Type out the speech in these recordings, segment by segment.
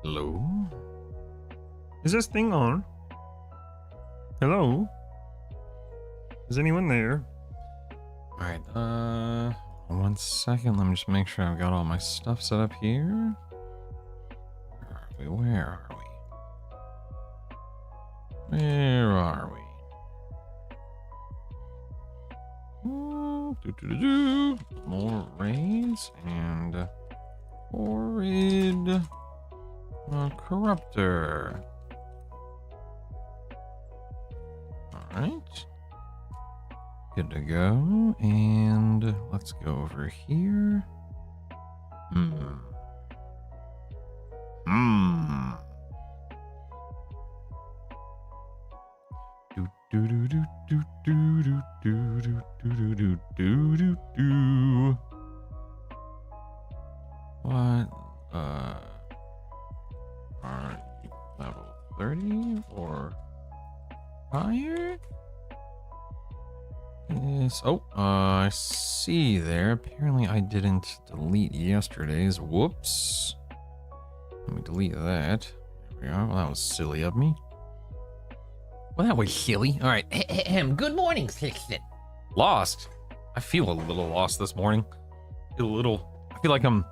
Hello? Is this thing on? Hello? Is anyone there? Alright, 1 second. Let me just make sure I've got all my stuff set up here. Where are we? Where are we? More raids and Torrid Corruptor. Alright. Good to go. And let's go over here. Do do do do do do do do do do do do do. What? Are you level 30 or higher? Yes. Oh, I see there. Apparently I didn't delete yesterday's. Whoops. Let me delete that. There we go. Well, that was silly of me. Well, that was silly. All right. Good morning, Sixton. Lost. I feel a little lost this morning. I feel like I'm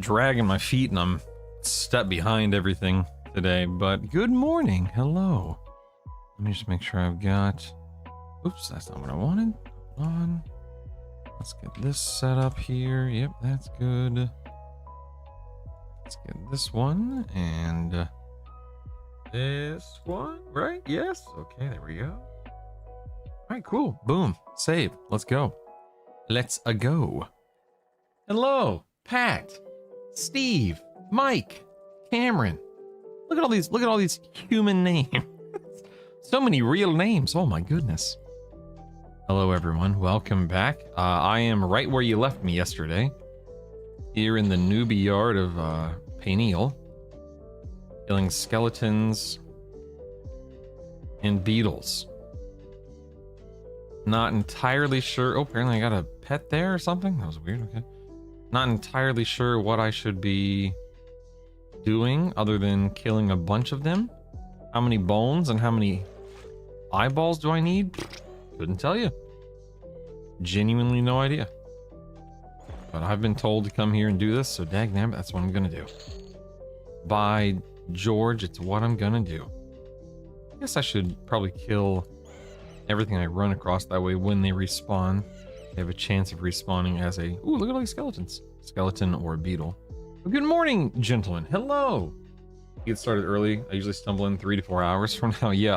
dragging my feet and I'm a step behind everything today. But good morning. Hello. Let me just make sure I've got... Oops, that's not what I wanted. Hold on. Let's get this set up here. Yep, that's good. Let's get this one and this one, right? Yes. Okay, there we go. All right, cool. Boom. Save. Let's go. Let's go. Hello, Pat, Steve, Mike, Cameron. Look at all these human names. So many real names. Oh my goodness. Hello everyone, welcome back. I am right where you left me yesterday. Here in the newbie yard of Payneal. Killing skeletons and beetles. Not entirely sure. Oh, apparently I got a pet there or something. That was weird, okay. Not entirely sure what I should be doing other than killing a bunch of them. How many bones and how many eyeballs do I need? Couldn't tell you. Genuinely no idea. But I've been told to come here and do this, so dagnabbit, that's what I'm gonna do. By George, it's what I'm gonna do. I guess I should probably kill everything I run across, that way when they respawn, they have a chance of respawning as a... Ooh, look at all these skeletons. Skeleton or a beetle. Well, good morning, gentlemen. Hello. Get started early. I usually stumble in 3 to 4 hours from now. Yeah,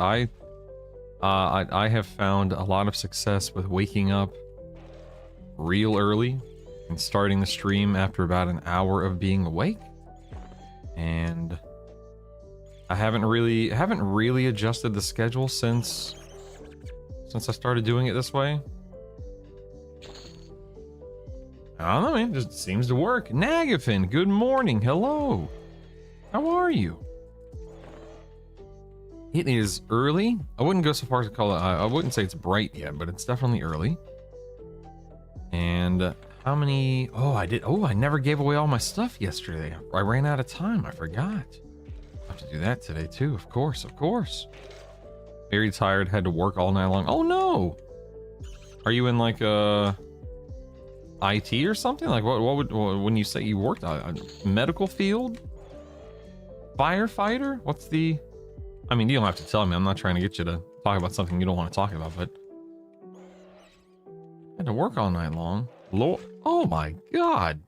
I have found a lot of success with waking up real early and starting the stream after about an hour of being awake. And I haven't really adjusted the schedule since I started doing it this way. I don't know, man. It just seems to work. Nagafin, good morning. Hello. How are you? It is early. I wouldn't go so far as to call it, I wouldn't say it's bright yet, but it's definitely early. And how many, I never gave away all my stuff yesterday. I ran out of time, I forgot. I have to do that today too, of course. Very tired, had to work all night long. Oh no! Are you in like IT or something? Like when you say you worked a medical field? Firefighter? What's the... I mean, you don't have to tell me. I'm not trying to get you to talk about something you don't want to talk about, but... I had to work all night long. Lord, oh my god!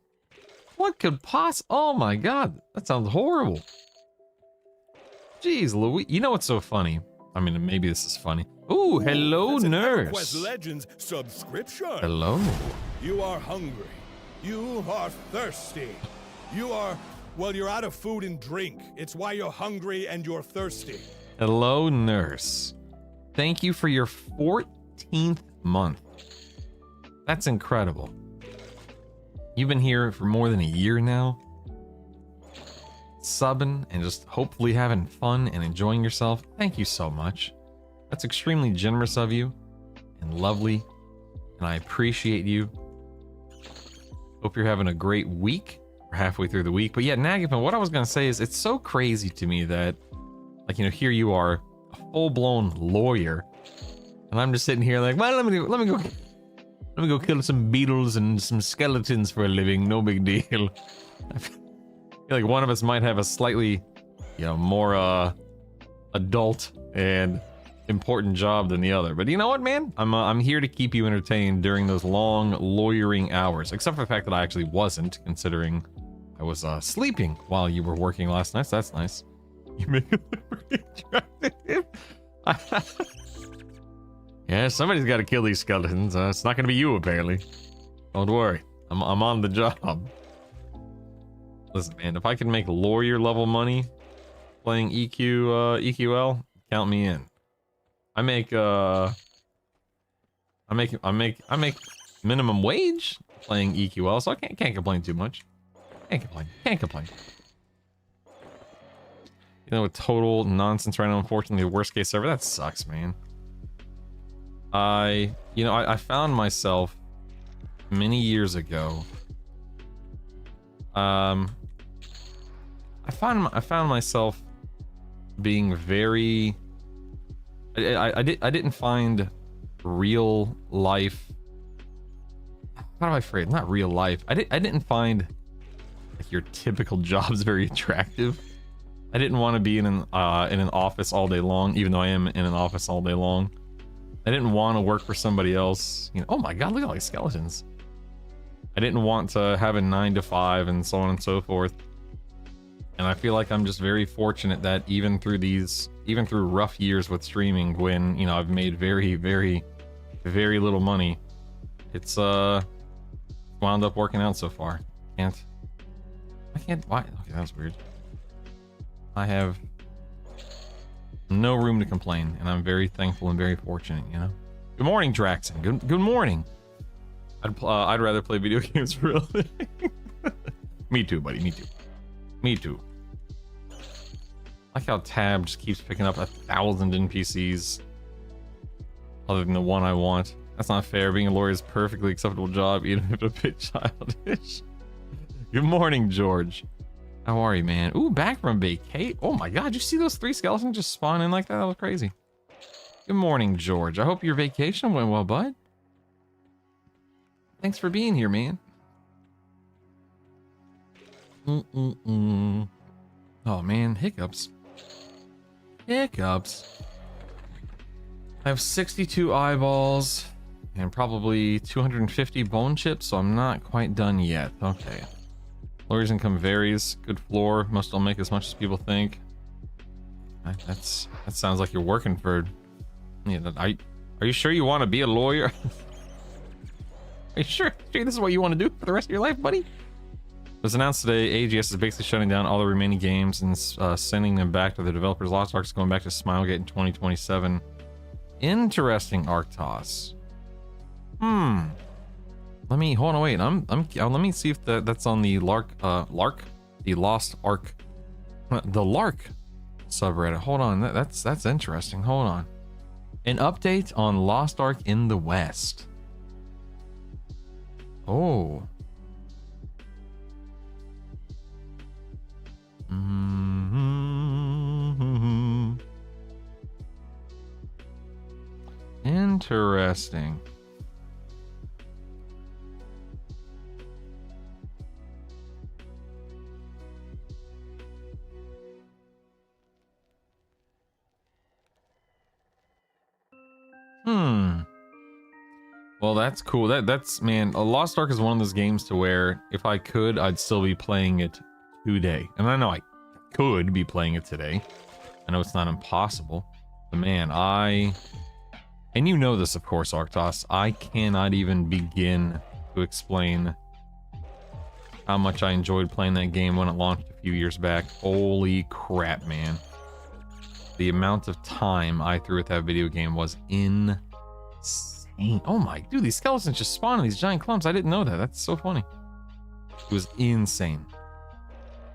What could oh my god! That sounds horrible. Jeez, Louis. You know what's so funny? I mean, maybe this is funny. Ooh, hello, nurse. EverQuest Legends subscription. Hello. You are hungry. You are thirsty. Well, you're out of food and drink. It's why you're hungry and you're thirsty. Hello, nurse. Thank you for your 14th month. That's incredible. You've been here for more than a year now. Subbing and just hopefully having fun and enjoying yourself. Thank you so much. That's extremely generous of you and lovely, and I appreciate you. Hope you're having a great week We're halfway through the week. But yeah, Nagapin, what I was going to say is it's so crazy to me that, like, you know, here you are, a full-blown lawyer. And I'm just sitting here like, well, let me go kill some beetles and some skeletons for a living. No big deal. I feel like one of us might have a slightly, you know, more adult and important job than the other. But you know what, man? I'm here to keep you entertained during those long lawyering hours. Except for the fact that I actually wasn't, considering I was sleeping while you were working last night. So that's nice. You make it look pretty attractive. Yeah, somebody's got to kill these skeletons. It's not going to be you, apparently. Don't worry. I'm on the job. Listen, man, if I can make lawyer level money playing EQL, count me in. I make minimum wage playing EQL, so I can't complain too much. Can't complain. You know, total nonsense right now, unfortunately, the worst case ever. That sucks, man. I found myself many years ago. I found myself being very. I didn't find real life. How do I phrase it? Not real life. I didn't find like your typical jobs very attractive. I didn't want to be in an office all day long, even though I am in an office all day long. I didn't want to work for somebody else. You know, oh my god, look at all these skeletons. I didn't want to have a 9 to 5 and so on and so forth. And I feel like I'm just very fortunate that even through rough years with streaming, when, you know, I've made very, very, very little money, it's wound up working out so far. I can't, why? Okay, that's weird. I have no room to complain, and I'm very thankful and very fortunate, you know? Good morning, Draxon. Good morning. I'd rather play video games for a living. Me too, buddy. Me too. I like how Tab just keeps picking up 1,000 NPCs other than the one I want. That's not fair. Being a lawyer is a perfectly acceptable job, even if it's a bit childish. Good morning, George. How are you, man? Ooh, back from vacate. Oh my god, did you see those 3 skeletons just spawn in like that? That was crazy. Good morning, George. I hope your vacation went well, bud. Thanks for being here, man. Oh man, hiccups. I have 62 eyeballs and probably 250 bone chips, so I'm not quite done yet. Okay. Lawyer's income varies. Good floor. Most don't make as much as people think. That sounds like you're working for. Yeah, are you sure you want to be a lawyer? Are you sure this is what you want to do for the rest of your life, buddy? It was announced today AGS is basically shutting down all the remaining games and sending them back to the developers. Lost Ark's going back to Smilegate in 2027. Interesting, Arctos. Let me hold on. Wait, let me see if that's on the the Lost Ark, the Lark subreddit. Hold on, that's interesting. Hold on. An update on Lost Ark in the West. Oh. Interesting. Well, that's cool. That's man, a Lost Ark is one of those games to where if I could, I'd still be playing it today. And I know I could be playing it today. I know it's not impossible. But man, and you know this, of course, Arctos, I cannot even begin to explain how much I enjoyed playing that game when it launched a few years back. Holy crap, man. The amount of time I threw at that video game was insane. Oh my, dude, these skeletons just spawn in these giant clumps. I didn't know that. That's so funny. It was insane.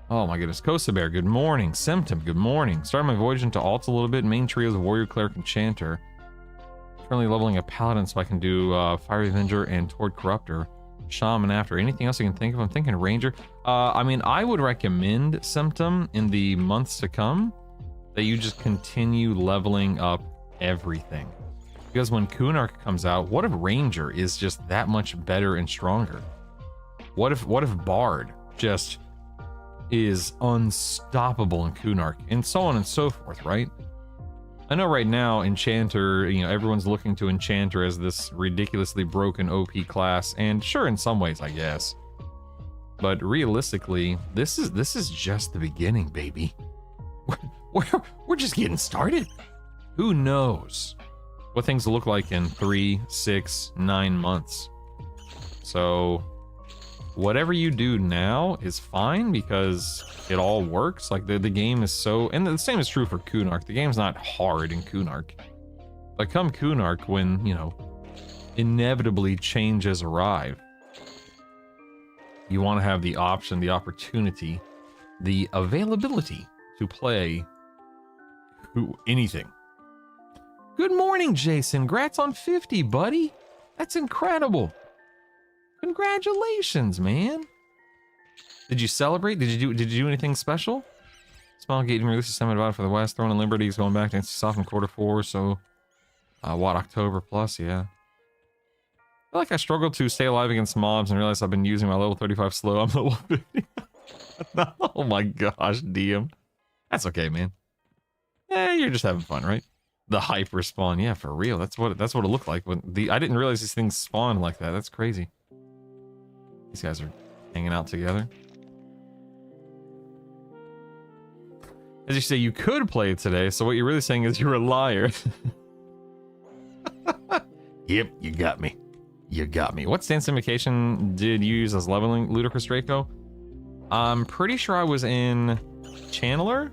Oh my goodness. Kosa Bear, good morning. Symptom, good morning. Started my voyage into alts a little bit. Main trios of Warrior, Cleric, Enchanter. Currently leveling a Paladin so I can do Fiery Avenger and Torrid Corruptor. Shaman after. Anything else you can think of? I'm thinking Ranger. I mean, I would recommend Symptom in the months to come that you just continue leveling up everything. Because when Kunark comes out, what if Ranger is just that much better and stronger? What if Bard just is unstoppable in Kunark, and so on and so forth, right? I know right now Enchanter, you know, everyone's looking to Enchanter as this ridiculously broken OP class, and sure, in some ways, I guess. But realistically, this is just the beginning, baby. We're just getting started. Who knows what things will look like in 3, 6, 9 months? So whatever you do now is fine because it all works. Like the game is so, and the same is true for Kunark. The game's not hard in Kunark. But come Kunark, when, you know, inevitably changes arrive, you want to have the option, the opportunity, the availability to play anything. Good morning, Jason. Grats on 50, buddy. That's incredible. Congratulations, man. Did you celebrate? Did you do anything special? Smilegate didn't release a semi-divided for the West. Throne and Liberty is going back to NC Soft in Q4, so what, October plus, yeah. I feel like I struggled to stay alive against mobs and realized I've been using my level 35 slow. I'm level 50. Oh my gosh, DM. That's okay, man. You're just having fun, right? The hyper spawn, yeah, for real. That's what it looked like. When I didn't realize these things spawn like that. That's crazy. These guys are hanging out together. As you say, you could play it today, so what you're really saying is you're a liar. Yep, you got me. You got me. What stance invocation did you use as leveling Ludicrous Draco? I'm pretty sure I was in Channeler.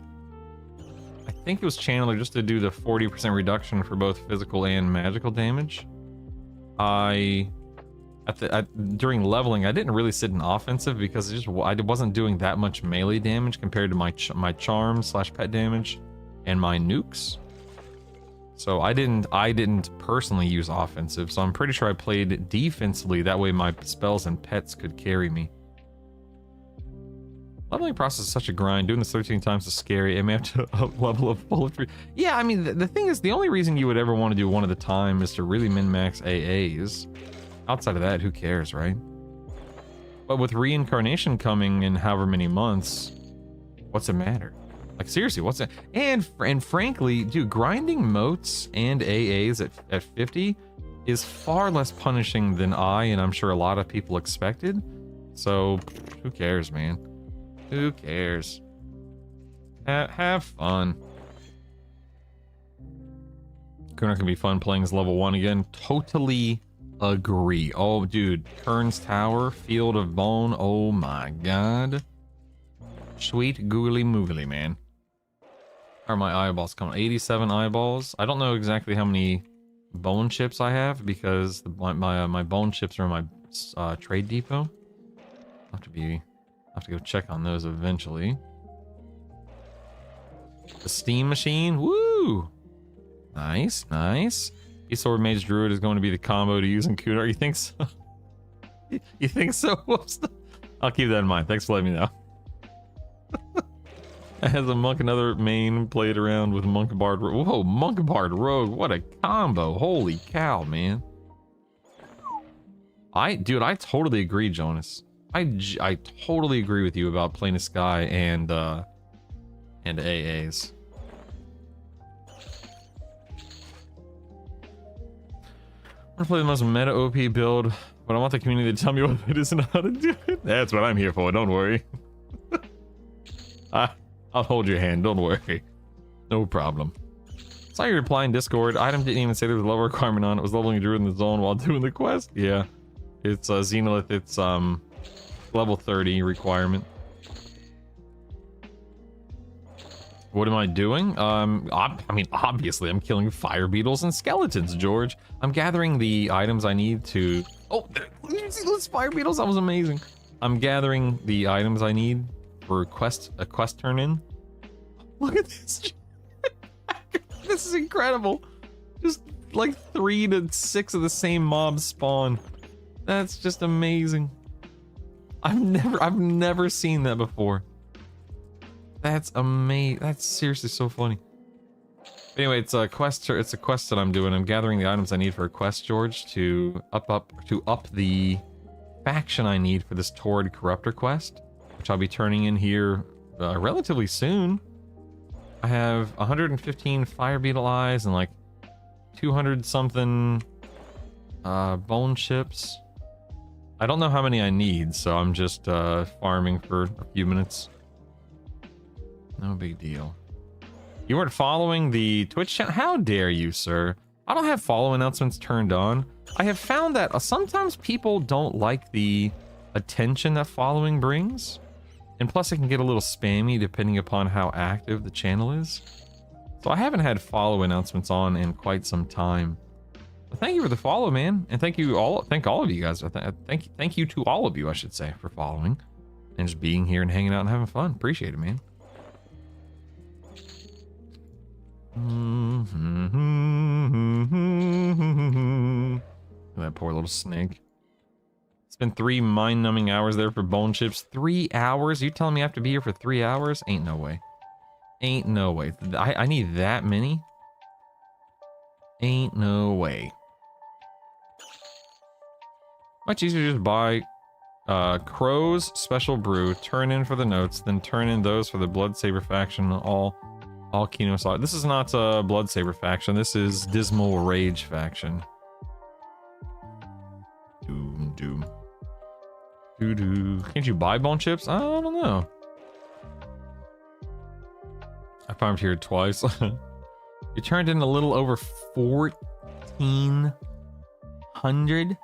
I think it was Channeler just to do the 40% reduction for both physical and magical damage. During leveling, I didn't really sit in offensive because I wasn't doing that much melee damage compared to my charm / pet damage and my nukes. So I didn't personally use offensive, so I'm pretty sure I played defensively, that way my spells and pets could carry me. Leveling process is such a grind. Doing this 13 times is scary. It may have to up level of full 3. Yeah, I mean, the thing is, the only reason you would ever want to do one at a time is to really min-max AAs. Outside of that, who cares, right? But with reincarnation coming in however many months, what's it matter? Like, seriously, what's it? And frankly, dude, grinding moats and AAs at 50 is far less punishing than and I'm sure a lot of people expected. So, who cares, man? Who cares? Have fun. Kunark can be fun playing as level 1 again. Totally agree. Oh, dude. Kern's Tower, Field of Bone. Oh my god. Sweet googly moogly, man. Are my eyeballs coming? 87 eyeballs. I don't know exactly how many bone chips I have because my bone chips are in my trade depot. I'll have to go check on those eventually. The steam machine. Woo! Nice, nice. Sword Mage Druid is going to be the combo to use in Kunark. You think so? You think so? I'll keep that in mind. Thanks for letting me know. As a monk, another main played around with Monk Bard. Whoa, Monk Bard Rogue. What a combo. Holy cow, man. Dude, I totally agree, Jonas. I totally agree with you about Plane of Sky and AAs. I want to play the most meta OP build, but I want the community to tell me what it is and how to do it. That's what I'm here for, don't worry. I'll hold your hand, don't worry. No problem. Saw your reply in Discord. Item didn't even say there was a level requirement on it. It was leveling a druid in the zone while doing the quest. Yeah. It's Xenolith, it's level 30 requirement. What am I doing? I mean, obviously, I'm killing fire beetles and skeletons, George. I'm gathering the items I need to... Oh, did you see those fire beetles? That was amazing. I'm gathering the items I need for a quest turn-in. Look at this. This is incredible. Just like 3 to 6 of the same mobs spawn. That's just amazing. I've never seen that before. That's amazing. That's seriously so funny. Anyway, it's a quest. It's a quest that I'm doing. I'm gathering the items I need for a quest, George, to up the faction I need for this Torrid Corruptor quest, which I'll be turning in here relatively soon. I have 115 fire beetle eyes and like 200 something bone chips. I don't know how many I need, so I'm just farming for a few minutes. No big deal. You weren't following the Twitch channel? How dare you, sir? I don't have follow announcements turned on. I have found that sometimes people don't like the attention that following brings. And plus it can get a little spammy depending upon how active the channel is. So I haven't had follow announcements on in quite some time. But thank you for the follow, man. And thank all of you guys. Thank you to all of you, I should say, for following. And just being here and hanging out and having fun. Appreciate it, man. That poor little snake. Spent 3 mind-numbing hours there for bone chips. 3 hours? You telling me I have to be here for 3 hours? Ain't no way. Ain't no way. I need that many? Ain't no way. Much easier to just buy Crow's Special Brew, turn in for the notes, then turn in those for the Bloodsaber faction, all Kino saw. This is not a Bloodsaber faction, this is Dismal Rage faction. Doom. Doo-doo. Can't you buy bone chips? I don't know. I farmed here twice. You turned in a little over 1,400?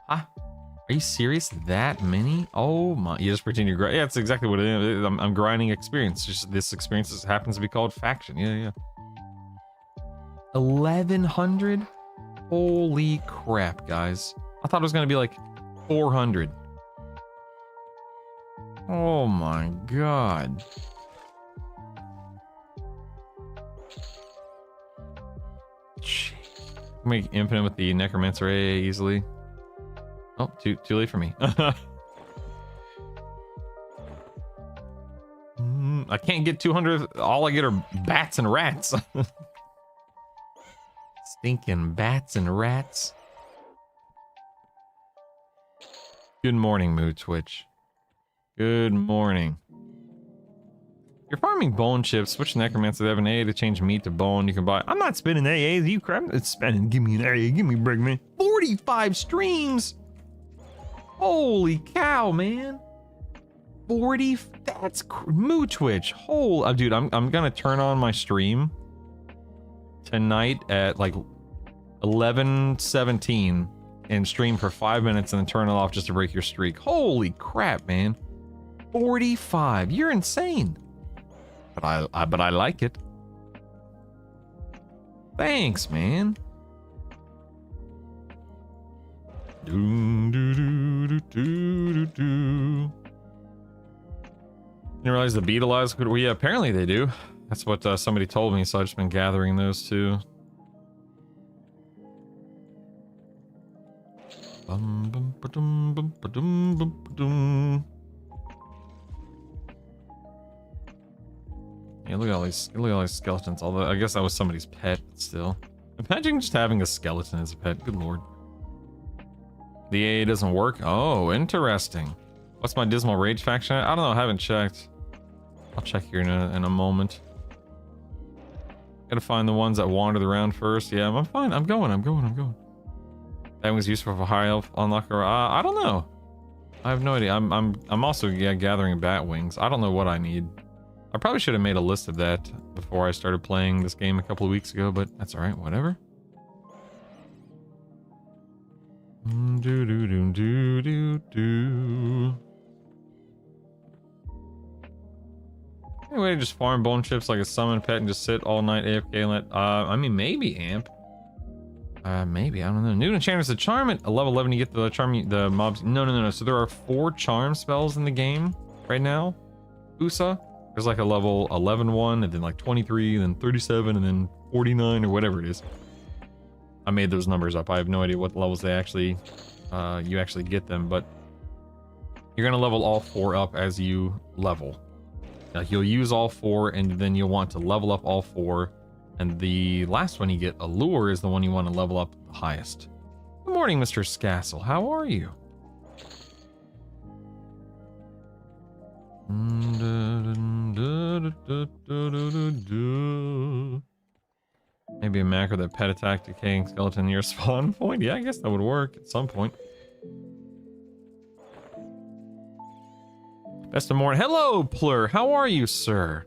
Huh? Are you serious? That many? Oh my! You just pretend you're grinding. Yeah, that's exactly what it is. I'm grinding experience. Just this experience just happens to be called faction. Yeah. 1,100? Holy crap, guys! I thought it was gonna be like 400. Oh my god! Make infinite with the Necromancer AA easily. Oh, too late for me. I can't get 200. All I get are bats and rats. Stinking bats and rats. Good morning, Mood Twitch. Good morning. You're farming bone chips. Switch Necromancer. They have an AA to change meat to bone. You can buy. I'm not spending AAs. You crap. It's spending. Give me an AA. Give me a break, man. 45 streams. Holy cow, man. 40. That's Moo Twitch. Holy, dude. I'm gonna turn on my stream tonight at like 11:17 and stream for 5 minutes and then turn it off just to break your streak. Holy crap, man. 45. You're insane. But I like it. Thanks, man. You realize the beetle eyes could? Well, yeah, apparently they do. That's what somebody told me, so I've just been gathering those too. Yeah, look at all these skeletons. Although I guess that was somebody's pet, but still. Imagine just having a skeleton as a pet. Good lord. The AA doesn't work? Oh, interesting. What's my Dismal Rage faction? I don't know, I haven't checked. I'll check here in a moment. Gotta find the ones that wandered around first. Yeah, I'm fine. I'm going. That was useful for high elf unlocker. I don't know. I have no idea. I'm also gathering bat wings. I don't know what I need. I probably should have made a list of that before I started playing this game a couple of weeks ago, but that's alright, whatever. Anyway, just farm bone chips like a summon pet and just sit all night AFK and let, I mean, maybe Amp. Maybe, I don't know. New enchantment is a charm at level 11 you get the charm, the mobs. No. So there are 4 charm spells in the game right now. USA. There's like a level 11 one, and then like 23, and then 37, and then 49, or whatever it is. I made those numbers up. I have no idea what levels they actually you actually get them, but you're gonna level all 4 up as you level. Like you'll use all 4, and then you'll want to level up all 4, and the last one you get, Allure, is the one you want to level up the highest. Good morning, Mr. Scassel. How are you? Maybe a macro that pet attack decaying skeleton near spawn point? Yeah, I guess that would work at some point. Best of morning. Hello, Plur. How are you, sir?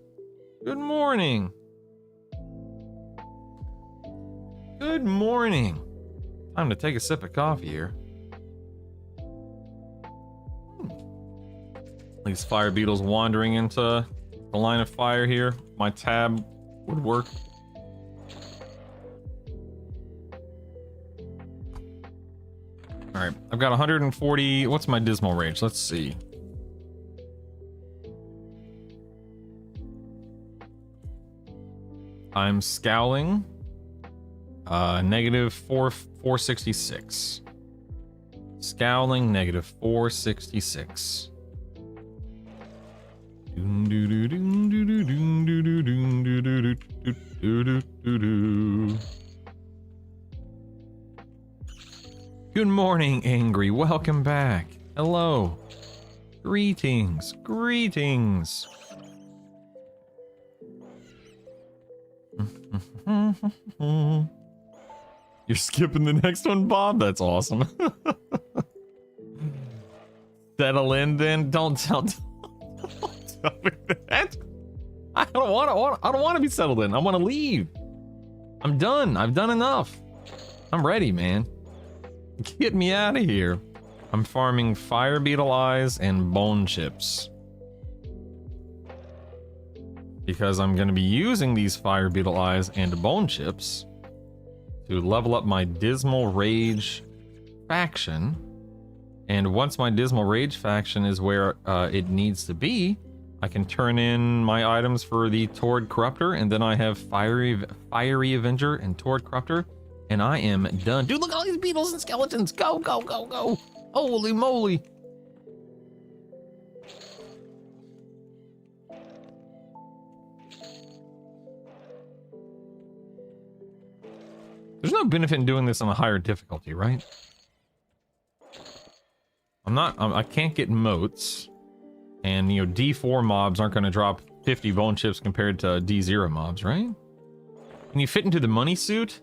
Good morning. Good morning. Time to take a sip of coffee here. These fire beetles wandering into the line of fire here. My tab would work. Alright, I've got 140. What's my dismal rage? Let's see. I'm scowling. Negative 466. Scowling, negative 466. Good morning, Angry. Welcome back. Hello. Greetings. Greetings. You're skipping the next one, Bob? That's awesome. Settle in then. Don't tell me that. I don't want to be settled in. I want to leave. I'm done. I've done enough. I'm ready, man. Get me out of here. I'm farming fire beetle eyes and bone chips. Because I'm going to be using these fire beetle eyes and bone chips to level up my Dismal Rage faction. And once my Dismal Rage faction is where it needs to be, I can turn in my items for the Torrid Corruptor, and then I have Fiery Avenger and Torrid Corruptor, and I am done. Dude, look at all these beetles and skeletons. Go, go, go, go. Holy moly. There's no benefit in doing this on a higher difficulty, right? I can't get moats. And, you know, D4 mobs aren't going to drop 50 bone chips compared to D0 mobs, right? Can you fit into the money suit?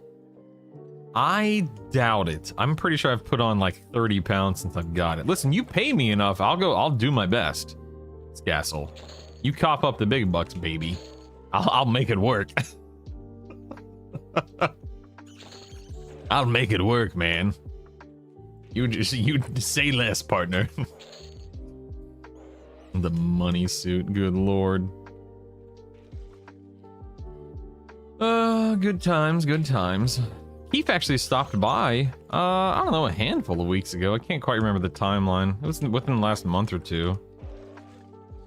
I doubt it. I'm pretty sure I've put on like 30 pounds since I've got it. Listen, you pay me enough. I'll do my best. Scassel. You cop up the big bucks, baby. I'll make it work. I'll make it work, man. You say less, partner. The money suit, good lord. Good times, good times. Keith actually stopped by, I don't know, a handful of weeks ago. I can't quite remember the timeline. It was within the last month or two.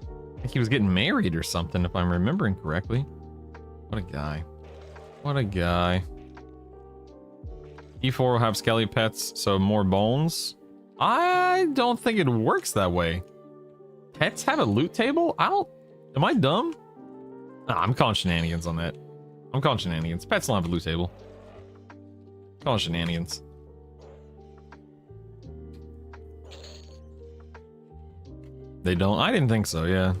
I think he was getting married or something, if I'm remembering correctly. What a guy. What a guy. E4 will have skelly pets, so more bones. I don't think it works that way. Pets have a loot table? Am I dumb? Nah, I'm calling shenanigans on that. I'm calling shenanigans. Pets don't have a loot table. Calling shenanigans. They don't? I didn't think so, yeah.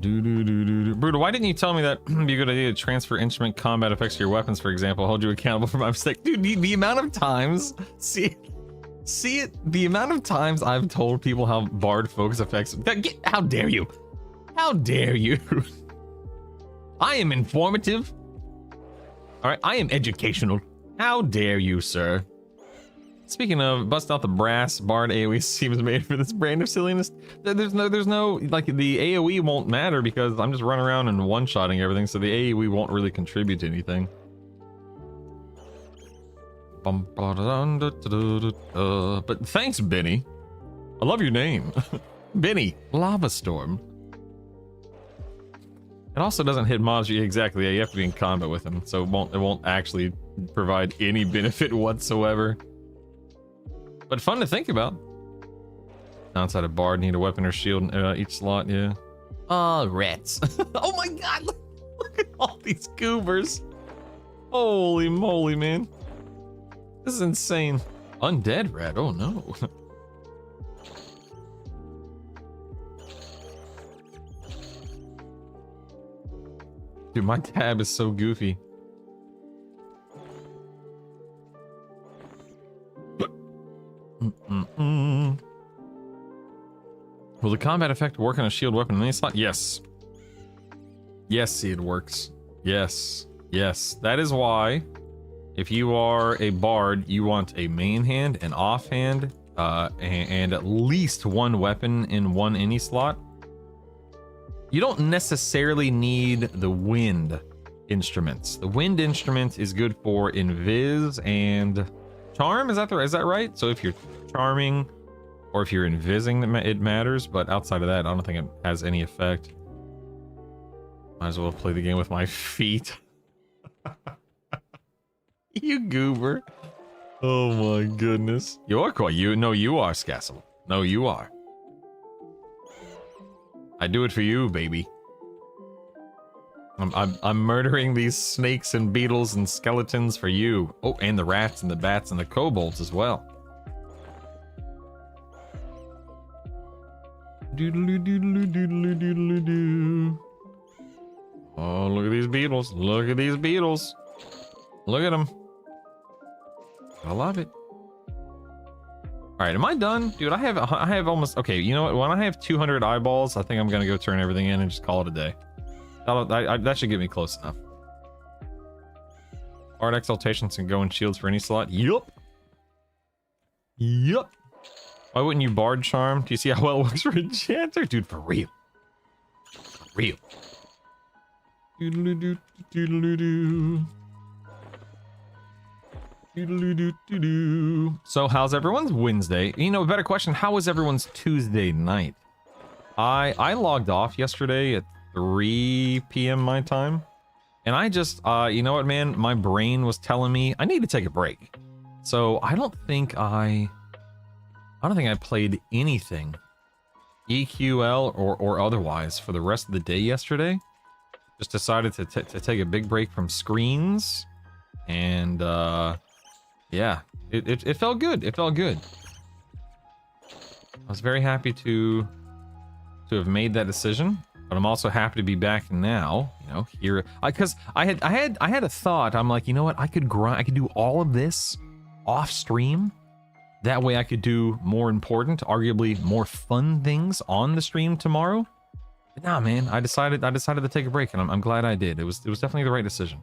Brutal, why didn't you tell me that it'd be a good idea to transfer instrument combat effects to your weapons, for example? Hold you accountable for my mistake. Dude, the amount of times... See it? The amount of times I've told people how Bard focus effects... How dare you? How dare you? I am informative. Alright, I am educational. How dare you, sir? Speaking of, bust out the brass. Bard AoE seems made for this brand of silliness. There's no, like, the AoE won't matter because I'm just running around and one-shotting everything, so the AoE won't really contribute to anything. But thanks, Benny. I love your name. Benny, Lava Storm. It also doesn't hit mobs. Exactly, yeah, you have to be in combat with them, so it won't actually provide any benefit whatsoever. but fun to think about. Outside of Bard, need a weapon or shield each slot, yeah. Oh, rats. Oh my god, look at all these goobers. Holy moly, man. This is insane. Undead rat, oh no. Dude, my tab is so goofy. Will the combat effect work on a shield weapon in any slot? Yes. Yes, it works. Yes. Yes. That is why, if you are a bard, you want a main hand, an offhand, and at least one weapon in one any slot. You don't necessarily need the wind instruments. The wind instrument is good for invis and charm. Is that right? So if you're charming or if you're invising, it matters. But outside of that, I don't think it has any effect. Might as well play the game with my feet. You goober. Oh my goodness. You are cool. No, you are Scassel. No, you are. I do it for you, baby. I'm murdering these snakes and beetles and skeletons for you. Oh, and the rats and the bats and the kobolds as well. Doodly doodly doodly doodly doo. Oh, look at these beetles. Look at these beetles. Look at them. I love it. All right, am I done? Dude, I have almost... Okay, you know what? When I have 200 eyeballs, I think I'm going to go turn everything in and just call it a day. That should get me close enough. Art Exaltations can go in shields for any slot. Yup. Yup. Why wouldn't you Bard Charm? Do you see how well it works for Enchanter? Dude, for real. For real. Doodly-doo, doodly-doo. So how's everyone's Wednesday? You know, a better question, how was everyone's Tuesday night? I logged off yesterday at 3 p.m. my time, and I just you know what, man, my brain was telling me I need to take a break. So I don't think I played anything EQL or otherwise for the rest of the day yesterday. Just decided to take a big break from screens, and yeah, it felt good. It felt good. I was very happy to have made that decision, but I'm also happy to be back now. You know, here, because I had a thought. I'm like, you know what? I could do all of this off stream. That way, I could do more important, arguably more fun things on the stream tomorrow. But nah, man, I decided to take a break, and I'm glad I did. It was definitely the right decision.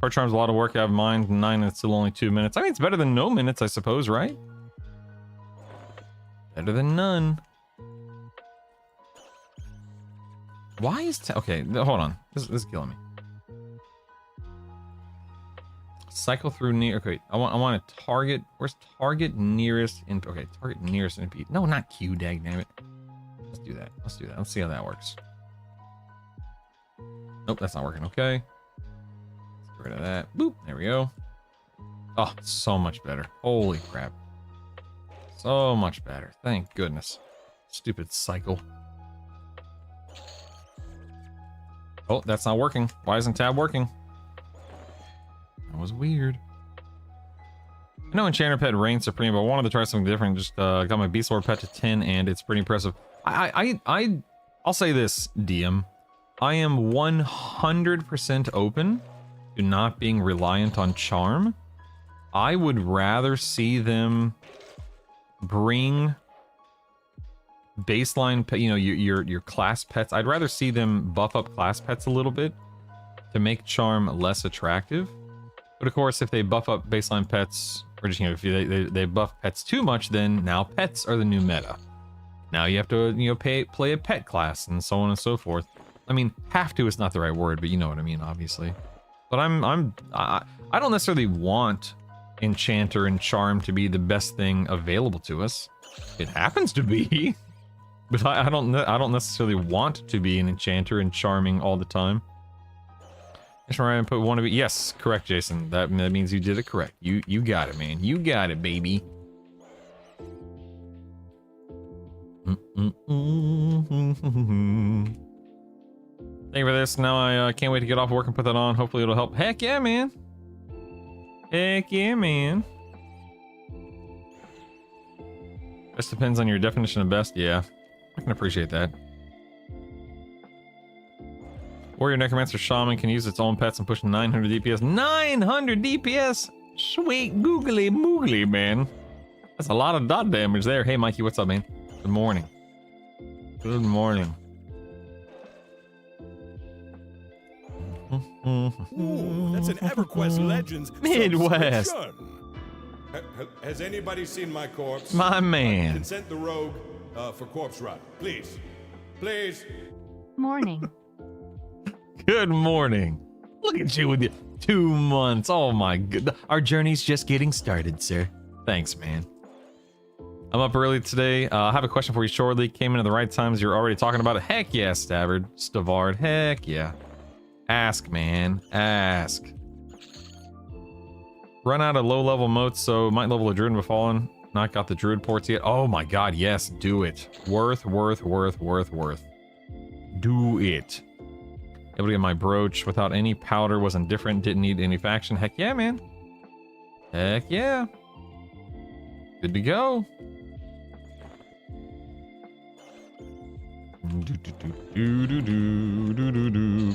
Part Charm's a lot of work. I have mine 9 and it's still only 2 minutes. I mean, it's better than no minutes, I suppose, right? Better than none. Why is okay? Hold on. This is killing me. Cycle through near. Okay, I want to target. Where's target nearest? Okay, target nearest NP. No, not Q. Dag damn it. Let's do that. Let's do that. Let's see how that works. Nope, that's not working. Okay. Let's get rid of that. Boop. There we go. Oh, so much better. Holy crap. So much better. Thank goodness. Stupid cycle. Oh, that's not working. Why isn't tab working? That was weird. I know Enchanter Pet reigns supreme, but I wanted to try something different. Just got my Beast Lord Pet to 10, and it's pretty impressive. I'll say this, DM. I am 100% open to not being reliant on charm. I would rather see them bring baseline pet, you know, your class pets. I'd rather see them buff up class pets a little bit to make charm less attractive. But of course, if they buff up baseline pets, or just, you know, if they buff pets too much, then now pets are the new meta. Now you have to, you know, play a pet class and so on and so forth. I mean, have to is not the right word, but you know what I mean, obviously. But I don't necessarily want Enchanter and Charm to be the best thing available to us. It happens to be, but I don't necessarily want to be an Enchanter and Charming all the time. Just try and put one of you. Yes, correct, Jason. That means you did it correct. You got it, man. You got it, baby. Thank you for this. Now I can't wait to get off work and put that on. Hopefully it'll help. Heck yeah, man. Heck yeah, man. This depends on your definition of best. Yeah, I can appreciate that. Warrior Necromancer Shaman can use its own pets and push 900 DPS. 900 DPS! Sweet googly moogly, man. That's a lot of dot damage there. Hey, Mikey, what's up, man? Good morning. Good morning. Ooh, that's an EverQuest Legends Midwest. subscription. Has anybody seen my corpse? My man. Consent the rogue for corpse run, please. Please. Morning. Good morning. Look at you with your 2 months. Oh my god. Our journey's just getting started, sir. Thanks, man. I'm up early today. I have a question for you shortly. Came in at the right times. You're already talking about it. Heck yeah, Stavard. Heck yeah. Ask, man. Ask. Run out of low-level motes, so might level a druid and befallen. Not got the druid ports yet. Oh my god, yes. Do it. Worth. Do it. Able to get my brooch without any powder. Was indifferent. Didn't need any faction. Heck yeah, man. Heck yeah. Good to go.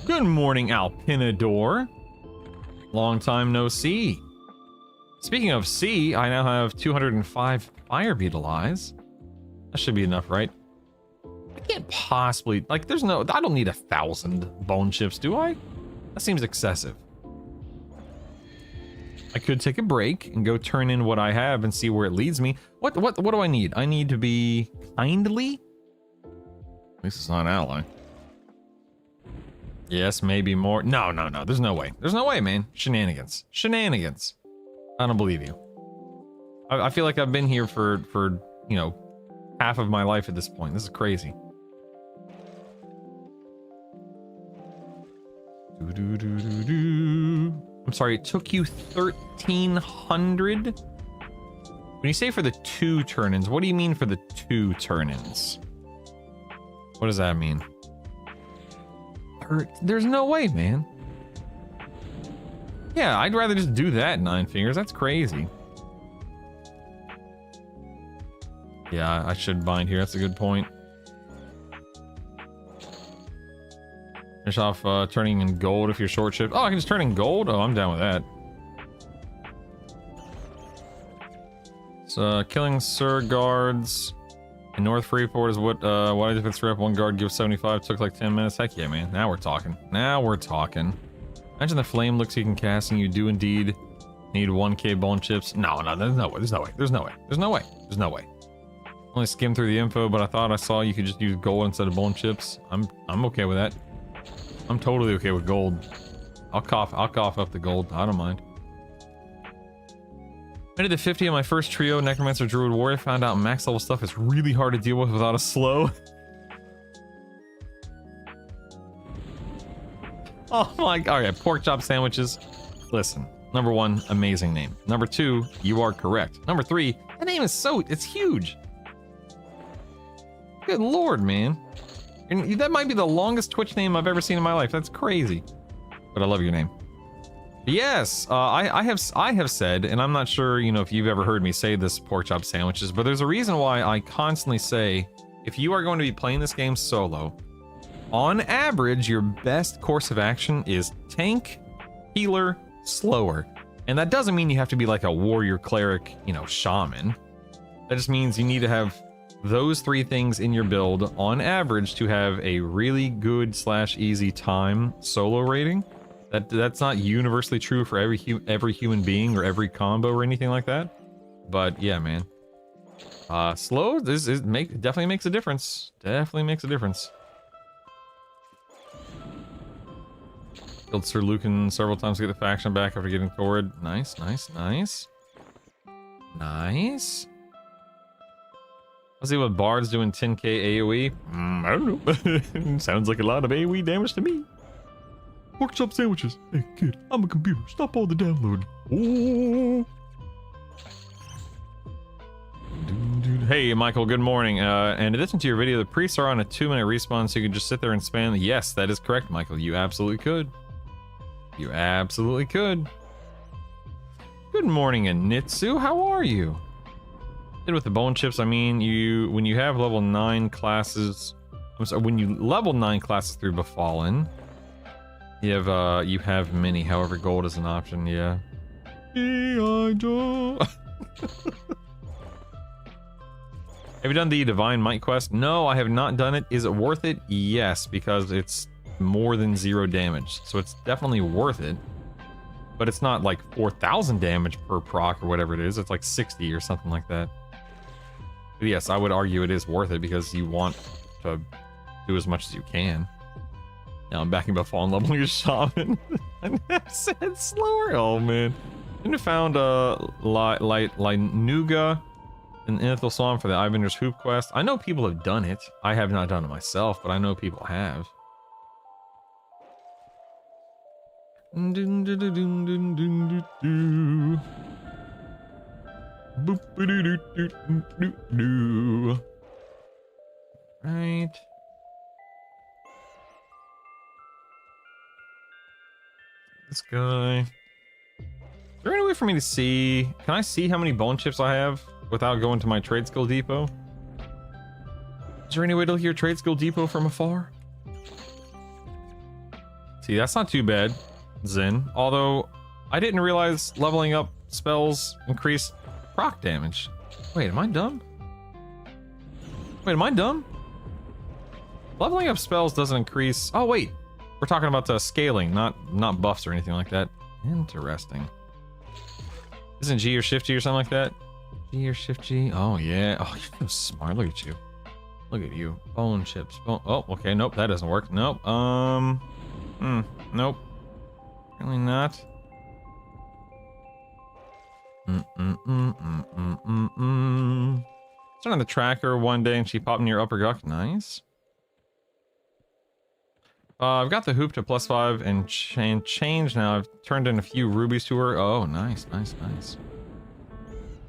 Good morning, Alpinador. Long time no see. Speaking of C, I now have 205 fire beetle eyes. That should be enough, right? I can't possibly, like, there's no, I don't need 1,000 bone chips, do I? That seems excessive. I could take a break and go turn in what I have and see where it leads me. What do I need? I need to be kindly? At least it's not an ally. Yes, maybe more. No. There's no way. There's no way, man. Shenanigans. I don't believe you. I feel like I've been here for you know, half of my life at this point. This is crazy. I'm sorry, it took you 1,300? When you say for the 2 turn-ins, what do you mean for the 2 turn-ins? What does that mean? There's no way, man. Yeah, I'd rather just do that 9 fingers. That's crazy. Yeah, I should bind here. That's a good point. Finish off turning in gold if you're short shift. Oh, I can just turn in gold? Oh, I'm down with that. So, killing Sir guards in North Freeport is what why did it rep 1 guard give 75? Took like 10 minutes. Heck yeah, man. Now we're talking. Imagine the flame looks you can cast and you do indeed need 1k bone chips. No, there's no way. Only skimmed through the info, but I thought I saw you could just use gold instead of bone chips. I'm okay with that. I'm totally okay with gold. I'll cough up the gold. I don't mind. I did the 50 of my first trio, Necromancer, Druid, Warrior. Found out max level stuff is really hard to deal with without a slow. Oh my god. Okay, pork chop sandwiches. Listen, number 1, amazing name. Number 2, you are correct. Number 3, the name is it's huge. Good lord, man. That might be the longest Twitch name I've ever seen in my life. That's crazy. But I love your name. Yes, I have said, and I'm not sure, you know, if you've ever heard me say this, pork chop sandwiches, but there's a reason why I constantly say, if you are going to be playing this game solo, on average, your best course of action is tank, healer, slower. And that doesn't mean you have to be like a warrior, cleric, you know, shaman. That just means you need to have those 3 things in your build on average to have a really good / easy time solo rating. That's not universally true for every human being or every combo or anything like that. But yeah, man. Slow definitely makes a difference. Killed Sir Lucan several times to get the faction back after getting Torrid. Nice. Let's see what Bard's doing 10k AoE. I don't know. Sounds like a lot of AoE damage to me. Pork chop sandwiches. Hey, kid, I'm a computer. Stop all the downloading. Oh. Hey, Michael, good morning. And in addition to your video, the priests are on a 2-minute respawn, so you can just sit there and spam. Yes, that is correct, Michael. You absolutely could. You absolutely could. Good morning, Anitsu. How are you? And with the bone chips, I mean, when you have level 9 classes, I'm sorry, when you level 9 classes through Befallen, you have many. However, gold is an option. Yeah. G.I. Joe. Have you done the Divine Might quest? No, I have not done it. Is it worth it? Yes, because it's more than 0 damage. So it's definitely worth it. But it's not like 4,000 damage per proc or whatever it is. It's like 60 or something like that. But yes, I would argue it is worth it because you want to do as much as you can. Now I'm backing about fallen leveling a shaman. I said slower. Oh man. And I found Nuga and Inethil Psalm for the Ivander's Hoop quest. I know people have done it. I have not done it myself, but I know people have. Right. This guy. Is there any way for me to see? Can I see how many bone chips I have without going to my trade skill depot? Is there any way to look at your trade skill depot from afar? See, that's not too bad, Zen. Although, I didn't realize leveling up spells increase proc damage. Wait, am I dumb? Wait, am I dumb? Leveling up spells doesn't increase... Oh, wait. We're talking about the scaling, not buffs or anything like that. Interesting. Isn't G or Shift G or something like that? G or Shift G? Oh, yeah. Oh, you're so smart. Look at you. Look at you. Bone chips. Bone... Oh, okay. Nope, that doesn't work. Nope. Nope. Really not. Started on the tracker one day and she popped in your upper guck. Nice. I've got the hoop to +5 and change now. I've turned in a few rubies to her. Oh, nice, nice, nice.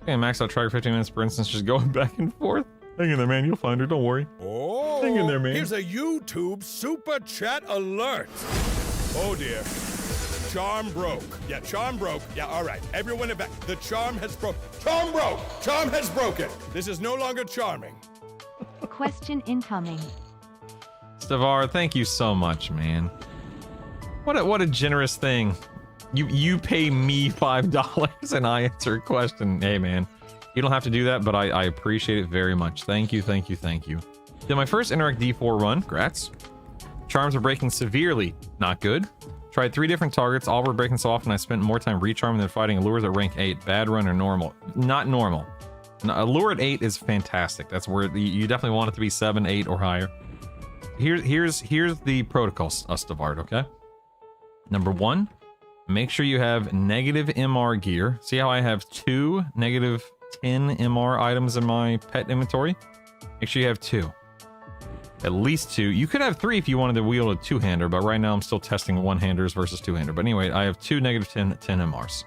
Okay, max out tracker 15 minutes per instance, just going back and forth. Hang in there, man. You'll find her. Don't worry. Oh, hang in there, man. Here's a YouTube super chat alert. Oh dear. Charm broke. Yeah, charm broke. Yeah, all right. Everyone back. The charm has broke. Charm broke. Charm has broken. This is no longer charming. Question incoming. Stavar, thank you so much, man. What a generous thing. You pay me $5 and I answer a question. Hey, man. You don't have to do that, but I appreciate it very much. Thank you, thank you, thank you. Did my first Interact D4 run. Grats. Charms are breaking severely. Not good. Tried 3 different targets. All were breaking so often I spent more time recharming than fighting allures at rank 8. Bad run or normal? Not normal. No, allure at 8 is fantastic. That's where you definitely want it to be 7, 8, or higher. Here's the protocol, Stavard, okay? Number 1, make sure you have negative MR gear. See how I have 2 negative 10 MR items in my pet inventory? Make sure you have 2. At least 2. You could have 3 if you wanted to wield a 2-hander, but right now I'm still testing 1-handers versus 2-hander. But anyway, I have 2 negative 10 MRs.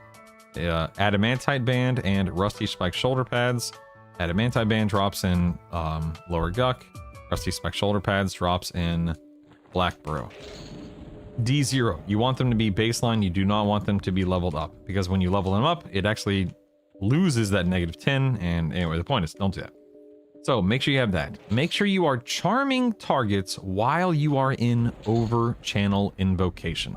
Adamantite band and rusty spike shoulder pads. Adamantite band drops in lower guck. Rusty spike shoulder pads drops in black bro. D0. You want them to be baseline. You do not want them to be leveled up, because when you level them up, it actually loses that negative 10. And anyway, the point is, don't do that. So make sure you have that. Make sure you are charming targets while you are in over channel invocation.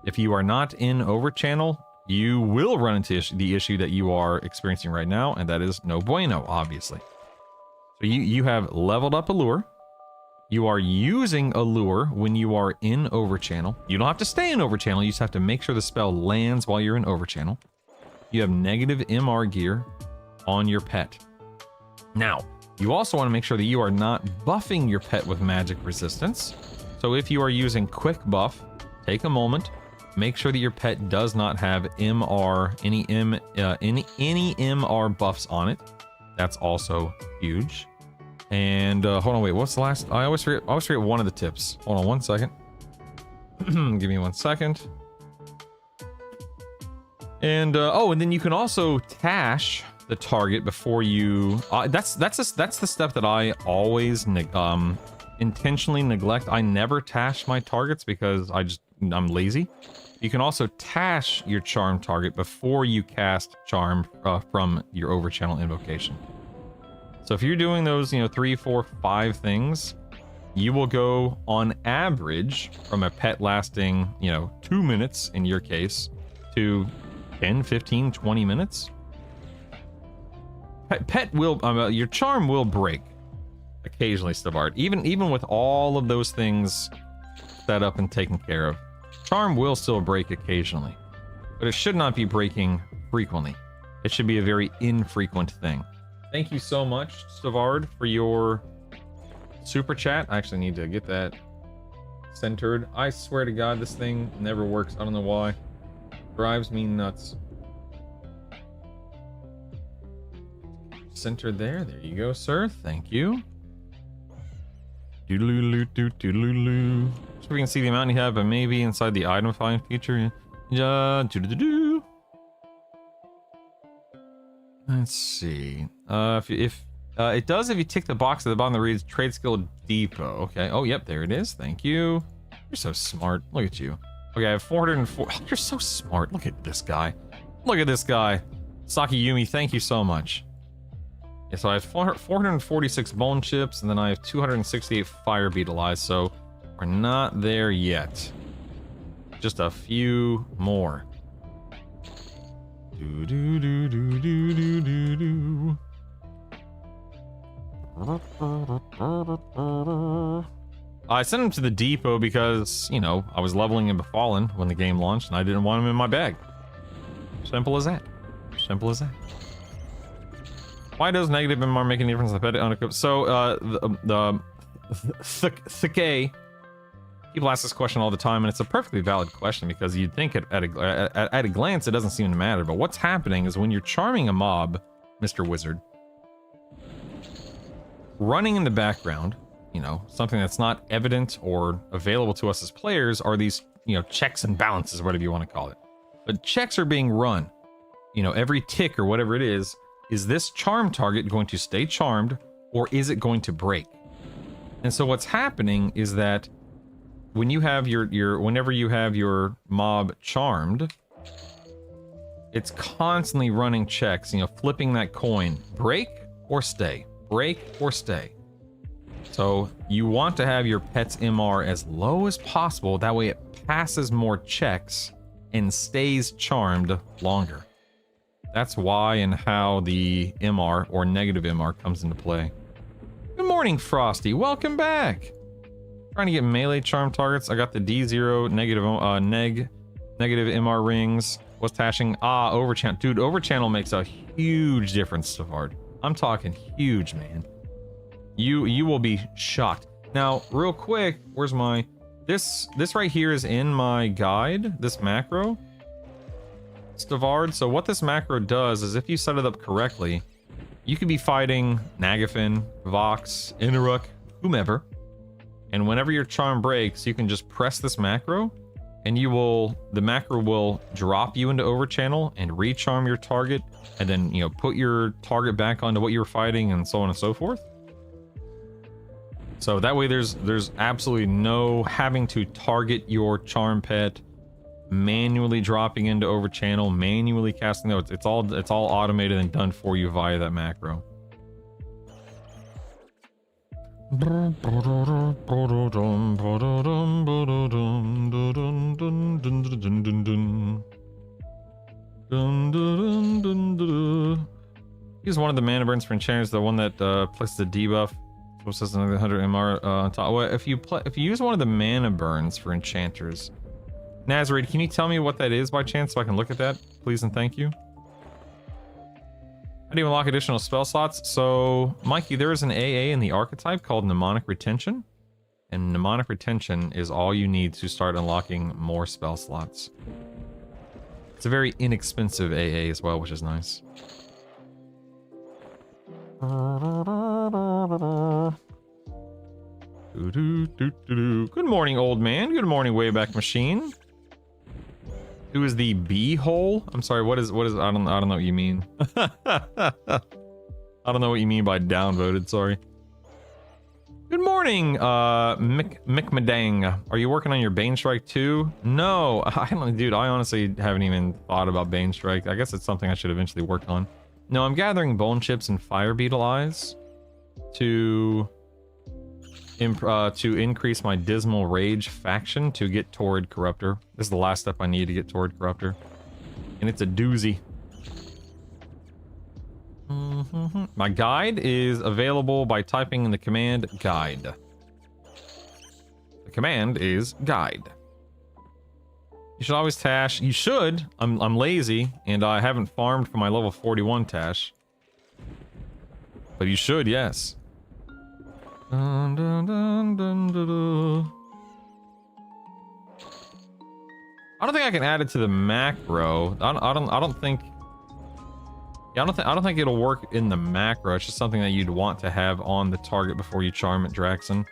If you are not in over channel, you will run into the issue that you are experiencing right now, and that is no bueno, obviously. So you have leveled up allure. You are using allure when you are in overchannel. You don't have to stay in overchannel. You just have to make sure the spell lands while you're in overchannel. You have negative MR gear on your pet. Now, you also want to make sure that you are not buffing your pet with magic resistance. So if you are using quick buff, take a moment. Make sure that your pet does not have MR, any MR buffs on it. That's also huge. And hold on, wait, what's the last? I always forget one of the tips. Hold on one second. Give me 1 second. And oh, and then you can also tash the target before you. That's the step that I always intentionally neglect. I never tash my targets because I'm lazy. You can also tash your charm target before you cast charm from your overchannel invocation. So if you're doing those, 3, 4, 5 things, you will go on average from a pet lasting, 2 minutes in your case to 10, 15, 20 minutes. Pet will, your charm will break occasionally, Stavard. Even with all of those things set up and taken care of, charm will still break occasionally, but it should not be breaking frequently. It should be a very infrequent thing. Thank you so much, Stavard, for your super chat. I actually need to get that centered. I swear to God, this thing never works. I don't know why. Drives me nuts. Centered there. There you go, sir. Thank you. Doodaloo. So we can see the amount you have, but maybe inside the item find feature. Let's see. If it does if you tick the box at the bottom that reads Trade Skill Depot. Okay. Oh, yep, there it is. Thank you. You're so smart. Look at you. Okay, I have 404. Oh, you're so smart. Look at this guy. Look at this guy. Saki Yumi, thank you so much. Yeah, so I have 446 bone chips, and then I have 268 fire beetle eyes, so we're not there yet. Just a few more. I sent him to the depot because, I was leveling in Befallen when the game launched, and I didn't want him in my bag. Simple as that. Simple as that. Why does negative MR make any difference in the pet unequipped? So, the Thike, people ask this question all the time, and it's a perfectly valid question because you'd think at a glance it doesn't seem to matter. But what's happening is when you're charming a mob, Mr. Wizard, running in the background, something that's not evident or available to us as players are these, checks and balances, whatever you want to call it. But checks are being run, every tick or whatever it is this charm target going to stay charmed or is it going to break? And so what's happening is that when you have whenever you have your mob charmed, it's constantly running checks, flipping that coin, break or stay, break or stay. So you want to have your pet's MR as low as possible, that way it passes more checks and stays charmed longer. That's why and how the MR or negative MR comes into play. Good morning, Frosty. Welcome back. Trying to get melee charm targets. I got the D0 negative MR rings. What's tashing? Overchannel. Dude, overchannel makes a huge difference, Savard. I'm talking huge, man. You will be shocked. Now, real quick, where's my this right here is in my guide, this macro. Stavard. So what this macro does is if you set it up correctly, you could be fighting Nagafin, Vox, Inaruk, whomever, and whenever your charm breaks, you can just press this macro, and the macro will drop you into overchannel and recharm your target, and then put your target back onto what you were fighting, and so on and so forth. So that way, there's absolutely no having to target your charm pet, manually dropping into overchannel, manually casting those. It's all automated and done for you via that macro. Use one of the mana burns for enchanters, the one that places the debuff. So it says another 100 MR on top. Well, if you use one of the mana burns for enchanters, Nazarene, can you tell me what that is by chance so I can look at that, please and thank you? How do you unlock additional spell slots? So, Mikey, there is an AA in the archetype called Mnemonic Retention, and Mnemonic Retention is all you need to start unlocking more spell slots. It's a very inexpensive AA as well, which is nice. Good morning, old man. Good morning, Wayback Machine. Who is the B-hole? I'm sorry, what is I don't know what you mean. I don't know what you mean by downvoted, sorry. Good morning, McMadang. Are you working on your Bane Strike too? No, dude, I honestly haven't even thought about Bane Strike. I guess it's something I should eventually work on. No, I'm gathering bone chips and fire beetle eyes to increase my Dismal Rage faction to get Torrid Corruptor. This is the last step I need to get Torrid Corruptor. And it's a doozy. My guide is available by typing in the command guide. The command is guide. You should always tash. You should. I'm lazy and I haven't farmed for my level 41 tash. But you should, yes. Dun, dun, dun, dun, dun, dun. I don't think I can add it to the macro. I don't think. Yeah, I don't think it'll work in the macro. It's just something that you'd want to have on the target before you charm it, Draxon.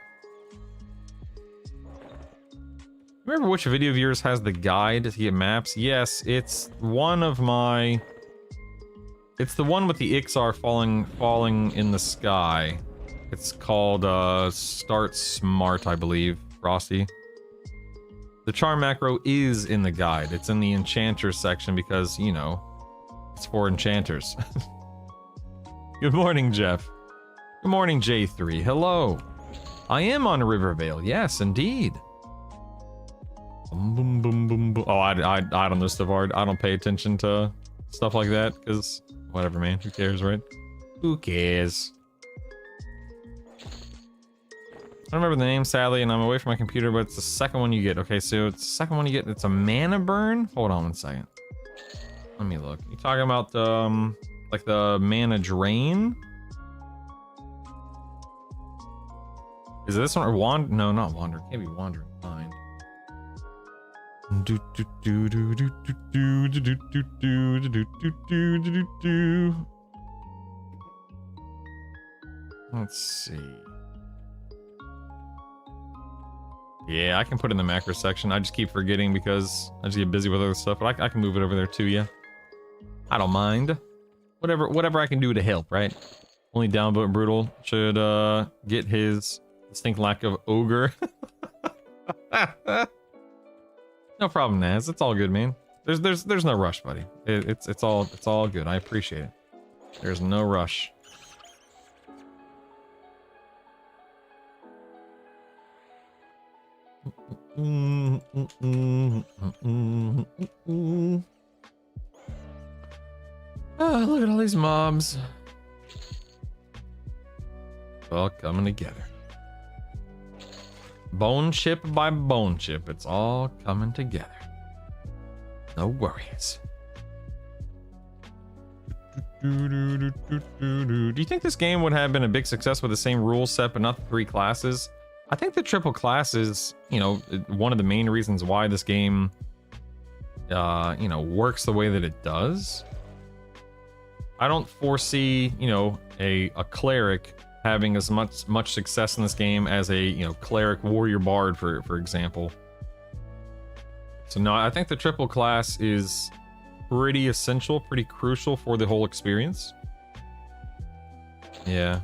Remember which video of yours has the guide to get maps? Yes, it's one of my. It's the one with the Ixar falling in the sky. It's called Start Smart, I believe. Frosty. The charm macro is in the guide. It's in the enchanter section because, you know, it's for enchanters. Good morning, Jeff. Good morning, J3. Hello. I am on Rivervale. Yes, indeed. Boom, boom, boom, boom. Oh, I don't know stuff hard. I don't pay attention to stuff like that because whatever, man. Who cares, right? Who cares? I don't remember the name, sadly, and I'm away from my computer, but it's the second one you get. Okay, so it's the second one you get. It's a mana burn. Hold on one second. Let me look. You talking about like the mana drain? Is it this one or wander? No, not wander. Can't be wandering mind. Let's see. Yeah, I can put it in the macro section. I just keep forgetting because I just get busy with other stuff. But I can move it over there too, yeah. I don't mind. Whatever I can do to help, right? Only downvote brutal should get his distinct lack of ogre. No problem, Naz. It's all good, man. There's no rush, buddy. It's all good. I appreciate it. There's no rush. Oh, look at all these mobs. All coming together. Bone chip by bone chip. It's all coming together. No worries. Do you think this game would have been a big success with the same rule set but not the 3 classes? I think the triple class is, you know, one of the main reasons why this game, you know, works the way that it does. I don't foresee, you know, a cleric having as much success in this game as a, you know, cleric warrior bard, for example. So no, I think the triple class is pretty essential, pretty crucial for the whole experience. Yeah.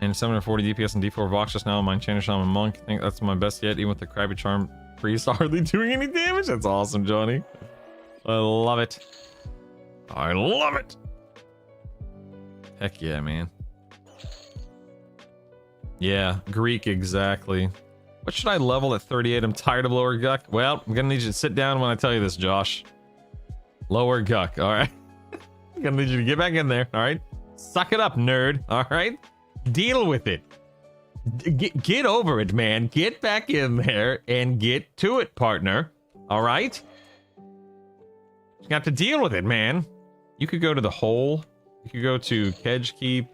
And 740 DPS and D4 Vox just now on my Enchanter Shaman Monk. I think that's my best yet, even with the Crabby Charm Priest hardly doing any damage. That's awesome, Johnny. I love it. I love it. Heck yeah, man. Yeah, Greek, exactly. What should I level at 38? I'm tired of lower Guck. Well, I'm gonna need you to sit down when I tell you this, Josh. Lower Guck, alright? I'm gonna need you to get back in there, alright? Suck it up, nerd, alright? Deal with it. Get over it, man. Get back in there and get to it, partner. All right? You have to deal with it, man. You could go to the hole. You could go to Kedge Keep.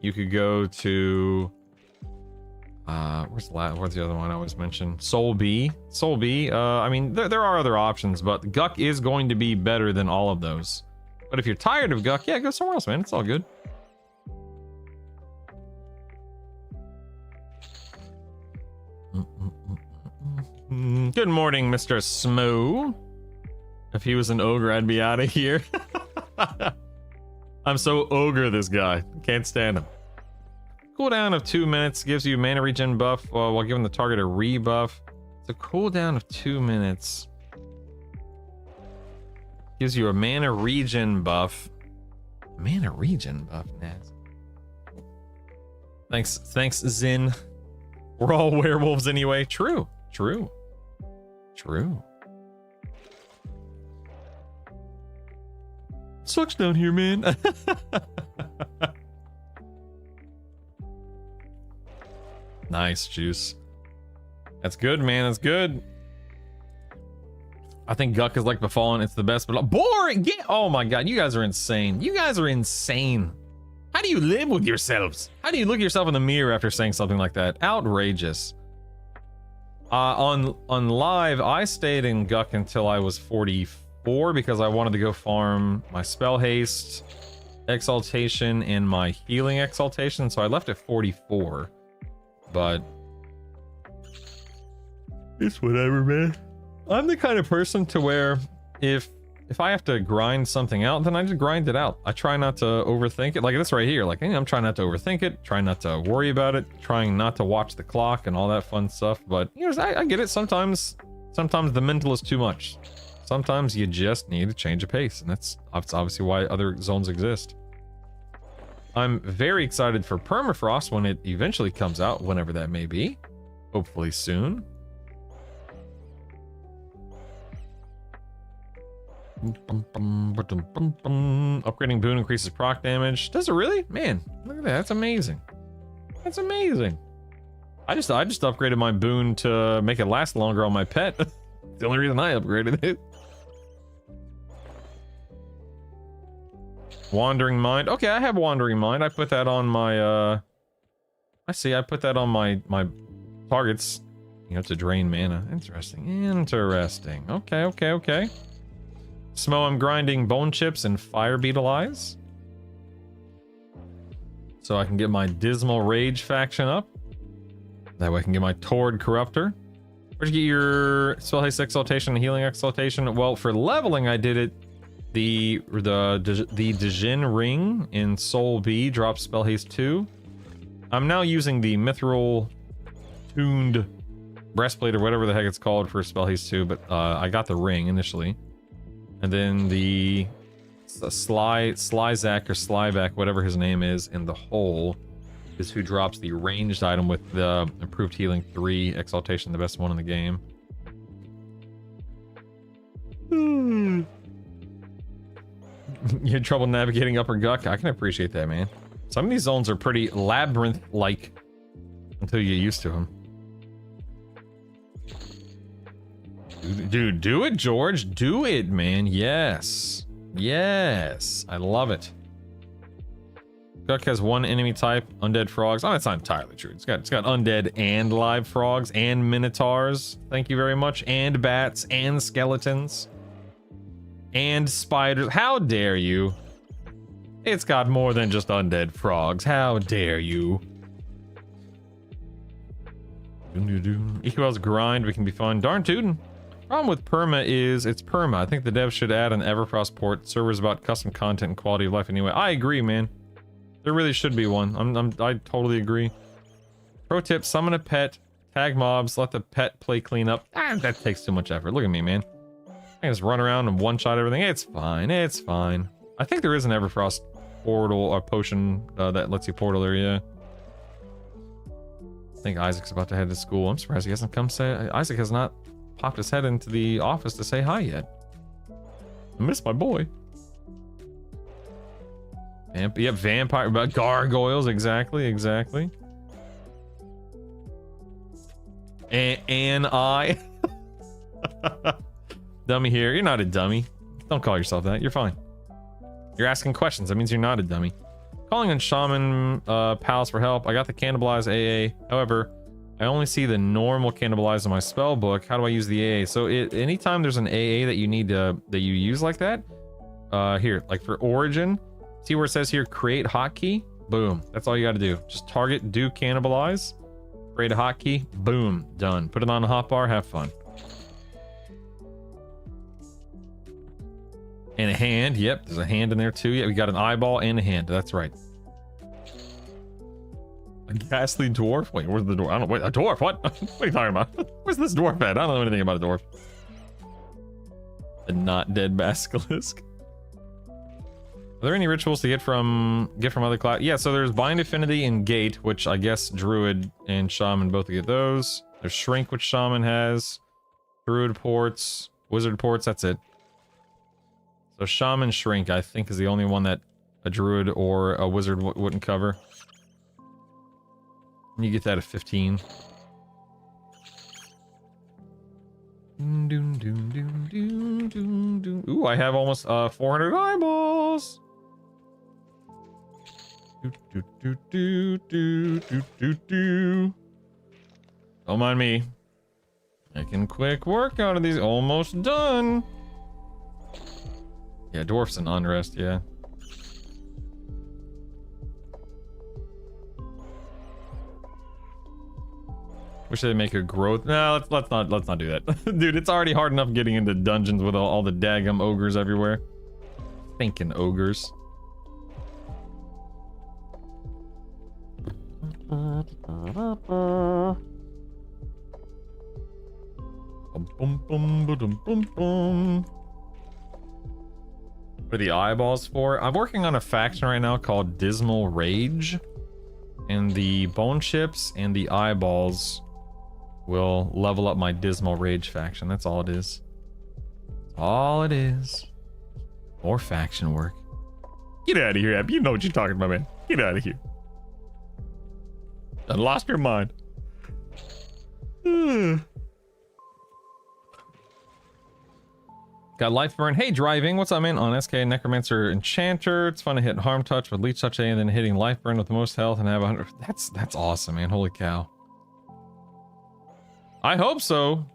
You could go to... where's the other one I always mention? Soul B. Soul B. I mean, there are other options, but Guck is going to be better than all of those. But if you're tired of Guck, yeah, go somewhere else, man. It's all good. Good morning, Mr. Smo. If he was an ogre, I'd be out of here. I'm so ogre, this guy. Can't stand him. Cooldown of 2 minutes gives you mana regen buff while giving the target a rebuff. It's a cooldown of 2 minutes. Gives you a mana regen buff. Mana regen buff, Naz. Thanks, Zin. We're all werewolves anyway. True. Sucks down here, man. Nice, Juice. That's good, man. That's good. I think Guck is like Befallen. It's the best, but boring. Oh my god, you guys are insane. You guys are insane. How do you live with yourselves? How do you look at yourself in the mirror after saying something like that? Outrageous. On live, I stayed in Guck until I was 44 because I wanted to go farm my spell haste, exaltation, and my healing exaltation. So I left at 44. But it's whatever, man. I'm the kind of person to where if I have to grind something out, then I just grind it out. I try not to overthink it. Like this right here. Like, I'm trying not to overthink it, trying not to worry about it, trying not to watch the clock and all that fun stuff. But you know, I get it. Sometimes the mental is too much. Sometimes you just need to change a pace, and that's obviously why other zones exist. I'm very excited for Permafrost when it eventually comes out, whenever that may be. Hopefully soon. Upgrading boon increases proc damage. Does it really? Man, look at that. That's amazing. That's amazing. I just upgraded my boon to make it last longer on my pet. The only reason I upgraded it. Wandering Mind. Okay, I have Wandering Mind. I put that on my I put that on my targets. You know, to drain mana. Interesting. Okay. Smo, I'm grinding bone chips and fire beetle eyes. So I can get my Dismal Rage faction up. That way I can get my Torrid Corruptor. Where'd you get your spell haste exaltation and healing exaltation? Well, for leveling I did it. The Djinn ring in Soul B drops spell haste 2. I'm now using the mithril tuned breastplate or whatever the heck it's called for spell haste 2, but I got the ring initially. And then the Slyzak or Slyvac, whatever his name is, in the hole is who drops the ranged item with the improved healing 3 exaltation, the best one in the game. You had trouble navigating Upper Guck? I can appreciate that, man. Some of these zones are pretty labyrinth-like until you get used to them. Dude, do it, George. Do it, man. Yes. I love it. Guck has one enemy type, undead frogs. Oh, that's not entirely true. It's got undead and live frogs and minotaurs. Thank you very much. And bats and skeletons. And spiders. How dare you? It's got more than just undead frogs. How dare you? EQL's grind, we can be fun. Darn tootin'. Problem with perma is it's perma. I think the devs should add an EverQuest port. Servers about custom content and quality of life anyway. I agree, man. There really should be one. I totally agree. Pro tip, summon a pet, tag mobs, let the pet play cleanup. That takes too much effort. Look at me, man. I can just run around and one-shot everything. It's fine. It's fine. I think there is an Everfrost portal or potion that lets you portal area. I think Isaac's about to head to school. I'm surprised he hasn't come say... Isaac has not popped his head into the office to say hi yet. I miss my boy. Yep, vampire... Gargoyles, exactly. And I... Dummy here. You're not a dummy. Don't call yourself that. You're fine. You're asking questions. That means you're not a dummy. Calling on Shaman Palace for help. I got the Cannibalize AA. However, I only see the normal Cannibalize in my spell book. How do I use the AA? So anytime there's an AA that you need to that you use like that, here, like for Origin, see where it says here create hotkey? Boom. That's all you got to do. Just target, do Cannibalize, create a hotkey, boom, done. Put it on a hotbar, have fun. And a hand. Yep, there's a hand in there too. Yeah, we got an eyeball and a hand. That's right. A ghastly dwarf? Wait, where's the dwarf? I don't know. Wait, a dwarf? What? What are you talking about? Where's this dwarf at? I don't know anything about a dwarf. A not dead basilisk. Are there any rituals to get from other class? Yeah, so there's Bind Affinity and Gate, which I guess Druid and Shaman both get those. There's Shrink, which Shaman has. Druid ports, Wizard ports, that's it. So Shaman Shrink, I think, is the only one that a Druid or a Wizard wouldn't cover. And you get that at 15. Ooh, I have almost 400 eyeballs. Don't mind me. Making quick work out of these. Almost done. Yeah, dwarfs and unrest, yeah. Wish they'd make a growth. No, let's not do that. Dude, it's already hard enough getting into dungeons with all the daggum ogres everywhere. Thinking ogres. What are the eyeballs for? I'm working on a faction right now called Dismal Rage. And the bone chips and the eyeballs will level up my Dismal Rage faction. That's all it is. That's all it is. More faction work. Get out of here, Ab. You know what you're talking about, man. Get out of here. I lost your mind. Got life burn. Hey, driving. What's up, man? On SK Necromancer Enchanter. It's fun to hit Harm Touch with Leech Touch A and then hitting life burn with the most health and have 100. That's awesome, man. Holy cow. I hope so.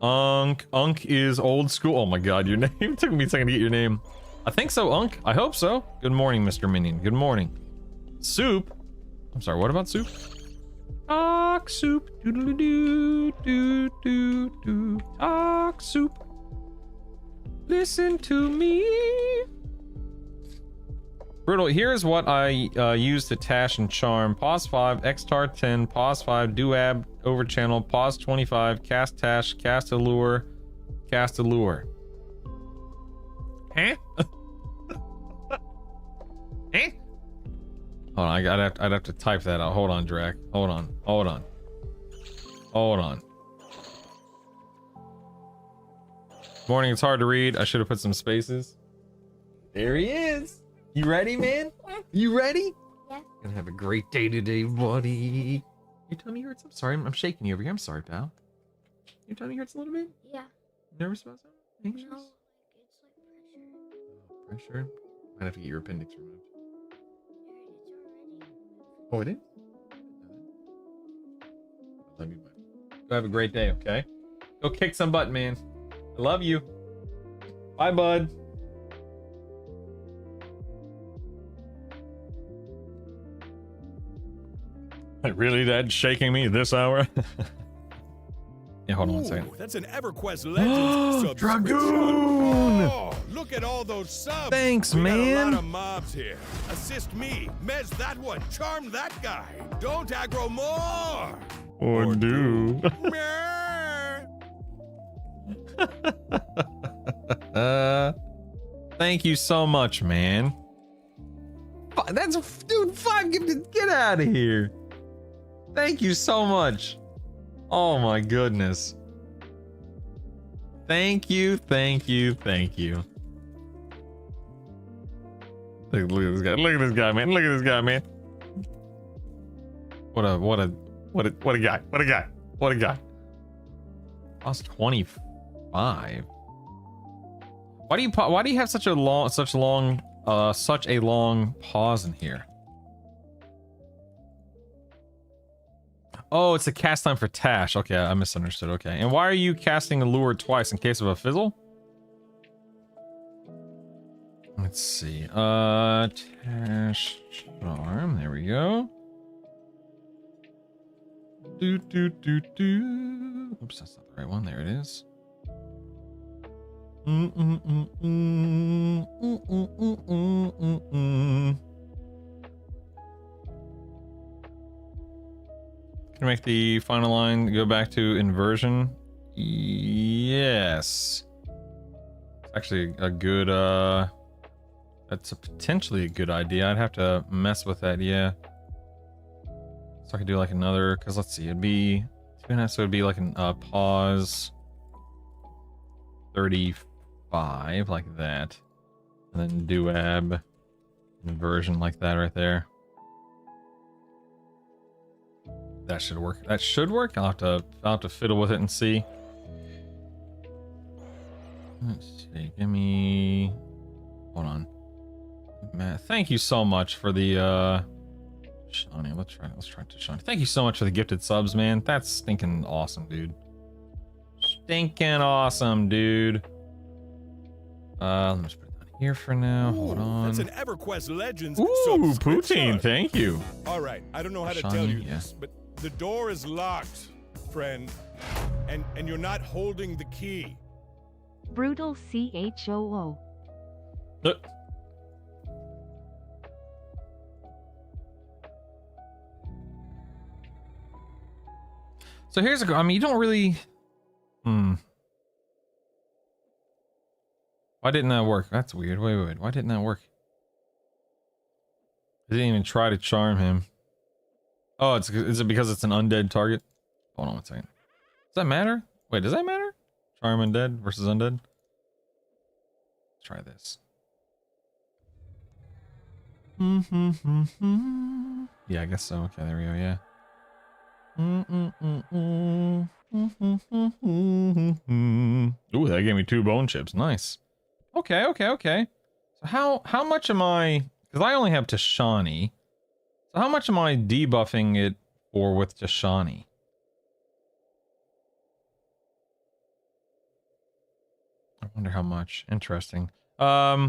Unk is old school. Oh my god, your name. It took me a second to get your name. I think so, Unk. I hope so. Good morning, Mr. Minion. Good morning. Soup. I'm sorry, what about soup? Talk soup. Doo-doo-doo-doo-doo-doo. Talk soup. Listen to me. Brutal, here's what I use to Tash and Charm. Pause 5, Xtar 10, pause 5, Duab, over channel, pause 25, cast Tash, cast Allure, cast Allure. Huh? Huh? Hold on, I'd have to type that out. Hold on, Drac. Hold on. Morning, it's hard to read. I should have put some spaces. There he is. You ready, man? Yeah. You ready? Yeah. Gonna have a great day today, buddy. Your tummy hurts? I'm sorry. I'm shaking you over here. I'm sorry, pal. Your tummy hurts a little bit? Yeah. Nervous about something? Anxious? No, it's like pressure. Pressure? Might have to get your appendix removed. It's already. Oh, it is? Love you, buddy. Go have a great day, okay? Go kick some butt, man. I love you. Bye, bud. Really, Dad? Shaking me this hour? Yeah, hold on one second. Ooh, that's an EverQuest legend subscription. Dragoon! Oh, look at all those subs. Thanks, we man. got a lot of mobs here. Assist me. Mez that one. Charm that guy. Don't aggro more. Or do. Meh. Thank you so much, man. That's dude. Fuck, get out of here. Thank you so much. Oh my goodness. Thank you. Look at this guy. Look at this guy, man. What a guy. Plus 25. Why do you have such a long pause in here? Oh, it's a cast time for Tash. Okay, I misunderstood. Okay. And why are you casting Allure twice in case of a fizzle? Let's see. Tash Charm. There we go. Oops, that's not the right one. There it is. Can I make the final line go back to inversion? Yes. It's actually a good, that's a potentially a good idea. I'd have to mess with that, yeah. So I could do like another, because let's see, it'd be, so it'd be like an pause 35, like that. And then duab inversion like that right there. That should work. That should work. I'll have to fiddle with it and see. Let's see. Give me. Hold on. Matt, thank you so much for the Shawnee. Let's try to Shawnee. Thank you so much for the gifted subs, man. That's stinking awesome, dude. Stinking awesome, dude. Let me just put it down here for now. Hold on. That's an EverQuest Legends. Ooh, Poutine, thank you. All right, I don't know how to Shawnee, tell you yeah. this, but the door is locked, friend, and you're not holding the key. Brutal CHOO. Look. So here's a. I mean, you don't really. Why didn't that work? That's weird. Wait. Why didn't that work? I didn't even try to charm him. Oh, is it because it's an undead target? Hold on one second. Does that matter? Wait, does that matter? Charm undead versus undead? Let's try this. Yeah, I guess so. Okay, there we go. Yeah. Ooh, that gave me 2 bone chips. Nice. Okay. So how much am I? Because I only have Tashani. So how much am I debuffing it for with Tashani? I wonder how much. Interesting. Yeah,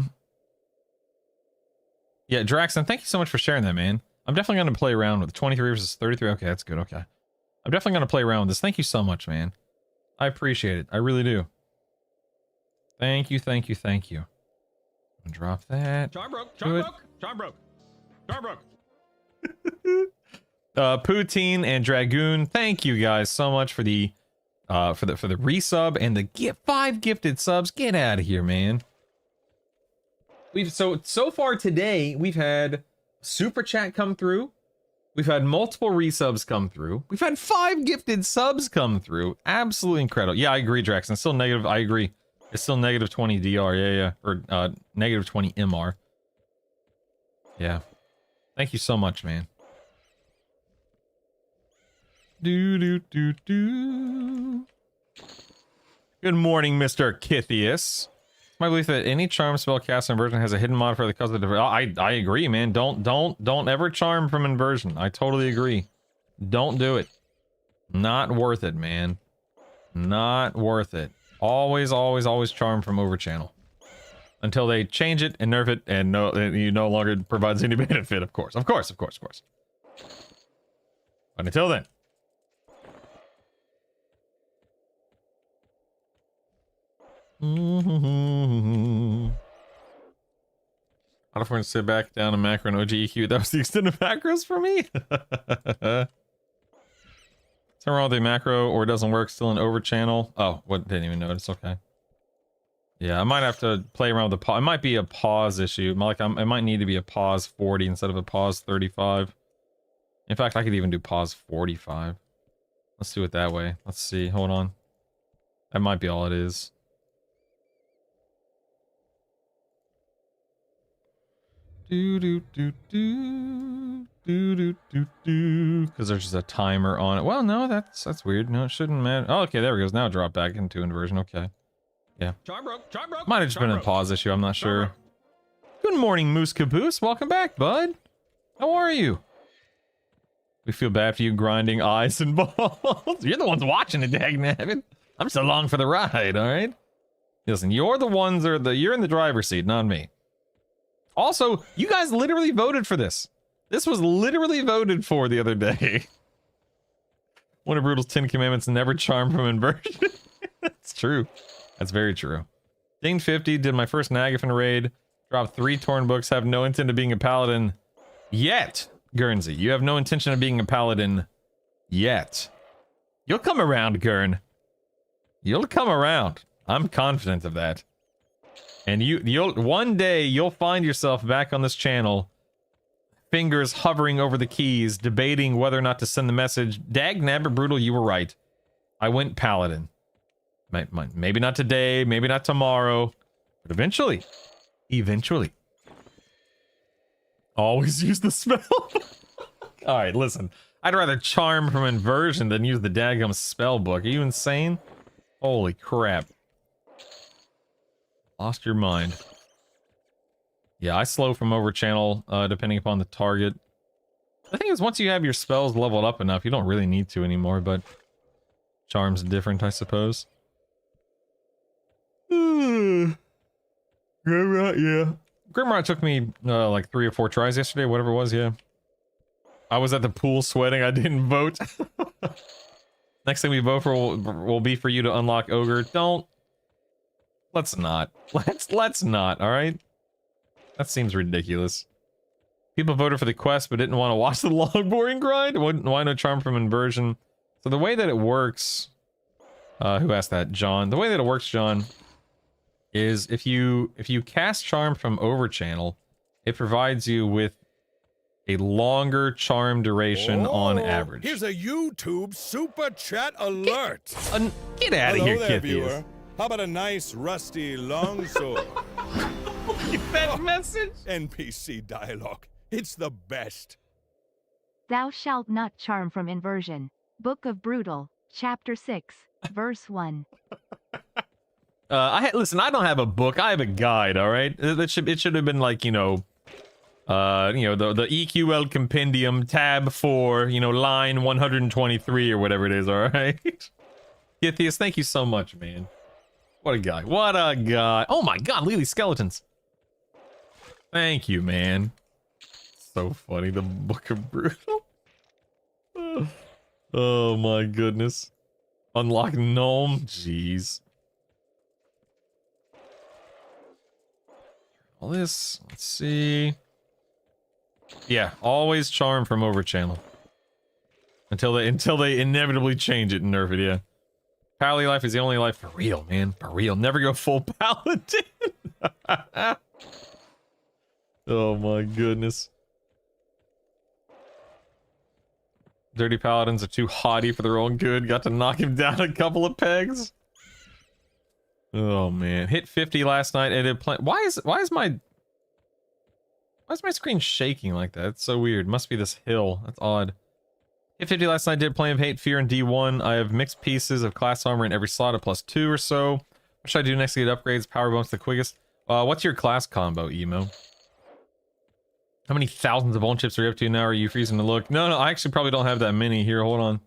Draxon, thank you so much for sharing that, man. I'm definitely going to play around with 23 versus 33. Okay, that's good. Okay. I'm definitely going to play around with this. Thank you so much, man. I appreciate it. I really do. Thank you. Drop that. Charm broke. Poutine and Dragoon, thank you guys so much for the resub and the 5 gifted subs. Get out of here, man. We've so far today we've had super chat come through. We've had multiple resubs come through. We've had 5 gifted subs come through. Absolutely incredible. Yeah, I agree, Draxon. Still negative. I agree. It's still negative 20 DR. Yeah. Or negative 20 MR. Yeah. Thank you so much, man. Good morning, Mr. Kithius. My belief that any charm spell cast inversion has a hidden mod for the cause of the I agree, man. Don't ever charm from inversion. I totally agree. Don't do it. Not worth it, man. Not worth it. Always charm from overchannel. Until they change it and nerf it and you no longer provides any benefit, of course. Of course. But until then. I don't want to sit back down and macro and OGEQ. That was the extent of macros for me. Something wrong with the macro or it doesn't work still in overchannel. Oh, what? Didn't even notice. Okay. Yeah, I might have to play around with the pause. It might be a pause issue. Like it might need to be a pause 40 instead of a pause 35. In fact, I could even do pause 45. Let's do it that way. Let's see. Hold on. That might be all it is. Because there's just a timer on it. Well, no, that's weird. No, it shouldn't matter. Oh, okay, there it goes. Now it dropped back into inversion. Okay. Yeah. Charm broke. Might have just been a pause issue. I'm not sure. Good morning, Moose Caboose. Welcome back, bud. How are you? We feel bad for you grinding eyes and balls. You're the ones watching it, dagnabbit. I'm so long for the ride, all right? Listen, you're the ones you're in the driver's seat, not me. Also, you guys literally voted for this. This was literally voted for the other day. One of Brutal's 10 commandments, never charm from inversion. That's true. That's very true. Dinged 50, did my first Nagafen raid, dropped 3 torn books, have no intent of being a paladin yet. Guernsey, you have no intention of being a paladin yet. You'll come around, Gurn. You'll come around. I'm confident of that. And you'll one day you'll find yourself back on this channel, fingers hovering over the keys, debating whether or not to send the message. Dag nabbit brutal, you were right. I went paladin. Maybe not today, maybe not tomorrow, but eventually. Eventually. Always use the spell. Alright, listen. I'd rather charm from inversion than use the daggum spell book. Are you insane? Holy crap. Lost your mind. Yeah, I slow from over channel, depending upon the target. The thing is, once you have your spells leveled up enough, you don't really need to anymore, but charm's different, I suppose. Grimrot, yeah. Grimrot took me, like 3 or 4 tries yesterday, whatever it was, yeah. I was at the pool sweating, I didn't vote. Next thing we vote for will be for you to unlock Ogre. Don't. Let's not. Let's not, alright? That seems ridiculous. People voted for the quest but didn't want to watch the long boring grind? Why no charm from inversion? So the way that it works... who asked that? John. The way that it works, John, is if you cast charm from overchannel, it provides you with a longer charm duration on average. Here's a YouTube super chat alert. Get out of Hello here, there, Kithius. viewer. How about a nice rusty longsword? That message? NPC dialogue. It's the best. Thou shalt not charm from inversion. Book of Brutal, Chapter 6, Verse 1. Listen, I don't have a book. I have a guide, all right? It should have been like, the EQL compendium tab 4, line 123 or whatever it is, all right? Githius, thank you so much, man. What a guy. What a guy. Oh my god, Lily Skeletons. Thank you, man. So funny, the Book of Brutal. Oh my goodness. Unlock Gnome. Jeez. All this, let's see. Yeah, always charm from overchannel. Until they inevitably change it and nerf it, yeah. Pally life is the only life for real, man. For real. Never go full paladin. Oh my goodness. Dirty paladins are too haughty for their own good. Got to knock him down a couple of pegs. Oh man. Hit 50 last night and it why is my screen shaking like that? It's so weird. Must be this hill. That's odd. Hit 50 last night, did Plane of Hate, Fear, and D1. I have mixed pieces of class armor in every slot at +2 or so. What should I do next to get upgrades? Power bumps the quickest. What's your class combo, Emo? How many thousands of bone chips are you up to now? Are you freezing to look? No, I actually probably don't have that many. Here, hold on.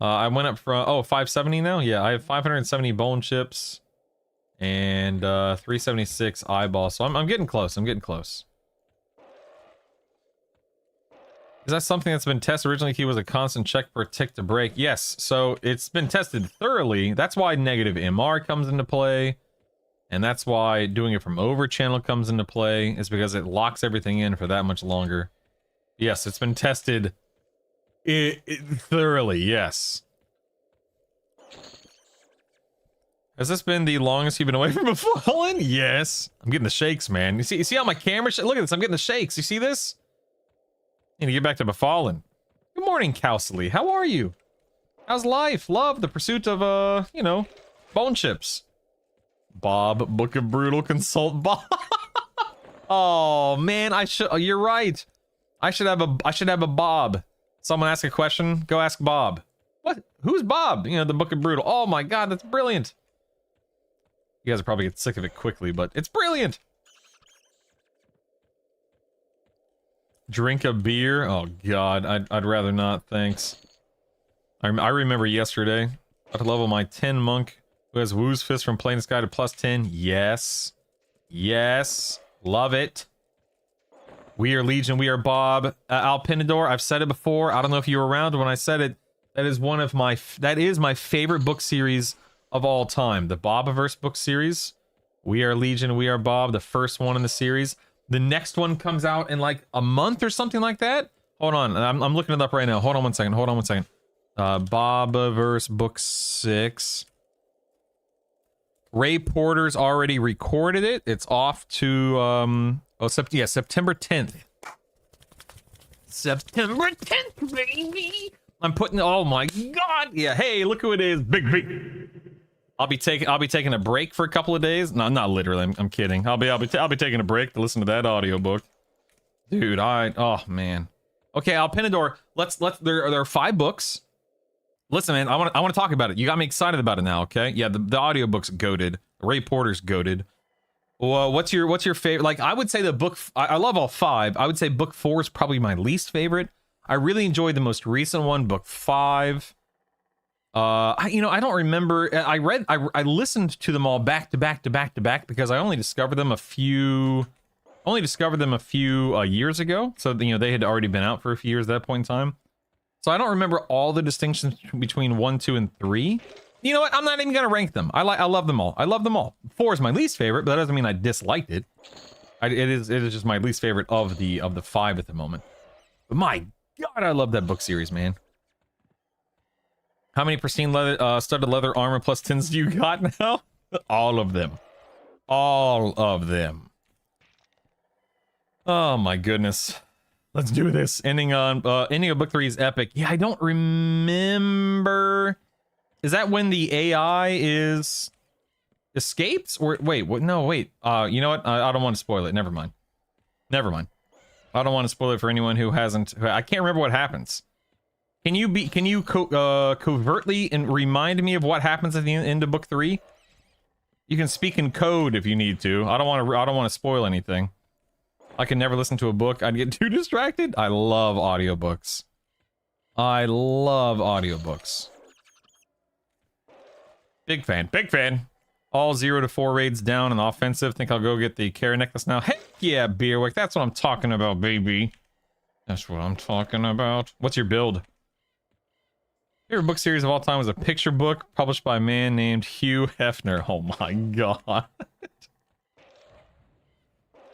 I went up from... 570 now? Yeah, I have 570 bone chips. And 376 eyeballs. So I'm getting close. I'm getting close. Is that something that's been tested? Originally, he was a constant check per tick to break. Yes, so it's been tested thoroughly. That's why negative MR comes into play. And that's why doing it from over channel comes into play, is because it locks everything in for that much longer. Yes, it's been tested thoroughly, yes. Has this been the longest you've been away from a fallen? Yes. I'm getting the shakes, man. You see how my camera... Look at this, I'm getting the shakes. You see this? Need to get back to Befallen. Good morning, Cowsley. How are you? How's life? Love, the pursuit of, bone chips. Bob, Book of Brutal, consult Bob. Oh, man, you're right. I should have a Bob. Someone ask a question, go ask Bob. What? Who's Bob? The Book of Brutal. Oh my god, that's brilliant. You guys will probably get sick of it quickly, but it's brilliant. Drink a beer? Oh god, I'd rather not, thanks. I remember yesterday, I had to level my 10 monk who has Woo's Fist from Plain Sky to +10. Yes. Yes. Love it. We are Legion, we are Bob. Alpinador, I've said it before. I don't know if you were around when I said it. That is that is my favorite book series of all time. The Bobiverse book series. We Are Legion, We Are Bob, the first one in the series. The next one comes out in like a month or something like that. Hold on, I'm looking it up right now. Hold on one second. Bobiverse Book 6. Ray Porter's already recorded it. It's off to September 10th. September 10th, baby. I'm putting, oh my god. Yeah, hey, look who it is. Big V. I'll be taking a break for a couple of days. No, not literally. I'm kidding. I'll be taking a break to listen to that audiobook. Dude, oh man. Okay, Alpinador, there are 5 books. Listen, man, I want to talk about it. You got me excited about it now, okay? Yeah, the audiobook's goated. Ray Porter's goated. Well, what's your favorite? Like, I would say the book, I love all 5. I would say book 4 is probably my least favorite. I really enjoyed the most recent one, book 5. I don't remember. I listened to them all back to back because I only discovered them a few years ago. So, they had already been out for a few years at that point in time. So I don't remember all the distinctions between 1, 2, and 3. You know what? I'm not even gonna rank them. I love them all. I love them all. 4 is my least favorite, but that doesn't mean I disliked it. It is just my least favorite of the 5 at the moment. But my god, I love that book series, man. How many pristine leather, studded leather armor plus 10s do you got now? All of them. All of them. Oh my goodness. Let's do this. Ending of book 3 is epic. Yeah, I don't remember. Is that when the AI escapes? Or wait, what? No, wait. You know what? I don't want to spoil it. Never mind. I don't want to spoil it for anyone who hasn't. I can't remember what happens. Can you covertly and remind me of what happens at the end of book 3? You can speak in code if you need to. I don't want to spoil anything. I can never listen to a book. I'd get too distracted. I love audiobooks. Big fan. All 0 to 4 raids down and offensive. Think I'll go get the Kara necklace now. Heck yeah, Beerwick. That's what I'm talking about, baby. That's what I'm talking about. What's your build? Favorite book series of all time was a picture book published by a man named Hugh Hefner. Oh my god.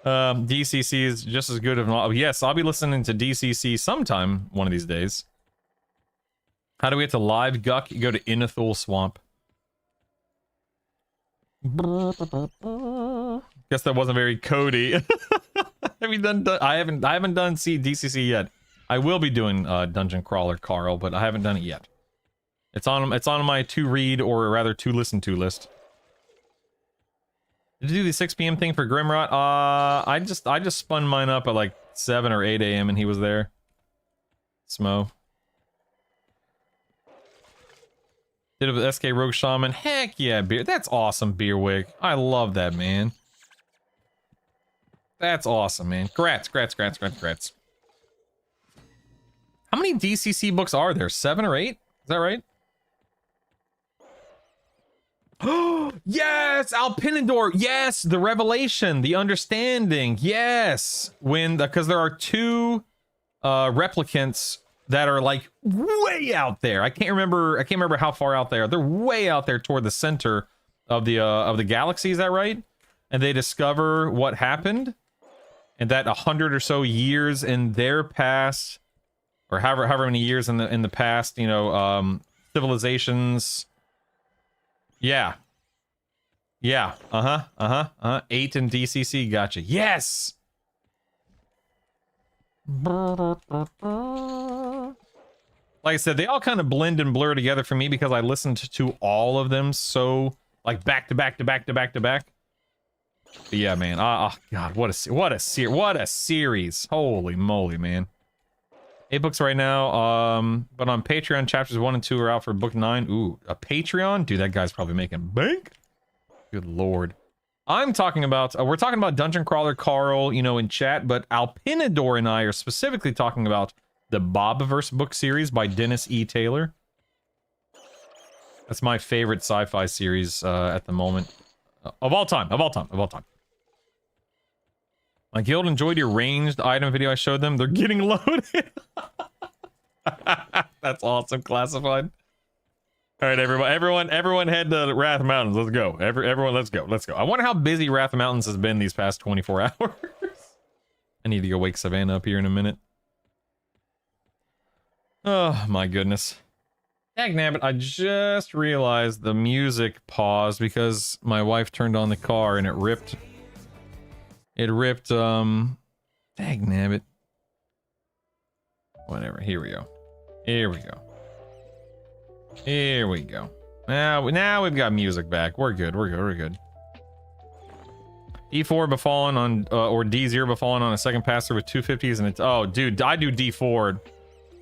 DCC is just as good, if not. Yes, I'll be listening to DCC sometime one of these days. How do we get to live Guck? You go to Inethul Swamp. Guess that wasn't very Cody. Have you done? I haven't done DCC yet. I will be doing Dungeon Crawler Carl, but I haven't done it yet. It's on my to read or rather to listen to list. Did you do the 6 p.m. thing for Grimrot? I just spun mine up at like 7 or 8 a.m. and he was there. Smo. Did it with SK Rogue Shaman. Heck yeah, beer. That's awesome, Beerwig. I love that, man. That's awesome, man. Grats. How many DCC books are there? 7 or 8? Is that right? Yes, Alpinador. Yes, the revelation, the understanding. Yes, because there are 2 replicants that are like way out there. I can't remember how far out they are. They're way out there toward the center of the galaxy. Is that right? And they discover what happened, and that 100 or so years in their past, or however many years in the past, civilizations. Yeah. 8 in DCC. Gotcha. Yes. Like I said, they all kind of blend and blur together for me because I listened to all of them so like back to back. But yeah, man. Oh god, what a series. Holy moly, man. 8 books right now, but on Patreon, chapters 1 and 2 are out for book 9. Ooh, a Patreon? Dude, that guy's probably making bank. Good lord. I'm talking about, we're talking about Dungeon Crawler Carl, in chat, but Alpinador and I are specifically talking about the Bobiverse book series by Dennis E. Taylor. That's my favorite sci-fi series at the moment. Of all time. My guild enjoyed your ranged item video I showed them. They're getting loaded. That's awesome, Classified. All right, everyone head to Wrath Mountains. Let's go. Everyone, let's go. I wonder how busy Wrath Mountains has been these past 24 hours. I need to go wake Savannah up here in a minute. Oh my goodness. Dagnabbit, I just realized the music paused because my wife turned on the car and it ripped, dagnabbit. Whatever, here we go. Now we've got music back. We're good. D4 befallen on, or D0 befallen on a second pass through with 250s, and it's, oh dude, I do D4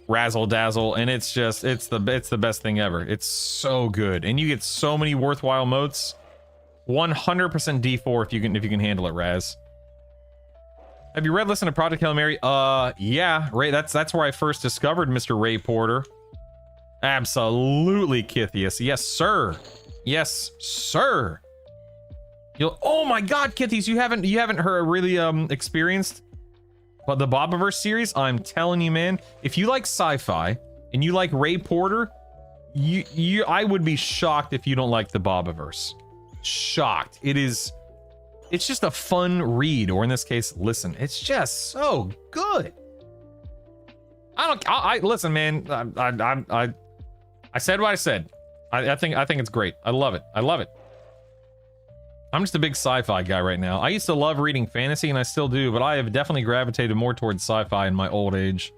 razzle dazzle, and it's the best thing ever. It's so good, and you get so many worthwhile motes. 100% D4 if you can handle it, Raz. Have you read Listen to Project Hail Mary? Yeah, Ray. That's where I first discovered Mr. Ray Porter. Absolutely, Kithius. Yes, sir. Yes, sir. Oh my God, Kithius, you haven't heard really experienced but the Bobiverse series. I'm telling you, man, if you like sci-fi and you like Ray Porter, I would be shocked if you don't like the Bobiverse. Shocked. It's just a fun read, or in this case, listen. It's just so good. Listen, man. I said what I said. I think it's great. I love it. I'm just a big sci-fi guy right now. I used to love reading fantasy, and I still do, but I have definitely gravitated more towards sci-fi in my old age.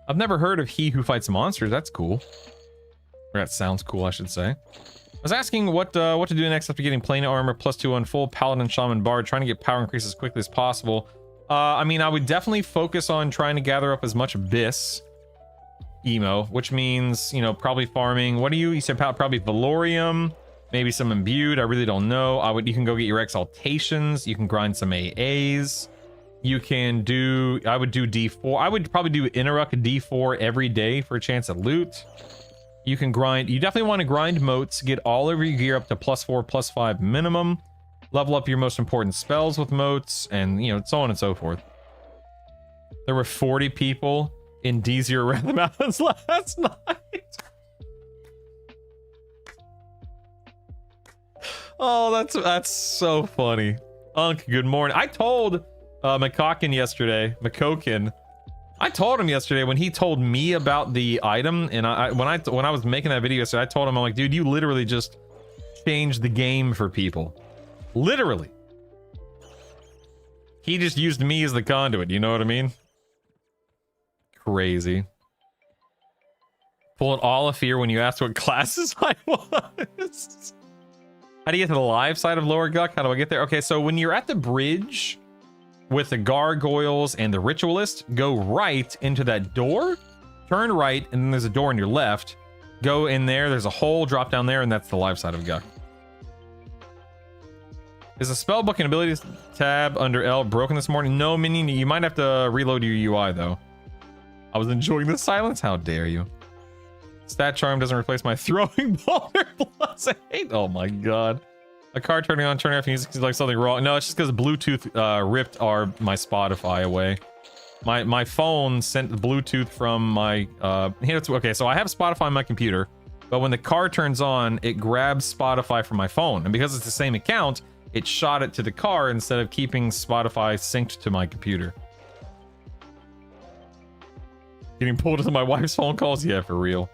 I've never heard of He Who Fights Monsters. That's cool. Or that sounds cool, I should say. I was asking what to do next after getting plain armor +2 on full paladin, shaman, bard, trying to get power increase as quickly as possible. I mean, I would definitely focus on trying to gather up as much BiS emo, which means, you know, probably farming. What do you said? Probably Valorium, maybe some imbued. I really don't know. You can go get your exaltations. You can grind some AAs. You can do, I would do D4. I would probably do Inaruk D4 every day for a chance at loot. You can grind, you definitely want to grind motes, get all of your gear up to +4, +5 minimum. Level up your most important spells with motes, and, you know, so on and so forth. There were 40 people in D0 around the mountains last night. Oh, that's so funny. Unk, good morning. I told McCocken yesterday, I told him yesterday when he told me about the item, and when I was making that video yesterday, I told him, I'm like, dude, you literally just changed the game for people. Literally. He just used me as the conduit, you know what I mean? Crazy. Full of all of fear when you asked what classes I was. How do you get to the live side of Lower Guck? How do I get there? Okay, so when you're at the bridge with the gargoyles and the ritualist, go right into that door, turn right, and then there's a door on your left. Go in there, there's a hole, drop down there, and that's the live side of Guck. Is the spellbook and abilities tab under L broken this morning? No, Minion, you might have to reload your UI though. I was enjoying the silence, how dare you. Stat charm doesn't replace my throwing boulder plus 8. Oh my god. A card turning on, turning off music is like something wrong. No, it's just because Bluetooth ripped my Spotify away. My phone sent Bluetooth from my okay, so I have Spotify on my computer, but when the car turns on, it grabs Spotify from my phone, and because it's the same account, it shot it to the car instead of keeping Spotify synced to my computer. Getting pulled into my wife's phone calls? Yeah, for real.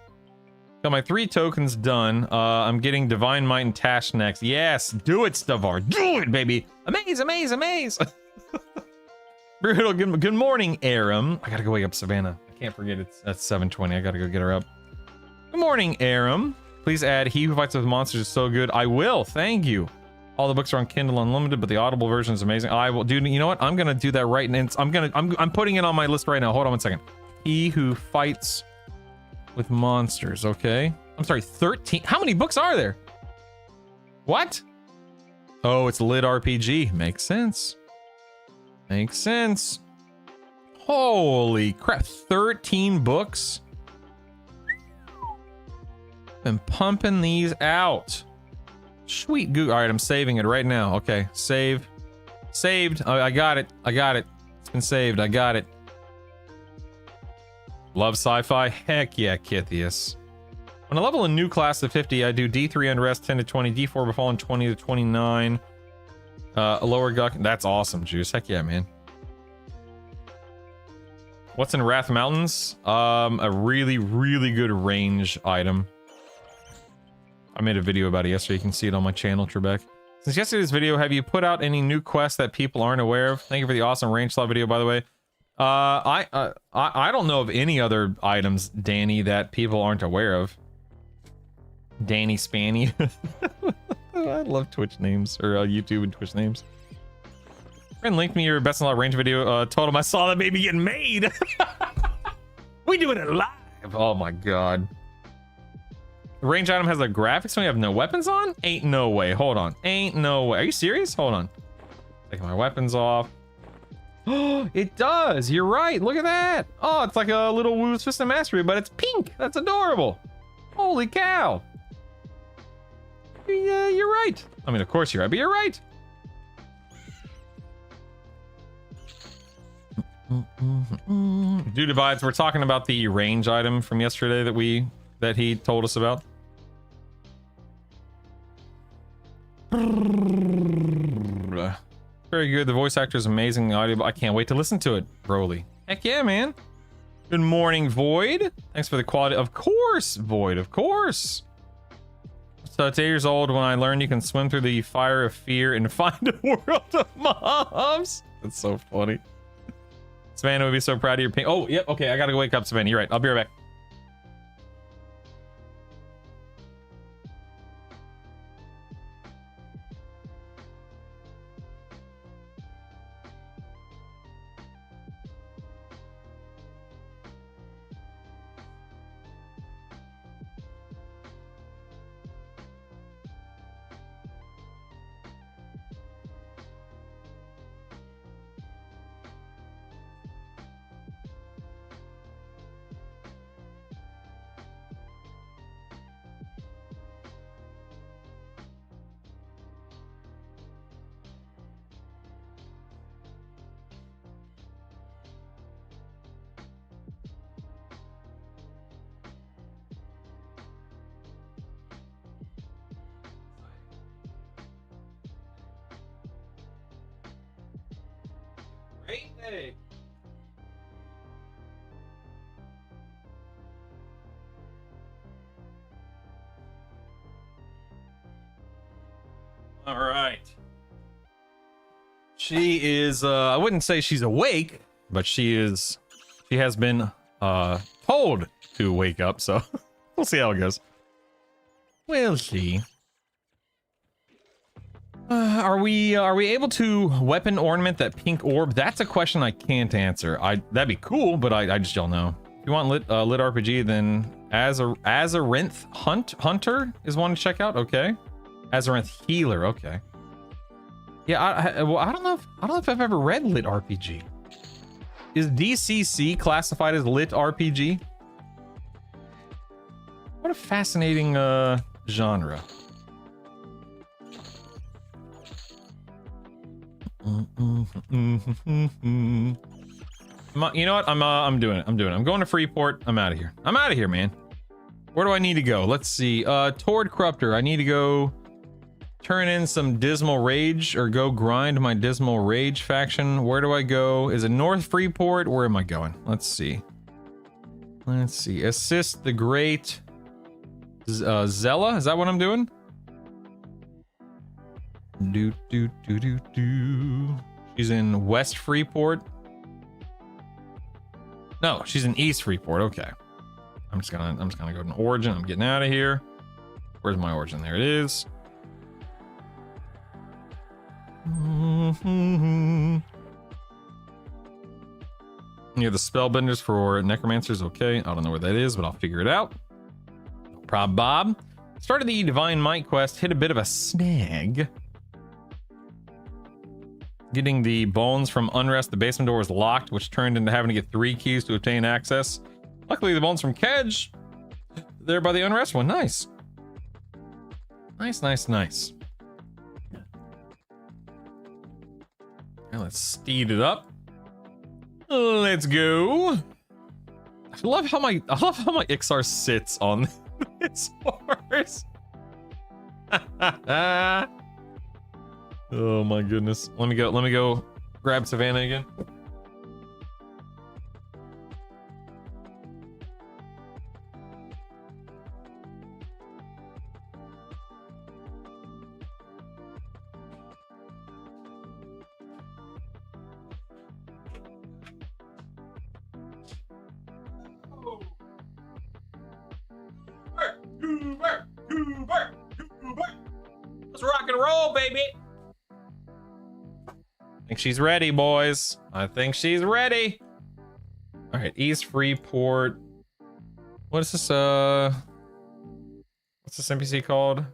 Got my 3 tokens done. I'm getting Divine Might and Tash next. Yes, do it, Stavar. Do it, baby. Amaze, amaze, amaze. Brutal, good morning, Aram. I gotta go wake up Savannah. I can't forget it's at 7:20. I gotta go get her up. Good morning, Aram. Please add He Who Fights with Monsters is so good. I will, thank you. All the books are on Kindle Unlimited, but the Audible version is amazing. I will, dude. You know what? I'm gonna do that right now. I'm putting it on my list right now. Hold on 1 second. He Who Fights with Monsters. Okay. I'm sorry. 13. How many books are there? What? Oh, it's Lit RPG. Makes sense. Makes sense. Holy crap! 13 books. Been pumping these out. Sweet goo. All right, I'm saving it right now. Okay, save. Saved. Oh, I got it. I got it. It's been saved. I got it. Love sci-fi? Heck yeah, Kithius. When I level a new class to 50, I do D3 unrest 10 to 20, D4 befallen 20 to 29. A lower guck. That's awesome, Juice. Heck yeah, man. What's in Wrath Mountains? A really, really good range item. I made a video about it yesterday. You can see it on my channel, Trebek. Since yesterday's video, have you put out any new quests that people aren't aware of? Thank you for the awesome range slot video, by the way. I don't know of any other items, Danny, that people aren't aware of. Danny Spanny. I love Twitch names, or YouTube and Twitch names. Friend linked me your best in lot range video. Told him I saw that baby getting made. We doing it live. Oh my god. The range item has a graphics when you have no weapons on? Ain't no way. Hold on. Ain't no way. Are you serious? Hold on. Taking my weapons off. Oh, it does. You're right. Look at that. Oh, it's like a little Woo's Fist of Mastery, but it's pink. That's adorable. Holy cow. Yeah, you're right. I mean, of course you're right, but you're right. Dude Divides, we're talking about the range item from yesterday that he told us about. Very good. The voice actor is amazing. The audio, I can't wait to listen to it. Broly. Heck yeah, man. Good morning, Void. Thanks for the quality. Of course, Void. Of course. So it's 8 years old when I learned you can swim through the fire of fear and find a world of mobs. That's so funny. Savannah would be so proud of your pink. Oh, yep. Okay, I gotta go wake up, Savannah. You're right. I'll be right back. Great day. All right. She is, I wouldn't say she's awake, but she has been, told to wake up, so we'll see how it goes. We'll see. Are we able to weapon ornament that pink orb? That's a question I can't answer. That'd be cool, but I just don't know. If you want lit RPG, then Azarinth Hunter is one to check out. Okay, Azarinth Healer. Okay. Yeah, well, I don't know if I've ever read lit RPG. Is DCC classified as lit RPG? What a fascinating genre. You know what? I'm doing it. I'm going to Freeport. I'm out of here. I'm out of here, man. Where do I need to go? Let's see. Toward Corruptor. I need to go turn in some Dismal Rage or go grind my Dismal Rage faction. Where do I go? Is it North Freeport? Where am I going? Let's see. Let's see. Assist the great Zella. Is that what I'm doing? She's in West Freeport. No, she's in East Freeport. Okay. I'm just gonna go to Origin. I'm getting out of here. Where's my Origin? There it is. Near the Spellbenders for Necromancers. Okay, I don't know where that is, but I'll figure it out. No problem, Bob. Started the Divine Might quest. Hit a bit of a snag. Getting the bones from Unrest, the basement door was locked, which turned into having to get 3 keys to obtain access. Luckily, the bones from Kedge, there by the Unrest one. Nice. Nice. Now let's speed it up. Let's go. I love how my Ixar sits on It's horse. Oh my goodness. Let me go grab Savannah again. Let's rock and roll, baby. I think she's ready, boys. I think she's ready. All right, East Freeport. What is this? What's this NPC called?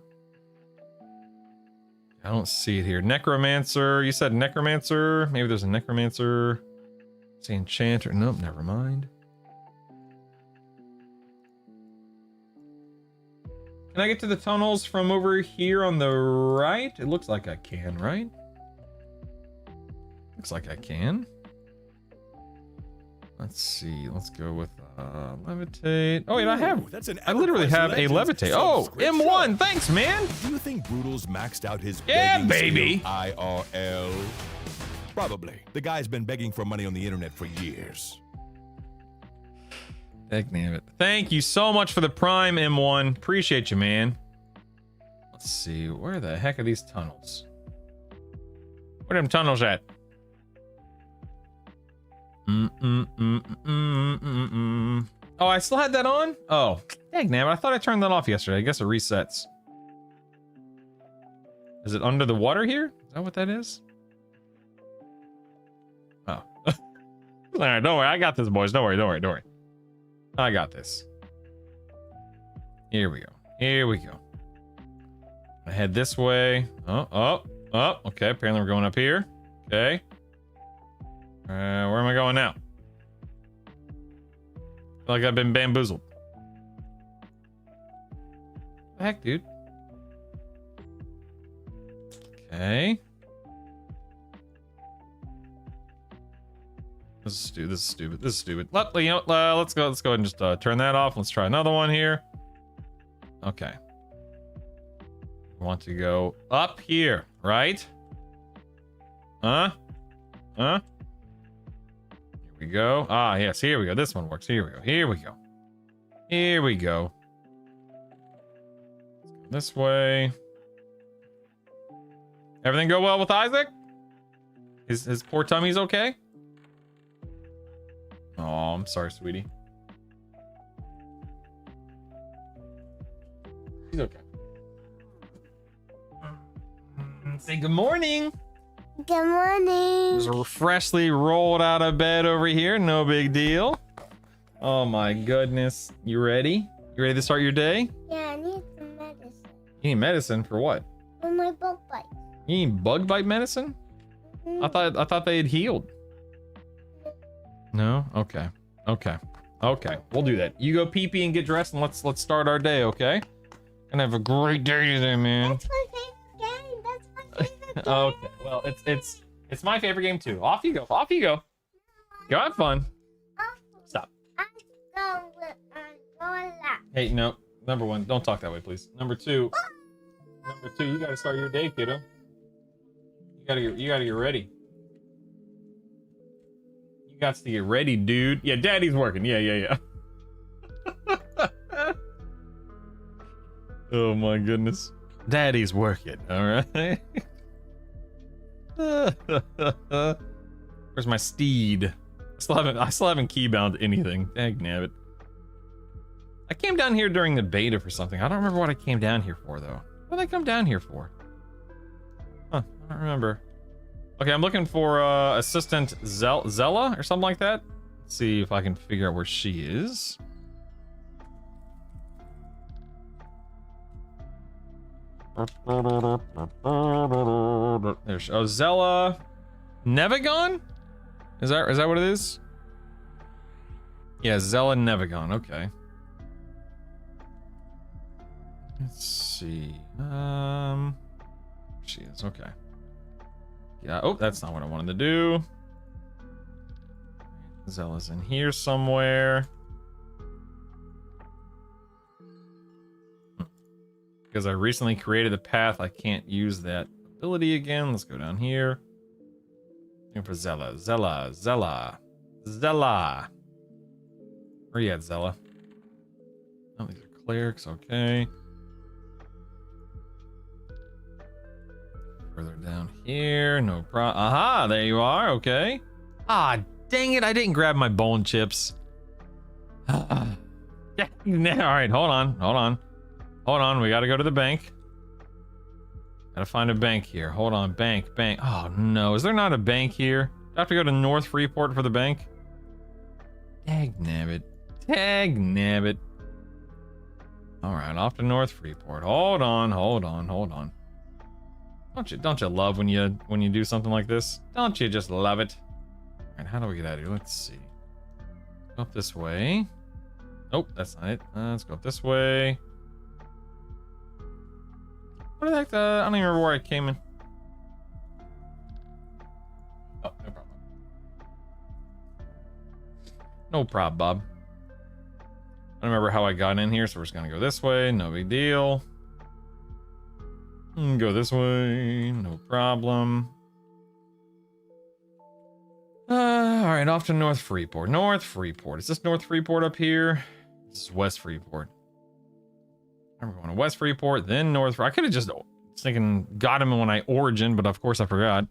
I don't see it here. Necromancer. You said Necromancer. Maybe there's a Necromancer. Say Enchanter. Nope, never mind. Can I get to the tunnels from over here on the right? It looks like I can, right? Looks like I can. Let's see. Let's go with levitate. Oh wait, I literally have a levitate. Oh, M1. Thanks, man. Do you think Brutal's maxed out his Yeah, begging baby. skill IRL? Probably. The guy's been begging for money on the internet for years. Heck damn it. Thank you so much for the Prime M1. Appreciate you, man. Let's see. Where the heck are these tunnels? Where them tunnels at? Oh, I still had that on? Oh, dang, damn it. I thought I turned that off yesterday. I guess it resets. Is it under the water here? Is that what that is? Oh. All right, don't worry. I got this, boys. Don't worry. I got this. Here we go. I head this way. Oh. Okay, apparently we're going up here. Okay. Where am I going now? I feel like I've been bamboozled. What the heck, dude? Okay. This is stupid. You know, let's go ahead and just turn that off. Let's try another one here. Okay. I want to go up here, right? Huh? Here we go. Ah, yes, here we go. This one works. Here we go. Let's go this way. Everything go well with Isaac? His poor tummy's okay? Oh, I'm sorry, sweetie. He's okay. Say good morning. Good morning. Just freshly rolled out of bed over here. No big deal. Oh my goodness. You ready? You ready to start your day? Yeah, I need some medicine. You need medicine for what? For my bug bite. You need bug bite medicine? I thought they had healed. No? Okay. We'll do that. You go pee pee and get dressed and let's start our day, okay? Gonna have a great day today, man. That's my favorite game. That's my favorite game. Okay. Well, it's my favorite game too. Off you go. Go have fun. Stop. I'm going with Angola. Hey, no. Number one, don't talk that way, please. Number two, you gotta start your day, kiddo. You gotta get ready. You got to get ready, dude. Yeah, daddy's working. Yeah. Oh my goodness. Daddy's working, alright? Where's my steed? I still haven't keybound anything. Dagnabbit. I came down here during the beta for something. I don't remember what I came down here for though. What did I come down here for? Huh, I don't remember. Okay, I'm looking for assistant Zella or something like that. Let's see if I can figure out where she is. There's Zella Nevagon? Is that what it is? Yeah, Zella Nevagon. Okay. Let's see. She is okay. Yeah. Oh, that's not what I wanted to do. Zella's in here somewhere. because I recently created the path, I can't use that ability again. Let's go down here. Looking for Zella. Where you at, Zella? Oh, these are clerics. Okay. Further down here. No problem. Aha, there you are. Okay. Ah, dang it. I didn't grab my bone chips. Yeah. All right. Hold on. We got to go to the bank. Gotta find a bank here. Hold on. Bank. Oh, no. Is there not a bank here? Do I have to go to North Freeport for the bank? Dag nabbit. All right. Off to North Freeport. Hold on. Don't you love when you do something like this? Don't you just love it? All right. How do we get out of here? Let's see. Go up this way. Nope. That's not it. Let's go up this way. What the heck? I don't even remember where I came in. Oh, no problem. No problem, Bob. I don't remember how I got in here, so we're just gonna go this way. No big deal. Go this way. No problem. All right, off to North Freeport. Is this North Freeport up here? This is West Freeport. I'm going to West Freeport, then North. I could have just thinking got him when I origin, but of course I forgot.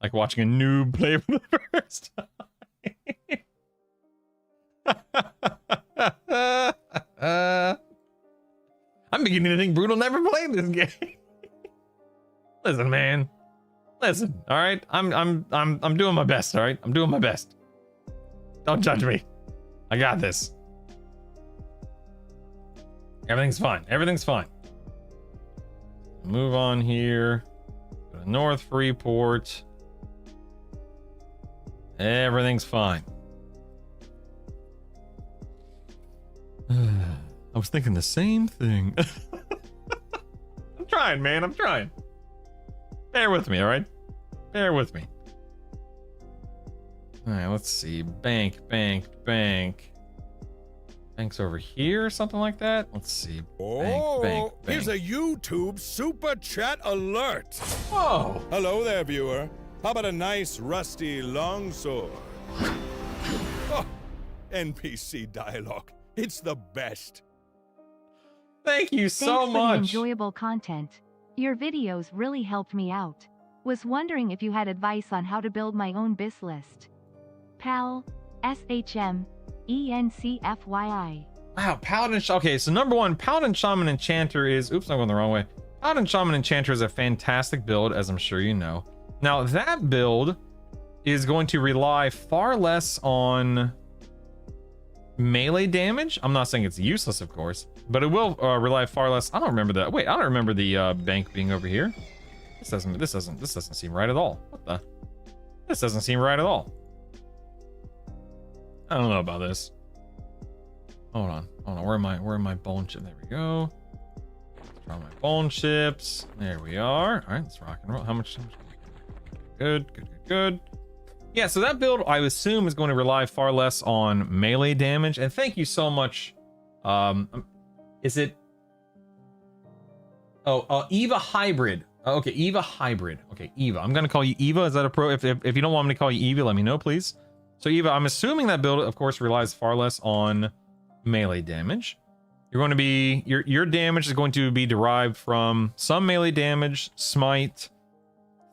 Like watching a noob play for the first time. I'm beginning to think Brutal never played this game. Listen, man. Listen, all right. I'm doing my best. All right, I'm doing my best. Don't judge me. I got this. Everything's fine. Move on here. Go to North Freeport. Everything's fine. I was thinking the same thing. I'm trying, man. I'm trying. Bear with me, all right? Bear with me. All right, let's see. Bank. Bank's over here or something like that. Let's see. Bank. Here's a YouTube super chat alert. Whoa. Hello there, viewer. How about a nice rusty longsword? Oh, NPC dialogue. It's the best. Thank you so Thanks for the much. enjoyable content. Your videos really helped me out. Was wondering if you had advice on how to build my own BiS list. Pal, SHM, ENC FYI. Wow, Paladin. Okay, so number one, Paladin Shaman Enchanter is. Oops, I'm going the wrong way. Paladin Shaman Enchanter is a fantastic build, as I'm sure you know. Now, that build is going to rely far less on melee damage. I'm not saying it's useless, of course, but it will rely far less. I don't remember that. Wait, I don't remember the bank being over here. This doesn't seem right at all. What the? This doesn't seem right at all. I don't know about this. Hold on. Where are my bone chips? There we go. Draw my bone chips. There we are. All right, let's rock and roll. How much? Good. Yeah, so that build, I assume, is going to rely far less on melee damage. And thank you so much. Is it? Oh, Eva Hybrid. Okay, Eva Hybrid. Okay, Eva. I'm gonna call you Eva. Is that a pro? If you don't want me to call you Eva, let me know, please. So Eva, I'm assuming that build, of course, relies far less on melee damage. You're going to be your damage is going to be derived from some melee damage, smite,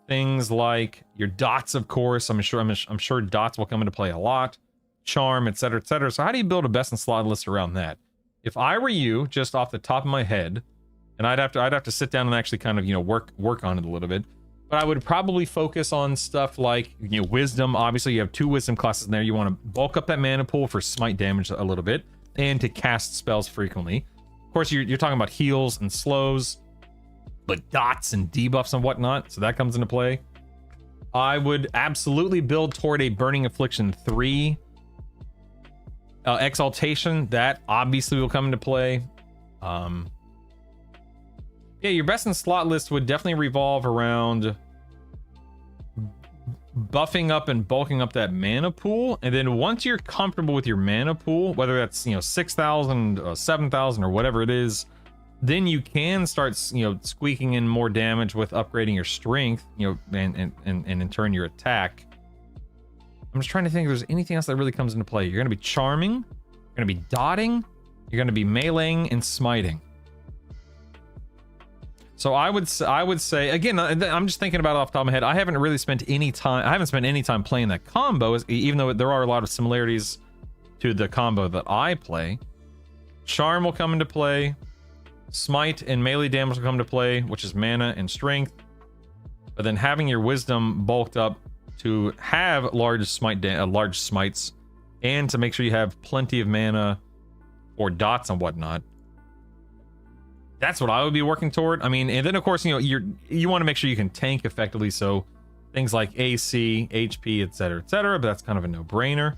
things like your dots, of course. I'm sure dots will come into play a lot, charm, etc., etc. So how do you build a best in slot list around that? If I were you, just off the top of my head, and I'd have to sit down and actually kind of work on it a little bit. But I would probably focus on stuff like, wisdom. Obviously, you have 2 wisdom classes in there. You want to bulk up that mana pool for smite damage a little bit and to cast spells frequently. Of course, you're talking about heals and slows, but dots and debuffs and whatnot. So that comes into play. I would absolutely build toward a Burning Affliction 3 Exaltation. That obviously will come into play. Yeah, your best in slot list would definitely revolve around buffing up and bulking up that mana pool. And then once you're comfortable with your mana pool, whether that's 6,000, 7,000, or whatever it is, then you can start, squeaking in more damage with upgrading your strength, and in turn your attack. I'm just trying to think if there's anything else that really comes into play. You're going to be charming, you're going to be dotting, you're going to be meleeing and smiting. So I would say, again, I'm just thinking about it off the top of my head. I haven't spent any time playing that combo, even though there are a lot of similarities to the combo that I play. Charm will come into play. Smite and melee damage will come into play, which is mana and strength. But then having your wisdom bulked up to have large smites, and to make sure you have plenty of mana or dots and whatnot. That's what I would be working toward. I mean, and then of course, you want to make sure you can tank effectively, so things like AC, HP, etc., etc., but that's kind of a no-brainer.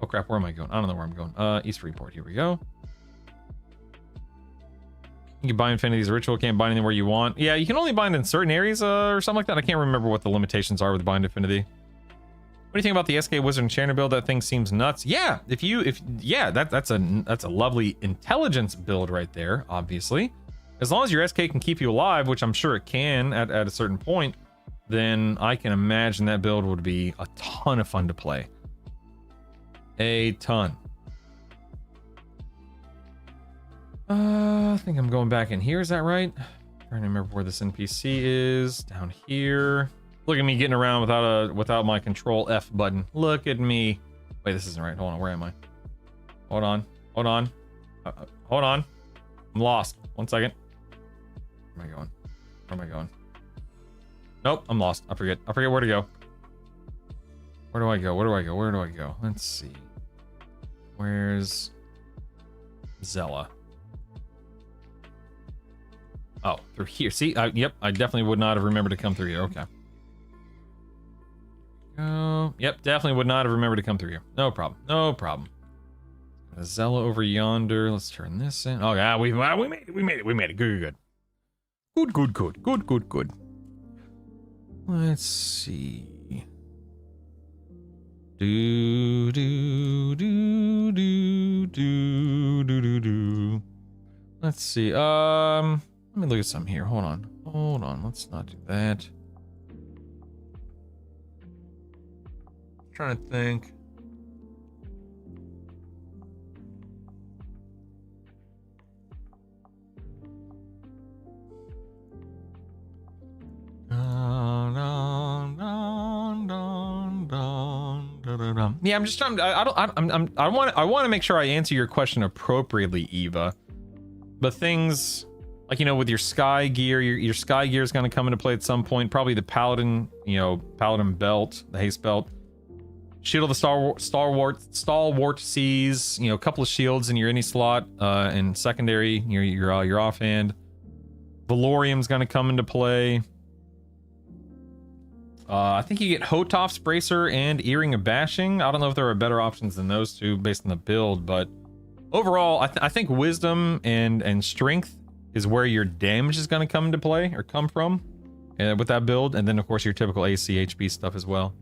Oh crap, where am I going? I don't know where I'm going. East Freeport, here we go. You can bind infinities ritual, can't bind anywhere you want. Yeah, you can only bind in certain areas or something like that. I can't remember what the limitations are with bind infinity. What do you think about the SK Wizard Enchanter build? That thing seems nuts. Yeah, that's a lovely intelligence build right there, obviously. As long as your SK can keep you alive, which I'm sure it can at a certain point, then I can imagine that build would be a ton of fun to play. A ton. I think I'm going back in here. Is that right? Trying to remember where this NPC is. Down here. Look at me getting around without my Control F button. Look at me. Wait, this isn't right. Hold on. Where am I? Hold on. Hold on. I'm lost. 1 second. Where am I going? Where am I going? Nope, I'm lost. I forget where to go. Where do I go? Let's see. Where's Zella? Oh, through here. See, yep, I definitely would not have remembered to come through here. Okay. Yep, definitely would not have remembered to come through here. No problem. Zella over yonder. Let's turn this in. Oh yeah, we made it. Good. Good. Let's see. Let's see. Let me look at some here. Hold on. Let's not do that. Trying to think. Yeah, I'm just trying. I want to make sure I answer your question appropriately, Eva. But things like, with your sky gear, your sky gear is going to come into play at some point. Probably the paladin, paladin belt, the haste belt. Shield of the stalwart seas, a couple of shields in your any slot, and secondary, your offhand. Valorium's going to come into play. I think you get Hotoff's Bracer and Earring of Bashing. I don't know if there are better options than those two based on the build, but overall, I think Wisdom and Strength is where your damage is going to come into play, or come from, with that build, and then of course your typical AC, HP stuff as well.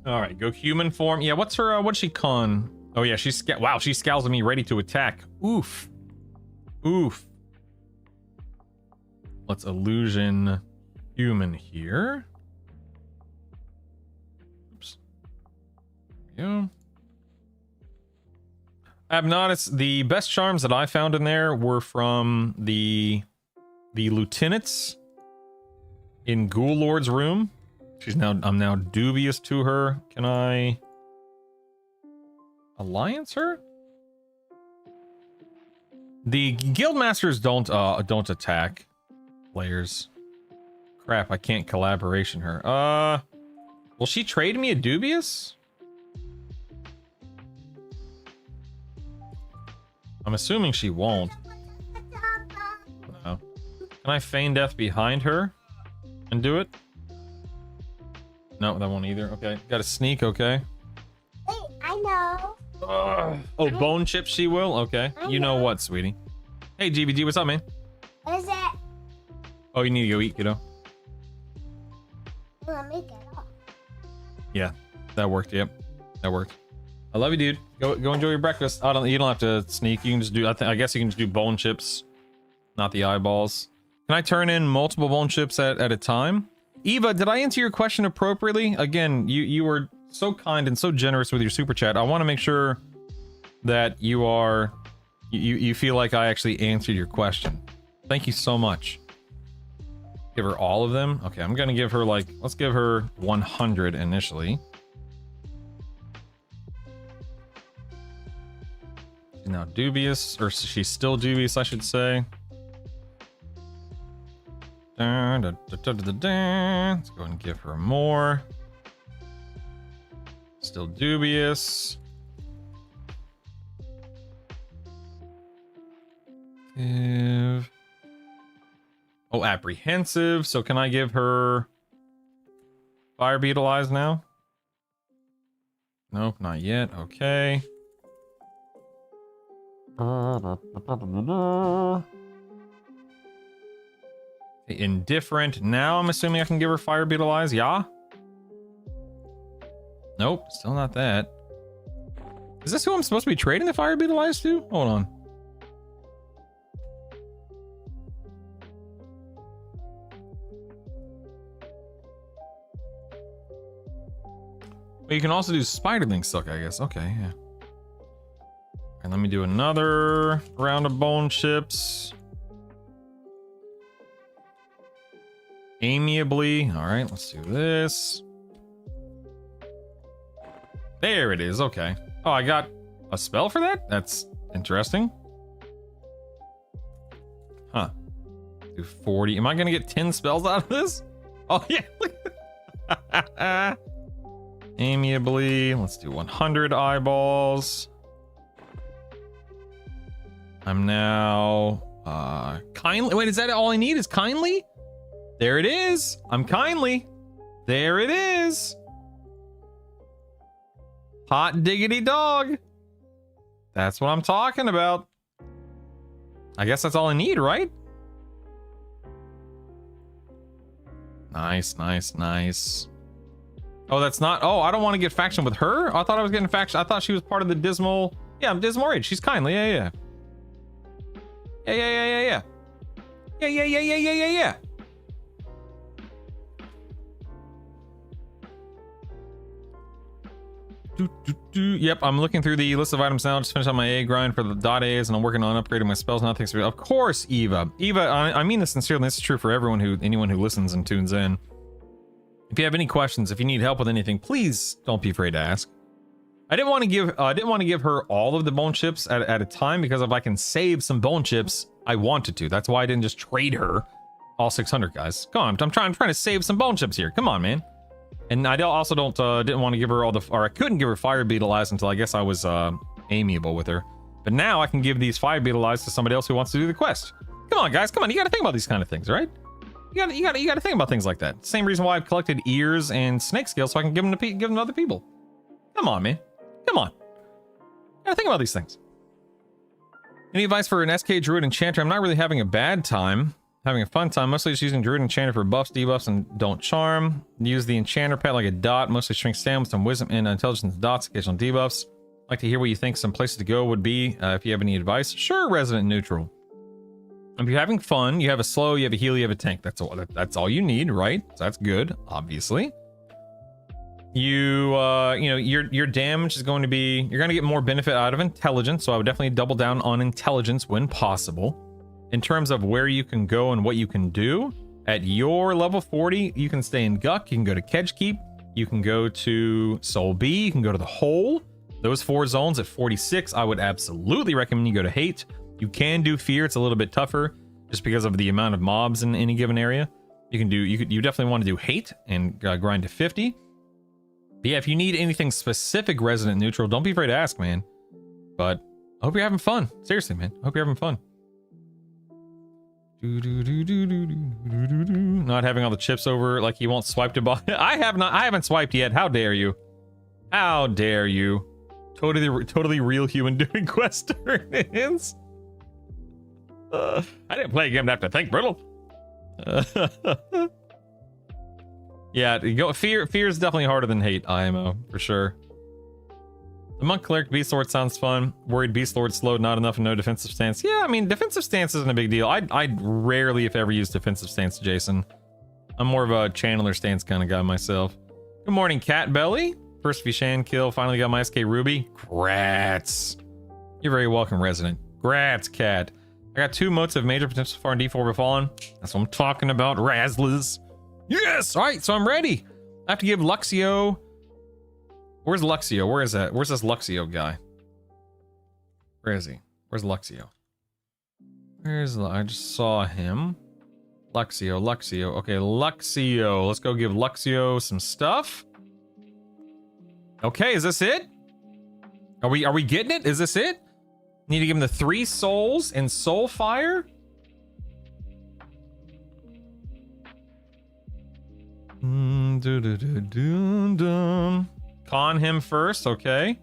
All right, go human form. Yeah, what's she con? Oh yeah, she scowls at me, ready to attack. Oof. Let's illusion human here. Oops. There we go. I've noticed the best charms that I found in there were from the lieutenants in Ghoul Lord's room. I'm now dubious to her. Can I alliance her? The guildmasters don't attack players. Crap, I can't collaboration her. Will she trade me a dubious? I'm assuming she won't. No. Can I feign death behind her and do it? No, that won't either. Okay, got to sneak. Okay. Wait, I know. Oh, bone chip she will? Okay. You know what, sweetie? Hey, GBG, what's up, man? What is it? Oh, you need to go eat, kiddo. Let me get off. Yeah, that worked, yep. That worked. I love you, dude. Go enjoy your breakfast. You don't have to sneak. You can just do. I guess you can just do bone chips, not the eyeballs. Can I turn in multiple bone chips at a time? Eva, did I answer your question appropriately? Again, you were so kind and so generous with your super chat. I want to make sure that you feel like I actually answered your question. Thank you so much. Give her all of them. Okay, I'm gonna give her like, let's give her 100 initially. She's now dubious, or she's still dubious, I should say. Let's go ahead and give her more. Still dubious. Give. Oh, apprehensive. So can I give her fire beetle eyes now? Nope, not yet. Okay. Indifferent. Now I'm assuming I can give her fire beetle eyes. Yeah. Nope, still not that. Is this who I'm supposed to be trading the fire beetle eyes to? Hold on. Well, you can also do spiderling silk, I guess. Okay, yeah. And let me do another round of bone chips. Amiably. All right, let's do this. There it is. Okay. Oh, I got a spell for that? That's interesting. Huh. Do 40. Am I going to get 10 spells out of this? Oh, yeah. Amiably. Let's do 100 eyeballs. I'm now kindly. Wait, is that all I need is kindly? There it is. I'm kindly. There it is. Hot diggity dog. That's what I'm talking about. I guess that's all I need, right? Nice, nice, nice. Oh, that's not. Oh, I don't want to get faction with her. I thought I was getting faction. I thought she was part of the dismal. Yeah, I'm dismal rage. She's kindly. Yeah, yeah. Yeah, yeah, yeah, yeah, yeah. Yeah, yeah, yeah, yeah, yeah, yeah, yeah. Yep, I'm looking through the list of items now. Just finished on my A grind for the .As, and I'm working on upgrading my spells. Nothing. Of course, Eva. Eva, I mean this sincerely. This is true for anyone who listens and tunes in. If you have any questions, if you need help with anything, please don't be afraid to ask. I didn't want to give her all of the bone chips at a time, because if I can save some bone chips, I wanted to. That's why I didn't just trade her all 600 guys. Come on, I'm trying to save some bone chips here. Come on, man. And I also didn't want to give her I couldn't give her fire beetle eyes until I guess I was amiable with her. But now I can give these fire beetle eyes to somebody else who wants to do the quest. Come on, guys, come on. You got to think about these kind of things, right? You got to think about things like that. Same reason why I've collected ears and snake scales, so I can give them to other people. Come on, man. Come on. You got to think about these things. Any advice for an SK Druid Enchanter? I'm not really having a bad time. Having a fun time, mostly just using Druid Enchanter for buffs, debuffs, and don't charm. Use the Enchanter pet like a dot, mostly shrink stam with some wisdom and intelligence dots, occasional debuffs. Like to hear what you think some places to go would be, if you have any advice. Sure, resident neutral. If you're having fun, you have a slow, you have a heal, you have a tank. That's all you need, right? So that's good, obviously. Your damage is going to be, you're going to get more benefit out of intelligence, so I would definitely double down on intelligence when possible. In terms of where you can go and what you can do, at your level 40, you can stay in Guck, you can go to Kedgekeep, you can go to Soul B, you can go to the Hole. Those 4 zones at 46, I would absolutely recommend you go to Hate. You can do Fear, it's a little bit tougher, just because of the amount of mobs in any given area. You definitely want to do Hate and grind to 50. But yeah, if you need anything specific resident neutral, don't be afraid to ask, man. But I hope you're having fun. Seriously, man. I hope you're having fun. Not having all the chips over, like you won't swipe to buy. I haven't swiped yet. How dare you? How dare you? Totally real human doing quest turn-ins. I didn't play a game to have to think, Brittle. Yeah, fear is definitely harder than hate, IMO, for sure. The monk cleric beast lord sounds fun. Worried beast lord slowed not enough and no defensive stance. Yeah, I mean, defensive stance isn't a big deal. I rarely, if ever, use defensive stance, Jason. I'm more of a channeler stance kind of guy myself. Good morning, Cat Belly. First Vishan kill. Finally got my SK Ruby. Grats. You're very welcome, resident. Grats, Cat. I got 2 motes of major potential for D4 befallen. That's what I'm talking about, Razzles. Yes! Alright, so I'm ready. I have to give Luxio... Where's Luxio? Where is that? Where's this Luxio guy? Where is he? Where's Luxio? I just saw him. Luxio. Okay, Luxio. Let's go give Luxio some stuff. Okay, is this it? Are we getting it? Is this it? Need to give him the 3 souls and soul fire? Con him first, okay.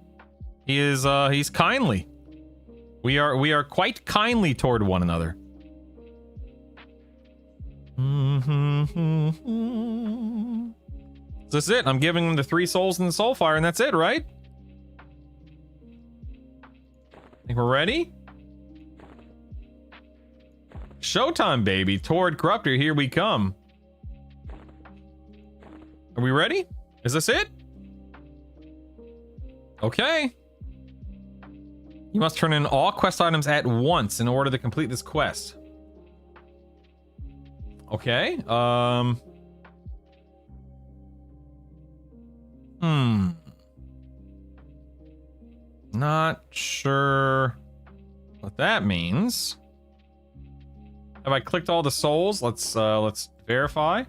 He is he's kindly. We are quite kindly toward one another. Is this it? I'm giving him the 3 souls and the soul fire, and that's it, right? Think we're ready? Showtime, baby. Torrid Corruptor, here we come. Are we ready? Is this it? Okay. You must turn in all quest items at once in order to complete this quest. Okay. Not sure what that means. Have I clicked all the souls? Let's verify.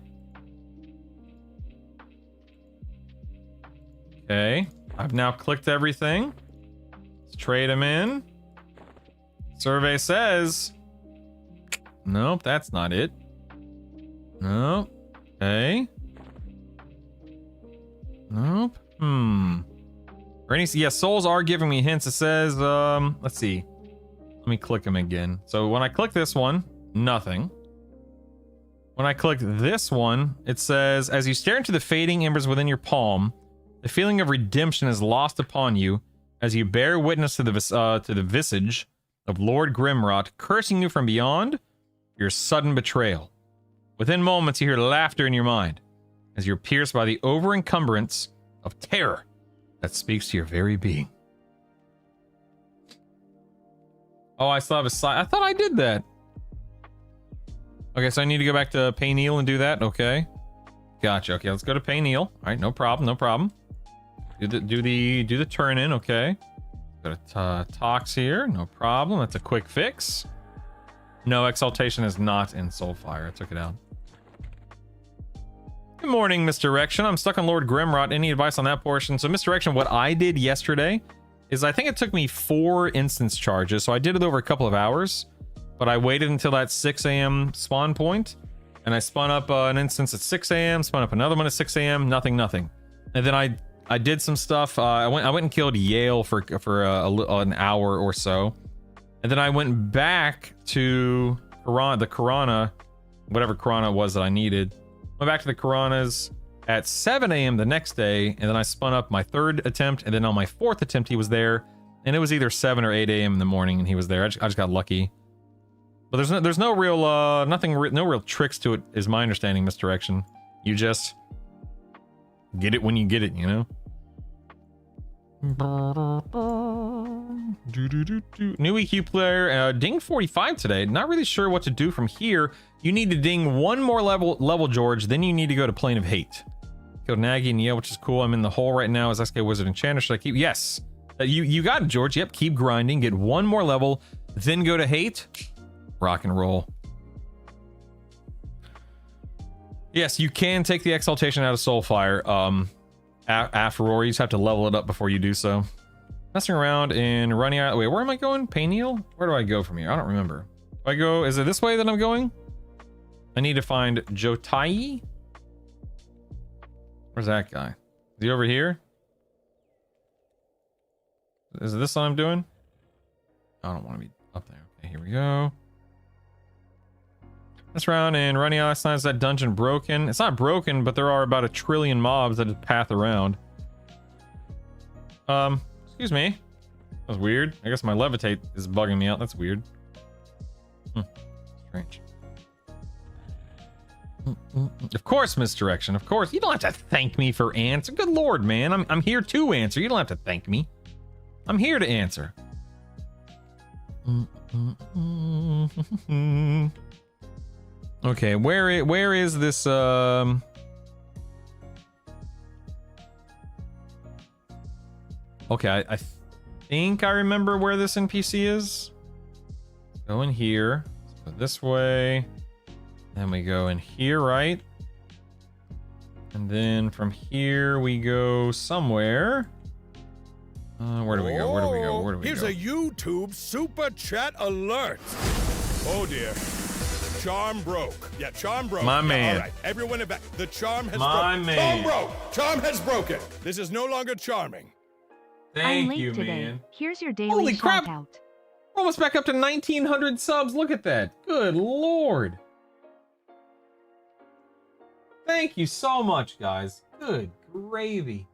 Okay. I've now clicked everything. Let's trade them in. Survey says... Nope, that's not it. Nope. Okay. Nope. Yeah, souls are giving me hints. It says, let's see. Let me click them again. So when I click this one, nothing. When I click this one, it says, as you stare into the fading embers within your palm, the feeling of redemption is lost upon you as you bear witness to the visage of Lord Grimrot cursing you from beyond your sudden betrayal. Within moments, you hear laughter in your mind as you're pierced by the over-encumbrance of terror that speaks to your very being. Oh, I still have a side. I thought I did that. Okay, so I need to go back to Payneal and do that. Okay, gotcha. Okay, let's go to Payneal. All right, no problem, no problem. Do the turn in. Okay, go to Tox here. No problem. That's a quick fix. No, Exaltation is not in Soulfire. I took it out. Good morning, Misdirection. I'm stuck on Lord Grimrot. Any advice on that portion? So, Misdirection, what I did yesterday is I think it took me 4 instance charges. So I did it over a couple of hours, but I waited until that 6 a.m. spawn point, and I spun up an instance at 6 a.m., spun up another one at 6 a.m., nothing. And then I did some stuff. I went and killed Yale for an hour or so. And then I went back to the Karana, whatever Karana it was that I needed. Went back to the Karanas at 7 a.m. the next day, and then I spun up my 3rd attempt, and then on my 4th attempt he was there, and it was either 7 or 8 a.m. in the morning, and he was there. I just got lucky. But there's no real no real tricks to it, is my understanding. Misdirection. You just get it when you get it, you know. New EQ player, ding 45 today. Not really sure what to do from here. You need to ding 1 more level, George. Then you need to go to Plane of Hate. Killed Nagy and Yale, which is cool. I'm in the hole right now as SK Wizard Enchanter. Should I keep? Yes. You got it, George. Yep. Keep grinding. Get 1 more level. Then go to Hate. Rock and roll. Yes, you can take the Exaltation out of Soulfire. After Roar, you just have to level it up before you do so. Messing around in running out. Wait, where am I going? Payneal? Where do I go from here? I don't remember. Do I go? Is it this way that I'm going? I need to find Jotai. Where's that guy? Is he over here? Is it this what I'm doing? I don't want to be up there. Okay, here we go. Mess around and running out. Is that dungeon broken? It's not broken, but there are about 1 trillion mobs that just path around. Excuse me. That was weird. I guess my levitate is bugging me out. That's weird. Strange. Of course, misdirection. Of course. You don't have to thank me for answer. Good lord, man. I'm here to answer. You don't have to thank me. I'm here to answer. Okay, where is this Okay, I think I remember where this NPC is. Let's go in here. Let's go this way. Then we go in here, right? And then from here we go somewhere. Where do we go? Where do we go? Where do we Here's go? a YouTube super chat alert. Oh dear. Charm broke. Yeah, charm broke. My Yeah, man. all right, everyone back. The charm has My broken. man. Charm broke. Charm has broken. This is no longer charming. I'm Thank late you, today. man. Here's your daily Holy crap. shout out. We're almost back up to 1,900 subs. Look at that. Good lord. Thank you so much, guys. Good gravy.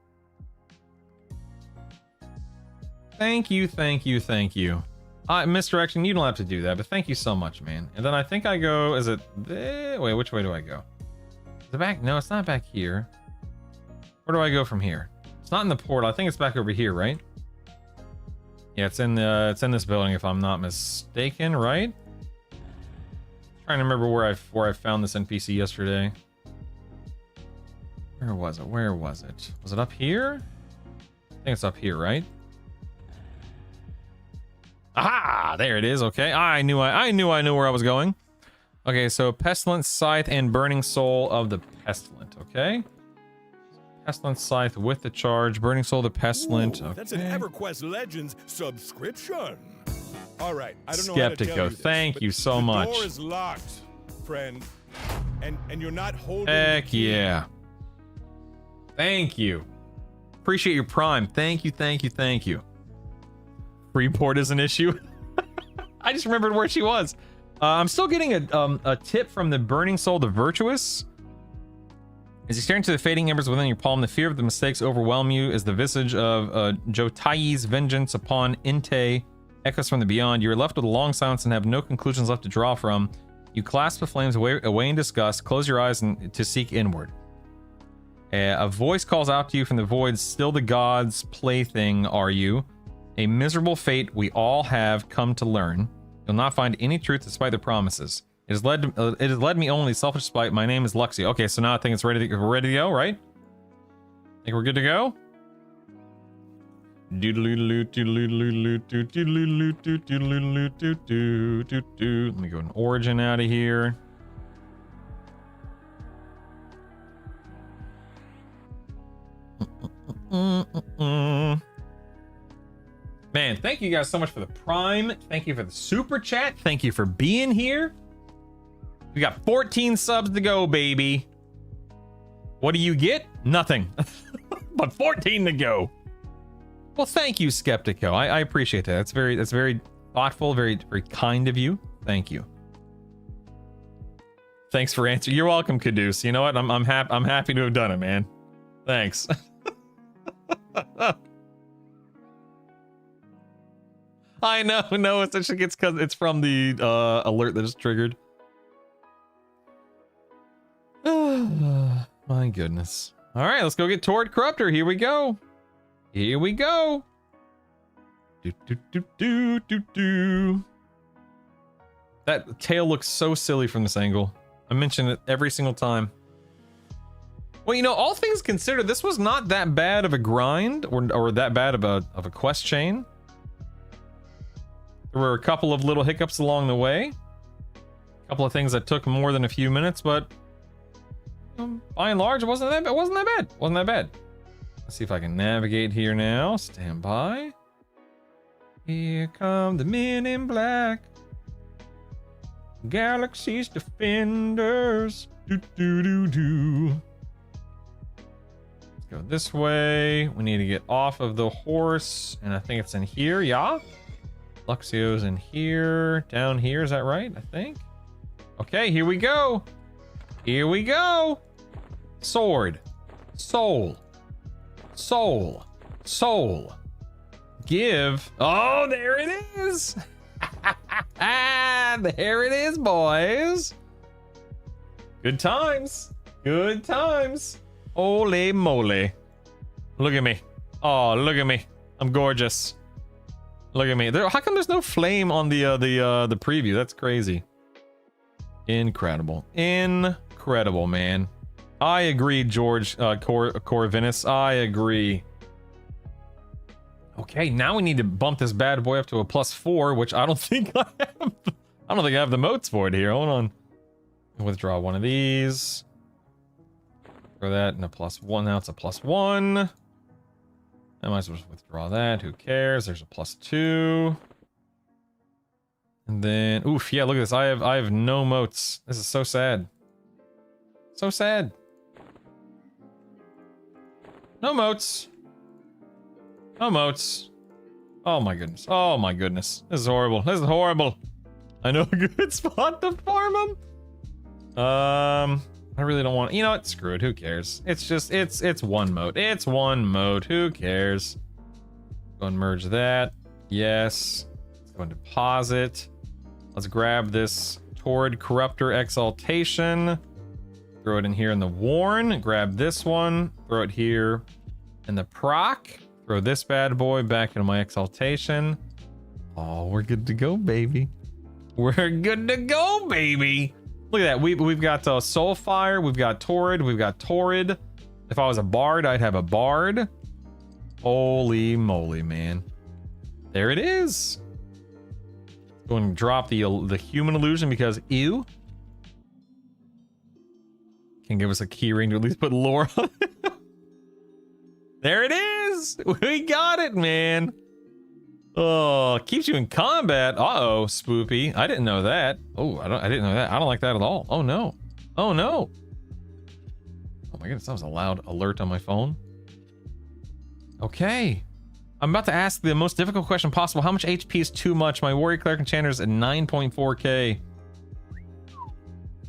Thank you, thank you, thank you. Misdirection, you don't have to do that, but thank you so much, man. And then I think I go, is it there? Wait, which way do I go? Is it back? No, it's not back here. Where do I go from here? It's not in the portal. I think it's back over here, right? Yeah, it's in this building if I'm not mistaken, right? Trying to remember where I found this NPC yesterday. Where was it? Where was it? Was it up here? I think it's up here, right? Aha! There it is. Okay, I knew where I was going. Okay, so Pestilent Scythe and Burning Soul of the Pestilent. Okay, Pestilent Scythe with the charge, Burning Soul of the Pestilent. Ooh, Okay. That's an EverQuest Legends subscription. All right, I don't know how to tell Skeptico, you this, thank but you so the much. door is locked, friend, and you're not holding. Heck the key. yeah! Thank you. Appreciate your prime. Thank you, thank you, thank you. Freeport is an issue. I just remembered where she was. I'm still getting a tip from the Burning Soul, the Virtuous. As you stare into the fading embers within your palm, the fear of the mistakes overwhelm you as the visage of Jotai's vengeance upon Inte echoes from the beyond. You are left with a long silence and have no conclusions left to draw from. You clasp the flames away in disgust, close your eyes to seek inward. A voice calls out to you from the void. Still the gods' plaything are you. A miserable fate we all have come to learn. You'll not find any truth despite their promises. It has led me only selfish spite. My name is Luxia. Okay, so now I think we're ready to go, right? Think we're good to go? Let me go an origin out of here. Man, thank you guys so much for the prime. Thank you for the super chat. Thank you for being here. We got 14 subs to go, baby. What do you get? Nothing. But 14 to go. Well, thank you, Skeptico. I appreciate that. That's very thoughtful, very kind of you. Thank you. Thanks for answering. You're welcome, Caduce. You know what? I'm happy to have done it, man. Thanks. I know, no, it's because it's from the alert that is triggered. My goodness. All right, let's go get Torrid Corruptor. Here we go. Here we go. Do. That tail looks so silly from this angle. I mention it every single time. Well, you know, all things considered, this was not that bad of a grind or that bad of a quest chain. There were a couple of little hiccups along the way. A couple of things that took more than a few minutes, but by and large, it wasn't that bad. Let's see if I can navigate here now. Stand by. Here come the men in black. Galaxy's defenders. Let's go this way. We need to get off of the horse, and I think it's in here, yeah? Luxio's in here, down here, is that right? I think. Okay, here we go. Here we go. Sword. Soul. Soul. Soul. give. Oh, there it is. There it is, boys. Good times. Good times. Holy moly. Look at me. Oh, look at me. I'm gorgeous. Look at me. How come there's no flame on the preview? That's crazy. Incredible. Incredible, man. I agree, George Corvinus. I agree. Okay, now we need to bump this bad boy up to a +4, which I don't think I have. I don't think I have the motes for it here. Hold on. Withdraw one of these. Throw that in a +1. Now it's a +1. I might as well just withdraw that. Who cares? There's a +2. And then, oof, yeah, look at this. I have no motes. This is so sad. So sad. No motes. No motes. Oh my goodness. Oh my goodness. This is horrible. This is horrible. I know a good spot to farm them. I really don't want, you know what? Screw it. Who cares? It's just, it's one mote. It's one mote. Who cares? Go and merge that. Yes. Let's go and deposit. Let's grab this Torrid Corruptor Exaltation. Throw it in here in the Warn. Grab this one. Throw it here in the Proc. Throw this bad boy back into my Exaltation. Oh, we're good to go, baby. We're good to go, baby. Look at that. We've got Soulfire. We've got Torrid. We've got Torrid. If I was a Bard, I'd have a Bard. Holy moly, man. There it is. Going to drop the human illusion because ew. Can give us a key ring to at least put lore on it. There it is. We got it, man. Oh, keeps you in combat. Uh-oh, Spoopy. I didn't know that. Oh, I didn't know that. I don't like that at all. Oh no. Oh no. Oh my goodness, that was a loud alert on my phone. Okay. I'm about to ask the most difficult question possible. How much HP is too much? My Warrior Cleric Enchanter is at 9.4k.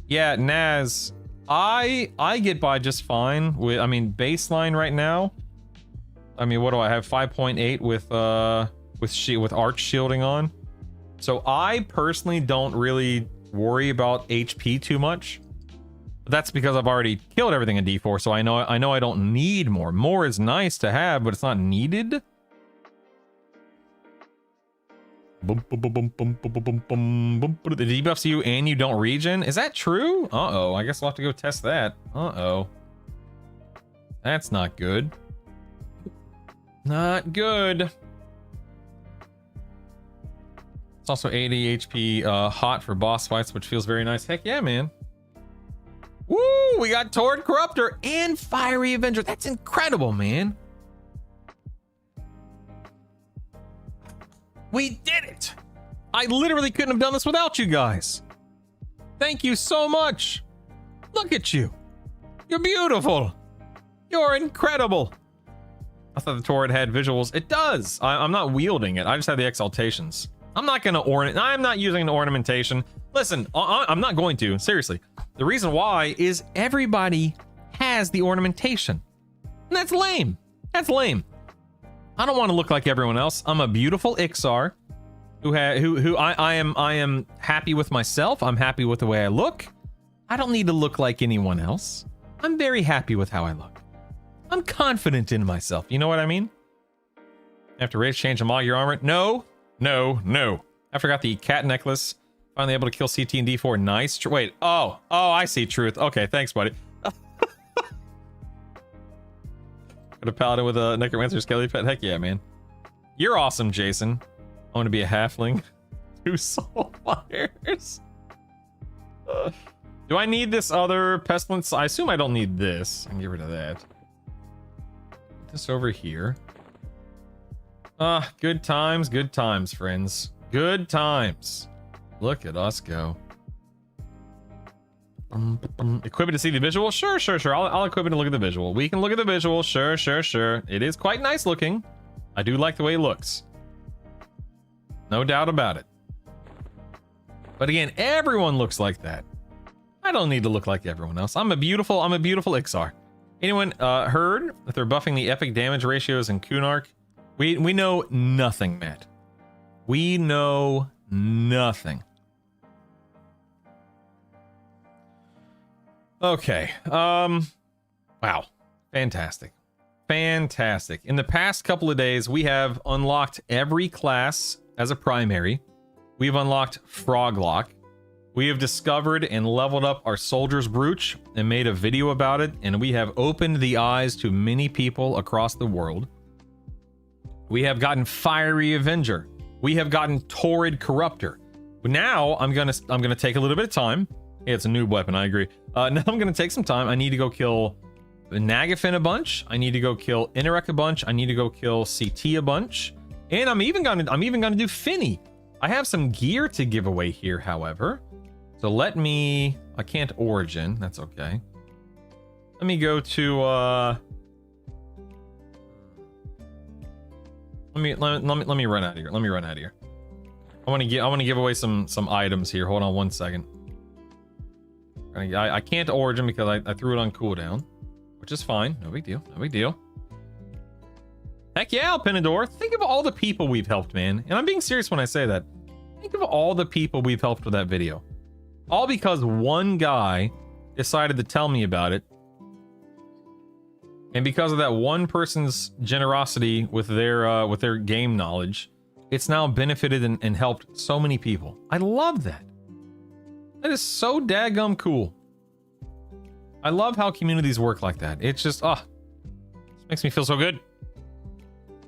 Yeah, Naz. I get by just fine with, I mean, baseline right now. I mean, what do I have? 5.8 with arch shielding on. So I personally don't really worry about HP too much. That's because I've already killed everything in D4, so I know I don't need more. More is nice to have, but it's not needed. The debuffs you and you don't regen? Is that true? Uh-oh, I guess we'll have to go test that. Uh-oh. That's not good. Not good. It's also 80 HP hot for boss fights, which feels very nice. Heck yeah, man. Woo! We got Torrid Corruptor and Fiery Avenger. That's incredible, man. We did it! I literally couldn't have done this without you guys. Thank you so much. Look at you. You're beautiful. You're incredible. I thought the Torrid had visuals. It does. I'm not wielding it. I just have the exaltations. I'm not going to I'm not using an ornamentation. Listen, I'm not going to. Seriously. The reason why is everybody has the ornamentation. And that's lame. That's lame. I don't want to look like everyone else. I'm a beautiful Ixar who I am happy with myself. I'm happy with the way I look. I don't need to look like anyone else. I'm very happy with how I look. I'm confident in myself. You know what I mean? After race change and mod your armor? No. I forgot the cat necklace. Finally able to kill CT and D4. Nice. Wait. Oh, I see. Truth. Okay, thanks, buddy. Got a paladin with a necromancer skelly pet. Heck yeah, man. You're awesome, Jason. I want to be a halfling. 2 soul fires. Do I need this other pestilence? I assume I don't need this. I can get rid of that. Put this over here. Good times, friends. Good times. Look at us go. Equip it to see the visual? Sure. I'll equip it to look at the visual. We can look at the visual. Sure. It is quite nice looking. I do like the way it looks. No doubt about it. But again, everyone looks like that. I don't need to look like everyone else. I'm a beautiful Ixar. Anyone heard that they're buffing the epic damage ratios in Kunark We know nothing, Matt. We know nothing. Okay. Wow. Fantastic. Fantastic. In the past couple of days, we have unlocked every class as a primary. We've unlocked Froglock. We have discovered and leveled up our Soldier's Brooch and made a video about it, and we have opened the eyes to many people across the world. We have gotten Fiery Avenger. We have gotten Torrid Corruptor. Now I'm gonna take a little bit of time. Yeah, it's a noob weapon, I agree. Now I'm gonna take some time. I need to go kill Nagafin a bunch. I need to go kill Interek a bunch. I need to go kill CT a bunch. And I'm even gonna do Finny. I have some gear to give away here, however. So let me... I can't origin. That's okay. Let me go to... Let me run out of here. Let me run out of here. I want to give away some items here. Hold on one second. I can't origin because I threw it on cooldown, which is fine. No big deal. No big deal. Heck yeah, Alpinador. Think of all the people we've helped, man. And I'm being serious when I say that. Think of all the people we've helped with that video. All because one guy decided to tell me about it. And because of that one person's generosity with their game knowledge, it's now benefited and helped so many people. I love that. That is so daggum cool. I love how communities work like that. It's just, this makes me feel so good.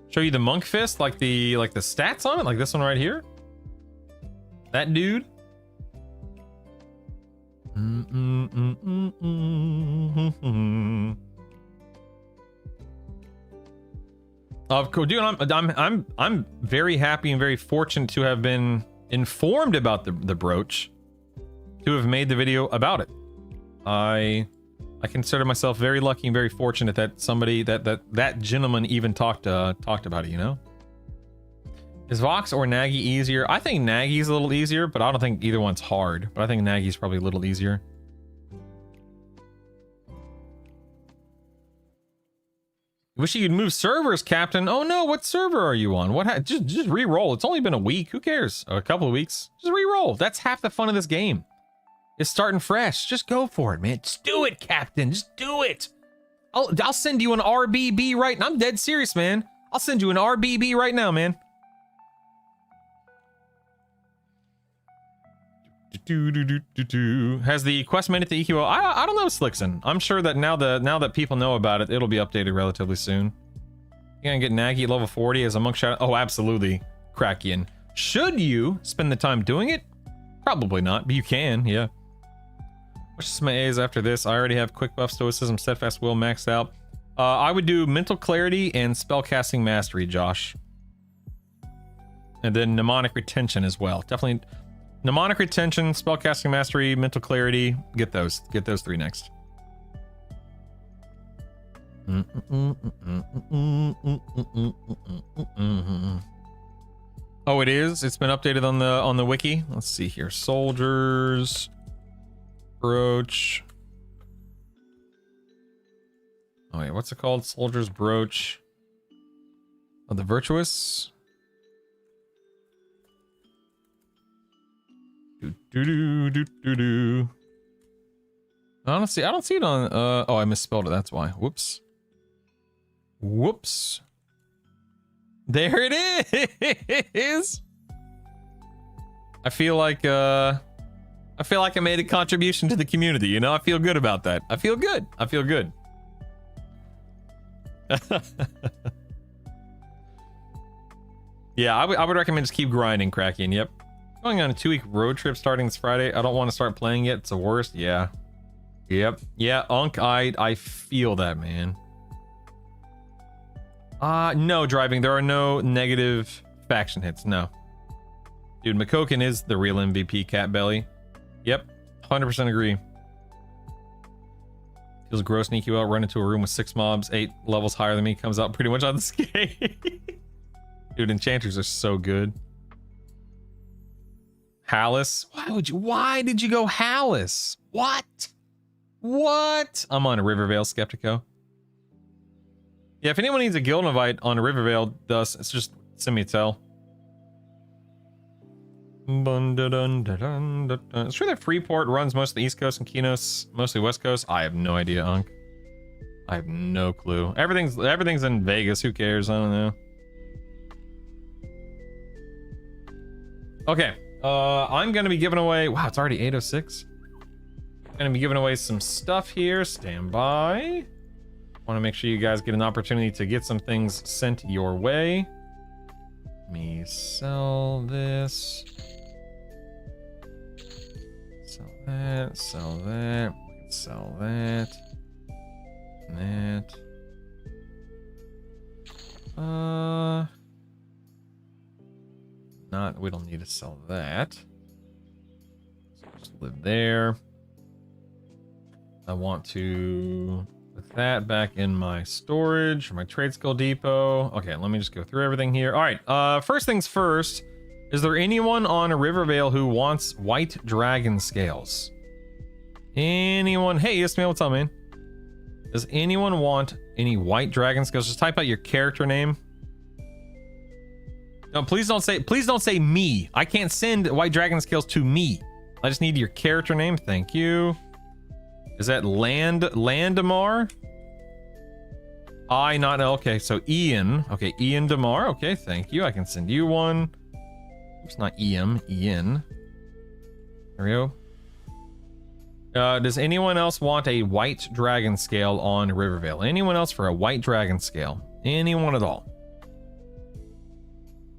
Show you the monk fist, like the stats on it, like this one right here. That dude. Of course, dude. I'm very happy and very fortunate to have been informed about the brooch, to have made the video about it. I consider myself very lucky and very fortunate that somebody that gentleman even talked about it. You know, is Vox or Nagy easier? I think Nagy's a little easier, but I don't think either one's hard. But I think Nagy's probably a little easier. Wish you could move servers, Captain. Oh no, what server are you on? What? Just re-roll. It's only been a week. Who cares? Or a couple of weeks. Just re-roll. That's half the fun of this game. It's starting fresh. Just go for it, man. Just do it, Captain. Just do it. I'll send you an RBB right now. I'm dead serious, man. I'll send you an RBB right now, man. Has the quest made it to EQL? I don't know, Slickson. I'm sure that now that people know about it, it'll be updated relatively soon. You gonna get Nagy at level 40 as a monk shadow? Oh, absolutely, Krakian. Should you spend the time doing it? Probably not, but you can, yeah. What's my A's after this? I already have quick buff, stoicism, steadfast will maxed out. I would do mental clarity and spellcasting mastery, Josh. And then mnemonic retention as well. Definitely. Mnemonic retention, spellcasting mastery, mental clarity. Get those 3 next. Oh, it is. It's been updated on the wiki. Let's see here. Soldiers brooch. Oh wait, what's it called? Soldier's brooch. Oh, the virtuous. Honestly, I don't see it on oh, I misspelled it, that's why. Whoops. There it is. I feel like I made a contribution to the community, you know? I feel good about that. I feel good. Yeah, I would recommend just keep grinding, Kraken. Yep. Going on a 2-week road trip starting this Friday. I don't want to start playing yet. It's the worst. Yeah. Yep. Yeah, Unk, I feel that, man. No, driving. There are no negative faction hits. No. Dude, McCoken is the real MVP, Cat Belly. Yep. 100% agree. Feels gross in EQL. Run into a room with 6 mobs, 8 levels higher than me. Comes out pretty much on the skate. Dude, enchanters are so good. Hallis? Why did you go Hallis? What? I'm on a Rivervale Skeptico. Yeah, if anyone needs a guild invite on Rivervale, it's just send me a tell. It's true that Freeport runs most of the East Coast and Kinos mostly West Coast. I have no idea, Unk. I have no clue. Everything's in Vegas. Who cares? I don't know. Okay. I'm gonna be giving away. Wow, it's already 8:06. I'm gonna be giving away some stuff here. Stand by. Want to make sure you guys get an opportunity to get some things sent your way. Let me sell this. Sell that. Sell that. Sell that. And that. We don't need to sell that. So just live there. I want to put that back in my storage or my trade skill depot. Okay, let me just go through everything here. All right, first things first. Is there anyone on Rivervale who wants white dragon scales? Anyone? Hey, Ismail, what's up, man? Does anyone want any white dragon scales? Just type out your character name. No, please don't say me. I can't send white dragon scales to me. I just need your character name. Thank you. Is that Landamar? Okay, so Ian. Okay, Ian Damar. Okay, thank you. I can send you one. It's not Ian. There we go. Does anyone else want a white dragon scale on Rivervale? Anyone else for a white dragon scale? Anyone at all?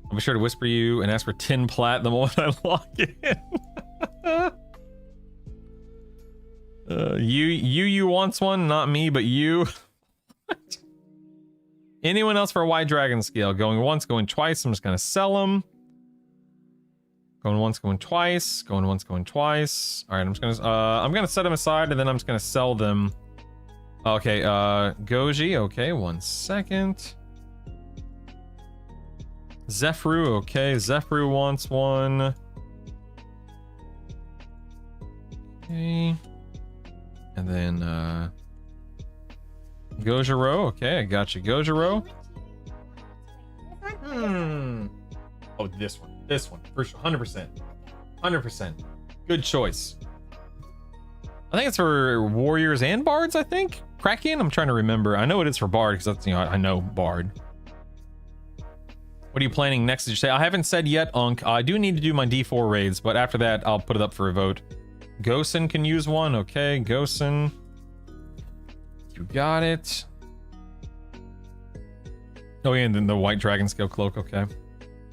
I'll be sure to whisper you and ask for 10 plat the moment I log in. You wants one, not me, but you. Anyone else for a white dragon scale? Going once, going twice. I'm just gonna sell them. Going once, going twice. Going once, going twice. All right, I'm gonna set them aside and then I'm just gonna sell them. Okay, Goji. Okay, 1 second. Zephyru. Okay, Zephyru wants one. Okay. And then Gojiro. Okay, I got you, Gojiro. Oh, this one for sure. 100%. Good choice. I think it's for warriors and bards. I think Kraken. I'm trying to remember. I know it is for bard because that's, I know bard. What are you planning next? Did you say? I haven't said yet, Unk. I do need to do my D4 raids, but after that, I'll put it up for a vote. Gosen can use one. Okay, Gosen. You got it. Oh, yeah, and then the white dragon scale cloak. Okay.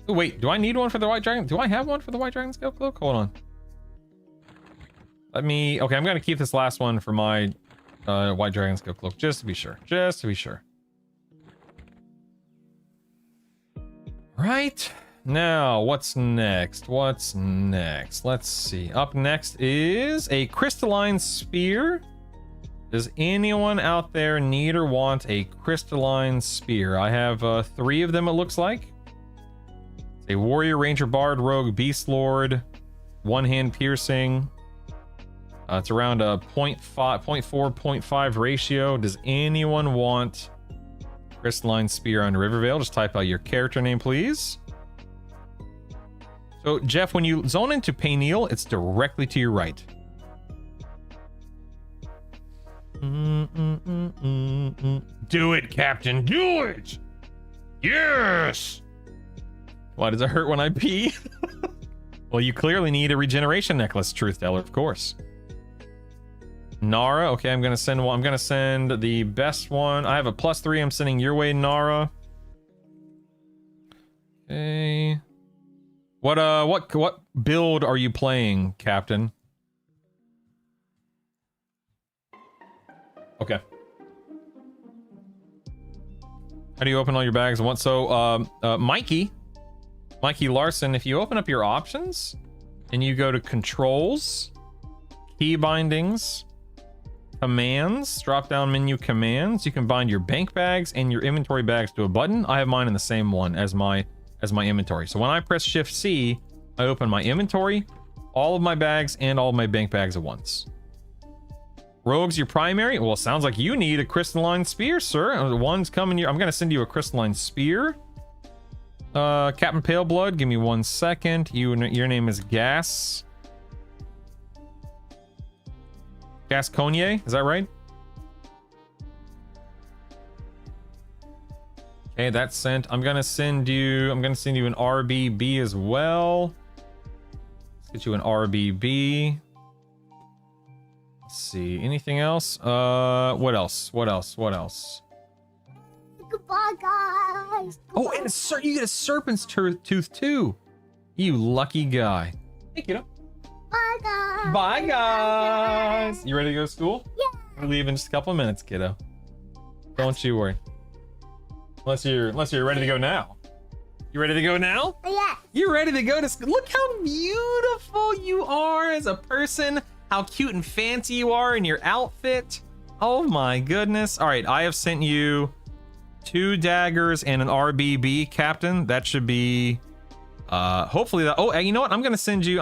Oh, wait, do I need one for the white dragon? Do I have one for the white dragon scale cloak? Hold on. Okay, I'm going to keep this last one for my white dragon scale cloak, just to be sure. Right. Now, what's next? Let's see. Up next is a crystalline spear. Does anyone out there need or want a crystalline spear? I have 3 of them, it looks like. It's a warrior, ranger, bard, rogue, beast lord, one-hand piercing. It's around a 0.5 ratio. Does anyone want crystalline spear on Rivervale? Just type out your character name, please. So, Jeff, when you zone into Payneal, it's directly to your right. Do it, Captain. Do it. Yes. Why does it hurt when I pee? Well, you clearly need a regeneration necklace, Truth Teller, of course. Nara. Okay, I'm gonna send one. I'm gonna send the best one. I have a +3. I'm sending your way, Nara. Okay. What build are you playing, Captain? Okay. How do you open all your bags at once? So, Mikey Larson, if you open up your options and you go to controls, key bindings, commands, drop down menu commands, you can bind your bank bags and your inventory bags to a button. I have mine in the same one as my inventory. So when I press Shift C, I open my inventory, all of my bags, and all of my bank bags at once. Rogue's your primary? Well, sounds like you need a crystalline spear, sir. One's coming here. I'm gonna send you a crystalline spear. Captain Paleblood, give me 1 second. Your name is Gas. Gascogne, is that right? Okay, that's sent. I'm gonna send you an RBB as well. Let's get you an RBB. Let's see. Anything else? What else? Goodbye, guys. Oh, and you get a serpent's tooth too. You lucky guy. Hey, kiddo. Bye, guys. Bye, guys. You ready to go to school? Yeah. We'll leave in just a couple of minutes, kiddo. Don't you worry. Unless you're ready to go now. You ready to go now? Yeah. You're ready to go to school. Look how beautiful you are as a person. How cute and fancy you are in your outfit. Oh my goodness. All right, I have sent you 2 daggers and an RBB, Captain. That should be hopefully that. Oh, you know what? I'm gonna send you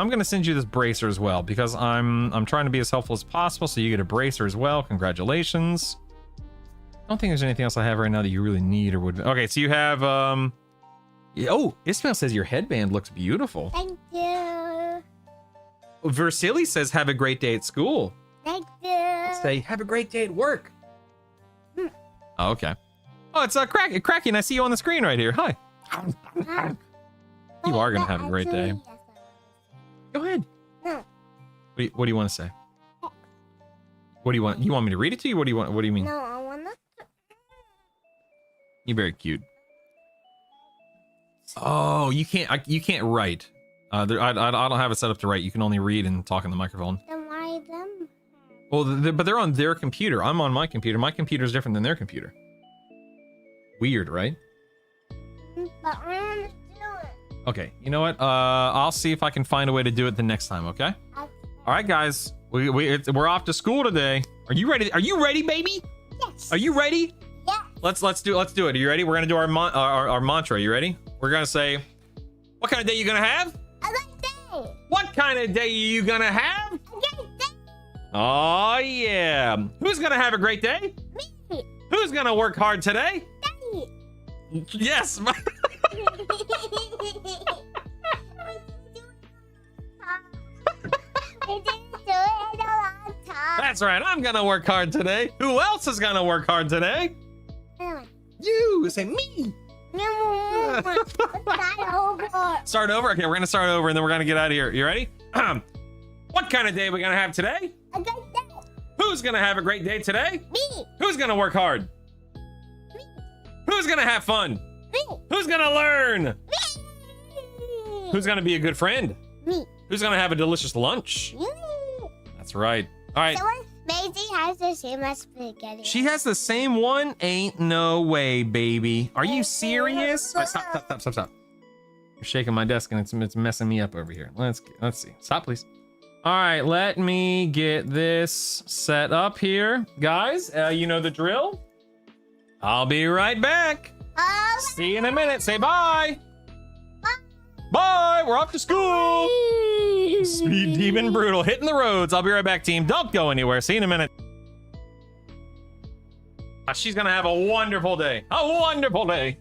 this bracer as well, because I'm trying to be as helpful as possible, so you get a bracer as well. Congratulations. I don't think there's anything else I have right now that you really need or would. Okay, so you have oh, Ismail says your headband looks beautiful. Thank you. Versili says have a great day at school. Thank you. Say have a great day at work. Oh, okay. Oh, it's Cracky, and I see you on the screen right here. Hi. You are gonna have a great day. Go ahead. No. What do you want to say? What do you want? You want me to read it to you? What do you mean? No, I wanna. You're very cute. Oh, you can't write. I don't have it set up to write. You can only read and talk in the microphone. Then why them? Well, but they're on their computer. I'm on my computer. My computer is different than their computer. Weird, right? But I wanna do it. Okay, you know what? I'll see if I can find a way to do it the next time. Okay. All right, guys. We're off to school today. Are you ready? Are you ready, baby? Yes. Are you ready? Yeah. Let's do it. Are you ready? We're gonna do our mantra. You ready? We're gonna say, what kind of day you gonna have? A good day. What kind of day you gonna have? A good day. Oh yeah. Who's gonna have a great day? Me. Who's gonna work hard today? Daddy. Yes. That's right. I'm gonna work hard today. Who else is gonna work hard today? You. Say me. Start over? Okay, we're gonna start over and then we're gonna get out of here. You ready? What kind of day are we gonna have today? A good day. Who's gonna have a great day today? Me. Who's gonna work hard? Me. Who's gonna have fun? Me. Who's gonna learn? Me. Who's gonna be a good friend? Me. Who's gonna have a delicious lunch? Me. That's right. All right. Someone Maisie has the same as spaghetti. She has the same one? Ain't no way, baby. Are you serious? All right, stop. You're shaking my desk and it's messing me up over here. Let's see. Stop, please. All right, let me get this set up here. Guys, you know the drill. I'll be right back. See you in a minute. Say bye. Bye. We're off to school. Speed Demon Brutal hitting the roads. I'll be right back, team. Don't go anywhere. See you in a minute. She's gonna have a wonderful day. A wonderful day.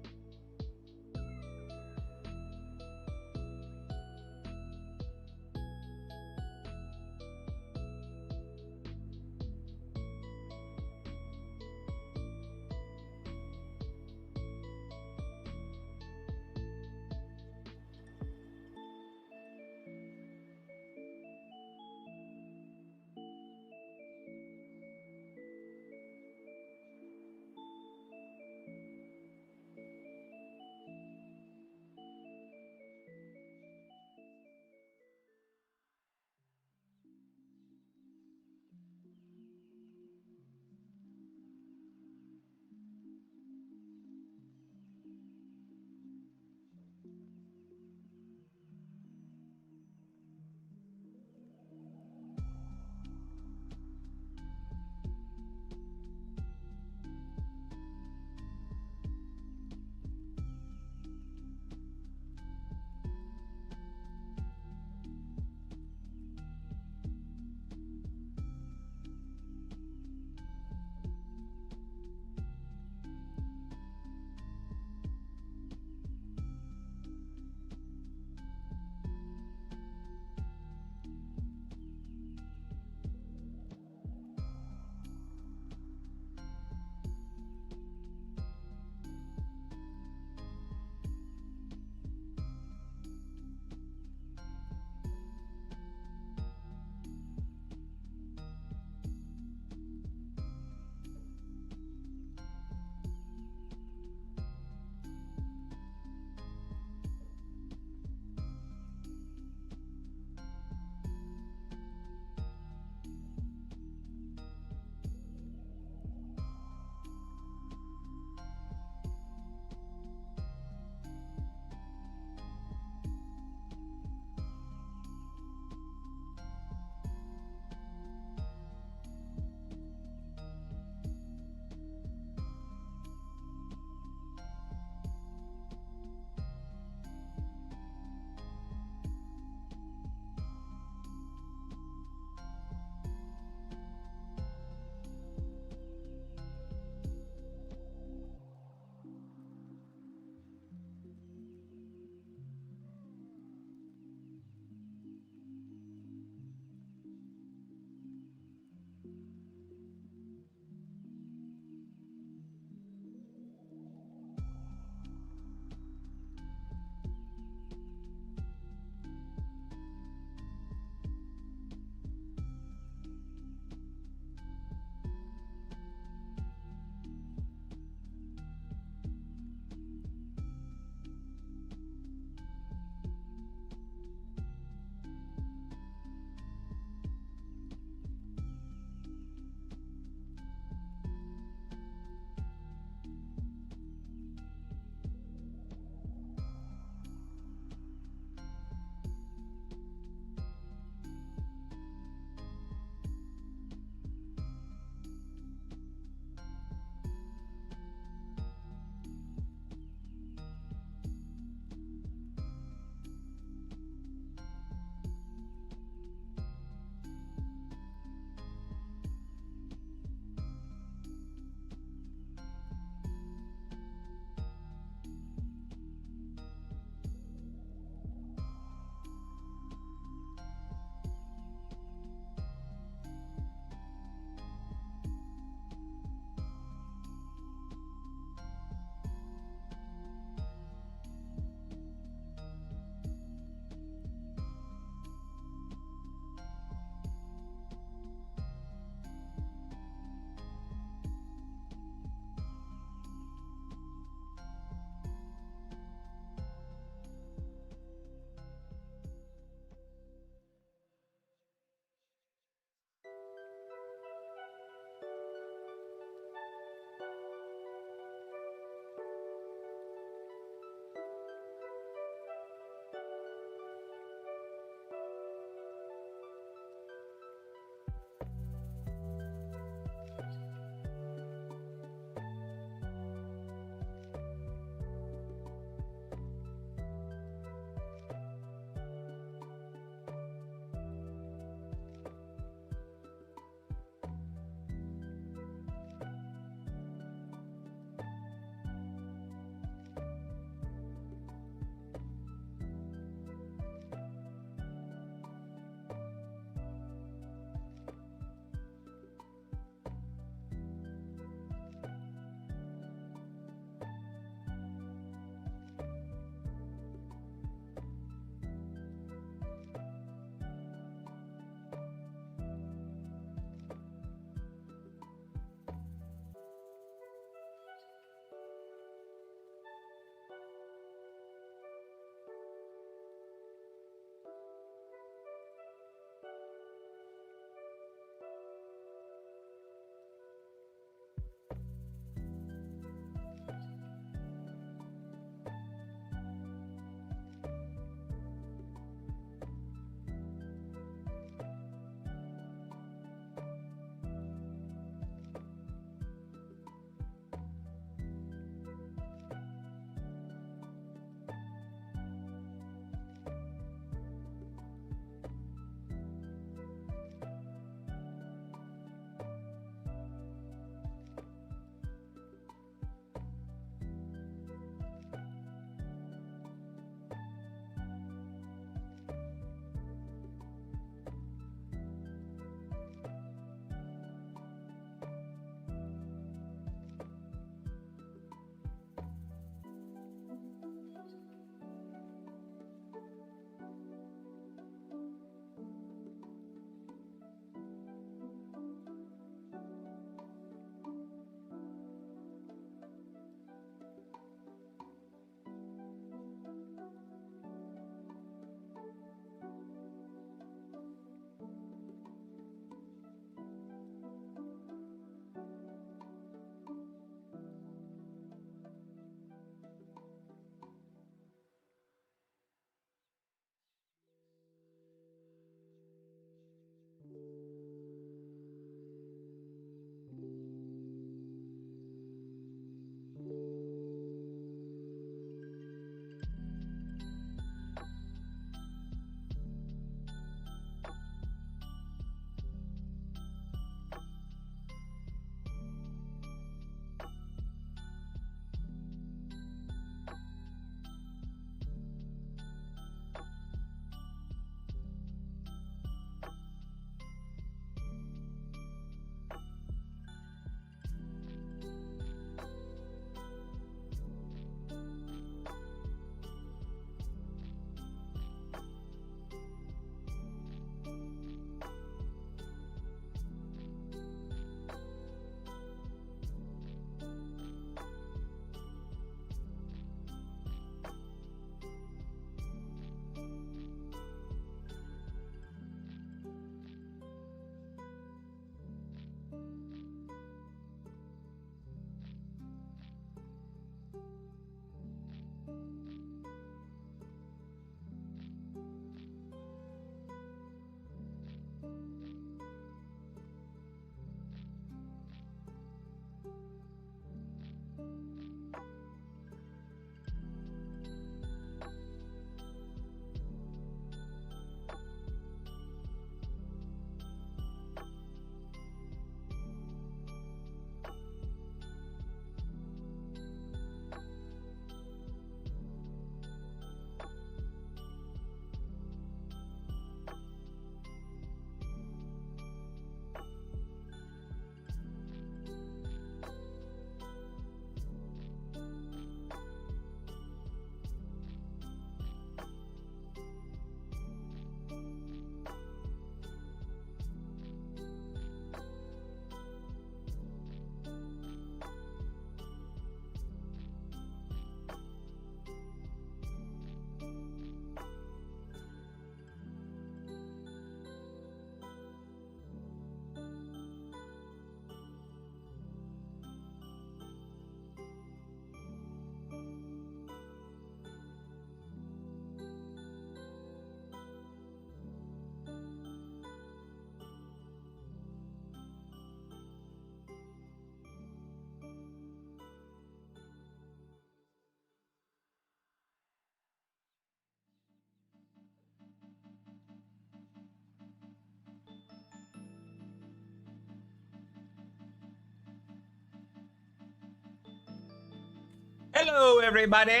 Hello, everybody.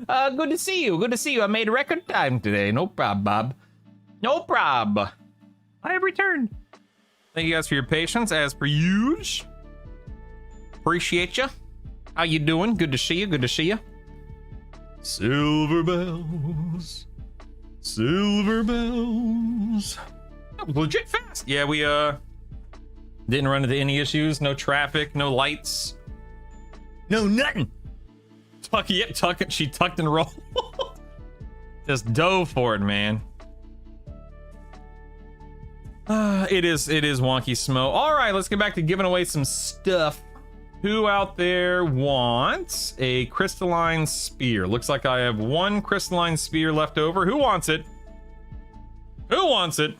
Good to see you. Good to see you. I made record time today. No prob, Bob. No prob. I have returned. Thank you guys for your patience, as per usual. Appreciate you. How you doing? Good to see you. Good to see you. Silver bells. Silver bells. That was legit fast. Yeah, we didn't run into any issues. No traffic, no lights. No, nothing. She tucked and rolled. Just dove for it, man. It is wonky smo. All right, let's get back to giving away some stuff. Who out there wants a crystalline spear? Looks like I have one crystalline spear left over. Who wants it? Who wants it?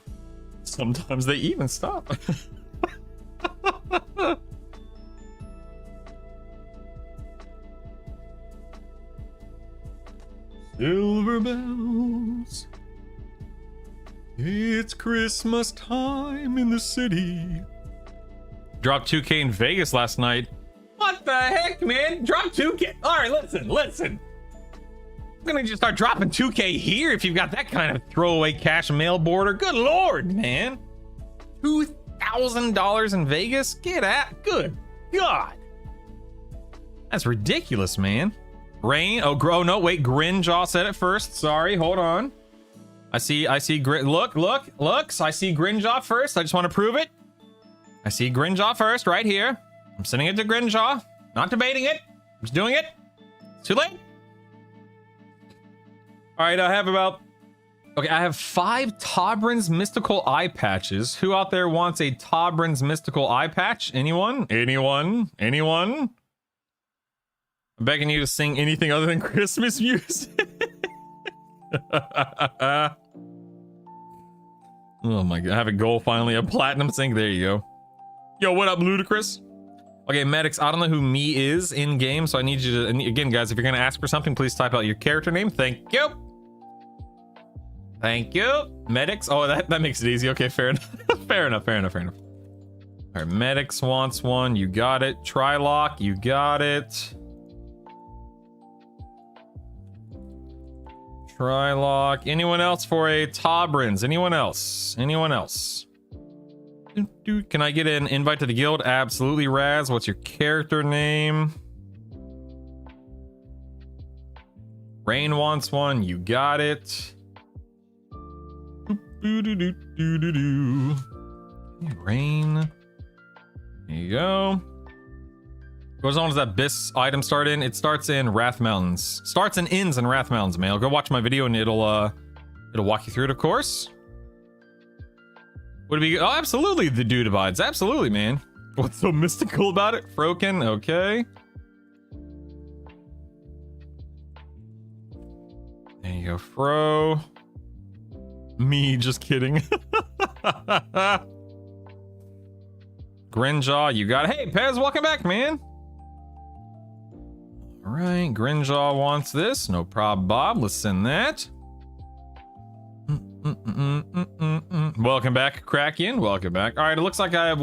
Sometimes they even stop. Silver bells. It's Christmas time in the city. Dropped 2K in Vegas last night. What the heck, man? Drop 2K. All right, listen. I'm gonna just start dropping 2K here if you've got that kind of throwaway cash mail border. Good Lord, man. $2,000 in Vegas? Get at. Good God. That's ridiculous, man. Rain. Oh, no, wait. Grinjaw said it first. Sorry, hold on. I see. Look. I see Grinjaw first. I just want to prove it. I see Grinjaw first, right here. I'm sending it to Grinjaw. Not debating it. I'm just doing it. It's too late. All right, I have about... Okay, I have 5 Tobrin's Mystical Eye Patches. Who out there wants a Tobrin's Mystical Eye Patch? Anyone? Anyone? I'm begging you to sing anything other than Christmas music. Oh my God, I have a goal finally, a platinum sync. There you go. Yo, what up, Ludicrous? Okay, Medics, I don't know who me is in game, so I need you to, and again, guys, if you're gonna ask for something, please type out your character name. Thank you. Thank you. Medics, oh, that makes it easy. Okay, fair enough. fair enough. All right, Medics wants one. You got it. Trilock, you got it. Trilock. Anyone else for a Tobrins? Anyone else? Can I get an invite to the guild? Absolutely, Raz. What's your character name? Rain wants one. You got it. Rain. There you go. What zone does that BiS item start in? It starts in Wrath Mountains. Starts and ends in Wrath Mountains, Mail. Go watch my video and it'll walk you through it, of course. Would it be? Oh, absolutely. The dude abides. Absolutely, man. What's so mystical about it? Froken. Okay. There you go, Fro. Me, just kidding. Grinjaw, you got it. Hey, Pez, welcome back, man. All right, Grinjaw wants this. No problem, Bob. Let's send that. Welcome back, Kraken. Welcome back. All right, it looks like I have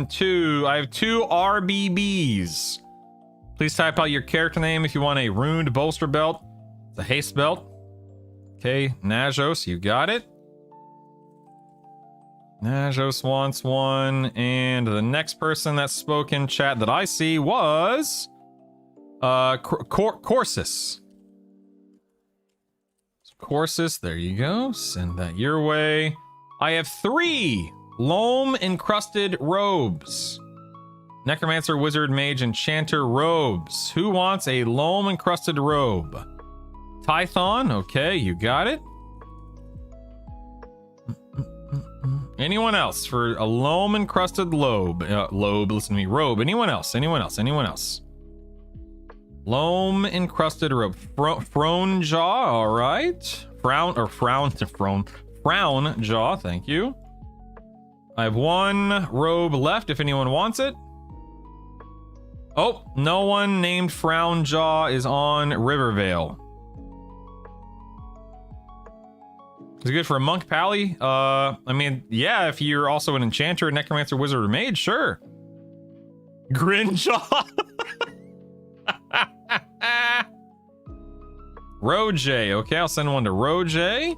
two RBBs. Please type out your character name if you want a runed bolster belt. It's a haste belt. Okay, Najos, you got it. Najos wants one, and the next person that spoke in chat that I see was Corsus. Corsus, there you go. Send that your way. I have 3 loam encrusted robes. Necromancer, Wizard, Mage, Enchanter robes. Who wants a loam encrusted robe? Tython, okay, you got it. Anyone else for a loam encrusted robe? Listen to me, robe. Anyone else? Loam encrusted robe. Frown jaw, all right. Frown jaw, thank you. I have 1 robe left if anyone wants it. Oh, no one named Frown jaw is on Rivervale. Is it good for a monk pally? I mean, yeah, if you're also an enchanter, necromancer, wizard, or mage, sure. Grinjaw. Roj. Okay, I'll send one to Roj.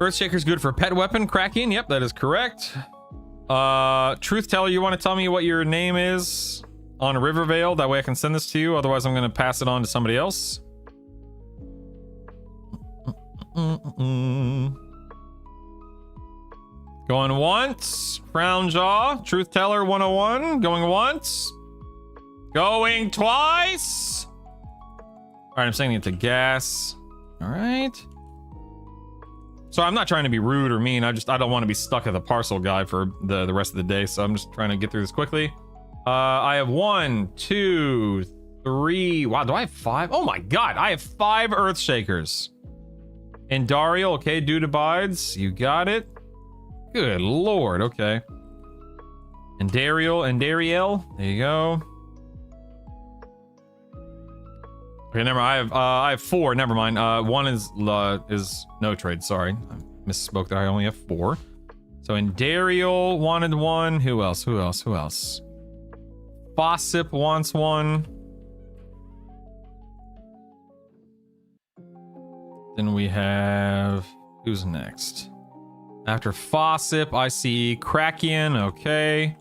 Earthshaker's good for pet weapon. Kraken. Yep, that is correct. Truth Teller, you want to tell me what your name is on Rivervale? That way I can send this to you. Otherwise, I'm going to pass it on to somebody else. Going once. Frown Jaw. Truth Teller 101. Going once. Going twice. All right, I'm sending it to Gas. All right. So I'm not trying to be rude or mean. I don't want to be stuck at the parcel guy for the rest of the day. So I'm just trying to get through this quickly. I have 1, 2, 3. Wow, do I have 5? Oh my God, I have 5 Earthshakers. And Dario, okay, dude abides. You got it. Good Lord, okay. And Dariel, there you go. Okay, never mind. I have 4. Never mind. 1 is no trade. Sorry, I misspoke there. I only have 4. So in Dariel wanted 1. Who else? Fossip wants 1. Then we have who's next? After Fossip, I see Kraken. Okay.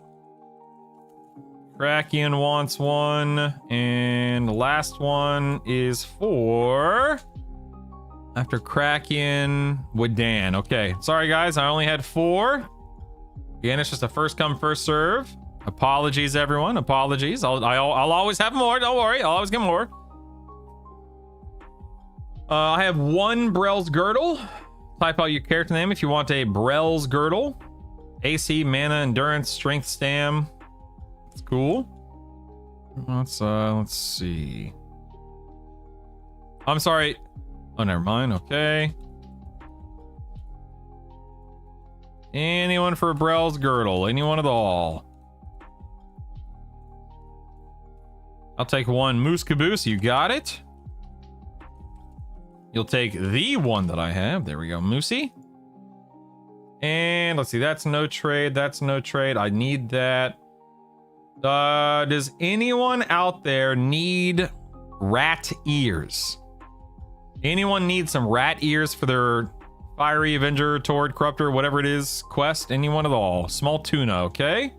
Kraken wants 1, and the last one is for after Kraken Wadan. Okay, sorry guys, I only had 4. Again, it's just a first come first serve. Apologies, everyone. Apologies. I'll always have more. Don't worry, I'll always get more. I have 1 Brell's Girdle. Type out your character name if you want a Brell's Girdle. AC, mana, endurance, strength, stam. Cool. Let's see. I'm sorry. Oh, never mind. Okay. Anyone for Brell's Girdle? Anyone at all? I'll take 1 Moose Caboose. You got it. You'll take the one that I have. There we go, Moosey. And let's see. That's no trade. That's no trade. I need that. Does anyone out there need rat ears? Anyone need some rat ears for their Fiery Avenger, Torrid, Corruptor, whatever it is, quest? Anyone at all? Small tuna, okay?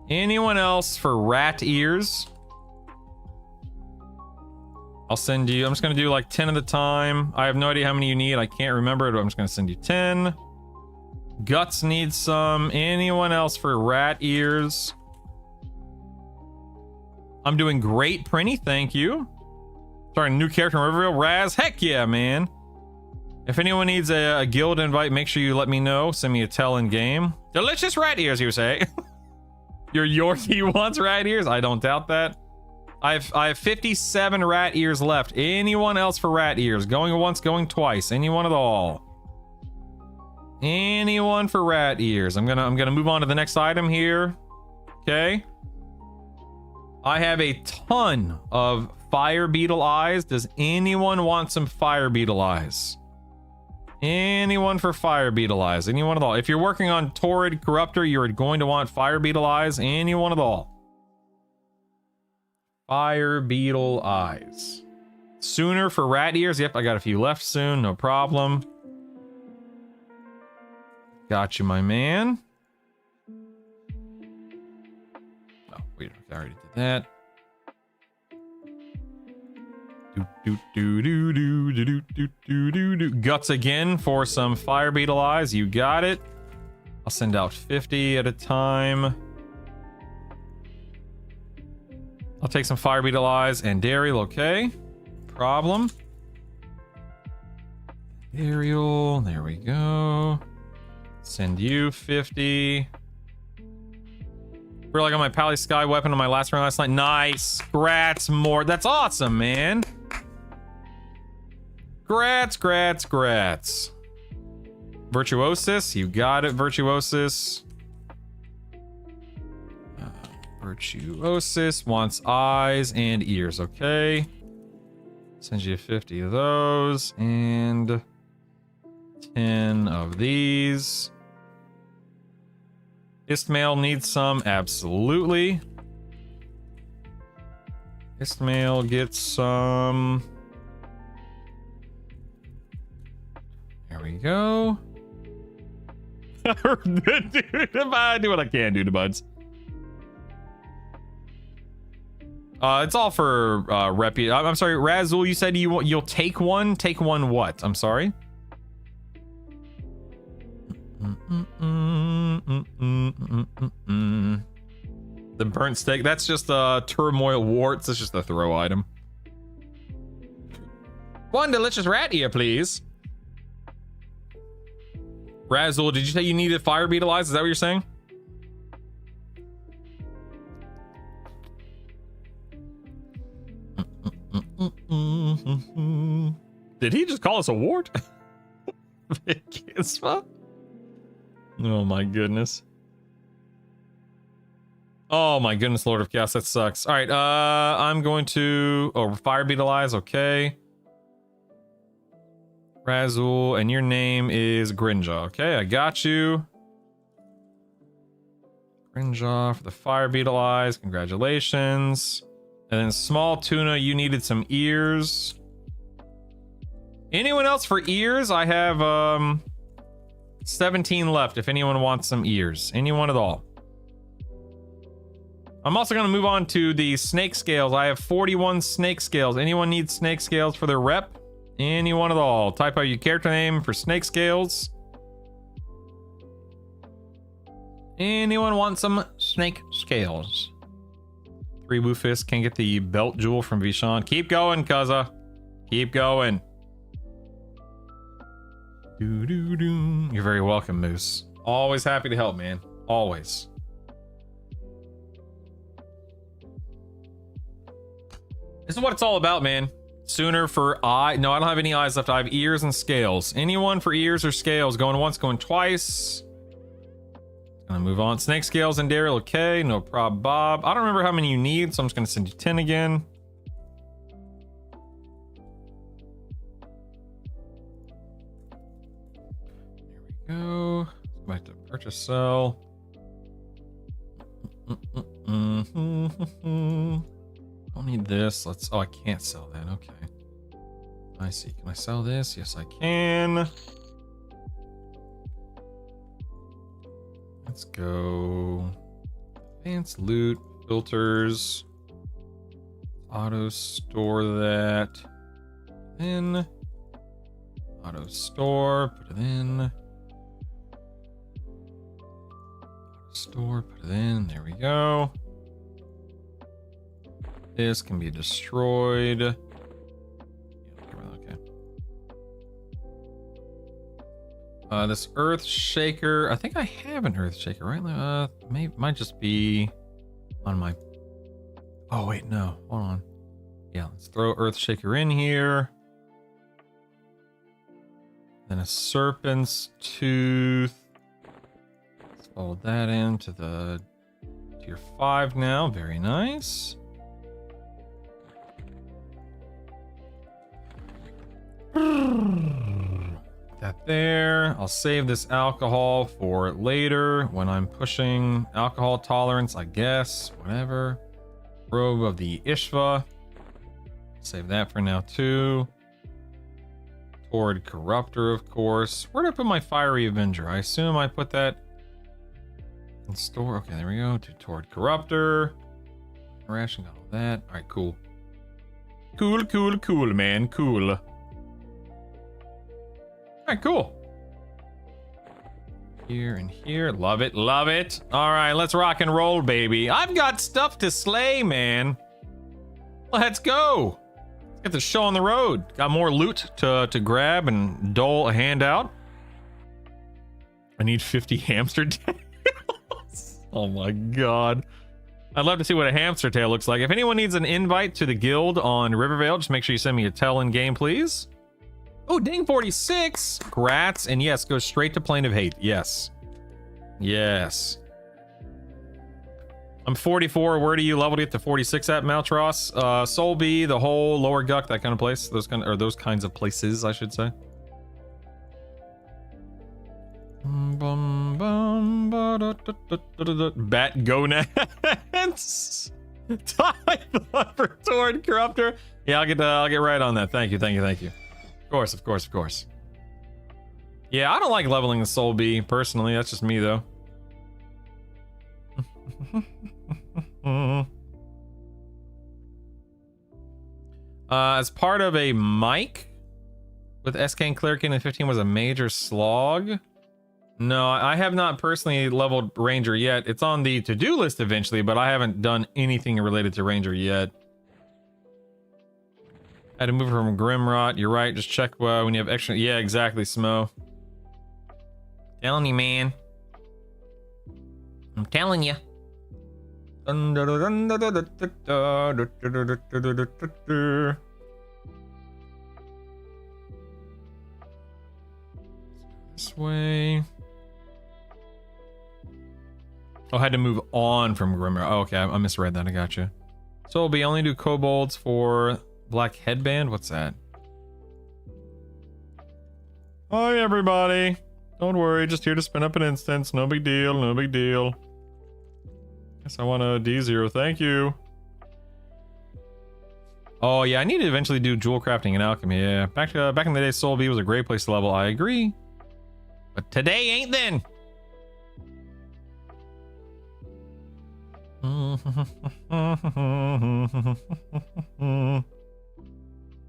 Anyone else for rat ears? I'll send you, I'm just gonna do like 10 at a time. I have no idea how many you need. I can't remember it, but I'm just gonna send you 10. Guts needs some. Anyone else for rat ears? I'm doing great, Prinny. Thank you. Starting a new character in Riverville. Raz, heck yeah, man. If anyone needs a guild invite, make sure you let me know. Send me a tell in game. Delicious rat ears, you say? Your Yorkie wants rat ears? I don't doubt that. I have 57 rat ears left. Anyone else for rat ears? Going once, going twice. Anyone at all? Anyone for rat ears? I'm gonna move on to the next item here. Okay. I have a ton of fire beetle eyes. Does anyone want some fire beetle eyes? Anyone for fire beetle eyes? Anyone at all? If you're working on Torrid Corruptor, you're going to want fire beetle eyes. Anyone at all? Fire beetle eyes. Sooner for rat ears. Yep, I got a few left soon. No problem. Got you, my man. Oh, wait, I already did that. Guts again for some fire beetle eyes. You got it. I'll send out 50 at a time. I'll take some fire beetle eyes and Daryl. Okay, problem. Daryl, there we go. Send you 50. Really got my Pally Sky weapon on my last run last night. Nice. Grats more. That's awesome, man. Grats. Virtuosis. You got it, Virtuosis. Virtuosis wants eyes and ears. Okay. Send you 50 of those and 10 of these. Istmail needs some, absolutely. Istmail gets some. There we go. Dude, I do what I can do to buds. It's all for I'm sorry, Razul, you said you'll take one. Take one what? I'm sorry. The burnt steak, that's just turmoil warts. It's just a throw item. One delicious rat ear, please. Razul, did you say you needed fire beetle eyes? Is that what you're saying? Did he just call us a wart? Oh my goodness. Oh my goodness, Lord of Chaos, that sucks. All right, I'm going to... Oh, fire beetle eyes, okay. Razul, and your name is Grinjaw. Okay, I got you. Grinjaw for the fire beetle eyes. Congratulations. And then small tuna, you needed some ears. Anyone else for ears? I have 17 left if anyone wants some ears. Anyone at all. I'm also going to move on to the snake scales. I have 41 snake scales. Anyone needs snake scales for their rep? Anyone at all. Type out your character name for snake scales. Anyone want some snake scales? 3 Woofist can get the belt jewel from Vishan. Keep going, Cuzza. Keep going. Doo-doo-doo. You're very welcome, Moose. Always happy to help, man. Always. This is what it's all about, man. Sooner for eye. No, I don't have any eyes left. I have ears and scales. Anyone for ears or scales? Going once, going twice. Gonna move on. Snake scales and Daryl. Okay, no problem, Bob. I don't remember how many you need, so I'm just gonna send you 10 again. There we go. Back to purchase sell. Don't need this. Let's. Oh, I can't sell that. Okay. I see. Can I sell this? Yes, I can. Let's go. Advanced loot filters. Auto store that. In. Auto store. Put it in. Auto store. Put it in. There we go. This can be destroyed. Okay. This earth shaker. I think I have an earth shaker, right? Might just be on my. Oh wait, no. Hold on. Yeah, let's throw earth shaker in here. Then a serpent's tooth. Let's fold that into the tier 5 now. Very nice. That there. I'll save this alcohol for later when I'm pushing alcohol tolerance, I guess. Whatever. Robe of the Ishva. Save that for now too. Torrid Corruptor, of course. Where did I put my Fiery Avenger? I assume I put that in store. Okay, there we go. To Torrid Corruptor. Ration, got all that. All right, cool. Cool, man. Cool. All right, cool. Here and here. Love it. Love it. All right, let's rock and roll, baby. I've got stuff to slay, man. Let's go. Let's get the show on the road. Got more loot to grab and dole a hand out. I need 50 hamster tails. Oh my god. I'd love to see what a hamster tail looks like. If anyone needs an invite to the guild on Rivervale, just make sure you send me a tell in game, please. Oh, dang, 46. Grats. And yes, go straight to Plane of Hate. Yes. Yes. I'm 44. Where do you level to get to 46 at, Maltros? Soul B, the whole lower Guck, that kind of place. Those kinds of places, I should say. Bat gonads. Type for Torrid Corruptor. Yeah, I'll get right on that. Thank you. Of course. Yeah, I don't like leveling the Soul Bee personally. That's just me though. As part of a mic with SK and Clerican in 15 was a major slog. No, I have not personally leveled Ranger yet. It's on the to-do list eventually, but I haven't done anything related to Ranger yet. I had to move from Grimrot. You're right. Just check when you have extra. Yeah, exactly, Smo. Telling you, man. I'm telling you. This way. Oh, I had to move on from Grimmer. Oh, okay, I misread that. I got you. So we'll be only do kobolds for Black Headband. What's that? Hi, everybody. Don't worry, just here to spin up an instance. No big deal. No big deal. Guess I want a D0. Thank you. Oh yeah, I need to eventually do jewel crafting and alchemy. Yeah, back in the day, Soul Bee was a great place to level. I agree, but today ain't then.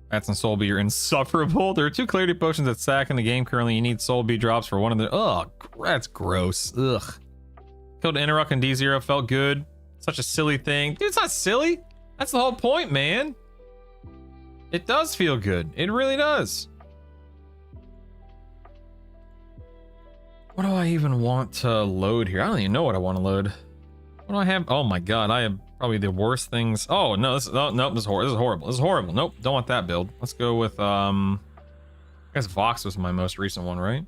Bats and Soul Bee are insufferable. There are 2 clarity potions that stack in the game currently. You need Soul Bee drops for one of the. Ugh, that's gross. Ugh. Killed Interruck and D0, felt good. Such a silly thing. Dude, it's not silly. That's the whole point, man. It does feel good. It really does. What do I even want to load here? I don't even know what I want to load. What do I have? Oh my god, I have probably the worst things. Oh no, this is horrible. This is horrible. Nope, don't want that build. Let's go with I guess Vox was my most recent one, right?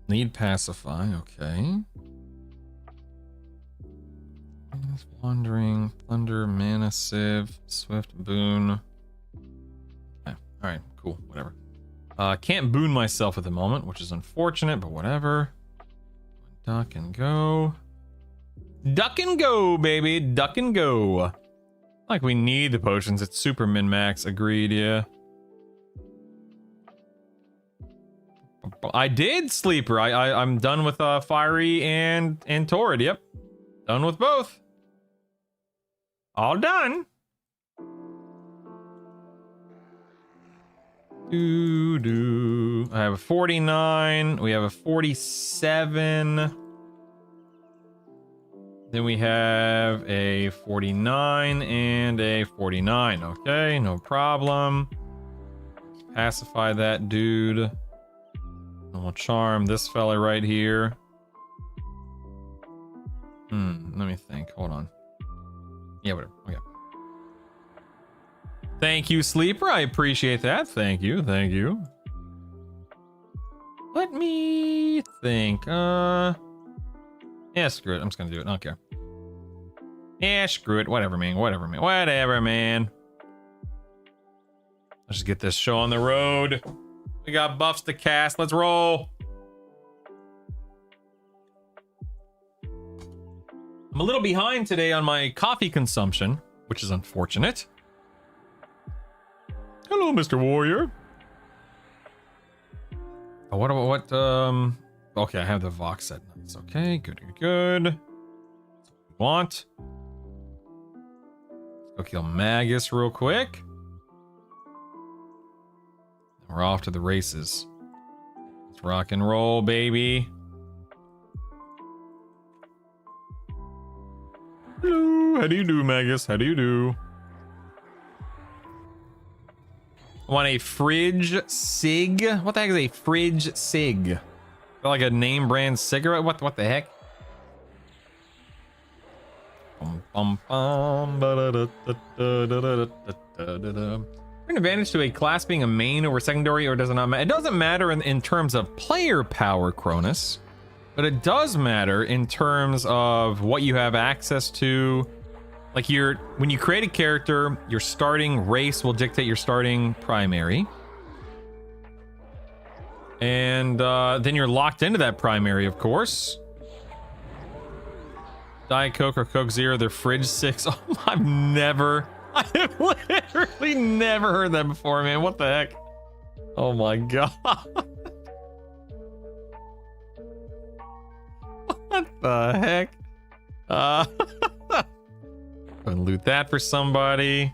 Need pacify, okay. Wandering, Thunder, Mana Sieve, Swift Boon. Okay. Alright, cool, whatever. Can't boon myself at the moment, which is unfortunate, but whatever. Duck and go. Duck and go, baby. Duck and go. Like we need the potions. It's super min-max. Agreed, yeah. I did, Sleeper. I'm done with Fiery and Torrid. Yep. Done with both. All done. I have a 49. We have a 47. Then we have a 49 and a 49. Okay, no problem. Pacify that dude. And we'll charm this fella right here. Let me think. Hold on. Yeah, whatever. Okay. Thank you, Sleeper. I appreciate that. Thank you. Thank you. Let me think. Yeah, screw it. I'm just gonna do it. I don't care. Yeah, screw it. Whatever, man. Whatever, man. Whatever, man. Let's just get this show on the road. We got buffs to cast. Let's roll. I'm a little behind today on my coffee consumption, which is unfortunate. Hello, Mr. Warrior. Oh, what okay, I have the Vox set. Nice. Okay, good. That's what we want. Let's go kill Magus real quick. We're off to the races. Let's rock and roll, baby. Hello, how do you do, Magus? How do you do? I want a fridge cig. What the heck is a fridge cig? Like a name brand cigarette? What the heck? An advantage to a class being a main over secondary, or does it not matter? It doesn't matter in terms of player power, Cronus, but it does matter in terms of what you have access to Like when you create a character, your starting race will dictate your starting primary. And then you're locked into that primary, of course. Diet Coke or Coke Zero, they're Fridge 6. Oh, I've literally never heard that before, man. What the heck? Oh my god. What the heck? Gonna loot that for somebody.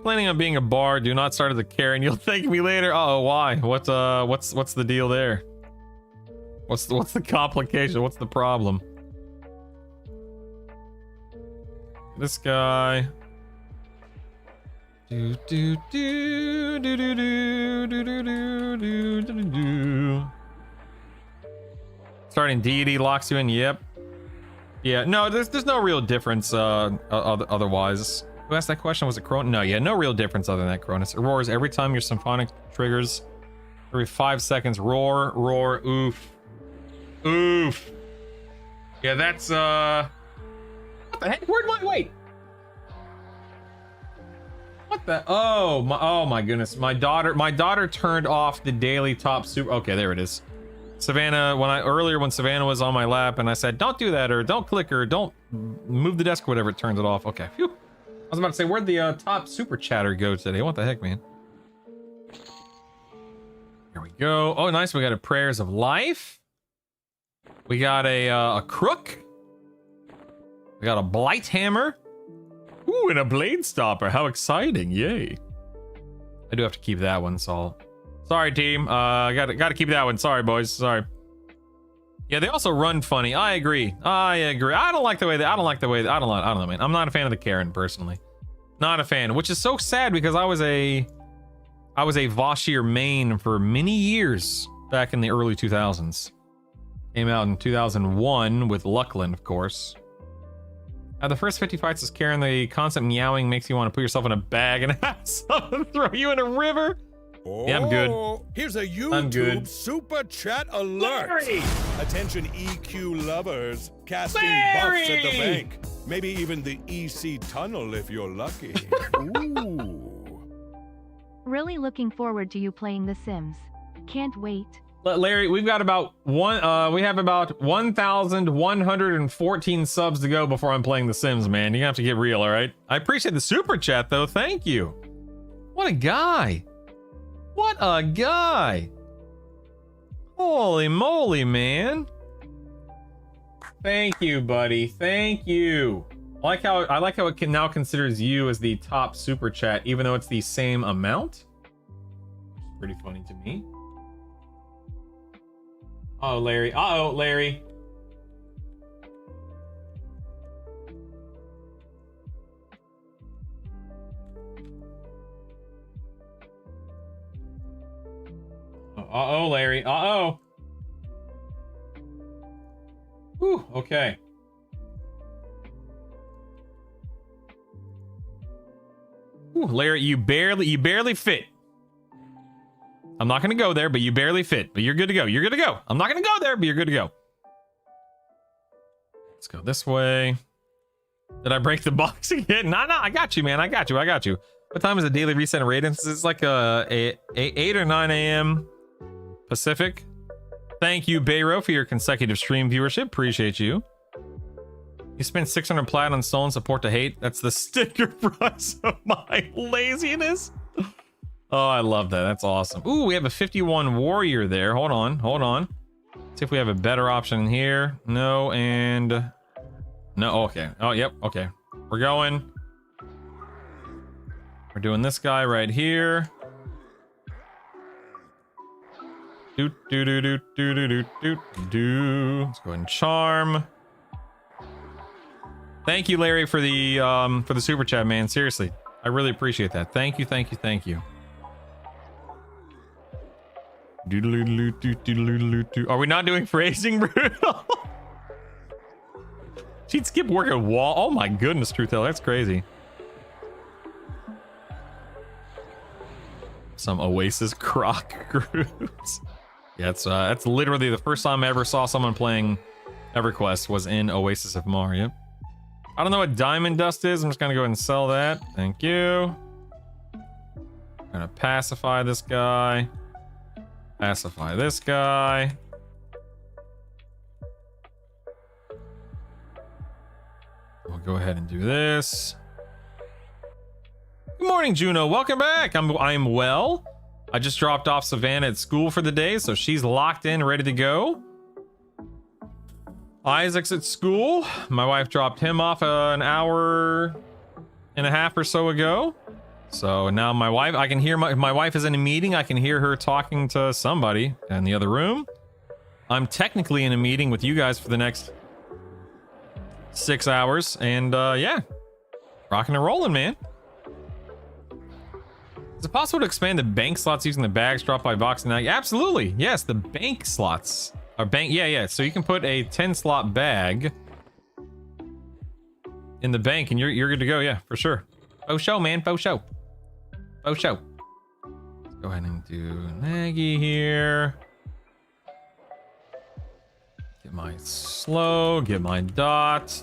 Planning on being a bar, do not start as a Karen. You'll thank me later. Oh, why? What's the deal there? What's the complication? What's the problem? This guy. Do do do do do do do do do do do. Starting deity locks you in. Yep. Yeah. No, there's no real difference. Otherwise. Who asked that question? Was it Cronus? No, yeah, no real difference other than that, Cronus. It roars every time your symphonic triggers. Every 5 seconds. Roar, roar, oof. Oof. Yeah, that's, what the heck? Where'd my, wait. What the, oh my goodness. My daughter turned off the daily top super, okay, there it is. Savannah, when Savannah was on my lap and I said, don't do that, or don't click, or don't move the desk, or whatever, it turns it off. Okay, phew. I was about to say, where'd the top super chatter go today? What the heck, man? Here we go. Oh, nice. We got a Prayers of Life. We got a Crook. We got a Blight Hammer. Ooh, and a Blade Stopper. How exciting. Yay. I do have to keep that one, so sorry, team. Gotta keep that one. Sorry, boys. Sorry. Yeah, they also run funny. I agree. I don't like the way I don't know, man. I'm not a fan of the Karen, personally. Not a fan, which is so sad because I was a Vashir main for many years back in the early 2000s. Came out in 2001 with Luckland, of course. The first 50 fights is Karen. The constant meowing makes you want to put yourself in a bag and have someone throw you in a river. Oh, yeah, I'm good. Here's a YouTube super chat alert. Larry! Attention EQ lovers, casting Larry! buffs at the bank. Maybe even the EC tunnel if you're lucky. Ooh. Really looking forward to you playing The Sims. Can't wait. Larry, we've got about we have about 1,114 subs to go before I'm playing The Sims, man. You have to get real, all right? I appreciate the super chat though. Thank you. What a guy. What a guy. Holy moly, man. Thank you, buddy. Thank you. I like how it now considers you as the top super chat, even though it's the same amount. Pretty funny to me. Oh, Larry. Uh-oh, Larry. Uh-oh, Larry. Uh-oh. Whew, okay. Whew, Larry, you barely fit. I'm not gonna go there, but you barely fit. But you're good to go. You're good to go. I'm not gonna go there, but you're good to go. Let's go this way. Did I break the box again? No, I got you, man. I got you. What time is the daily reset ratings? It's like 8 or 9 a.m. Pacific. Thank you, Bayro, for your consecutive stream viewership. Appreciate you. You spent 600 plat on stolen support to hate. That's the sticker price of my laziness. Oh, I love that. That's awesome. Ooh, we have a 51 warrior there. Hold on. See if we have a better option here. No, and no. Okay. Oh, yep. Okay. We're going. We're doing this guy right here. Let's go and charm. Thank you, Larry, for the super chat, man. Seriously, I really appreciate that. Thank you. Are we not doing phrasing, Brutal? She'd skip work at wall. Oh my goodness, Truthell, that's crazy. Some Oasis croc groups. Yeah, that's literally the first time I ever saw someone playing EverQuest was in Oasis of Mar. Yep. I don't know what diamond dust is. I'm just gonna go ahead and sell that. Thank you. Gonna pacify this guy. Pacify this guy. We'll go ahead and do this. Good morning, Juno. Welcome back. I'm well. I just dropped off Savannah at school for the day, so she's locked in, ready to go. Isaac's at school. My wife dropped him off an hour and a half or so ago. So now my wife, I can hear my wife is in a meeting. I can hear her talking to somebody in the other room. I'm technically in a meeting with you guys for the next 6 hours. And yeah, rocking and rolling, man. Is it possible to expand the bank slots using the bags dropped by Vox and Nag? Absolutely. Yes, the bank slots are bank. Yeah. So you can put a 10 slot bag in the bank and you're good to go. Yeah, for sure. Faux show, man. Faux show. Faux show. Let's go ahead and do Nagy here. Get my slow, get my dot.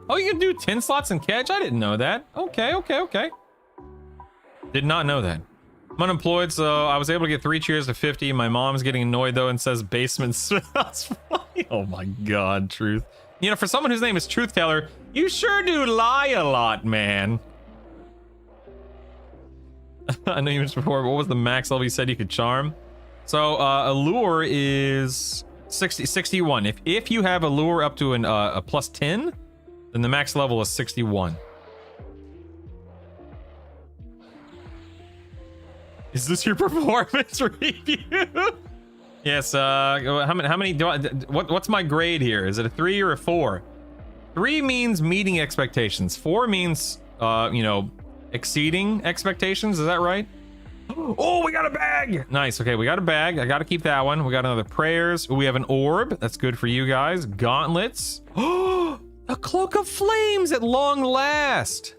Oh, you can do 10 slots and catch? I didn't know that. Okay. Did not know that. I'm unemployed, so I was able to get 3 cheers to 50. My mom's getting annoyed though and says basement smells funny. Oh my god, Truth. You know, for someone whose name is Truth Teller, you sure do lie a lot, man. I know you mentioned before, what was the max level you said you could charm? So allure is 61. If you have allure up to a plus 10, then the max level is 61. Is this your performance review? Yes. How many do I? What's my grade here? Is it a 3 or a 4? 3 means meeting expectations. 4 means you know, exceeding expectations. Is that right? Oh, we got a bag. Nice. Okay, we got a bag. I got to keep that one. We got another prayers. We have an orb. That's good for you guys. Gauntlets. Oh, a cloak of flames at long last.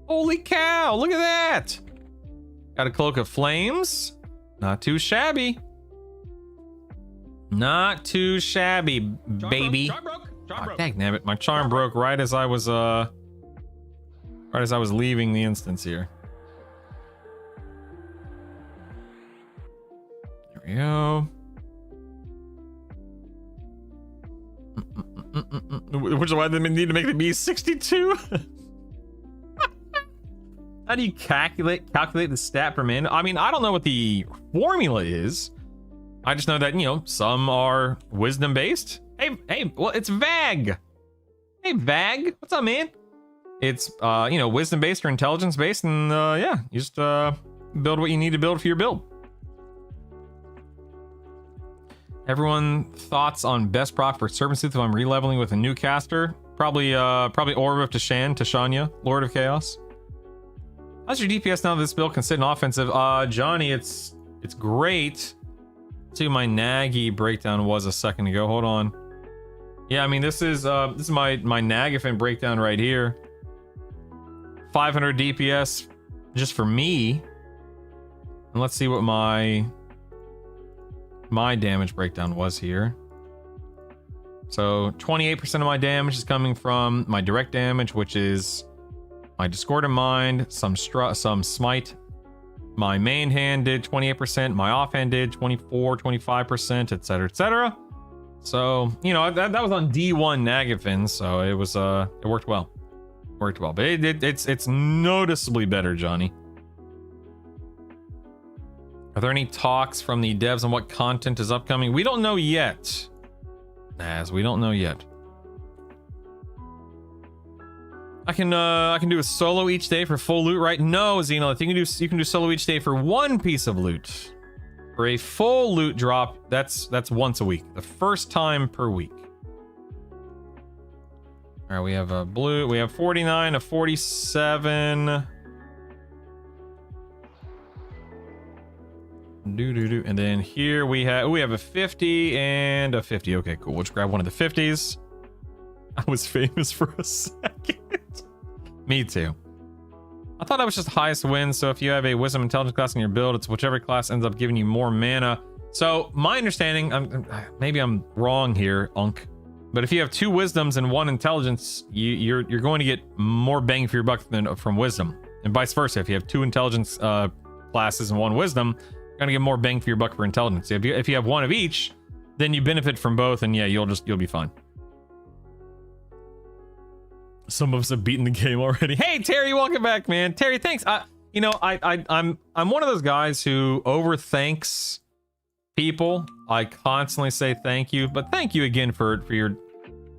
Holy cow! Look at that. Got a cloak of flames. Not too shabby. Not too shabby, baby. Charm broke. Oh, dang it. My charm broke right as I was leaving the instance here. There we go. Which is why they need to make the BiS 62. How do you calculate the stat per min? I mean, I don't know what the formula is. I just know that, you know, some are wisdom based. Hey, well, it's Vag. Hey, Vag, what's up, man? It's, you know, wisdom based or intelligence based, and yeah, you just build what you need to build for your build. Everyone, thoughts on best proc for Serpent Tooth if I'm releveling with a new caster? Probably Orb of Tashanya, Lord of Chaos. How's your DPS now that this build can sit in offensive? Johnny, it's great. Let's see what my Nagy breakdown was a second ago. Hold on. Yeah, I mean, this is my Nagafen breakdown right here. 500 DPS just for me. And let's see what my damage breakdown was here. So 28% of my damage is coming from my direct damage, which is my Discordant Mind, some Smite. My main hand did 28%, my offhand did 24, 25%, etc., etc. So, you know, that was on D1 Nagafen, so it was it worked well. But it's noticeably better, Johnny. Are there any talks from the devs on what content is upcoming? We don't know yet. As we don't know yet. I can do a solo each day for full loot, right? No, Xenolith, you can do solo each day for 1 piece of loot. For a full loot drop, that's once a week. The first time per week. All right, we have a blue. We have 49, a 47. And then here we have a 50 and a 50. Okay, cool. We'll just grab one of the 50s. I was famous for a second. Me too. I thought I was just the highest win, so if you have a wisdom intelligence class in your build, it's whichever class ends up giving you more mana. So my understanding, maybe I'm wrong here, Unk, But if you have 2 wisdoms and 1 intelligence, you're going to get more bang for your buck than from wisdom, and vice versa. If you have 2 intelligence classes and 1 wisdom, you're gonna get more bang for your buck for intelligence. If you have 1 of each, then you benefit from both, and yeah, you'll be fine. Some of us have beaten the game already. Hey Terry, welcome back, man. Terry, thanks. I'm one of those guys who overthanks people. I constantly say thank you, but thank you again for your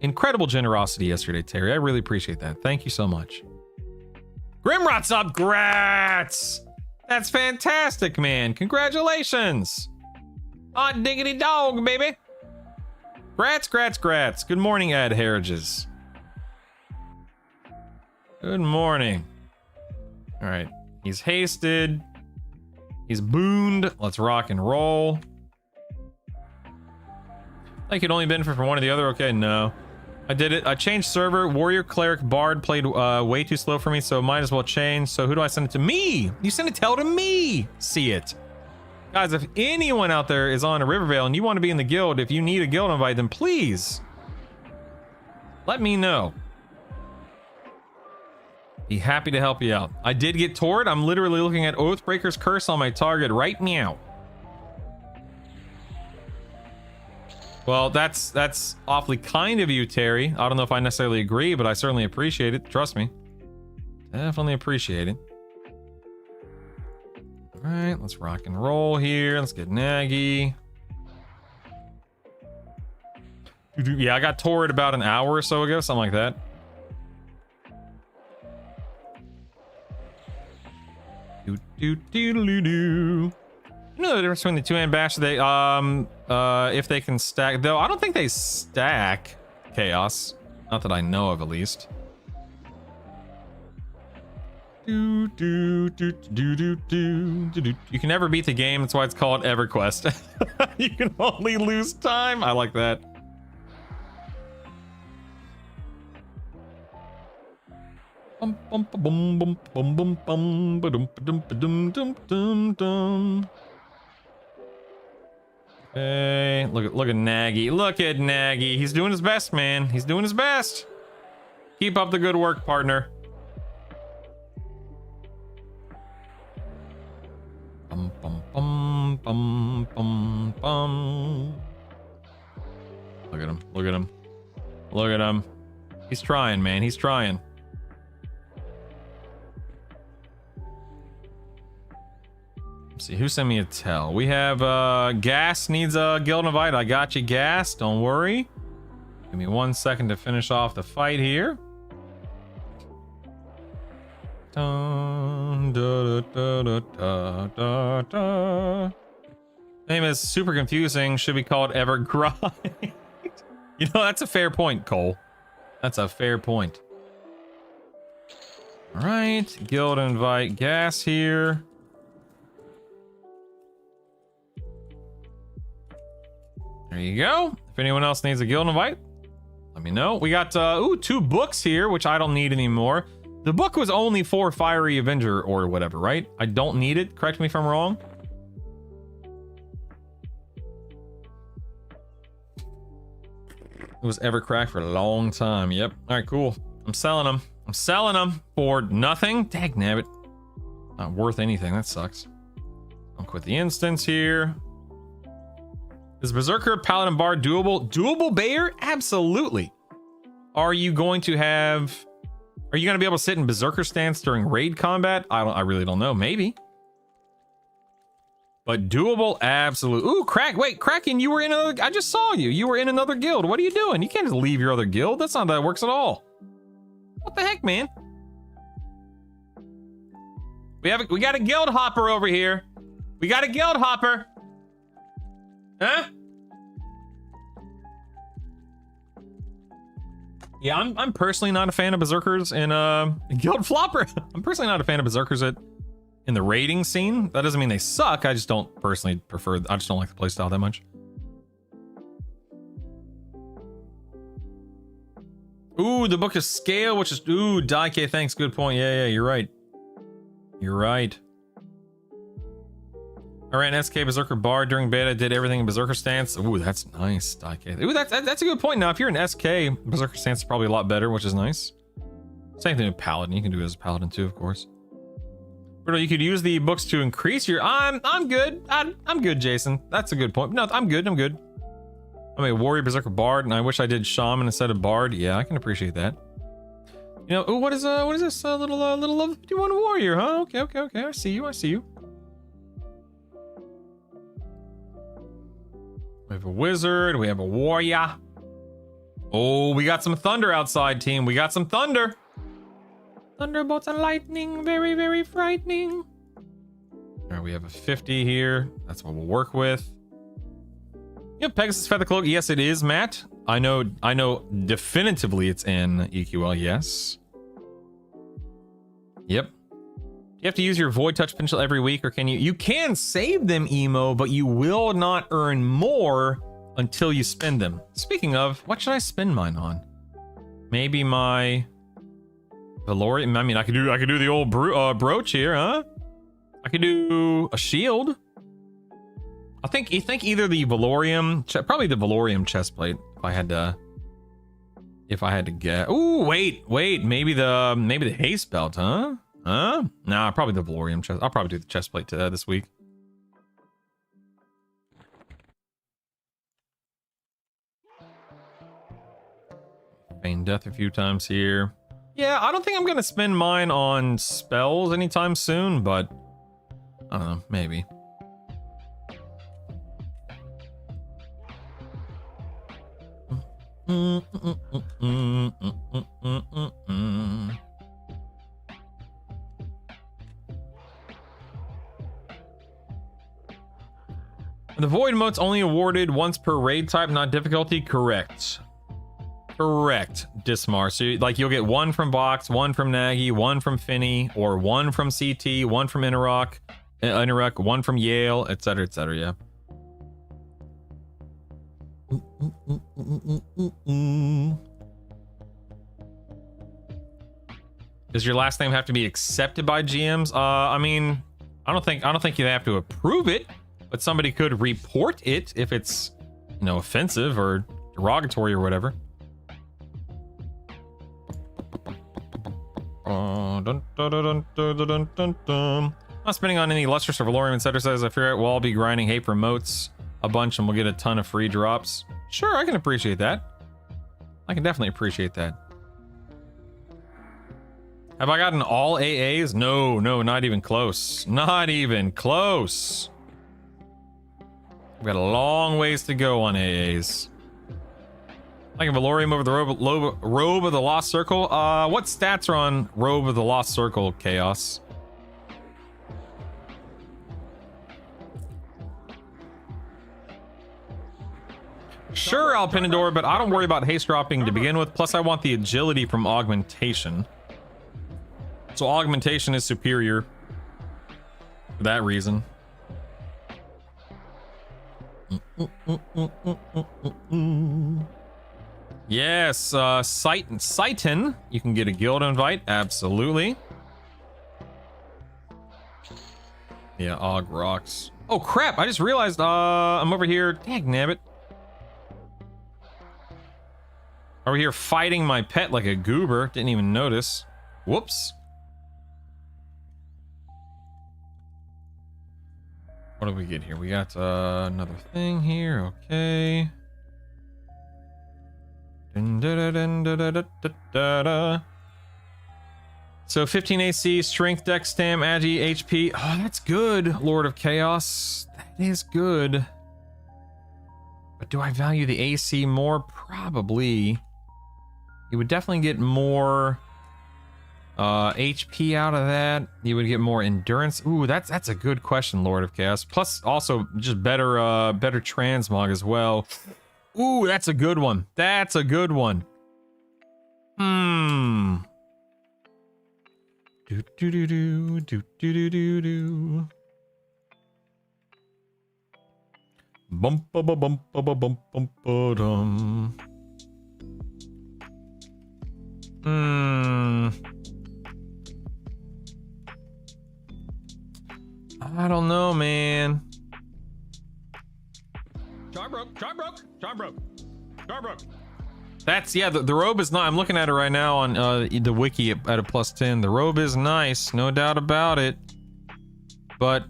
incredible generosity yesterday, Terry. I really appreciate that. Thank you so much. Grimrot's up, grats! That's fantastic, man. Congratulations. Hot diggity dog, baby. Grats, grats, grats. Good morning, Ed Harages. Good morning. All right, he's hasted. He's booned. Let's rock and roll. I could only benefit from one or the other. Okay, no. I did it. I changed server. Warrior, Cleric, Bard played way too slow for me, so might as well change. So who do I send it to? Me! You send it to me! See it. Guys, if anyone out there is on a Rivervale and you want to be in the guild, if you need a guild invite, then please let me know. Be happy to help you out. I did get Torrid. I'm literally looking at Oathbreaker's Curse on my target right now. Well, that's awfully kind of you, Terry. I don't know if I necessarily agree, but I certainly appreciate it. Trust me. Definitely appreciate it. All right, let's rock and roll here. Let's get Nagy. Yeah, I got Torrid about an hour or so ago, something like that. Do. You know the difference between the 2-hand bash? They if they can stack, though I don't think they stack chaos, not that I know of at least. You can never beat the game, that's why it's called EverQuest. You can only lose time. I like that. Hey, look at Nagy. Look at Nagy. He's doing his best, man. He's doing his best. Keep up the good work, partner. Bum, bum, bum, bum, bum, bum. Look at him. Look at him. Look at him. He's trying, man. He's trying. Let's see, who sent me a tell? We have Gas needs a guild invite. I got you, Gas. Don't worry. Give me 1 second to finish off the fight here. Dun, da, da, da, da, da, da. Name is super confusing. Should be called EverGrind. You know, that's a fair point, Cole. That's a fair point. All right, guild invite Gas here. There you go. If anyone else needs a guild invite, let me know. We got 2 books here, which I don't need anymore. The book was only for Fiery Avenger or whatever, right? I don't need it. Correct me if I'm wrong. It was Evercrack for a long time. Yep. All right, cool. I'm selling them. I'm selling them for nothing. Dagnabbit. Not worth anything. That sucks. I'll quit the instance here. Is Berserker, Paladin, Bard doable? Doable, Bayer? Absolutely. Are you going to be able to sit in Berserker stance during raid combat? I really don't know. Maybe. But doable, absolutely. Ooh, wait, Kraken, you were in another, I just saw you. You were in another guild. What are you doing? You can't just leave your other guild. That's not how that works at all. What the heck, man? We got a guild hopper over here. We got a guild hopper. Huh? Yeah, I'm personally not a fan of Berserkers in Guild Flopper. I'm personally not a fan of Berserkers in the raiding scene. That doesn't mean they suck. I just don't personally prefer. I just don't like the playstyle that much. Ooh, the book is scale, which is Daike. Thanks. Good point. Yeah, you're right. You're right. I I ran SK Berserker Bard during beta, did everything in Berserker stance. Ooh, that's nice. Ooh, that's a good point. Now, if you're an SK, Berserker stance is probably a lot better, which is nice. Same thing with Paladin. You can do it as a Paladin too, of course. But you could use the books to increase your. I'm good. I'm good, Jason. That's a good point. No, I'm good. I'm a Warrior Berserker Bard, and I wish I did Shaman instead of Bard. Yeah, I can appreciate that. You know, ooh, what is this? Little level 51 Warrior, huh? Okay. I see you. We have a wizard. We have a warrior. Oh, we got some thunder outside, team. We got some thunder. Thunderbolts and lightning. Very, very frightening. All right, we have a 50 here. That's what we'll work with. Yep, Pegasus Feather Cloak. Yes, it is, Matt. I know definitively it's in EQL. Yes. Yep. You have to use your Void Touch Pencil every week, or can you? You can save them, Emo, but you will not earn more until you spend them. Speaking of, what should I spend mine on? Maybe my Valorian. I mean, I could do the old brooch here, huh? I could do a shield. I think either the Valorium, probably the Valorium chestplate. If I had to get. Ooh, wait, maybe the haste belt, huh? Nah, probably the Valorium chest. I'll probably do the chestplate this week. Feign death a few times here. Yeah, I don't think I'm gonna spend mine on spells anytime soon, but I don't know, maybe. The void emote's only awarded once per raid type, not difficulty. Correct, Dismar. So you'll get one from Vox, one from Nagy, one from Finney, or one from CT, one from Interrock, one from Yale, etc. Yeah. Does your last name have to be accepted by GMs? I mean, I don't think you have to approve it, but somebody could report it if it's, offensive or derogatory or whatever. Not spending on any lustrous or Valorium, etc. Says I figure we'll all be grinding hate promotes a bunch and we'll get a ton of free drops. Sure, I can appreciate that. I can definitely appreciate that. Have I gotten all AAs? No, not even close. Not even close. We've got a long ways to go on AAs. Like a Valorium over the Robe of the Lost Circle. What stats are on Robe of the Lost Circle, Chaos? Sure, Alpinador, but I don't worry about haste dropping to begin with. Plus, I want the agility from augmentation. So augmentation is superior for that reason. Yes, Seitan, you can get a guild invite, absolutely. Yeah, Og rocks. Oh crap, I just realized I'm over here. Dagnabbit. Over here fighting my pet like a goober. Didn't even notice. Whoops. What do we get here? We got another thing here. Okay. So 15 AC, strength, dex, stam, agi, HP. Oh, that's good, Lord of Chaos. That is good. But do I value the AC more? Probably. You would definitely get more HP out of that. You would get more endurance. Ooh, that's a good question, Lord of Chaos. Plus, also just better transmog as well. Ooh, that's a good one. That's a good one. Do do do do do do do do do. Bump ba ba bump ba ba bump bump ba dum. I don't know, man. Charm broke. That's, yeah, the robe is not, I'm looking at it right now on the wiki at a +10. The robe is nice, no doubt about it. But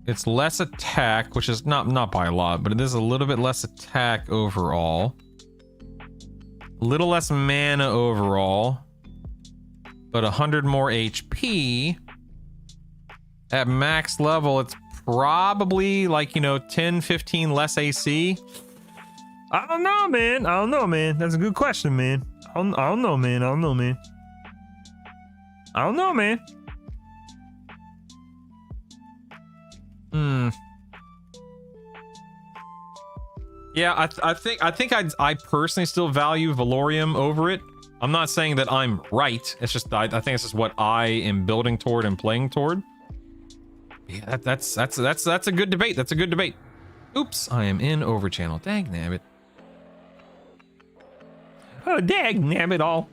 it's less attack, which is not by a lot, but it is a little bit less attack overall. A little less mana overall. But 100 more HP. At max level, it's probably like, you know, 10, 15 less AC. I don't know, man. That's a good question, man. I don't know, man. Yeah, I think I personally still value Valorium over it. I'm not saying that I'm right. It's just I think it's just what I am building toward and playing toward. Yeah, that's a good debate. That's a good debate. Oops, I am in overchannel. Dang nabbit. Oh, dag nabbit all.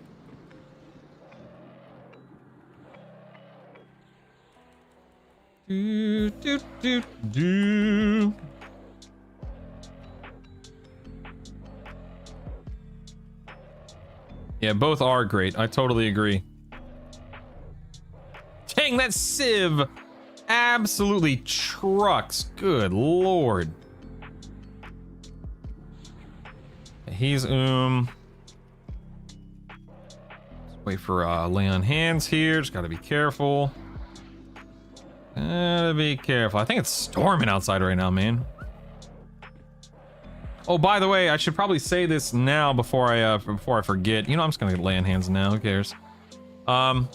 Do. Yeah, both are great. I totally agree. Dang, that Civ absolutely trucks. Good lord. He's Let's wait for lay on hands here. Just gotta be careful. Gotta be careful. I think it's storming outside right now, man. Oh, by the way, I should probably say this now before I forget. You know, I'm just gonna lay on hands now. Who cares? Oh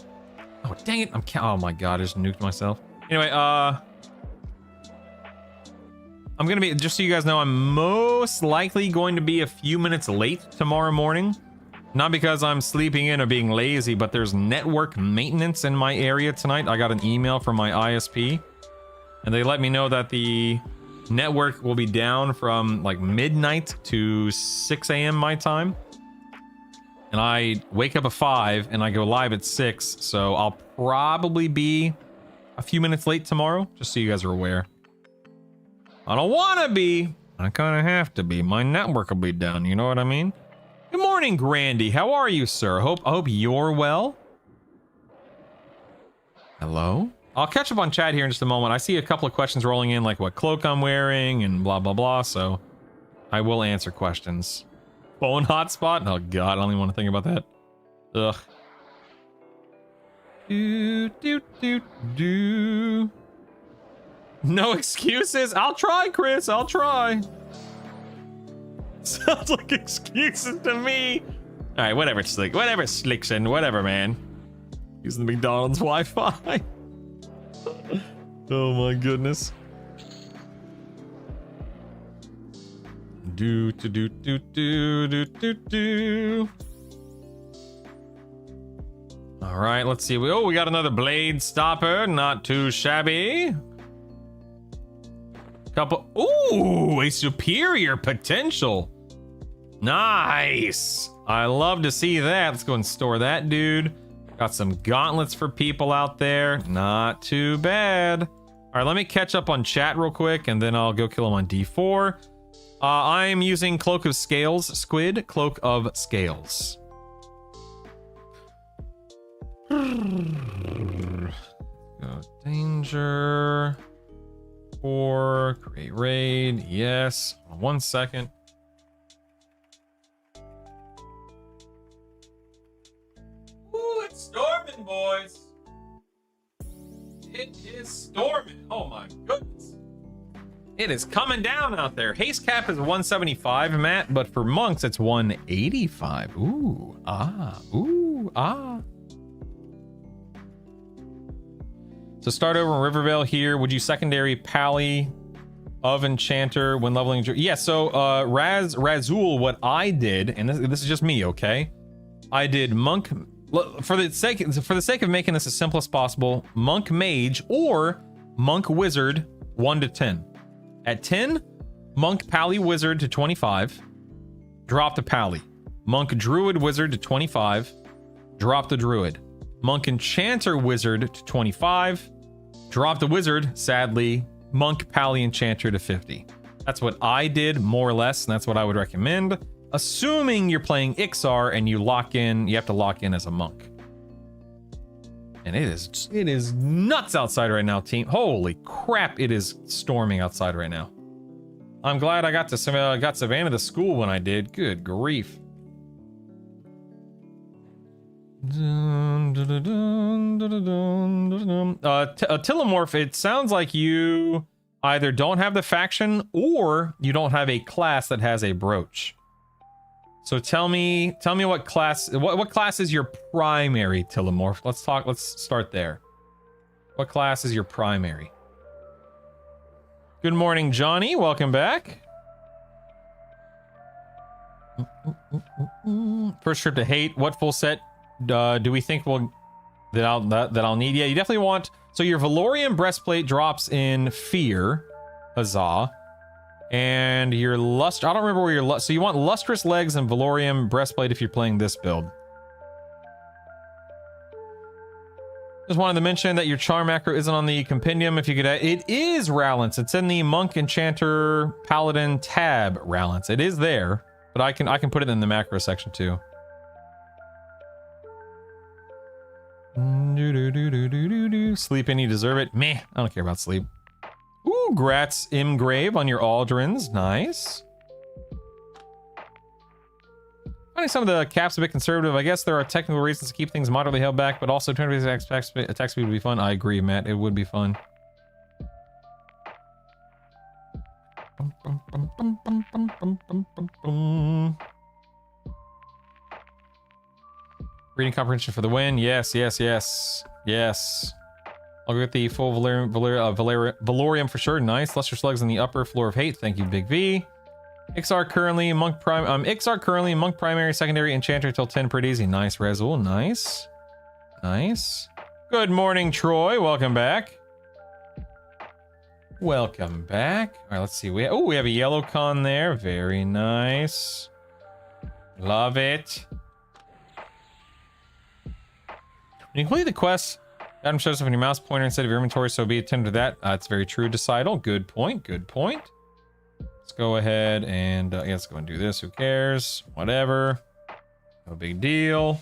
dang it! Oh my god, I just nuked myself. Anyway, I'm gonna be, just so you guys know, I'm most likely going to be a few minutes late tomorrow morning. Not because I'm sleeping in or being lazy, but there's network maintenance in my area tonight. I got an email from my ISP, and they let me know that the network will be down from like midnight to 6 a.m. my time. And I wake up at 5 and I go live at 6, so I'll probably be a few minutes late tomorrow, just so you guys are aware. I don't want to be, I kind of have to be. My network will be down, you know what I mean? Good morning, Grandy. How are you, sir? I hope you're well. Hello? I'll catch up on chat here in just a moment. I see a couple of questions rolling in, like what cloak I'm wearing and blah, blah, blah, so I will answer questions. Phone hotspot? Oh, God, I don't even want to think about that. Ugh. Do. No excuses? I'll try, Chris. I'll try. Sounds like excuses to me. All right, whatever, Slick. Whatever, Slickson. Whatever, man. Using the McDonald's Wi-Fi. Oh my goodness. Do. All right, let's see. We got another blade stopper. Not too shabby. Couple. Ooh, a superior potential. Nice. I love to see that. Let's go and store that, dude. Got some gauntlets for people out there. Not too bad. All right, let me catch up on chat real quick, and then I'll go kill him on D4. I'm using Cloak of Scales, Squid. Cloak of Scales. Go danger. 4. Create raid. Yes. 1 second. Ooh, it's storming, boys. It is storming. Oh my goodness. It is coming down out there. Haste cap is 175, Matt, but for monks it's 185. Ooh, ah. So start over in Rivervale here. Would you secondary Pally of Enchanter when leveling? Yeah, so Razul, what I did, and this is just me, okay? I did Monk, for the sake of making this as simple as possible, Monk Mage or Monk Wizard 1 to 10. At 10, Monk Pally Wizard to 25, drop the Pally. Monk Druid Wizard to 25, drop the Druid. Monk Enchanter Wizard to 25, drop the Wizard, sadly. Monk Pally Enchanter to 50. That's what I did, more or less, and that's what I would recommend. Assuming you're playing Ixar and you have to lock in as a monk. And it is nuts outside right now, team. Holy crap, it is storming outside right now. I'm glad I got Savannah to school when I did. Good grief. Telemorph, it sounds like you either don't have the faction or you don't have a class that has a brooch. So tell me what class is your primary Telemorph? Let's start there. What class is your primary? Good morning, Johnny. Welcome back. First trip to hate. What full set do we think that I'll need? Yeah, you definitely want. So your Valorian breastplate drops in Fear, huzzah, and your lust. I don't remember where your so you want lustrous legs and Valorian breastplate if you're playing this build. Just wanted to mention that your charm macro isn't on the compendium. If you could, it is Rallance. It's in the Monk, Enchanter, Paladin tab. Rallance. It is there, but I can put it in the macro section too. Sleep and you deserve it. Meh, I don't care about sleep. Ooh, Grats Imgrave on your Aldrins. Nice. Finding some of the caps a bit conservative. I guess there are technical reasons to keep things moderately held back, but also 20 attack speed would be fun. I agree, Matt. It would be fun. Reading comprehension for the win. Yes. I'll get the full Valorium for sure. Nice. Luster Slugs on the upper floor of hate. Thank you, Big V. Ixar currently monk primary, secondary, enchanter till 10 pretty easy. Nice, Rezul. Nice. Good morning, Troy. Welcome back. All right, let's see. We have a yellow con there. Very nice. Love it. When you complete the quest, item shows up on your mouse pointer instead of your inventory, so be attentive to that. It's very true, Decidal. Good point. Let's go ahead and let's go and do this. Who cares? Whatever. No big deal.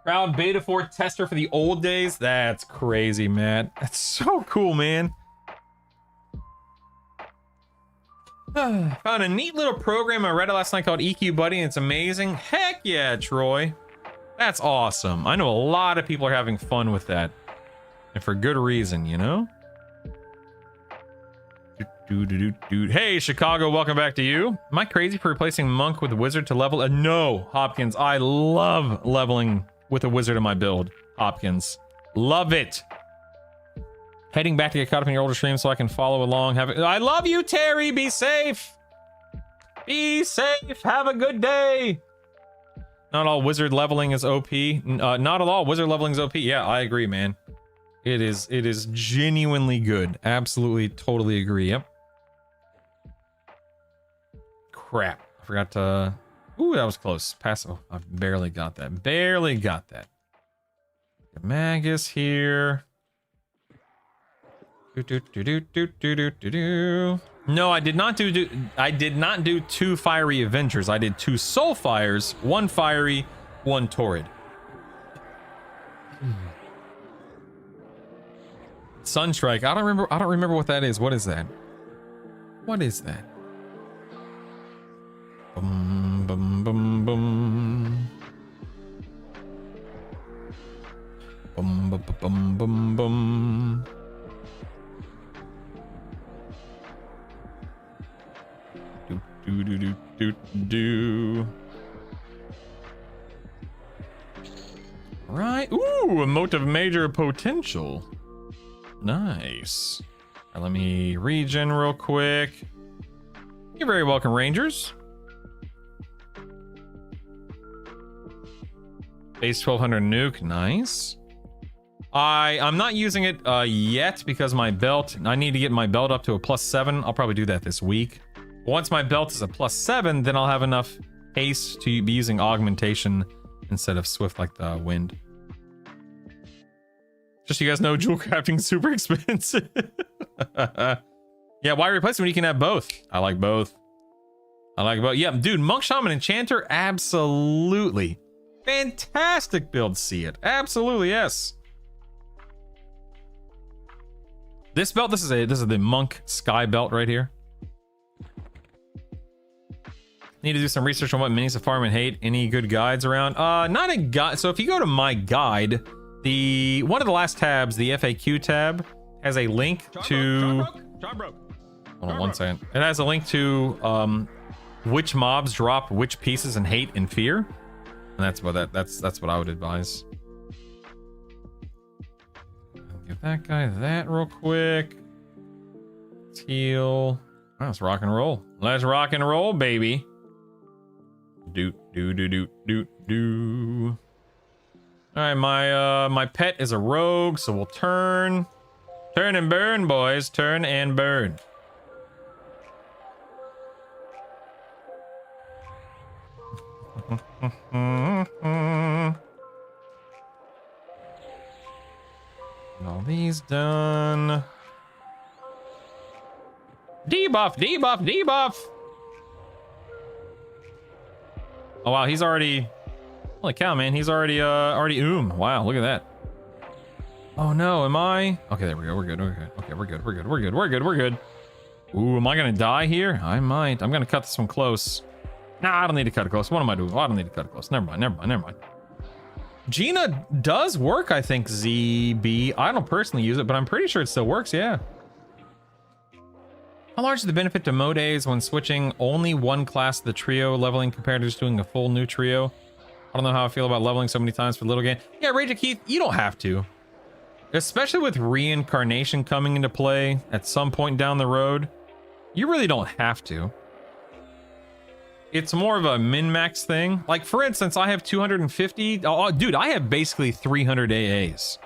Proud beta 4 tester for the old days. That's crazy, Matt. That's so cool, man. Found a neat little program I read it last night called EQ Buddy, and it's amazing. Heck yeah, Troy. That's awesome. I know a lot of people are having fun with that. And for good reason, you know? Hey, Chicago, welcome back to you. Am I crazy for replacing Monk with Wizard to level? No, Hopkins. I love leveling with a Wizard in my build. Hopkins. Love it. Heading back to get caught up in your older stream so I can follow along. I love you, Terry. Be safe. Have a good day. Not all wizard leveling is OP. Not at all. Wizard leveling is OP. Yeah, I agree, man. It is genuinely good. Absolutely, totally agree. Yep. Crap. I forgot to... Ooh, that was close. Pass. Oh, I barely got that. Magus here. No, I did not do 2 fiery Avengers. I did 2 soul fires, 1 fiery, 1 torrid. Sunstrike. I don't remember what that is. What is that? Bum bum bum bum. Bum bum bum bum bum. Do. Right. Ooh, emotive major potential. Nice. All right, let me regen real quick. You're very welcome, Rangers. Base 1200 nuke. Nice. I'm not using it yet because my belt, I need to get my belt up to a +7. I'll probably do that this week. Once my belt is a +7, then I'll have enough haste to be using augmentation instead of swift like the wind. Just so you guys know, jewel crafting is super expensive. Yeah, why replace them when you can have both? I like both. I like both. Yeah, dude, Monk, Shaman, Enchanter, absolutely. Fantastic build, see it. Absolutely, yes. This belt, this is the Monk Sky belt right here. Need to do some research on what minis to farm and hate. Any good guides around? Not a guide. So if you go to my guide, one of the last tabs, the FAQ tab, has a link to. Hold on one second. It has a link to which mobs drop which pieces in hate and fear, and that's what what I would advise. Give that guy that real quick. Let's heal. Oh, let's rock and roll. Let's rock and roll, baby. Doot doo doo doot doot doo. All right, my pet is a rogue, so we'll turn and burn, boys. Turn and burn. All these done. Debuff, debuff, debuff. Oh wow, he's already. Holy cow, man! He's already Wow, look at that. Oh no, am I? Okay, there we go. We're good. We're good. Okay, we're good. We're good. We're good. We're good. We're good. Ooh, am I gonna die here? I might. I'm gonna cut this one close. Nah, I don't need to cut it close. What am I doing? Oh, I don't need to cut it close. Never mind. Never mind. Never mind. Gina does work, I think. ZB. I don't personally use it, but I'm pretty sure it still works. Yeah. How large is the benefit to modes when switching only one class of the trio leveling compared to just doing a full new trio? I don't know how I feel about leveling so many times for little game. Yeah, Rage of Keith, you don't have to. Especially with reincarnation coming into play at some point down the road. You really don't have to. It's more of a min-max thing. Like, for instance, I have 250. Oh, dude, I have basically 300 AAs.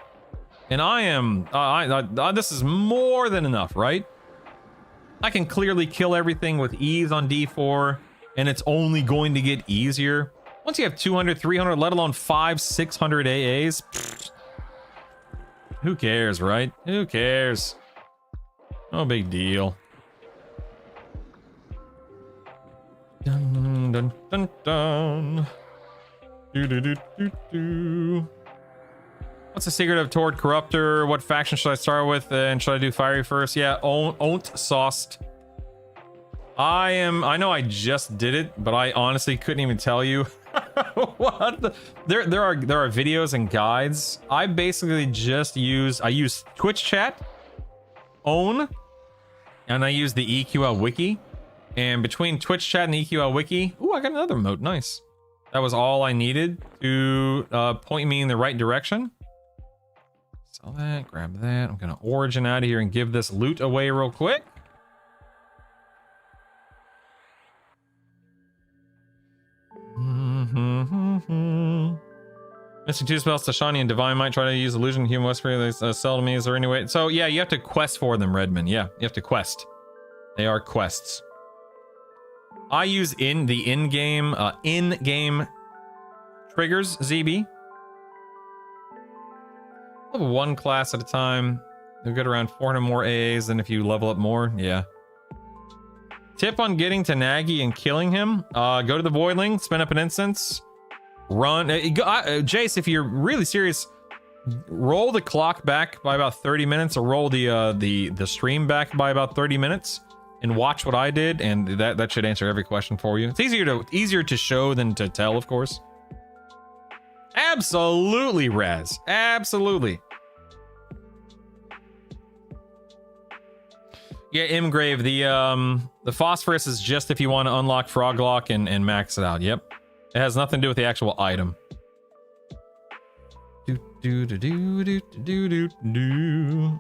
And I am... this is more than enough, right? I can clearly kill everything with ease on D4, and it's only going to get easier. Once you have 200, 300, let alone 500, 600 AAs, pfft, who cares, right? Who cares? No big deal. Dun, dun, dun, dun. Do, do, do, do, do. What's the secret of Torrid Corruptor? What faction should I start with? And should I do Fiery first? Yeah, Ont Sauced. I know I just did it, but I honestly couldn't even tell you. What? There are videos and guides. I basically just use Twitch chat, Own, and I use the EQL wiki. And between Twitch chat and EQL wiki, ooh, I got another emote. Nice. That was all I needed to point me in the right direction. Sell that, grab that. I'm gonna origin out of here and give this loot away real quick. Missing 2 spells to Shani and Divine might try to use Illusion, Human Whisper. They sell to me. Is there any way? So yeah, you have to quest for them, Redman. Yeah, you have to quest. They are quests. I use in-game triggers, ZB. Level 1 class at a time. You'll get around 400 more AAs than if you level up more. Yeah. Tip on getting to Nagy and killing him. Go to the Voidling, spin up an instance, run. Jace, if you're really serious, roll the clock back by about 30 minutes, or roll the stream back by about 30 minutes, and watch what I did, and that should answer every question for you. It's easier to show than to tell, of course. Absolutely, Raz. Absolutely. Yeah, Imgrave, the phosphorus is just if you want to unlock Froglock and max it out. Yep. It has nothing to do with the actual item. Do do do do do do do do.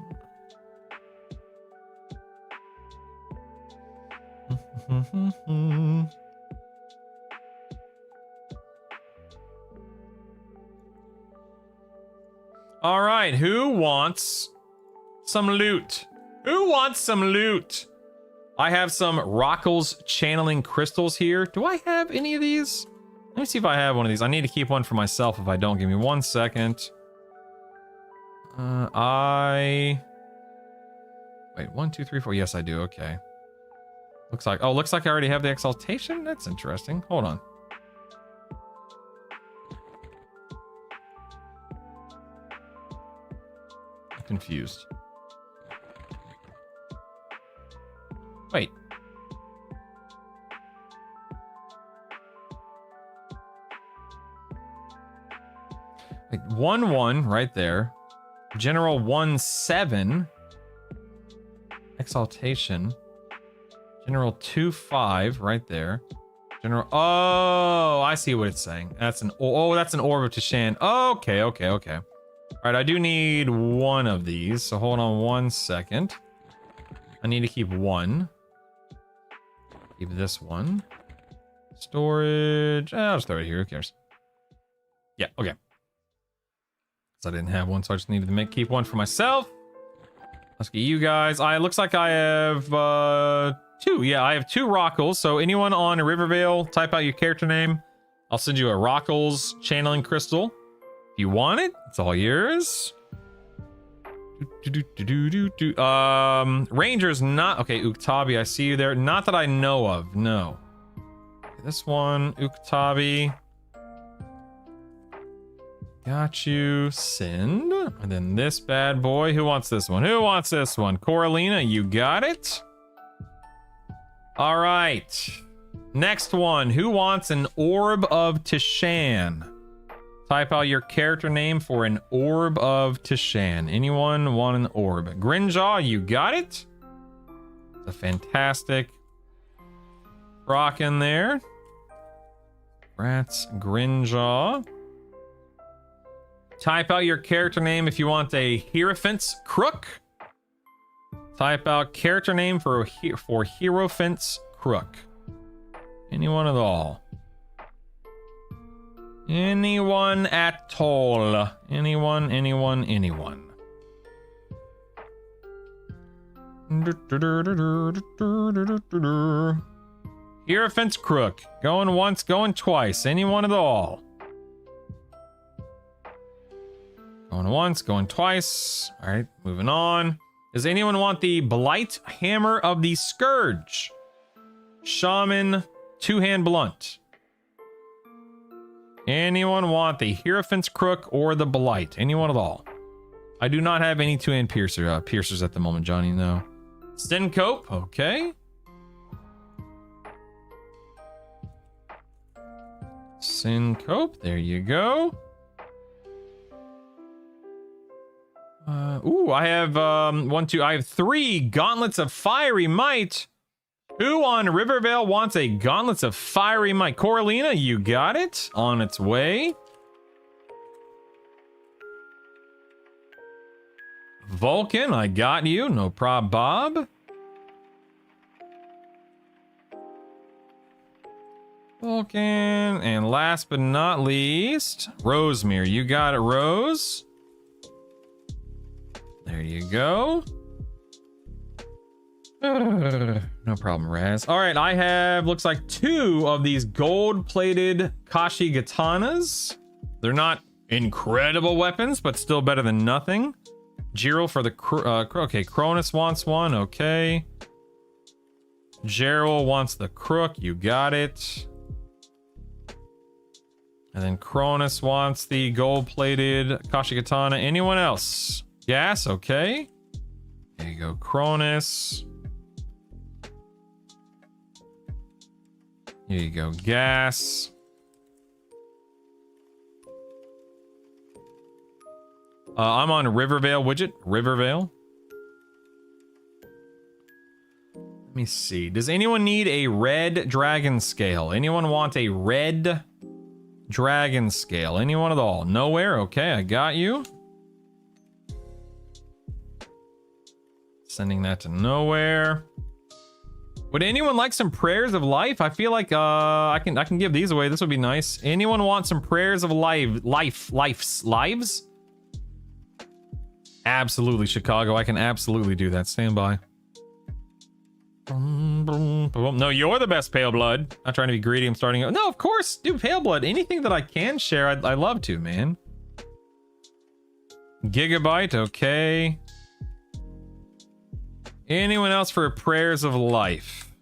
All right, who wants some loot? Who wants some loot? I have some Rockles channeling crystals here. Do I have any of these? Let me see if I have one of these. I need to keep one for myself if I don't. Give me 1 second. Wait, 1, 2, 3, 4. Yes, I do. Okay. Looks like I already have the exaltation. That's interesting. Hold on. I'm confused. Wait. Wait, 1-1 right there. General 1-7. Exaltation. General 2-5 right there. General. Oh, I see what it's saying. That's an. Oh, that's an Orb of Tishan. Okay. All right, I do need one of these. So hold on 1 second. I need to keep one. Keep this one. Storage. I'll just throw it here. Who cares? Yeah. Okay. So I didn't have one, so I just needed to keep one for myself. Let's get you guys. Looks like I have 2. Yeah, I have 2 Rockles. So anyone on Rivervale, type out your character name. I'll send you a Rockles channeling crystal. If you want it, it's all yours. Ranger's not okay. Uktabi, I see you there. Not that I know of. No. This one, Uktabi. Got you. Send. And then this bad boy. Who wants this one? Who wants this one? Coralina, you got it. All right. Next one. Who wants an Orb of Tishan? Type out your character name for an Orb of Tishan. Anyone want an orb? Grinjaw, you got it. It's a fantastic rock in there. Rats, Grinjaw. Type out your character name if you want a Hierophant's Crook. Type out character name for Hierophant's Crook. Anyone at all. Anyone at all. Anyone. Hierophant's Crook. Going once, going twice. Anyone at all. Going once, going twice. All right, moving on. Does anyone want the Blight Hammer of the Scourge? Shaman, 2-hand blunt. Anyone want the Hierophant's Crook or the Blight? Anyone at all? I do not have any 2-hand piercers at the moment, Johnny, no. Syncope, okay. Syncope, there you go. Ooh, I have I have 3 Gauntlets of Fiery Might. Who on Rivervale wants a Gauntlets of Fiery Might? Coralina, you got it. On its way. Vulcan, I got you. No prob, Bob. Vulcan. And last but not least, Rosemere. You got it, Rose. There you go. No problem, Raz. All right, I have, looks like 2 of these gold-plated Kashi Katanas. They're not incredible weapons, but still better than nothing. Gerald for the... okay, Cronus wants one. Okay. Gerald wants the crook. You got it. And then Cronus wants the gold-plated Kashi Katana. Anyone else? Gas, okay. There you go, Cronus. Here you go, Gas. I'm on Rivervale widget. Rivervale. Let me see. Does anyone need a red dragon scale? Anyone want a red dragon scale? Anyone at all? Nowhere? Okay, I got you. Sending that to nowhere. Would anyone like some prayers of life? I feel like I can give these away. This would be nice. Anyone want some prayers of lives? Absolutely, Chicago. I can absolutely do that. Stand by. No, you're the best, Pale Blood. Not trying to be greedy. I'm starting. No, of course, dude. Pale Blood. Anything that I can share, I love to, man. Gigabyte. Okay. Anyone else for prayers of life?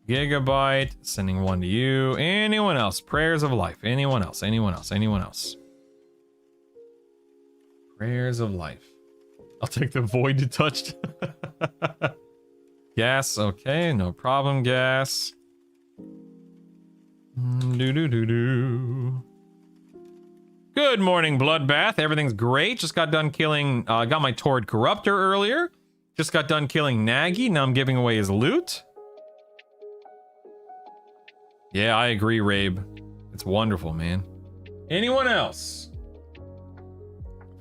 Gigabyte, sending one to you. Anyone else? Prayers of life. Anyone else? Anyone else? Anyone else? Prayers of life. I'll take the void you touched. Gas, okay, no problem, gas. Do. Good morning, Bloodbath. Everything's great. Just got done killing, got my Torrid Corruptor earlier. Just got done killing Nagy. Now I'm giving away his loot. Yeah, I agree, Rabe. It's wonderful, man. Anyone else?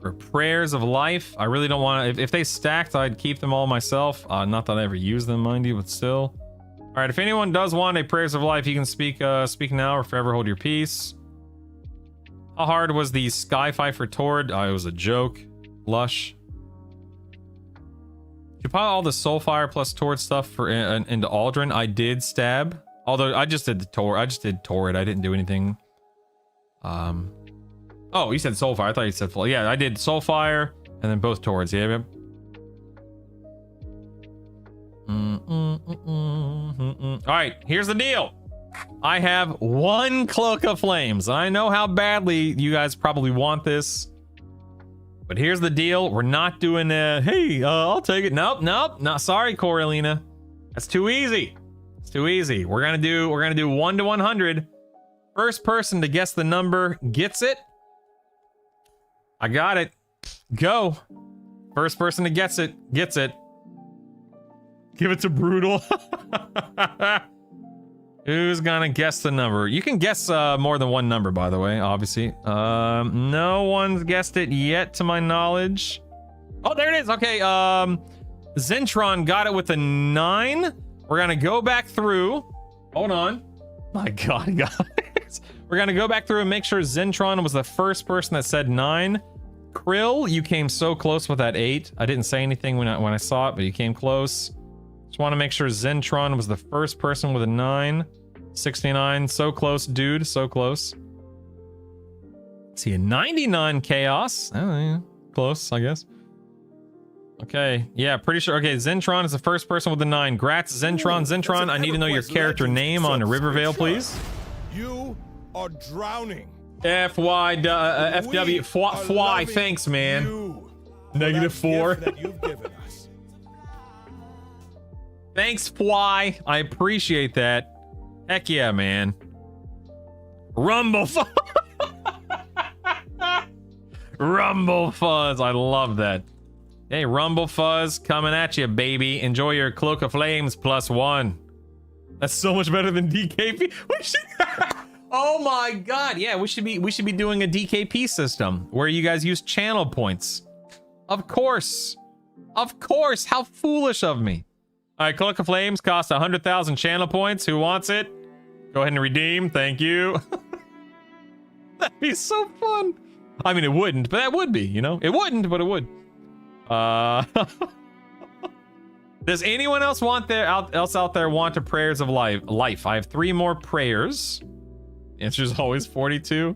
For prayers of life, I really don't want to. If they stacked, I'd keep them all myself. Not that I ever use them, mind you, but still. All right, if anyone does want a prayers of life, you can speak now or forever hold your peace. How hard was the sky fight for Torrid? It was a joke. Lush. You pile all the Soulfire plus Torrid stuff for into Aldrin. I did stab. Although I just did the Torrid. I just did Torrid. I didn't do anything. Oh, you said Soulfire. I thought you said full. Yeah, I did Soulfire and then both Torrids. Yeah. All right, here's the deal. I have one Cloak of Flames. I know how badly you guys probably want this, but here's the deal. We're not doing hey, I'll take it. Nope. Not sorry, Coralina. That's too easy. It's too easy. We're gonna do 1 to 100. First person to guess the number gets it. I got it. Go. First person to gets it gets it. Give it to Brutal. Who's gonna guess the number? You can guess more than one number, by the way, obviously. No one's guessed it yet, to my knowledge. Oh, there it is. Okay, Zentron got it with a 9. We're gonna go back through. Hold on. My God, guys. We're gonna go back through and make sure Zentron was the first person that said 9. Krill, you came so close with that 8. I didn't say anything when I saw it, but you came close. Just want to make sure Zentron was the first person with a 9. 69, so close, dude, so close. See a 99 Chaos. Oh, yeah. Close, I guess. Okay, yeah, pretty sure. Okay, Zentron is the first person with a 9. Grats, Zentron. Zentron, I need to know your character name on Rivervale, please. You are drowning. FW, Fwy, thanks, man. -4. Thanks, Fly. I appreciate that. Heck yeah, man. Rumble Fuzz. Rumble Fuzz. I love that. Hey, Rumble Fuzz, coming at you, baby. Enjoy your Cloak of Flames +1. That's so much better than DKP. Oh my God. Yeah, we should be doing a DKP system where you guys use channel points. Of course. Of course. How foolish of me. All right, Cloak of Flames costs 100,000 channel points. Who wants it? Go ahead and redeem. Thank you. That'd be so fun. I mean, it wouldn't, but that would be, you know? It wouldn't, but it would. Does anyone else out there want a prayers of life? I have 3 more prayers. Answer's always 42.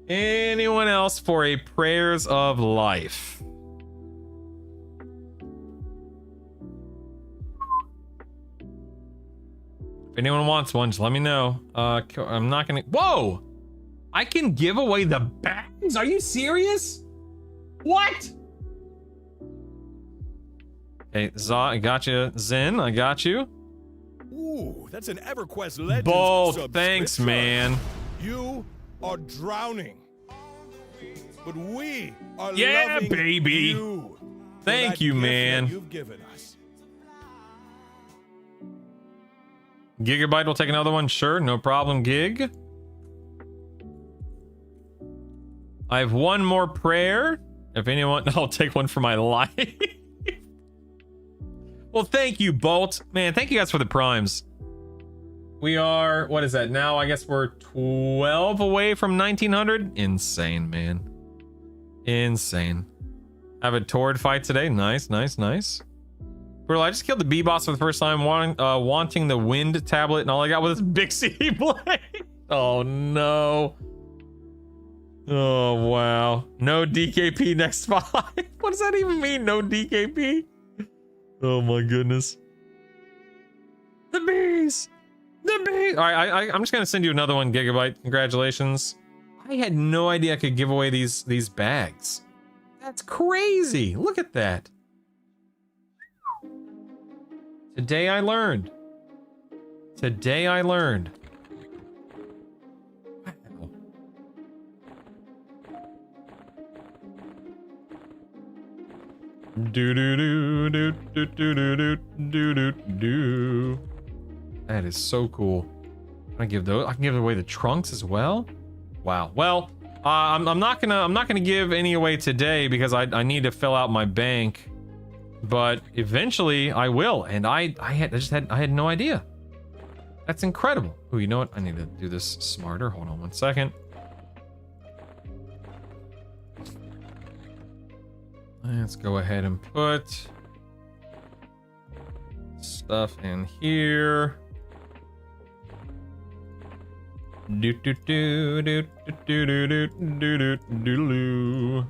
Anyone else for a prayers of life? If anyone wants one, just let me know. I'm not gonna. Whoa! I can give away the bags? Are you serious? What? Okay, I got you. Zen, I got you. Ooh, that's an EverQuest Legends Both, thanks, man. You are drowning, but we are loving baby. You. Thank you, man. You've given us. Gigabyte will take another one. Sure, no problem, Gig. I have one more prayer. If anyone, I'll take one for my life. Well, thank you, Bolt. Man, thank you guys for the primes. We are, what is that now? I guess we're 12 away from 1900. Insane, man. Insane. Have a Torrid fight today. Nice, nice, nice. Bro, I just killed the B-boss for the first time, wanting the wind tablet, and all I got was this Bixie blade. Oh, no. Oh, wow. No DKP next 5. What does that even mean? No DKP? Oh my goodness. The bees! The bees! Alright, I'm just gonna send you another 1 gigabyte. Congratulations. I had no idea I could give away these bags. That's crazy. Look at that. Today I learned. Today I learned. Wow. Do do do do do do do do do do. That is so cool. I give those. I can give away the trunks as well. Wow. Well, I'm not gonna give any away today because I need to fill out my bank. But eventually I will, and I had no idea. That's incredible. Oh, you know what? I need to do this smarter. Hold on 1 second. Let's go ahead and put stuff in here. Do do do do do do do do do do.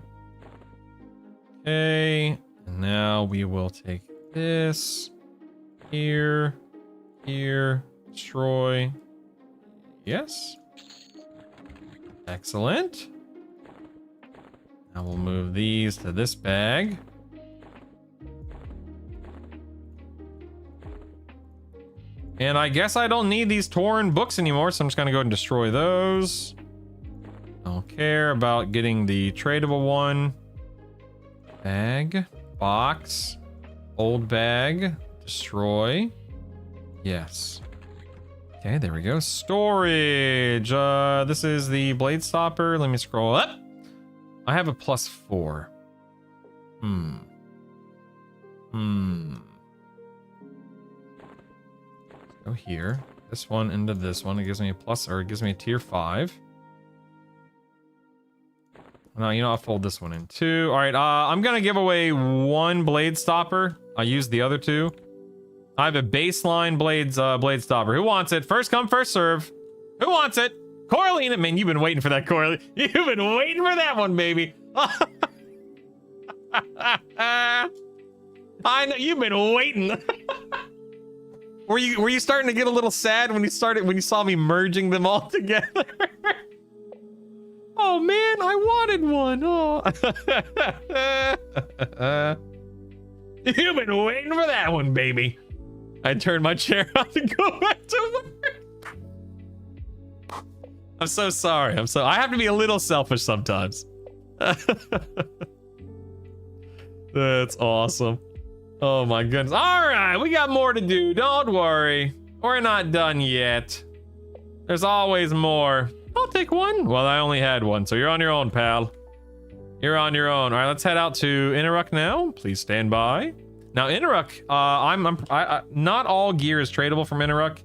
Okay. And now we will take this here, destroy. Yes. Excellent. Now we'll move these to this bag. And I guess I don't need these torn books anymore, so I'm just gonna go ahead and destroy those. I don't care about getting the tradable one. Bag. Box, old bag, destroy. Yes. Okay, there we go. Storage. This is the blade stopper. Let me scroll up. I have a +4. Let's go here. This one into this one. It gives me a plus, or it gives me a tier 5. Now, you know, I'll fold this one in too. All right, I'm gonna give away 1 blade stopper. I used the other 2. I have a baseline blade stopper. Who wants it? First come, first serve. Who wants it? Corlene. Man, you've been waiting for that, Corlene. You've been waiting for that one, baby. I know you've been waiting. Were you starting to get a little sad when you saw me merging them all together? Oh man, I wanted one. Oh. You've been waiting for that one, baby. I turned my chair on to go back to work. I'm so sorry. I have to be a little selfish sometimes. That's awesome. Oh my goodness. All right, we got more to do. Don't worry. We're not done yet. There's always more. I'll take one. Well, I only had one, so you're on your own, pal. You're on your own. All right, let's head out to Inaruk now. Please stand by. Now, Inaruk, not all gear is tradable from Inaruk,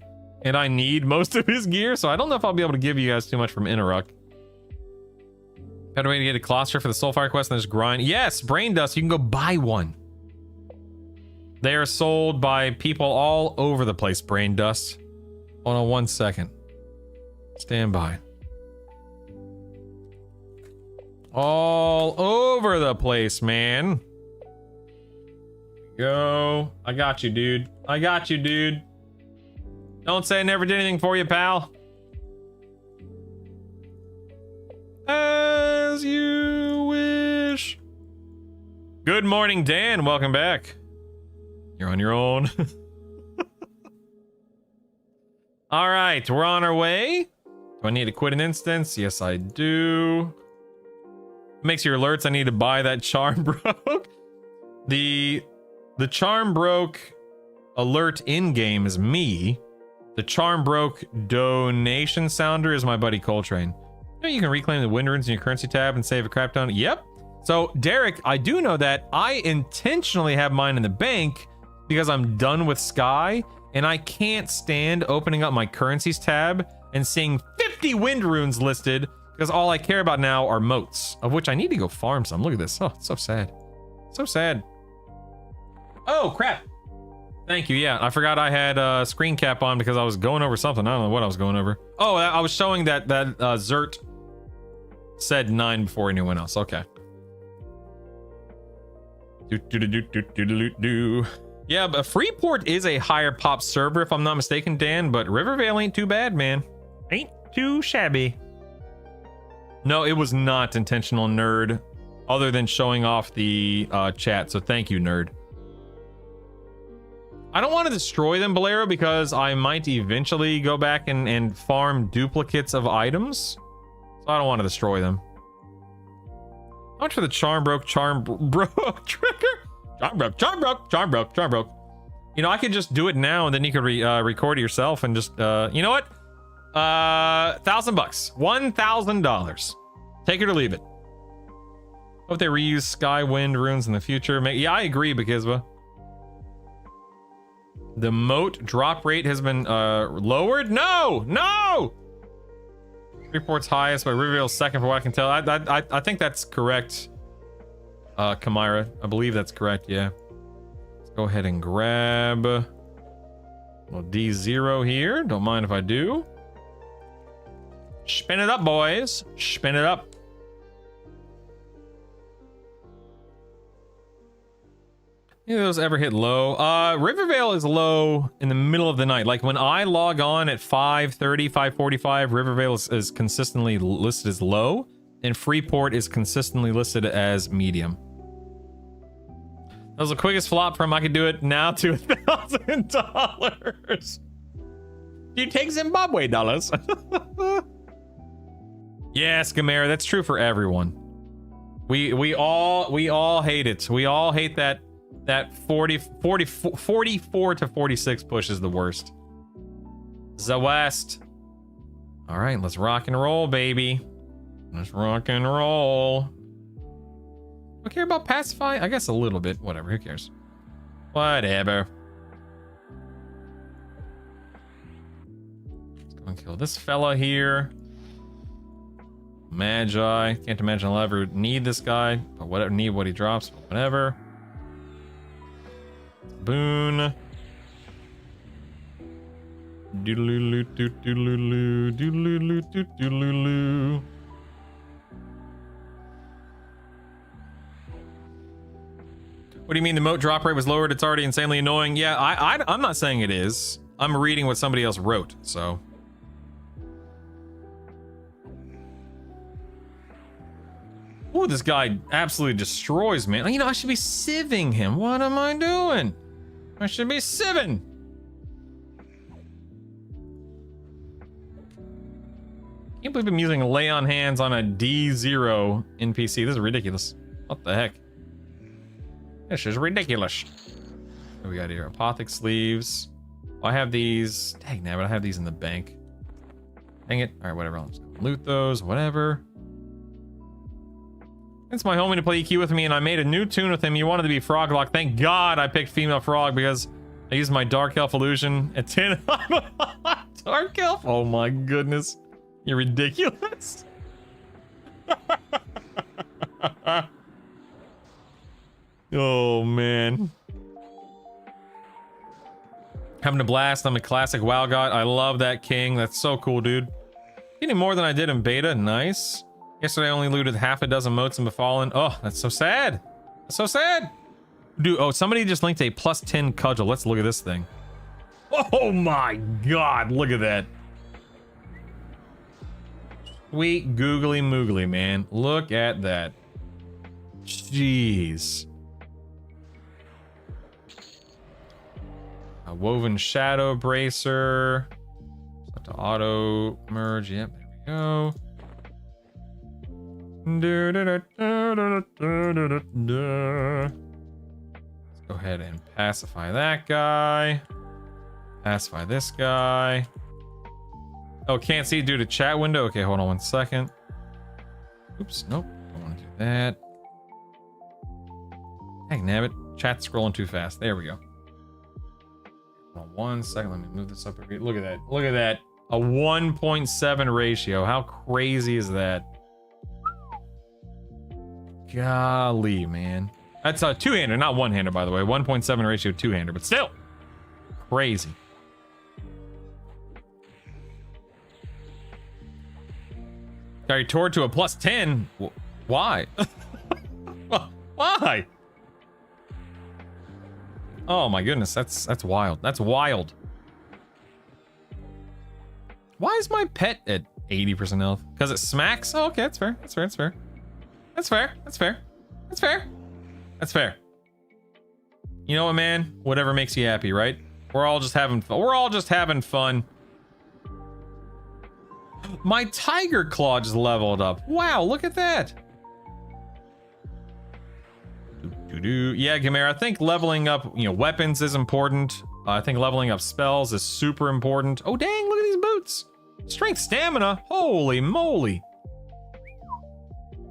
and I need most of his gear, so I don't know if I'll be able to give you guys too much from Inaruk. Got a way to get a cluster for the Soulfire quest and just grind. Yes, Brain Dust. You can go buy one. They are sold by people all over the place, Brain Dust. Hold on 1 second. Stand by. All over the place, man. Go. I got you, dude. I got you, dude. Don't say I never did anything for you, pal. As you wish. Good morning, Dan. Welcome back. You're on your own. All right, we're on our way. Do I need to quit an instance? Yes, I do. Makes your alerts. I need to buy that charm broke. The charm broke alert in game is me. The charm broke donation sounder is my buddy Coltrane. You know, you can reclaim the wind runes in your currency tab and save a crap ton. Yep. So Derek, I do know that. I intentionally have mine in the bank because I'm done with Sky and I can't stand opening up my currencies tab and seeing 50 wind runes listed. Because all I care about now are moats, of which I need to go farm some. Look at this. Oh, it's so sad. So sad. Oh, crap. Thank you. Yeah, I forgot I had a screen cap on because I was going over something. I don't know what I was going over. Oh, I was showing that Zert said 9 before anyone else. Okay. Yeah, but Freeport is a higher pop server, if I'm not mistaken, Dan, but Rivervale ain't too bad, man. Ain't too shabby. No, it was not intentional, nerd, other than showing off the chat, so thank you, nerd. I don't want to destroy them, Bolero, because I might eventually go back and farm duplicates of items. So I don't want to destroy them. How much for the charm broke trigger? Charm broke. You know, I could just do it now and then you could record it yourself and just, you know what? $1,000, $1,000. Take it or leave it. Hope they reuse Skywind runes in the future. Yeah, I agree, Bakizba. The moat drop rate has been lowered. No. Report's highest, but Rivervale's second for what I can tell. I think that's correct. Kamira, I believe that's correct. Yeah. Let's go ahead and grab a little D0 here. Don't mind if I do. Spin it up, boys. Spin it up. Any of those ever hit low? Rivervale is low in the middle of the night. Like when I log on at 5:30, 5:45, Rivervale is consistently listed as low, and Freeport is consistently listed as medium. That was the quickest flop from I could do it now to $1,000. Do you take Zimbabwe dollars? Yes, Gamera, that's true for everyone. We all hate it. We all hate that 44 to 46 push is the worst. The West. All right, let's rock and roll, baby. Let's rock and roll. Do I care about Pacify? I guess a little bit. Whatever, who cares? Whatever. Let's go and kill this fella here. Magi. Can't imagine I'll ever need this guy, but whatever, need what he drops, but whatever. Boon. Doodaloo doodaloo doodaloo doodaloo. What do you mean the moat drop rate was lowered? It's already insanely annoying. Yeah, I'm not saying it is. I'm reading what somebody else wrote, so. Ooh, this guy absolutely destroys, man. You know, I should be sieving him. What am I doing? I should be sieving. Can't believe I'm using lay on hands on a D0 NPC. This is ridiculous. What the heck? This is ridiculous. What do we got here? Apothic sleeves. Oh, I have these. Dang, nabbit, I have these in the bank. Dang it. All right, whatever. I'll just loot those. Whatever. It's my homie to play EQ with me, and I made a new tune with him. He wanted to be Froglock. Thank God I picked female frog because I used my Dark Elf illusion at 10. Dark Elf? Oh my goodness. You're ridiculous. Oh man. Having a blast. I'm a classic WoW god. I love that king. That's so cool, dude. Getting more than I did in beta. Nice. Yesterday I only looted half a dozen moats in Befallen. Oh, that's so sad. That's so sad. Dude, oh, somebody just linked a +10 cudgel. Let's look at this thing. Oh my God, look at that. Sweet googly moogly, man. Look at that. Jeez. A woven shadow bracer. Set to auto merge. Yep, there we go. Let's go ahead and pacify that guy. Pacify this guy. Oh, can't see due to chat window. Okay, hold on 1 second. Oops, nope. Don't want to do that. Dang nabbit. Chat's scrolling too fast. There we go. Hold on 1 second. Let me move this up a bit. Look at that. Look at that. A 1.7 ratio. How crazy is that? Golly, man. That's a two-hander, not one-hander, by the way. 1.7 ratio two-hander, but still crazy. Carry Torrid to a +10. Why? Why? Oh my goodness, that's wild. That's wild. Why is my pet at 80% health? Because it smacks? Oh, okay, that's fair. That's fair. That's fair. That's fair. That's fair. That's fair. That's fair. You know what, man? Whatever makes you happy, right? We're all just having fun. We're all just having fun. My tiger claw just leveled up. Wow, look at that. Yeah, Gamera, I think leveling up, you know, weapons is important. I think leveling up spells is super important. Oh, dang, look at these boots. Strength, stamina. Holy moly.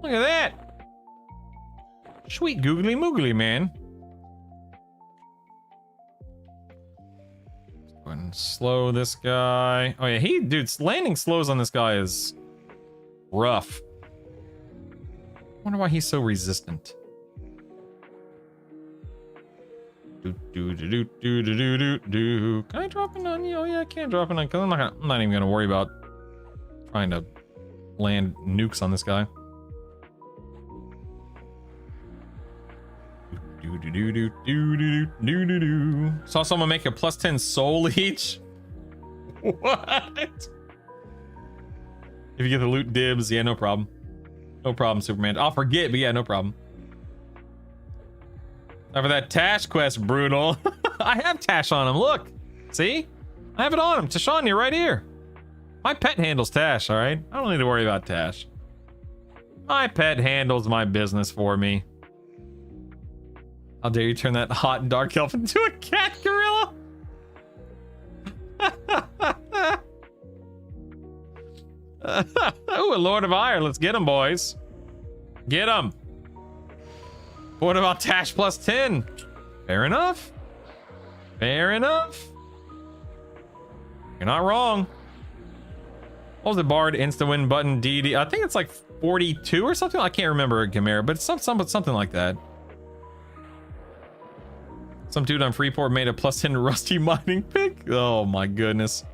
Look at that. Sweet googly moogly, man. Go ahead and slow this guy. Oh yeah, dude, landing slows on this guy is rough. Wonder why he's so resistant. Can I drop an onion? Oh yeah, I can't drop an onion because I'm not even gonna worry about trying to land nukes on this guy. Saw someone make a +10 soul each. What? If you get the loot dibs, yeah, no problem. No problem, Superman. I'll forget, but yeah, no problem. Now for that Tash quest, brutal. I have Tash on him, look. See? I have it on him. Tashanya right here. My pet handles Tash, all right? I don't need to worry about Tash. My pet handles my business for me. How dare you turn that hot and dark elf into a cat gorilla? Ooh, a Lord of Ire. Let's get him, boys. Get him. What about Tash +10? Fair enough. Fair enough. You're not wrong. What was the Bard insta-win button DD? I think it's like 42 or something. I can't remember, Gamera, but it's something like that. Some dude on Freeport made a +10 rusty mining pick. Oh my goodness.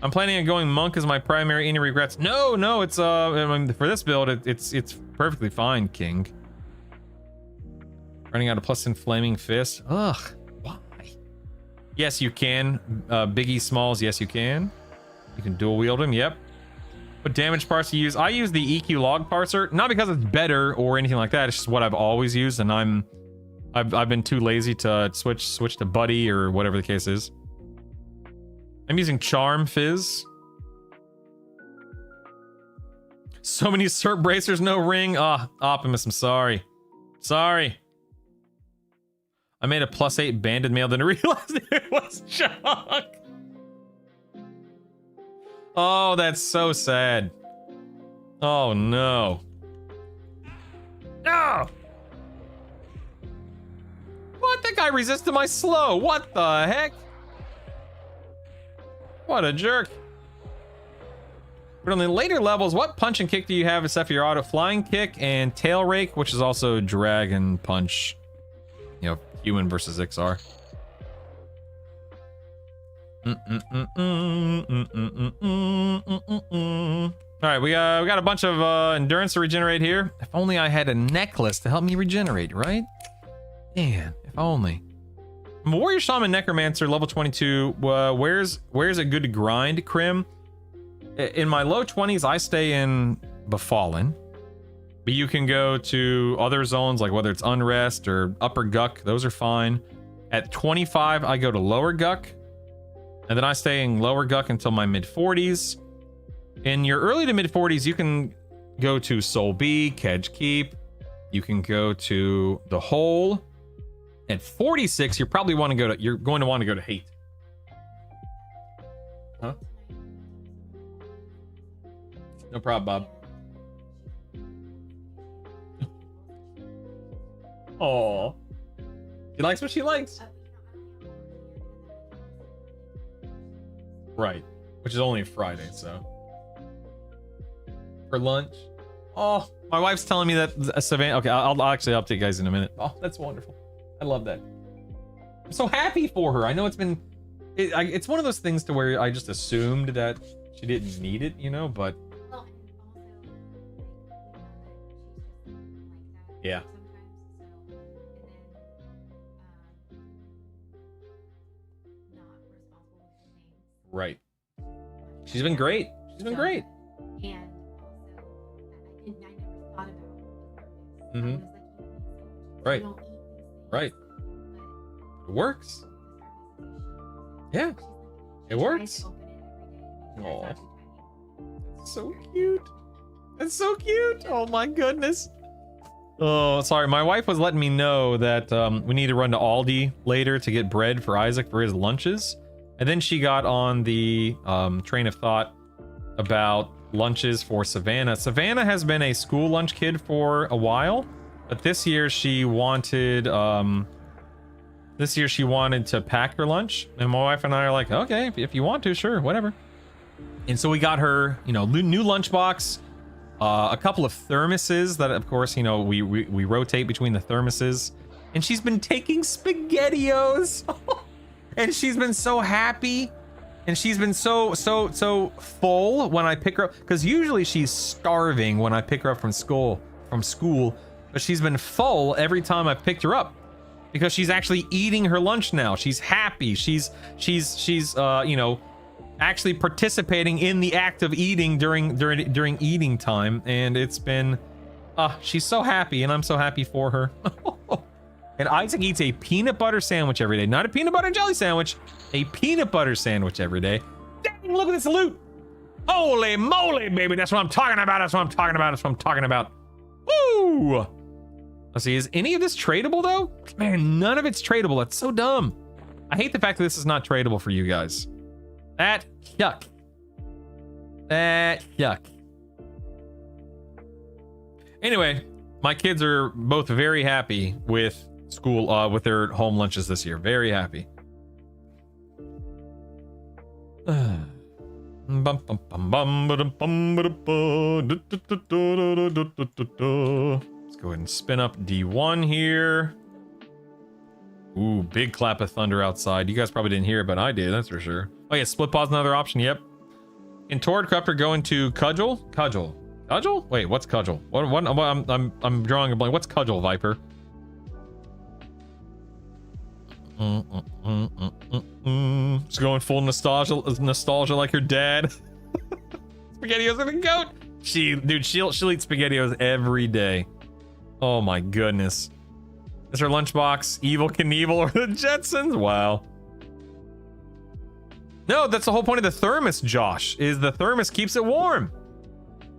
I'm planning on going monk as my primary. Any regrets? No, it's I mean, for this build, it's perfectly fine, King. Running out of +10 flaming fist. Ugh, why? Yes, you can. Biggie Smalls, yes, you can. You can dual wield him, yep. What damage parts you use? I use the EQ log parser, not because it's better or anything like that. It's just what I've always used, and I've been too lazy to switch to Buddy or whatever the case is. I'm using Charm Fizz. So many Serp bracers, no ring. Ah, Optimus, I'm sorry. Sorry. I made a +8 banded mail, then realized it was Chuck. Oh, that's so sad. Oh no. No! What? That guy resisted my slow. What the heck? What a jerk. But on the later levels, what punch and kick do you have except for your auto flying kick and tail rake, which is also dragon punch? You know, human versus XR. All right, we got a bunch of endurance to regenerate here. If only I had a necklace to help me regenerate, right? Man, if only. Warrior Shaman Necromancer level 22. Where's it good to grind, Krim? In my low 20s, I stay in Befallen. But you can go to other zones, like whether it's Unrest or Upper Guck. Those are fine. At 25, I go to Lower Guck. And then I stay in Lower Guck until my mid-40s. In your early to mid-40s, you can go to Soul B, Kedge Keep. You can go to The Hole. At 46, you're going to want to go to Hate. Huh? No problem, Bob. Oh, she likes what she likes. Right, which is only Friday, so. For lunch. Oh, my wife's telling me that Savannah. Okay, I'll update you guys in a minute. Oh, that's wonderful. I love that. I'm so happy for her. I know it's one of those things to where I just assumed that she didn't need it, you know, but. Yeah. Right. She's been great. She's been great. And also, I never thought about the Mhm. purpose. Right. You don't eat these things, Right. but It works. Yeah. she's It like, works. she tries to open it every day. Aw. That's not too tiny. So cute. That's so cute. Oh my goodness. Oh, sorry. My wife was letting me know that we need to run to Aldi later to get bread for Isaac for his lunches. And then she got on the train of thought about lunches for Savannah. Savannah has been a school lunch kid for a while, but this year she wanted to pack her lunch. And my wife and I are like, okay, if you want to, sure, whatever. And so we got her, you know, new lunchbox, a couple of thermoses that, of course, you know, we rotate between the thermoses. And she's been taking SpaghettiOs. And she's been so happy. And she's been so full when I pick her up. Because usually she's starving when I pick her up from school. But she's been full every time I've picked her up. Because she's actually eating her lunch now. She's happy. She's you know, actually participating in the act of eating during eating time, and it's been she's so happy, and I'm so happy for her. And Isaac eats a peanut butter sandwich every day, not a peanut butter and jelly sandwich, a peanut butter sandwich every day. Dang, look at this loot. Holy moly, baby, that's what I'm talking about. Woo! Let's see, is any of this tradable though? Man, none of it's tradable. That's so dumb. I hate the fact that this is not tradable for you guys. That yuck. Anyway, my kids are both very happy with school, with their home lunches this year. Very happy. Let's go ahead and spin up D1 here. Ooh, big clap of thunder outside. You guys probably didn't hear it, but I did, that's for sure. Oh yeah, split pause, another option, yep. In Torrid, Corruptor go into Cudgel? Cudgel? Wait, what's Cudgel? What I'm drawing a blank. What's Cudgel, Viper? It's going full nostalgia like her dad. SpaghettiOs are the goat. She'll eat SpaghettiOs every day. Oh my goodness. Is her lunchbox Evil Knievel or the Jetsons? Wow. No, that's the whole point of the thermos, Josh, is the thermos keeps it warm.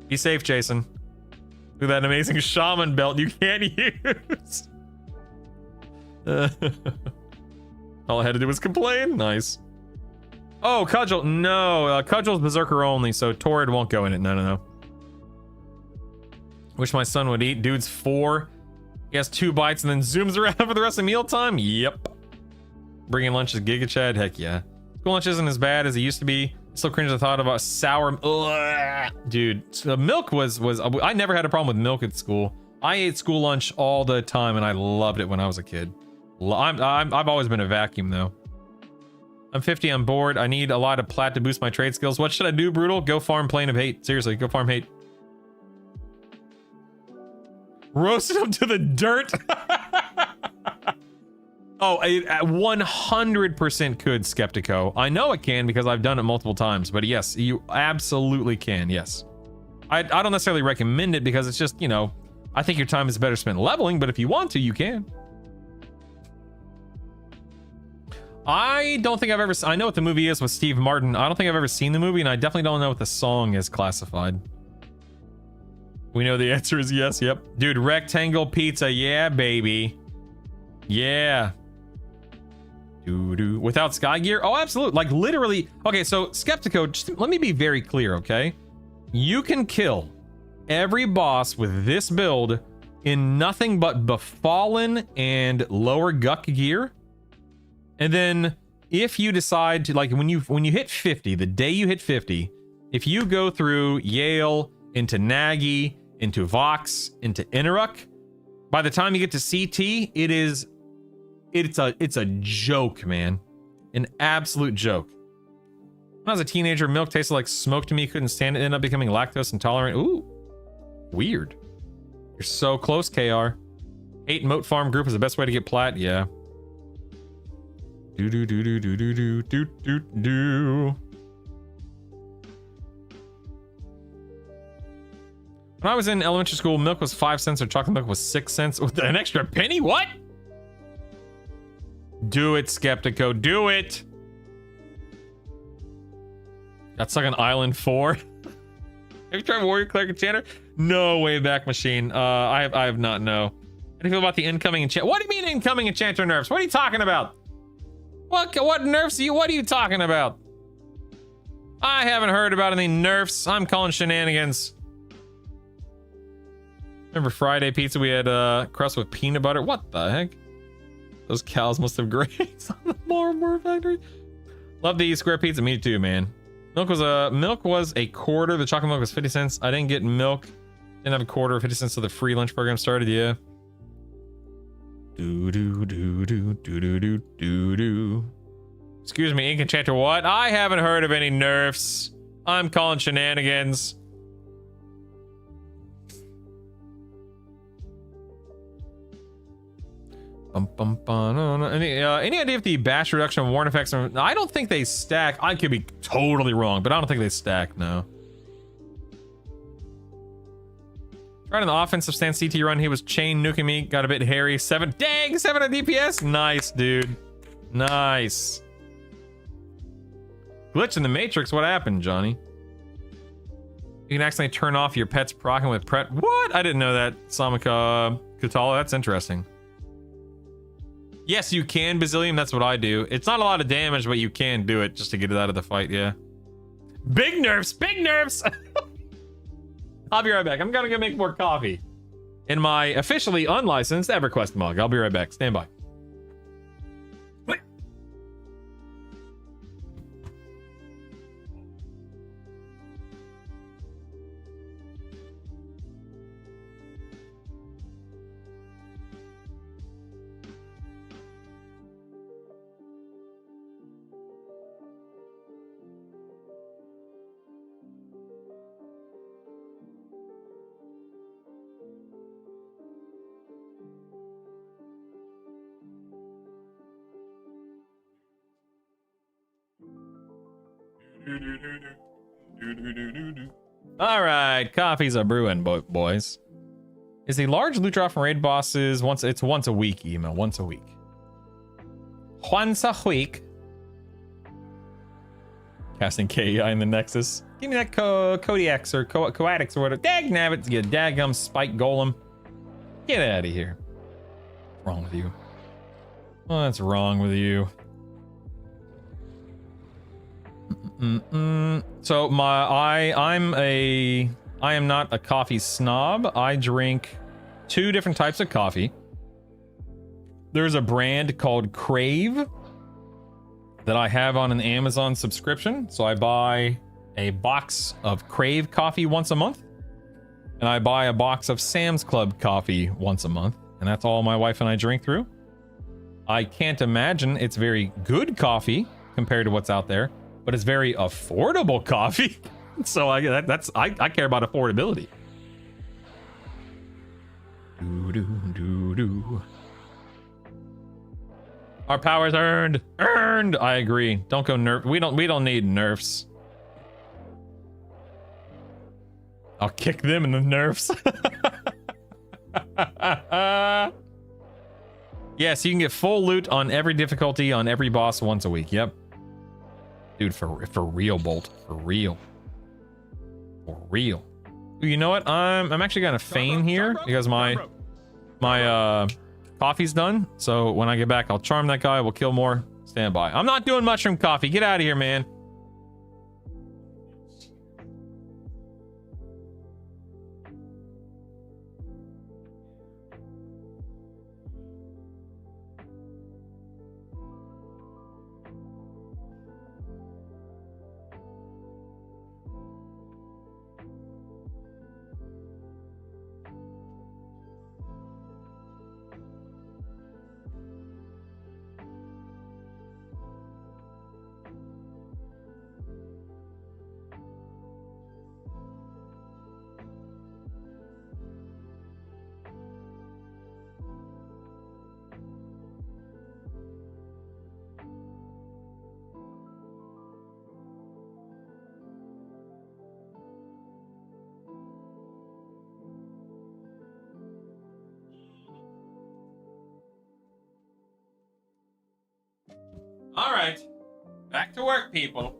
Be safe, Jason. Look at that amazing shaman belt you can't use. All I had to do was complain. Nice. Oh, Cudgel. No, Cudgel's Berserker only, so Torrid won't go in it. No. Wish my son would eat. Dude's 4. He has 2 bites and then zooms around for the rest of mealtime? Yep. Bringing lunch is Giga Chad? Heck yeah. School lunch isn't as bad as it used to be. Still cringe the thought about sour... Ugh. Dude, milk was... I never had a problem with milk at school. I ate school lunch all the time and I loved it when I was a kid. I've always been a vacuum though. I'm 50, I'm bored. I need a lot of plat to boost my trade skills. What should I do, Brutal? Go farm Plane of Hate. Seriously, go farm hate. Roasted them to the dirt. Oh, I 100% could, Skeptico. I know it can because I've done it multiple times, but yes, you absolutely can, yes. I don't necessarily recommend it because it's just, you know, I think your time is better spent leveling, but if you want to, you can. I don't think I've ever... I know what the movie is with Steve Martin. I don't think I've ever seen the movie, and I definitely don't know what the song is classified. We know the answer is yes, yep. Dude, rectangle pizza, yeah, baby. Yeah. Doo-doo. Without sky gear? Oh, absolutely. Like, literally... Okay, so, Skeptico, just let me be very clear, okay? You can kill every boss with this build in nothing but Befallen and lower Guck gear. And then if you decide to, like, when you hit 50, the day you hit 50, if you go through Yale into Nagy, into Vox, into Inaruk, by the time you get to CT, it's a joke, man. An absolute joke. When I was a teenager, milk tasted like smoke to me, couldn't stand it, ended up becoming lactose intolerant. Ooh, weird. You're so close, KR. 8 moat farm group is the best way to get plat, yeah. Do. When I was in elementary school, milk was 5 cents or chocolate milk was 6 cents with an extra penny. What? Do it, Skeptico. Do it. Got stuck on Island 4. Have you tried Warrior Cleric Enchanter? No, way back machine. I have not, no. How do you feel about the incoming enchant? What do you mean incoming enchanter nerfs? What are you talking about? What nerfs are you? What are you talking about? I haven't heard about any nerfs. I'm calling shenanigans. Remember Friday pizza? We had crust with peanut butter. What the heck? Those cows must have grazed on the Marmor factory. Love to eat square pizza. Me too, man. Milk was a quarter. The chocolate milk was 50 cents. I didn't get milk. Didn't have a quarter or 50 cents till the free lunch program started. Yeah. Do do do do do do do do do. Excuse me, Ink Enchanter. What? I haven't heard of any nerfs. I'm calling shenanigans. Any idea if the bash reduction and warn effects are... I don't think they stack. I could be totally wrong, but I don't think they stack, no. Tried an offensive stance CT run. He was chain nuking me. Got a bit hairy. 7 on DPS. Nice, dude. Nice. Glitch in the Matrix. What happened, Johnny? You can accidentally turn off your pet's proccing with Pret. What? I didn't know that. Samika Kutala. That's interesting. Yes, you can, Bazillion. That's what I do. It's not a lot of damage, but you can do it just to get it out of the fight, yeah. Big nerfs! Big nerfs! I'll be right back. I'm gonna go make more coffee in my officially unlicensed EverQuest mug. I'll be right back. Stand by. All right, coffees are brewing, boys. Is the large loot drop from raid bosses once a week? Email once a week. Once a week. Casting KEI in the Nexus. Give me that Kodiax or Coadix or whatever. Dag nabbit, you daggum spike golem. Get out of here. What's wrong with you? What's wrong with you? So I am not a coffee snob. I drink 2 different types of coffee. There's a brand called Crave that I have on an Amazon subscription. So I buy a box of Crave coffee once a month, and I buy a box of Sam's Club coffee once a month, and that's all my wife and I drink through. I can't imagine it's very good coffee compared to what's out there, but it's very affordable coffee. So I care about affordability. Our power's earned. I agree. Don't go nerf. We don't need nerfs. I'll kick them in the nerfs. Yes, you can get full loot on every difficulty on every boss once a week. Yep. Dude, for real, Bolt. For real. For real. Ooh, you know what? I'm actually gonna feign here because my coffee's done. So when I get back, I'll charm that guy. We'll kill more. Stand by. I'm not doing mushroom coffee. Get out of here, man. All right. Back to work, people.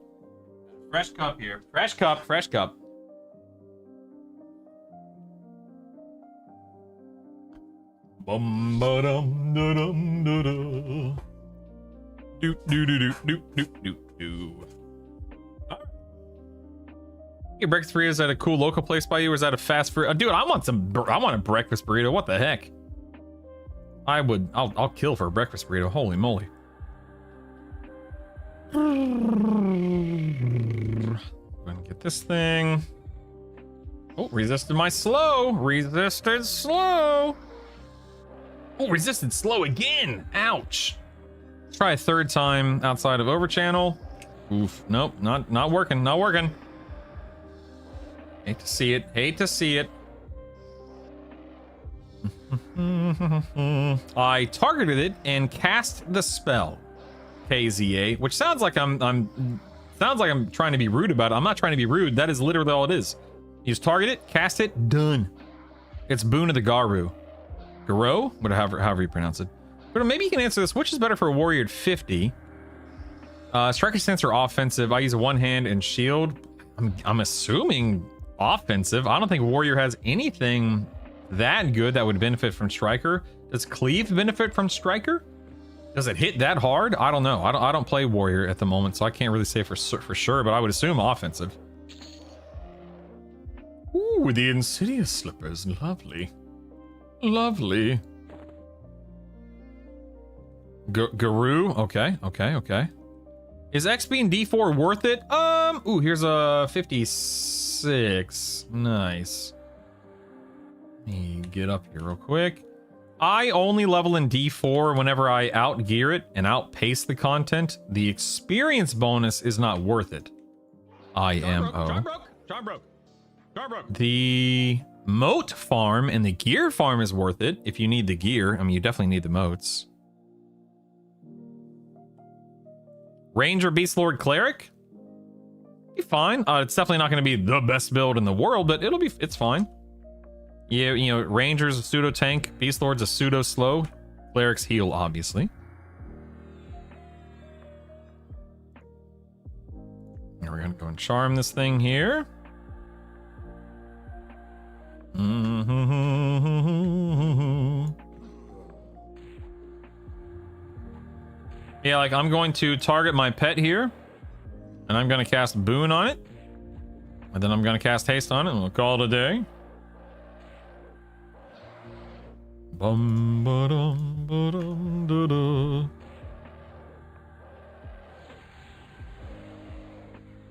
Fresh cup here. Fresh cup, fresh cup. Bum ba dum da dum da da. Do do do do do do do do. Your breakfast burrito, is that a cool local place by you, or is that a fast food? Dude, I want a breakfast burrito. What the heck? I'll kill for a breakfast burrito. Holy moly. Gonna get this thing. Oh, resisted my slow. Resisted slow. Oh, resisted slow again. Ouch. Let's try a third time outside of overchannel. Oof. Nope. Not working. Not working. Hate to see it. Hate to see it. I targeted it and cast the spell. KZA, which sounds like I'm trying to be rude about it. I'm not trying to be rude. That is literally all it is. You just target it, cast it, done. It's Boon of the Garu. Garo? However you pronounce it. But maybe you can answer this. Which is better for a warrior at 50? Striker stance or offensive? I use one hand and shield. I'm assuming offensive. I don't think warrior has anything that good that would benefit from striker. Does cleave benefit from striker? Does it hit that hard? I don't know. I don't play warrior at the moment, so I can't really say for sure, but I would assume offensive. Ooh, the insidious slippers. Lovely. Lovely. Guru. Okay. Is XP and D4 worth it? Ooh, here's a 56. Nice. Let me get up here real quick. I only level in D4 whenever I outgear it and outpace the content. The experience bonus is not worth it. IMO. Charm broke. The moat farm and the gear farm is worth it if you need the gear. I mean, you definitely need the moats. Ranger, Beast Lord, Cleric? Be fine. It's definitely not going to be the best build in the world, but it's fine. Yeah, you know, Ranger's a pseudo tank, Beast Lord's a pseudo slow, Cleric's heal, obviously. And we're gonna go and charm this thing here. Yeah, like I'm going to target my pet here, and I'm gonna cast Boon on it, and then I'm gonna cast Haste on it, and we'll call it a day. Bum ba dum ba dum da da.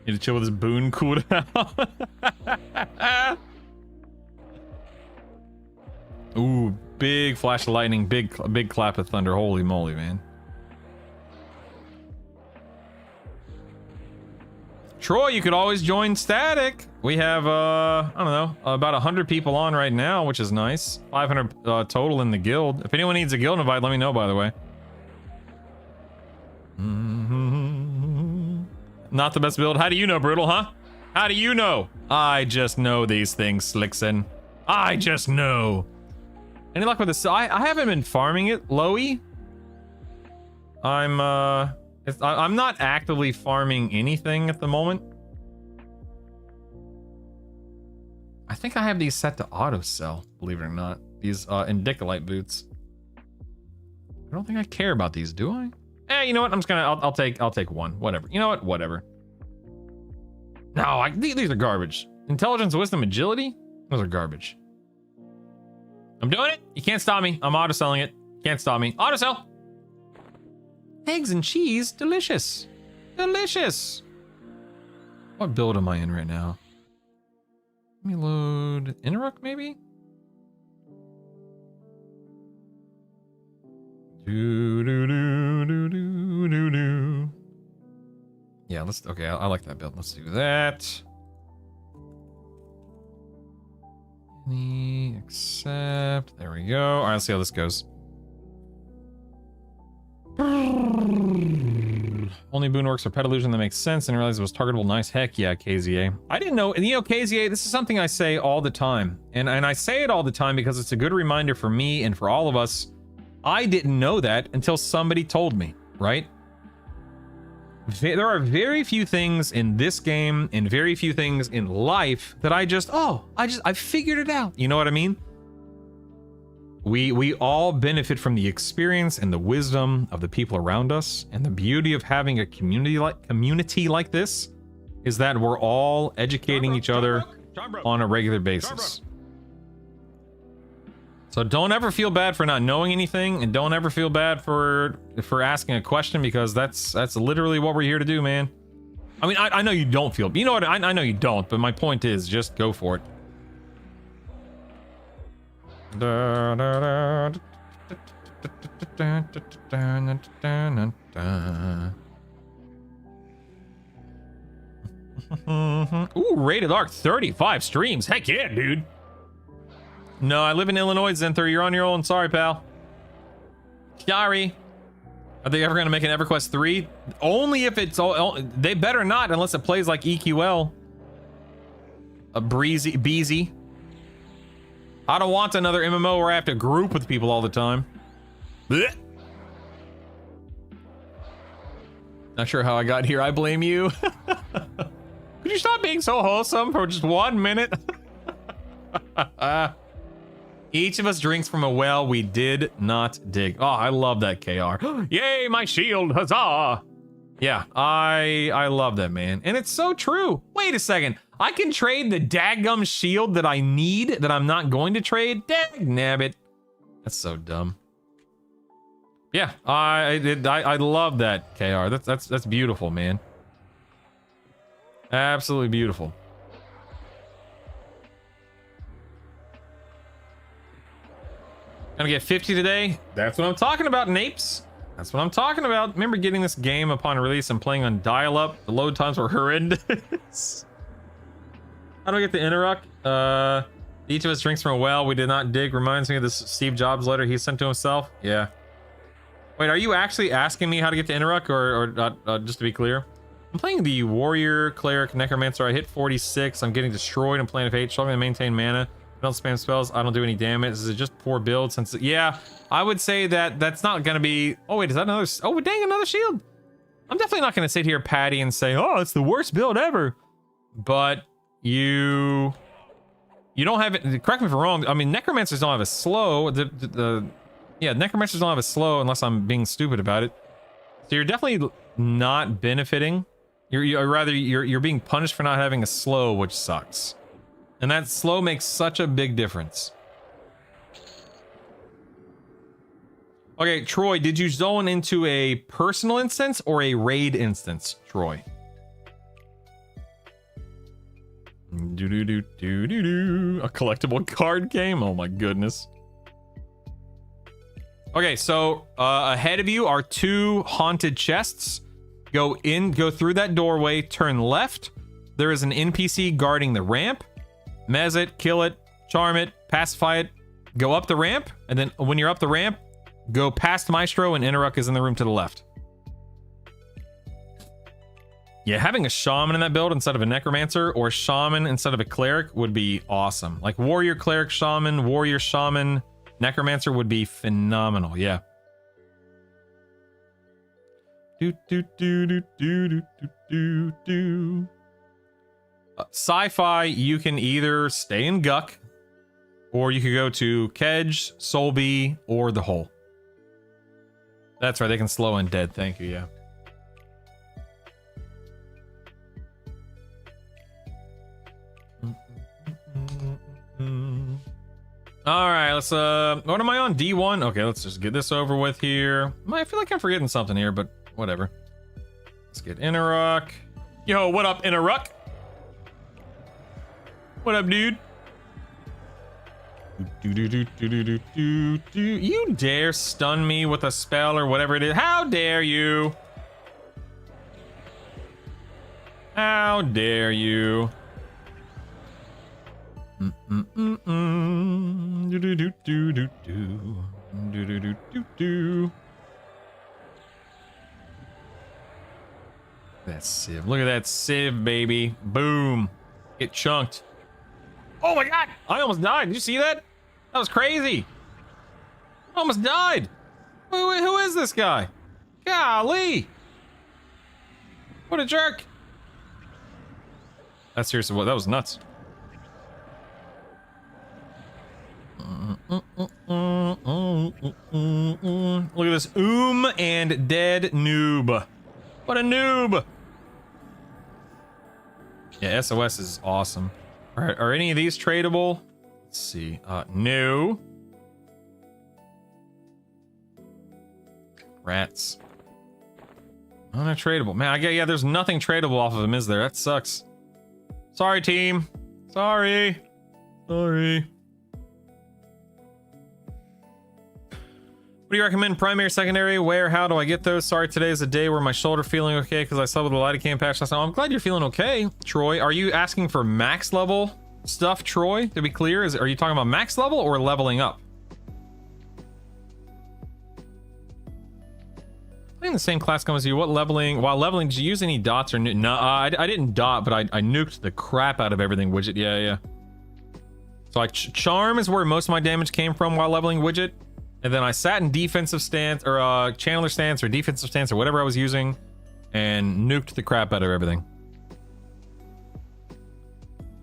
Need to chill with his Boon cooldown. Ooh, big flash of lightning, big clap of thunder. Holy moly, man. Troy, you could always join Static. We have, I don't know, about 100 people on right now, which is nice. 500 total in the guild. If anyone needs a guild invite, let me know, by the way. Not the best build. How do you know, Brutal, huh? How do you know? I just know these things, Slickson. I just know. Any luck with this? I haven't been farming it, Loey. I'm not actively farming anything at the moment. I think I have these set to auto sell, believe it or not. These Indicolite boots. I don't think I care about these, do I? You know what? I'm just gonna I'll take one. Whatever. You know what? Whatever. No, these are garbage. Intelligence, wisdom, agility? Those are garbage. I'm doing it. You can't stop me. I'm auto selling it. Can't stop me. Auto sell. Eggs and cheese, delicious. Delicious. What build am I in right now? Let me load Inrook, maybe? Do. Yeah, okay, I like that build. Let's do that. Accept. There we go. All right, let's see how this goes. Only Boon works for pet illusion. That makes sense. And I realized it was targetable. Nice. Heck yeah, KZA. I didn't know. And you know, KZA, this is something I say all the time. And I say it all the time because it's a good reminder for me and for all of us. I didn't know that until somebody told me, right? There are very few things in this game and very few things in life that I figured it out. You know what I mean? We all benefit from the experience and the wisdom of the people around us, and the beauty of having a community like this is that we're all educating each other on a regular basis. So don't ever feel bad for not knowing anything, and don't ever feel bad for asking a question, because that's literally what we're here to do, man. I mean, I know you don't feel, you know what? I know you don't, but my point is just go for it. Ooh, rated arc 35 streams. Heck yeah, dude. No, I live in Illinois, Zenther. You're on your own. Sorry, pal. Sorry. Are they ever going to make an EverQuest 3? Only if it's all... They better not, unless it plays like EQL. A BiS. I don't want another MMO where I have to group with people all the time. Blech. Not sure how I got here. I blame you. Could you stop being so wholesome for just 1 minute? Each of us drinks from a well we did not dig. Oh, I love that, KR. Yay, my shield, huzzah! Yeah, I love that, man. And it's so true. Wait a second. I can trade the daggum shield that I need that I'm not going to trade? Dagnabbit. That's so dumb. Yeah, I love that, KR. That's beautiful, man. Absolutely beautiful. Gonna get 50 today? That's what I'm talking about, Napes. That's what I'm talking about. Remember getting this game upon release and playing on dial-up? The load times were horrendous. How do I get the Interruck? Each of us drinks from a well we did not dig. Reminds me of this Steve Jobs letter he sent to himself. Yeah. Wait, are you actually asking me how to get the Interruck, or just to be clear? I'm playing the Warrior, Cleric, Necromancer. I hit 46. I'm getting destroyed and playing of 8. Struggling to maintain mana. I don't spam spells. I don't do any damage. This is just poor build. Since, yeah, I would say that that's not going to be... Oh, wait, is that another... Oh, dang, another shield. I'm definitely not going to sit here, Patty, and say, oh, it's the worst build ever. But you don't have it... Correct me if I'm wrong. I mean, Necromancers don't have a slow. Yeah, Necromancers don't have a slow unless I'm being stupid about it. So you're definitely not benefiting. You're being punished for not having a slow, which sucks. And that slow makes such a big difference. Okay, Troy, did you zone into a personal instance or a raid instance, Troy? A collectible card game? Oh my goodness. Okay, so ahead of you are 2 haunted chests. Go through that doorway, turn left. There is an NPC guarding the ramp. Mez it, kill it, charm it, pacify it, go up the ramp, and then when you're up the ramp, go past Maestro, and Interruck is in the room to the left. Yeah, having a shaman in that build instead of a necromancer, or shaman instead of a cleric would be awesome. Like warrior, cleric, shaman, warrior, shaman, necromancer would be phenomenal. Yeah. Sci-fi, you can either stay in Guck, or you could go to Kedge, Solby, or the Hole. That's right, they can slow and dead. Thank you, yeah. All right, let's what am I on? D1? Okay, let's just get this over with here. I feel like I'm forgetting something here, but whatever. Let's get Interruck. Yo, what up, Interruck? What up, dude? You dare stun me with a spell or whatever it is? How dare you? How dare you? That Civ. Look at that Civ, baby. Boom. Get chunked. Oh my god! I almost died. Did you see that? That was crazy. I almost died. Wait, who is this guy? Golly. What a jerk! That's seriously what that was nuts. Look at this and dead noob. What a noob! Yeah, SOS is awesome. Are any of these tradable? Let's see. No. Rats. Not tradable. Man, yeah, there's nothing tradable off of him, is there? That sucks. Sorry, team. Sorry. Sorry. What do you recommend? Primary, secondary? Where? How do I get those? Sorry, today is a day where my shoulder feeling okay because I slept with a lidocaine patch last night. I'm glad you're feeling okay, Troy. Are you asking for max level stuff, Troy? To be clear, are you talking about max level or leveling up? Playing the same class as you. What leveling? While leveling, did you use any dots or no? I didn't dot, but I nuked the crap out of everything. Widget, yeah. So charm is where most of my damage came from while leveling widget. And then I sat in defensive stance or channeler stance or defensive stance or whatever I was using and nuked the crap out of everything.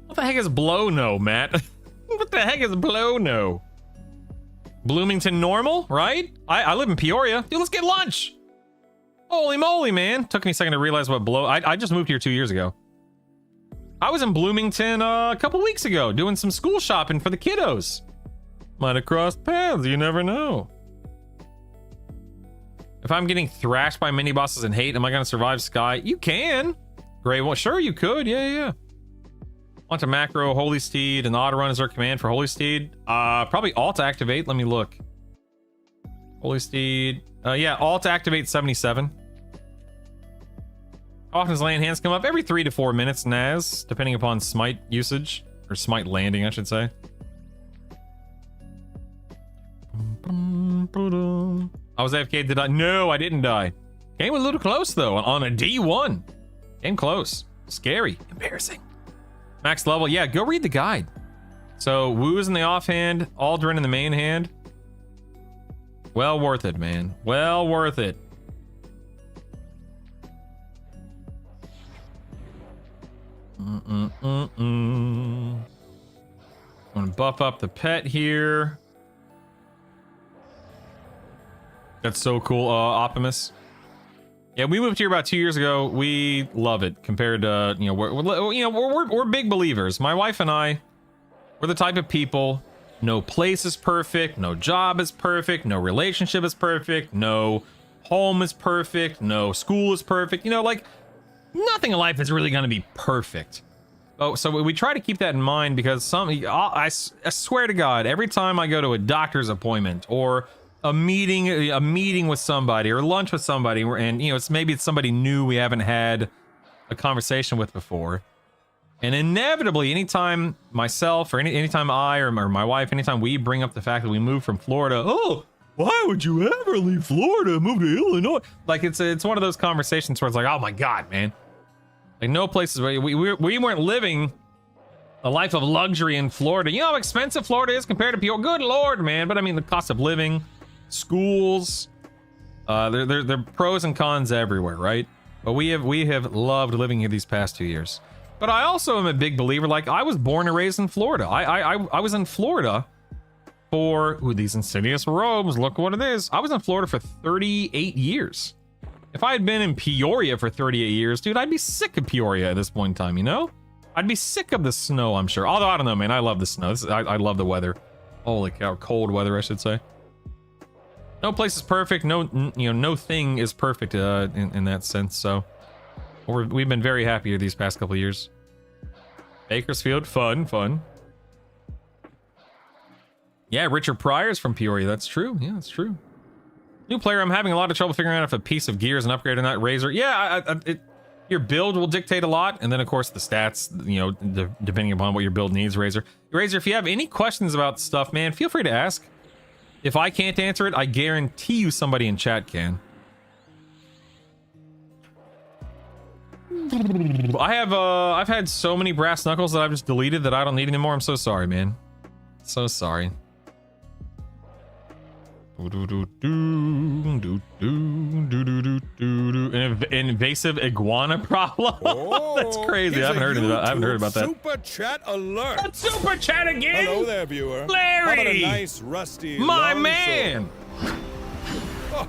What the heck is blow no, Matt? What the heck is blow no? Bloomington normal, right? I live in Peoria. Dude, let's get lunch. Holy moly, man. Took me a second to realize what blow. I just moved here 2 years ago. I was in Bloomington a couple weeks ago doing some school shopping for the kiddos. Might have crossed paths, you never know. If I'm getting thrashed by mini bosses and hate, am I gonna survive Sky? You can. Great, well, sure you could, yeah. Want to macro Holy Steed and auto run is our command for Holy Steed. Probably alt activate, let me look. Holy Steed, yeah, alt activate 77. How often does land hands come up? Every 3 to 4 minutes, Naz, depending upon smite usage, or smite landing, I should say. I was AFK, did I? No, I didn't die. Came a little close though, on a D1. Came close. Scary. Embarrassing. Max level, yeah, go read the guide. So, Woo's in the offhand, Aldrin in the main hand. Well worth it, man. Well worth it. I'm gonna buff up the pet here. That's so cool, Optimus. Yeah, we moved here about 2 years ago. We love it compared to, we're big believers. My wife and I, we're the type of people, no place is perfect, no job is perfect, no relationship is perfect, no home is perfect, no school is perfect. Nothing in life is really going to be perfect. Oh, so we try to keep that in mind because I swear to God, every time I go to a doctor's appointment or a meeting with somebody or lunch with somebody, and it's somebody new we haven't had a conversation with before, and inevitably anytime myself or anytime I or my wife, anytime we bring up the fact that we moved from Florida, oh, why would you ever leave Florida, move to Illinois? Like it's one of those conversations where it's like, oh my God, man, like no places where we weren't living a life of luxury in Florida. You know how expensive Florida is compared to Peoria? Good Lord, man. But I mean, the cost of living, schools, there are pros and cons everywhere, right? But we have loved living here these past 2 years. But I also am a big believer. Like, I was born and raised in Florida. I was in Florida for these insidious robes. Look what it is. I was in Florida for 38 years. If I had been in Peoria for 38 years, dude, I'd be sick of Peoria at this point in time. I'd be sick of the snow, I'm sure. Although I don't know, man. I love the snow. I love the weather. Holy cow, cold weather, I should say. No place is perfect. No thing is perfect in that sense. So we've been very happy here these past couple of years. Bakersfield, fun. Yeah, Richard Pryor's from Peoria. That's true. Yeah, that's true. New player, I'm having a lot of trouble figuring out if a piece of gear is an upgrade or not. Razor, yeah, your build will dictate a lot, and then of course the stats, depending upon what your build needs. Razor, if you have any questions about stuff, man, feel free to ask. If I can't answer it, I guarantee you somebody in chat can. I've had so many brass knuckles that I've just deleted that I don't need anymore. I'm so sorry, man. So sorry. And invasive iguana problem. That's crazy. I here's haven't a heard about that. Super chat alert. That's super chat again. Hello there, viewer. Larry! How about a nice rusty My long man. sword? Oh,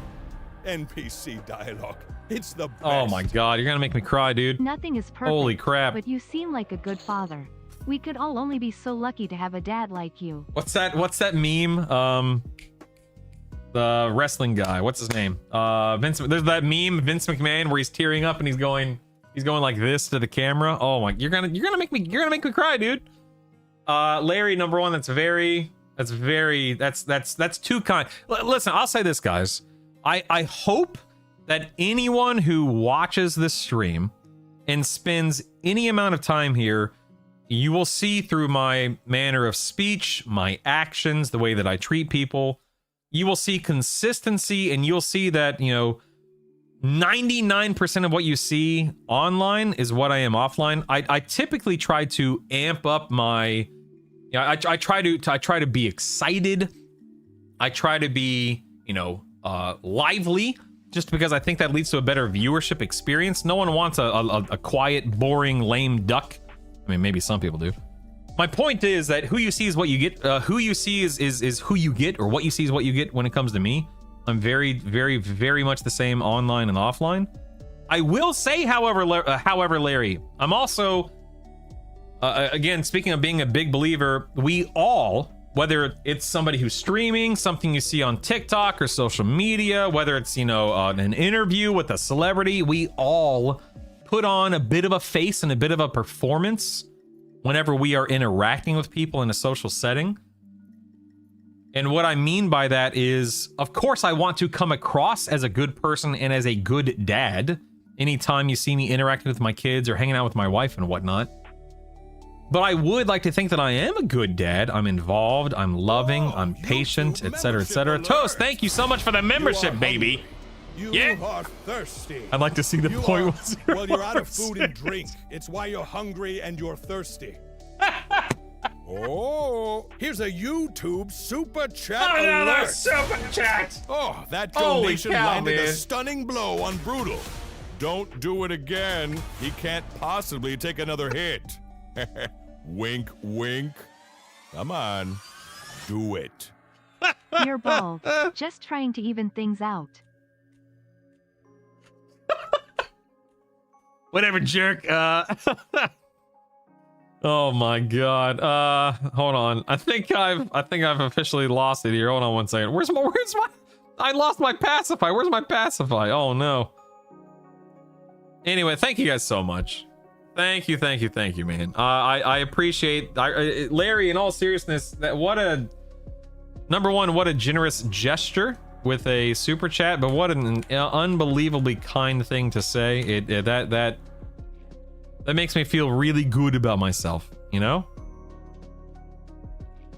NPC dialogue. It's the best. Oh my god, you're gonna make me cry, dude. Nothing is perfect. Holy crap. But you seem like a good father. We could all only be so lucky to have a dad like you. What's that meme? The wrestling guy. What's his name? Vince. There's that meme, Vince McMahon, where he's tearing up and he's going like this to the camera. Oh my, you're gonna make me cry, dude. Larry, number one, that's too kind. Listen, I'll say this, guys. I hope that anyone who watches this stream and spends any amount of time here, you will see through my manner of speech, my actions, the way that I treat people, you will see consistency, and you'll see that, 99% of what you see online is what I am offline. I typically try to amp up my, I try to be excited. I try to be, lively, just because I think that leads to a better viewership experience. No one wants a quiet, boring, lame duck. I mean, maybe some people do. My point is that who you see is what you get. Who you see is who you get, or what you see is what you get when it comes to me. I'm very, very, very much the same online and offline. I will say, however, Larry, I'm also, again, speaking of being a big believer, we all, whether it's somebody who's streaming, something you see on TikTok or social media, whether it's, an interview with a celebrity, we all put on a bit of a face and a bit of a performance whenever we are interacting with people in a social setting. And what I mean by that is, of course, I want to come across as a good person and as a good dad anytime you see me interacting with my kids or hanging out with my wife and whatnot. But I would like to think that I am a good dad. I'm involved, I'm loving, I'm patient, etc., etc. Toast, thank you so much for the membership, baby. You are thirsty. I'd like to see the You point. are- Well, you're out of food and drink. It's why you're hungry and you're thirsty. Oh, here's a YouTube super chat alert. super chat. Oh, that Holy donation cow, landed man. a stunning blow on Brutal. Don't do it again. He can't possibly take another hit. Wink, wink. Come on, do it. You're bald. Just trying to even things out. Whatever, jerk. Oh my god. Hold on. I think I've officially lost it here. Hold on one second. Where's my I lost my pacify. Where's my pacify? Oh no. Anyway, thank you guys so much. Thank you, man. I appreciate Larry, in all seriousness, that what a generous gesture with a super chat, but what an unbelievably kind thing to say. That makes me feel really good about myself,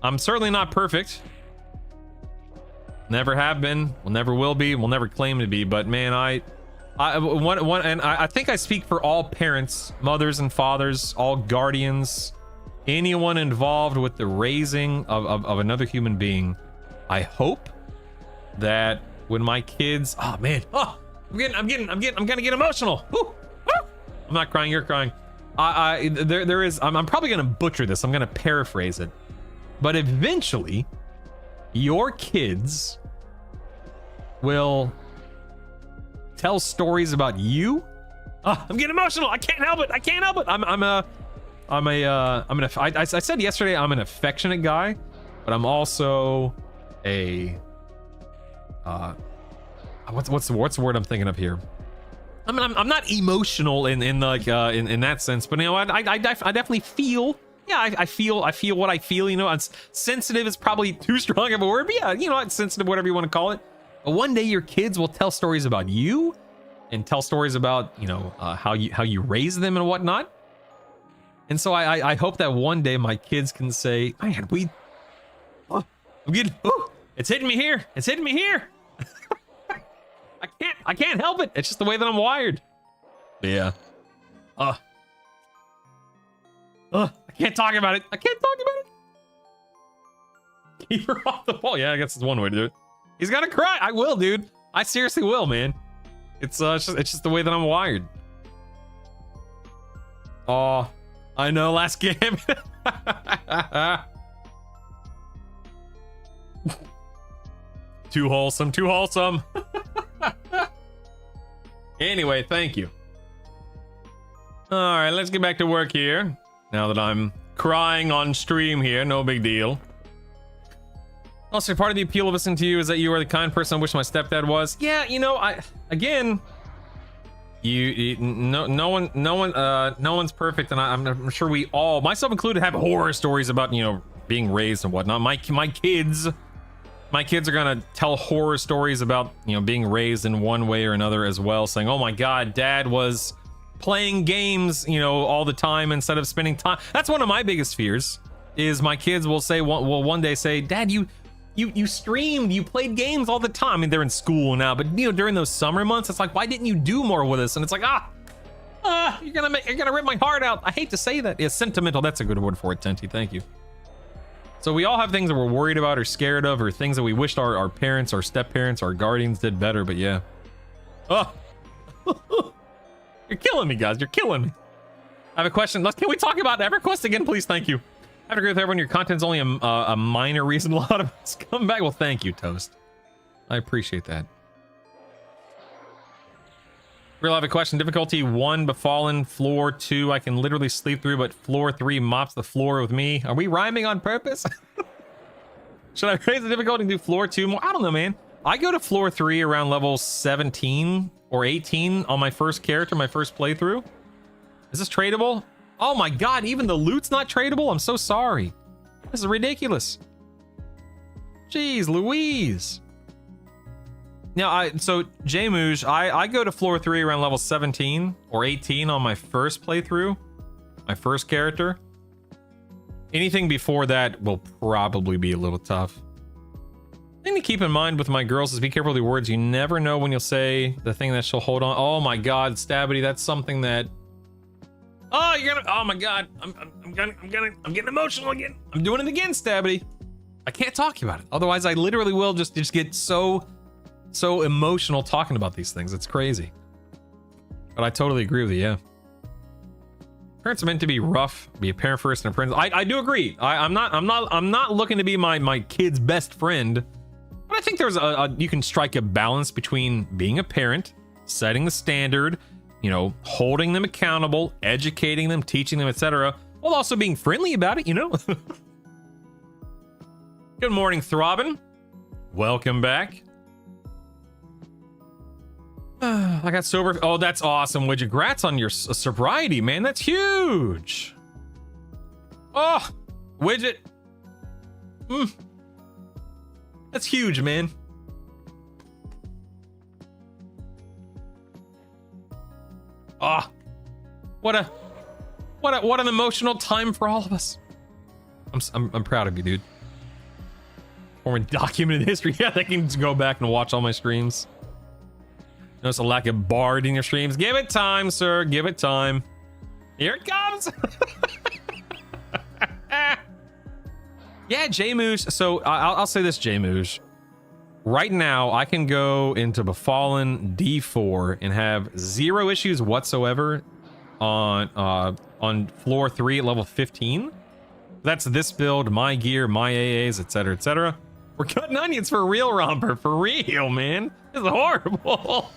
I'm certainly not perfect. Never have been, will never will be, will never claim to be, but man, I think I speak for all parents, mothers and fathers, all guardians, anyone involved with the raising of another human being. I hope that when my kids, I'm gonna get emotional. Woo, woo. I'm not crying, you're crying. There is, I'm probably gonna butcher this. I'm gonna paraphrase it, but eventually, your kids will tell stories about you. I'm getting emotional. I can't help it. I said yesterday I'm an affectionate guy, but I'm also a what's the word I'm thinking of here? I'm not emotional in that sense, but I definitely feel. Yeah, I feel what I feel. It's sensitive is probably too strong of a word, but yeah, it's sensitive, whatever you want to call it. But one day your kids will tell stories about you, and tell stories about how you raise them and whatnot. And so I hope that one day my kids can say, "Man, it's hitting me here. It's hitting me here." I can't help it. It's just the way that I'm wired. But yeah. I can't talk about it. Keep her off the wall. Yeah, I guess it's one way to do it. He's gonna cry. I will, dude. I seriously will, man. It's just the way that I'm wired. Oh, I know, last game. Too wholesome, too wholesome. Anyway, thank you. All right, let's get back to work here. Now that I'm crying on stream here, no big deal. Also, part of the appeal of listening to you is that you are the kind person I wish my stepdad was. Yeah, you know, no one's perfect, and I'm sure we all, myself included, have horror stories about, you know, being raised and whatnot. My kids are gonna tell horror stories about, you know, being raised in one way or another as well, saying, oh my god, dad was playing games, you know, all the time instead of spending time. That's one of my biggest fears, is my kids will say, will one day say, dad, you streamed, you played games all the time. I mean, they're in school now, but you know, during those summer months, it's like, why didn't you do more with us? And it's like, you're gonna rip my heart out. I hate to say that. Yeah, sentimental, that's a good word for it, Tenty, thank you. So we all have things that we're worried about or scared of, or things that we wished our parents, our step-parents, our guardians did better, but yeah. Oh. You're killing me, guys. You're killing me. I have a question. Can we talk about EverQuest again, please? Thank you. I have to agree with everyone. Your content's only a minor reason a lot of us come back. Well, thank you, Toast. I appreciate that. Real, I have a question. Difficulty 1, Befallen. Floor 2, I can literally sleep through, but floor 3 mops the floor with me. Are we rhyming on purpose? Should I raise the difficulty and do floor 2 more? I don't know, man. I go to floor 3 around level 17 or 18 on my first character, my first playthrough. Is this tradable? Oh my god, even the loot's not tradable? I'm so sorry. This is ridiculous. Jeez Louise. Now, so Jmooge, I go to floor 3 around level 17 or 18 on my first playthrough, my first character. Anything before that will probably be a little tough. Thing to keep in mind with my girls is be careful with your words. You never know when you'll say the thing that she'll hold on. Oh my god, Stabity, that's something that. Oh, you're gonna. Oh my god, I'm getting emotional again. I'm doing it again, Stabity. I can't talk about it. Otherwise, I literally will just get so emotional talking about these things. It's crazy. But I totally agree with you. Yeah. Parents are meant to be rough, be a parent first and a friend. I do agree. I'm not looking to be my kid's best friend. But I think there's you can strike a balance between being a parent, setting the standard, you know, holding them accountable, educating them, teaching them, etc., while also being friendly about it, you know. Good morning, Throbbin. Welcome back. I got sober. Oh, that's awesome, Widget. Congrats on your sobriety, man. That's huge. Oh, Widget. That's huge, man. Ah, what an emotional time for all of us. I'm proud of you, dude. Forming documented history. Yeah, they can just go back and watch all my streams. Notice a lack of bard in your streams. Give it time, sir. Give it time. Here it comes. Yeah, Jmooge. So I'll say this, Jmooge. Right now, I can go into Befallen D4 and have 0 issues whatsoever on floor 3 at level 15. That's this build, my gear, my AAs, etc., etc. We're cutting onions for real, Romper. For real, man. This is horrible.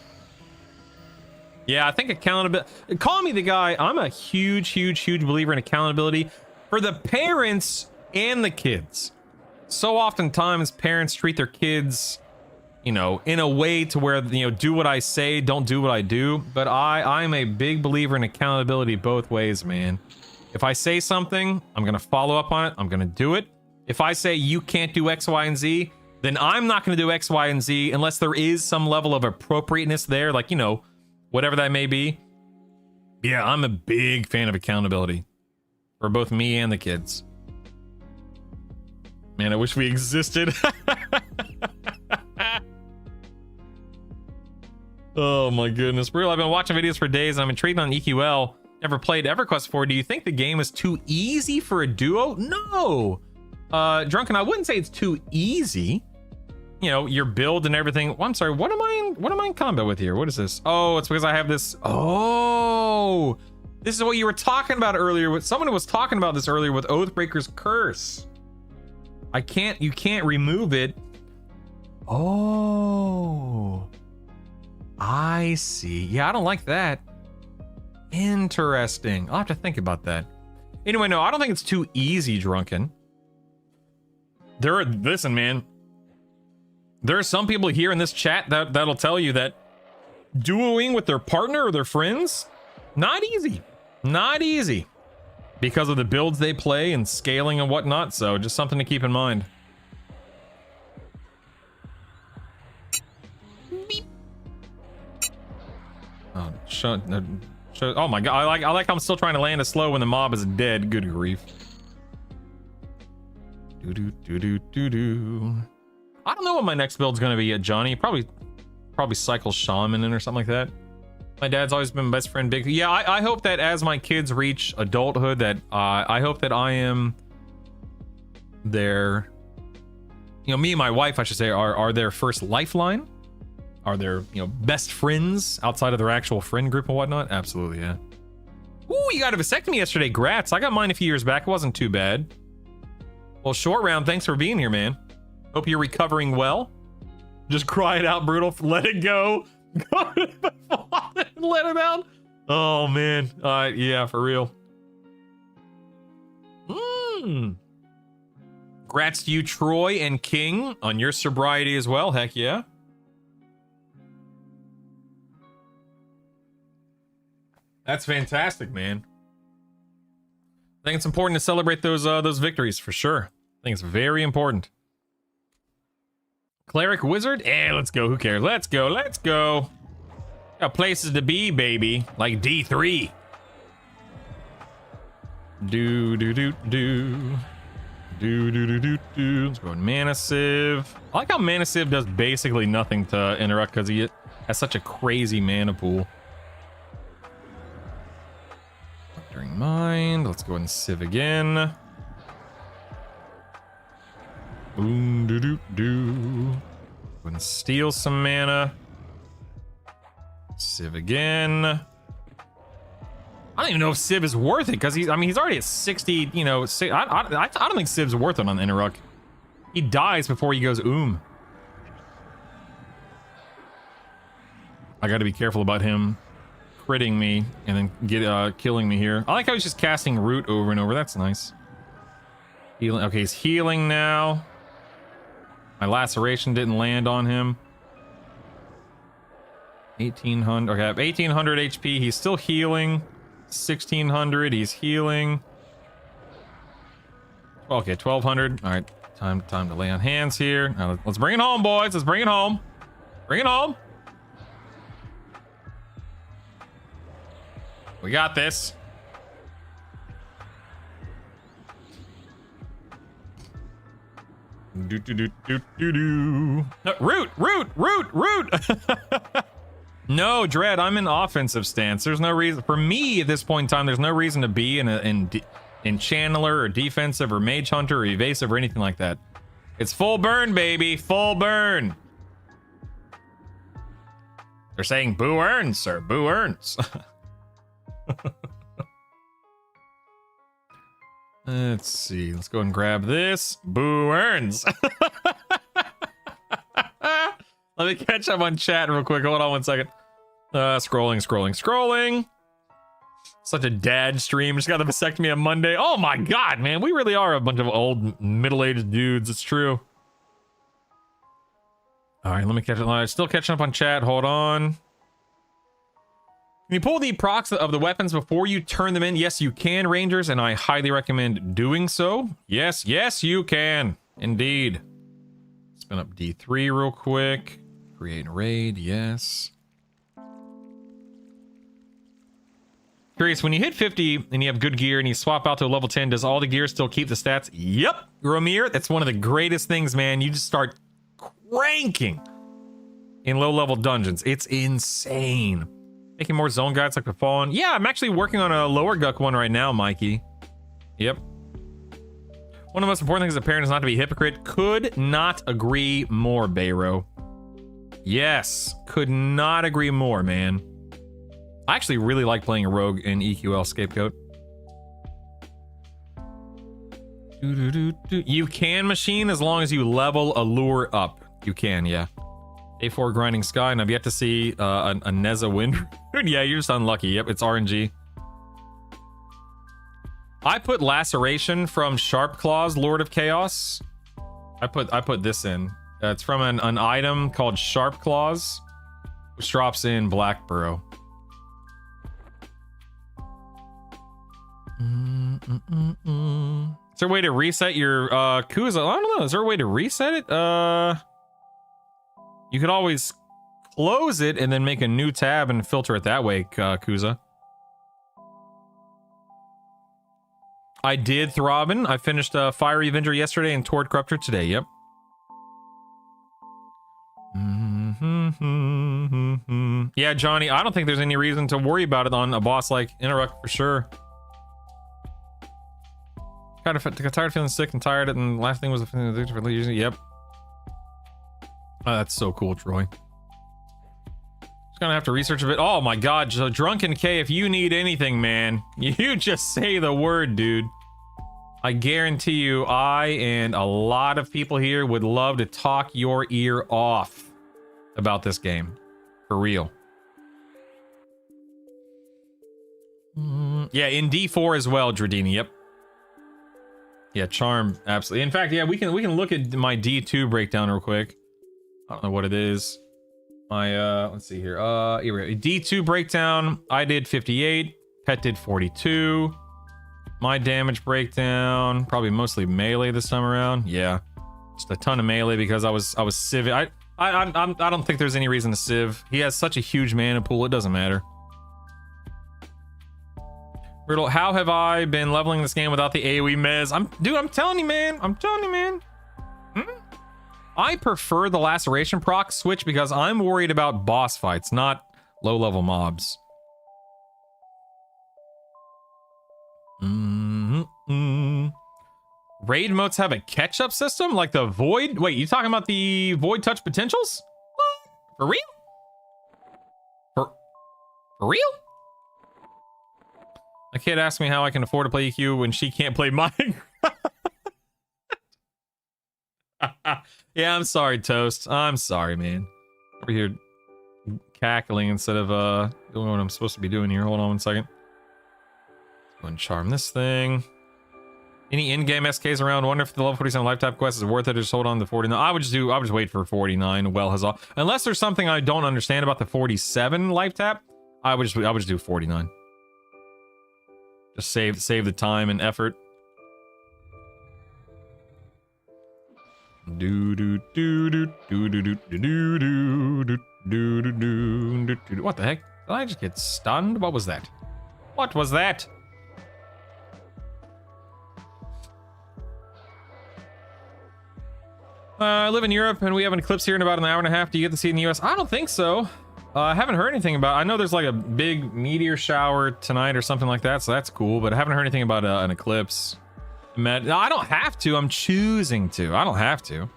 Yeah, I think accountability. Call me the guy. I'm a huge believer in accountability for the parents and the kids. So oftentimes parents treat their kids, you know, in a way to where, you know, do what I say, don't do what I do. But I'm a big believer in accountability both ways, man. If I say something, I'm going to follow up on it. I'm going to do it. If I say you can't do X, Y, and Z, then I'm not going to do X, Y, and Z unless there is some level of appropriateness there, like, you know, whatever that may be. Yeah, I'm a big fan of accountability for both me and the kids. Man, I wish we existed. Oh my goodness. Real, I've been watching videos for days. I'm intrigued on EQL. Never played EverQuest before. Do you think the game is too easy for a duo? No. Drunken, I wouldn't say it's too easy. you know, your build and everything. Well, I'm sorry, what am I in combat with here? What is this? Oh, it's because I have this. Oh, this is what you were talking about earlier. Someone was talking about this earlier with Oathbreaker's Curse. You can't remove it. Oh, I see. Yeah, I don't like that. Interesting. I'll have to think about that. Anyway, no, I don't think it's too easy, Drunken. Listen, man. There are some people here in this chat that'll tell you that duoing with their partner or their friends, not easy. Not easy. Because of the builds they play and scaling and whatnot, so just something to keep in mind. Beep. Oh, oh my god, I like how I'm still trying to land a slow when the mob is dead. Good grief. Do. I don't know what my next build's gonna be yet, Johnny. Probably cycle shaman in or something like that. My dad's always been best friend big. Yeah, I hope that as my kids reach adulthood that I hope that I am their, you know, me and my wife, I should say, are their first lifeline. Are their, you know, best friends outside of their actual friend group and whatnot. Absolutely, yeah. Ooh, you got a vasectomy yesterday. Grats. I got mine a few years back. It wasn't too bad. Well, Short Round, thanks for being here, man. Hope you're recovering well. Just cry it out, Brutal. Let it go. Let it out. Oh, man. Yeah, for real. Grats to you, Troy and King, on your sobriety as well. Heck yeah. That's fantastic, man. I think it's important to celebrate those victories for sure. I think it's very important. Cleric Wizard? Let's go. Who cares? Let's go. Got places to be, baby. Like D3. Do. Let's go in Mana Sieve. I like how Mana Sieve does basically nothing to interrupt because he has such a crazy mana pool. During Mind. Let's go ahead and Sieve again. Boom, do. Go ahead and steal some mana. Civ again. I don't even know if Civ is worth it because he's already at 60. You know, I don't think Civ's worth it on the Interruck. He dies before he goes I got to be careful about him critting me and then killing me here. I like how he's just casting Root over and over. That's nice. Healing. Okay, he's healing now. My laceration didn't land on him. 1800. Okay, I have 1800 HP. He's still healing. 1600. He's healing. Okay, 1200. All right, time to lay on hands here. Now, let's bring it home, boys. Let's bring it home. Bring it home. We got this. No, root. No, Dread, I'm in offensive stance. There's no reason for me at this point in time. There's no reason to be in channeler or defensive or mage hunter or evasive or anything like that. It's full burn, baby, full burn. They're saying boo earns, sir, boo earns. Let's see. Let's go and grab this. Boo earns. Let me catch up on chat real quick. Hold on one second. Scrolling. Such a dad stream. Just got the vasectomy on Monday. Oh my god, man. We really are a bunch of old middle-aged dudes. It's true. All right, let me catch up. Still catching up on chat. Hold on. Can you pull the procs of the weapons before you turn them in? Yes, you can, Rangers, and I highly recommend doing so. Yes, you can. Indeed. Spin up D3 real quick. Create a raid, yes. Curious, when you hit 50 and you have good gear and you swap out to a level 10, does all the gear still keep the stats? Yep, Romir, that's one of the greatest things, man. You just start cranking in low-level dungeons. It's insane. Making more zone guides like the Fallen. Yeah, I'm actually working on a lower Guck one right now, Mikey. Yep. One of the most important things as a parent is not to be a hypocrite. Could not agree more, Bayro. Yes, could not agree more, man. I actually really like playing a rogue in EQL Scapegoat. You can machine as long as you level a lure up. You can, yeah. A4 Grinding Sky, and I've yet to see a Neza Wind. Yeah, you're just unlucky. Yep, it's RNG. I put Laceration from Sharp Claws, Lord of Chaos. I put this in. It's from an item called Sharp Claws, which drops in Blackburrow. Is there a way to reset your Kuza? I don't know. Is there a way to reset it? You could always close it and then make a new tab and filter it that way, Kuza. I did Throbbin. I finished Fiery Avenger yesterday and Torrid Corruptor today. Yep. Yeah, Johnny, I don't think there's any reason to worry about it on a boss like Interrupt for sure. Got tired of feeling sick and tired, and the last thing was the using. Yep. Oh, that's so cool, Troy. Just gonna have to research a bit. Oh my god, so Drunken K, if you need anything, man, you just say the word, dude. I guarantee you, I and a lot of people here would love to talk your ear off about this game. For real. Yeah, in D4 as well, Dradini, yep. Yeah, Charm, absolutely. In fact, yeah, we can look at my D2 breakdown real quick. I don't know what it is. My let's see here. Here we go. D2 breakdown. I did 58. Pet did 42. My damage breakdown, probably mostly melee this time around. Yeah, just a ton of melee because I was civ. I don't think there's any reason to civ. He has such a huge mana pool. It doesn't matter. Riddle, how have I been leveling this game without the AoE mez? I'm telling you, man. I'm telling you, man. I prefer the Laceration proc switch because I'm worried about boss fights, not low-level mobs. Raid modes have a catch-up system? Like the Void? Wait, you talking about the Void Touch potentials? What? For real? For real? A kid asked me how I can afford to play EQ when she can't play Minecraft. Yeah, I'm sorry, Toast. I'm sorry, man. Over here cackling instead of doing what I'm supposed to be doing here. Hold on one second. Go and charm this thing. Any in-game SKs around? Wonder if the level 47 lifetime quest is worth it or just hold on to 49. I would just wait for 49. Well has all. Unless there's something I don't understand about the 47 life tap, I would just do 49. Just save the time and effort. What the heck? Did I just get stunned? What was that? What was that? I live in Europe and we have an eclipse here in about an hour and a half. Do you get to see it in the US? I don't think so. I haven't heard anything about it. I know there's like a big meteor shower tonight or something like that, so that's cool, but I haven't heard anything about an eclipse. No, I don't have to. I'm choosing to. I don't have to.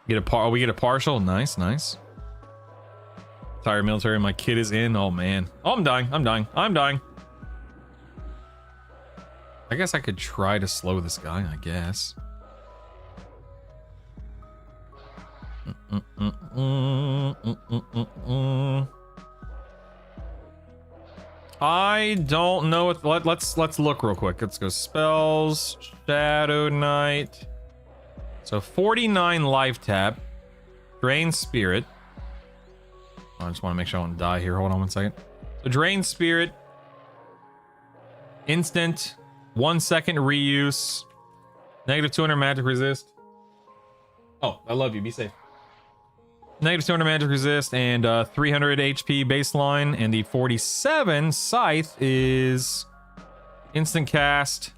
We get a partial. Nice, nice. Tired military. My kid is in. Oh man. Oh, I'm dying. I'm dying. I'm dying. I guess I could try to slow this guy. I guess. I don't know what. Let's look real quick. Let's go spells, Shadow Knight. So 49 life tap, Drain Spirit. I just want to make sure I don't die here. Hold on one second. So Drain Spirit, instant, 1 second reuse, negative 200 magic resist. Oh, I love you. Be safe. Negative 200 magic resist and 300 HP baseline, and the 47 scythe is instant cast.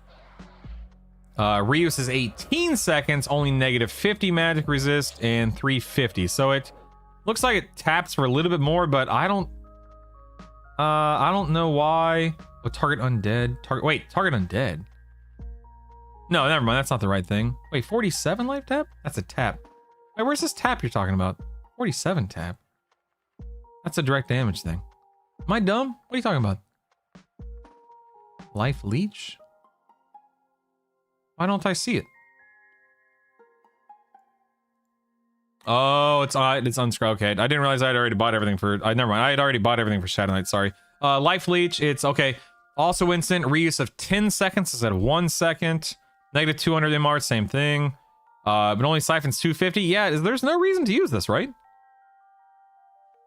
Reuse is 18 seconds, only negative 50 magic resist and 350. So it looks like it taps for a little bit more, but I don't know why. Oh, target undead. Target undead. No, never mind. That's not the right thing. Wait, 47 life tap? That's a tap. Wait, where's this tap you're talking about? 47 tap. That's a direct damage thing. Am I dumb? What are you talking about? Life leech? Why don't I see it? Oh, it's unscrolled. Okay, I didn't realize I'd already bought everything for. Never mind. I had already bought everything for Shadow Knight. Sorry. Life leech. It's okay. Also instant reuse of 10 seconds instead of 1 second. Negative 200 MR. Same thing. But only siphons 250. Yeah, there's no reason to use this, right?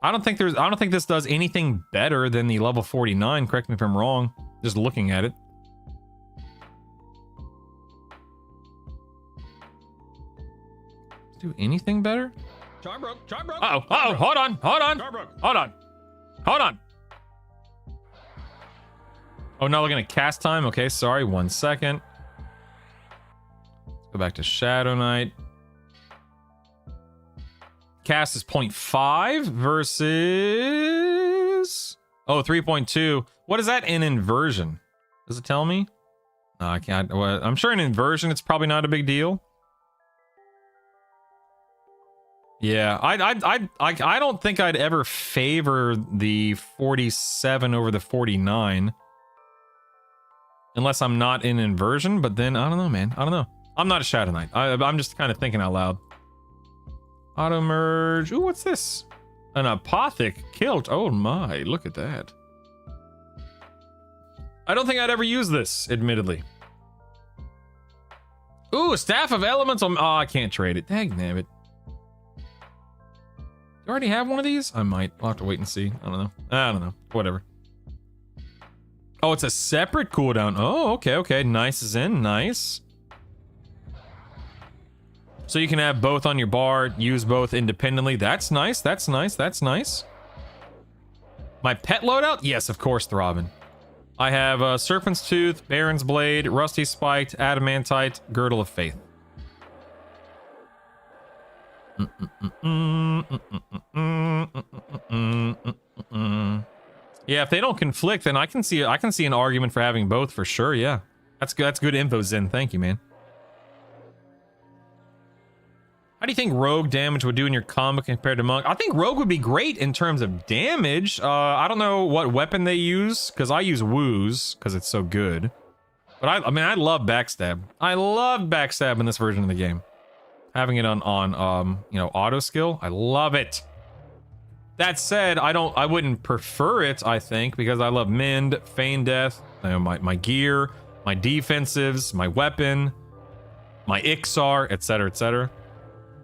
I don't think this does anything better than the level 49. Correct me if I'm wrong. Just looking at it. Do anything better? Charm broke. Charm broke. Oh, hold on. Oh, now looking at cast time. Okay, sorry, 1 second. Let's go back to Shadow Knight. Cast is 0.5 versus... Oh, 3.2. What is that in inversion? Does it tell me? No, I can't. Well, I'm sure in inversion it's probably not a big deal. Yeah, I don't think I'd ever favor the 47 over the 49. Unless I'm not in inversion, but then, I don't know, man. I don't know. I'm not a Shadow Knight. I'm just kind of thinking out loud. Auto merge. Ooh, what's this? An Apothic kilt. Oh my, look at that. I don't think I'd ever use this, admittedly. Ooh, Staff of Elemental. Oh, I can't trade it. Dang nabbit. Do I already have one of these? I might. I'll have to wait and see. I don't know. Whatever. Oh, it's a separate cooldown. Oh, okay. Nice is in. Nice. So you can have both on your bar, use both independently. That's nice. That's nice. My pet loadout? Yes, of course, Throbbing. I have Serpent's Tooth, Baron's Blade, Rusty Spiked, Adamantite, Girdle of Faith. Yeah, if they don't conflict, then I can see an argument for having both for sure. Yeah, that's good info, Zen. Thank you, man. How do you think rogue damage would do in your combo compared to monk? I think rogue would be great in terms of damage. I don't know what weapon they use, because I use woos because it's so good. But I mean, I love backstab. I love backstab in this version of the game. Having it on you know, auto skill, I love it. That said, I wouldn't prefer it, I think, because I love Mend, Feign Death, you know, my gear, my defensives, my weapon, my Ixar, etc., etc.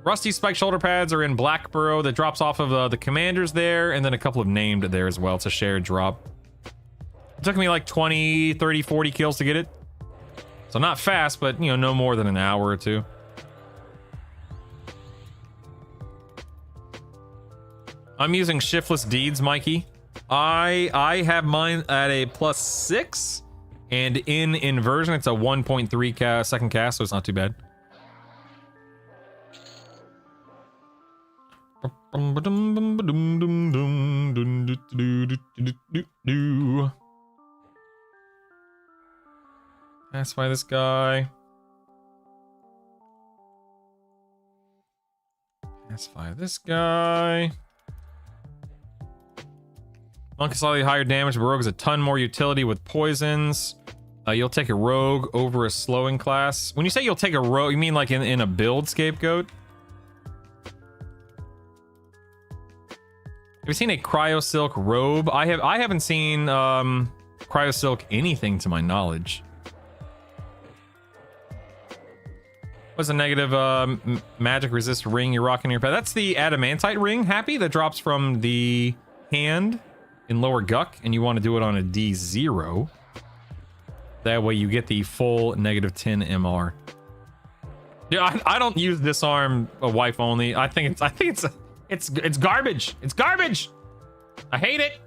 Rusty Spike shoulder pads are in Blackborough. That drops off of the commanders there, and then a couple of named there as well. It's a shared drop. It took me like 20, 30, 40 kills to get it. So not fast, but, you know, no more than an hour or two. I'm using Shiftless Deeds, Mikey. I have mine at a +6, and in inversion it's a 1.3 second cast, so it's not too bad. Pacify this guy. Pacify this guy. Monk is slightly higher damage, but rogue is a ton more utility with poisons. You'll take a rogue over a slowing class. When you say you'll take a rogue, you mean like in a build scapegoat? Have you seen a Cryosilk robe? I haven't seen Cryosilk anything to my knowledge. What's a negative magic resist ring you're rocking in your pet? That's the Adamantite ring, Happy, that drops from the hand in lower Guck, and you want to do it on a D0. That way you get the full negative 10 MR. Yeah, I don't use disarm a wife only. I think it's garbage. It's garbage. I hate it.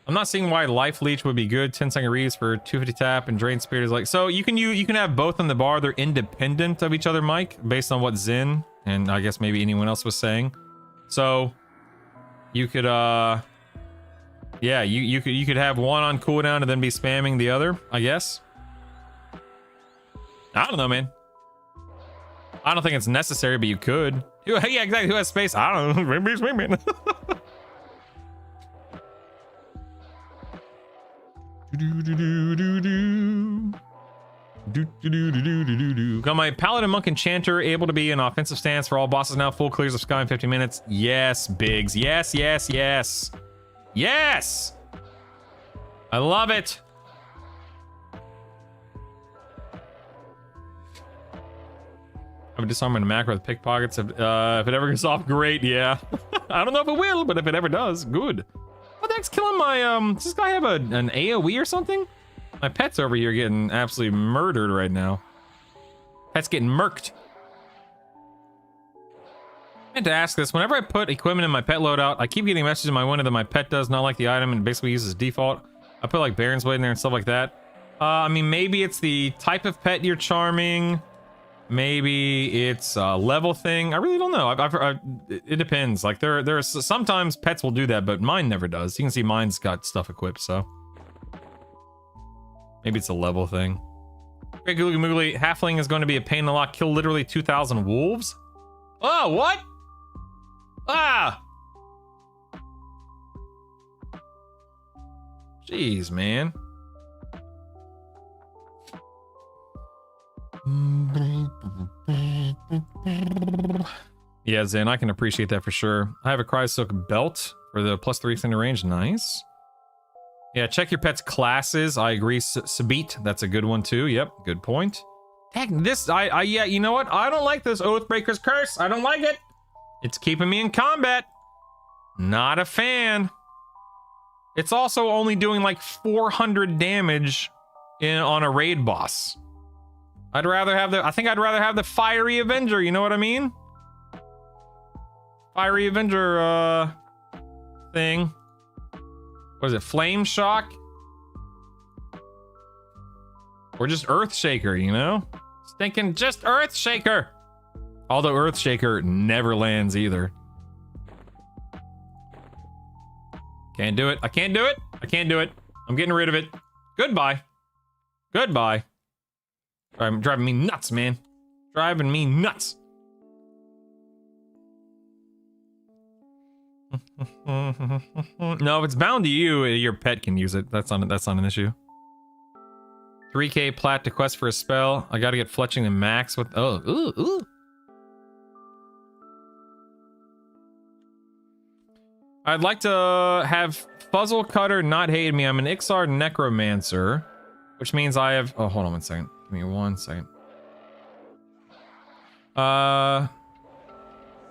I'm not seeing why Life Leech would be good. 10-second reads for 250 tap and Drain Spirit is like... So you can have both on the bar. They're independent of each other, Mike, based on what Zen and I guess maybe anyone else was saying. So you could yeah, you could have one on cooldown and then be spamming the other, I guess. I don't know, man. I don't think it's necessary, but you could. Yeah, exactly. Who has space? I don't know. Maybe swingman. Got my Paladin, Monk, Enchanter able to be an offensive stance for all bosses now. Full clears of sky in 50 minutes. Yes, Biggs. Yes, yes, yes. Yes! I love it. I would disarm in a macro with pickpockets if it ever gets off. Great, yeah. I don't know if it will, but if it ever does, good. What the heck's killing my does this guy have an AoE or something? My pet's over here getting absolutely murdered right now. Pet's getting murked. I meant to ask this. Whenever I put equipment in my pet loadout, I keep getting messages in my window that my pet does not like the item and basically uses default. I put like Baron's Blade in there and stuff like that. I mean, maybe it's the type of pet you're charming. Maybe it's a level thing. I really don't know. It depends. Like there's sometimes pets will do that, but mine never does. You can see mine's got stuff equipped, so maybe it's a level thing. Great Googly Moogly, Halfling is going to be a pain in the lock. Kill literally 2,000 wolves. Oh, what? Ah! Jeez, man. Yeah, Zen, I can appreciate that for sure. I have a Crysilk belt for the +3 extended range. Nice. Yeah, check your pet's classes. I agree. Sabit, that's a good one too. Yep, good point. Heck, this, yeah, you know what? I don't like this Oathbreaker's Curse. I don't like it. It's keeping me in combat. Not a fan. It's also only doing like 400 damage on a raid boss. I'd rather have I think I'd rather have the Fiery Avenger, you know what I mean? Fiery Avenger, thing. What is it, Flame Shock? Or just Earthshaker, you know? Thinking just Earthshaker! Although Earthshaker never lands either. Can't do it. I can't do it. I can't do it. I'm getting rid of it. Goodbye. Goodbye. Driving me nuts, man. Driving me nuts. No, if it's bound to you, your pet can use it. That's not an issue. 3k plat to quest for a spell. I gotta get fletching to max with ooh. I'd like to have Fuzzle Cutter not hate me. I'm an Ixar Necromancer, which means I have hold on 1 second. Give me 1 second.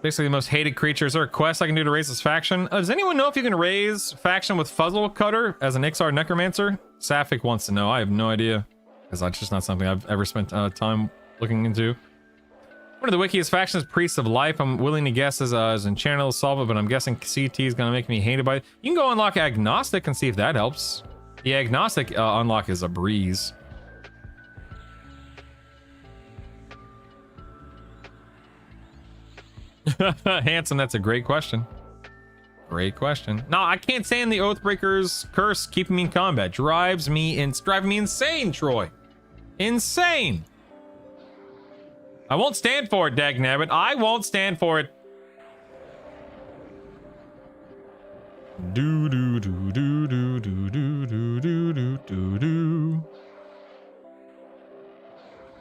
Basically the most hated creature. Is there a quest I can do to raise this faction? Does anyone know if you can raise faction with Fuzzle Cutter as an Ixar Necromancer? Sapphic wants to know. I have no idea, because that's just not something I've ever spent time looking into. One of the wickiest factions, Priests of Life. I'm willing to guess as Enchanter will solve it, but I'm guessing CT is gonna make me hated by it. You can go unlock Agnostic and see if that helps. The Agnostic unlock is a breeze. Hanson, that's a great question. Great question. No, I can't stand the Oathbreaker's Curse keeping me in combat. Drives me insane, Troy. Insane. I won't stand for it, dagnabbit. I won't stand for it. Do do do do do do do do do do do.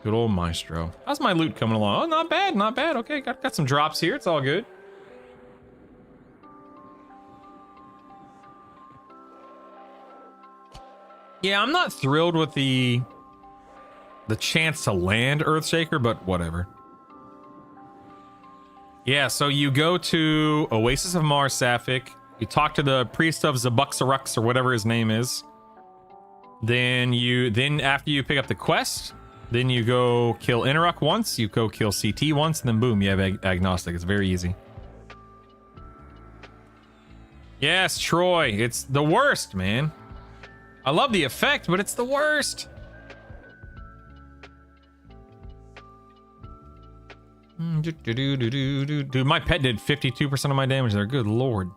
Good old Maestro. How's my loot coming along? Oh, not bad, not bad. Okay, got some drops here. It's all good. Yeah, I'm not thrilled with the chance to land Earthshaker, but whatever. Yeah, so you go to Oasis of Mars, Sapphic. You talk to the priest of Zabuxarux or whatever his name is. Then after you pick up the quest, then you go kill Interruck once, you go kill CT once, and then boom, you have Agnostic. It's very easy. Yes, Troy. It's the worst, man. I love the effect, but it's the worst. Dude, my pet did 52% of my damage there. Good lord.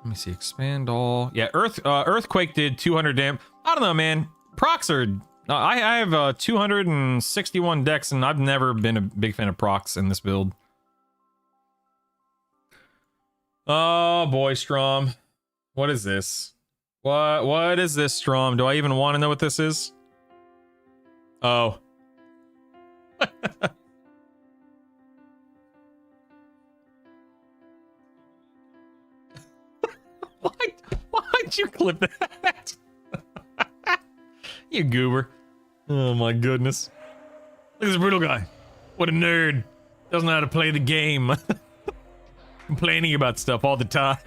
Let me see. Expand all. Yeah, Earthquake did 200 damage. I don't know, man. Procs are... I have 261 decks, and I've never been a big fan of procs in this build. Oh boy, Strom. What is this? What is this, Strom? Do I even want to know what this is? Oh. Why'd you clip that? You goober. Oh my goodness. Look at this brutal guy. What a nerd. Doesn't know how to play the game. Complaining about stuff all the time.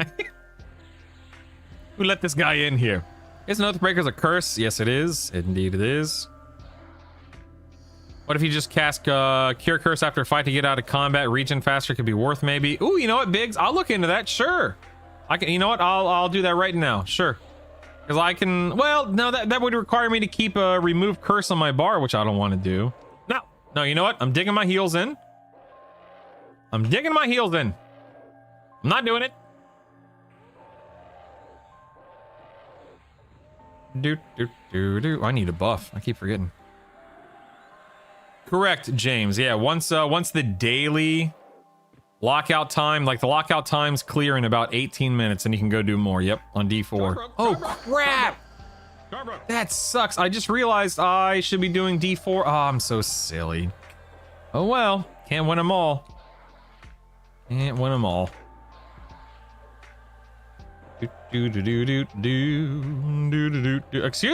Who let this guy in here? Isn't Oathbreaker's a curse? Yes, it is. Indeed it is. What if you just cast Cure Curse after a fight to get out of combat? Regen faster could be worth maybe. Ooh, you know what, Biggs? I'll look into that. Sure. I can. You know what? I'll do that right now. Sure. Because I can. Well, no, that would require me to keep a remove curse on my bar, which I don't want to do. No, you know what? I'm digging my heels in. I'm not doing it. I need a buff. I keep forgetting. Correct, James. Yeah, once the daily lockout time, like the lockout time's clear in about 18 minutes, and you can go do more. Yep, on D4. Oh crap! That sucks. I just realized I should be doing D4. Oh, I'm so silly. Oh well, can't win them all. Excuse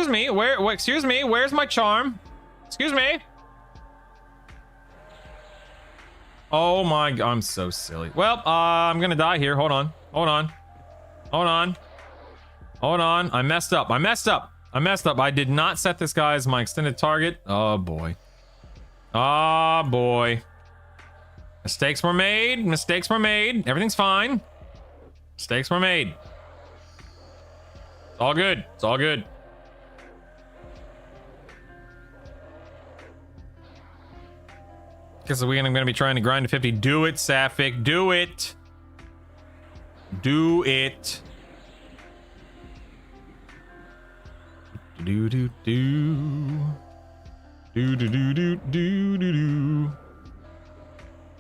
me, excuse me, where's my charm? Excuse me. Oh my god, I'm so silly. Well, I'm gonna die here. Hold on. I messed up. I did not set this guy as my extended target. Oh boy. Mistakes were made. Everything's fine. Mistakes were made. It's all good. Because we're gonna be trying to grind to 50. Do it, Sapphic. Do it.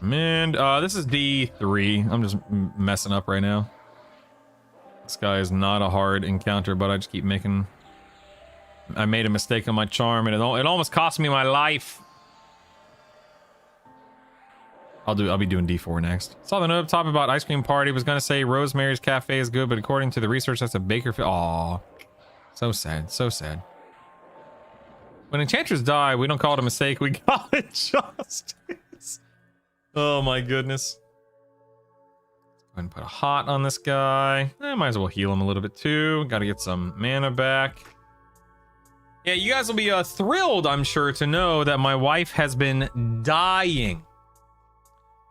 Man, this is D3. I'm just messing up right now. This guy is not a hard encounter, but I just keep making... I made a mistake on my charm, and it almost cost me my life. I'll be doing D4 next. Saw the note up top about ice cream party. Was gonna say Rosemary's Cafe is good, but according to the research, that's a baker. Aw, so sad. When enchanters die, we don't call it a mistake. We call it justice. Oh my goodness. Go ahead and put a hot on this guy. Might as well heal him a little bit too. Got to get some mana back. Yeah, you guys will be thrilled, I'm sure, to know that my wife has been dying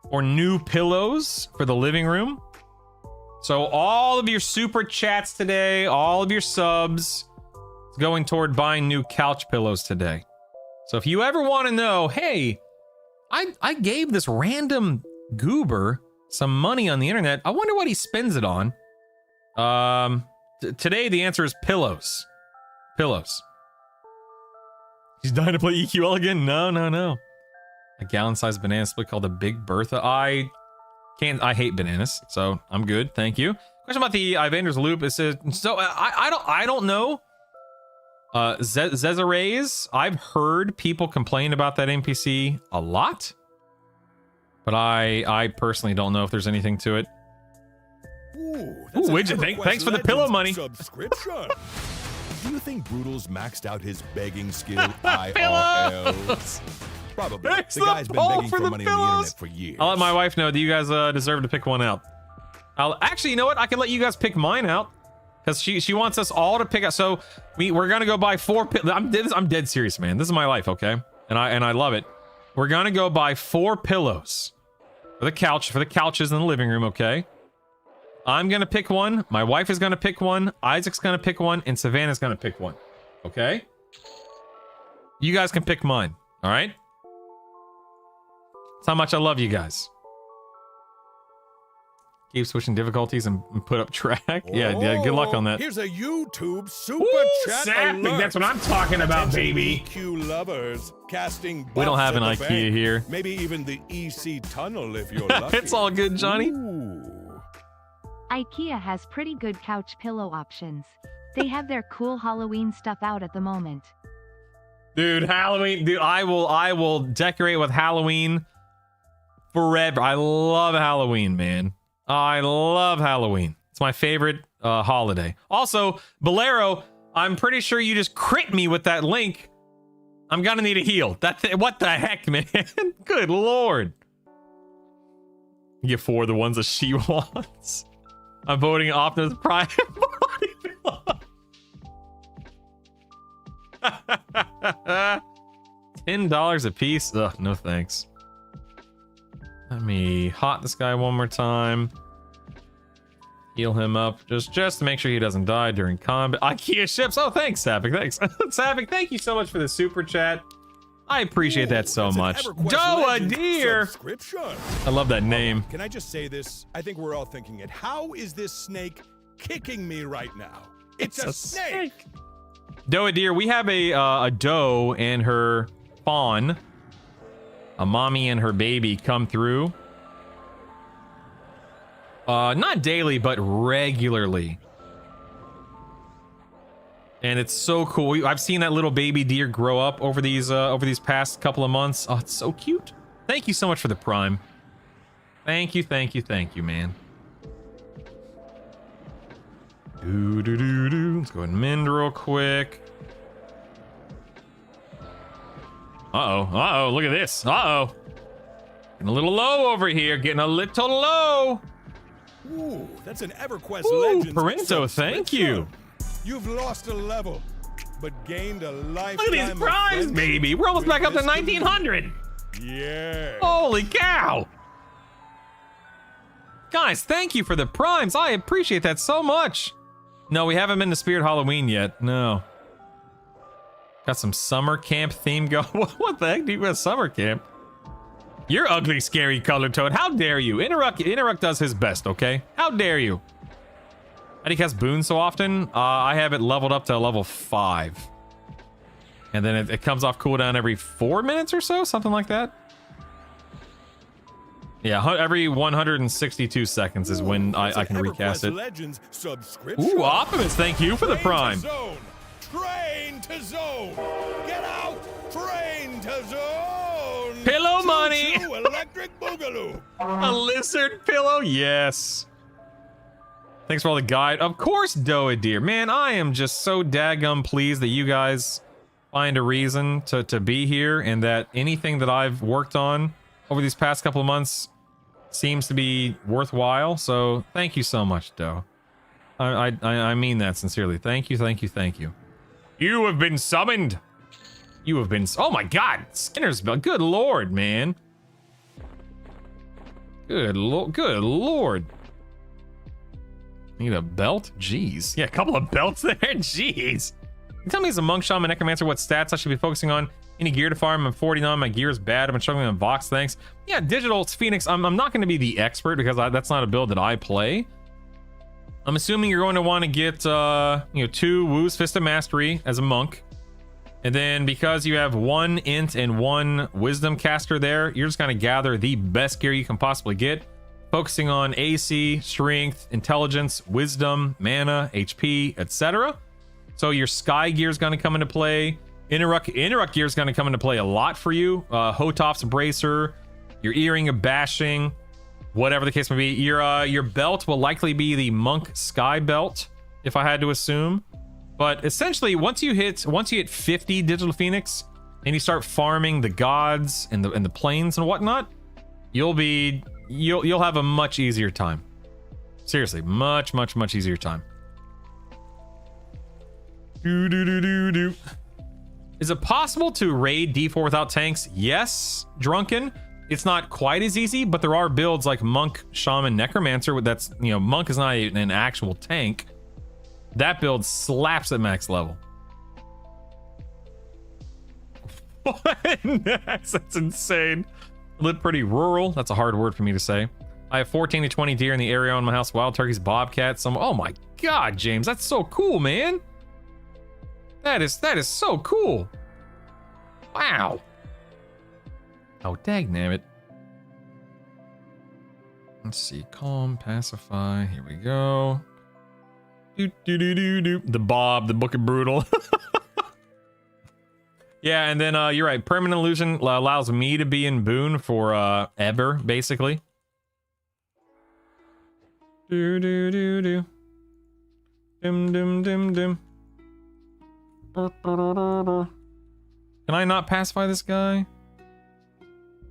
for new pillows for the living room. So all of your super chats today, all of your subs, is going toward buying new couch pillows today. So if you ever want to know, hey, I gave this random goober some money on the internet. I wonder what he spends it on. Today the answer is pillows. He's dying to play EQL again? No. A gallon-sized banana split called a Big Bertha. I hate bananas, so I'm good. Thank you. Question about the Ivander's Loop. It says, so I don't know. Zezare's, I've heard people complain about that NPC a lot, but I personally don't know if there's anything to it. Ooh, Widget, thanks for the pillow money. Subscription. Do you think Brutal's maxed out his begging skill? IRL? Probably. The guy's been begging for money on the internet for years. I'll let my wife know that you guys deserve to pick one out. Actually, you know what? I can let you guys pick mine out. Because she wants us all to pick out. So we're gonna go buy 4 pillows. I'm dead serious, man. This is my life, okay? And I love it. We're gonna go buy 4 pillows for the couches in the living room, okay? I'm gonna pick one. My wife is gonna pick one. Isaac's gonna pick one, and Savannah's gonna pick one. Okay? You guys can pick mine. All right? That's how much I love you guys. Keep switching difficulties and put up track. Yeah, good luck on that. Here's a YouTube super Woo, chat Sapping, alert. that's what I'm talking about, baby. EQ lovers casting. We don't buffs have an at the IKEA bank. here. Maybe even the EC tunnel if you're lucky. It's all good, Johnny. Ooh. IKEA has pretty good couch pillow options. They have their cool Halloween stuff out at the moment. Dude, Halloween. Dude, I will decorate with Halloween forever. I love Halloween, man. I love Halloween. It's my favorite holiday. Also, Bolero, I'm pretty sure you just crit me with that link. I'm gonna need a heal. What the heck, man? Good lord. You get 4 of the ones that she wants. I'm voting Optimus Prime. $10 a piece. Ugh, no thanks. Let me hot this guy one more time. Heal him up just to make sure he doesn't die during combat. IKEA ships. Oh, thanks, Sapphic. Thanks. Sapphic, thank you so much for the super chat. I appreciate that so That's an much. EverQuest Doa Legends dear. subscription. I love that name. Can I just say this? I think we're all thinking it. How is this snake kicking me right now? It's a snake. Doa dear, we have a doe and her fawn, a mommy and her baby come through. Not daily, but regularly. And it's so cool. I've seen that little baby deer grow up over these past couple of months. Oh, it's so cute. Thank you so much for the prime. Thank you, man. Let's go ahead and mend real quick. Uh-oh, look at this. Uh-oh. Getting a little low over here, getting a little low. Ooh, that's an EverQuest Ooh, Legends Parento, thank you. You've lost a level, but gained a lifetime. Look at these of primes, friendship baby. We're almost with back up to Mr. 1900. Yeah. Holy cow. Guys, thank you for the primes. I appreciate that so much. No, we haven't been to Spirit Halloween yet. No. Got some summer camp theme going. What the heck do you got summer camp? You're ugly, scary colored toad. How dare you? Interrupt does his best, okay? How dare you? How do you cast boons so often? I have it leveled up to level 5. And then it comes off cooldown every 4 minutes or so, something like that. Yeah, every 162 seconds is when I can recast it. Legends subscription. Ooh, Optimus, thank you for the prime. Train to zone. Get out. Train to zone. Pillow money. Electric boogaloo. A lizard pillow, yes. Thanks for all the guide. Of course, Doa dear. Man, I am just so daggum pleased that you guys find a reason to be here and that anything that I've worked on over these past couple of months seems to be worthwhile. So thank you so much, Doe. I mean that sincerely. Thank you. You have been summoned. You have been... Oh my god, Skinner's bell. Good lord, man. Good lord. Need a belt? Jeez. Yeah, a couple of belts there? Jeez. You tell me as a monk, shaman, necromancer what stats I should be focusing on. Any gear to farm? I'm 49. My gear is bad. I've been struggling on Vox, thanks. Yeah, Digital Phoenix. I'm not going to be the expert because that's not a build that I play. I'm assuming you're going to want to get 2 Wu's Fist of Mastery as a monk. And then because you have 1 int and 1 wisdom caster there, you're just going to gather the best gear you can possibly get. Focusing on AC, strength, intelligence, wisdom, mana, HP, etc. So your sky gear is going to come into play. Interrupt gear is going to come into play a lot for you. Hotof's bracer, your earring of bashing, whatever the case may be. Your belt will likely be the monk sky belt, if I had to assume. But essentially, once you hit 50 Digital Phoenix and you start farming the gods and the planes and whatnot, you'll have a much easier time. Seriously, much easier time. Is it possible to raid D4 without tanks? Yes, Drunken. it's not quite as easy, but there are builds like Monk, Shaman, Necromancer. That's, you know, Monk is not an actual tank. That build slaps at max level. That's insane. I live pretty rural. That's a hard word for me to say. I have 14 to 20 deer in the area on my house. Wild turkeys, bobcats. Some. Oh my God, James, that's so cool, man. That is so cool. Wow. Oh, dagnabbit. Let's see. Calm, pacify. Here we go. The Bob, the Book of Brutal. Yeah, and then you're right. Permanent illusion allows me to be in Boon for ever, basically. Dim dim dim dim. Can I not pacify this guy?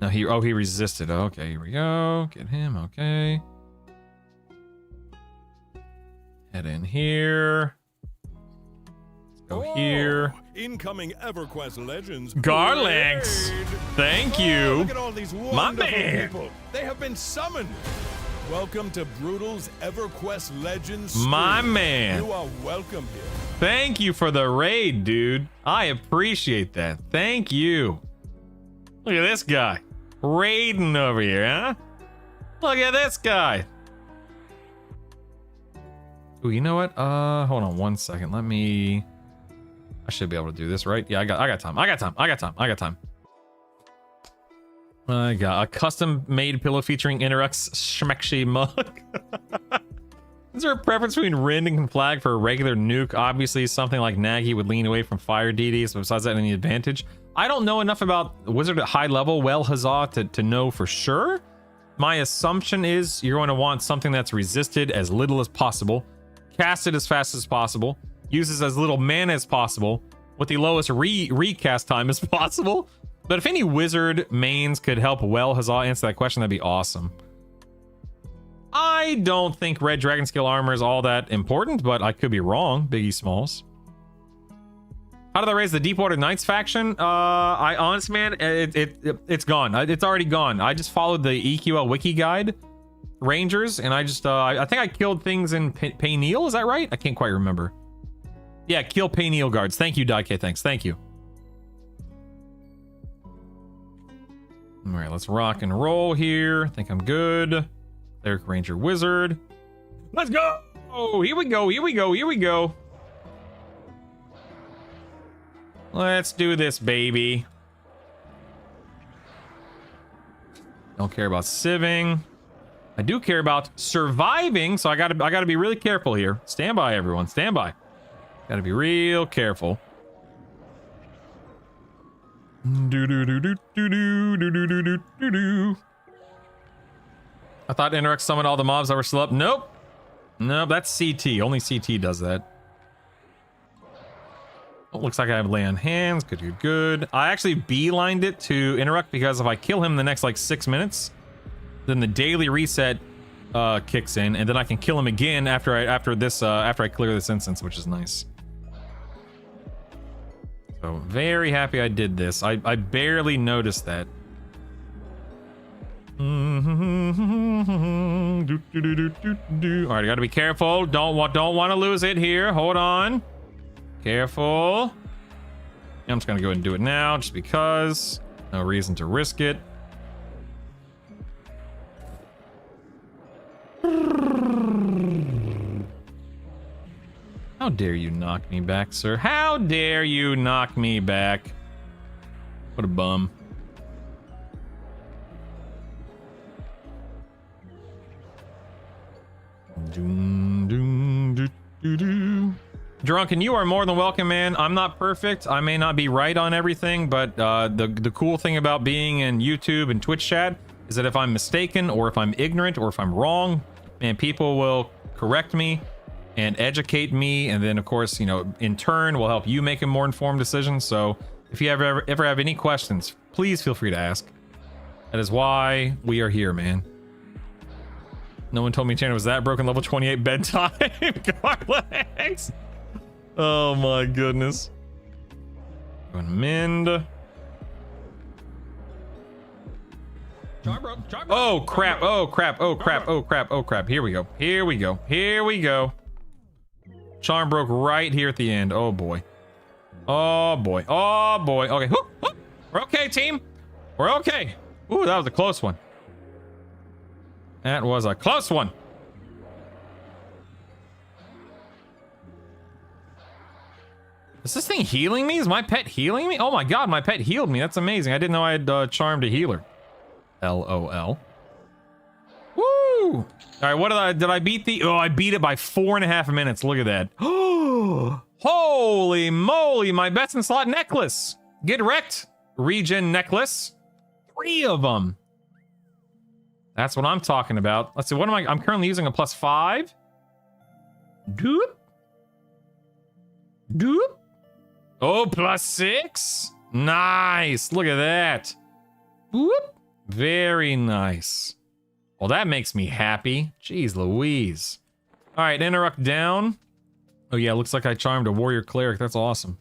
No, he resisted. Okay, here we go. Get him. Okay. Head in here. Let's go here. Incoming EverQuest legends. Garlanx. Parade. Thank Oh, you. look at all these My wonderful man. people. They have been summoned. Welcome to Brutal's EverQuest Legends. My stream. man. You are welcome here. Thank you for the raid, dude. I appreciate that. Thank you. Look at this guy. Raiding over here, huh? Look at this guy. Ooh, you know what? Hold on one second. Let me... I should be able to do this, right? Yeah, I got time. I got time. I got a custom-made pillow featuring Interux Schmekshi mug. Is there a preference between Rind and Conflag for a regular nuke? Obviously, something like Nagy would lean away from fire deities, but besides that, any advantage? I don't know enough about Wizard at high level, well, Huzzah, to know for sure. My assumption is you're going to want something that's resisted as little as possible, casted as fast as possible, uses as little mana as possible, with the lowest recast time as possible. But if any wizard mains could help well Huzzah answer that question, that'd be awesome. I don't think red dragon skill armor is all that important, but I could be wrong. Biggie Smalls. How did I raise the Deepwater Knights faction? I honestly, man, it's gone. It's already gone. I just followed the EQL wiki guide, Rangers, and I just I think I killed things in Payneal. Is that right? I can't quite remember. Yeah, kill Payneal guards. Thank you, Daike. Thanks. Thank you. All right, let's rock and roll here. I think I'm good. Cleric, Ranger, Wizard. Let's go! Oh, here we go. Here we go. Here we go. Let's do this, baby. Don't care about sieving. I do care about surviving, so I gotta be really careful here. Stand by, everyone. Stand by. Gotta be real careful. Do do do do do do do do do do do. I thought Interux summoned all the mobs that were still up. Nope. Nope, that's CT. Only CT does that. Oh, looks like I have lay on hands. Good, good, good. I actually beelined it to Interrupt because if I kill him in the next like 6 minutes, then the daily reset kicks in, and then I can kill him again after I clear this instance, which is nice. So very happy I did this. I barely noticed that. All right, I gotta be careful. Don't want to lose it here. Hold on. Careful. I'm just gonna go ahead and do it now, just because. No reason to risk it. How dare you knock me back, sir? How dare you knock me back? What a bum. Drunken, you are more than welcome, man. I'm not perfect. I may not be right on everything, but the cool thing about being in YouTube and Twitch chat is that if I'm mistaken or if I'm ignorant or if I'm wrong, man, people will correct me and educate me, and then of course, you know, in turn will help you make a more informed decision. So if you ever have any questions, please feel free to ask. That is why we are here, man. No one told me Tanner was that broken. Level 28 bedtime. Garlanx. Oh my goodness. Going to mend. Oh crap, oh crap, oh crap, oh crap, oh crap. Here we go. Here we go. Here we go. Charm broke right here at the end. Oh boy. Oh boy. Oh boy. Okay. Whoop, whoop. We're okay, team. We're okay. Ooh, that was a close one. That was a close one. Is this thing healing me? Is my pet healing me? Oh my god, my pet healed me. That's amazing. I didn't know I had charmed a healer. LOL. Woo! All right, what did I beat the? Oh, I beat it by 4.5 minutes. Look at that. Holy moly, my best in slot necklace. Get wrecked. Regen necklace. 3 of them. That's what I'm talking about. Let's see, what am I? I'm currently using a +5. Doop. Doop. Oh, +6. Nice. Look at that. Whoop. Very nice. Well, that makes me happy. Jeez Louise. All right, interrupt down. Oh yeah, looks like I charmed a warrior cleric. That's awesome.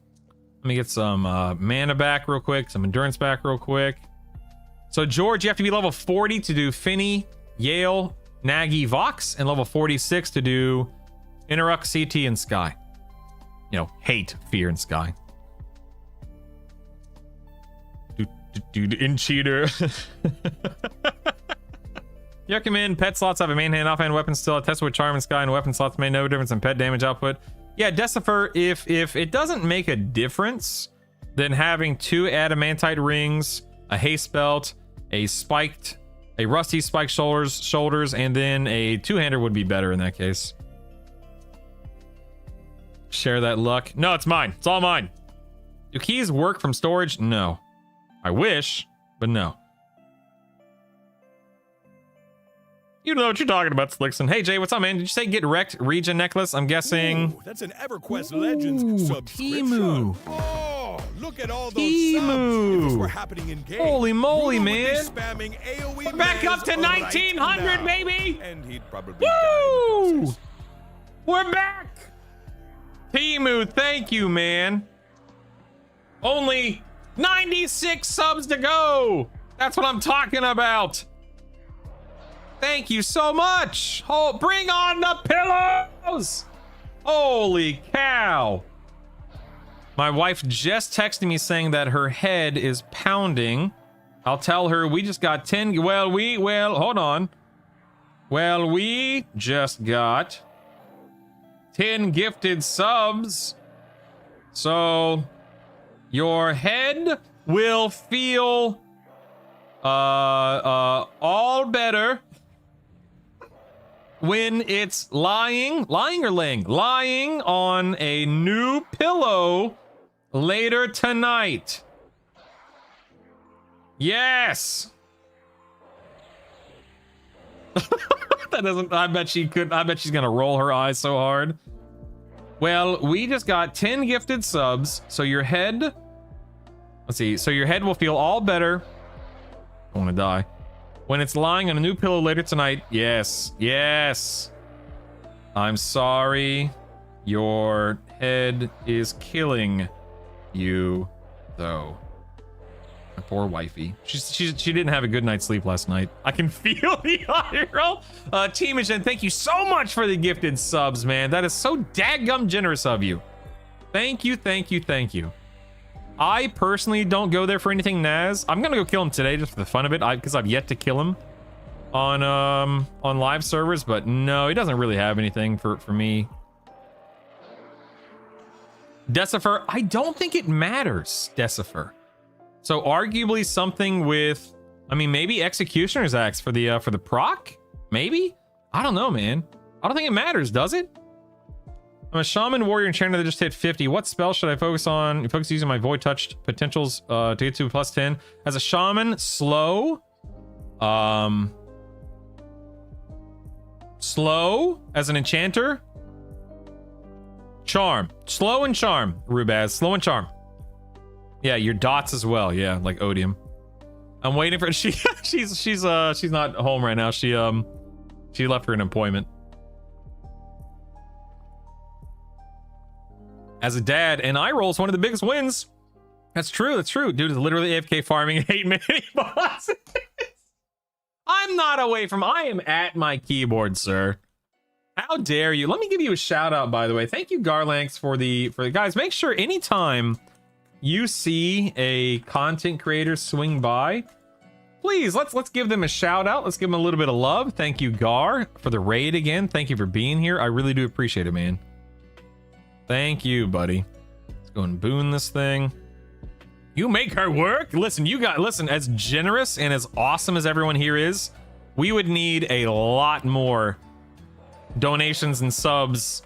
Let me get some mana back real quick, some endurance back real quick. So George, you have to be level 40 to do Finny, Yale, Nagy, Vox, and level 46 to do Interrupt, CT, and Sky. You know, hate, fear, and Sky. Dude, in cheater. You recommend pet slots have a main hand, offhand weapon still. A test with charm and sky and weapon slots made no difference in pet damage output. Yeah, Decifer, if it doesn't make a difference, then having 2 adamantite rings, a haste belt, a rusty spiked shoulders, and then a 2-hander would be better in that case. Share that luck. No, it's mine. It's all mine. Do keys work from storage? No. I wish, but no. You know what you're talking about, Slickson. Hey, Jay, what's up, man? Did you say get wrecked regen necklace? I'm guessing. Ooh, that's an EverQuest Legends subscription. Timu. Oh, look at all those Timu. subs. If this were happening in game, Holy moly, Ruler would be man. spamming AoE We're back up to right 1900, now. baby. And he'd probably die in the Woo! process. We're back. Timu, thank you, man. Only 96 subs to go. That's what I'm talking about. Thank you so much. Oh, bring on the pillows. Holy cow. My wife just texted me saying that her head is pounding. I'll tell her we just got 10. Well, hold on. Well, we just got 10 gifted subs. So your head will feel all better when it's lying on a new pillow later tonight. Yes. That doesn't, I bet she's gonna roll her eyes so hard. Well, we just got 10 gifted subs, so your head, let's see, so your head will feel all better. I want to die. When it's lying on a new pillow later tonight. Yes, yes. I'm sorry. Your head is killing you, though. My poor wifey. She didn't have a good night's sleep last night. I can feel the honor roll. Team Agent, thank you so much for the gifted subs, man. That is so daggum generous of you. Thank you, thank you, thank you. I personally don't go there for anything Naz. I'm gonna go kill him today just for the fun of it, because I've yet to kill him on live servers, but no, he doesn't really have anything for me. Decifer, I don't think it matters, Decifer. So arguably something with, I mean, maybe Executioner's Axe for the proc? Maybe? I don't know, man. I don't think it matters, does it? I'm a shaman, warrior, and enchanter that just hit 50. What spell should I focus on? Focus using my void touch potentials to get to +10. As a shaman, slow. Slow as an enchanter. Charm. Slow and charm, Rubaz. Slow and charm. Yeah, your dots as well. Yeah, like Odium. I'm waiting for she's not home right now. She left for an appointment. As a dad, and eye roll is one of the biggest wins. That's true. That's true. Dude is literally AFK farming 8 mini bosses. am not away from. I am at my keyboard, sir. How dare you? Let me give you a shout out, by the way. Thank you, Garlanx, for the guys. Make sure anytime you see a content creator swing by, please let's give them a shout out. Let's give them a little bit of love. Thank you, Gar, for the raid again. Thank you for being here. I really do appreciate it, man. Thank you, buddy. Let's go and boon this thing. You make her work. Listen, as generous and as awesome as everyone here is, we would need a lot more donations and subs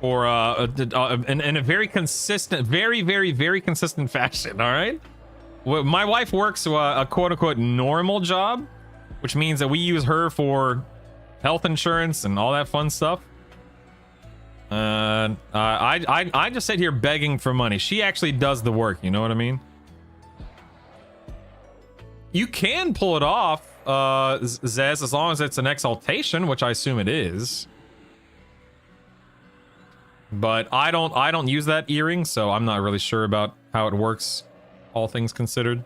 for in a very consistent, very consistent fashion. All right. Well, my wife works a quote-unquote normal job, which means that we use her for health insurance and all that fun stuff. I just sit here begging for money. She actually does the work. You know what I mean? You can pull it off, Zez, as long as it's an exaltation, which I assume it is. But I don't use that earring, so I'm not really sure about how it works, all things considered.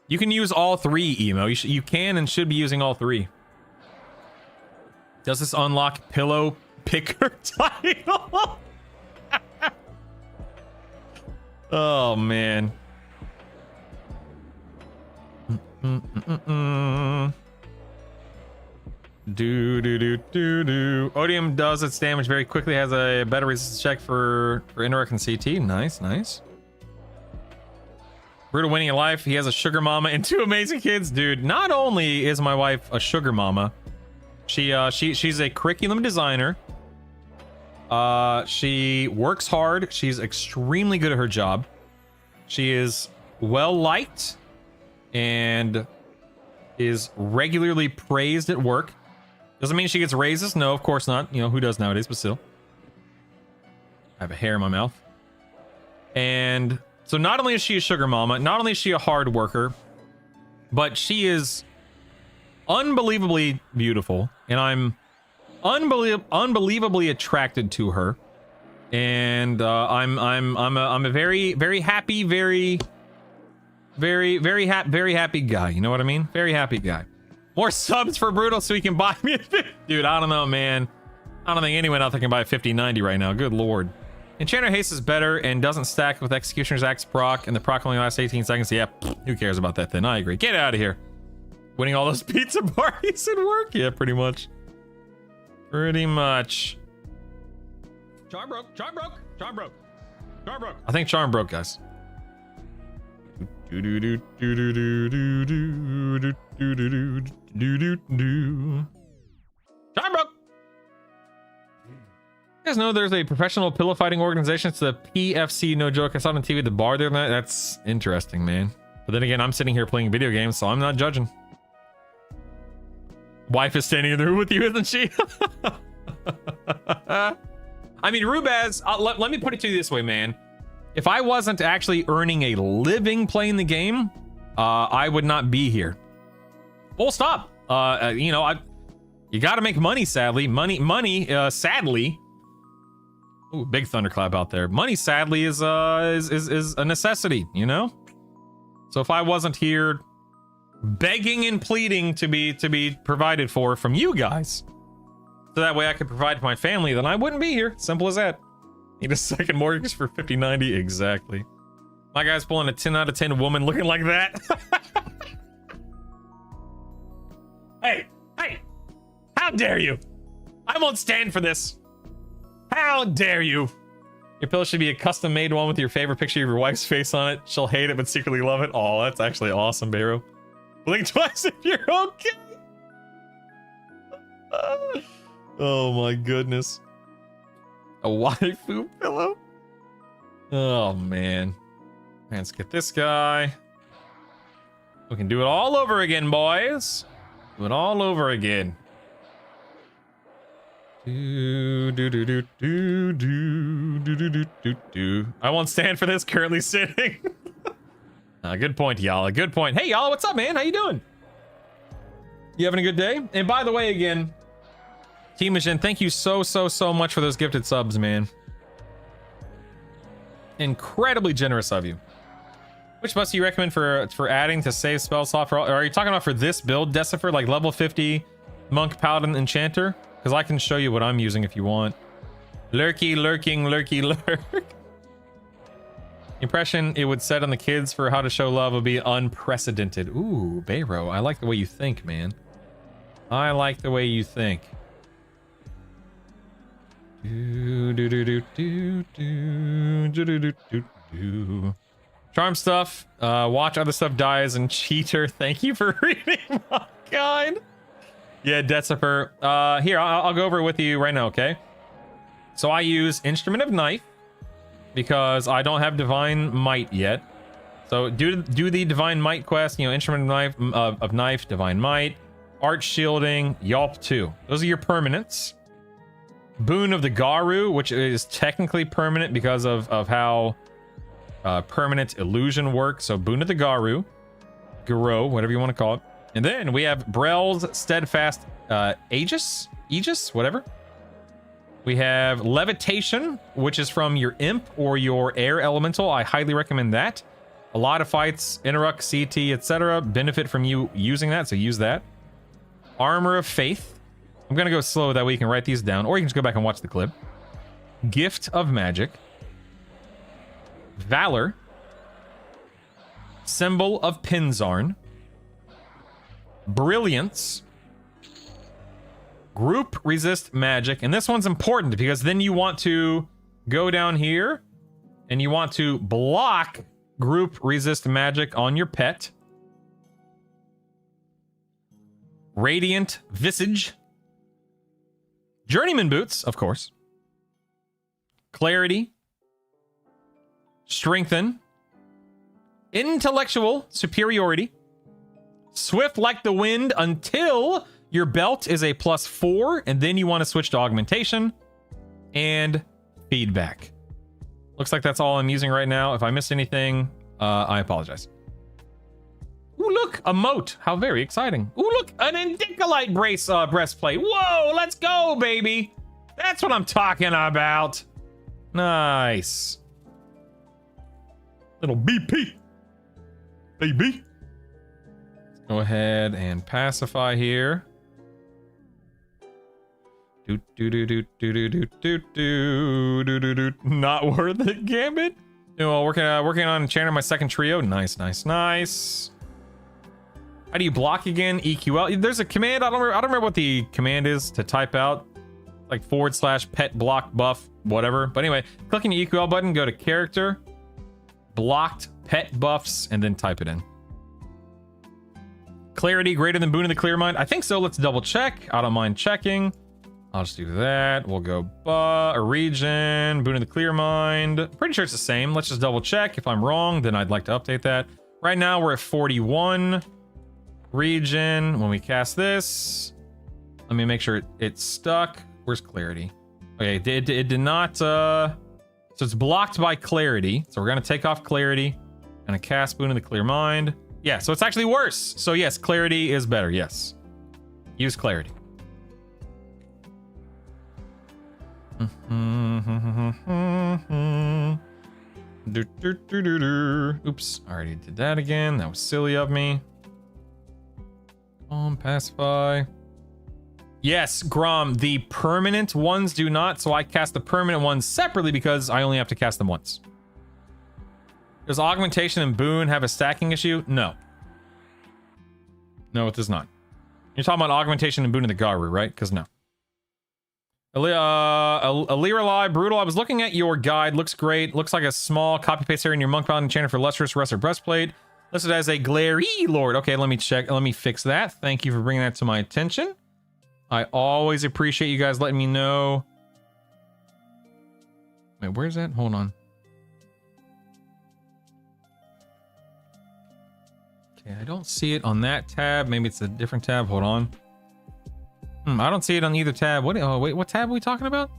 You can use all three, Emo. You can and should be using all three. Does this unlock pillow picker title? Oh, man. Odium does its damage very quickly, has a better resistance check for interact and CT. Nice. Brutal winning in life. He has a sugar mama and 2 amazing kids. Dude, not only is my wife a sugar mama, she's a curriculum designer. She works hard. She's extremely good at her job. She is well liked and is regularly praised at work. Doesn't mean she gets raises. No, of course not. You know, who does nowadays, but still. I have a hair in my mouth. And so not only is she a sugar mama, not only is she a hard worker, but she is unbelievably beautiful. And I'm unbelievably attracted to her. And I'm a very happy, very happy guy. You know what I mean? Very happy guy. More subs for Brutal so he can buy me a 50. Dude, I don't know, man. I don't think anyone out there can buy a 5090 right now. Good lord. Enchanter Haste is better and doesn't stack with Executioner's Axe proc, and the proc only lasts 18 seconds. Yeah, who cares about that then? I agree. Get out of here. Winning all those pizza parties at work? Yeah, pretty much. Pretty much. Charm broke. I think Charm broke, guys. Charm broke. You guys know there's a professional pillow fighting organization. It's the PFC, no joke. I saw it on TV, the bar there. That's interesting, man. But then again, I'm sitting here playing video games, so I'm not judging. Wife is standing in the room with you, isn't she? I mean, Rubaz, let me put it to you this way, man. If I wasn't actually earning a living playing the game, I would not be here. Full stop. You know, you got to make money. Sadly, sadly. Ooh, big thunderclap out there. Money, sadly, is a necessity. You know. So if I wasn't here, begging and pleading to be provided for from you guys, so that way I could provide for my family, then I wouldn't be here. Simple as that. Need a second mortgage for 5090. Exactly. My guy's pulling a 10 out of 10 woman looking like that. Hey, how dare you? I won't stand for this. How dare you? Your pillow should be a custom made one with your favorite picture of your wife's face on it. She'll hate it but secretly love it. Oh, that's actually awesome, Bayro. Blink twice if you're okay. Oh my goodness. A waifu pillow? Oh man. Let's get this guy. We can do it all over again, boys. Do it all over again. I won't stand for this. Currently sitting. Good point, Yala. Good point. Hey, Yala, what's up, man? How you doing? You having a good day? And by the way, again, Team Majin, thank you so much for those gifted subs, man. Incredibly generous of you. Which must you recommend for adding to save spell slot for? Are you talking about for this build, Decifer, like level 50 monk paladin enchanter? Because I can show you what I'm using if you want. Lurky, lurking, lurky, lurk. Impression it would set on the kids for how to show love would be unprecedented. Ooh, Bayro, I like the way you think, man. I like the way you think. Charm stuff. Watch other stuff dies and cheater. Thank you for reading my guide. Yeah, Decifer. Here, I'll go over it with you right now, okay? So I use Instrument of Knife because I don't have Divine Might yet. So do the Divine Might quest, you know, Instrument of Knife, Divine Might, Arch Shielding, Yelp 2. Those are your permanents. Boon of the Garu, which is technically permanent because of how permanent illusion works. So Boon of the Garu, Garo, whatever you want to call it. And then we have Brel's Steadfast Aegis, whatever. We have Levitation, which is from your Imp or your Air Elemental. I highly recommend that. A lot of fights, Interrupt, CT, etc. benefit from you using that, so use that. Armor of Faith. I'm going to go slow, that way you can write these down, or you can just go back and watch the clip. Gift of Magic. Valor. Symbol of Pinzarn. Brilliance. Group Resist Magic. And this one's important because then you want to go down here and you want to block Group Resist Magic on your pet. Radiant Visage. Journeyman Boots, of course. Clarity. Strengthen. Intellectual Superiority. Swift like the wind until your belt is a +4, and then you want to switch to augmentation and feedback. Looks like that's all I'm using right now. If I missed anything, I apologize. Ooh, look, a moat. How very exciting. Ooh, look, an Indicolite breastplate. Whoa, let's go, baby. That's what I'm talking about. Nice. Little BP. Baby. Go ahead and pacify here. Not worth it, Gambit. No, working on enchanting my second trio. Nice, nice, nice. How do you block again? EQL. There's a command. I don't remember what the command is to type out. Like / pet block buff, whatever. But anyway, clicking the EQL button, go to character, blocked pet buffs, and then type it in. Clarity greater than Boon of the Clear Mind. I think so. Let's double check. I don't mind checking. I'll just do that. We'll go a region, Boon of the Clear Mind. Pretty sure it's the same. Let's just double check. If I'm wrong, then I'd like to update that. Right now we're at 41 region. When we cast this, let me make sure it's stuck. Where's clarity? Okay, it did not. So it's blocked by clarity. So we're gonna take off clarity. Gonna cast Boon of the Clear Mind. Yeah, so it's actually worse. So yes, clarity is better. Yes, use clarity. Oops, I already did that again. That was silly of me. Pacify. Yes, Grom, the permanent ones do not, so I cast the permanent ones separately because I only have to cast them once. Does Augmentation and Boon have a stacking issue? No. No, it does not. You're talking about Augmentation and Boon of the Garu, right? Because no. Aliralai Brutal, I was looking at your guide. Looks great. Looks like a small copy-paste area in your Monk Paladin Enchanter for Lustrous Wrestler Breastplate. Listed as a Glary Lord. Okay, let me check. Let me fix that. Thank you for bringing that to my attention. I always appreciate you guys letting me know. Wait, where's that? Hold on. Okay, I don't see it on that tab. Maybe it's a different tab. Hold on. I don't see it on either tab. What? Oh, wait, what tab are we talking about?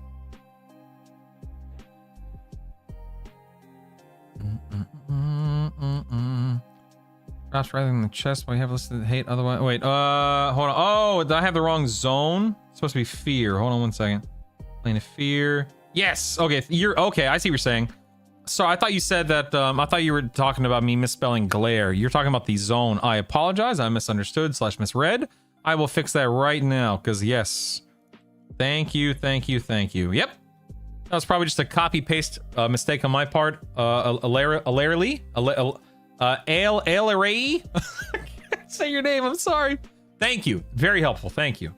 Drops rather than the chest. While you have listed hate otherwise. Wait, hold on. Oh, I have the wrong zone. It's supposed to be fear. Hold on one second. Plane of fear. Yes. Okay, you're okay. I see what you're saying. Sorry, I thought you said that. I thought you were talking about me misspelling glare. You're talking about the zone. I apologize. I misunderstood / misread. I will fix that right now. Because yes, thank you. Yep, that was probably just a copy paste mistake on my part. Alarely. Say your name. I'm sorry. Thank you. Very helpful. Thank you.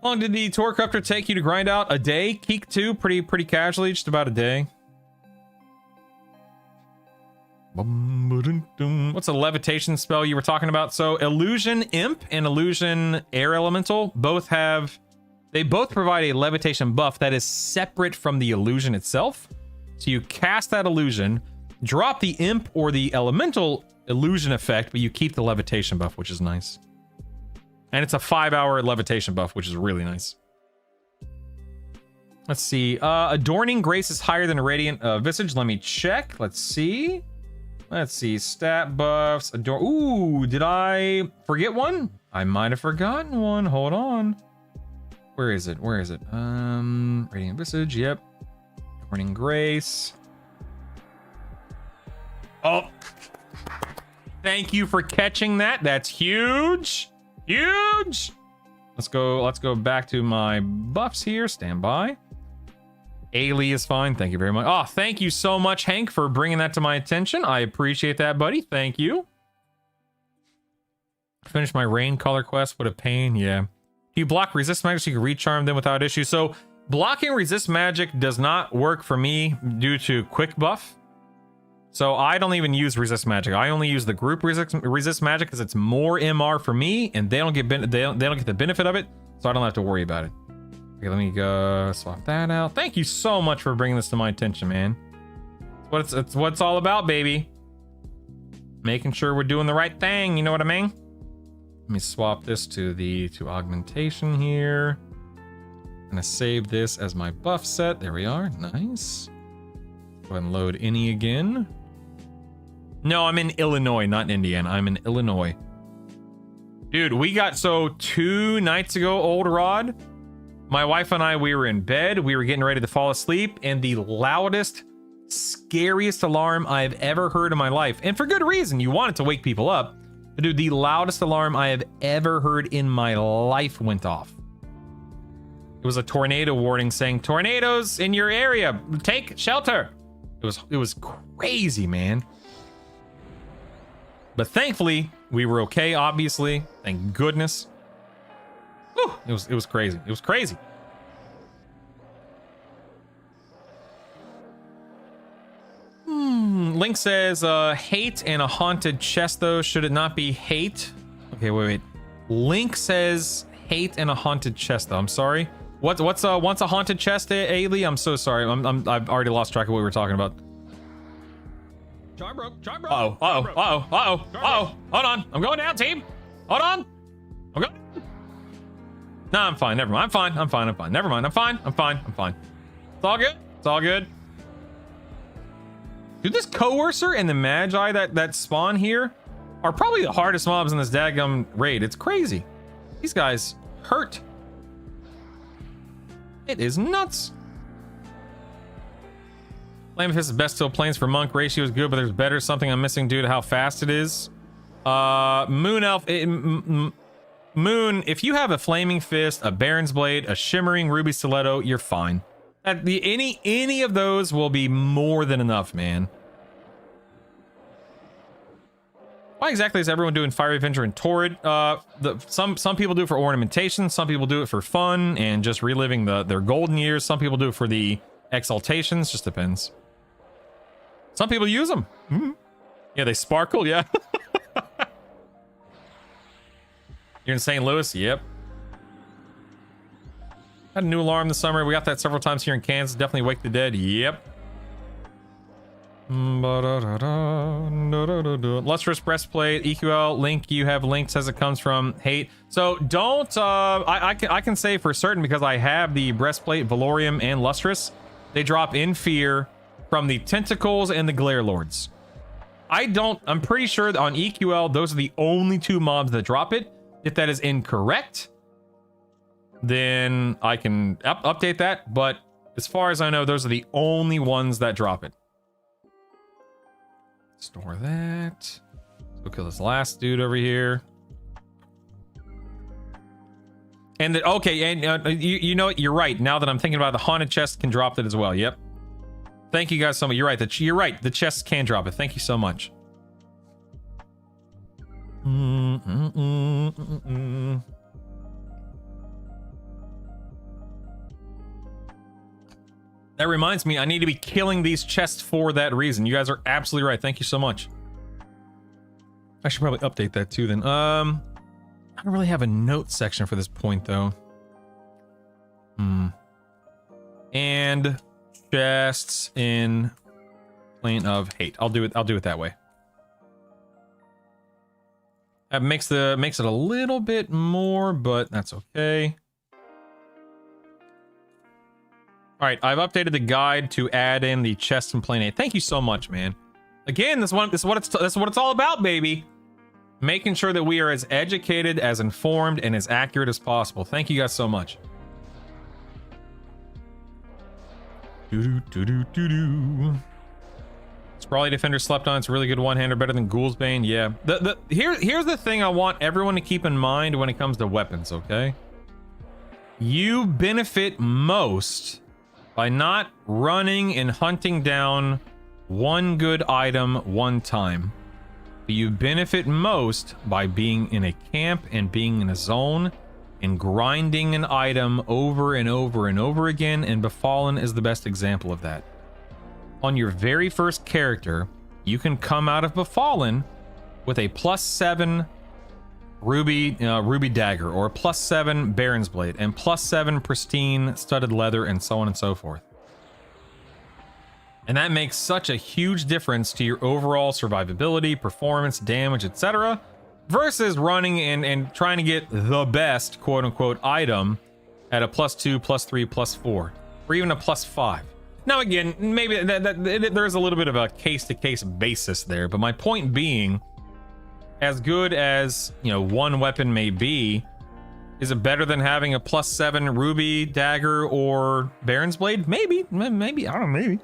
How long did the Corruptor take you to grind out? A day? Keek 2? Pretty casually, just about a day. What's a levitation spell you were talking about? So Illusion Imp and Illusion Air Elemental both provide a levitation buff that is separate from the illusion itself. So you cast that illusion, drop the imp or the elemental illusion effect, but you keep the levitation buff, which is nice. And it's a 5-hour levitation buff, which is really nice. Let's see. Adorning Grace is higher than a Radiant Visage. Let me check. Let's see. Stat buffs. Ooh, did I forget one? I might have forgotten one. Hold on. Where is it? Radiant Visage. Yep. Adorning Grace. Oh. Thank you for catching that. That's huge. Let's go back to my buffs here. Stand by. Ailey is fine. Thank you very much. Oh, thank you so much, Hank, for bringing that to my attention. I appreciate that, buddy. Thank you. Finish my rain color quest. What a pain. Yeah. You block resist magic so you can recharm them without issue. So blocking resist magic does not work for me due to quick buff. So I don't even use resist magic. I only use the group resist magic because it's more MR for me, and they don't get the benefit of it, so I don't have to worry about it. Okay, let me go swap that out. Thank you so much for bringing this to my attention, man. It's what it's all about, baby. Making sure we're doing the right thing. You know what I mean? Let me swap this to augmentation here. I'm gonna save this as my buff set. There we are. Nice. Go ahead and load any again. No, I'm in Illinois, not Indiana. I'm in Illinois. Dude, we got, so 2 nights ago, Old Rod, my wife and I, we were in bed. We were getting ready to fall asleep, and the loudest, scariest alarm I've ever heard in my life. And for good reason. You want it to wake people up. But dude, the loudest alarm I have ever heard in my life went off. It was a tornado warning saying, tornadoes in your area, take shelter. It was crazy, man. But thankfully, we were okay, obviously. Thank goodness. Whew, it was crazy. It was crazy. Link says, hate and a haunted chest, though. Should it not be hate? Okay, wait. Link says hate and a haunted chest, though. I'm sorry. What's a haunted chest, Ailey? I'm so sorry. I've already lost track of what we were talking about. Charm broke. Uh-oh. Hold on. I'm going down, team. Hold on. I'm going. No, I'm fine. Never mind. I'm fine. Never mind. I'm fine. It's all good. Dude, this Coercer and the Magi that spawn here are probably the hardest mobs in this daggum raid. It's crazy. These guys hurt. It is nuts. Flamefist is best till planes for monk. Ratio is good, but there's better. Something I'm missing due to how fast it is. Moon Elf. Moon, if you have a Flaming Fist, a Baron's Blade, a Shimmering Ruby Stiletto, you're fine. Any of those will be more than enough, man. Why exactly is everyone doing Fiery Avenger and Torrid? Some people do it for ornamentation, some people do it for fun and just reliving their golden years. Some people do it for the exaltations, just depends. Some people use them. Yeah, they sparkle, yeah. You're in St. Louis? Yep. Had a new alarm this summer. We got that several times here in Kansas. Definitely Wake the Dead. Yep. Lustrous Breastplate, EQL, Link, you have linked, says it comes from hate. So don't, I can say for certain because I have the Breastplate, Valorium, and Lustrous. They drop in fear from the Tentacles and the Glare Lords. I'm pretty sure that on EQL, those are the only 2 mobs that drop it. If that is incorrect, then I can update that. But As far as I know, those are the only ones that drop it. Store that. Let's go kill this last dude over here. And okay, and you know what? You're right. Now that I'm thinking about it, the haunted chest can drop it as well. Yep. Thank you guys so much. You're right. You're right. The chests can drop it. Thank you so much. That reminds me, I need to be killing these chests for that reason. You guys are absolutely right. Thank you so much. I should probably update that too then. I don't really have a note section for this point though. And chests in Plane of Hate. I'll do it that way. That makes it a little bit more, but that's okay. All right, I've updated the guide to add in the chest in Plane 8. Thank you so much, man. Again, this is what it's all about, baby. Making sure that we are as educated, as informed, and as accurate as possible. Thank you guys so much. Sprawly Defender slept on. It's a really good one-hander, better than Ghoul's Bane. Yeah. Here's the thing I want everyone to keep in mind when it comes to weapons, okay? You benefit most by not running and hunting down one good item one time. You benefit most by being in a camp and being in a zone and grinding an item over and over and over again, and Befallen is the best example of that. On your very first character, you can come out of Befallen with a +7 ruby dagger, or a +7 Baron's Blade, and +7 pristine studded leather, and so on and so forth. And that makes such a huge difference to your overall survivability, performance, damage, etc. versus running and trying to get the best quote-unquote item at a +2, +3, +4, or even a +5. Now again, maybe there's a little bit of a case-to-case basis there, but my point being, as good as, you know, one weapon may be, is it better than having a +7 ruby dagger or Baron's Blade? Maybe, I don't know, maybe.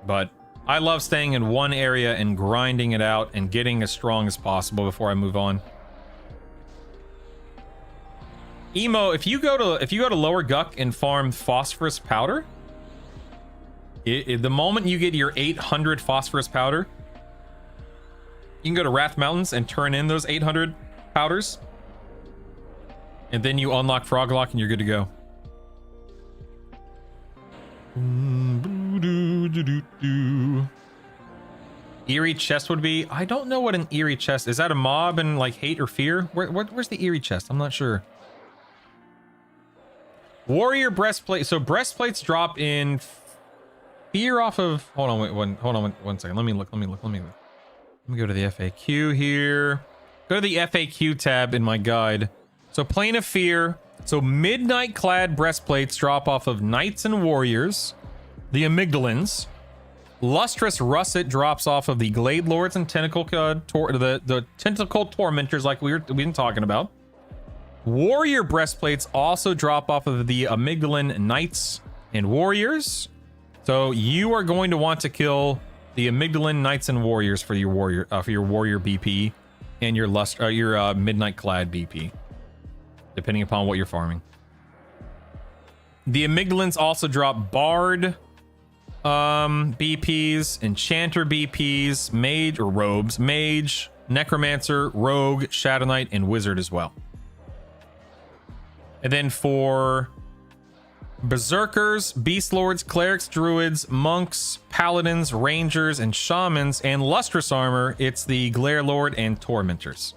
But I love staying in one area and grinding it out and getting as strong as possible before I move on. Emo, if you go to Lower Guck and farm phosphorus powder, the moment you get your 800 phosphorus powder, you can go to Wrath Mountains and turn in those 800 powders, and then you unlock Froglock and you're good to go. Eerie chest would be, I don't know what an eerie chest is. That a mob in like Hate or Fear? Where's the eerie chest? I'm not sure. Warrior breastplate. So breastplates drop in Fear off of, hold on one second. Let me look. Let me go to the FAQ here. Go to the FAQ tab in my guide. So Plane of Fear. So midnight clad breastplates drop off of Knights and Warriors, the Amygdalans. Lustrous Russet drops off of the Glade Lords and Tentacle the Tentacle Tormentors, like we've been talking about. Warrior breastplates also drop off of the Amygdalan Knights and Warriors. So you are going to want to kill the Amygdalan Knights and Warriors for your warrior BP and your midnight clad BP, depending upon what you're farming. The Amygdalans also drop Bard BPs, Enchanter BPs, Mage or Robes, Mage, Necromancer, Rogue, Shadow Knight, and Wizard as well. And then for Berserkers, Beast Lords, Clerics, Druids, Monks, Paladins, Rangers, and Shamans, and Lustrous Armor, it's the Glare Lord and Tormentors.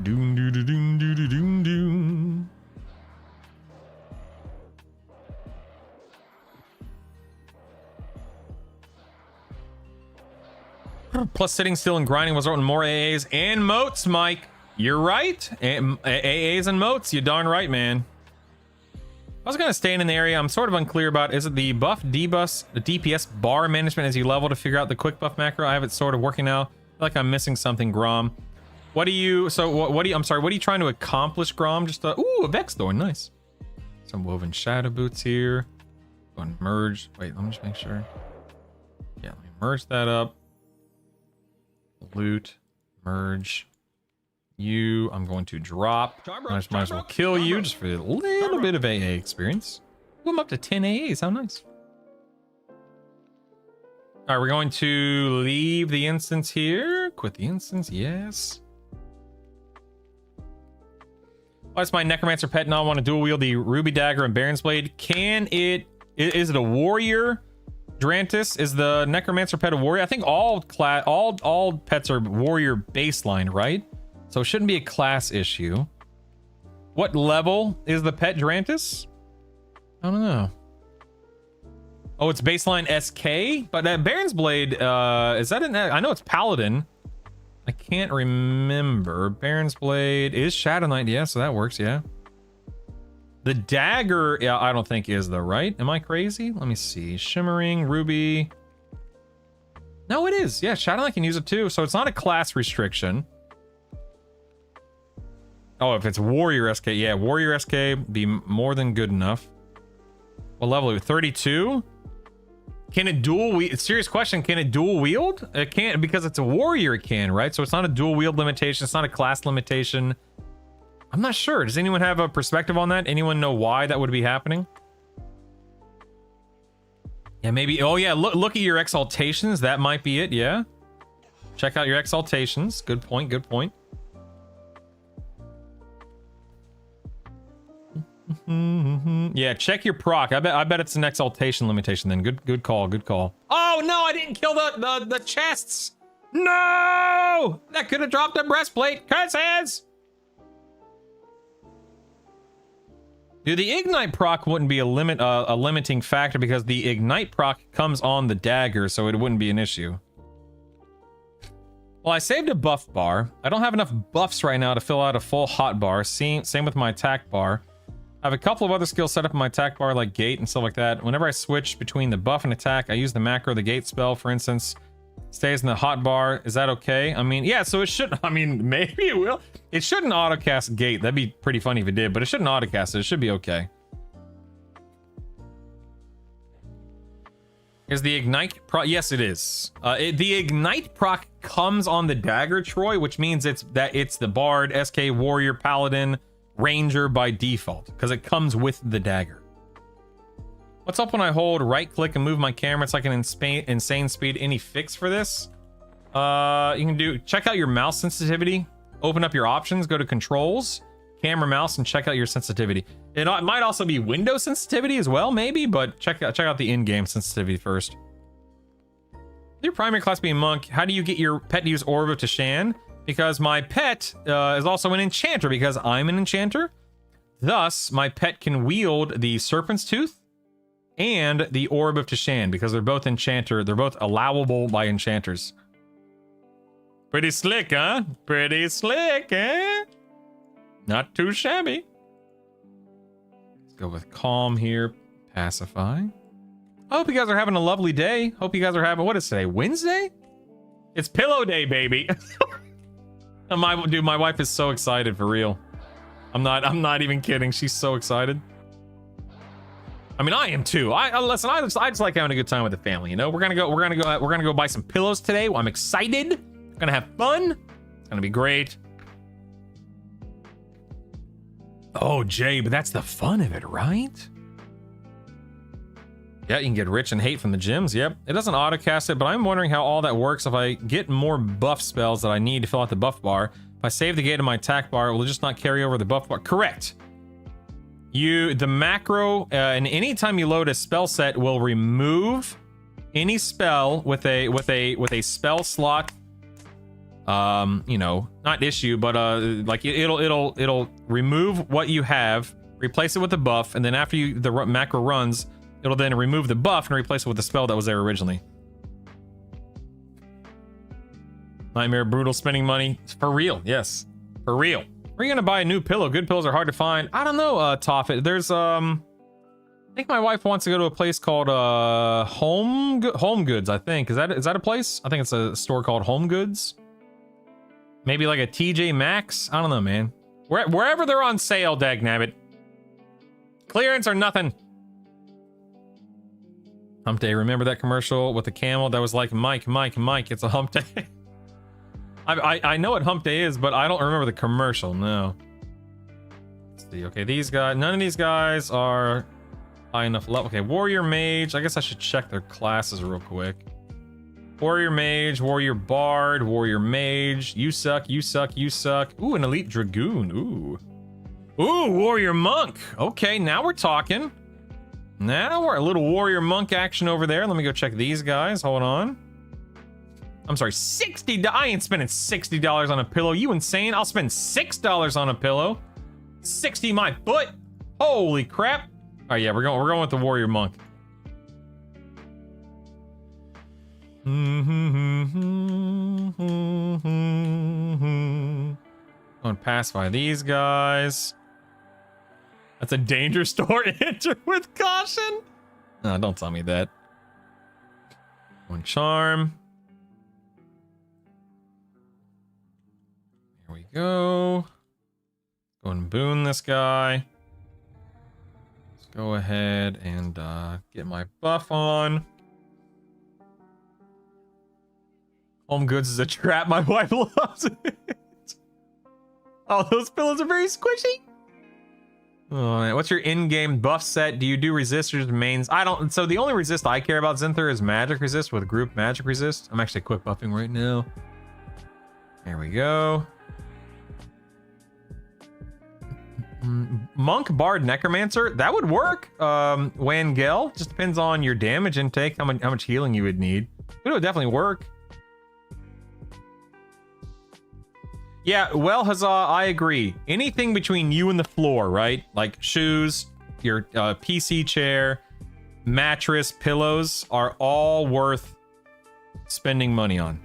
Doom doo doo doom doo doo doom doom. Plus sitting still and grinding was open more AAs and moats, Mike. You're right. AAs and moats, you darn right, man. I was gonna stay in an area I'm sort of unclear about. Is it the buff, debus, the DPS bar management as you level to figure out the quick buff macro? I have it sort of working now. I feel like I'm missing something, Grom. What do you? So what do you? I'm sorry. What are you trying to accomplish, Grom? Just ooh, a Vex Thorn, nice. Some woven shadow boots here. Go and merge. Wait, let me just make sure. Yeah, let me merge that up. Loot, merge. You, I'm going to drop. Might as well kill you just for a little bit of AA experience. Ooh, I'm up to 10 AAs. How nice. All right, we're going to leave the instance here. Quit the instance. Yes. Why does my Necromancer pet not want to dual wield the Ruby Dagger and Baron's Blade? Can it? Is it a warrior? Drantis, is the Necromancer pet a warrior? I think all pets are warrior baseline, right? So it shouldn't be a class issue. What level is the pet Drantis? I don't know. Oh, it's baseline SK, but that Baron's Blade, is that an? I know it's Paladin. I can't remember. Baron's Blade is Shadow Knight, yeah, so that works, yeah. The dagger, yeah, I don't think is the right. Am I crazy? Let me see. Shimmering, Ruby. No, it is. Yeah, Shadow Knight can use it too, so it's not a class restriction. Oh, if it's Warrior SK, yeah, Warrior SK be more than good enough. What level are we? 32? Can it dual wield? Serious question. Can it dual wield? It can't because it's a warrior. It can, right? So it's not a dual wield limitation. It's not a class limitation. I'm not sure. Does anyone have a perspective on that? Anyone know why that would be happening? Yeah, maybe. Oh yeah, look at your exaltations. That might be it. Yeah. Check out your exaltations. Good point. Good point. Yeah, check your proc. I bet it's an exaltation limitation then. Good call. Good call. Oh no, I didn't kill the chests. No, that could have dropped a breastplate. Curses. Dude, the ignite proc wouldn't be a limiting factor because the ignite proc comes on the dagger, so it wouldn't be an issue. Well, I saved a buff bar. I don't have enough buffs right now to fill out a full hot bar. Same with my attack bar. I have a couple of other skills set up in my attack bar, like gate and stuff like that. Whenever I switch between the buff and attack, I use the macro, the gate spell, for instance. Stays in the hot bar. Is that okay? I mean, yeah, so it should. I mean, maybe it will. It shouldn't autocast gate. That'd be pretty funny if it did, but it shouldn't autocast it. It should be okay. Is the ignite proc? Yes, it is. The ignite proc comes on the dagger, Troy, which means it's the bard, SK, warrior, paladin, ranger by default because it comes with the dagger. What's up when I hold right click and move my camera? It's like an insane speed. Any fix for this? You can check out your mouse sensitivity, open up your options, go to controls, camera, mouse, and check out your sensitivity. It might also be window sensitivity as well, maybe, but check out the in-game sensitivity first. Your primary class being monk, how do you get your pet to use Orb of Tashan? Because my pet is also an enchanter because I'm an enchanter. Thus, my pet can wield the Serpent's Tooth and the Orb of Tashan because they're both enchanter. They're both allowable by enchanters. Pretty slick, huh? Pretty slick, eh? Not too shabby. Let's go with calm here. Pacify. I hope you guys are having a lovely day. Hope you guys are having, what is today? Wednesday? It's pillow day, baby. My wife is so excited for real. I'm not even kidding. She's so excited. I mean, I am too. Listen, I just like having a good time with the family, you know? We're gonna go buy some pillows today. I'm excited. We're gonna have fun. It's gonna be great. Oh, Jay, but that's the fun of it, right? Yeah, you can get rich and hate from the gyms. Yep. It doesn't autocast it, but I'm wondering how all that works if I get more buff spells that I need to fill out the buff bar. If I save the gate in my attack bar, will it just not carry over the buff bar? Correct. The macro, and anytime you load a spell set, will remove any spell with a spell slot. You know, not issue, but like it'll remove what you have, replace it with a buff, and then after the macro runs, it'll then remove the buff and replace it with the spell that was there originally. Nightmare, brutal, spending money. For real, yes. For real. Where are you gonna buy a new pillow? Good pillows are hard to find. I don't know, Toffet. There's, I think my wife wants to go to a place called, Home Goods, I think. Is that a place? I think it's a store called Home Goods. Maybe like a TJ Maxx? I don't know, man. Wherever they're on sale, dagnabbit. Clearance or nothing. Hump day. Remember that commercial with the camel that was like, Mike, it's a hump day. I know what hump day is, but I don't remember the commercial. No. Let's see. Okay, these guys, none of these guys are high enough level. Okay, warrior mage. I guess I should check their classes real quick. Warrior mage, warrior bard, warrior mage. You suck, you suck, you suck. Ooh, an elite dragoon. Ooh, warrior monk. Okay, now we're talking. Now we're a little warrior monk action over there. Let me go check these guys. Hold on. I'm sorry, $60. I ain't spending $60 on a pillow. You insane? I'll spend $6 on a pillow. 60 my foot. Holy crap. Oh yeah, we're going with the warrior monk. Going to pacify these guys. That's a danger store. Enter with caution. No, don't tell me that. One charm. Here we go. Go and boon this guy. Let's go ahead and get my buff on. Home goods is a trap. My wife loves it. Oh, those pillows are very squishy. Oh, man. What's your in-game buff set? Do you do resistors, mains? I don't. So the only resist I care about, Zinther, is magic resist with group magic resist. I'm actually quick buffing right now. There we go. Monk, bard, necromancer. That would work. Wangel. Just depends on your damage intake, how much healing you would need. But it would definitely work. Yeah, well, Huzzah, I agree. Anything between you and the floor, right? Like shoes, your PC chair, mattress, pillows are all worth spending money on.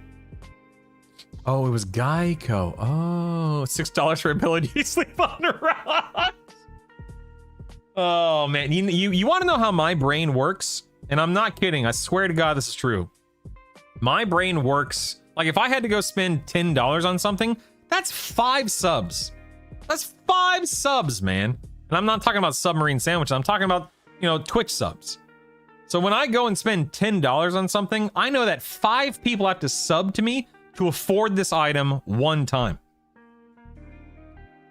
Oh, it was Geico. Oh, $6 for ability to sleep on the rocks. Oh, man. You want to know how my brain works? And I'm not kidding. I swear to God, this is true. My brain works. Like, if I had to go spend $10 on something, that's 5 subs. That's 5 subs, man. And I'm not talking about submarine sandwiches. I'm talking about, you know, Twitch subs. So when I go and spend $10 on something, I know that 5 people have to sub to me to afford this item one time.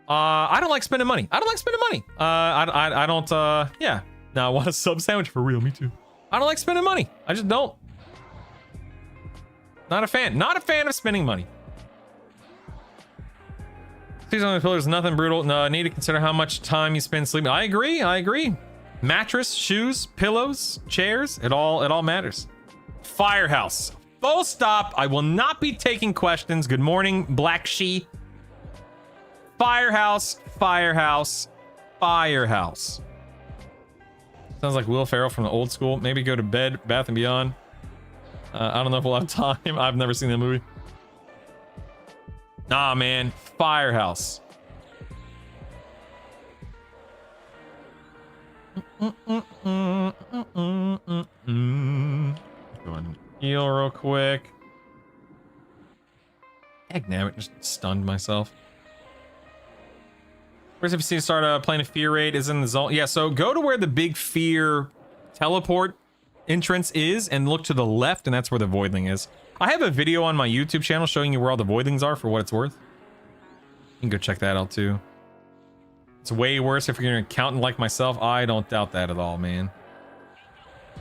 I don't like spending money. I don't, yeah. Now I want a sub sandwich for real. Me too. I don't like spending money. I just don't. Not a fan. Not a fan of spending money. Season on the pillar is nothing brutal. No, need to consider how much time you spend sleeping. I agree. Mattress, shoes, pillows, chairs, it all matters. Firehouse. Full stop. I will not be taking questions. Good morning, Black She. Firehouse. Sounds like Will Ferrell from the old school. Maybe go to bed, Bath and Beyond. I don't know if we'll have time. I've never seen that movie. Nah, man. Firehouse. Go ahead and heal real quick. Heck, damn it. Just stunned myself. Where's if you see start playing a fear raid is in the zone. Yeah, so go to where the big fear teleport entrance is and look to the left, and that's where the voidling is. I have a video on my YouTube channel showing you where all the voidlings are for what it's worth. You can go check that out too. It's way worse if you're an accountant like myself. I don't doubt that at all, man.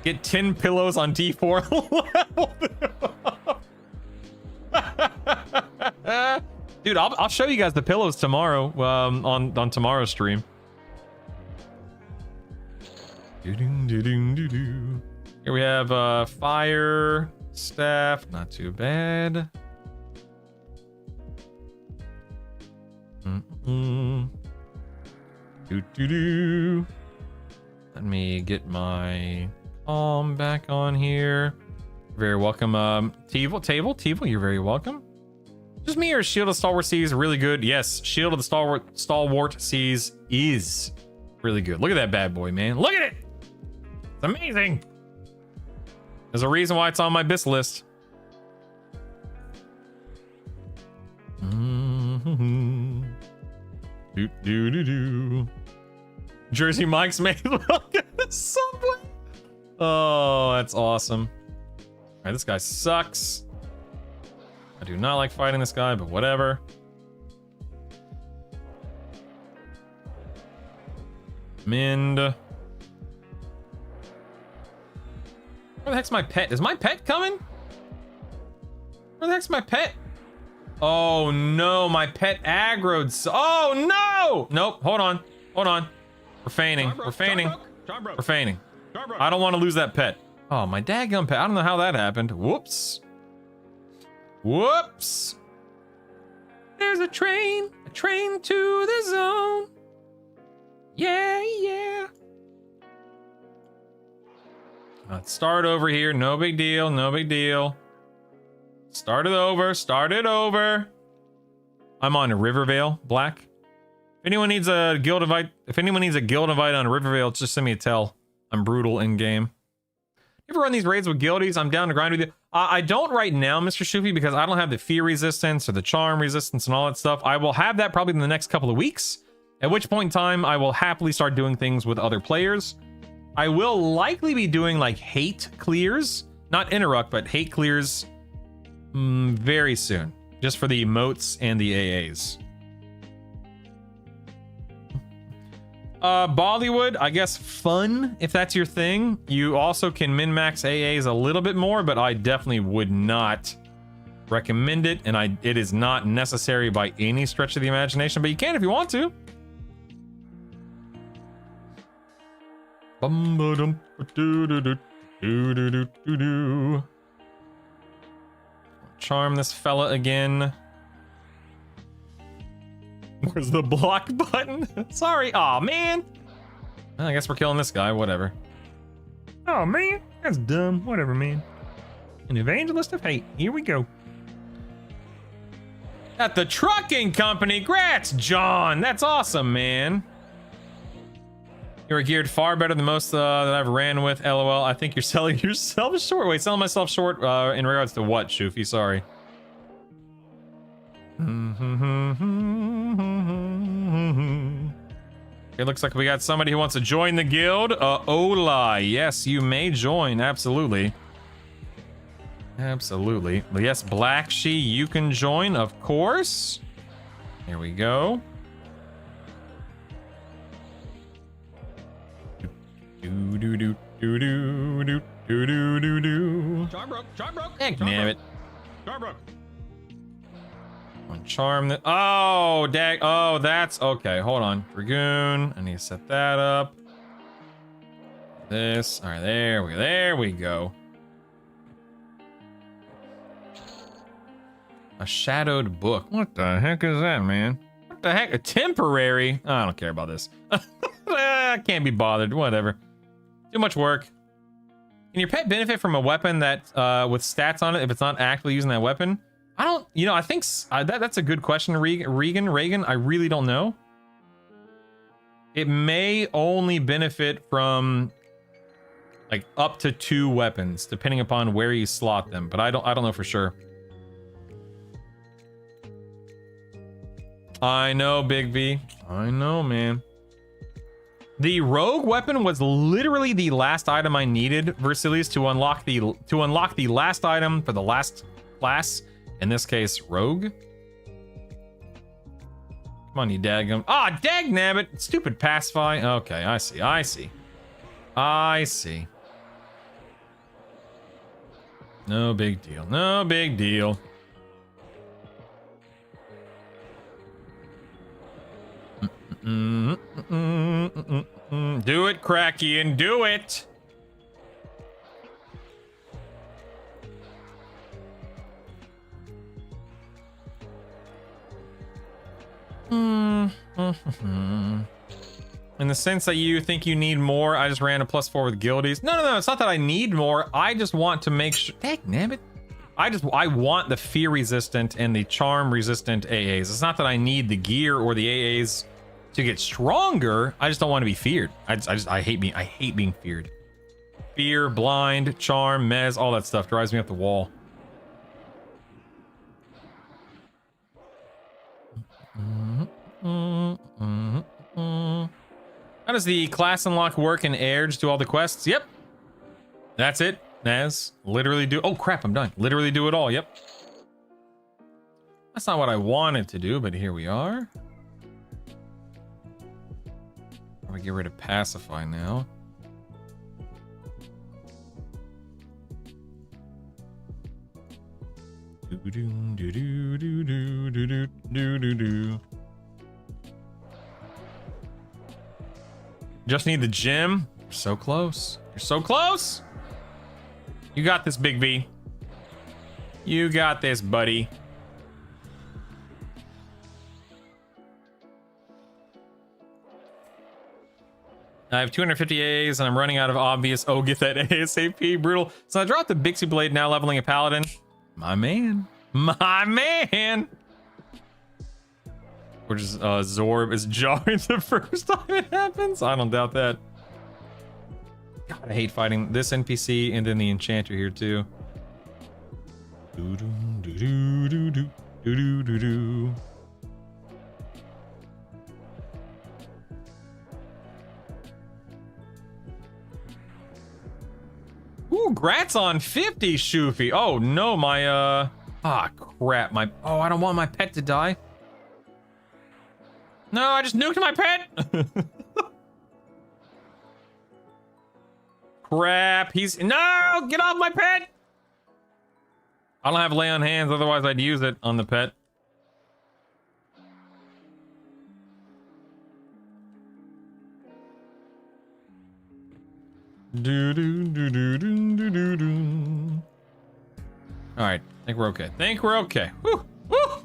Get 10 pillows on D4 level. Dude, I'll show you guys the pillows tomorrow on tomorrow's stream. Here we have fire staff, not too bad. Let me get my back on here. Very welcome, Table, you're very welcome. Just me or Shield of Stalwart Seas really good? Yes, Shield of the Stalwart Seas is really good. Look at that bad boy, man. Look at it! It's amazing! There's a reason why it's on my BiS list. Do do do do. Jersey Mike's made welcome to Subway. Oh, that's awesome. All right, this guy sucks. I do not like fighting this guy, but whatever. Mind. Where the heck's my pet? Is my pet coming? Where the heck's my pet? Oh no, my pet aggroed. Oh no! Nope, hold on. Hold on. We're feigning. We're feigning. We're feigning. I don't want to lose that pet. Oh, my daggum pet. I don't know how that happened. Whoops. Whoops. There's a train to the zone. Yeah, yeah. Let's start over here. No big deal. No big deal. Start it over. Start it over. I'm on Rivervale, Black. If anyone needs a guild invite, on Rivervale, just send me a tell. I'm brutal in game. You ever run these raids with guildies? I'm down to grind with you. I don't right now, Mr. Shoofy, because I don't have the fear resistance or the charm resistance and all that stuff. I will have that probably in the next couple of weeks, at which point in time I will happily start doing things with other players. I will likely be doing like hate clears, not interrupt, but hate clears very soon, just for the emotes and the AAs. Bollywood, I guess fun, if that's your thing. You also can min-max AAs a little bit more, but I definitely would not recommend it, and it is not necessary by any stretch of the imagination, but you can if you want to. Charm this fella again. Where's the block button? Sorry. Aw, man. Well, I guess we're killing this guy. Whatever. Oh, man. That's dumb. Whatever, man. An evangelist of hate. Here we go. At the trucking company. Grats, John. That's awesome, man. You're geared far better than most that I've ran with. LOL. I think you're selling yourself short. Wait, selling myself short in regards to what, Shoofy? Sorry. It looks like we got somebody who wants to join the guild. Ola. Yes, you may join. Absolutely. Absolutely. Yes, Black She, you can join, of course. Here we go. Do do do do do do do do do do. Charm broke. Charm broke. Heck, damn it. Charm broke. One charm that. Oh, dag. Oh, that's okay. Hold on. Dragoon. I need to set that up. This. All right, there we go. A shadowed book. What the heck is that, man? What the heck? A temporary? I don't care about this. I can't be bothered. Whatever. Too much work. Can your pet benefit from a weapon that with stats on it if it's not actively using that weapon? I don't, I think that's a good question, Regan. I really don't know. It may only benefit from like up to 2 weapons, depending upon where you slot them, but I don't know for sure. I know, Big V. I know, man. The rogue weapon was literally the last item I needed, Versilius, to unlock the last item for the last class. In this case, rogue. Come on, you daggum. Ah, dagnabbit. Stupid pacify. Okay, I see. No big deal. No big deal. Do it, Krakian. Do it. In the sense that you think you need more, I just ran a +4 with guildies. No, it's not that I need more. I just want to make sure. Dagnabbit. I want the fear resistant and the charm resistant AAs. It's not that I need the gear or the AAs to get stronger. I just don't want to be feared. I hate being feared. Fear, blind, charm, mez, all that stuff drives me up the wall. How does the class unlock work in Air? Just do all the quests? Yep. That's it. Naz. Literally do. Oh crap, I'm done. Literally do it all. Yep. That's not what I wanted to do, but here we are. Probably get rid of Pacify now. Just need the gym. You're so close. You're so close. You got this, Big V. You got this, buddy. I have 250 A's and I'm running out of obvious. Oh, get that ASAP. Brutal. So I dropped the Bixie Blade, now leveling a Paladin. My man. My man. Or just Zorb is jarring the first time it happens. I don't doubt that. God, I hate fighting this NPC and then the Enchanter here too. Ooh, grats on 50, Shoofy. Oh no, my crap, my I don't want my pet to die. No, I just nuked my pet. Crap, he's no, get off my pet. I don't have lay on hands, otherwise I'd use it on the pet. All right, I think we're okay. Woo, woo.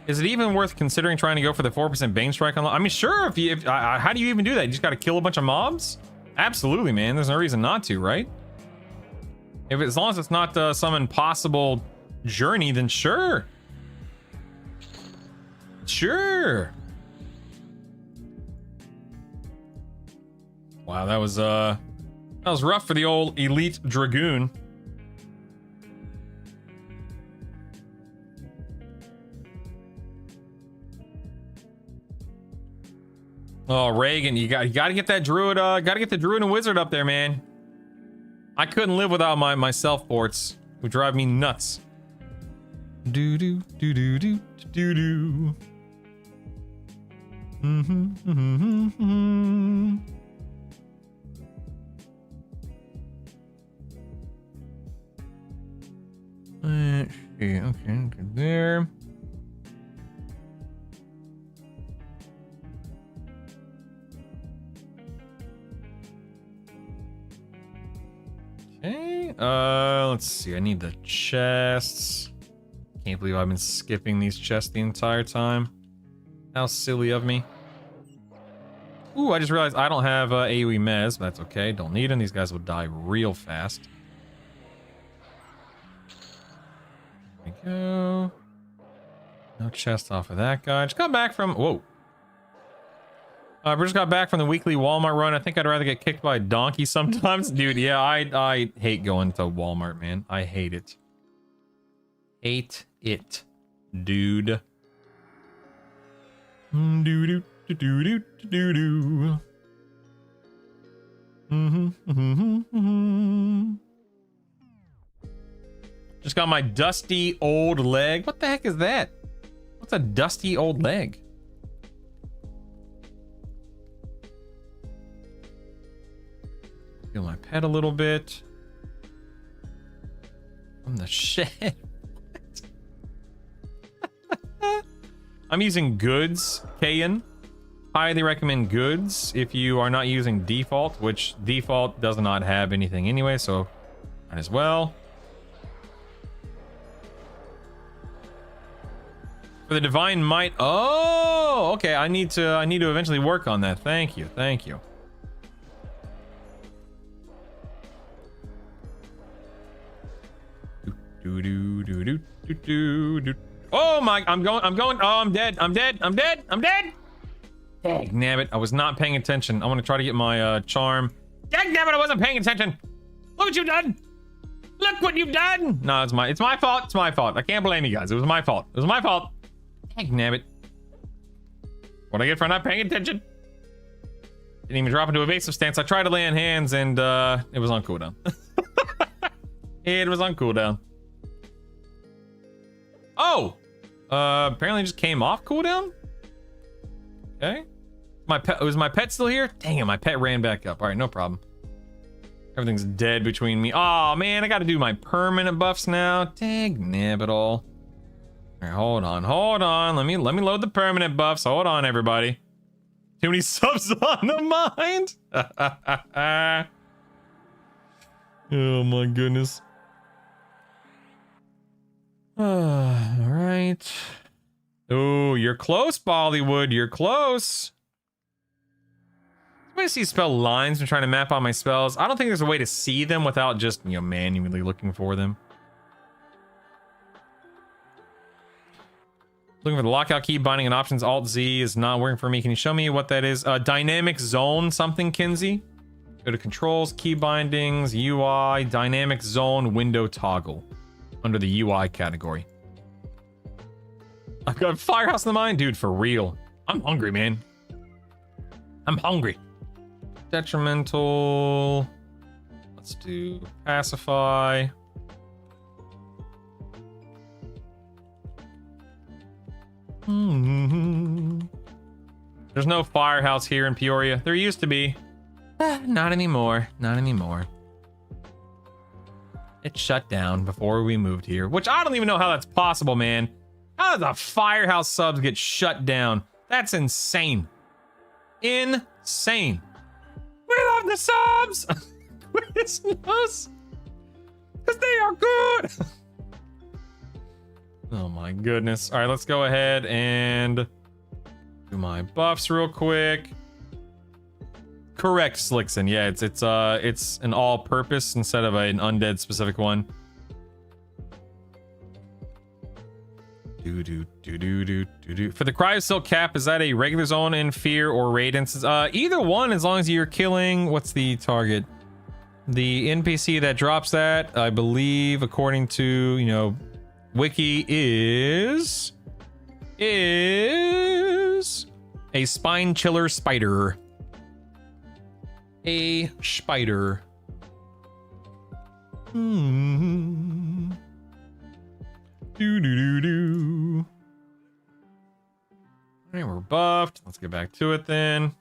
Is it even worth considering trying to go for the 4% Bane Strike? I mean, sure. How do you even do that? You just got to kill a bunch of mobs? Absolutely, man. There's no reason not to, right? As long as it's not some impossible journey, then sure. Sure. Wow, that was rough for the old Elite Dragoon. Oh, Reagan, you got to get that druid, gotta get the druid and wizard up there, man. I couldn't live without my self ports. It would drive me nuts. Do do do do do do do. Let's see. Okay, good there. Okay, let's see. I need the chests. Can't believe I've been skipping these chests the entire time. How silly of me. Ooh, I just realized I don't have AoE Mez, but that's okay. Don't need them. These guys will die real fast. There we go. No chest off of that guy. Just got back from... Whoa. We just got back from the weekly Walmart run. I think I'd rather get kicked by a donkey sometimes. Dude, yeah, I hate going to Walmart, man. I hate it. Hate it, dude. Do do do do do do. Just got my dusty old leg. What the heck is that? What's a dusty old leg? Feel my pet a little bit. From the shed. I'm using goods, Kayan. Highly recommend goods if you are not using default, which default does not have anything anyway, so might as well. For the divine might. Oh, okay. I need to eventually work on that. Thank you. Thank you. Do do do do do do do. Oh my! I'm going. Oh, I'm dead. I'm dead. Dang nabbit! I was not paying attention. I want to try to get my charm. Dang nabbit! I wasn't paying attention. Look what you've done. Look what you've done. No, it's my fault. It's my fault. I can't blame you guys. It was my fault. Heck, nabbit. What I get for not paying attention? Didn't even drop into evasive stance. I tried to land hands and it was on cooldown. It was on cooldown. Oh! Apparently it just came off cooldown? Okay. Was my pet still here? Dang it, my pet ran back up. Alright, no problem. Everything's dead between me. Oh man, I gotta do my permanent buffs now. Dang nabbit all. Alright, hold on. Let me load the permanent buffs. Hold on, everybody. Too many subs on the mind. Oh my goodness. All right. Oh, you're close, Bollywood. You're close. I see spell lines. I'm trying to map out my spells. I don't think there's a way to see them without just, you know, manually looking for them. Looking for the lockout key, binding and options. Alt Z is not working for me. Can you show me what that is? Dynamic zone something, Kinsey. Go to controls, key bindings, UI, dynamic zone, window toggle. Under the UI category. I've got Firehouse in the mind. Dude, for real. I'm hungry, man. I'm hungry. Detrimental. Let's do pacify. There's no firehouse here in Peoria. There used to be. Not anymore. Not anymore. It shut down before we moved here, which I don't even know how that's possible, man. How does the firehouse subs get shut down? That's insane. Insane. We love the subs. Because they are good. Oh my goodness. All right, let's go ahead and do my buffs real quick. Correct, Slickson. Yeah, it's an all-purpose instead of an undead specific one. For the Cryosilk cap, is that a regular zone in Fear or Raid instance? Either one, as long as you're killing. What's the target? The NPC that drops that, I believe, according to, you know, Wiki, is a spine chiller spider. A spider. Do. Alright, we're buffed. Let's get back to it then.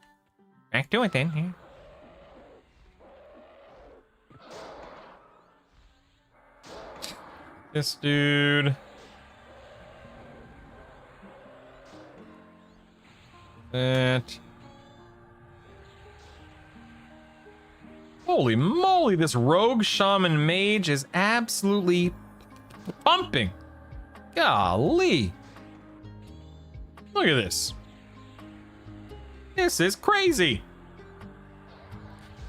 Back to it then. Yeah. This dude. That. Holy moly, this rogue shaman mage is absolutely pumping. Golly. Look at this. This is crazy.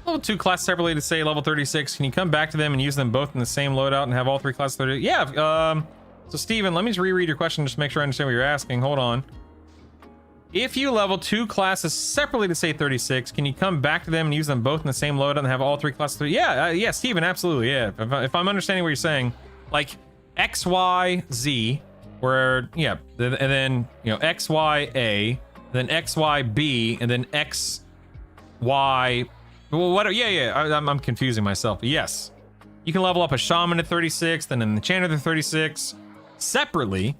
Level 2 class separately to say level 36. Can you come back to them and use them both in the same loadout and have all three classes 30? Yeah, so Steven, let me just reread your question just to make sure I understand what you're asking. Hold on. If you level 2 classes separately to say 36, can you come back to them and use them both in the same loadout and have all three classes 30? Yeah, yeah, Steven, absolutely, yeah. If I'm understanding what you're saying, like X, Y, Z, where, yeah, and then, you know, X, Y, A, then X, Y, B, and then X, Y, well, what, yeah, I'm confusing myself, but yes. You can level up a shaman at 36, then an enchanter at 36, separately,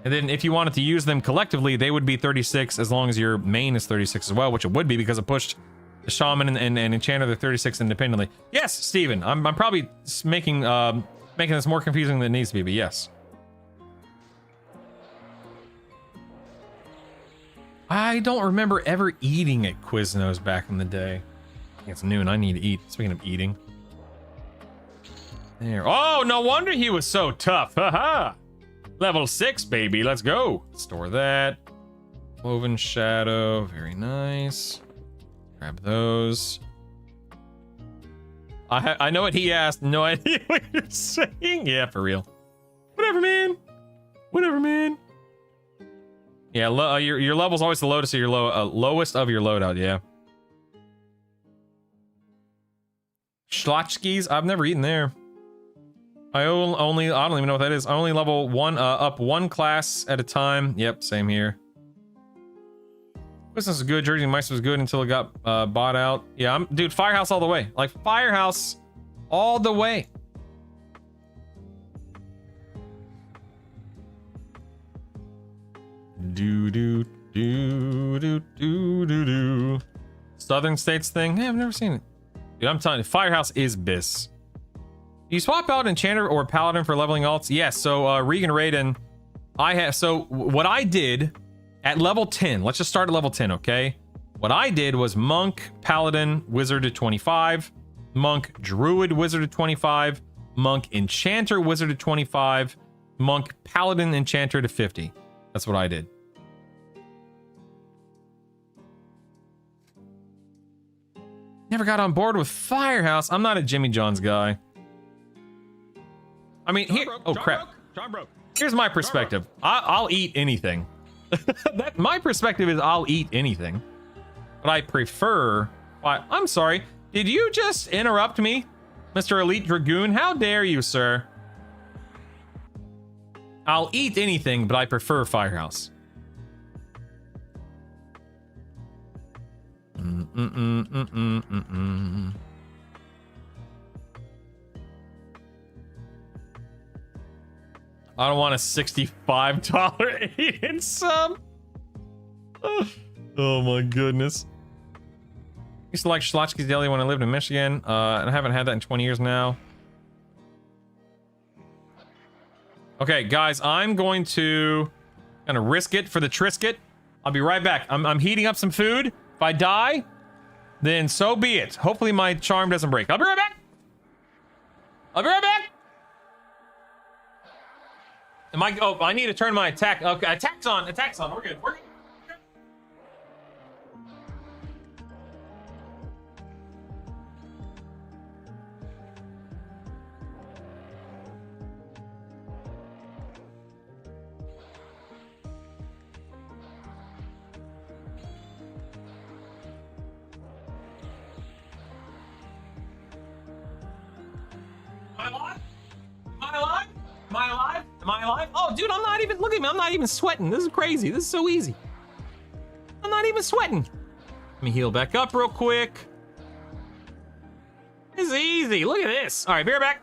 and then if you wanted to use them collectively, they would be 36 as long as your main is 36 as well, which it would be because it pushed the shaman and enchanter to 36 independently. Yes, Steven, I'm probably making this more confusing than it needs to be, but yes. I don't remember ever eating at Quiznos back in the day. I think it's noon, I need to eat. Speaking of eating. There. Oh, no wonder he was so tough. Haha. Level 6, baby. Let's go. Store that. Woven Shadow. Very nice. Grab those. I know what he asked. No idea what you're saying. Yeah, for real. Whatever, man. Whatever, man. Yeah, your level's always the lowest of your lowest of your loadout. Yeah. Schlotchkis. I've never eaten there. I don't even know what that is. I only level one up one class at a time. Yep, same here. Business was good. Jersey Mice was good until it got bought out. Yeah, dude, Firehouse all the way. Like Firehouse all the way. Do. Southern States thing? Yeah, I've never seen it. Dude, I'm telling you, Firehouse is BiS. You swap out Enchanter or Paladin for leveling alts? Yes, so Regan Raiden, what I did at level 10, let's just start at level 10, okay? What I did was Monk, Paladin, Wizard to 25, Monk, Druid, Wizard to 25, Monk, Enchanter, Wizard to 25, Monk, Paladin, Enchanter to 50. That's what I did. Never got on board with Firehouse. I'm not a Jimmy John's guy. I mean, here. Oh crap! John broke. Here's my perspective. I'll eat anything. My perspective is I'll eat anything, but I prefer. I'm sorry. Did you just interrupt me, Mr. Elite Dragoon? How dare you, sir? I'll eat anything, but I prefer Firehouse. I don't want a $65 8 sub. Oh my goodness. Used to like Schlotsky's Deli when I lived in Michigan, and I haven't had that in 20 years now. Okay, guys, I'm going to kind of risk it for the Trisket. I'll be right back. I'm heating up some food. If I die, then so be it. Hopefully my charm doesn't break. I'll be right back. I'll be right back. Oh, I need to turn my attack. Okay, attack's on. Attack's on. We're good. We're good. Am I alive? Am I alive? Am I alive? Am I alive? Oh, dude, I'm not even, look at me. I'm not even sweating. This is crazy. This is so easy. I'm not even sweating. Let me heal back up real quick. This is easy. Look at this. All right, be right back.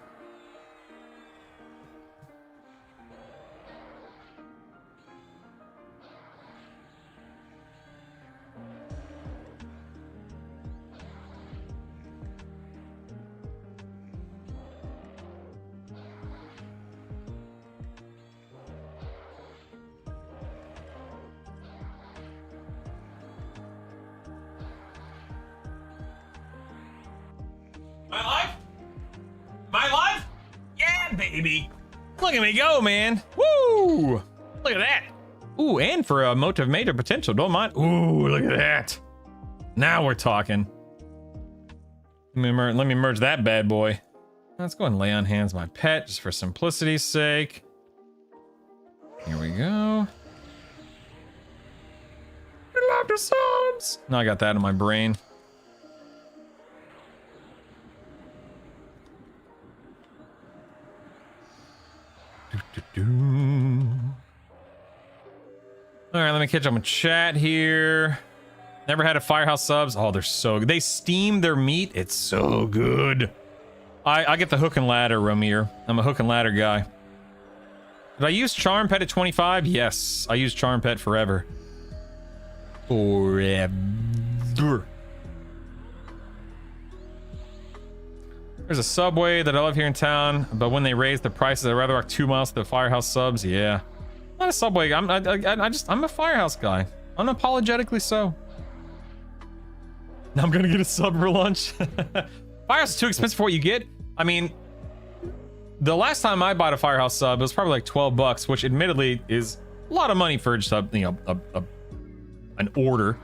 Am I alive? Am I alive? Yeah, baby. Look at me go, man. Woo! Look at that. Ooh, and for a motive major potential, don't mind. Ooh, look at that. Now we're talking. Let me merge that bad boy. Let's go ahead and lay on hands my pet, just for simplicity's sake. Here we go. I love the subs. Now I got that in my brain. All right, let me catch up with chat here. Never had a Firehouse subs. Oh, they're so good. They steam their meat. It's so good. I get the hook and ladder, Ramir. I'm a hook and ladder guy. Did I use Charm Pet at 25? Yes, I use Charm Pet forever. Forever. There's a Subway that I love here in town, but when they raise the prices, I'd rather walk 2 miles to the Firehouse subs. Yeah, not a Subway. I'm a Firehouse guy. Unapologetically so. Now I'm gonna get a sub for lunch. Firehouse is too expensive for what you get. I mean, the last time I bought a Firehouse sub, it was probably like 12 bucks, which admittedly is a lot of money for just a, you know, an order.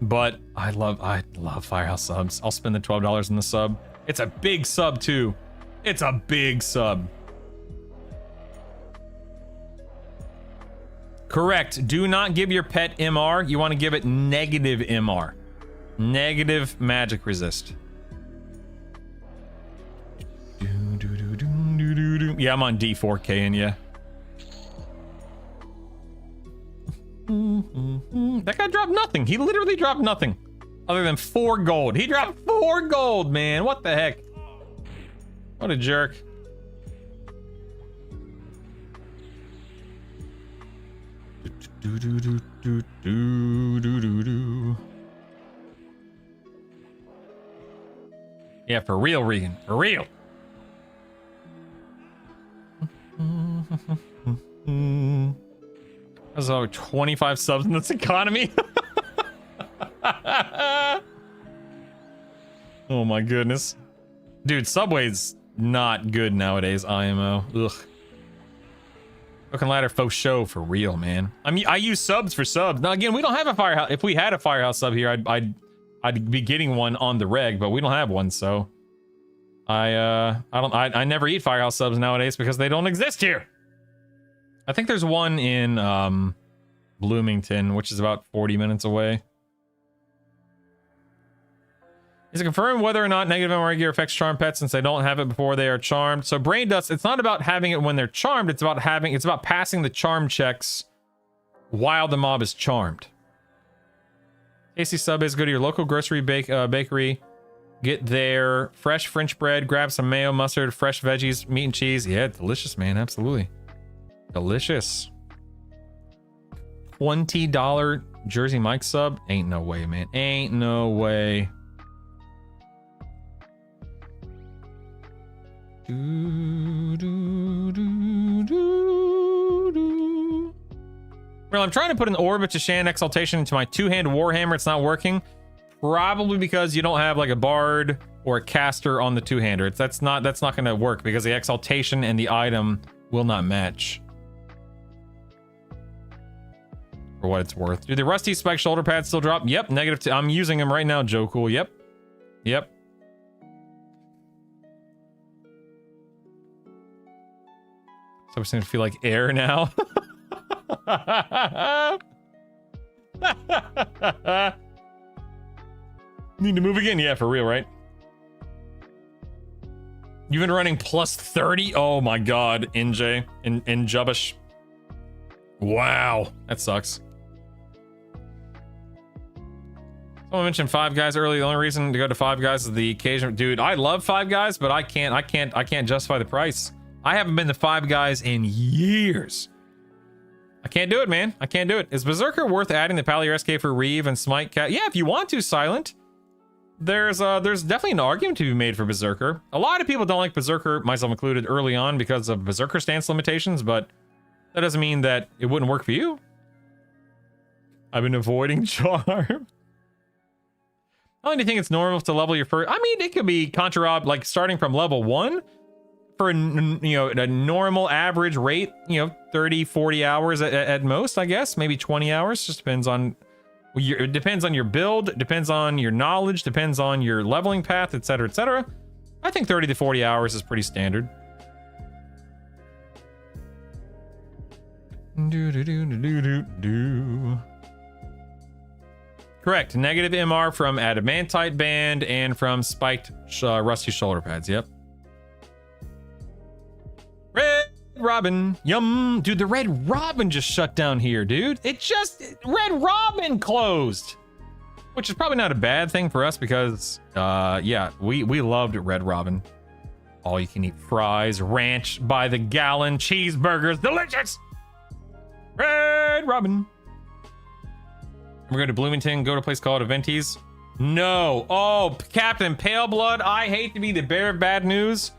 But I love Firehouse subs. I'll spend the $12 in the sub. It's a big sub too. It's a big sub. Correct. Do not give your pet MR. You want to give it negative MR. Negative magic resist. Yeah, I'm on D4K and yeah. That guy dropped nothing. He literally dropped nothing other than 4 gold. He dropped 4 gold, man. What the heck? What a jerk. Yeah, for real, Regan. For real. That's over 25 subs in this economy. Oh my goodness. Dude, Subway's not good nowadays, IMO. Ugh. Fucking ladder faux show for real, man. I mean, I use subs for subs. Now again, we don't have a firehouse. If we had a firehouse sub here, I'd be getting one on the reg, but we don't have one, so I never eat firehouse subs nowadays because they don't exist here. I think there's one in Bloomington, which is about 40 minutes away. Is it confirmed whether or not negative MR gear affects charm pets since they don't have it before they are charmed? So brain dust, it's not about having it when they're charmed, it's about passing the charm checks while the mob is charmed. Tasty sub is go to your local grocery bakery, get their fresh French bread, grab some mayo, mustard, fresh veggies, meat and cheese. Yeah, delicious, man, absolutely. Delicious. $20 Jersey Mike sub? Ain't no way, man. Ain't no way. Well, I'm trying to put an Orbit to Shan Exaltation into my two-hand Warhammer. It's not working. Probably because you don't have like a Bard or a Caster on the two-hander. That's not going to work because the Exaltation and the item will not match. For what it's worth. Do the Rusty Spike shoulder pads still drop? Yep, -2. I'm using them right now, Joe Cool. Yep. Yep. So we're starting to feel like air now. Need to move again? Yeah, for real, right? You've been running +30? Oh my god, NJ. In Jubbish. Wow, that sucks. Someone mentioned Five Guys earlier. The only reason to go to Five Guys is the occasion. Dude, I love Five Guys, but I can't justify the price. I haven't been to Five Guys in years. I can't do it, man. I can't do it. Is Berserker worth adding the Pally SK for Reeve and Smite Cat? Yeah, if you want to, Silent. There's definitely an argument to be made for Berserker. A lot of people don't like Berserker, myself included, early on because of Berserker stance limitations, but that doesn't mean that it wouldn't work for you. I've been avoiding Charm. I don't think it's normal to level your first. I mean, it could be Contra Rob, like starting from level 1 for a normal average rate, 30, 40 hours at most, I guess, maybe 20 hours. Just depends on it depends on your build, depends on your knowledge, depends on your leveling path, etc., etc. I think 30 to 40 hours is pretty standard. Correct. Negative MR from Adamantite Band and from spiked Rusty shoulder pads. Yep. Red Robin. Yum. Dude, the Red Robin just shut down here, dude. Red Robin closed. Which is probably not a bad thing for us because, yeah, we loved Red Robin. All you can eat fries, ranch by the gallon, cheeseburgers, delicious. Red Robin. We're going to Bloomington, go to a place called Aventies. No. Oh, Captain Paleblood, I hate to be the bearer of bad news.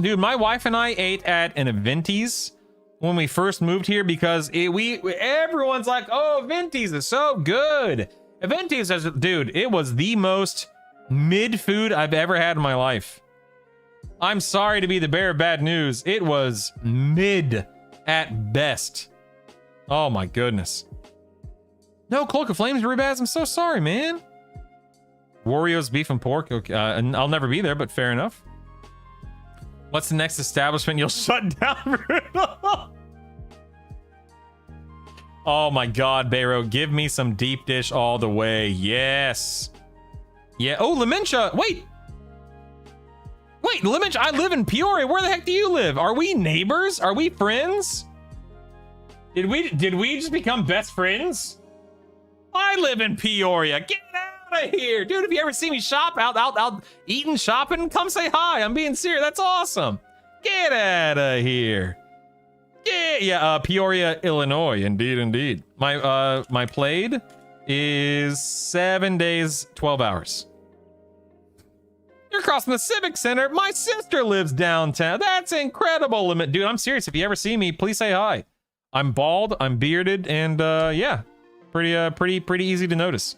Dude, my wife and I ate at an Aventies when we first moved here because everyone's like, oh, Aventies is so good. Aventies, dude, it was the most mid food I've ever had in my life. I'm sorry to be the bearer of bad news. It was mid at best. Oh my goodness. No, Cloak of Flames, Rubaz, I'm so sorry, man. Wario's Beef and Pork. Okay, and I'll never be there, but fair enough. What's the next establishment you'll shut down? Oh my god, Bayro, give me some deep dish all the way. Yes. Yeah. Oh, Lamentia. Wait. Wait, Limich, I live in Peoria. Where the heck do you live? Are we neighbors? Are we friends? Did we just become best friends? I live in Peoria. Get out of here. Dude, if you ever see me shop out eating, shopping, come say hi. I'm being serious. That's awesome. Get out of here. Yeah, Peoria, Illinois. Indeed. My played is 7 days, 12 hours. You're crossing the Civic Center. My sister lives downtown. That's incredible, Limit. Dude, I'm serious. If you ever see me, please say hi. I'm bald, I'm bearded, and yeah, pretty easy to notice.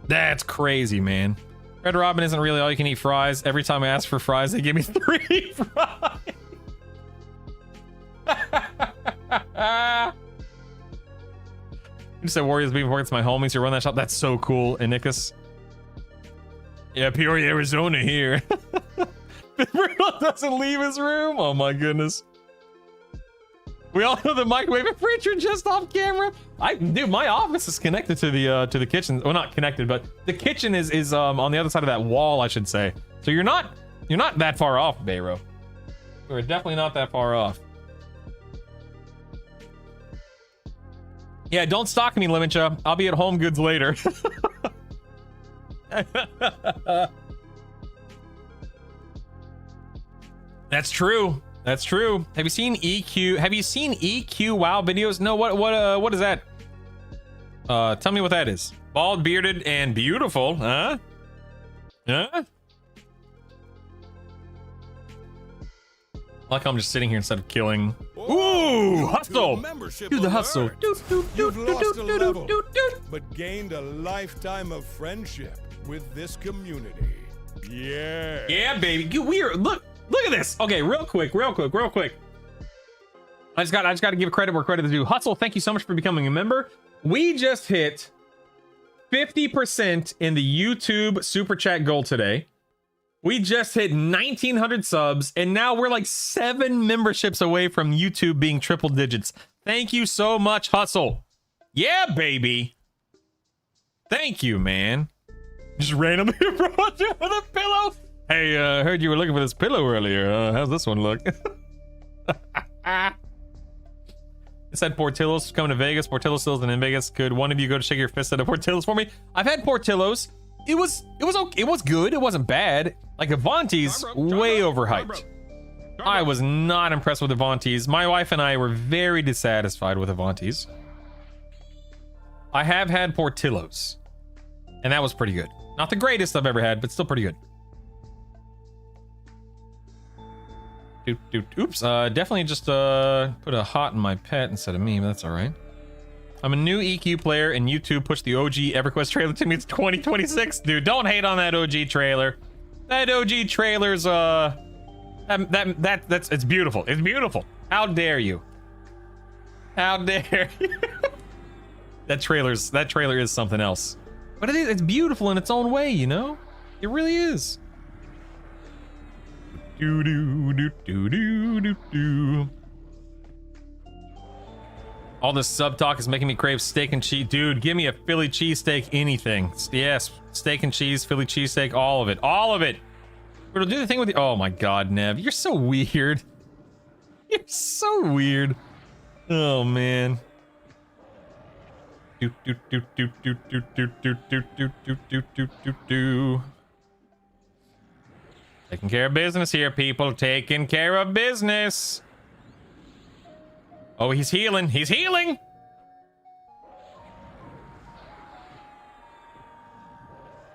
That's crazy, man. Red Robin isn't really all you can eat fries. Every time I ask for fries, they give me 3 fries. You said Warriors being working with my homies who run that shop. That's so cool, Inikus. Yeah, Peoria, Arizona here. Bruno doesn't leave his room. Oh my goodness. We all know the microwave and fridge are just off camera. Dude, my office is connected to the kitchen. Well, not connected, but the kitchen is on the other side of that wall, I should say. So you're not that far off, Bayro. We're definitely not that far off. Yeah, don't stalk me, Limincha. I'll be at Home Goods later. That's true. That's true. Have you seen EQ? Have you seen EQ WoW videos? No, what is that? Tell me what that is. Bald, bearded, and beautiful, huh? Huh? Like I'm just sitting here instead of killing. Ooh, hustle! Do the hustle. You've lost a level, but gained a lifetime of friendship with this community. Yeah. Yeah, baby. Look at this. Okay, real quick. I just got to give credit where credit is due. Hustle, thank you so much for becoming a member. We just hit 50% in the YouTube super chat goal today. We just hit 1,900 subs, and now we're like 7 memberships away from YouTube being triple digits. Thank you so much, Hustle. Yeah, baby. Thank you, man. Just randomly brought you with a pillow. Hey, heard you were looking for this pillow earlier. How's this one look? It said Portillo's coming to Vegas. Portillo's still isn't in Vegas. Could one of you go to shake your fist at a Portillo's for me? I've had Portillo's. It was okay. It was good. It wasn't bad. Like Avanti's, way overhyped. I was not impressed with Avanti's. My wife and I were very dissatisfied with Avanti's. I have had Portillo's, and that was pretty good. Not the greatest I've ever had, but still pretty good. Oops, definitely just put a hot in my pet instead of me, but that's all right. I'm a new EQ player, and YouTube pushed the OG EverQuest trailer to me. It's 2026, dude. Don't hate on that OG trailer. That OG trailer's it's beautiful. It's beautiful. How dare you? How dare you? That trailer is something else. But it's beautiful in its own way, you know? It really is. All this sub talk is making me crave steak and cheese. Dude, give me a Philly cheesesteak, anything. Yes, steak and cheese, Philly cheesesteak, all of it. All of it. We'll do the thing with the... Oh my god, Nev. You're so weird. You're so weird. Oh, man. Taking care of business here, people. Taking care of business. Oh, he's healing. He's healing.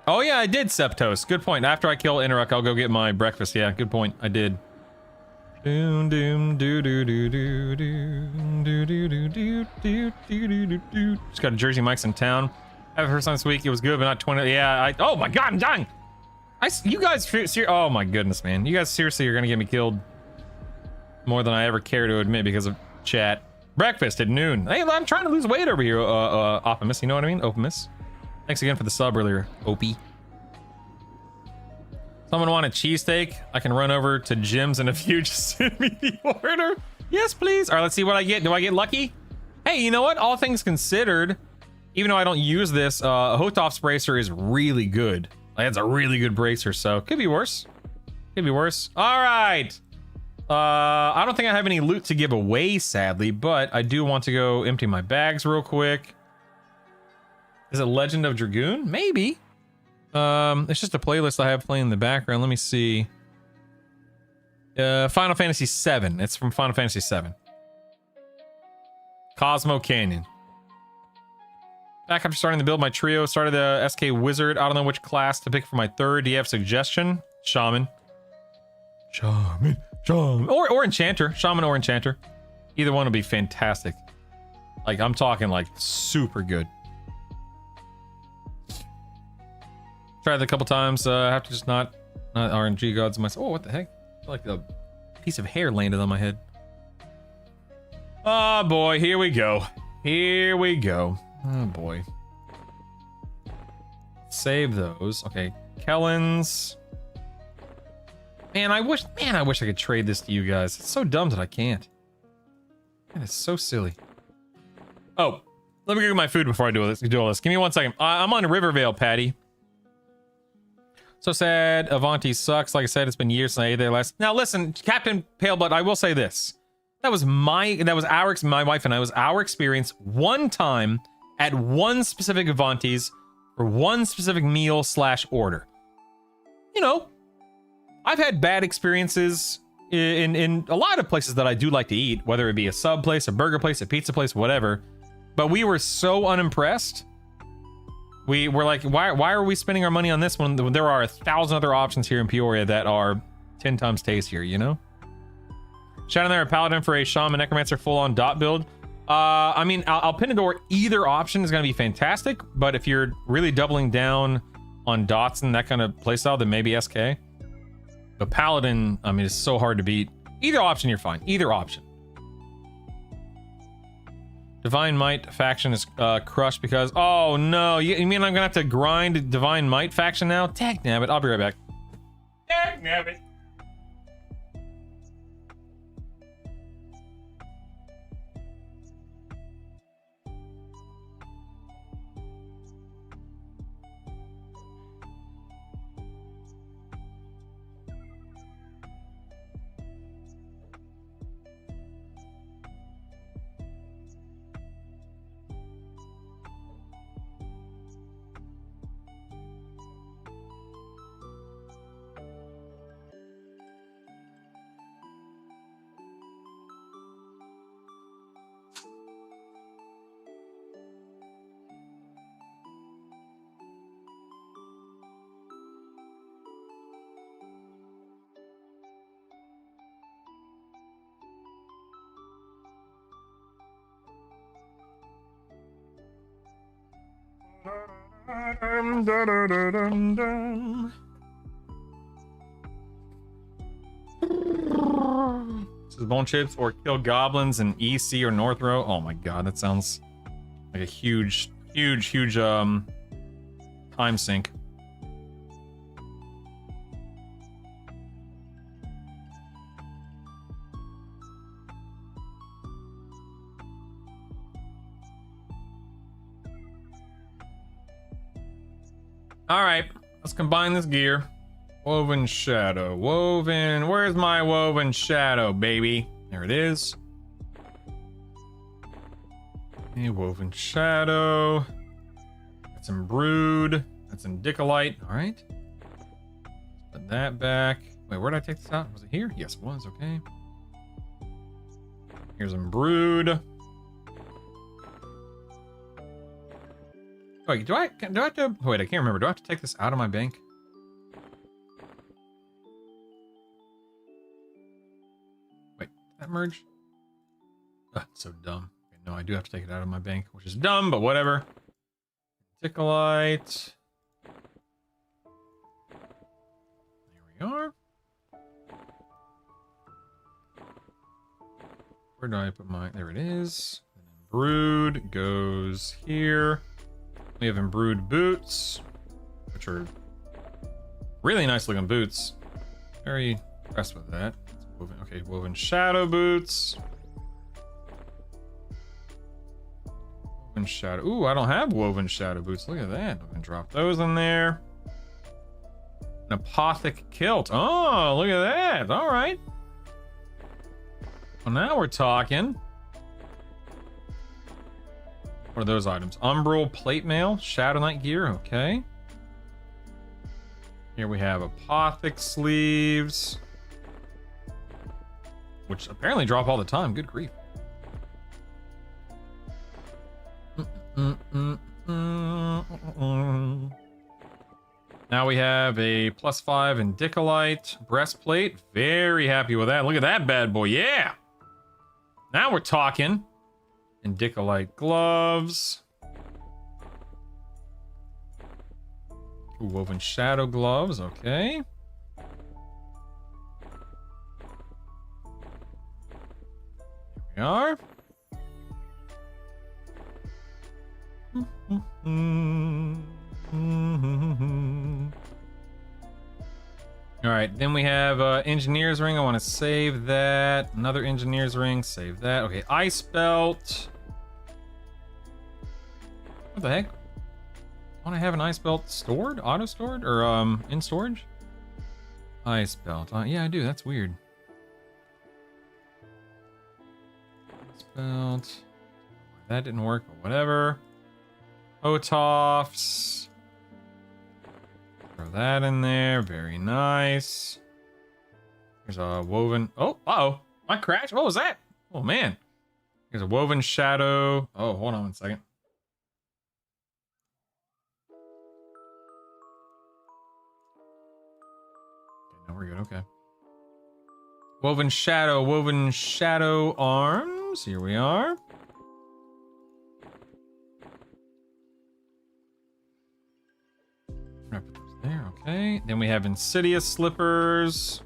Oh, yeah, I did, Septos. Good point. After I kill Interrupt, I'll go get my breakfast. Yeah, good point. I did. Just got a Jersey Mike's in town. I haven't heard something this week. It was good, but not 20. Yeah, oh my god, I'm dying. You guys, oh my goodness, man. You guys seriously are gonna get me killed more than I ever care to admit because of chat. Breakfast at noon. Hey, I'm trying to lose weight over here, Optimus. You know what I mean? Optimus. Thanks again for the sub earlier, Opie. Someone want a cheesesteak? I can run over to Jim's in a few. Just send me the order. Yes, please. All right, let's see what I get. Do I get lucky? Hey, you know what? All things considered, even though I don't use this, a Hotoff Spracer is really good. That's a really good bracer, so could be worse. Could be worse. All right. I don't think I have any loot to give away, sadly, but I do want to go empty my bags real quick. Is it Legend of Dragoon? Maybe. It's just a playlist I have playing in the background. Let me see. Final Fantasy VII. It's from Final Fantasy VII. Cosmo Canyon. Back after starting to build my trio, started the SK Wizard. I don't know which class to pick for my third. Do you have suggestion? Shaman. Shaman. Shaman. Or Enchanter. Shaman or Enchanter. Either one would be fantastic. Like, I'm talking like super good. Tried it a couple times. I have to just not RNG gods myself. Oh, what the heck? I feel like a piece of hair landed on my head. Oh boy, here we go. Here we go. Oh boy. Save those. Okay, Kellen's. Man, I wish I could trade this to you guys. It's so dumb that I can't. Man, it's so silly. Oh, let me go get my food before I do all this. Give me 1 second. I'm on Rivervale, Patty. So sad. Avanti sucks. Like I said, it's been years since I ate there last. Now listen, Captain Paleblood, I will say this. That was my wife and I was our experience one time at one specific Avanti's for one specific meal / order. You know, I've had bad experiences in a lot of places that I do like to eat, whether it be a sub place, a burger place, a pizza place, whatever. But we were so unimpressed. We were like, why are we spending our money on this when there are 1,000 other options here in Peoria that are 10 times tastier, you know? Shout out there a Paladin for a Shaman Necromancer full-on dot build. I mean, I'll pin it or either option is going to be fantastic, but if you're really doubling down on dots and that kind of playstyle, then maybe SK. But Paladin, I mean, it's so hard to beat. Either option, you're fine. Either option. Divine Might faction is crushed because... Oh, no. You mean I'm going to have to grind Divine Might faction now? Dagnabbit. I'll be right back. Dagnabbit. This is bone chips or kill goblins in EC or North Row. Oh my god, that sounds like a huge time sink. All right, let's combine this gear. Woven shadow, woven. Where's my woven shadow, baby? There it is. A woven shadow. That's imbrued. That's indicolite. All right. Put that back. Wait, where did I take this out? Was it here? Yes, it was. Okay. Here's imbrued. Wait, do I have to? Wait, I can't remember. Do I have to take this out of my bank? Wait, did that merge? Ugh, so dumb. Okay, no, I do have to take it out of my bank, which is dumb, but whatever. Ticolite. There we are. Where do I put my? There it is. And then brood goes here. We have imbrued boots, which are really nice looking boots. Very impressed with that. Woven, okay, woven shadow boots. Woven shadow. Ooh, I don't have woven shadow boots. Look at that. I'm gonna drop those in there. An apothic kilt. Oh, look at that. All right. Well, now we're talking. What are those items? Umbral plate mail, Shadow Knight gear. Okay. Here we have apothic sleeves, which apparently drop all the time. Good grief. Now we have a +5 in Dicolite breastplate. Very happy with that. Look at that bad boy. Yeah. Now we're talking. And Dicolite gloves. Ooh, woven shadow gloves. Okay. Here we are. All right, then we have engineer's ring. I want to save that. Another engineer's ring, save that. Okay, ice belt. What the heck? Want to have an ice belt stored, auto stored, or in storage? Ice belt. Yeah, I do. That's weird. Ice belt. That didn't work, but whatever. Otofs. Throw that in there. Very nice. There's a woven. Oh, uh-oh. My crash. What was that? Oh, man. There's a woven shadow. Oh, hold on one second. Okay, now we're good. Okay. Woven shadow arms. Here we are. Put those there. Okay. Then we have insidious slippers.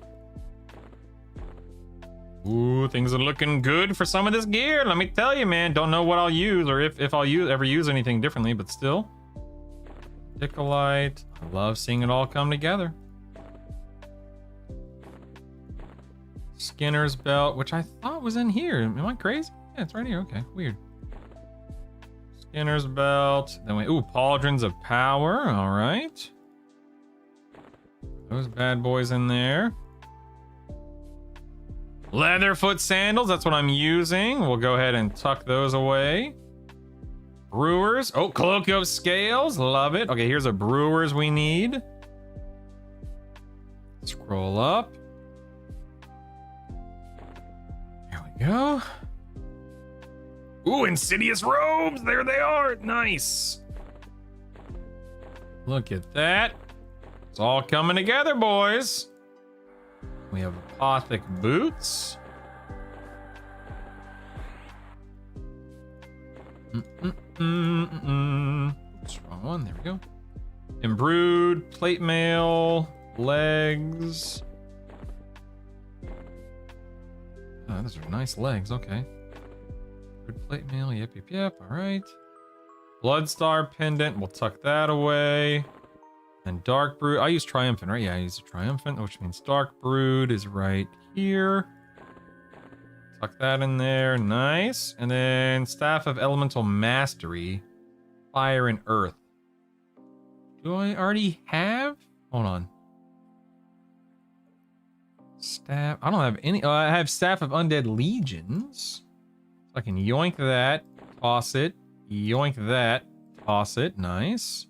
Ooh, things are looking good for some of this gear. Let me tell you, man. Don't know what I'll use or if I'll ever use anything differently, but still. Dicolite. I love seeing it all come together. Skinner's belt, which I thought was in here. Am I crazy? Yeah, it's right here. Okay, weird. Skinner's belt. Then we, ooh, pauldrons of power. All right. Those bad boys in there. Leatherfoot sandals. That's what I'm using. We'll go ahead and tuck those away. Brewers. Oh, cloak of scales. Love it. Okay, here's a brewers we need. Scroll up. There we go. Ooh, insidious robes. There they are. Nice. Look at that. It's all coming together, boys. We have apothic boots. Oops, wrong one. There we go. Embroidered plate mail, legs. Oh, those are nice legs. Okay. Embroidered plate mail. Yep. All right. Bloodstar pendant. We'll tuck that away. And Dark Brood. I use Triumphant, right? Yeah, I use a Triumphant, which means Dark Brood is right here. Tuck that in there. Nice. And then Staff of Elemental Mastery. Fire and Earth. Do I already have? Hold on. Staff. I don't have any. Oh, I have Staff of Undead Legions. So I can yoink that. Toss it. Yoink that. Toss it. Nice.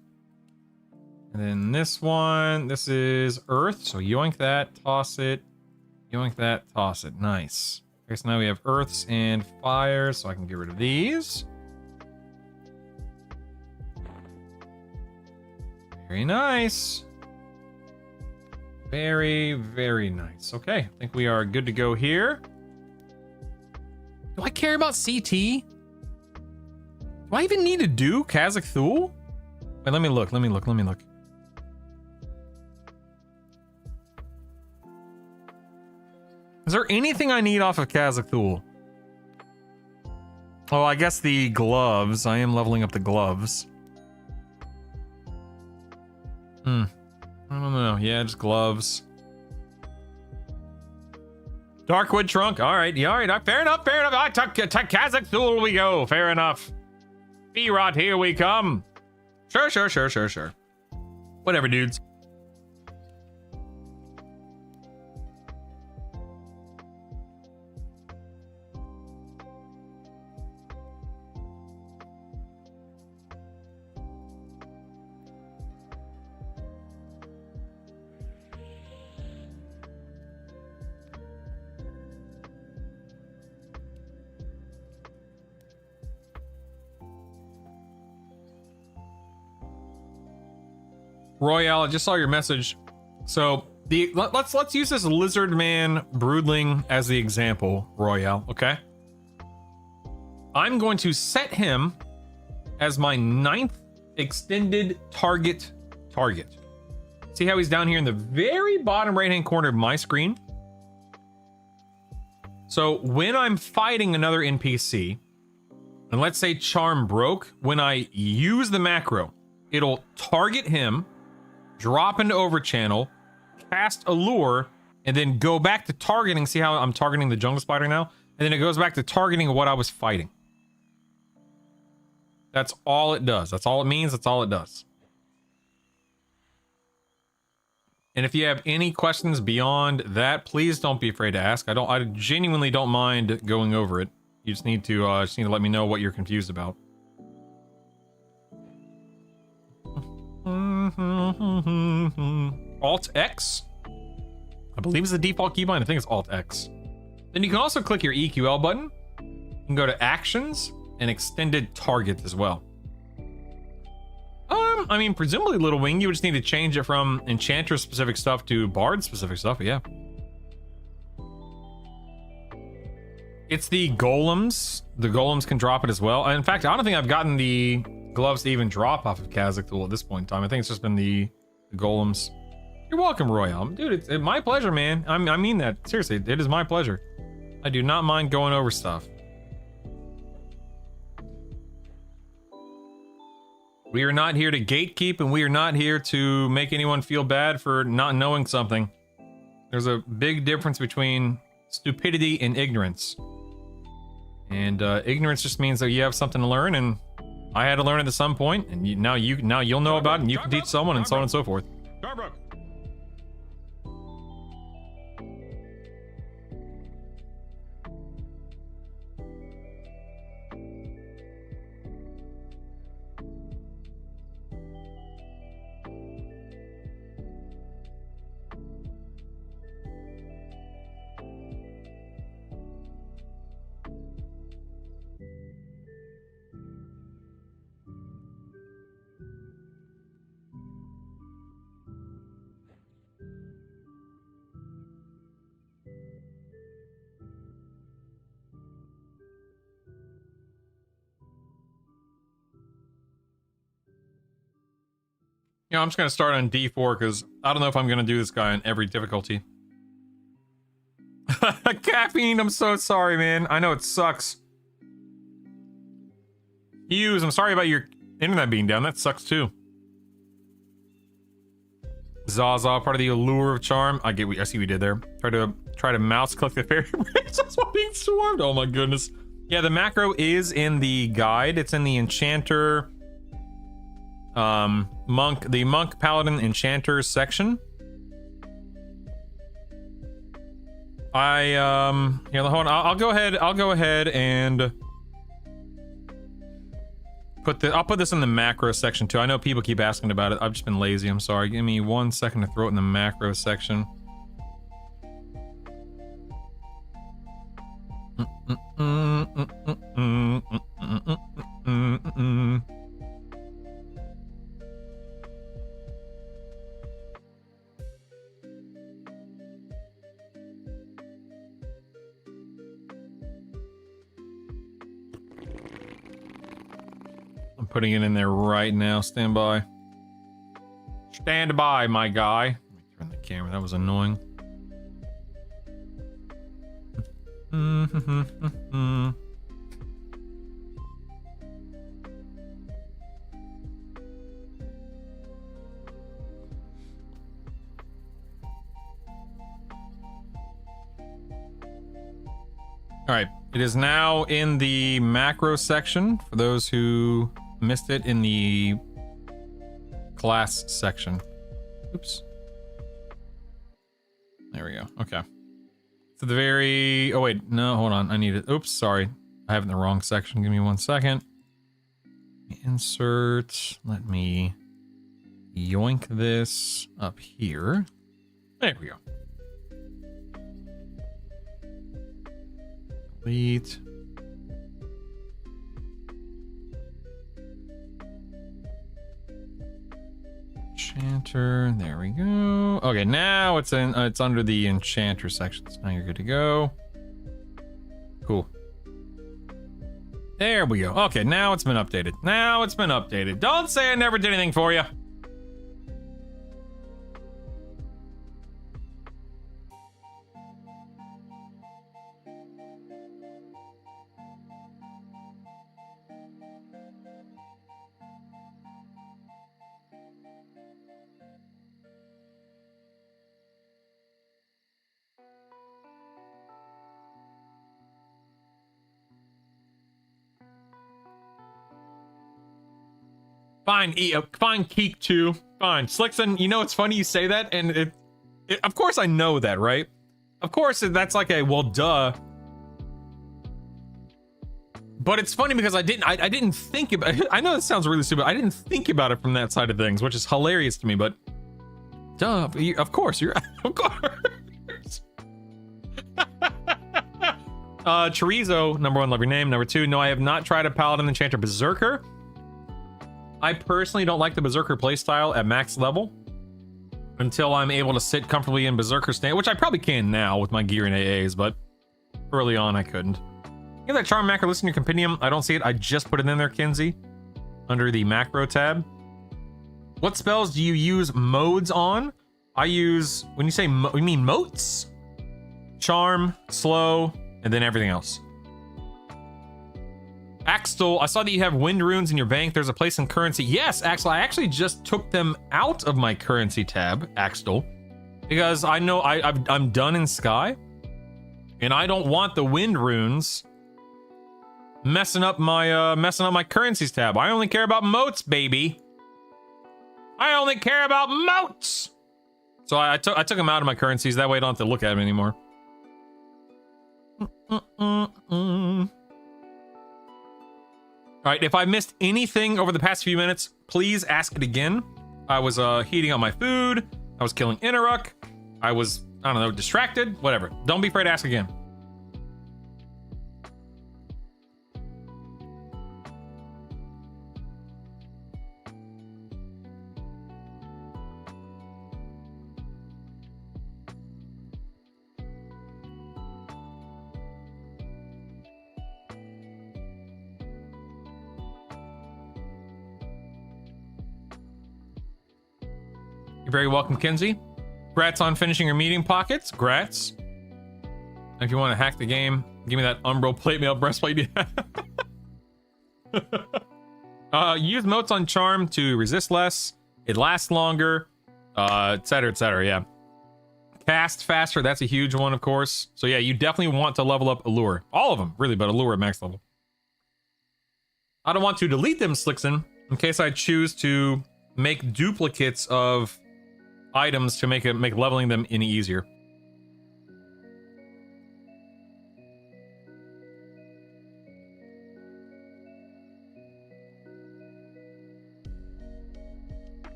And then this one, this is Earth. So yoink that, toss it. Yoink that, toss it. Nice. Okay, so now we have Earths and Fires, so I can get rid of these. Very nice. Very, very nice. Okay, I think we are good to go here. Do I care about CT? Do I even need to do Kazakh Thule? Wait, let me look. Is there anything I need off of Kazakh Thule? Oh, I guess the gloves. I am leveling up the gloves. I don't know. Yeah, just gloves. Darkwood trunk. All right. Yeah, all right. Fair enough. I took Kazakh Thule we go. Fair enough. B-Rot, here we come. Sure. Whatever, dudes. Royale, I just saw your message. So let's use this lizard man broodling as the example, Royale, okay? I'm going to set him as my 9th extended target. See how he's down here in the very bottom right-hand corner of my screen? So when I'm fighting another NPC, and let's say Charm broke, when I use the macro, it'll target him, drop into overchannel, cast a lure, and then go back to targeting. See how I'm targeting the jungle spider now? And then it goes back to targeting what I was fighting. That's all it does. That's all it means. That's all it does. And if you have any questions beyond that, please don't be afraid to ask. I genuinely don't mind going over it. You just need to let me know what you're confused about. Alt X, I believe is the default keybind. I think it's Alt X. Then you can also click your EQL button. You can go to Actions and Extended Target as well. I mean, presumably Little Wing, you would just need to change it from Enchanter specific stuff to Bard specific stuff, but yeah. It's the golems. The golems can drop it as well. In fact, I don't think I've gotten the gloves to even drop off of Kazakh Tool at this point in time. I think it's just been the golems. You're welcome, Royale. Dude, it's my pleasure, man. I mean that. Seriously, it is my pleasure. I do not mind going over stuff. We are not here to gatekeep, and we are not here to make anyone feel bad for not knowing something. There's a big difference between stupidity and ignorance. And ignorance just means that you have something to learn, and I had to learn it at some point, and now you'll know about it, and you can teach someone, and so on and so forth. Yeah, I'm just gonna start on D4 because I don't know if I'm gonna do this guy on every difficulty. Caffeine, I'm so sorry, man. I know it sucks. Hughes, I'm sorry about your internet being down. That sucks too. Zaza, part of the allure of charm. I see what you did there. Try to mouse click the fairy bridge. That's what being swarmed. Oh my goodness. Yeah, the macro is in the guide. It's in the Enchanter. The monk paladin enchanter section. Yeah, hold on. I'll go ahead and I'll put this in the macro section too. I know people keep asking about it. I've just been lazy. I'm sorry. Give me 1 second to throw it in the macro section. I'm putting it in there right now. Stand by. Stand by, my guy. Let me turn the camera. That was annoying. All right, it is now in the macro section for those who missed it in the class section. Oops. There we go. Okay. To the very... Oh, wait. No, hold on. I need it. Oops, sorry. I have it in the wrong section. Give me 1 second. Insert. Let me yoink this up here. There we go. Delete. Enchanter. There we go. Okay, now it's in. It's under the Enchanter section. So now you're good to go. Cool. There we go. Okay, now it's been updated. Now it's been updated. Don't say I never did anything for you. Fine, fine, Keek 2. Fine. Slickson, you know, it's funny you say that, and it of course I know that, right? Of course, that's like a, well, duh. But it's funny because I didn't think about it. I know this sounds really stupid. I didn't think about it from that side of things, which is hilarious to me, but duh, of course, you're, of course. Chorizo, number 1, love your name. Number 2, no, I have not tried a Paladin Enchanter Berserker. I personally don't like the Berserker playstyle at max level until I'm able to sit comfortably in Berserker stand, which I probably can now with my gear and AAs, but early on I couldn't. You have that charm macro listed in your compendium? I don't see it. I just put it in there, Kinsey, under the macro tab. What spells do you use modes on? I use, when you say, you mean motes? Charm, slow, and then everything else. Axel, I saw that you have wind runes in your bank. There's a place in currency. Yes, Axel, I actually just took them out of my currency tab, Axel, because I know I'm done in Sky, and I don't want the wind runes messing up my currencies tab. I only care about motes, baby. I only care about motes. So I took them out of my currencies. That way I don't have to look at them anymore. All right, if I missed anything over the past few minutes, please ask it again. I was heating up my food. I was killing Inaruk. I was, I don't know, distracted, whatever. Don't be afraid to ask again. You're very welcome, Kinsey. Grats on finishing your meeting pockets. Grats. If you want to hack the game, give me that Umbro plate mail breastplate. Use motes on charm to resist less. It lasts longer, etc., etc. Yeah. Cast faster. That's a huge one, of course. So yeah, you definitely want to level up Allure. All of them, really, but Allure at max level. I don't want to delete them, Slickson, in case I choose to make duplicates of items to make leveling them any easier.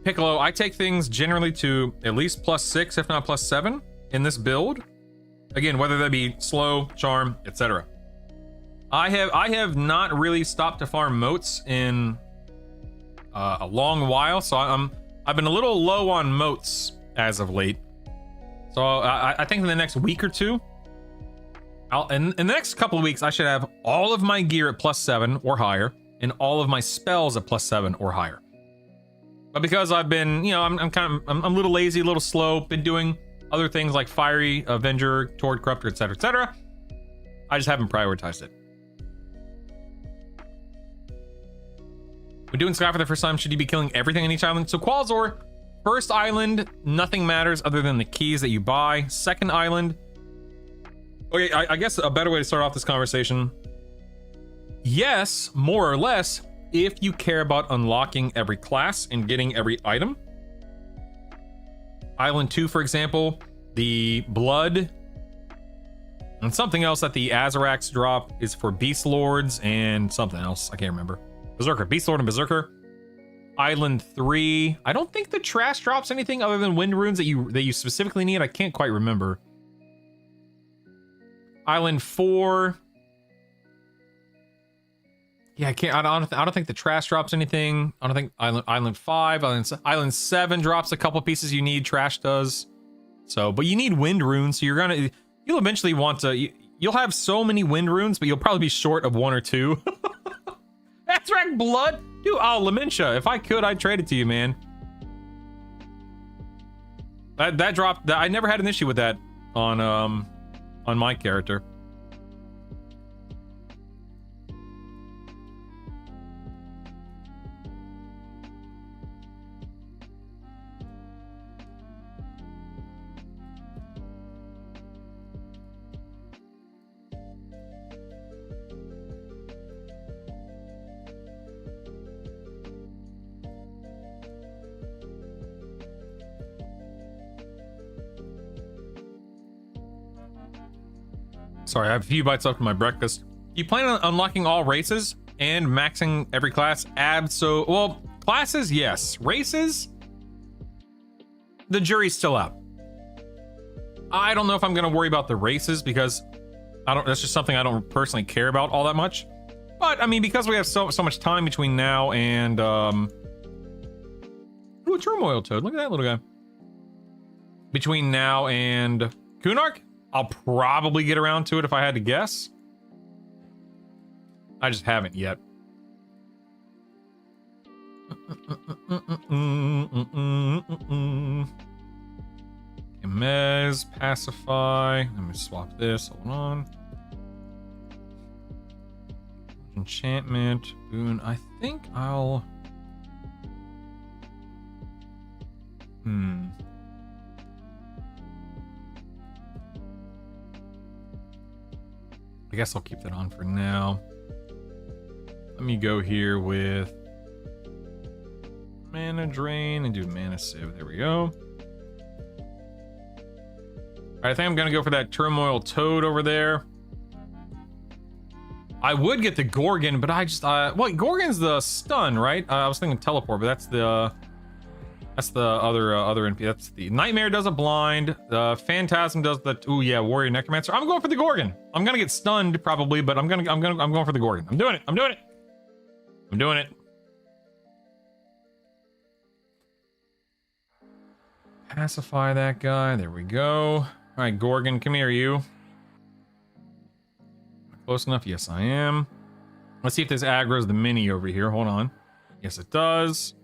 Piccolo, I take things generally to at least +6, if not +7 in this build. Again, whether that be slow, charm, etc. I have not really stopped to farm motes in a long while, so I've been a little low on motes as of late. So I think in the next week or two, in the next couple of weeks, I should have all of my gear at +7 or higher, and all of my spells at +7 or higher. But because I've been, you know, I'm a little lazy, a little slow, been doing other things like Fiery, Avenger, Torrid, Corruptor, etc., etc. I just haven't prioritized it. When doing Sky for the first time, should you be killing everything on each island? So Qualzor, first island, nothing matters other than the keys that you buy. Second island, okay, I guess a better way to start off this conversation. Yes, more or less, if you care about unlocking every class and getting every item. Island 2, for example, the blood and something else that the Azarax drop is for Beast Lords and something else. I can't remember. Berserker, Beast Lord and Berserker. Island 3, I don't think the trash drops anything other than wind runes that you specifically need. I can't quite remember. Island 4. Yeah, I can't. I don't think the trash drops anything. I don't think Island 5, Island 7 drops a couple pieces you need. Trash does. So, but you need wind runes. So you'll eventually want to. You'll have so many wind runes, but you'll probably be short of 1 or 2. That's right, blood, dude. Oh, Lamentia. If I could, I'd trade it to you, man. That dropped. I never had an issue with that on my character. Sorry, I have a few bites left of my breakfast. You plan on unlocking all races and maxing every class? Well, classes, yes. Races? The jury's still out. I don't know if I'm gonna worry about the races because that's just something I don't personally care about all that much. But I mean, because we have so much time between now and ooh, a turmoil toad. Look at that little guy. Between now and Kunark, I'll probably get around to it if I had to guess. I just haven't yet. Mez, pacify. Let me swap this. Hold on. Enchantment, boon. I think I'll. I guess I'll keep that on for now. Let me go here with mana drain and do mana sieve. There we go. All right, I think I'm gonna go for that turmoil toad over there. I would get the Gorgon, but I just what Gorgon's the stun, right? I was thinking teleport, but that's the other NP. That's the Nightmare does a blind. The Phantasm does the yeah, Warrior Necromancer. I'm going for the Gorgon. I'm gonna get stunned probably, but I'm going for the Gorgon. I'm doing it. Pacify that guy. There we go. All right, Gorgon, come here, you. Close enough? Yes, I am. Let's see if this aggro's the mini over here. Hold on. Yes, it does.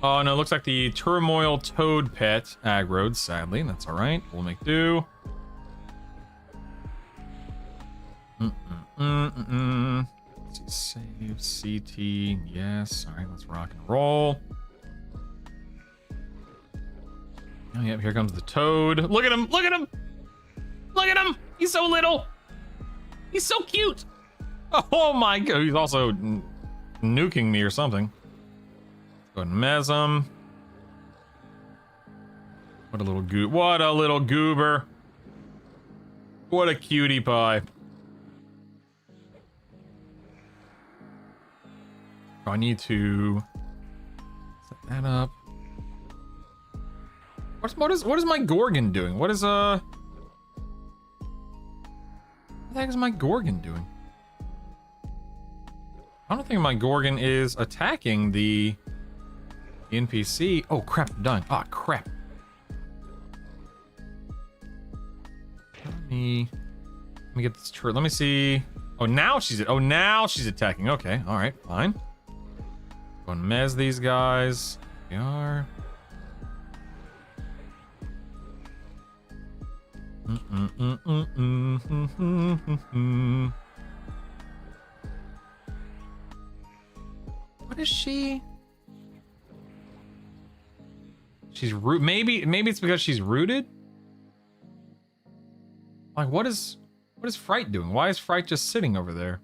Oh no, it looks like the Turmoil Toad pet aggroed, sadly. That's alright. We'll make do. Let's see, save CT. Yes. Alright, let's rock and roll. Oh yep, here comes the toad. Look at him! Look at him! Look at him! He's so little! He's so cute! Oh my god, he's also nuking me or something. Go ahead and mez him. What a little goober. What a cutie pie. Oh, I need to set that up. What is my Gorgon doing? What the heck is my Gorgon doing? I don't think my Gorgon is attacking the NPC. Oh crap, I'm done. Ah, crap. Let me get this turret. Let me see. Oh, now she's attacking. Okay, all right, fine. Go and mez these guys. They are. What is she? She's root. Maybe it's because she's rooted. Like, what is Fright doing? Why is Fright just sitting over there?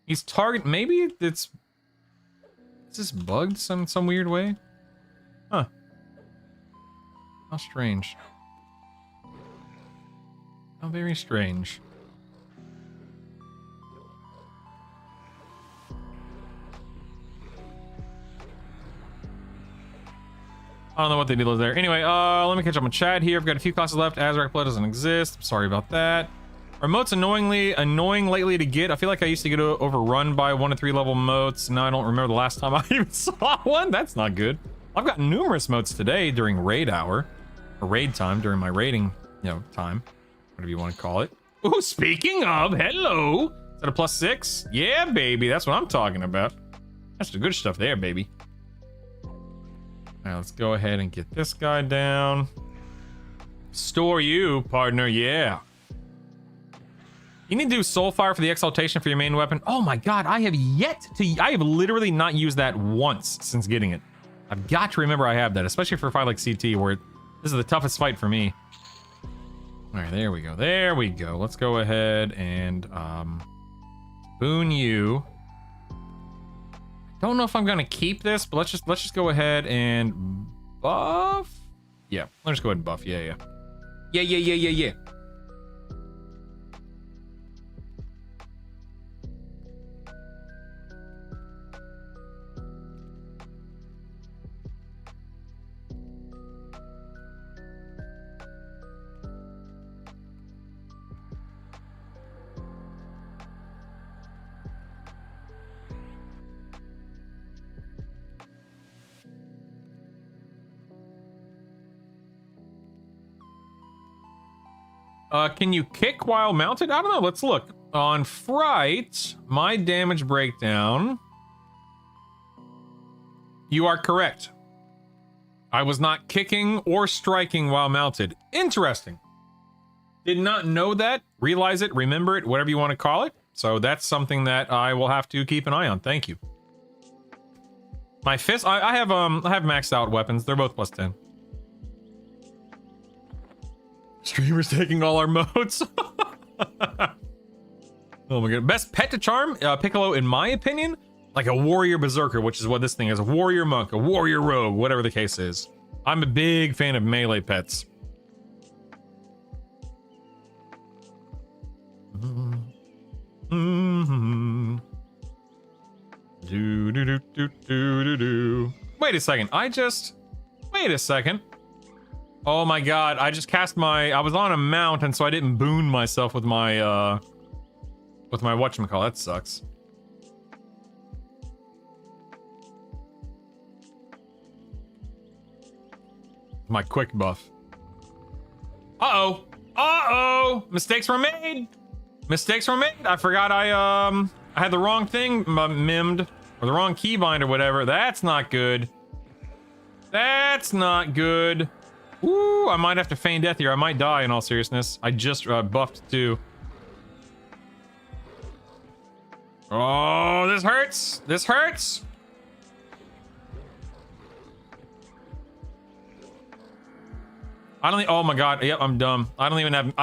He's target. Maybe it's. Is this bugged some weird way? Huh. How strange. How very strange. I don't know what they did there. Anyway, let me catch up on chat here. I've got a few classes left. Azrak Blood doesn't exist. Sorry about that. Remote's annoying lately to get. I feel like I used to get overrun by 1 to 3 level moats. Now I don't remember the last time I even saw one. That's not good. I've got numerous moats today during raid hour. Or raid time, during my raiding, time. Whatever you want to call it. Ooh, speaking of, hello. Is that a +6? Yeah, baby. That's what I'm talking about. That's the good stuff there, baby. All right, let's go ahead and get this guy down. Store you, partner. Yeah. You need to do Soulfire for the exaltation for your main weapon. Oh my god, I have literally not used that once since getting it. I've got to remember I have that, especially for a fight like CT where this is the toughest fight for me. All right, there we go. There we go. Let's go ahead and boon you. Don't know if I'm gonna keep this, but let's just go ahead and buff. Yeah, let's go ahead and buff. Yeah. Can you kick while mounted? I don't know. Let's look. On fright, my damage breakdown. You are correct. I was not kicking or striking while mounted. Interesting. Did not know that. Realize it, remember it, whatever you want to call it. So that's something that I will have to keep an eye on. Thank you. My fist, I have maxed out weapons. They're both +10. Streamers taking all our modes. Oh my god. Best pet to charm? Piccolo, in my opinion, like a warrior berserker, which is what this thing is. A warrior monk, a warrior rogue, whatever the case is. I'm a big fan of melee pets. Wait a second. Wait a second. Oh my god, I just cast I was on a mount, and so I didn't boon myself with my whatchamacallit. That sucks. My quick buff. Uh-oh! Mistakes were made! I forgot I had the wrong thing mimmed, or the wrong keybind or whatever. That's not good. Ooh, I might have to feign death here. I might die in all seriousness. I just buffed too. Oh, this hurts. Oh my god. Yep, I'm dumb. I don't even have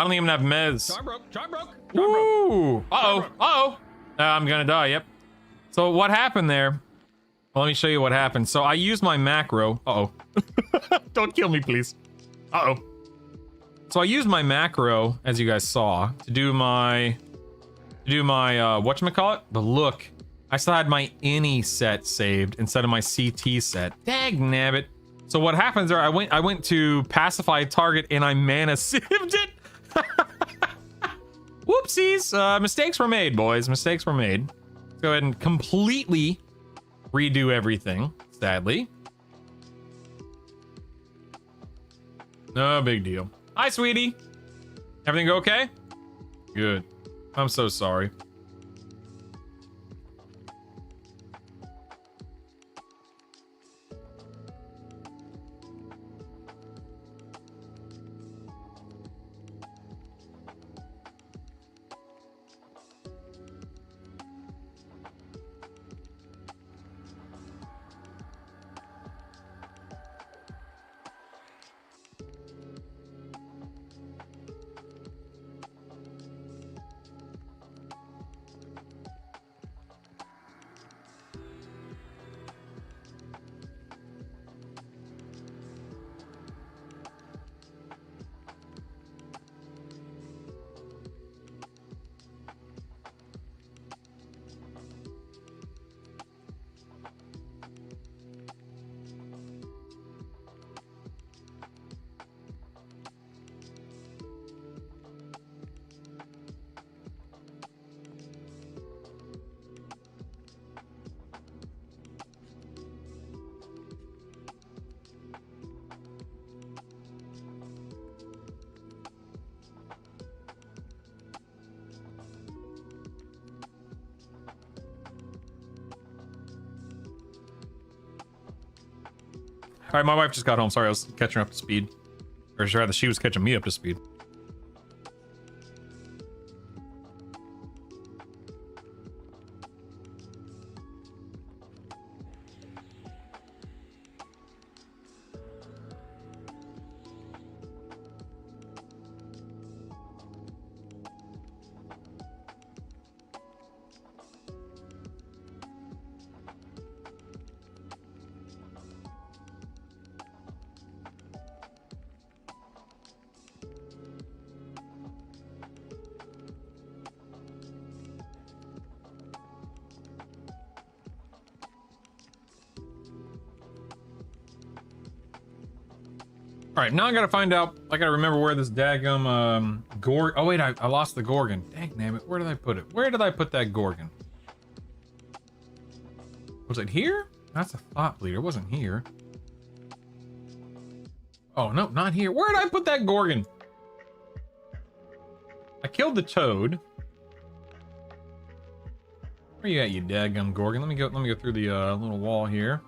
mez. Charm broke. Ooh. Uh-oh. I'm gonna die. Yep. So what happened there? Well, let me show you what happened. So I used my macro. Uh-oh. Don't kill me, please. Uh-oh. So I used my macro, as you guys saw, to do my whatchamacallit? But look, I still had my any set saved instead of my CT set. Dagnabbit. So what happens there, I went to pacify target and I mana sieved it. Whoopsies. Mistakes were made, boys. Mistakes were made. Let's go ahead and completely redo everything, sadly. No big deal. Hi, sweetie. Everything okay? Good. I'm so sorry. right, my wife just got home. Sorry, I was catching her up to speed. Or rather, she was catching me up to speed. All right, now I gotta find out. I gotta remember where this daggum Gorg. Oh wait, I lost the Gorgon. Dang damn it! Where did I put it? Where did I put that Gorgon? Was it here? That's a thought bleeder. It wasn't here. Oh no, not here. Where did I put that Gorgon? I killed the toad. Where you at, you daggum Gorgon? Let me go through the little wall here.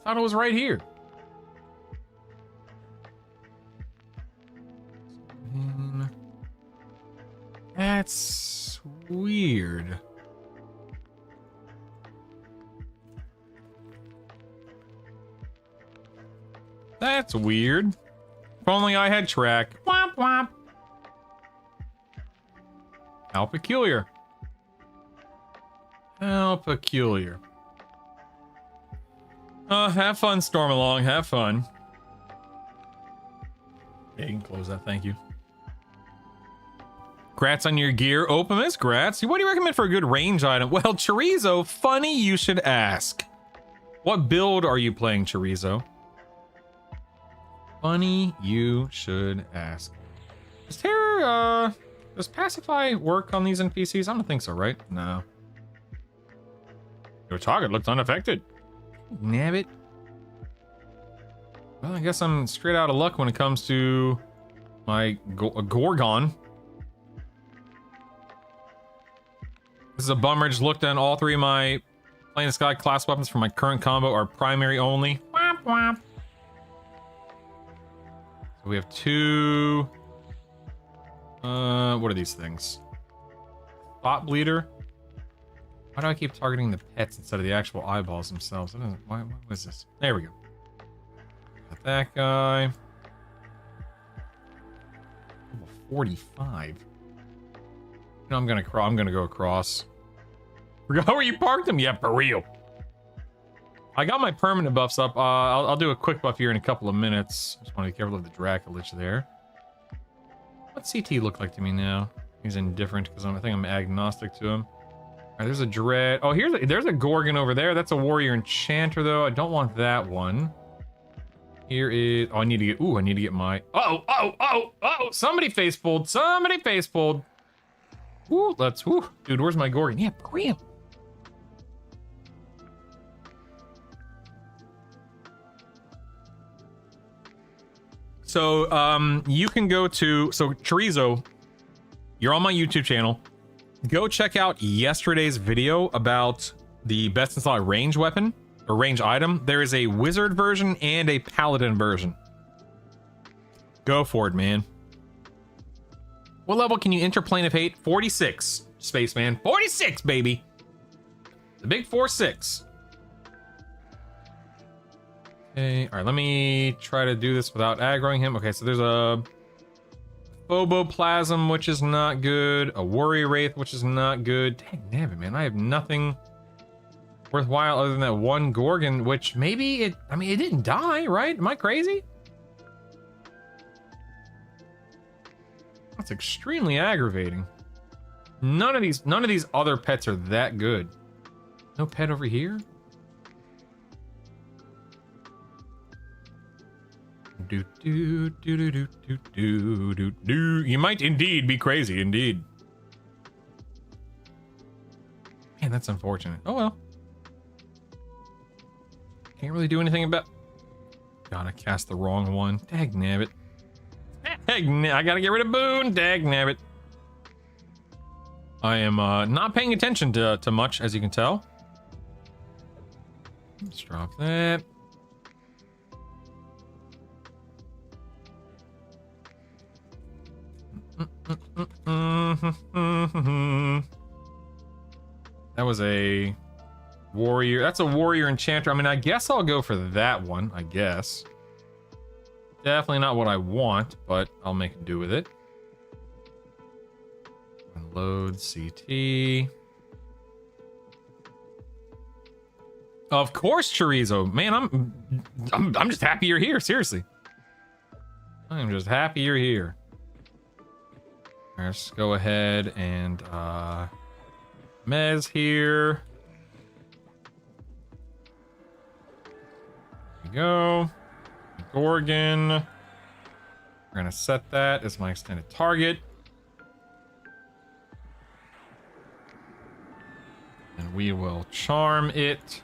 Thought it was right here. That's weird. That's weird. If only I had track. Womp womp. How peculiar. How peculiar. Have fun, Stormalong. Have fun. Yeah, you can close that. Thank you. Grats on your gear, Optimus. Grats. What do you recommend for a good range item? Well, Chorizo, funny you should ask. What build are you playing, Chorizo? Funny you should ask. Is there, does Pacify work on these NPCs? I don't think so, right? No. Your target looks unaffected. Nabbit. Well, I guess I'm straight out of luck when it comes to my Gorgon. This is a bummer. Just looked at all three of my Plain Sky class weapons for my current combo are primary only. Womp womp. So we have two. What are these things? Thought Bleeder. Why do I keep targeting the pets instead of the actual eyeballs themselves? What is this? There we go. Got that guy. Level 45. No, I'm gonna go across. Forgot where you parked him? Yeah, for real. I got my permanent buffs up. I'll do a quick buff here in a couple of minutes. Just want to be careful of the Dracolich there. What's CT look like to me now? He's indifferent because I think I'm agnostic to him. All right, there's a Dread. Oh, there's a Gorgon over there. That's a Warrior Enchanter, though. I don't want that one. Here is... Oh, I need to get my... Oh! Somebody face pulled. Somebody face pulled. Woo, let's... Woo. Dude, where's my Gorgon? Yeah, for real. So, you can go to... So, Chorizo, you're on my YouTube channel. Go check out yesterday's video about the best in slot range weapon or range item. There is a wizard version and a paladin version. Go for it, man. What level can you enter Plane of Hate? 46, Spaceman. 46, baby. The big 4-6. Okay, all right, let me try to do this without aggroing him. Okay, so there's a Phoboplasm, which is not good. A Worry Wraith, which is not good. Dang nabbit, man. I have nothing worthwhile other than that one Gorgon, which maybe it... I mean, it didn't die, right? Am I crazy? That's extremely aggravating. None of these other pets are that good. No pet over here? You might indeed be crazy, indeed. Man, that's unfortunate. Oh well. Can't really do anything about... God, I cast the wrong one. Dagnabbit. I gotta get rid of Boone. Dagnabbit. I am not paying attention to much, as you can tell. Let's drop that. That was a warrior. That's a warrior enchanter. I mean, I guess I'll go for that one, I guess. Definitely not what I want, but I'll make do with it. Load CT. Of course, chorizo. Man, I'm just happy you're here, seriously. I'm just happy you're here. Let's go ahead and Mez here. There we go. Gorgon. We're gonna set that as my extended target. And we will charm it.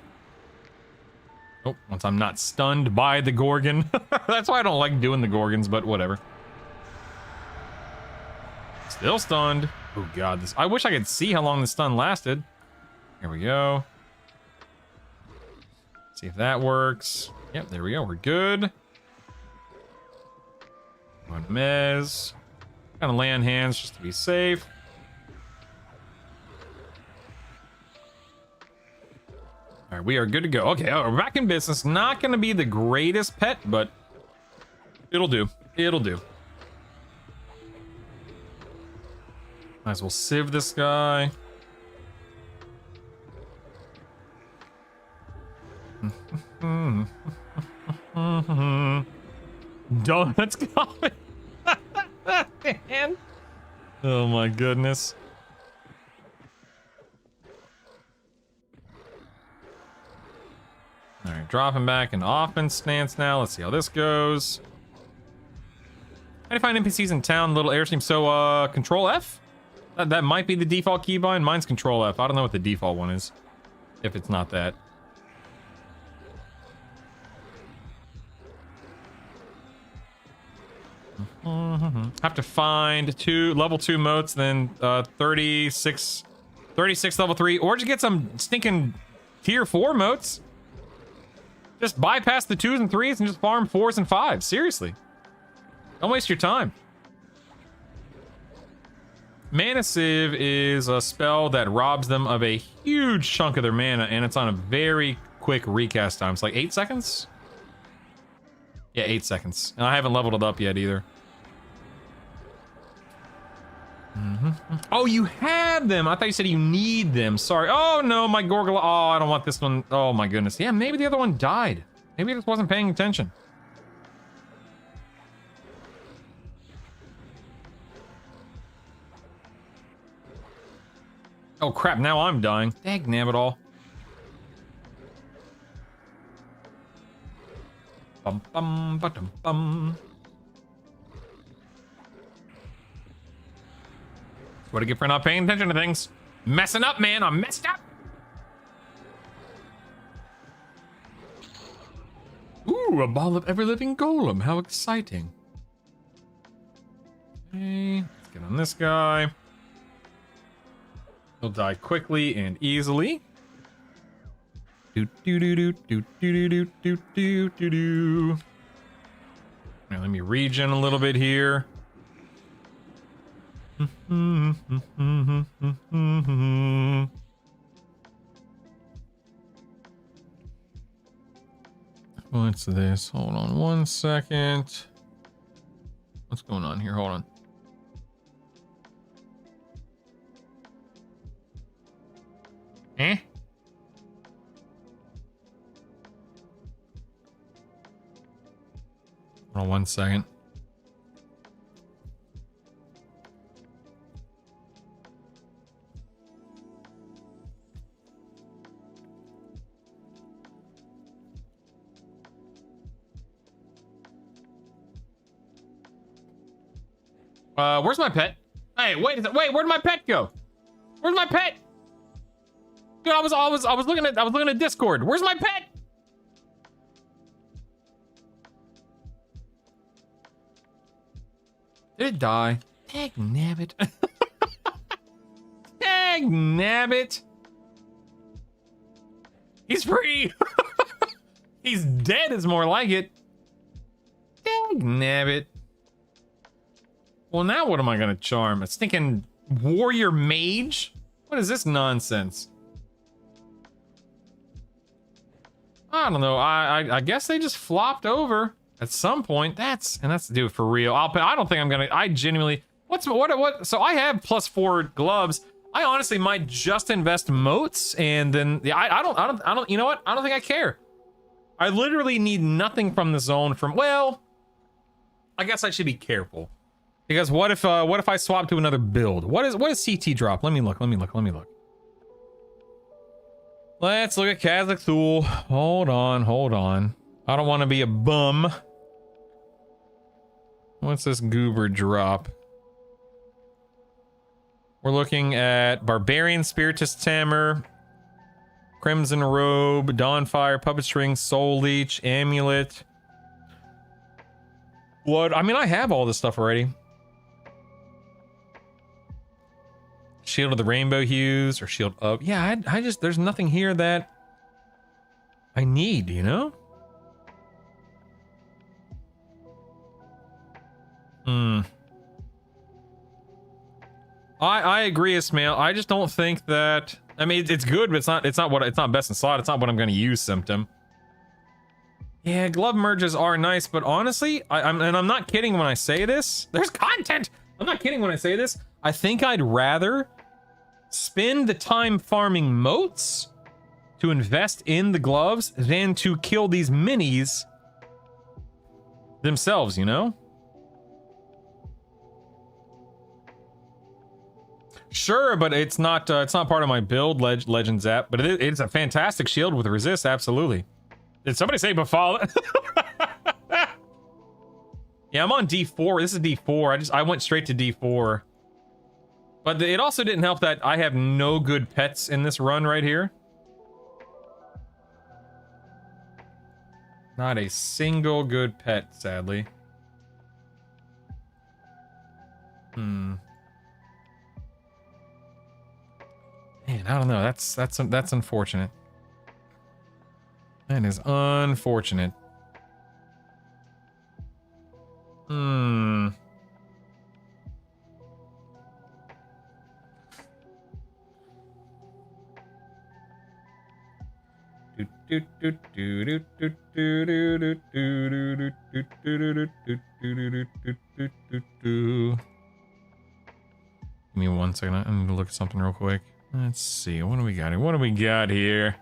Oh, once I'm not stunned by the Gorgon. That's why I don't like doing the Gorgons, but whatever. Still stunned. Oh god, this. I wish I could see how long the stun lasted. Here we go. See if that works. Yep, there we go. We're good. One Mez. Kind of lay on hands just to be safe. All right, we are good to go. Okay, we're back in business. Not going to be the greatest pet, but it'll do. It'll do. Might as well sieve this guy. Donuts coming. Man. Oh my goodness. All right, dropping back into offense stance now. Let's see how this goes. How do you find NPCs in town? Little air team. So, Control F? That might be the default keybind. Mine's Control F. I don't know what the default one is. If it's not that. Have to find level 2 motes, then 36 level 3, or just get some stinking tier 4 motes. Just bypass the 2s and 3s and just farm 4s and 5s. Seriously. Don't waste your time. Mana Sieve is a spell that robs them of a huge chunk of their mana, and it's on a very quick recast time. It's like 8 seconds? Yeah, 8 seconds. And I haven't leveled it up yet either. Oh, you have them. I thought you said you need them. Sorry. Oh, no, my Gorgola. Oh, I don't want this one. Oh, my goodness. Yeah, maybe the other one died. Maybe I just wasn't paying attention. Oh, crap. Now I'm dying. Dag nabbit all. Bum, bum, ba-dum, bum. What I get for not paying attention to things. Messing up, man. I'm messed up. Ooh, a ball of ever-living golem. How exciting. Okay, let's get on this guy. He'll die quickly and easily. Do do do do do do do do do do do. Now let me regen a little bit here. What's this? Hold on 1 second. What's going on here? Hold on. Eh? Hold on 1 second. Where's my pet? Hey, wait, where'd my pet go? Where's my pet? Dude, I was looking at Discord. Where's my pet? Did it die? Dag nabbit. Dag nabbit. He's free. He's dead is more like it. Dag nabbit. Well, now what am I gonna charm? A stinking warrior mage? What is this nonsense? I don't know. I guess they just flopped over at some point. That's dude, for real. I don't think I'm gonna. I genuinely. What? So I have +4 gloves. I honestly might just invest moats and then yeah. I don't. You know what? I don't think I care. I literally need nothing from the zone. Well, I guess I should be careful because what if I swap to another build? What is CT drop? Let me look. Let's look at Kazakh Thule. Hold on. I don't want to be a bum. What's this goober drop? We're looking at Barbarian Spiritist Hammer, Crimson Robe, Dawnfire, Puppet String, Soul Leech, Amulet. Blood. I mean, I have all this stuff already. Shield of the Rainbow Hues or Shield of... Yeah, I just... There's nothing here that I need, you know? I agree, Ismail. I just don't think that... I mean, it's good, but it's not best in slot. It's not what I'm going to use, Symptom. Yeah, glove merges are nice, but honestly, I'm not kidding when I say this. There's content! I'm not kidding when I say this. I think I'd rather spend the time farming moats to invest in the gloves than to kill these minis themselves, you know? Sure, but it's not part of my build Legends app, but it's a fantastic shield with resist, absolutely. Did somebody say befall? Yeah, I'm on D4. This is D4. I went straight to D4. But it also didn't help that I have no good pets in this run right here. Not a single good pet, sadly. Man, I don't know. That's unfortunate. That is unfortunate. Give me 1 second. I need to look at something real quick. Let's see. What do we got here? What do we got here?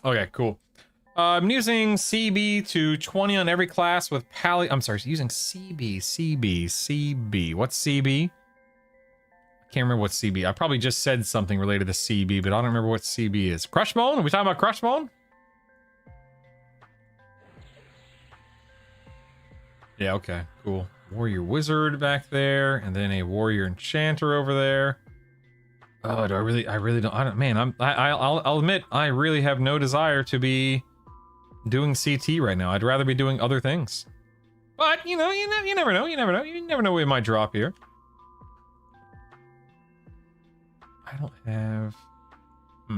Okay, cool. I'm using CB to 20 on every class with I'm sorry, using CB. What's CB? I can't remember what CB. I probably just said something related to CB, but I don't remember what CB is. Crushbone? Are we talking about Crushbone? Yeah, okay, cool. Warrior Wizard back there, and then a Warrior Enchanter over there. Oh, do I really don't, man, I'll admit, I really have no desire to be doing CT right now. I'd rather be doing other things. But, you know, you never know, you never know what might drop here. I don't have, Let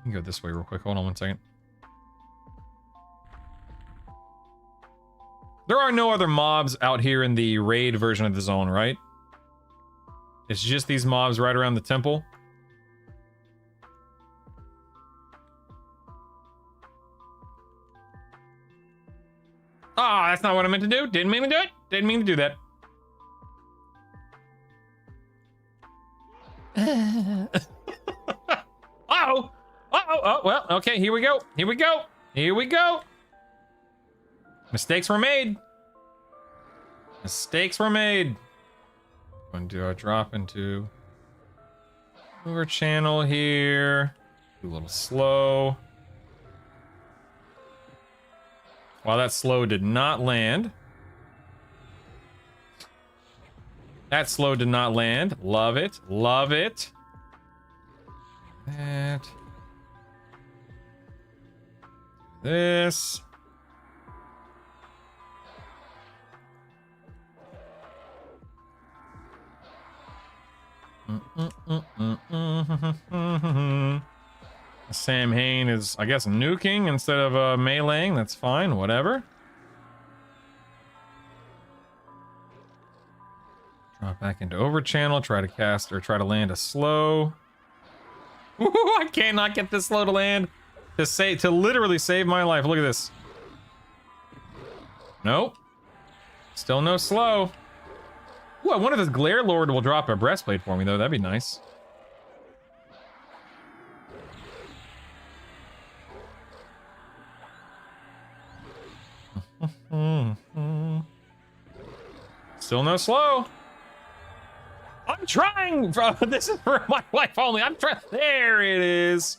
me go this way real quick, hold on 1 second. There are no other mobs out here in the raid version of the zone, right? It's just these mobs right around the temple. Ah, that's not what I meant to do. Didn't mean to do it. Didn't mean to do that. Uh-oh. Uh-oh. Oh, well, okay, here we go. Here we go. Here we go. Mistakes were made. Mistakes were made. Going to do our drop into over channel here. A little slow. While that slow did not land. That slow did not land. Love it. Love it. That. This. Sam Hain is, I guess, nuking instead of meleeing. That's fine. Whatever. Drop back into overchannel. Try to cast or try to land a slow. Ooh, I cannot get this slow to land. To literally save my life. Look at this. Nope. Still no slow. Ooh, I wonder if this Glare Lord will drop a breastplate for me, though. That'd be nice. Still no slow. I'm trying, bro. This is for my life only. I'm trying. There it is.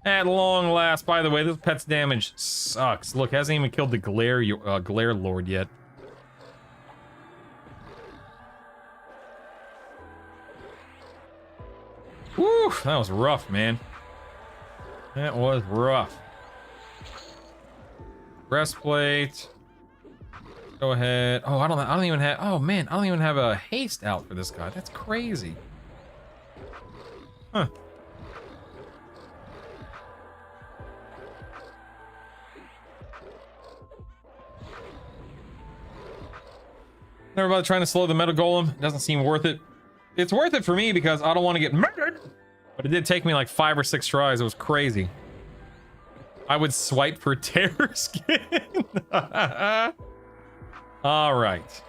At long last. By the way, this pet's damage sucks. Look, hasn't even killed the Glare Lord yet. Whew, that was rough, man. That was rough. Breastplate. Go ahead. Oh, I don't even have. Oh man, I don't even have a haste out for this guy. That's crazy. Huh. Never about trying to slow the metal golem. It doesn't seem worth it. It's worth it for me because I don't want to get murdered. But it did take me like 5 or 6 tries. It was crazy. I would swipe for terror skin. All right.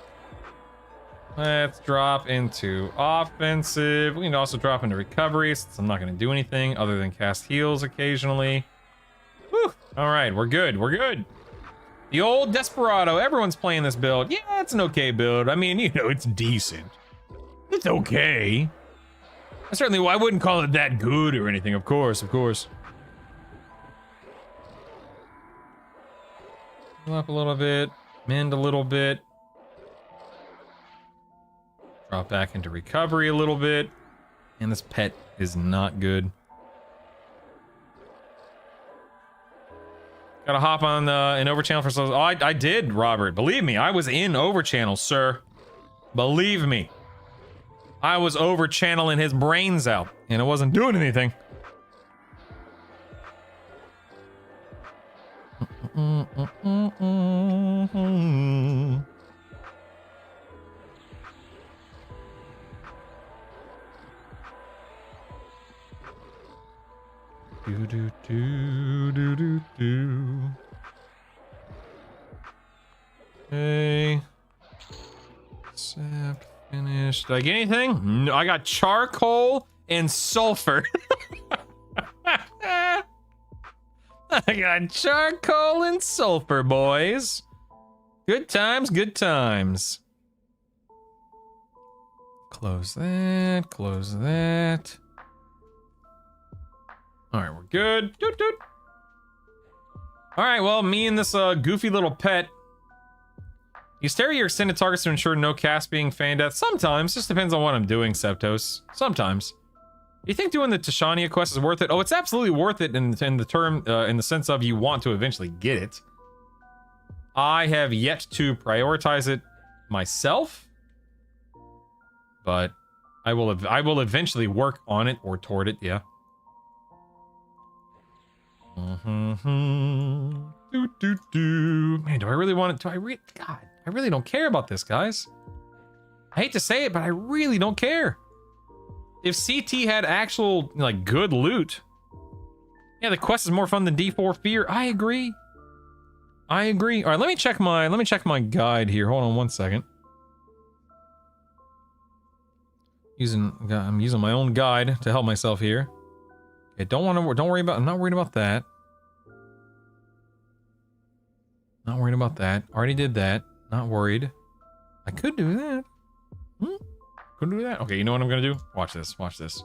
Let's drop into offensive. We can also drop into recovery since I'm not going to do anything other than cast heals occasionally. Whew. All right, we're good. We're good. The old Desperado. Everyone's playing this build. Yeah, it's an okay build. I mean, you know, it's decent. It's okay. Certainly, I wouldn't call it that good or anything. Of course, of course. Heal up a little bit. Mend a little bit. Drop back into recovery a little bit. And this pet is not good. Gotta hop on an overchannel for some. Oh, I did, Robert. Believe me, I was in overchannel, sir. Believe me. I was overchanneling his brains out, and it wasn't doing anything. Do do do do do do. Okay. Except finished. Did I get anything? No, I got charcoal and sulfur. I got charcoal and sulfur, boys. Good times, good times. Close that, close that. All right, we're good. Doot, doot. All right, well, me and this goofy little pet. You stare at your extended targets to ensure no cast being fanned at. Sometimes, just depends on what I'm doing, Septos. Sometimes. You think doing the Tishania quest is worth it? Oh, it's absolutely worth it in the term, in the sense of you want to eventually get it. I have yet to prioritize it myself, but I will eventually work on it or toward it. Yeah. Man, do I really want it? God, I really don't care about this, guys. I hate to say it, but I really don't care. If CT had actual, like, good loot, yeah, the quest is more fun than D4 Fear. I agree. I agree. All right, let me check my guide here. Hold on one second. I'm using my own guide to help myself here. Okay, don't worry about. I'm not worried about that. Not worried about that. Already did that. Not worried. I could do that. Could do that. Okay, you know what I'm gonna do? Watch this. Watch this.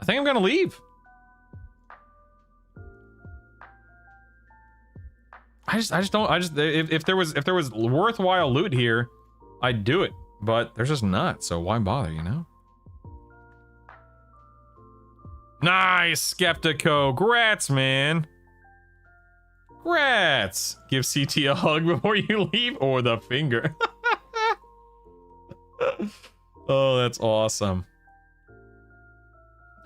I think I'm gonna leave. If there was worthwhile loot here, I'd do it. But there's just not, so why bother, you know? Nice, Skeptico. Grats, man. Grats. Give CT a hug before you leave, or the finger. Oh, that's awesome.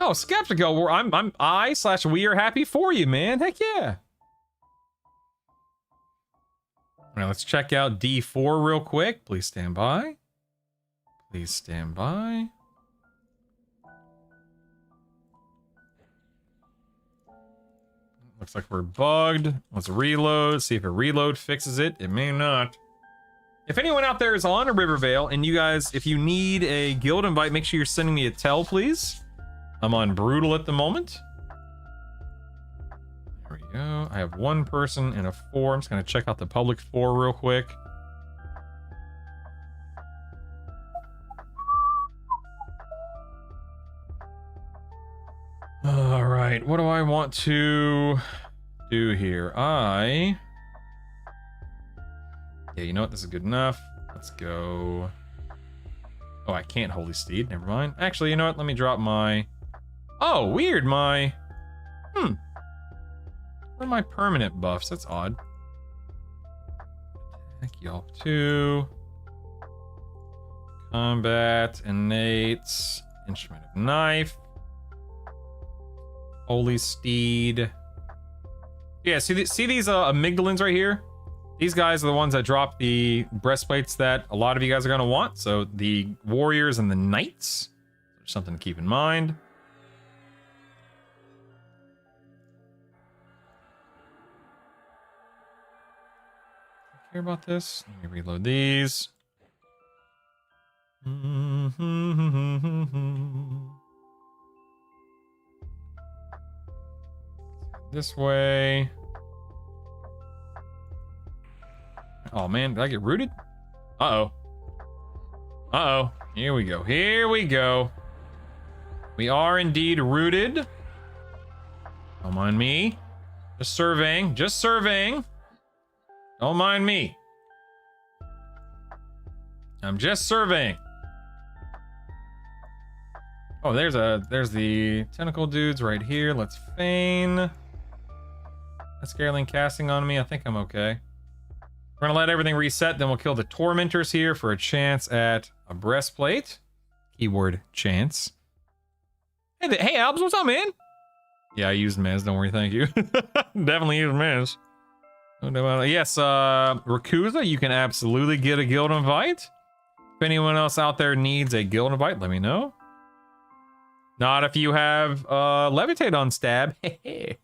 Oh, Skeptico, I/we are happy for you, man. Heck yeah. All right, let's check out D4 real quick. Please stand by. Please stand by. Looks like we're bugged. Let's reload. See if a reload fixes it. It may not. If anyone out there is on a Rivervale, and you guys, if you need a guild invite, make sure you're sending me a tell, please. I'm on Brutal at the moment. There we go. I have one person and a 4. I'm just going to check out the public 4 real quick. All right, what do I want to do here? Yeah, you know what? This is good enough. Let's go. Oh, I can't Holy Steed. Never mind. Actually, you know what? Let me drop my... Oh, weird. My... Where are my permanent buffs? That's odd. Attack y'all too. Combat, innate, instrument of knife. Holy Steed. Yeah, see these amygdalins right here? These guys are the ones that drop the breastplates that a lot of you guys are going to want. So the warriors and the knights. Something to keep in mind. Care about this? Let me reload these. This way. Oh man, did I get rooted? Uh-oh. Uh-oh. Here we go. Here we go. We are indeed rooted. Don't mind me. Just surveying. Just surveying. Don't mind me. I'm just surveying. Oh, there's the tentacle dudes right here. Let's feign. That's scaling casting on me. I think I'm okay. We're gonna let everything reset, then we'll kill the tormentors here for a chance at a breastplate. Keyword chance. Hey Albs, what's up, man? Yeah, I used Mez, don't worry, thank you. Definitely used Mez. Yes, Rakuza, you can absolutely get a guild invite. If anyone else out there needs a guild invite, let me know. Not if you have Levitate on stab. Take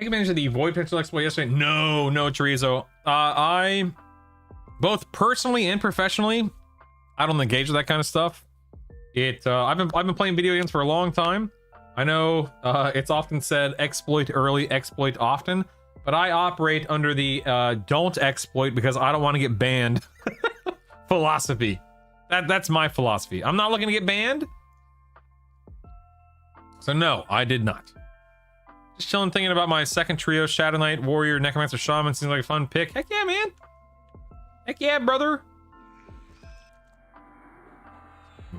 advantage of the void potential exploit yesterday. No, Chorizo. I both personally and professionally, I don't engage with that kind of stuff. I've been playing video games for a long time. I know it's often said exploit early, exploit often, but I operate under the don't exploit because I don't want to get banned philosophy. That's my philosophy. I'm not looking to get banned. So no, I did not. Just chilling, thinking about my second trio: Shadow Knight, Warrior, Necromancer, Shaman. Seems like a fun pick. Heck yeah, man. Heck yeah, brother.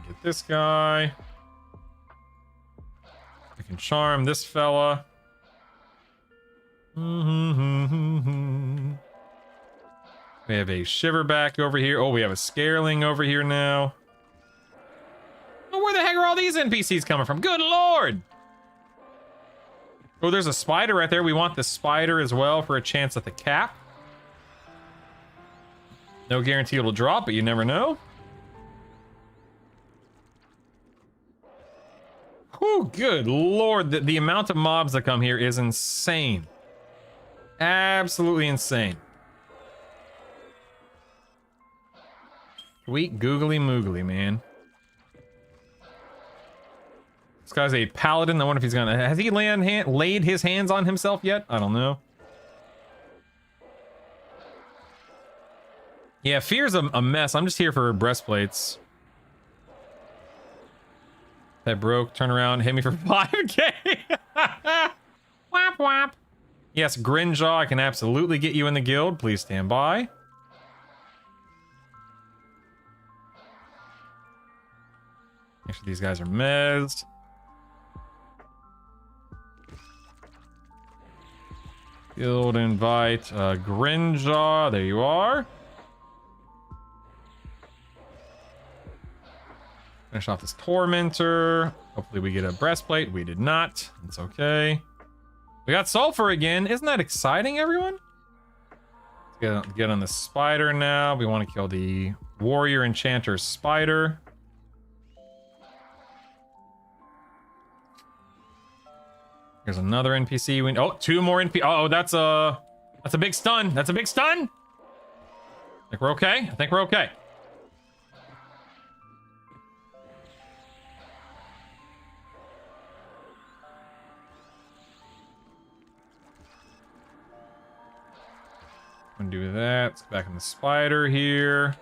Get this guy. I can charm this fella. We have a Shiverback over here. Oh, we have a Scareling over here now. Oh, where the heck are all these NPCs coming from? Good lord! Oh, there's a spider right there. We want the spider as well for a chance at the cap. No guarantee it'll drop, but you never know. Whew, good lord. The amount of mobs that come here is insane. Absolutely insane. Sweet googly moogly, man. This guy's a paladin. I wonder if he's gonna... Has he laid his hands on himself yet? I don't know. Yeah, fear's a mess. I'm just here for breastplates. That broke. Turn around. Hit me for 5k. Whap whap. Yes, Grinjaw. I can absolutely get you in the guild. Please stand by. Make sure these guys are mezzed. Guild invite. Grinjaw. There you are. Finish off this Tormentor. Hopefully we get a breastplate. We did not. It's okay. We got Sulfur again. Isn't that exciting, everyone? Let's get on the spider now. We want to kill the Warrior Enchanter Spider. Here's another NPC. Oh, 2 more NPC. Oh, that's a big stun. That's a big stun. I think we're okay. I think we're okay. Gonna do that. Let's get back in the spider here.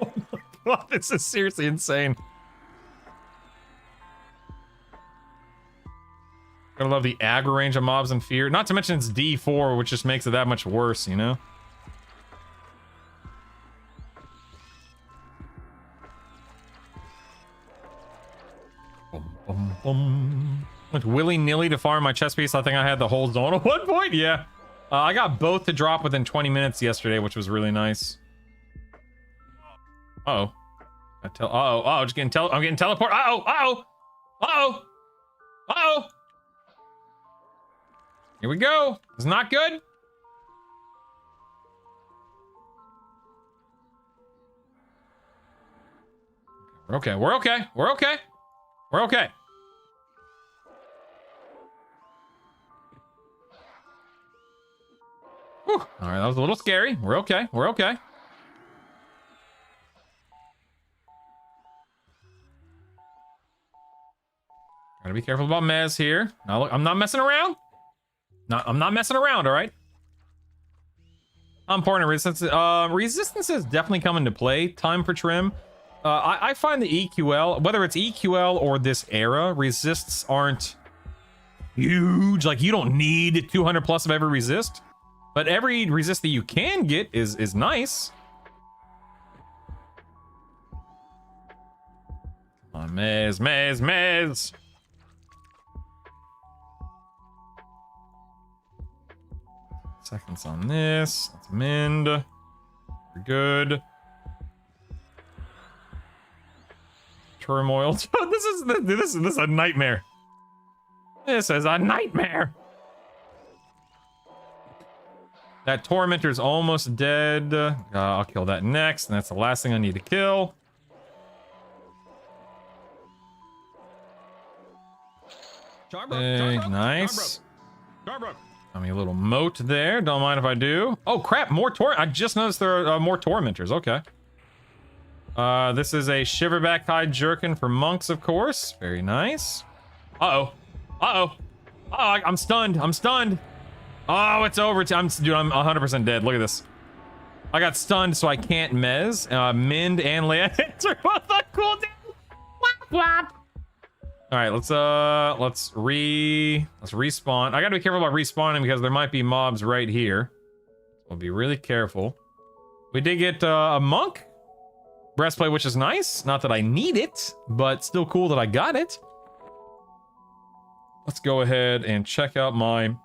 Oh my god, this is seriously insane. Gotta love the aggro range of mobs and fear. Not to mention it's D4, which just makes it that much worse, you know? Boom, boom, boom. Went willy-nilly to farm my chest piece. I think I had the whole zone at one point. Yeah. I got both to drop within 20 minutes yesterday, which was really nice. Uh-oh. I'm getting teleport. Uh-oh. Here we go. It's not good. We're okay. We're okay. We're okay. We're okay. Whew. All right, that was a little scary. We're okay. We're okay. Gotta be careful about Mez here. Now look, I'm not messing around. I'm not messing around, all right? Important resistance. Resistance is definitely come into play. Time for trim. I find the EQL, whether it's EQL or this era, resists aren't huge. Like, you don't need 200 plus of every resist. But every resist that you can get is nice. Come on, Mez. Seconds on this. Let's mend. We're good. Turmoil. This is a nightmare. This is a nightmare. That Tormentor's almost dead. I'll kill that next, and that's the last thing I need to kill. Hey, nice. Got me a little moat there. Don't mind if I do. Oh crap! I just noticed there are more Tormentors. Okay. This is a Shiverback Hide Jerkin for monks, of course. Very nice. Uh-oh. Uh-oh. Oh, I'm stunned. I'm stunned. Oh, it's over. Dude, I'm 100% dead. Look at this. I got stunned, so I can't mez. Mend and lay enter both on cooldown. All right, let's respawn. I gotta be careful about respawning because there might be mobs right here. I'll be really careful. We did get a monk breastplate, which is nice. Not that I need it, but still cool that I got it. Let's go ahead and check out my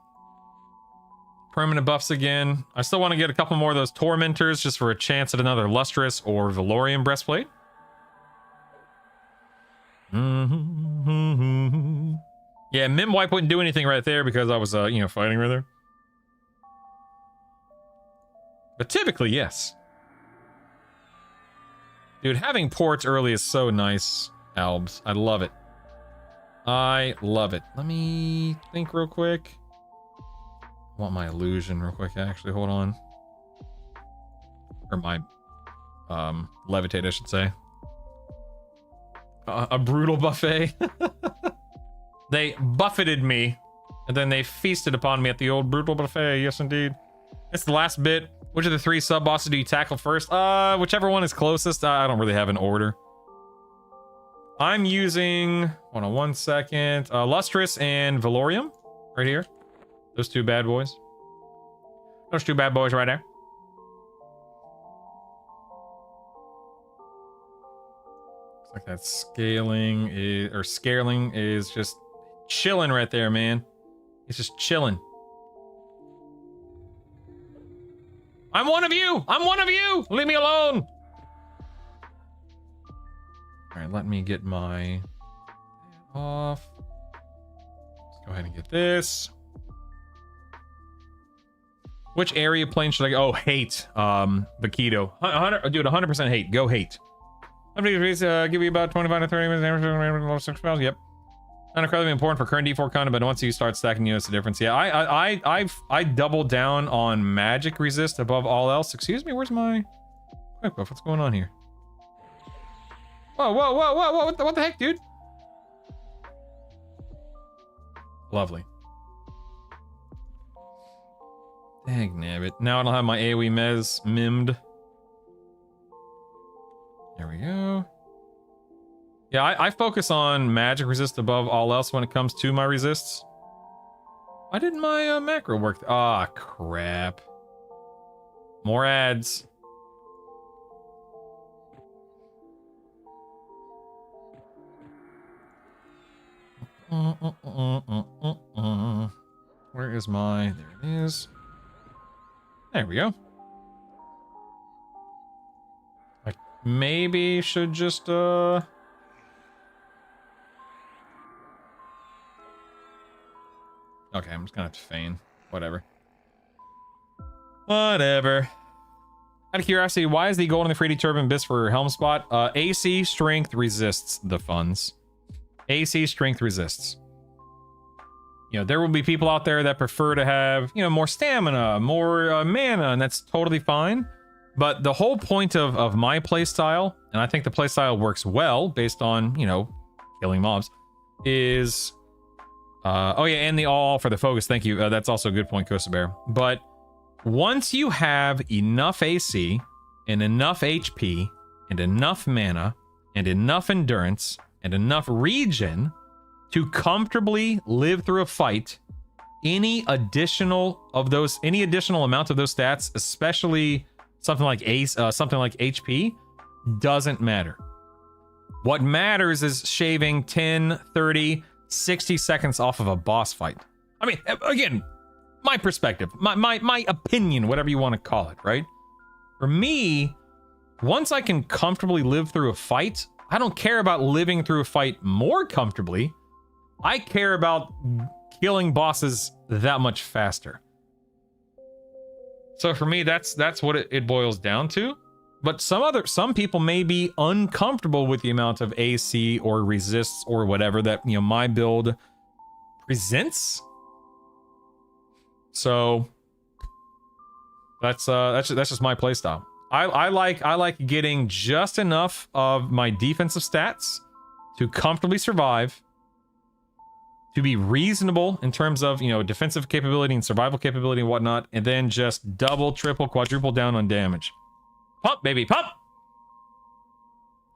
permanent buffs again. I still want to get a couple more of those Tormentors just for a chance at another Lustrous or Valorian breastplate. Yeah, Mim Wipe wouldn't do anything right there because I was, fighting right there. But typically, yes. Dude, having ports early is so nice, Albs. I love it. I love it. Let me think real quick. I want my illusion real quick, actually. Hold on. Or my levitate, I should say. A brutal buffet. They buffeted me, and then they feasted upon me at the old brutal buffet. Yes, indeed. It's the last bit. Which of the 3 sub-bosses do you tackle first? Whichever one is closest. I don't really have an order. I'm using... Hold on 1 second. Lustrous and Valorium. Right here. Those 2 bad boys. Those 2 bad boys right there. Looks like that scaling is just chilling right there, man. It's just chilling. I'm one of you! I'm one of you! Leave me alone! Alright, let me get my... off. Let's go ahead and get this. Which area plane should I go? Oh, hate. Bakito. 100, dude, 100% hate. Go hate. How many degrees give you about 25 to 30 minutes? 6 miles? Yep. Not incredibly important for current D4 content, but once you start stacking, you notice the difference. Yeah, I double down on magic resist above all else. Excuse me, where's my quick buff? What's going on here? Whoa, whoa, whoa, whoa, whoa! What the heck, dude? Lovely. Dang nabbit. Now I don't have my AoE mez mimmed. There we go. Yeah, I focus on magic resist above all else when it comes to my resists. Why didn't my macro work? Ah, crap. More ads. Where is my... There it is. There we go. I maybe should just, Okay, I'm just gonna have to feign. Whatever. Whatever. Out of curiosity, why is the gold in the 3D turban BiS for helm spot? AC strength resists the funds. AC strength resists. You know, there will be people out there that prefer to have, you know, more stamina, more mana, and that's totally fine. But the whole point of my playstyle, and I think the playstyle works well based on, you know, killing mobs, is... oh yeah, and the all for the focus. Thank you. That's also a good point, Costa Bear. But once you have enough AC and enough HP and enough mana and enough endurance and enough regen to comfortably live through a fight, any additional amount of those stats, especially something like something like HP, doesn't matter. What matters is shaving 10, 30, 60 seconds off of a boss fight. I mean, again, my perspective, my opinion, whatever you want to call it, right? For me, once I can comfortably live through a fight, I don't care about living through a fight more comfortably. I care about killing bosses that much faster. So for me, that's what it boils down to. But some people may be uncomfortable with the amount of AC or resists or whatever that, you know, my build presents. So that's just my playstyle. I like getting just enough of my defensive stats to comfortably survive, to be reasonable in terms of, you know, defensive capability and survival capability and whatnot, and then just double, triple, quadruple down on damage. Pump, baby, pump!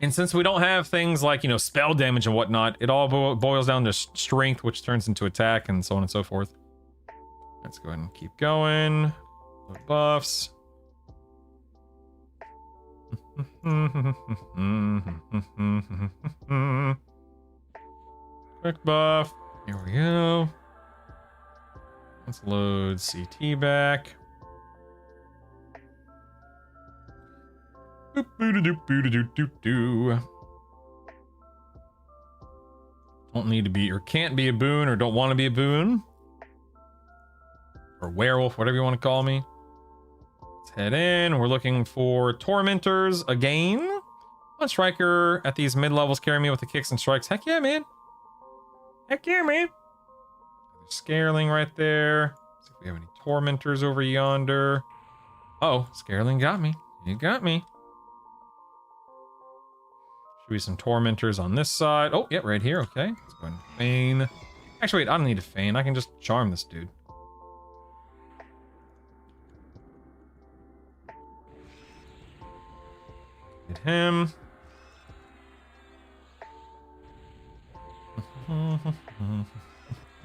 And since we don't have things like, you know, spell damage and whatnot, it all boils down to strength, which turns into attack and so on and so forth. Let's go ahead and keep going. Buffs. Quick buff. Here we go. Let's load CT back. Don't need to be or can't be a boon or don't want to be a boon. Or werewolf, whatever you want to call me. Let's head in. We're looking for tormentors again. One striker at these mid levels carry me with the kicks and strikes. Heck yeah, man. Heck yeah, man. There's Scareling right there. See if we have any tormentors over yonder. Oh, Scareling got me. You got me. Should be some tormentors on this side. Oh, yeah, right here. Okay. Let's go ahead and feign. Actually, wait, I don't need a feign. I can just charm this dude. Get him.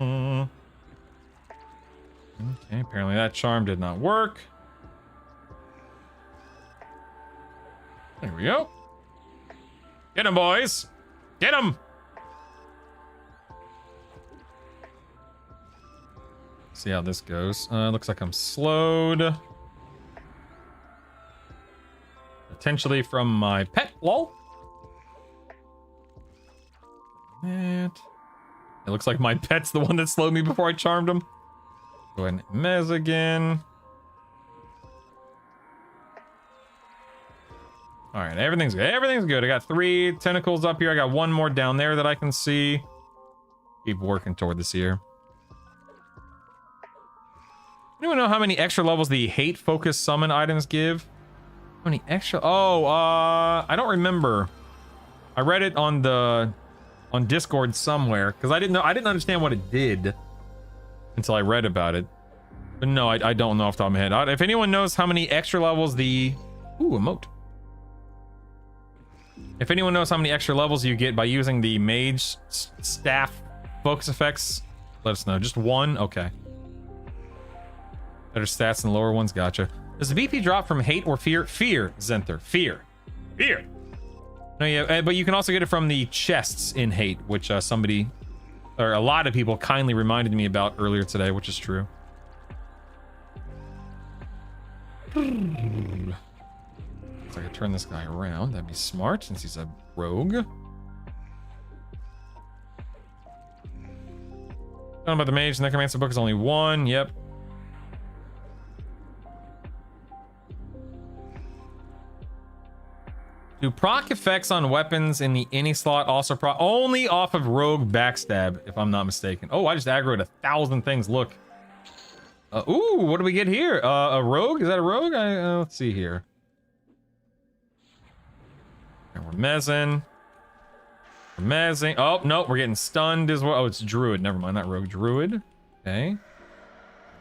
Okay, apparently that charm did not work. There we go. Get him, boys. Get him. See how this goes. Looks like I'm slowed. Potentially from my pet, lol. It looks like my pet's the one that slowed me before I charmed him. Go ahead and mez again. All right, everything's good. Everything's good. I got 3 tentacles up here. I got 1 more down there that I can see. Keep working toward this here. Anyone know how many extra levels the hate focus summon items give? How many extra? Oh, I don't remember. I read it on Discord somewhere because I didn't understand what it did until I read about it. But no, I don't know off the top of my head. If anyone knows how many extra levels the emote. If anyone knows how many extra levels you get by using the mage staff focus effects, let us know. Just 1? Okay. Better stats than lower ones, gotcha. Does the BP drop from hate or fear? Fear, Zenther. Fear. Fear. No, yeah, but you can also get it from the chests in hate, which somebody, or a lot of people kindly reminded me about earlier today, which is true. Looks like I turn this guy around. That'd be smart since he's a rogue. Don't know about the mage. The necromancer book is only 1. Yep. Do proc effects on weapons in the any slot also proc only off of rogue backstab, if I'm not mistaken? Oh, I just aggroed 1,000 things. Look. Ooh, what do we get here? A rogue? Is that a rogue? Let's see here. And we're mezzing. We're mezzing. Oh, no, we're getting stunned as well. Oh, it's druid. Never mind, not rogue. Druid. Okay.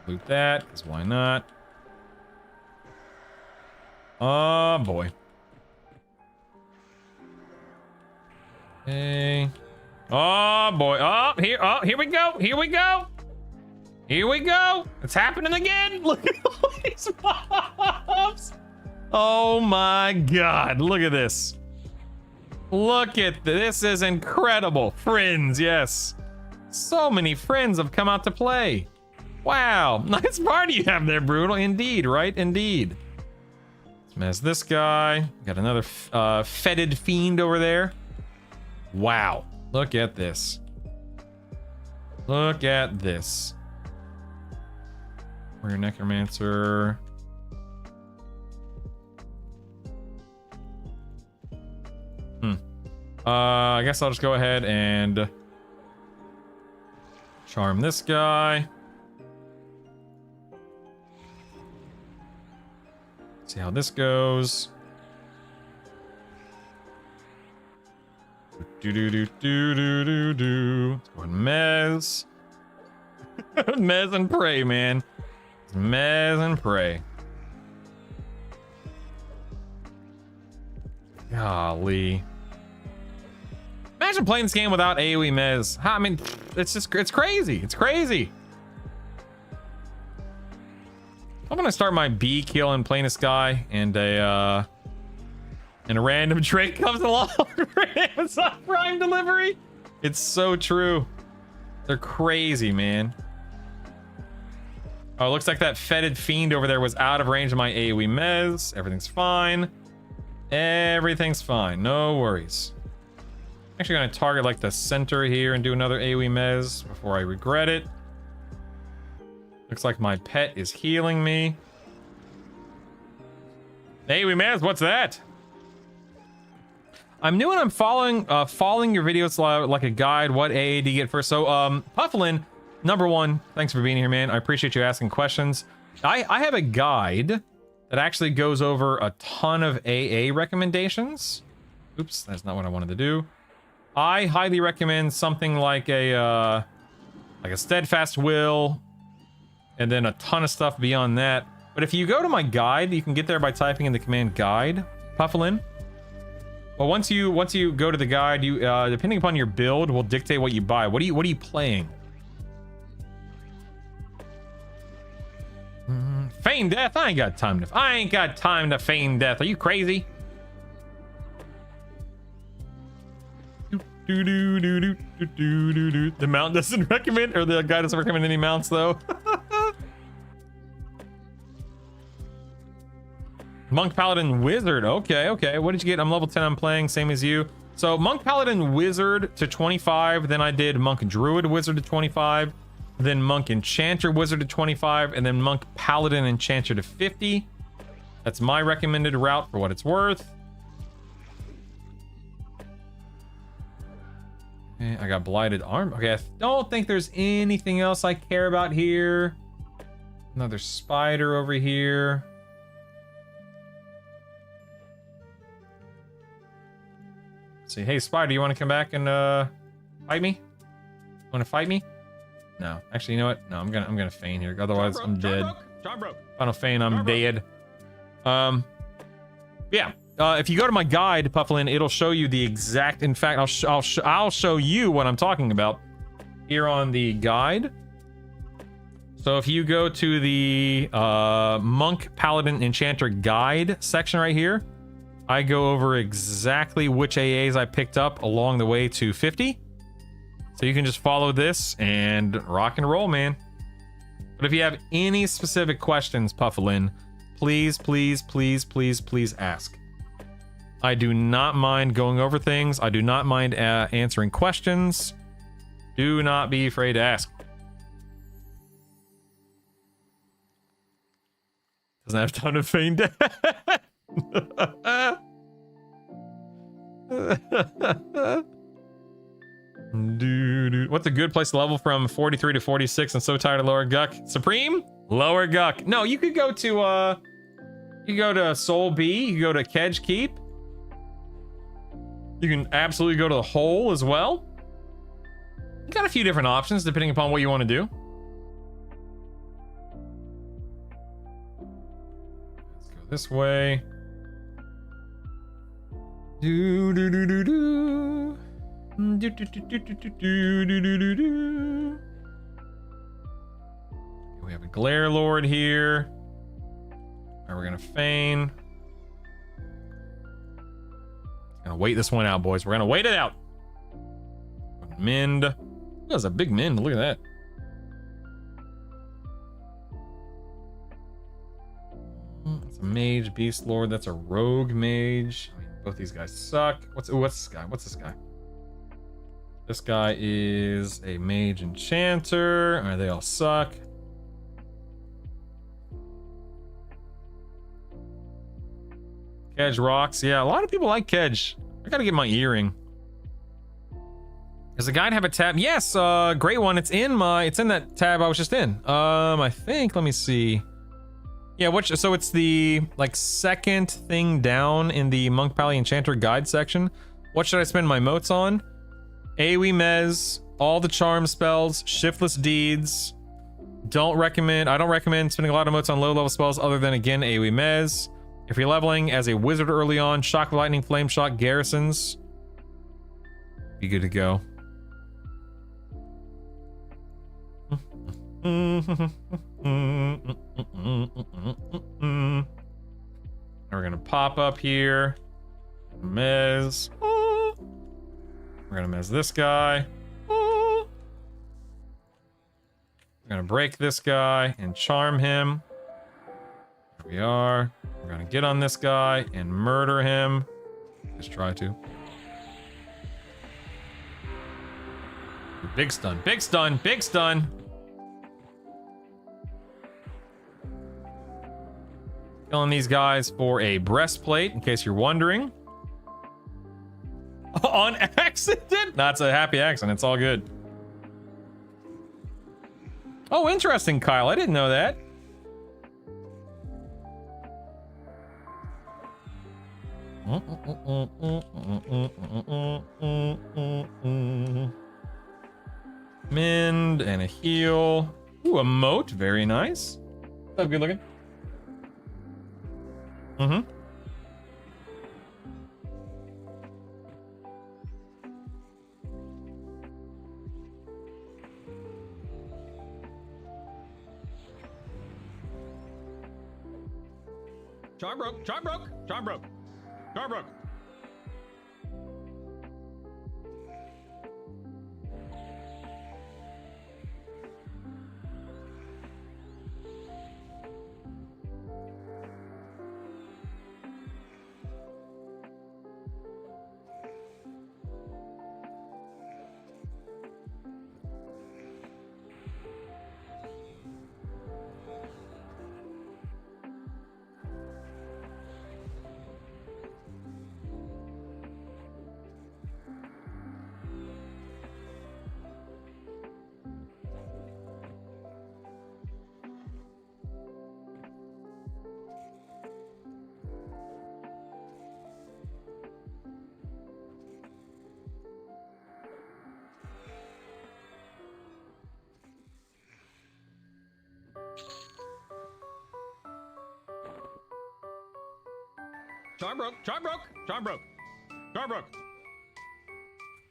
Loot that, because why not? Oh, boy. Okay. Oh boy. Oh, here we go. Here we go. Here we go. It's happening again. Look at all these mobs. Oh my god. Look at this. Look at this. This is incredible. Friends, yes. So many friends have come out to play. Wow. Nice party you have there, Brutal. Indeed, right? Indeed. Let's mess this guy. Got another fetid fiend over there. Wow. Look at this. Look at this. Warrior Necromancer. I guess I'll just go ahead and charm this guy. See how this goes. Do. Let's go and mez. Mez and pray, man. Mez and pray. Golly. Imagine playing this game without AoE mez. I mean, it's crazy. It's crazy. I'm gonna start my B kill and playing this guy, and a random trait comes along for Amazon Prime delivery. It's so true. They're crazy, man. Oh, it looks like that fetid fiend over there was out of range of my AoE mez. Everything's fine. Everything's fine. No worries. Actually gonna target like the center here and do another AoE mez before I regret it. Looks like my pet is healing me. AoE mez, what's that? I'm new and I'm following your videos like a guide. What AA do you get first? So, Pufflin, number 1, thanks for being here, man. I appreciate you asking questions. I have a guide that actually goes over a ton of AA recommendations. Oops, that's not what I wanted to do. I highly recommend something like a like a steadfast will, and then a ton of stuff beyond that. But if you go to my guide, you can get there by typing in the command guide, Pufflin. Well, once you go to the guide, you depending upon your build will dictate what you buy. What are you playing? Feign death? I ain't got time to feign death. Are you crazy? The mount doesn't recommend, or the guy doesn't recommend any mounts though. Monk, Paladin, Wizard. Okay. What did you get? I'm level 10. I'm playing same as you. So Monk, Paladin, Wizard to 25. Then I did Monk, Druid, Wizard to 25. Then Monk, Enchanter, Wizard to 25. And then Monk, Paladin, Enchanter to 50. That's my recommended route for what it's worth. Okay, I got Blighted Arm. Okay, I don't think there's anything else I care about here. Another spider over here. Let's see, hey spider, you want to come back and fight me? Want to fight me? No, actually, you know what? No, I'm gonna feign here. Otherwise, I'm dead. Charm broke. If I don't feign, I'm dead. Yeah. If you go to my guide, Pufflin, it'll show you the exact. In fact, I'll show you what I'm talking about here on the guide. So if you go to the Monk, Paladin, Enchanter guide section right here, I go over exactly which AAs I picked up along the way to 50. So you can just follow this and rock and roll, man. But if you have any specific questions, Pufflin, please ask. I do not mind going over things. I do not mind answering questions. Do not be afraid to ask. Doesn't have time to feign death. Dude, what's a good place to level from 43 to 46? I'm so tired of Lower Guck. Supreme? Lower Guck. No, you could go to Soul B. You could go to Kedge Keep. You can absolutely go to the Hole as well. You got a few different options depending upon what you want to do. Let's go this way. Do do do do do. Do, do, do, do, do, do, do, do, do. We have a Glare Lord here. Alright, we're gonna feign. Gonna wait this one out, boys. We're gonna wait it out. Mend. That's a big mend. Look at that. That's a mage, beast lord. That's a rogue mage. I mean, both these guys suck. What's this guy? What's this guy? This guy is a mage enchanter. All right, they all suck. Kedge rocks. Yeah, a lot of people like Kedge. I gotta get my earring. Does the guide have a tab? Yes, great one. It's in that tab I was just in. I think, let me see. Yeah, so it's the like second thing down in the Monk Pally Enchanter guide section. What should I spend my motes on? AoE Mez, all the charm spells, shiftless deeds. I don't recommend spending a lot of motes on low level spells other than, again, AoE Mez. If you're leveling as a wizard early on, shock, lightning, flame shock, garrisons. Be good to go. We're gonna pop up here. Mez. We're gonna mess this guy. We're gonna break this guy and charm him. Here we are. We're gonna get on this guy and murder him. Just try to. Big stun, big stun, big stun. Killing these guys for a breastplate, in case you're wondering. On accident? That's a happy accident. It's all good. Oh, interesting, Kyle. I didn't know that. Mend and a heal. Ooh, a moat. Very nice. That's good looking. Mm-hmm. Charm broke. Charm broke. Charm broke. Charm broke. Charm broke. Charm broke. Charm broke. Charm broke.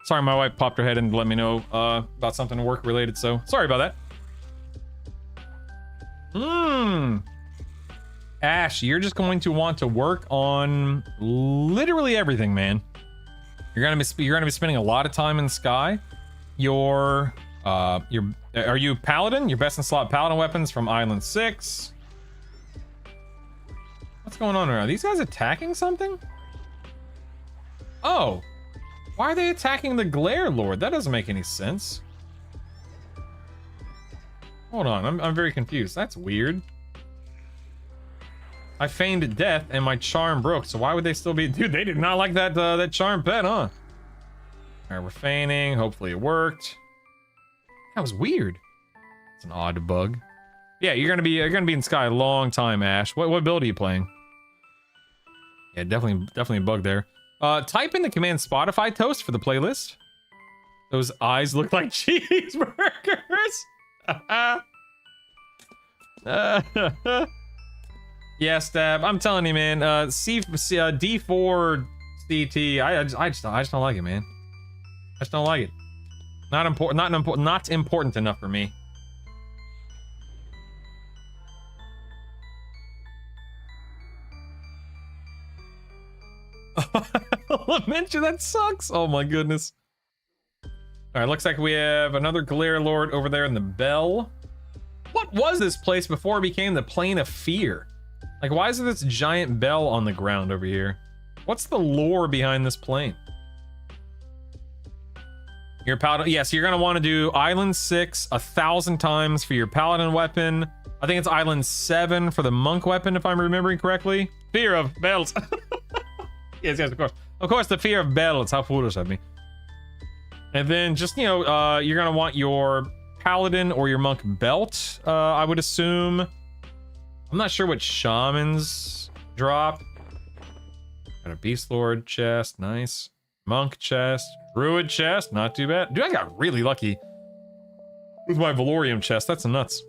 Sorry, my wife popped her head in to let me know about something work related, so sorry about that. Ash, you're just going to want to work on literally everything, man. You're gonna be spending a lot of time in the sky. Are you paladin? Your best in slot paladin weapons from Island 6. What's going on right now? Are these guys attacking something? Oh, why are they attacking the Glare Lord? That doesn't make any sense. Hold on, I'm very confused. That's weird. I feigned death and my charm broke, so why would they still be? Dude, they did not like that that charm pet, huh? All right, we're feigning. Hopefully it worked. That was weird. It's an odd bug. Yeah, you're gonna be in Sky a long time, Ash. What build are you playing? Yeah, definitely a bug there. Type in the command Spotify toast for the playlist. Those eyes look like cheeseburgers. Yeah, Stab. I'm telling you, man. D4 CT. I just don't like it, man. I just don't like it. Not important enough for me. Lamentia, that sucks. Oh my goodness. All right, looks like we have another Glare Lord over there in the bell. What was this place before it became the Plane of Fear? Like, why is there this giant bell on the ground over here? What's the lore behind this plane? Your paladin, yes, you're gonna want to do Island 6 1,000 times for your paladin weapon. I think it's Island 7 for the monk weapon, if I'm remembering correctly. Fear of bells. Yes, of course. Of course, the fear of bells. How foolish of me. And then just, you know, you're gonna want your paladin or your monk belt, I would assume. I'm not sure what shamans drop. Got a beast lord chest, nice. Monk chest, druid chest, not too bad. Dude, I got really lucky with my Valorium chest. That's nuts.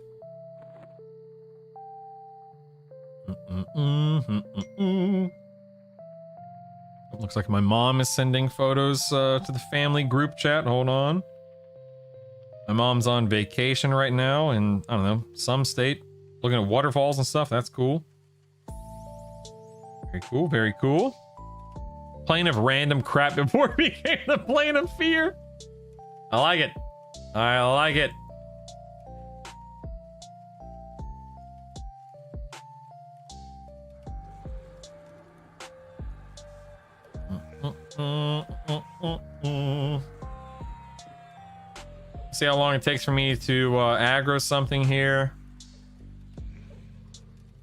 Looks like my mom is sending photos to the family group chat. Hold on. My mom's on vacation right now in, I don't know, some state. Looking at waterfalls and stuff. That's cool. Very cool, very cool. Plane of random crap before it became the Plane of Fear. I like it. I like it. See how long it takes for me to aggro something here.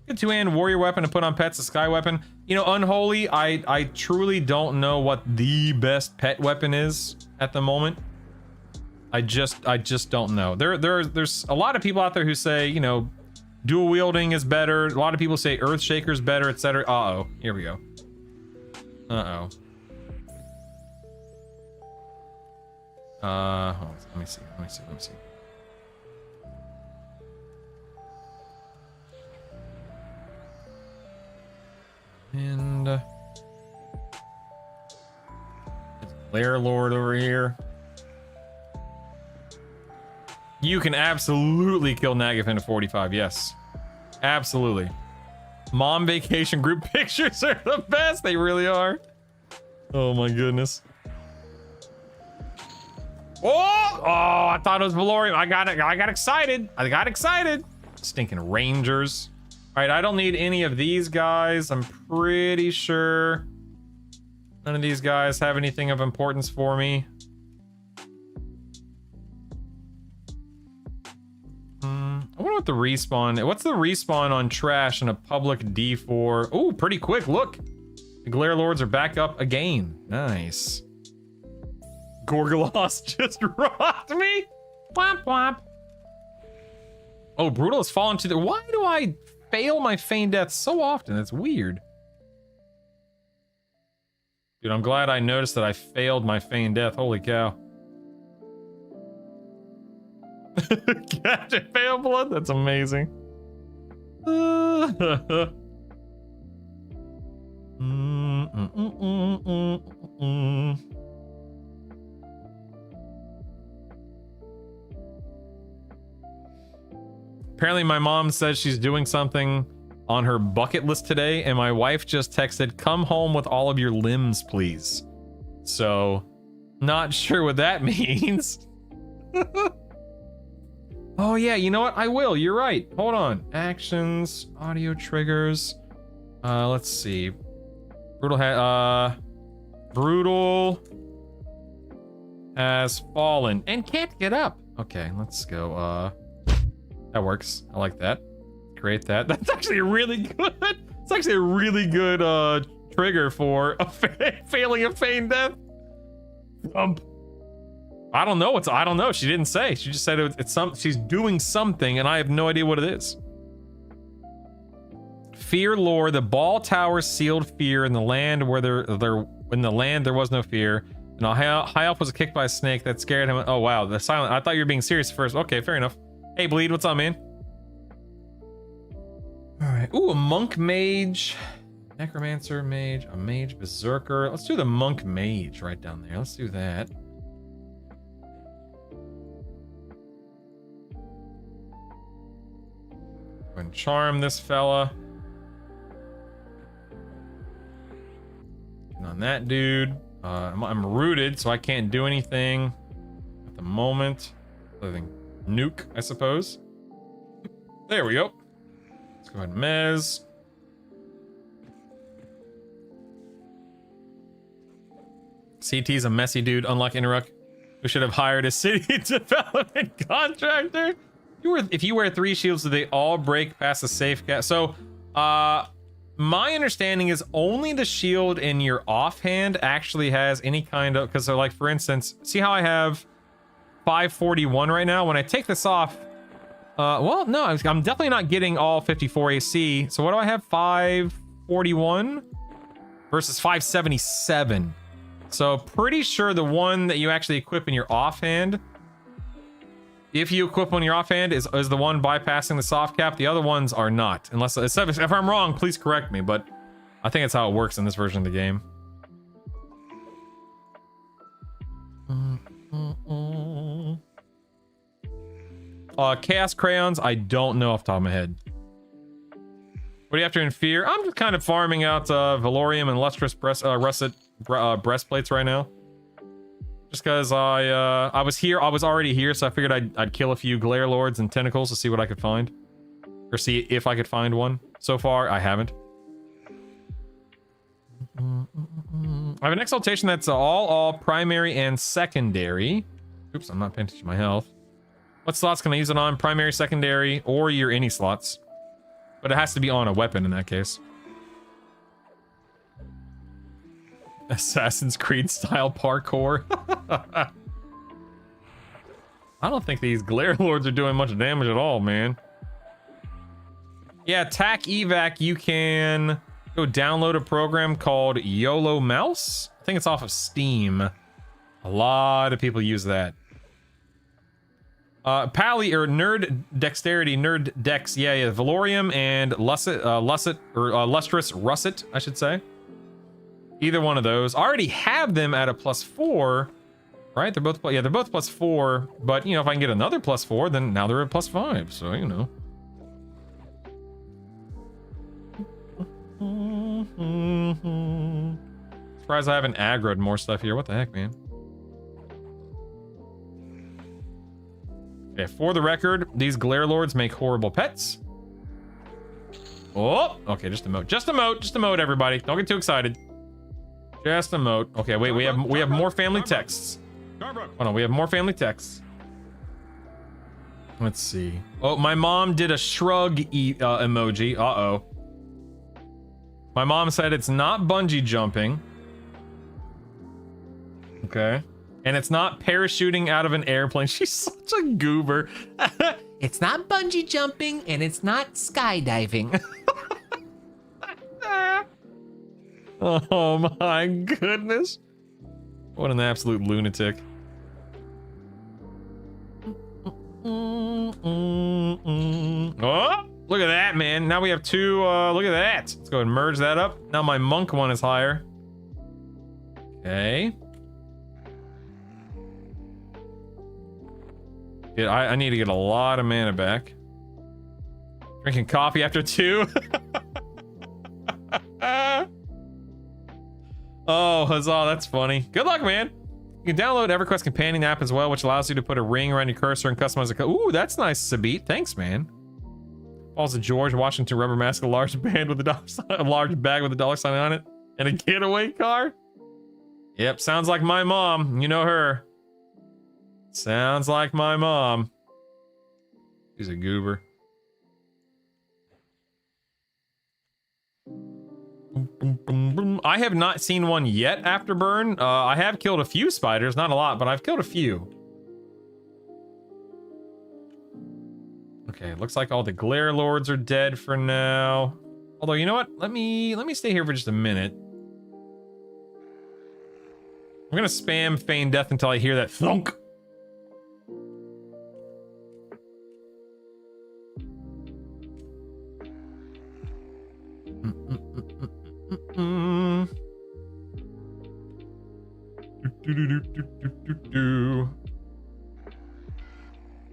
Good two-hand warrior weapon to put on pets, a sky weapon. You know, Unholy, I truly don't know what the best pet weapon is at the moment. I just don't know. There's a lot of people out there who say, you know, dual wielding is better. A lot of people say Earthshaker is better, etc. Uh-oh, here we go. Uh-oh. Hold on, let me see. And Lair Lord over here. You can absolutely kill Nagafin at 45, yes. Absolutely. Mom vacation group pictures are the best, they really are. Oh my goodness. Oh, I thought it was Valorium. I got excited. Stinking Rangers. All right, I don't need any of these guys. I'm pretty sure none of these guys have anything of importance for me. I wonder what the respawn. What's the respawn on trash in a public D4? Oh, pretty quick. Look, the Glare Lords are back up again. Nice. Gorgolos just rocked me. Womp womp. Oh, Brutal has fallen to the. Why do I fail my feign death so often? That's weird. Dude, I'm glad I noticed that I failed my feign death. Holy cow. Captain Fail Blood? That's amazing. Apparently my mom says she's doing something on her bucket list today, and my wife just texted, "Come home with all of your limbs, please." So, not sure what that means. Oh yeah, you know what? I will. You're right. Hold on. Actions, audio triggers. Let's see. Brutal has fallen and can't get up. Okay, let's go. That works. I like that. Create that. That's actually a really good. It's actually a really good trigger for a failing a feign death. I don't know. I don't know. She didn't say. She just said it's some. She's doing something, and I have no idea what it is. Fear lore. The ball tower sealed fear in the land where in the land there was no fear. And high elf was kicked by a snake that scared him. Oh wow, the silent. I thought you were being serious at first. Okay, fair enough. Hey, Bleed, what's up, man? All right. Ooh, a monk mage, necromancer mage, a mage berserker. Let's do the monk mage right down there. Let's do that. Go and charm this fella. And on that dude, I'm rooted, so I can't do anything at the moment. Other than nuke, I suppose. There we go. Let's go ahead and mez. CT's a messy dude, unlike Interruck, who should have hired a city development contractor. If you wear 3 shields, do they all break past the safe gap? So, my understanding is only the shield in your offhand actually has any kind of, because so like for instance, see how I have 541 right now? When I take this off, well, no, I'm definitely not getting all 54 AC. So what do I have? 541 versus 577. So pretty sure the one that you actually equip in your offhand, if you equip on your offhand, is the one bypassing the soft cap. The other ones are not. Unless, if I'm wrong, please correct me, but I think that's how it works in this version of the game. Chaos Crayons, I don't know off the top of my head. What do you have to in fear? I'm just kind of farming out Valorium and Lustrous Russet breastplates right now. Just because I was already here, so I figured I'd kill a few Glare Lords and Tentacles to see what I could find. Or see if I could find one. So far, I haven't. I have an exaltation that's all primary and secondary. Oops, I'm not paying attention to my health. What slots can I use it on? Primary, secondary, or your any slots. But it has to be on a weapon in that case. Assassin's Creed style parkour. I don't think these Glare Lords are doing much damage at all, man. Yeah, TAC evac, you can go download a program called YOLO Mouse. I think it's off of Steam. A lot of people use that. Pally or Nerd Dexterity, Nerd Dex, yeah, Valorium and Lustrous Russet, I should say. Either one of those. I already have them at a +4, right? They're both, yeah, they're both +4, but you know, if I can get another +4, then now they're at +5, so you know. Surprised I haven't aggroed more stuff here. What the heck, man? Okay, for the record, these Glare Lords make horrible pets. Oh, okay, just a moat. Just a moat, just a moat, everybody. Don't get too excited. Just a moat. Okay, wait, we have more family texts. Hold on, we have more family texts. Let's see. Oh, my mom did a shrug emoji. Uh-oh. My mom said it's not bungee jumping. Okay. And it's not parachuting out of an airplane. She's such a goober. It's not bungee jumping and it's not skydiving. Oh my goodness. What an absolute lunatic. Oh, look at that, man. Now we have two, look at that. Let's go and merge that up. Now my monk one is higher. Okay. Yeah, I need to get a lot of mana back. Drinking coffee after 2. Oh, huzzah, that's funny. Good luck, man. You can download EverQuest companion app as well, which allows you to put a ring around your cursor and customize a Ooh, that's nice, Sabit. Thanks, man. Falls to George Washington rubber mask, a large band with a dollar sign, a large bag with a dollar sign on it, and a getaway car. Yep, sounds like my mom. You know her. Sounds like my mom. She's a goober. I have not seen one yet after burn. I have killed a few spiders, not a lot, but I've killed a few. Okay, looks like all the Glare Lords are dead for now. Although, you know what? Let me stay here for just a minute. I'm gonna spam feign death until I hear that thunk.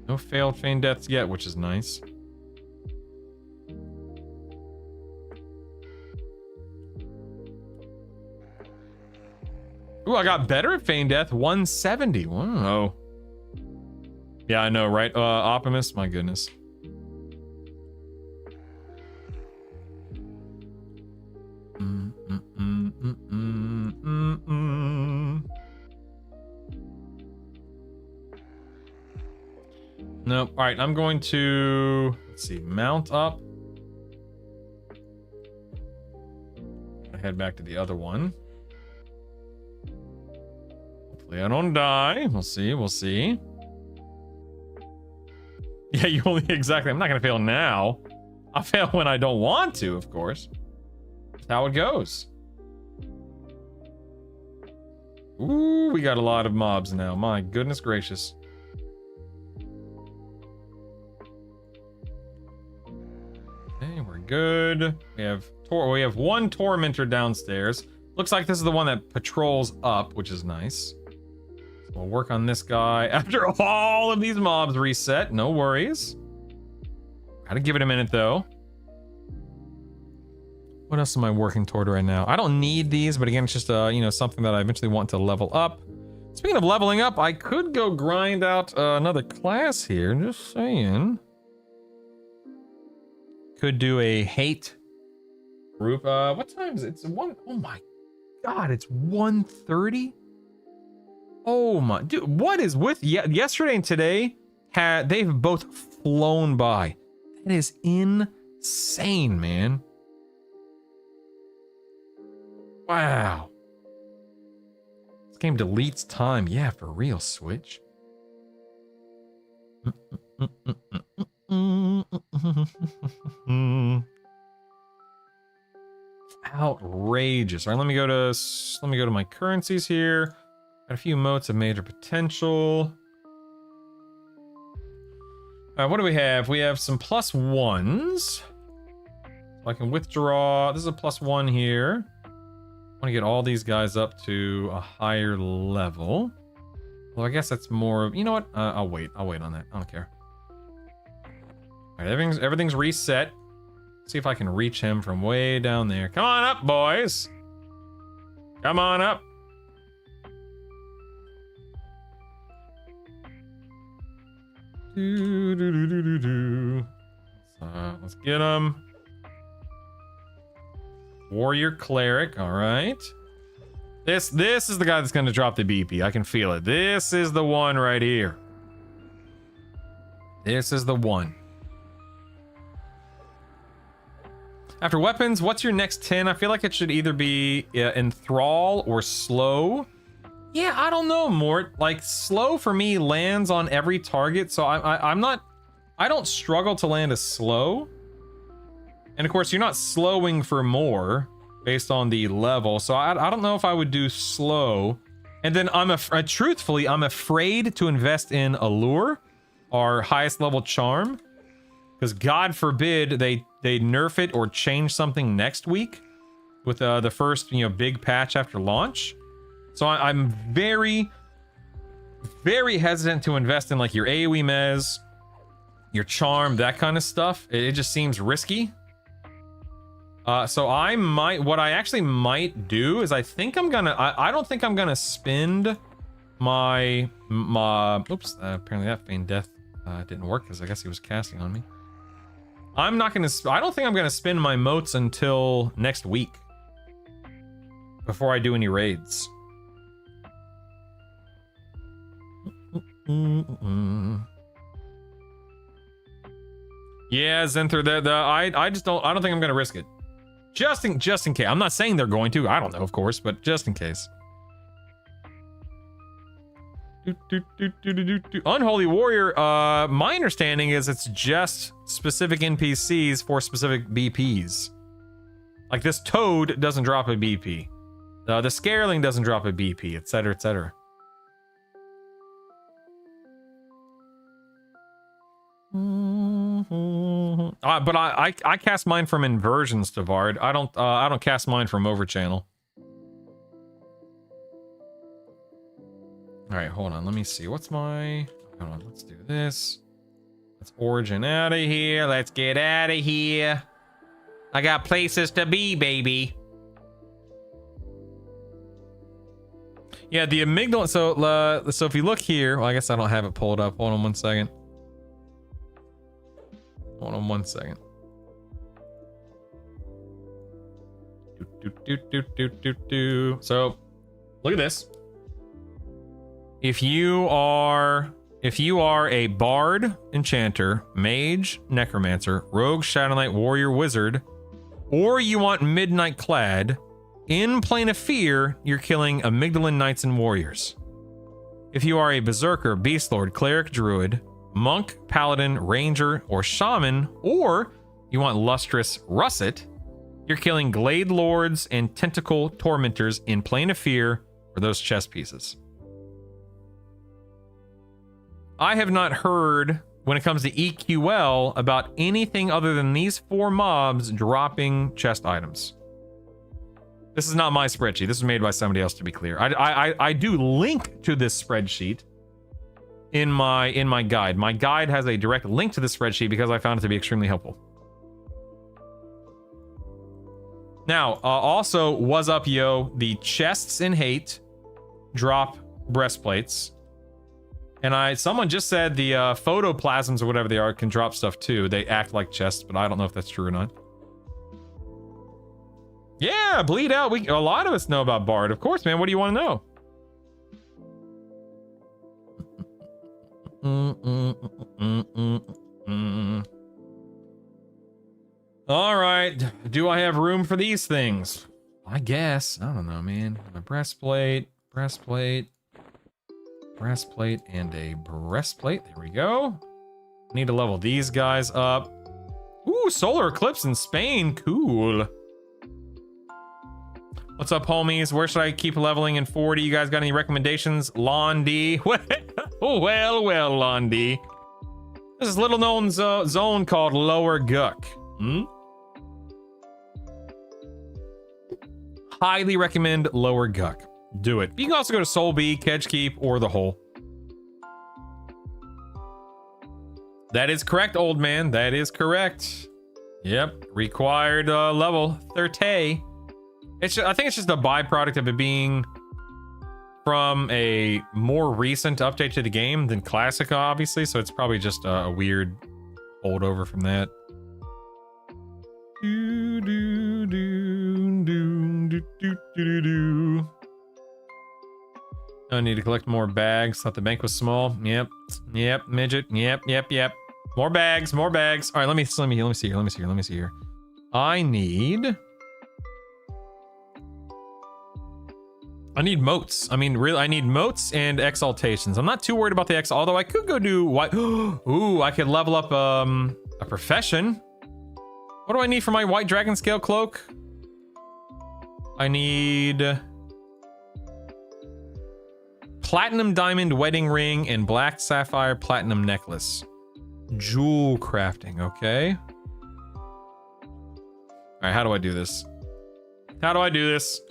No failed feign deaths yet, which is nice. Ooh, I got better at feign death. 170. Wow. Yeah, I know, right? Optimus, my goodness. Nope. All right, I'm going to, let's see, mount up. Head back to the other one. Hopefully I don't die. We'll see, we'll see. Yeah, you only, exactly. I'm not gonna fail now. I'll fail when I don't want to, of course. That's how it goes. Ooh, we got a lot of mobs now. My goodness gracious. Okay, we're good. We have one tormentor downstairs. Looks like this is the one that patrols up, which is nice. So we'll work on this guy after all of these mobs reset. No worries. Gotta give it a minute though. What else am I working toward right now? I don't need these, but again, it's just you know, something that I eventually want to level up. Speaking of leveling up, I could go grind out another class here. Just saying. Could do a hate group. What time is it? It's one. Oh my god, it's 1:30. Oh my dude, what is with yesterday and today? They've both flown by. That is insane, man. Wow. This game deletes time. Yeah, for real, Switch. Outrageous. All right, let me go to my currencies here. Got a few motes of major potential. All right, what do we have? We have some +1s. I can withdraw. This is a +1 here. I want to get all these guys up to a higher level. Well, I guess that's more. You know what? I'll wait. I'll wait on that. I don't care. All right, everything's reset. See if I can reach him from way down there. Come on up, boys. Come on up. Let's get him. Warrior cleric. All right. This is the guy that's going to drop the BP. I can feel it. This is the one right here. This is the one. After weapons, what's your next 10? I feel like it should either be enthrall or slow. Yeah, I don't know, Mort. Like, slow for me lands on every target, so I don't struggle to land a slow. And of course, you're not slowing for more based on the level, so I don't know if I would do slow. And then truthfully, I'm afraid to invest in Allure, our highest level charm, because God forbid they nerf it or change something next week with the first big patch after launch. So I'm very, very hesitant to invest in like your AoE mez, your charm, that kind of stuff. It just seems risky. So what I actually might do is I don't think I'm gonna spend my oops, apparently that Feign Death didn't work because I guess he was casting on me. I don't think I'm gonna spend my motes until next week before I do any raids. Yeah, Zenther, I don't think I'm gonna risk it. Just in case. I'm not saying they're going to. I don't know, of course, but just in case. Unholy Warrior, my understanding is it's just specific NPCs for specific BPs. Like this Toad doesn't drop a BP. The Scareling doesn't drop a BP, etc., etc. But I cast mine from inversions to Vard. I don't cast mine from overchannel. All right, hold on. Let me see. What's my? Hold on. Let's do this. Let's origin out of here. Let's get out of here. I got places to be, baby. Yeah, the amygdala. So if you look here, well, I guess I don't have it pulled up. Hold on one second. Hold on one second. So, look at this. If you are a bard, enchanter, mage, necromancer, rogue, shadow knight, warrior, wizard, or you want midnight clad, in Plane of Fear, you're killing amygdalan knights and warriors. If you are a berserker, beast lord, cleric, druid, monk, paladin, ranger, or shaman, or you want lustrous russet, you're killing glade lords and tentacle tormentors in Plane of Fear for those chess pieces. I have not heard, when it comes to EQL, about anything other than these 4 mobs dropping chest items. This is not my spreadsheet. This was made by somebody else, to be clear. I do link to this spreadsheet in my guide. My guide has a direct link to this spreadsheet because I found it to be extremely helpful. Now, also, what's up, yo? The chests in Hate drop breastplates. And someone just said the photoplasms or whatever they are can drop stuff too. They act like chests, but I don't know if that's true or not. Yeah, bleed out. A lot of us know about Bard. Of course, man. What do you want to know? All right. Do I have room for these things? I guess. I don't know, man. A breastplate, and a breastplate. There we go. Need to level these guys up. Ooh, solar eclipse in Spain. Cool. What's up, homies? Where should I keep leveling in 40? You guys got any recommendations? Londi. Well, Londi. There's this little known zone called Lower Guck. Highly recommend Lower Guck. Do it. You can also go to Soul B, Kedge Keep, or the Hole. That is correct, old man. That is correct. Yep. Required level 30. I think it's just a byproduct of it being from a more recent update to the game than Classic, obviously. So it's probably just a weird holdover from that. I need to collect more bags. Thought the bank was small. Yep, midget. Yep. More bags. All right, let me see here. I need moats. I mean, really, I need moats and exaltations. I'm not too worried about the although I could go do white. Ooh, I could level up a profession. What do I need for my white dragon scale cloak? I need platinum diamond wedding ring and black sapphire platinum necklace. Jewel crafting, okay. All right, how do I do this? Let's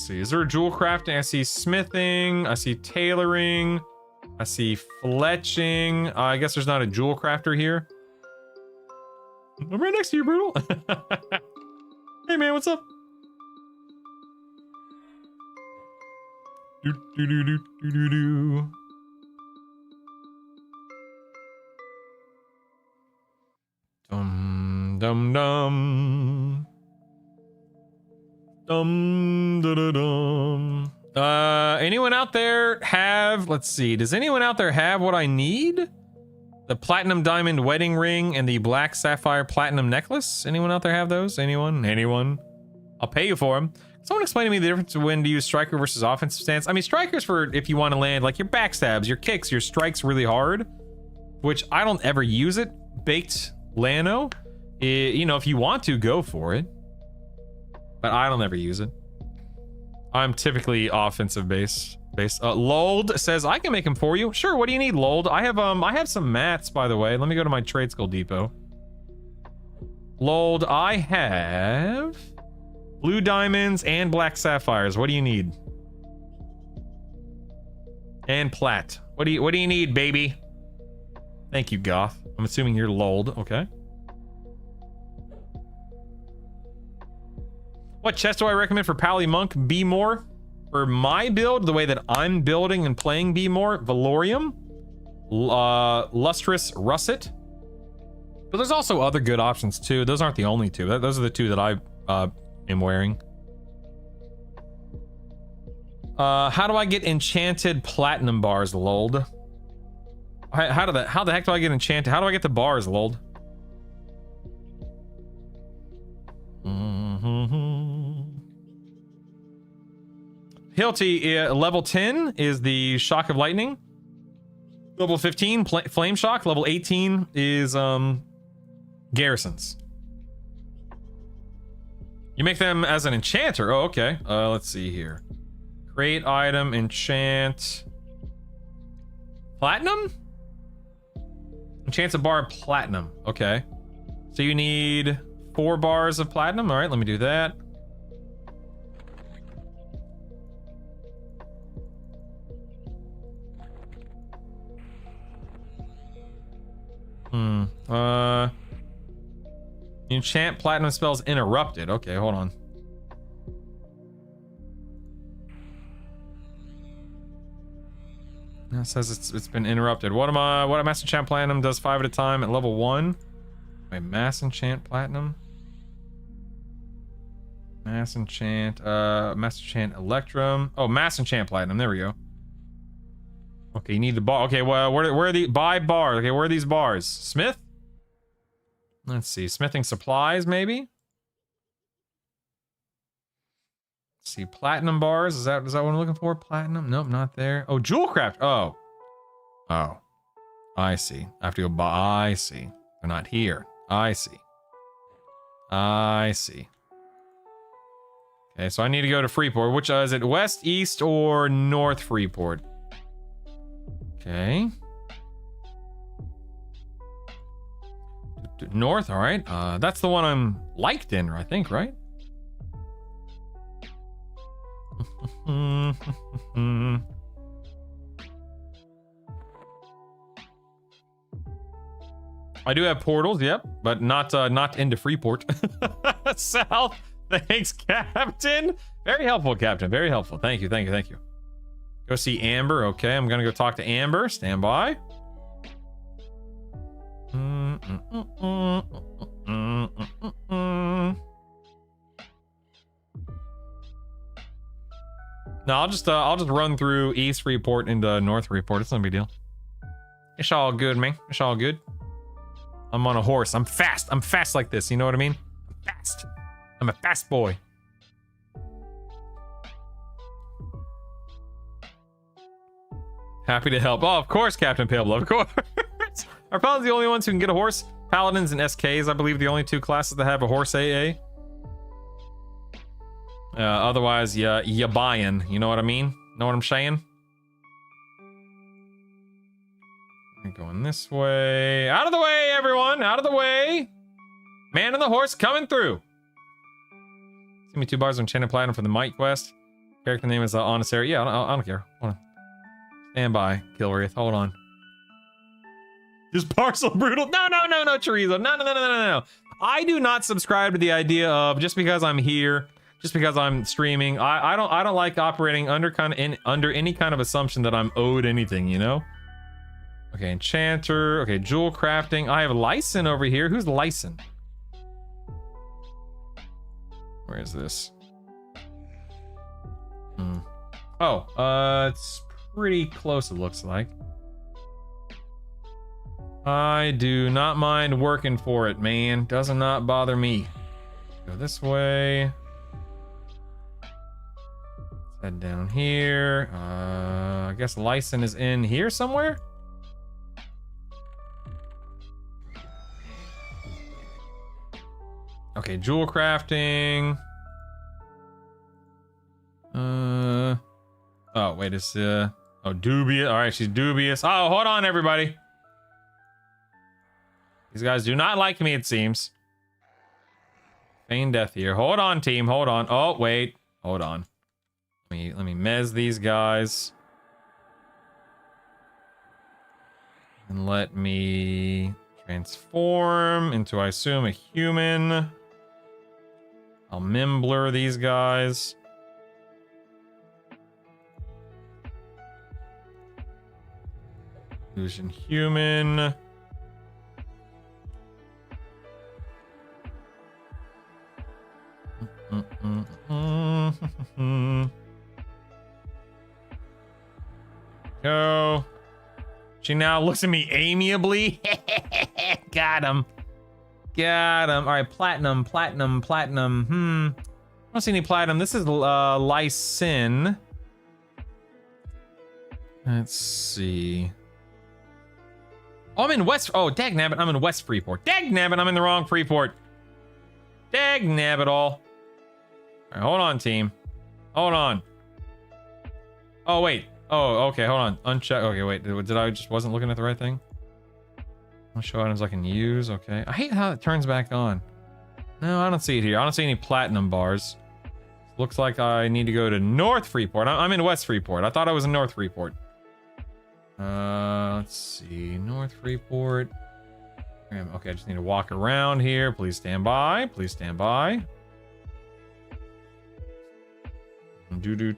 see, is there a jewel crafting? I see smithing, I see tailoring, I see fletching. I guess there's not a jewel crafter here. I'm right next to you, Brutal. Hey man, what's up? Do. Dum dum dum. Dum da da dum. Anyone out there have, let's see, does anyone out there have what I need? The platinum diamond wedding ring and the black sapphire platinum necklace? Anyone out there have those? Anyone? I'll pay you for them. Someone explain to me the difference when to use striker versus offensive stance. I mean, strikers for if you want to land like your backstabs, your kicks, your strikes really hard, which I don't ever use it. Baked Lano, you know, if you want to, go for it. But I don't ever use it. I'm typically offensive base. Lold says I can make him for you. Sure, what do you need, Lold? I have some mats, by the way. Let me go to my trade skill depot. Lold, I have blue diamonds and black sapphires. What do you need? And plat. What do you need, baby? Thank you, Goth. I'm assuming you're Lold. Okay. What chest do I recommend for Pally Monk? Be more. For my build, the way that I'm building and playing Be more, Valorium, Lustrous Russet. But there's also other good options too. Those aren't the only two. Those are the two that I am wearing. How do I get enchanted platinum bars, Lold? How the heck do I get enchanted? How do I get the bars, Lold? Hilty, level 10 is the Shock of Lightning. Level 15, Flame Shock. Level 18 is Garrisons. You make them as an enchanter. Oh, okay. Let's see here. Create item, enchant. Platinum? Enchants a bar of platinum. Okay. So you need 4 bars of platinum. All right, let me do that. Enchant platinum spells interrupted. Okay, hold on. It says it's been interrupted. What Mass Enchant Platinum does 5 at a time at level 1. Wait, Mass Enchant Platinum? Mass Enchant Electrum. Oh, Mass Enchant Platinum. There we go. Okay, you need the bar. Okay, well, where are the buy bars? Okay, where are these bars? Smith? Let's see. Smithing supplies, maybe? Let's see. Platinum bars. Is that what I'm looking for? Platinum? Nope, not there. Oh, Jewel Craft. Oh. Oh, I see. I have to go by. I see. They're not here. I see. I see. Okay, so I need to go to Freeport. Which is it? West, east, or north Freeport? Okay. North, all right. That's the one I'm liked in, I think, right? I do have portals, yep, but not into Freeport. South. Thanks, Captain. Very helpful, Captain. Very helpful. Thank you, thank you, thank you. Go see Amber. Okay, I'm gonna go talk to Amber. Stand by. No, I'll just run through East Freeport into North Freeport. It's no big deal. It's all good, man. It's all good. I'm on a horse. I'm fast. I'm fast like this. You know what I mean? I'm fast. I'm a fast boy. Happy to help. Oh, of course, Captain Paleblood. Of course. Are paladins the only ones who can get a horse? Paladins and SKs, I believe, the only two classes that have a horse AA. Otherwise, you buying. You know what I mean? Know what I'm saying? I'm going this way. Out of the way, everyone! Out of the way! Man on the horse coming through. Give me 2 bars of enchanted platinum for the Might quest. Character name is Honestary. Yeah, I don't care. Hold on. Stand by, Kilwraith. Hold on. Just parcel brutal. No, chorizo. No. I do not subscribe to the idea of just because I'm here, just because I'm streaming. I don't like operating under any kind of assumption that I'm owed anything, you know? Okay, enchanter. Okay, jewel crafting. I have Lyson over here. Who's Lyson? Where is this? Oh, it's pretty close, it looks like. I do not mind working for it, man. Does not bother me. Go this way. Let's head down here. I guess Lyson is in here somewhere? Okay, jewel crafting. Oh, wait, it's, oh, dubious. All right, she's dubious. Oh, hold on, everybody. These guys do not like me, it seems. Feign death here. Hold on, team. Hold on. Oh, wait. Hold on. Let me mez these guys. And let me transform into, I assume, a human. I'll Mimbler these guys. Illusion human. Go. She now looks at me amiably. Got him. Got him. All right, platinum. I don't see any platinum. This is Lysin. Let's see. Oh, I'm in West. Oh, dagnabbit. I'm in West Freeport. Dagnabbit. I'm in the wrong Freeport. Dagnabbit all. All right, hold on, team. Hold on. Oh, wait. Oh, okay. Hold on. Uncheck. Okay, wait. Did I just wasn't looking at the right thing? I'll show items I can use. Okay. I hate how it turns back on. No, I don't see it here. I don't see any platinum bars. Looks like I need to go to North Freeport. I'm in West Freeport. I thought I was in North Freeport. Let's see. North Freeport. Okay, I just need to walk around here. Please stand by. Please stand by. Do.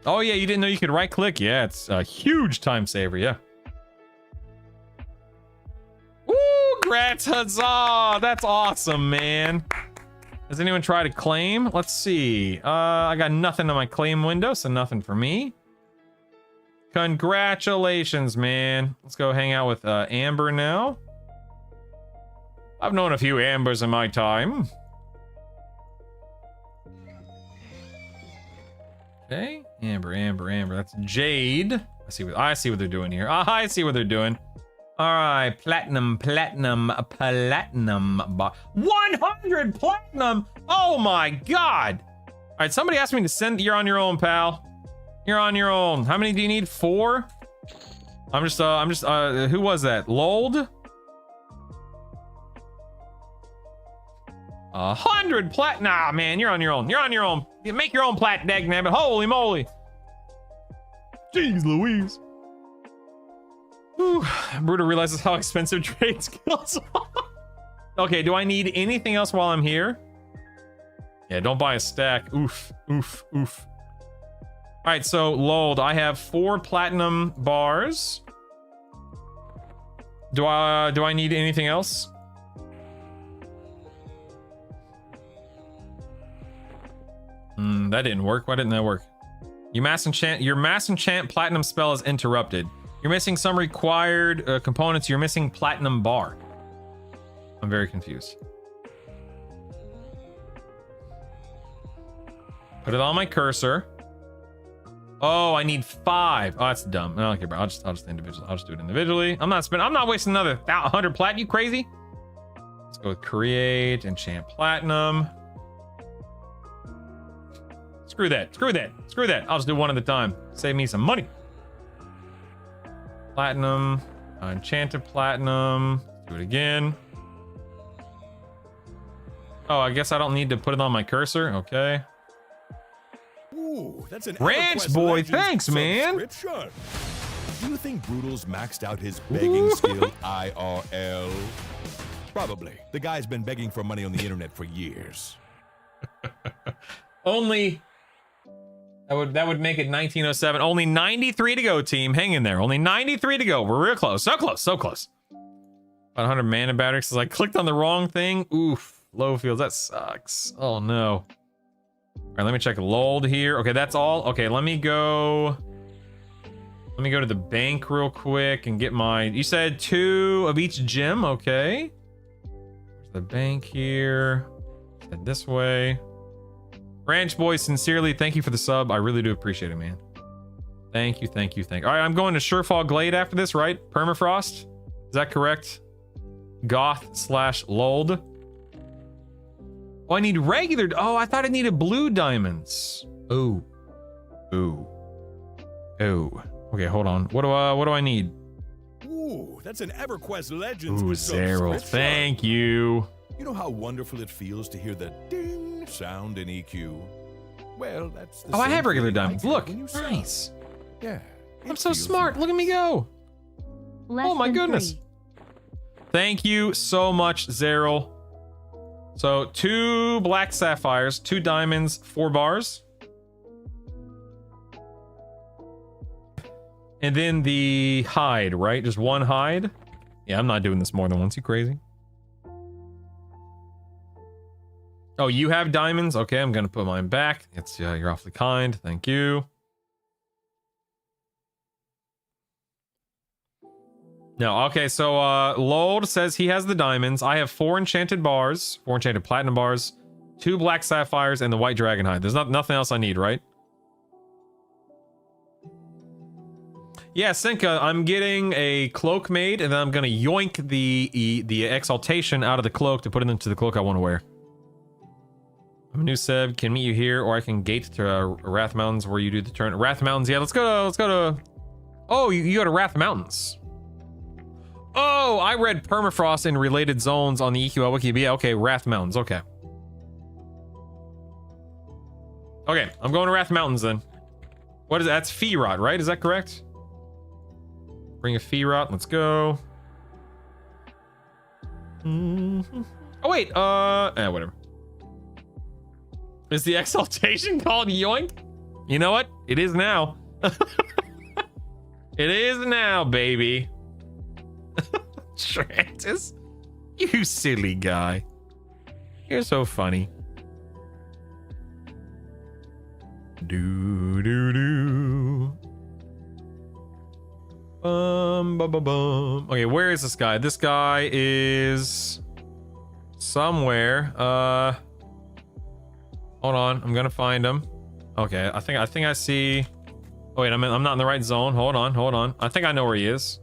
Oh yeah, you didn't know you could right click? Yeah, it's a huge time saver, yeah. Woo, grats, huzzah! That's awesome, man. Has anyone tried to claim? Let's see. I got nothing on my claim window, so nothing for me. Congratulations, man. Let's go hang out with Amber now. I've known a few Ambers in my time. Okay, amber. That's jade. I see what they're doing here. I see what they're doing. All right, platinum. 100 platinum. Oh my god. All right, somebody asked me to send. You're on your own, pal. You're on your own. How many do you need? 4. I'm just. Who was that? Lold. 100 plat. Nah, man, you're on your own. You're on your own. You make your own plat, dagnabbit. Holy moly. Jeez Louise. Whew. Bruto realizes how expensive trade skills are. Okay, do I need anything else while I'm here? Yeah, don't buy a stack. Oof. All right, so Lold, I have 4 platinum bars. Do I need anything else? That didn't work. Why didn't that work? Your mass enchant platinum spell is interrupted. You're missing some required components. You're missing platinum bar. I'm very confused. Put it on my cursor. Oh, I need 5. Oh, that's dumb. I don't care, bro. I'll just individually. I'll just do it individually. I'm not wasting another 100 plat. You crazy? Let's go with create, enchant platinum. Screw that. I'll just do one at a time. Save me some money. Platinum, enchanted platinum. Do it again. Oh, I guess I don't need to put it on my cursor. Okay. Ooh, that's an Ranch EverQuest boy, Legends thanks, man. subscription. Do you think Brutal's maxed out his begging skill IRL? Probably. The guy's been begging for money on the internet for years. Only that would make it 1907. Only 93 to go, team. Hang in there. Only 93 to go. We're real close. So close. About 100 mana battery says I clicked on the wrong thing. Oof. Low fields. That sucks. Oh no. All right, let me check Lold here. Okay, that's all. Okay, let me go to the bank real quick and get my. You said 2 of each gem. Okay. There's the bank here. Head this way. Ranch boy, sincerely, thank you for the sub. I really do appreciate it, man. Thank you. All right, I'm going to Surefall Glade after this, right? Permafrost? Is that correct? Goth/Lold. Oh, I need regular. Oh, I thought I needed blue diamonds. Ooh. Okay, hold on. What do I need? Ooh, that's an EverQuest Legends Ooh, Zero. subscription. Thank you. You know how wonderful it feels to hear the ding sound in EQ? Well, that's the Oh, I same have regular feeling diamonds. get Look, when you sub. nice. Yeah. I'm it so feels smart. Look at me go. Less Oh my than goodness. 3. Thank you so much, Zeryl. So 2 black sapphires, 2 diamonds, 4 bars. And then the hide, right? Just 1 hide. Yeah, I'm not doing this more than once. You crazy? Oh, you have diamonds? Okay, I'm gonna put mine back. It's you're awfully kind. Thank you. No, okay, so Lold says he has the diamonds. I have 4 enchanted bars, 4 enchanted platinum bars, 2 black sapphires, and the white dragon hide. There's nothing else I need, right? Yeah, Senka, I'm getting a cloak made, and then I'm gonna yoink the exaltation out of the cloak to put it into the cloak I want to wear. I'm a new Seb, can meet you here, or I can gate to Wrath Mountains where you do the turn. Wrath Mountains, yeah, let's go to. Oh, you go to Wrath Mountains. Oh, I read permafrost in related zones on the EQL wiki. Yeah, okay, Wrath Mountains, okay. Okay, I'm going to Wrath Mountains then. What is that? That's Feerot, right? Is that correct? Bring a Feerot, let's go. Oh wait, whatever. Is the exaltation called yoink? You know what? It is now. It is now, baby. Trantis, you silly guy. You're so funny. Do. Bum. Okay, where is this guy? This guy is somewhere. Hold on, I'm gonna find him. Okay, I think I see. Oh wait, I'm not in the right zone. Hold on. I think I know where he is.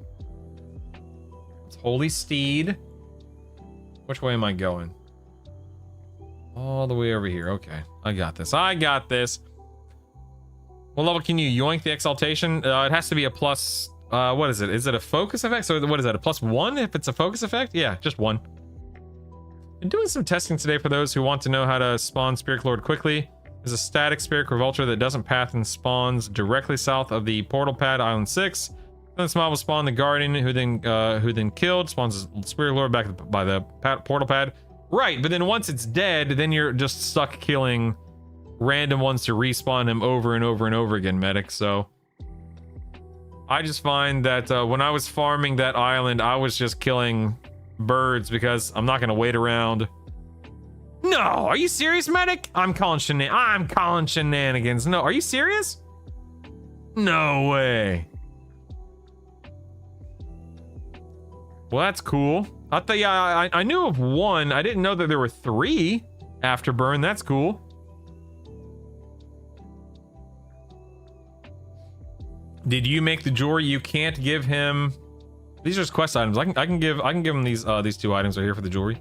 It's Holy Steed. Which way am I going? All the way over here. Okay, I got this. What level can you yoink the exaltation? It has to be a plus. What is it? Is it a focus effect? So what is that? A +1 if it's a focus effect? Yeah, just 1. Been doing some testing today for those who want to know how to spawn Spirit Lord quickly. There's a static Spirit Corruptor that doesn't path and spawns directly south of the portal pad, Island 6. Then this mob will spawn the Guardian, who then killed, spawns the Spirit Lord back by the portal pad. Right, but then once it's dead, then you're just stuck killing random ones to respawn him over and over and over again, medic. So I just find that when I was farming that island, I was just killing birds because I'm not gonna wait around. No, are you serious, medic? I'm calling shenanigans. No, are you serious? No way. Well, that's cool. I thought, yeah, I knew of 1. I didn't know that there were 3 afterburn. That's cool. Did you make the jewelry? You can't give him. These are just quest items. I can give him these 2 items right here for the jewelry.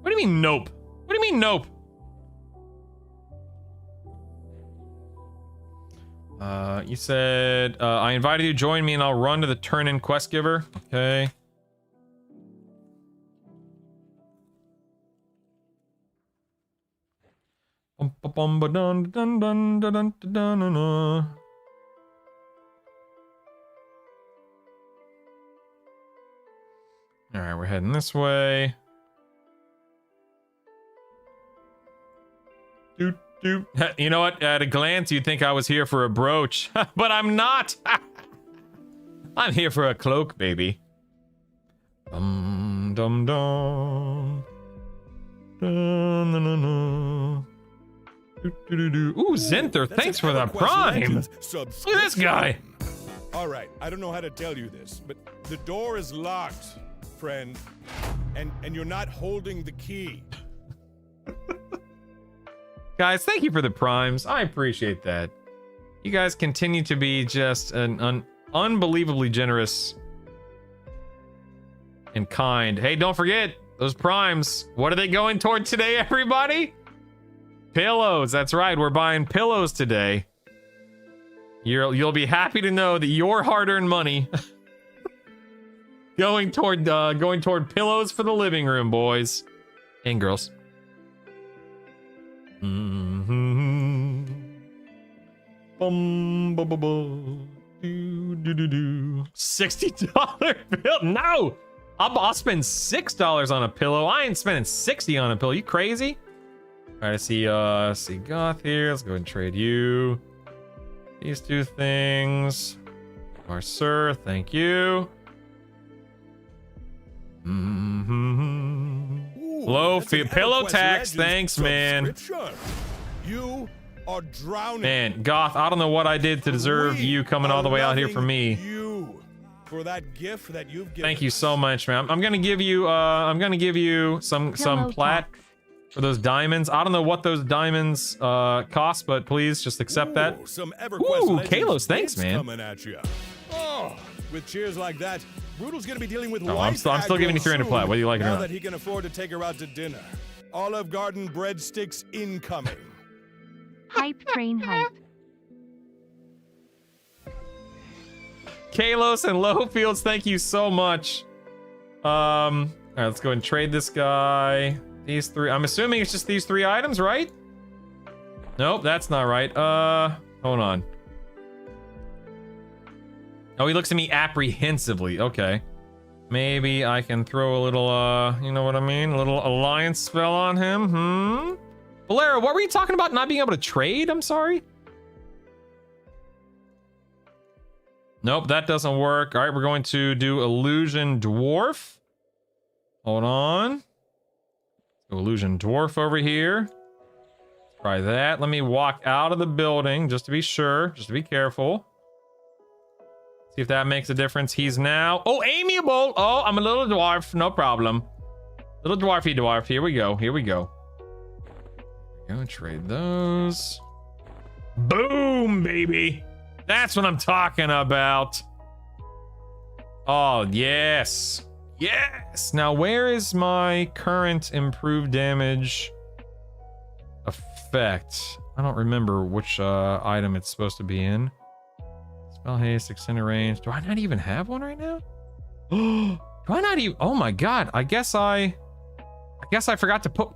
What do you mean nope? What do you mean nope? You said I invited you, join me and I'll run to the turn-in quest giver. Okay. All right, we're heading this way. Doot, doot. You know what? At a glance, you'd think I was here for a brooch, but I'm not. I'm here for a cloak, baby. Dum dum dum. Dun, dun, dun, dun. Ooh, Zenther, thanks for the prime. Look at this guy. All right, I don't know how to tell you this, but the door is locked, friend, and you're not holding the key. Guys, thank you for the primes. I appreciate that. You guys continue to be just an unbelievably generous and kind. Hey, don't forget those primes. What are they going toward today, everybody? Pillows. That's right. We're buying pillows today. You'll be happy to know that your hard-earned money going toward pillows for the living room, boys and girls. Mm-hmm. Bum, bum, bum, bum. Do, do, do, do. $60 bill? No! I'll spend $6 on a pillow. I ain't spending 60 on a pillow. You crazy? All right, I see Goth here. Let's go ahead and trade you. These 2 things. Our sir, thank you. Mm-hmm. Low pillow tax, thanks, man. You are drowning. Man, Goth, I don't know what I did to deserve you coming all the way out here for me. You for that gift that you've given. Thank you so much, man. I'm gonna give you some plat for those diamonds. I don't know what those diamonds cost, but please just accept that. Some EverQuest Kalos, thanks, man. Coming at you. Oh, with cheers like that, Brutal's gonna be dealing with. No, I'm still giving you 300 plat, whether you like it or now not. that he can afford to take her out to dinner. Olive Garden breadsticks incoming. Hype train hype. Kalos and Lowfields, thank you so much. All right, let's go and trade this guy. These 3. I'm assuming it's just these 3 items, right? Nope, that's not right. Hold on. Oh, he looks at me apprehensively. Okay. Maybe I can throw a little, you know what I mean? A little alliance spell on him. Valera, what were you talking about not being able to trade? I'm sorry. Nope, that doesn't work. All right, we're going to do Illusion Dwarf. Hold on. Illusion Dwarf over here. Try that. Let me walk out of the building just to be sure, just to be careful. See if that makes a difference. He's now... Oh, amiable! Oh, I'm a little dwarf. No problem. Little dwarfy dwarf. Here we go. Here we go. Go trade those. Boom, baby. That's what I'm talking about. Oh, yes. Yes. Now, where is my current improved damage effect? I don't remember which item it's supposed to be in. Spell haste, extended range. Do I not even have one right now? Do I not even? Oh my god. I guess I forgot to put.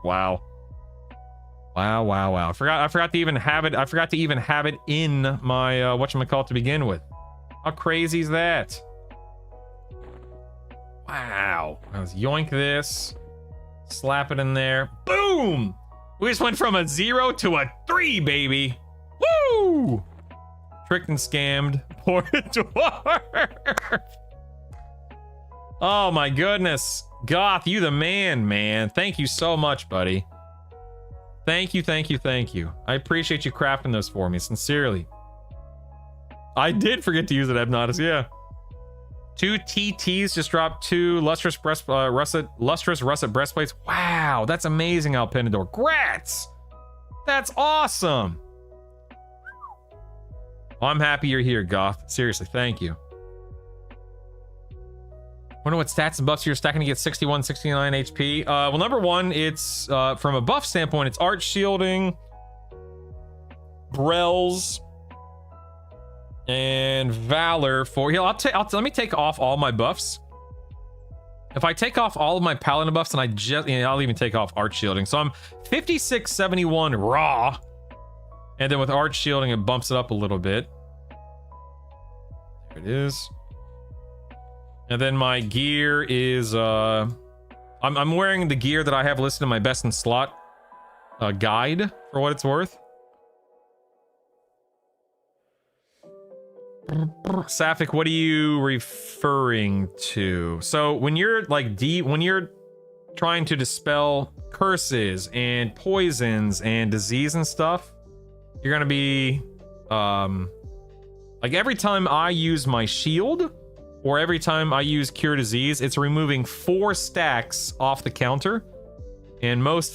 Wow. Wow, wow, wow. I forgot to even have it. I forgot to even have it in my whatchamacallit to begin with. How crazy is that? Wow. Let's yoink this. Slap it in there. Boom! We just went from a 0 to a 3, baby. Woo! Tricked and scammed. Poor dwarf. Oh my goodness. Goth, you the man. Thank you so much, buddy. Thank you. I appreciate you crafting those for me, sincerely. I did forget to use it, Abnotis, yeah. 2 TTs just dropped 2 lustrous russet breastplates. Wow, that's amazing, Alpinador. Grats! That's awesome. Well, I'm happy you're here, Goth. Seriously, thank you. Wonder what stats and buffs you're stacking to get 61, 69 HP. Well, number one, it's from a buff standpoint, it's Arch Shielding, Brells, and Valor for... Here, let me take off all my buffs. If I take off all of my Paladin buffs, and I'll even take off Arch Shielding. So I'm 56, 71 raw. And then with Arch Shielding, it bumps it up a little bit. There it is. And then my gear is I'm wearing the gear that I have listed in my best in slot guide for what it's worth. Sapphic, what are you referring to? So when you're like when you're trying to dispel curses and poisons and disease and stuff, you're gonna be like every time I use my shield or every time I use Cure Disease, it's removing 4 stacks off the counter. And most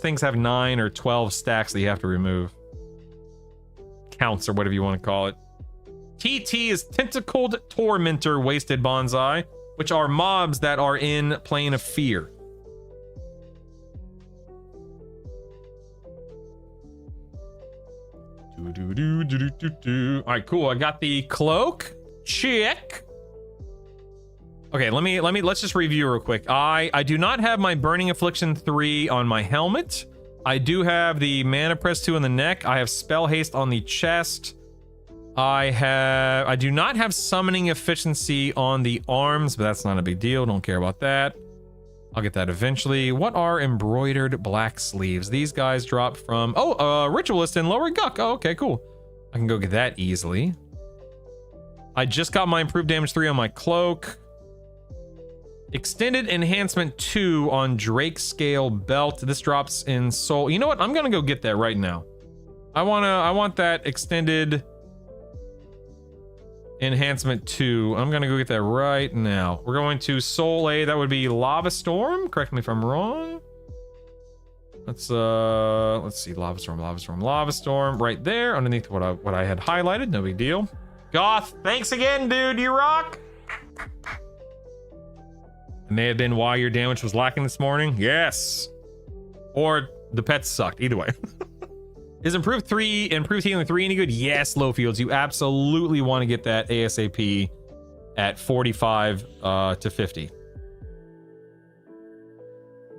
things have 9 or 12 stacks that you have to remove. Counts or whatever you want to call it. TT is Tentacled Tormentor Wasted Bonsai, which are mobs that are in Plane of Fear. Alright, cool. I got the cloak. Check. Okay, let's just review real quick. I do not have my Burning Affliction 3 on my helmet. I do have the Mana Press 2 on the neck. I have Spell Haste on the chest. I do not have Summoning Efficiency on the arms, but that's not a big deal. Don't care about that. I'll get that eventually. What are embroidered black sleeves? These guys drop from... Oh, Ritualist and Lower Guck. Oh, okay, cool. I can go get that easily. I just got my improved damage 3 on my cloak. Extended Enhancement 2 on Drake Scale Belt. This drops in soul. You know what? I'm gonna go get that right now. I want that Extended Enhancement 2. I'm gonna go get that right now. We're going to Soul A. That would be Lava Storm. Correct me if I'm wrong. Let's see. Lava Storm. Right there, underneath what I had highlighted. No big deal. Goth, thanks again, dude. You rock. It may have been why your damage was lacking this morning. Yes. Or the pets sucked. Either way. Is improved healing 3 any good? Yes, Lowfields. You absolutely want to get that ASAP at 45 to 50.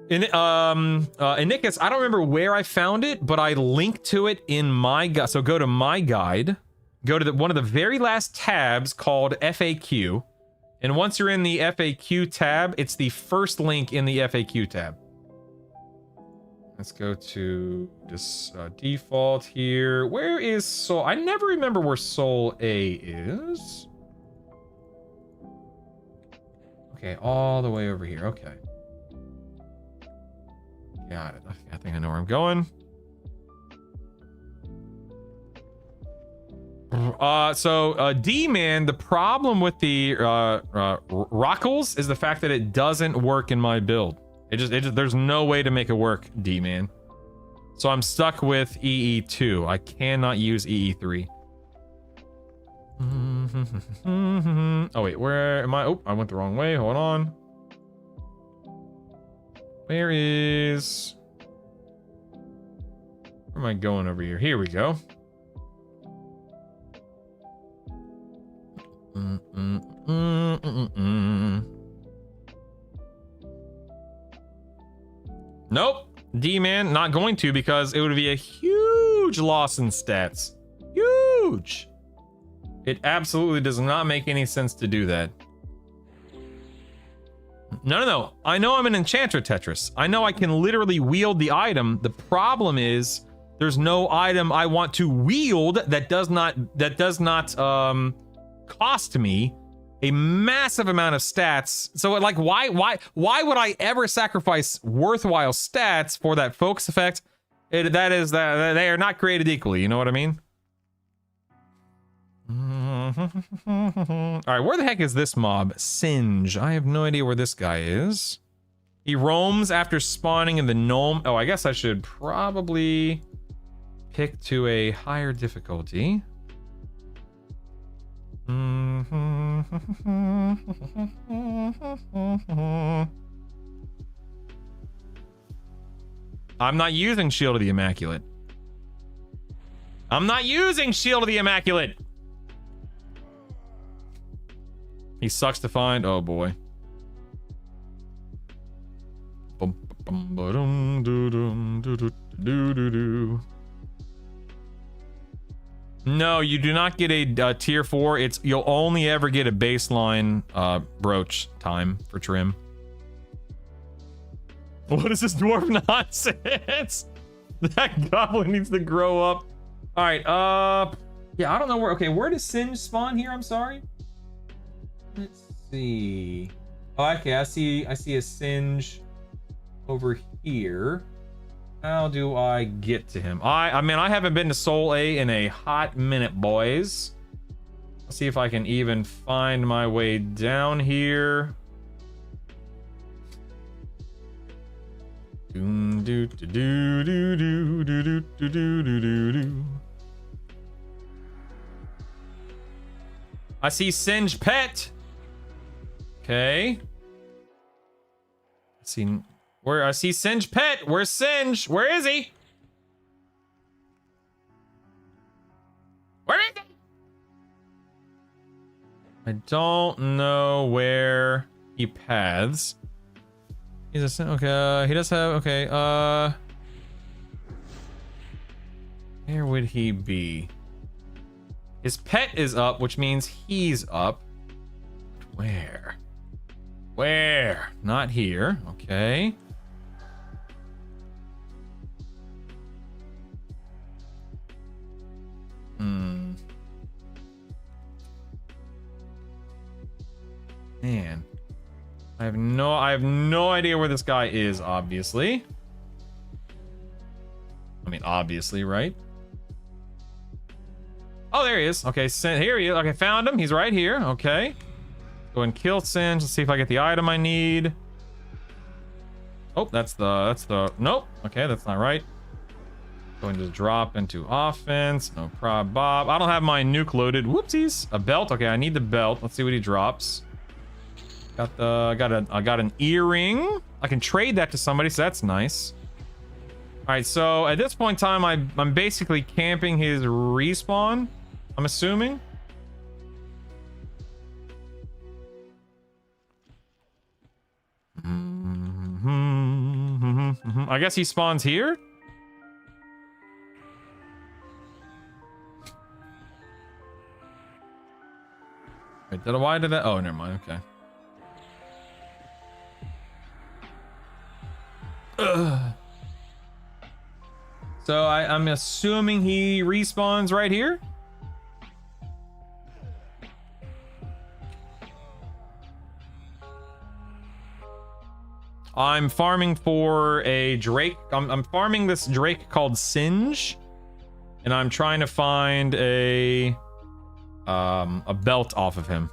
Inikus, I don't remember where I found it, but I linked to it in my guide. So go to my guide. Go to one of the very last tabs called FAQ. And once you're in the FAQ tab, it's the first link in the FAQ tab. Let's go to this default here. Where is Soul? I never remember where Soul A is. Okay, all the way over here. Okay. Got it. I think I know where I'm going. D-Man, the problem with the Rockles is the fact that it doesn't work in my build. It just there's no way to make it work, D-Man. So I'm stuck with EE2. I cannot use EE3. Oh wait, where am I? Oh, I went the wrong way. Hold on. Where am I going over here? Here we go. Nope. D-Man, not going to, because it would be a huge loss in stats. Huge. It absolutely does not make any sense to do that. No. I know I'm an enchanter, Tetris. I know I can literally wield the item. The problem is there's no item I want to wield that does not cost me a massive amount of stats. So like, why would I ever sacrifice worthwhile stats for that focus effect? They are not created equally. You know what I mean? All right, where the heck is this mob? Singe. I have no idea where this guy is. He roams after spawning in the gnome. Oh, I guess I should probably pick to a higher difficulty. I'm not using Shield of the Immaculate. I'm not using Shield of the Immaculate. He sucks to find. Oh boy. No, you do not get a tier 4. You'll only ever get a baseline brooch time for trim. What is this dwarf nonsense? That goblin needs to grow up. All right, yeah, I don't know where. Okay, where does Singe spawn here? I'm sorry. Let's see. Oh, okay, I see a Singe over here. How do I get to him? I mean, I haven't been to Sol A in a hot minute, boys. Let's see if I can even find my way down here. I see Singe Pet. Okay. I see Singe Pet. Where's Singe? Where is he? Where is he? I don't know where he paths. He's a okay. He does have okay. Where would he be? His pet is up, which means he's up. Where? Where? Not here. Okay. Man. I have no idea where this guy is, obviously. I mean, obviously, right? Oh, there he is. Okay, here he is. Okay, found him. He's right here. Okay. Go and kill Singe. Let's see if I get the item I need. Oh, that's the nope. Okay, that's not right. Going to drop into offense. No prob Bob. I don't have my nuke loaded. Whoopsies. A belt. Okay, I need the belt. Let's see what he drops. I got an earring. I can trade that to somebody, so that's nice. All right, so at this point in time, I'm basically camping his respawn, I'm assuming. I guess he spawns here. Wait, why did that? Oh, never mind. Okay. Ugh. So I'm assuming he respawns right here. I'm farming for a Drake. I'm farming this Drake called Singe, and I'm trying to find a a belt off of him.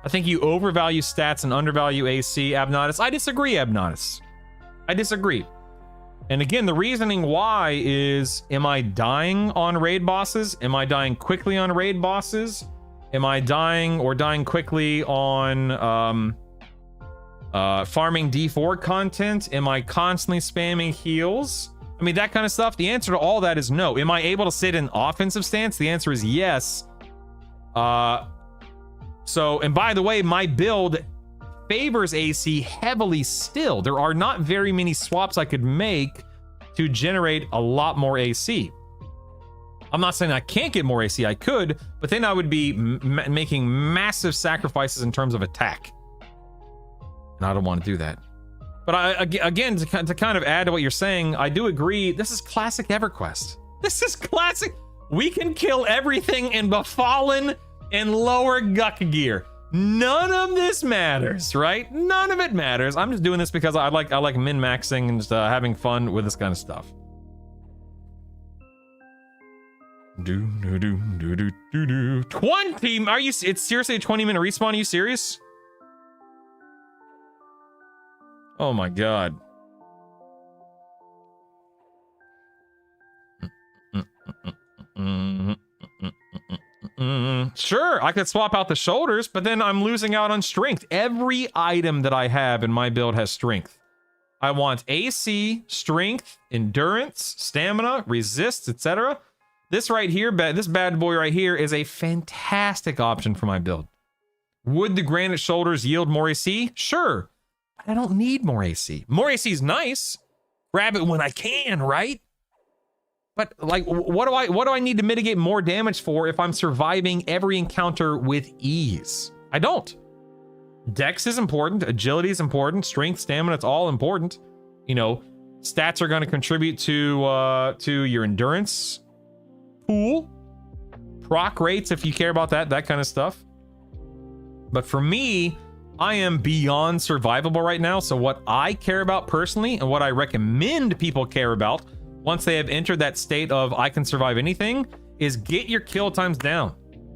I think you overvalue stats and undervalue AC, Abnodus. I disagree, Abnodus. I disagree. And again, the reasoning why is, am I dying on raid bosses? Am I dying quickly on raid bosses? Am I dying or dying quickly on farming D4 content? Am I constantly spamming heals? I mean, that kind of stuff. The answer to all that is no. Am I able to sit in offensive stance? The answer is yes. And by the way, my build favors AC heavily still. There are not very many swaps I could make to generate a lot more AC. I'm not saying I can't get more AC, I could, but then I would be making massive sacrifices in terms of attack. And I don't want to do that. But again, to kind of add to what you're saying, I do agree, this is classic EverQuest. This is classic. We can kill everything in Befallen and lower Guck gear. None of this matters, right? None of it matters. I'm just doing this because I like min-maxing and just having fun with this kind of stuff. 20! Are you? It's seriously a 20-minute respawn? Are you serious? Oh my god. Sure, I could swap out the shoulders, but then I'm losing out on strength. Every item that I have in my build has strength. I want AC, strength, endurance, stamina, resist, etc. This right here, this bad boy right here is a fantastic option for my build. Would the granite shoulders yield more AC? Sure. I don't need more AC. More AC is nice. Grab it when I can, right? But like, what do I need to mitigate more damage for if I'm surviving every encounter with ease? I don't. Dex is important. Agility is important. Strength, stamina, it's all important. You know, stats are going to contribute to your endurance pool. Proc rates, if you care about that kind of stuff. But for me, I am beyond survivable right now. So what I care about personally and what I recommend people care about once they have entered that state of I can survive anything is get your kill times down.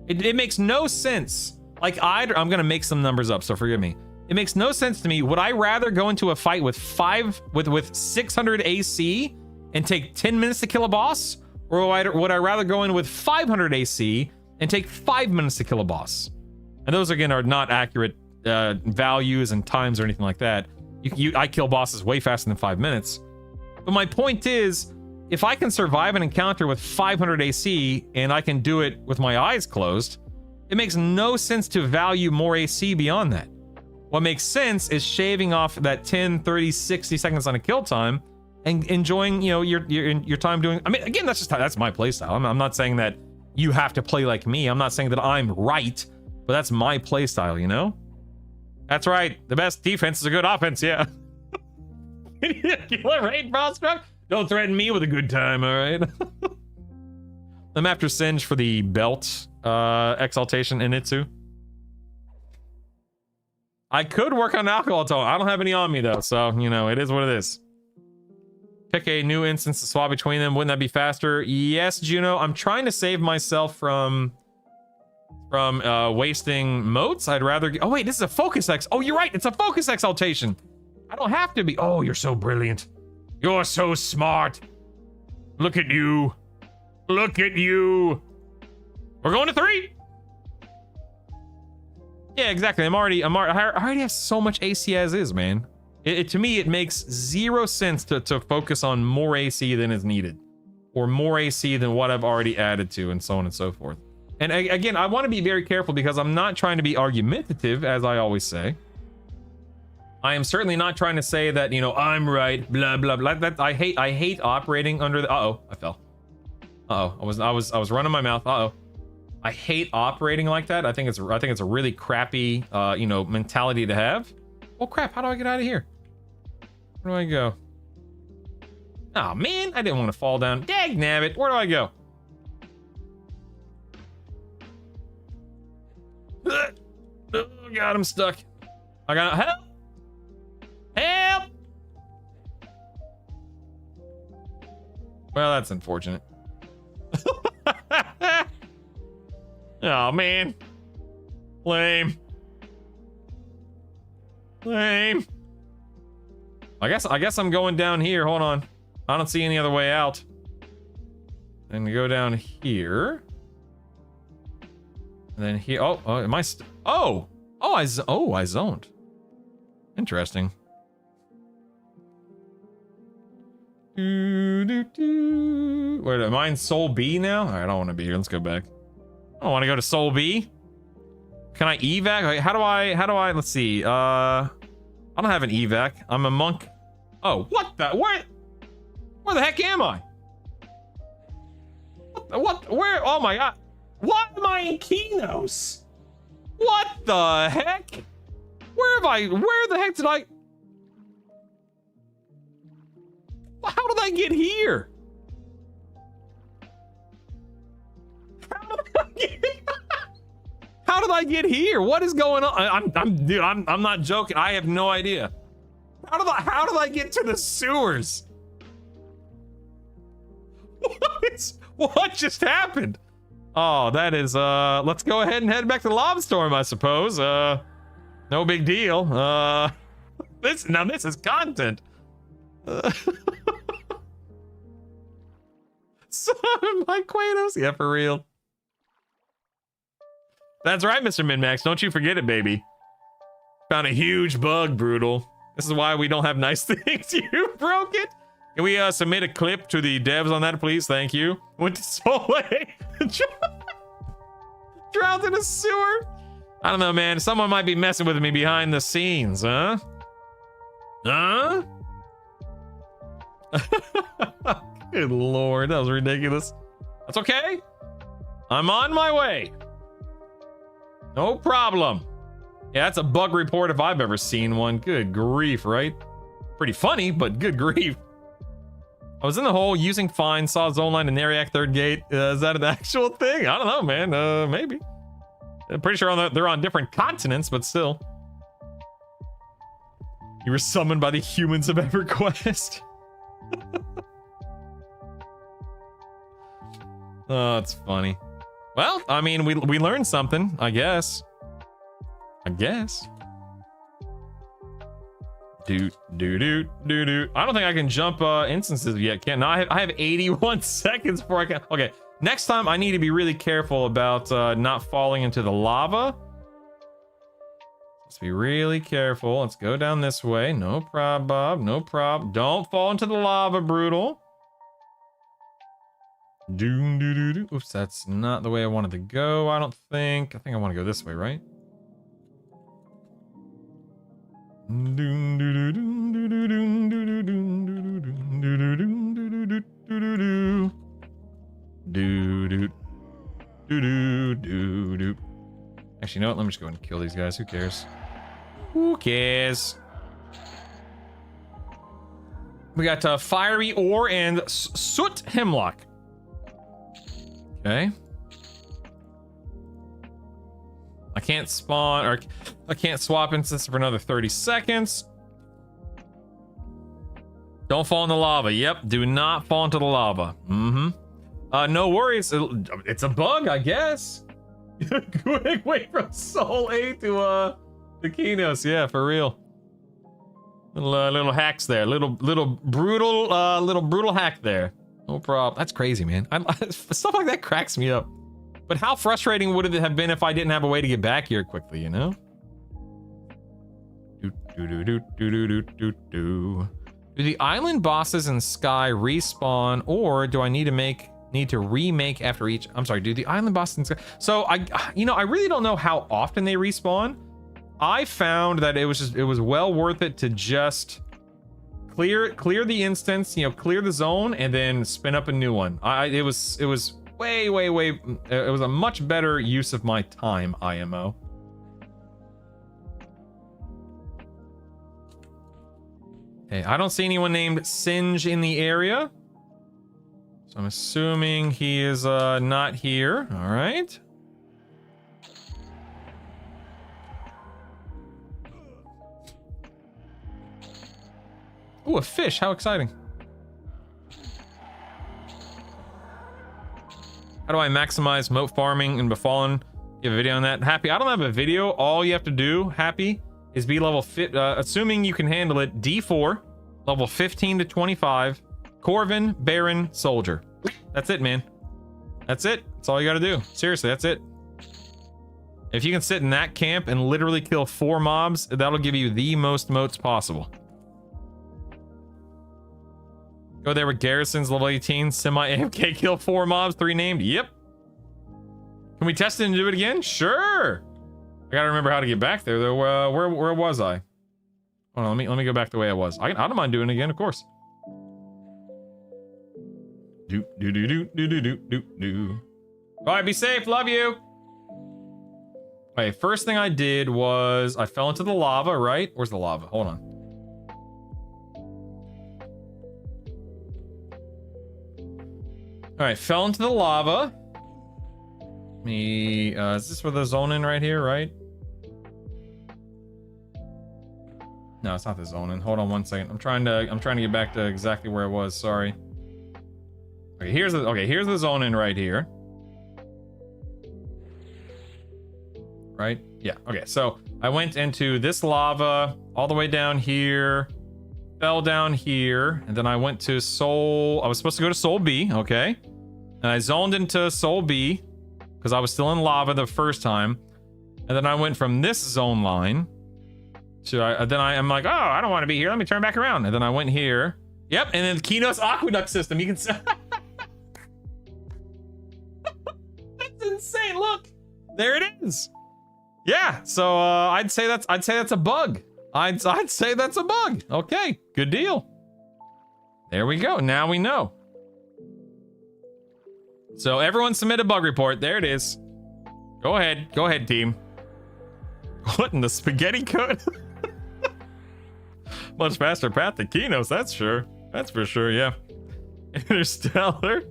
It makes no sense. Like I'm gonna make some numbers up, so forgive me. It makes no sense to me. Would I rather go into a fight with 600 AC and take 10 minutes to kill a boss? Or would I rather go in with 500 AC and take 5 minutes to kill a boss? And those again are not accurate values and times or anything like that. I kill bosses way faster than 5 minutes. But my point is, if I can survive an encounter with 500 AC and I can do it with my eyes closed, it makes no sense to value more AC beyond that. What makes sense is shaving off that 10, 30, 60 seconds on a kill time and enjoying, you know, your time doing. I mean, again, that's my playstyle. I'm not saying that you have to play like me. I'm not saying that I'm right, but that's my playstyle, you know? That's right. The best defense is a good offense, yeah. Killer raid prospect? Don't threaten me with a good time, all right? I'm after Singe for the belt exaltation in Itsu. I could work on alcohol tone. I don't have any on me though, so you know, it is what it is. Pick a new instance to swap between them. Wouldn't that be faster? Yes, Juno. I'm trying to save myself from wasting motes. I'd rather. Oh wait, this is a focus X. Oh, you're right. It's a focus exaltation. I don't have to be. Oh, you're so brilliant. You're so smart. Look at you. Look at you. We're going to 3. Yeah, exactly. I already have so much AC as is, man. To me, it makes 0 sense to focus on more AC than is needed, or more AC than what I've already added to, and so on and so forth. And again, I want to be very careful because I'm not trying to be argumentative, as I always say. I am certainly not trying to say that, you know, I'm right, blah blah blah. I hate operating under the. Uh-oh, I fell. Uh-oh, I was running my mouth. Uh-oh. I hate operating like that. I think it's a really crappy you know, mentality to have. Oh crap, how do I get out of here? Where do I go? Oh man, I didn't want to fall down. Dag nabbit, where do I go? Oh god, I'm stuck. I got help! Help! Well, that's unfortunate. Oh man. Lame. Lame. I guess I'm going down here. Hold on. I don't see any other way out. And go down here. And then here. Oh, am I? I zoned. Interesting. Wait, am I in Soul B now? All right, I don't want to be here. Let's go back. I don't want to go to Soul B. Can I evac? How do I? Let's see. I don't have an evac. I'm a monk. Oh, what the? Where the heck am I? What? Where? Oh my god. Why am I in Kinos? What the heck? Where the heck did I? How did I get here? How did I get here? What is going on? Dude, I'm not joking. I have no idea. How did I get to the sewers? What just happened? Oh, that is let's go ahead and head back to the lava storm, I suppose. No big deal. This is content. Mike Quatos, yeah, for real. That's right, Mr. Minmax. Don't you forget it, baby. Found a huge bug, Brutal. This is why we don't have nice things. You broke it. Can we submit a clip to the devs on that, please? Thank you. Went to Soleil. Drowned in a sewer. I don't know, man. Someone might be messing with me behind the scenes, huh? Huh? Good lord, that was ridiculous. That's okay. I'm on my way. No problem. Yeah, that's a bug report if I've ever seen one. Good grief, right? Pretty funny, but good grief. I was in the hole using fine, saw zone line in Nariac third gate. Is that an actual thing? I don't know, man. Maybe. I'm pretty sure they're on different continents, but still. You were summoned by the humans of EverQuest. Oh, it's funny. Well, I mean, we learned something, I guess. I don't think I can jump instances yet. Can't. No, I have 81 seconds before I can. Okay, next time I need to be really careful about not falling into the lava. Let's be really careful. Let's go down this way. No prob, Bob. No prob. Don't fall into the lava, Brutal. Oops, that's not the way I wanted to go, I don't think. I think I want to go this way, right? Actually, you know what? Let me just go ahead and kill these guys. Who cares? Who cares? We got fiery ore and soot hemlock. Okay. I can't spawn, or I can't swap instances for another 30 seconds. Don't fall in the lava. Yep, do not fall into the lava. No worries. It's a bug, I guess. Quick way from Soul A to Kinos. Yeah, for real. Little hacks there. Little brutal hack there. No problem. That's crazy, man. Stuff like that cracks me up. But how frustrating would it have been if I didn't have a way to get back here quickly, you know? Do the island bosses in Sky respawn, or do I need to remake after each? I'm sorry, do the island bosses in Sky? So I really don't know how often they respawn. I found that it was well worth it to just clear the instance, clear the zone, and then spin up a new one. It was way, it was a much better use of my time, IMO. Okay, I don't see anyone named Singe in the area, so I'm assuming he is not here. All right. Ooh, a fish, how exciting. How do I maximize moat farming in Befallen? You have a video on that? Happy, I don't have a video. All you have to do, Happy, is be level fit, assuming you can handle it, D4, level 15 to 25, Corvin, Baron, Soldier. That's it, man. That's it. That's all you gotta do. Seriously, that's it. If you can sit in that camp and literally kill 4 mobs, that'll give you the most motes possible. Go there with Garrison's level 18, semi-AFK, kill 4 mobs, 3 named. Yep. Can we test it and do it again? Sure. I gotta remember how to get back there though. Where was I? Hold on, let me go back the way I was. I don't mind doing it again, of course. Do do do do do do do do do. All right, be safe. Love you. Okay, first thing I did was I fell into the lava. Right? Where's the lava? Hold on. All right, fell into the lava. Is this where the zone in right here? Right? No, it's not the zone in. Hold on one second. I'm trying to get back to exactly where it was. Sorry. Okay, here's the zone in right here. Right? Yeah. Okay. So I went into this lava all the way down here, fell down here, and then I went to Soul. I was supposed to go to Soul B. Okay. And I zoned into Soul B because I was still in lava the first time. And then I went from this zone line to, I'm like, oh, I don't want to be here. Let me turn back around. And then I went here. Yep. And then Kino's aqueduct system. You can see. That's insane. Look, there it is. Yeah. So I'd say that's a bug. I'd say that's a bug. Okay. Good deal. There we go. Now we know. So everyone submit a bug report. There it is. Go ahead. Go ahead, team. What in the spaghetti code? Much faster path to Kinos, that's sure. That's for sure, yeah. Interstellar.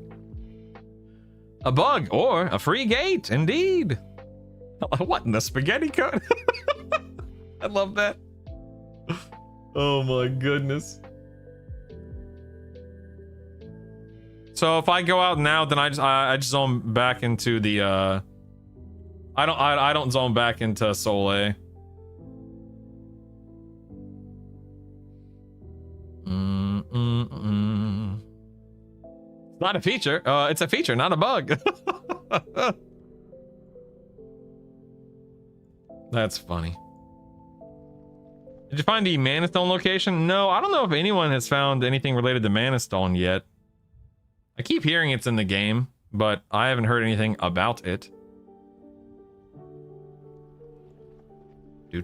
A bug or a free gate, indeed. What in the spaghetti code? I love that. Oh my goodness. So if I go out now, then I just zone back into the I don't zone back into Soul A. It's not a feature. It's a feature, not a bug. That's funny. Did you find the Mana Stone location? No, I don't know if anyone has found anything related to Mana Stone yet. I keep hearing it's in the game, but I haven't heard anything about it. All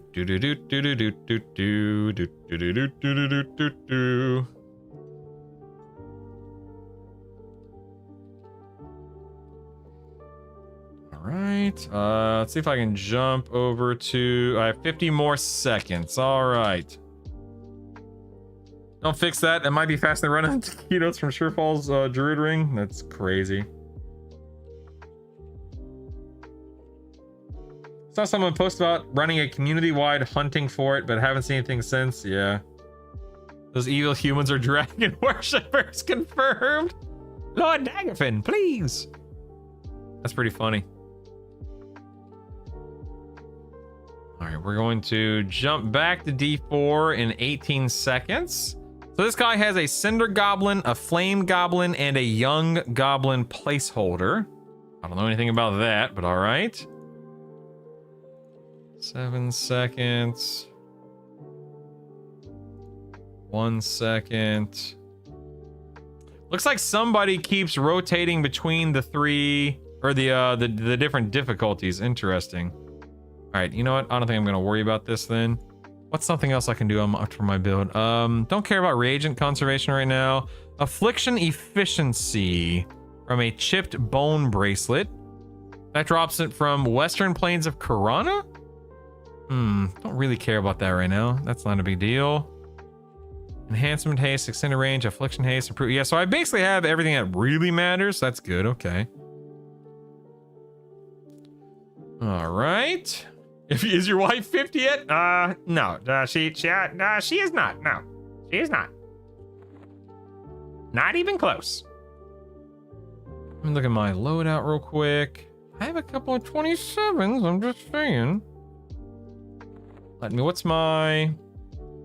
right, let's see if I can jump over to. I have 50 more seconds. All right. Don't fix that. It might be faster than running taquitos from Surefall's Druid Ring. That's crazy. Saw someone post about running a community-wide hunting for it, but haven't seen anything since. Yeah. Those evil humans are dragon worshippers. Confirmed. Lord Daggerfin, please. That's pretty funny. All right, we're going to jump back to D4 in 18 seconds. So this guy has a Cinder Goblin, a Flame Goblin, and a Young Goblin placeholder. I don't know anything about that, but all right. 7 seconds. 1 second. Looks like somebody keeps rotating between the three, or the different difficulties. Interesting. All right, you know what? I don't think I'm gonna worry about this then. What's something else I can do for my build? Don't care about reagent conservation right now. Affliction efficiency from a chipped bone bracelet. That drops it from Western Plains of Karana? Don't really care about that right now. That's not a big deal. Enhancement haste, extended range, affliction haste, improve. Yeah, so I basically have everything that really matters. That's good, okay. All right. Is your wife 50 yet? No. She is not. No, she is not. Not even close. Let me look at my loadout real quick. I have a couple of 27s, I'm just saying. Let me, what's my...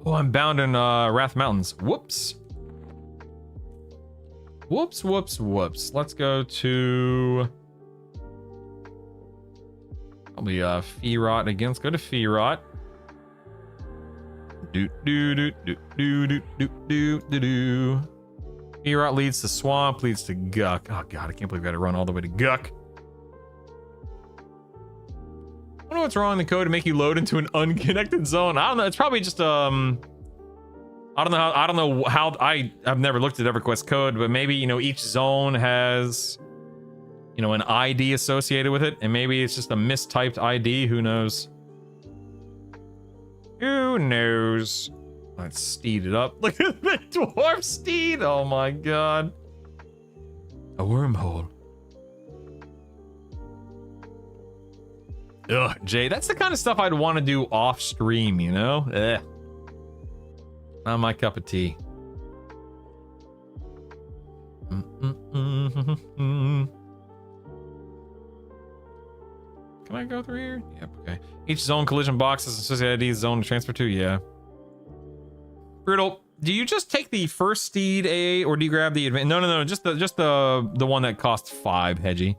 Oh, I'm bound in Wrath Mountains. Whoops. Whoops. Let's go to... Probably Feerot again. Let's go to Feerot. Feerot leads to Swamp, leads to Guck. Oh god, I can't believe I had to run all the way to Guck. I don't know what's wrong in the code to make you load into an unconnected zone. I don't know. It's probably just I don't know how I've never looked at EverQuest code, but maybe, you know, each zone has, you know, an ID associated with it, and maybe it's just a mistyped ID. Who knows? Who knows? Let's steed it up. Look at the dwarf steed. Oh my god. A wormhole. Ugh, Jay, that's the kind of stuff I'd want to do off stream, you know? Not my cup of tea. Can I go through here? Yep, okay. Each zone collision box is associated ID zone to transfer to, yeah. Brutal, do you just take the first steed A, or do you grab the advance? No, just the one that costs 5, Hedgie.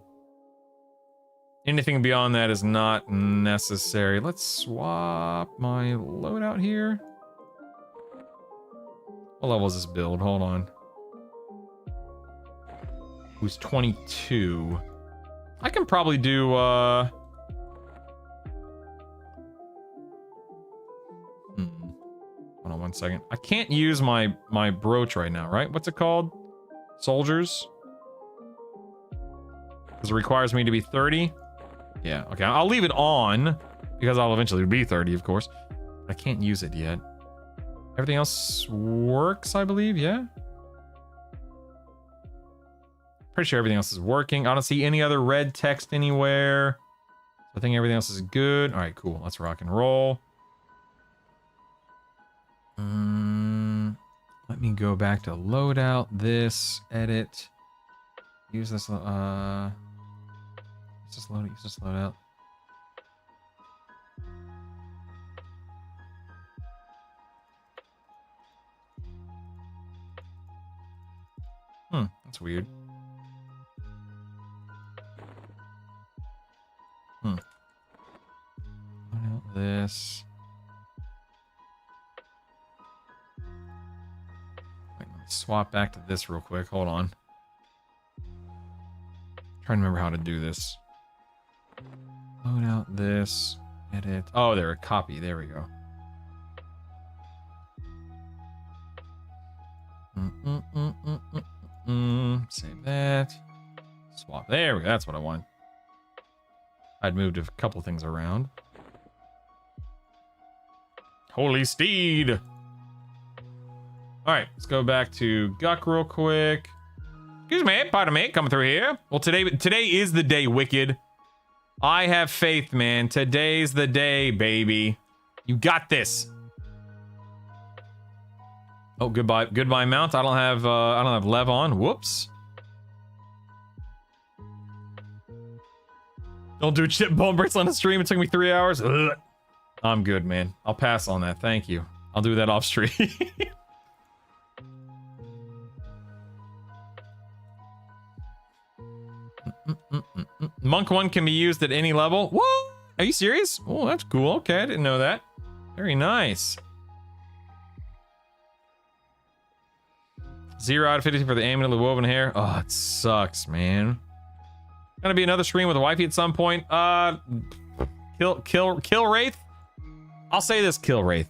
Anything beyond that is not necessary. Let's swap my loadout here. What level is this build? Hold on. Who's 22? I can probably do Hold on one second. I can't use my brooch right now, right? What's it called? Soldiers? Because it requires me to be 30. Yeah, okay. I'll leave it on because I'll eventually be 30, of course. I can't use it yet. Everything else works, I believe, yeah? Pretty sure everything else is working. I don't see any other red text anywhere. I think everything else is good. All right, cool. Let's rock and roll. Let me go back to loadout this, edit. Use this, use this loadout. That's weird. Loadout this. Wait, let me swap back to this real quick. Hold on. Trying to remember how to do this. Load out this, edit. Oh, there, a copy. There we go. Save that. Swap. There we go. That's what I want. I'd moved a couple things around. Holy steed! All right, let's go back to Guck real quick. Excuse me, pardon me, coming through here. Well, today is the day, Wicked. I have faith, man. Today's the day, baby. You got this. Oh, goodbye, mount. I don't have Lev on. Whoops. Don't do chip bone bricks on the stream. It took me 3 hours. Ugh. I'm good, man. I'll pass on that. Thank you. I'll do that off stream. Monk 1 can be used at any level. What? Are you serious? Oh, that's cool. Okay, I didn't know that. Very nice. 0 out of 50 for the amulet of the woven hair. Oh, it sucks, man. Gonna be another stream with a wifey at some point. Kill Wraith. I'll say this, Kill Wraith.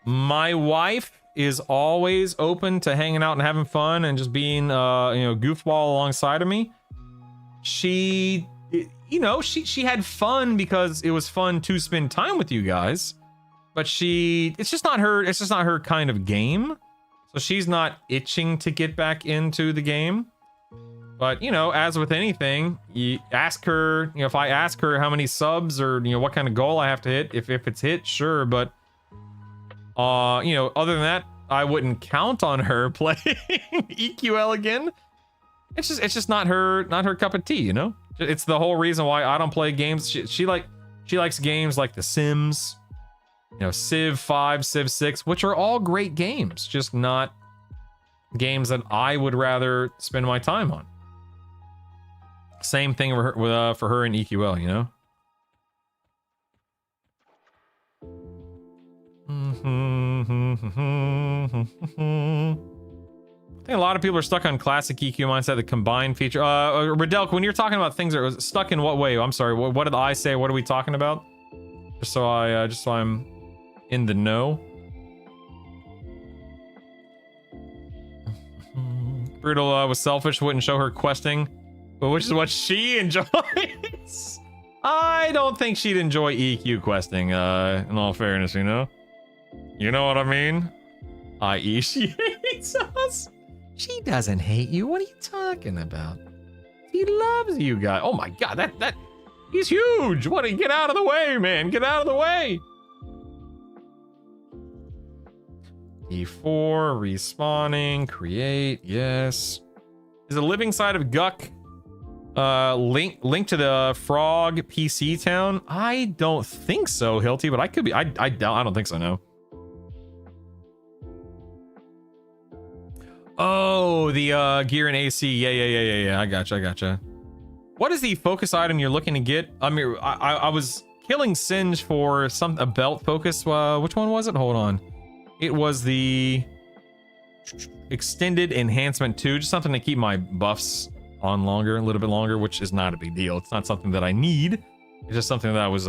My wife is always open to hanging out and having fun and just being, you know, goofball alongside of me. She, you know, she had fun because it was fun to spend time with you guys, but it's just not her kind of game. So she's not itching to get back into the game. But, you know, as with anything, you ask her, you know, if I ask her how many subs or, you know, what kind of goal I have to hit, if it's hit, sure. But, you know, other than that, I wouldn't count on her playing EQL again. It's just not her cup of tea, you know? It's the whole reason why I don't play games. She likes games like The Sims, you know, Civ 5, Civ 6, which are all great games, just not games that I would rather spend my time on. Same thing for her in EQL, you know? I think a lot of people are stuck on classic EQ mindset, the combined feature. Radelk, when you're talking about things that are stuck in what way? I'm sorry, what did I say? What are we talking about? Just so I'm in the know. Brutal was selfish, wouldn't show her questing, but which is what she enjoys. I don't think she'd enjoy EQ questing, in all fairness, you know? You know what I mean? I.e. she hates us. She doesn't hate you. What are you talking about? He loves you guys. Oh my god, that he's huge. What? Get out of the way, man. Get out of the way. E4, respawning, create, yes. Is the living side of Guck link to the Frog PC town? I don't think so, Hilty, but I could be. I don't think so, no. Oh, the gear and AC. Yeah. I gotcha. What is the focus item you're looking to get? I mean, I was killing Singe for a belt focus. Which one was it? Hold on. It was the extended enhancement 2, just something to keep my buffs on longer, a little bit longer, which is not a big deal. It's not something that I need. It's just something that I was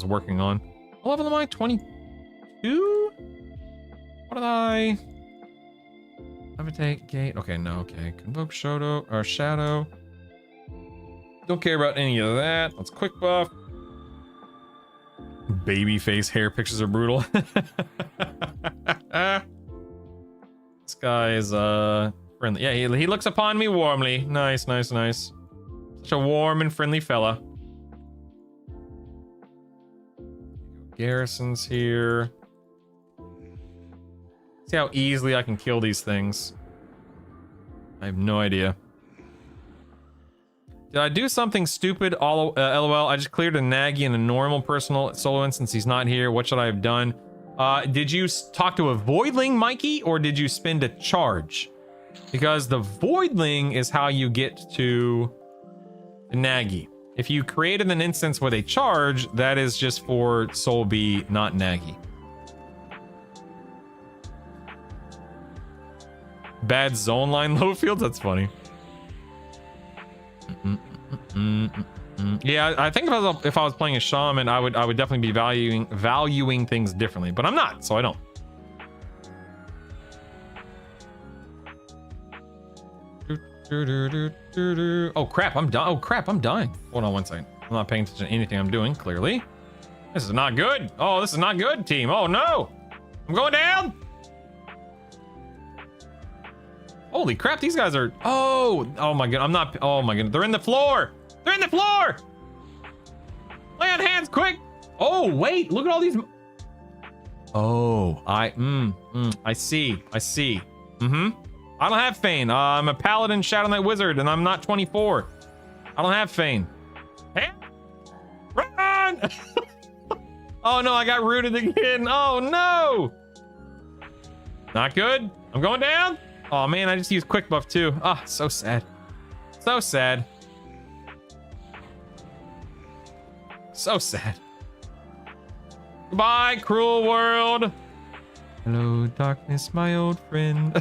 working on. What level am I? 22? What did I? Levitate, gate. Okay, no, okay. Convoke Shadow or Shadow. Don't care about any of that. Let's quick buff. Baby face hair pictures are brutal. This guy is friendly. Yeah, he looks upon me warmly. Nice. Such a warm and friendly fella. Garrison's here. See how easily I can kill these things. I have no idea. Did I do something stupid? LOL. I just cleared a Nagi in a normal personal solo instance. He's not here. What should I have done? Did you talk to a Voidling, Mikey, or did you spend a charge? Because the Voidling is how you get to the Nagi. If you created an instance with a charge, that is just for Soul B, not Nagi. Bad zone line low fields? That's funny. Yeah, I think if I was playing a shaman, I would definitely be valuing things differently, but I'm not, so I don't. Oh crap, I'm done. Oh crap, I'm dying. Hold on one second. I'm not paying attention to anything I'm doing, clearly. This is not good. Oh, this is not good, team. Oh no! I'm going down! Holy crap, these guys are... Oh my god, I'm not... Oh my god, they're in the floor! They're in the floor! Lay on hands, quick! Oh, wait, look at all these... Oh, I see. I don't have Fane. I'm a Paladin Shadow Knight Wizard, and I'm not 24. I don't have Fane. Hey! Run! Oh no, I got rooted again. Oh no! Not good. I'm going down. Oh man, I just used quick buff too. Ah, oh, so sad. So sad. So sad. Goodbye, cruel world. Hello, darkness, my old friend.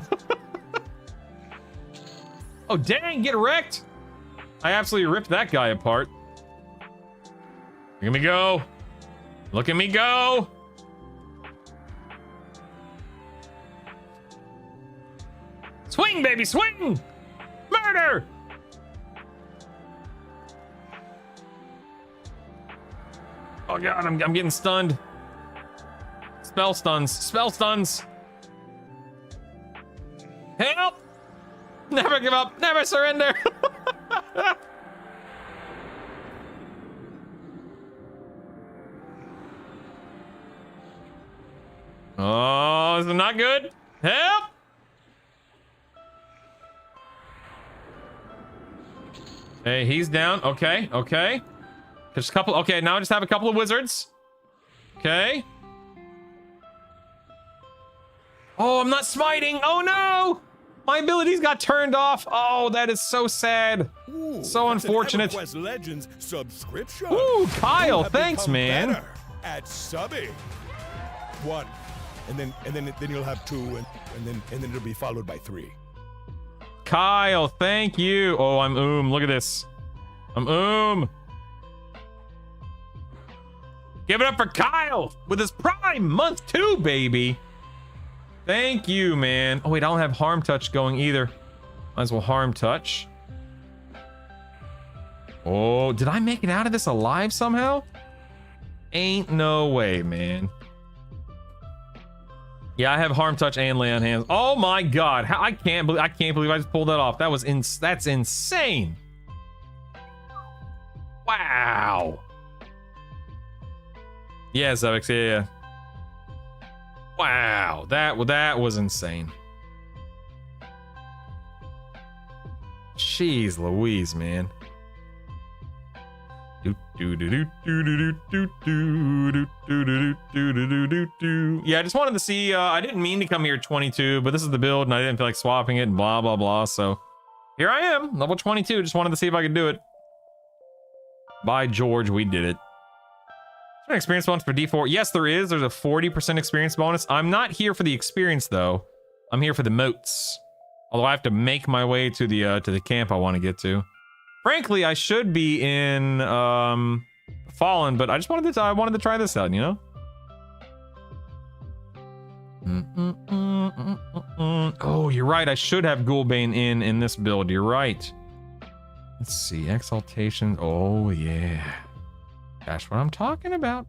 Oh dang, get wrecked. I absolutely ripped that guy apart. Look at me go. Look at me go. Swing, baby, swing! Murder! Oh god, I'm getting stunned. Spell stuns, spell stuns. Help! Never give up, never surrender. Oh, this is not good. Help! Hey, he's down. Okay, okay. Just a couple. Okay, now I just have a couple of wizards. Okay. Oh, I'm not smiting. Oh no! My abilities got turned off. Oh, that is so sad. Ooh, So that's an unfortunate. EverQuest Legends subscription. Ooh, Kyle, You have thanks, become man. better at subbing. 1, and then you'll have 2, and then it'll be followed by 3. Kyle, thank you. Oh, I'm Look at this. I'm Give it up for Kyle with his Prime month 2, baby. Thank you, man. Oh, wait, I don't have Harm Touch going either. Might as well Harm Touch. Oh, did I make it out of this alive somehow? Ain't no way, man. Yeah, I have Harm Touch and Lay on Hands. Oh my God, I can't believe I just pulled that off. That's insane. Wow. Yeah, Zevix, yeah. Wow, that was insane. Jeez Louise, man. Yeah, I just wanted to see, I didn't mean to come here 22, but this is the build and I didn't feel like swapping it and blah, blah, blah. So here I am, level 22. Just wanted to see if I could do it. By George, we did it. Is there an experience bonus for D4? Yes, there is. There's a 40% experience bonus. I'm not here for the experience though. I'm here for the moats. Although I have to make my way to the camp I want to get to. Frankly, I should be in Fallen, but I just wanted to try this out, you know? Oh, you're right. I should have Ghoulbane in this build. You're right. Let's see. Exaltation. Oh, yeah. That's what I'm talking about.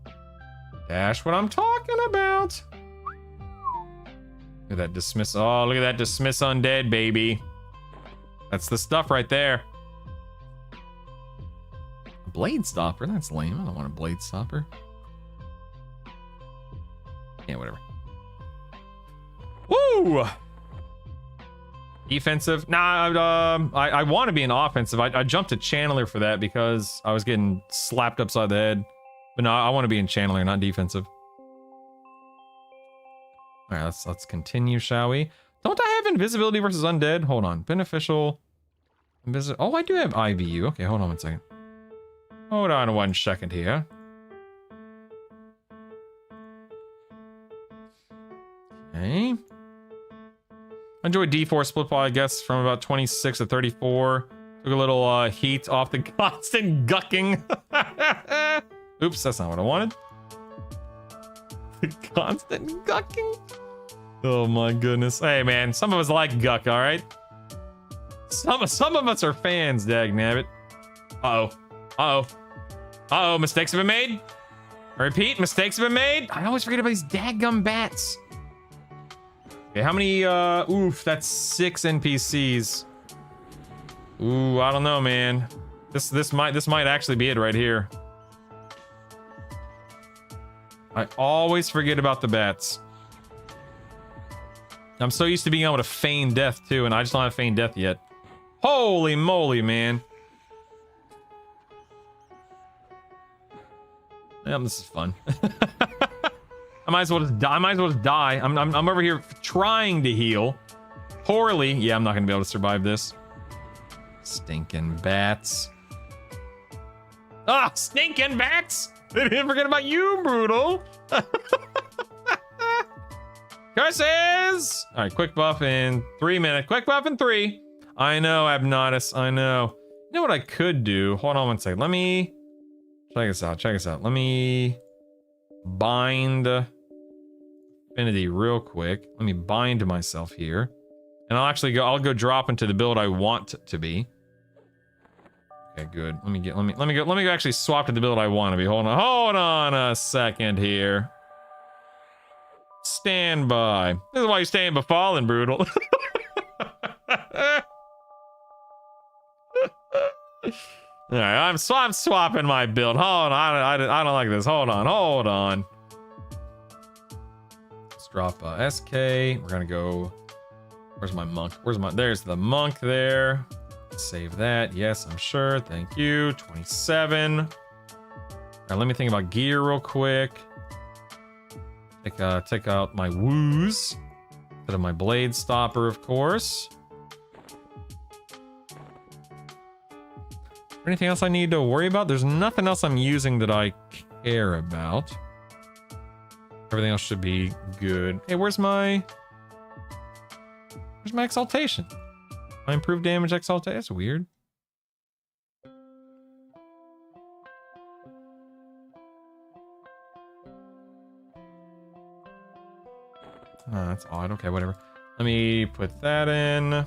That's what I'm talking about. Look at that dismiss. Oh, look at that dismiss undead, baby. That's the stuff right there. Blade Stopper? That's lame. I don't want a Blade Stopper. Yeah, whatever. Woo! Defensive? Nah, I want to be an offensive. I jumped to Channeler for that because I was getting slapped upside the head. But no, I want to be in Channeler, not defensive. Alright, let's continue, shall we? Don't I have invisibility versus undead? Hold on. Beneficial. Oh, I do have IVU. Okay, hold on 1 second. Hold on 1 second here. Okay. I enjoyed D4 split ball, I guess, from about 26 to 34. Took a little heat off the constant gucking. Oops, that's not what I wanted. The constant gucking? Oh my goodness. Hey man, some of us like guck, alright? Some of us are fans, dagnabbit. Uh-oh. Uh-oh. Uh-oh, mistakes have been made. I repeat, mistakes have been made. I always forget about these daggum bats. Okay, how many, oof, that's 6 NPCs. Ooh, I don't know, man. This might actually be it right here. I always forget about the bats. I'm so used to being able to feign death too, and I just don't have feign death yet. Holy moly, man. Yeah, this is fun. I might as well just die. I'm over here trying to heal. Poorly. Yeah, I'm not gonna be able to survive this. Stinking bats. Ah, stinking bats! I didn't forget about you, Brutal. Curses! Alright, quick buff in 3 minutes. Quick buff in 3. I know, Abnotus, I know. You know what I could do? Hold on 1 second. Let me... Check this out, check this out. Let me... bind... Affinity real quick. Let me bind myself here. And I'll go drop into the build I want to be. Okay, good. Let me go actually swap to the build I want to be. Hold on a second here. Stand by. This is why you stand by falling, Brutal. Alright, I'm swapping my build. Hold on, I don't like this. Hold on. Let's drop SK. We're gonna go. Where's my monk? There's the monk there. Save that. Yes, I'm sure. Thank you. 27. All right, let me think about gear real quick. Take out my woos instead of my blade stopper, of course. Anything else I need to worry about? There's nothing else I'm using that I care about. Everything else should be good. Hey, where's my exaltation? My improved damage exaltation? That's weird. Oh, that's odd. Okay, whatever. Let me put that in.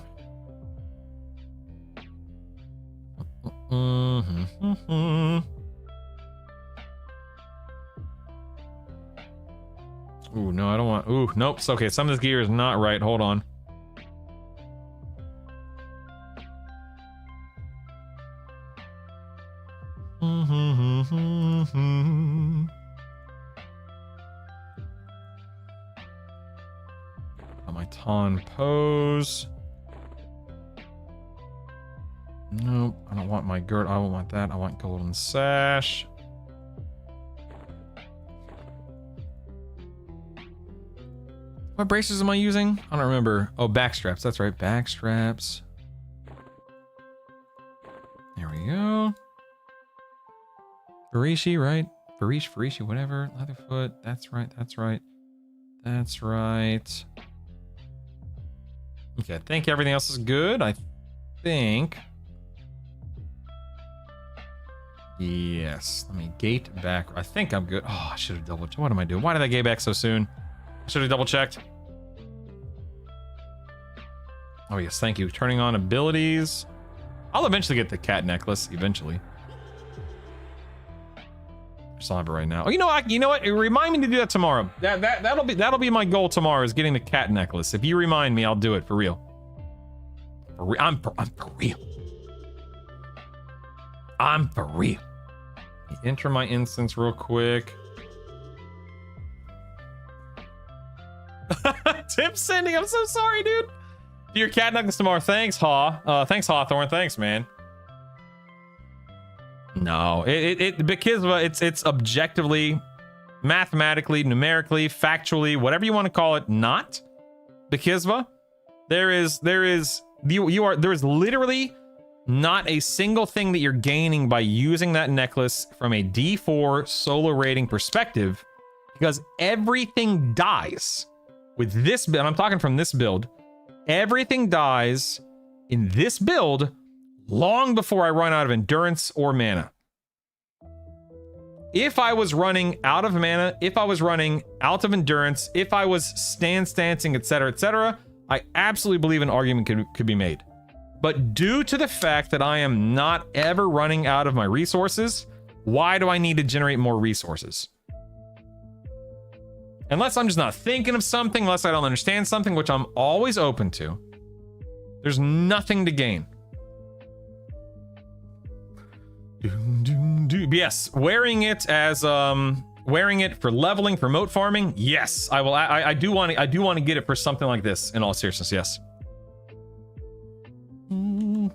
Ooh, no, I don't want. Ooh, nope. So, okay, some of this gear is not right. Hold on. My Ton pose. Nope, I don't want my girt. I don't want that. I want golden sash. What braces am I using? I don't remember. Oh, back straps. That's right, back straps. There we go. Farishi, right? Farishi, whatever. Leatherfoot. That's right. That's right. That's right. Okay, I think everything else is good. I think. Yes. Let me gate back. I think I'm good. Oh, I should have double checked. What am I doing? Why did I gate back so soon? I should have double checked. Oh, yes. Thank you. Turning on abilities. I'll eventually get the cat necklace. Eventually. Just don't have it right now. Oh, you know what? Remind me to do that tomorrow. That'll be my goal tomorrow, is getting the cat necklace. If you remind me, I'll do it for real. I'm for real. I'm for real. Enter my instance real quick. Tip sending. I'm so sorry, dude. Do your cat necklace tomorrow. Thanks, thanks, Hawthorne. Thanks, man. No, because it's objectively, mathematically, numerically, factually, whatever you want to call it, not Bikizva. There is literally not a single thing that you're gaining by using that necklace from a D4 solo rating perspective, because everything dies with this build. I'm talking from this build. Everything dies in this build long before I run out of endurance or mana. If I was running out of mana, if I was running out of endurance, if I was stancing, etc., I absolutely believe an argument could be made. But due to the fact that I am not ever running out of my resources, why do I need to generate more resources? Unless I'm just not thinking of something, unless I don't understand something, which I'm always open to, there's nothing to gain. Yes, wearing it as wearing it for leveling, for moat farming. Yes, I will. I do want to get it for something like this. In all seriousness, yes. All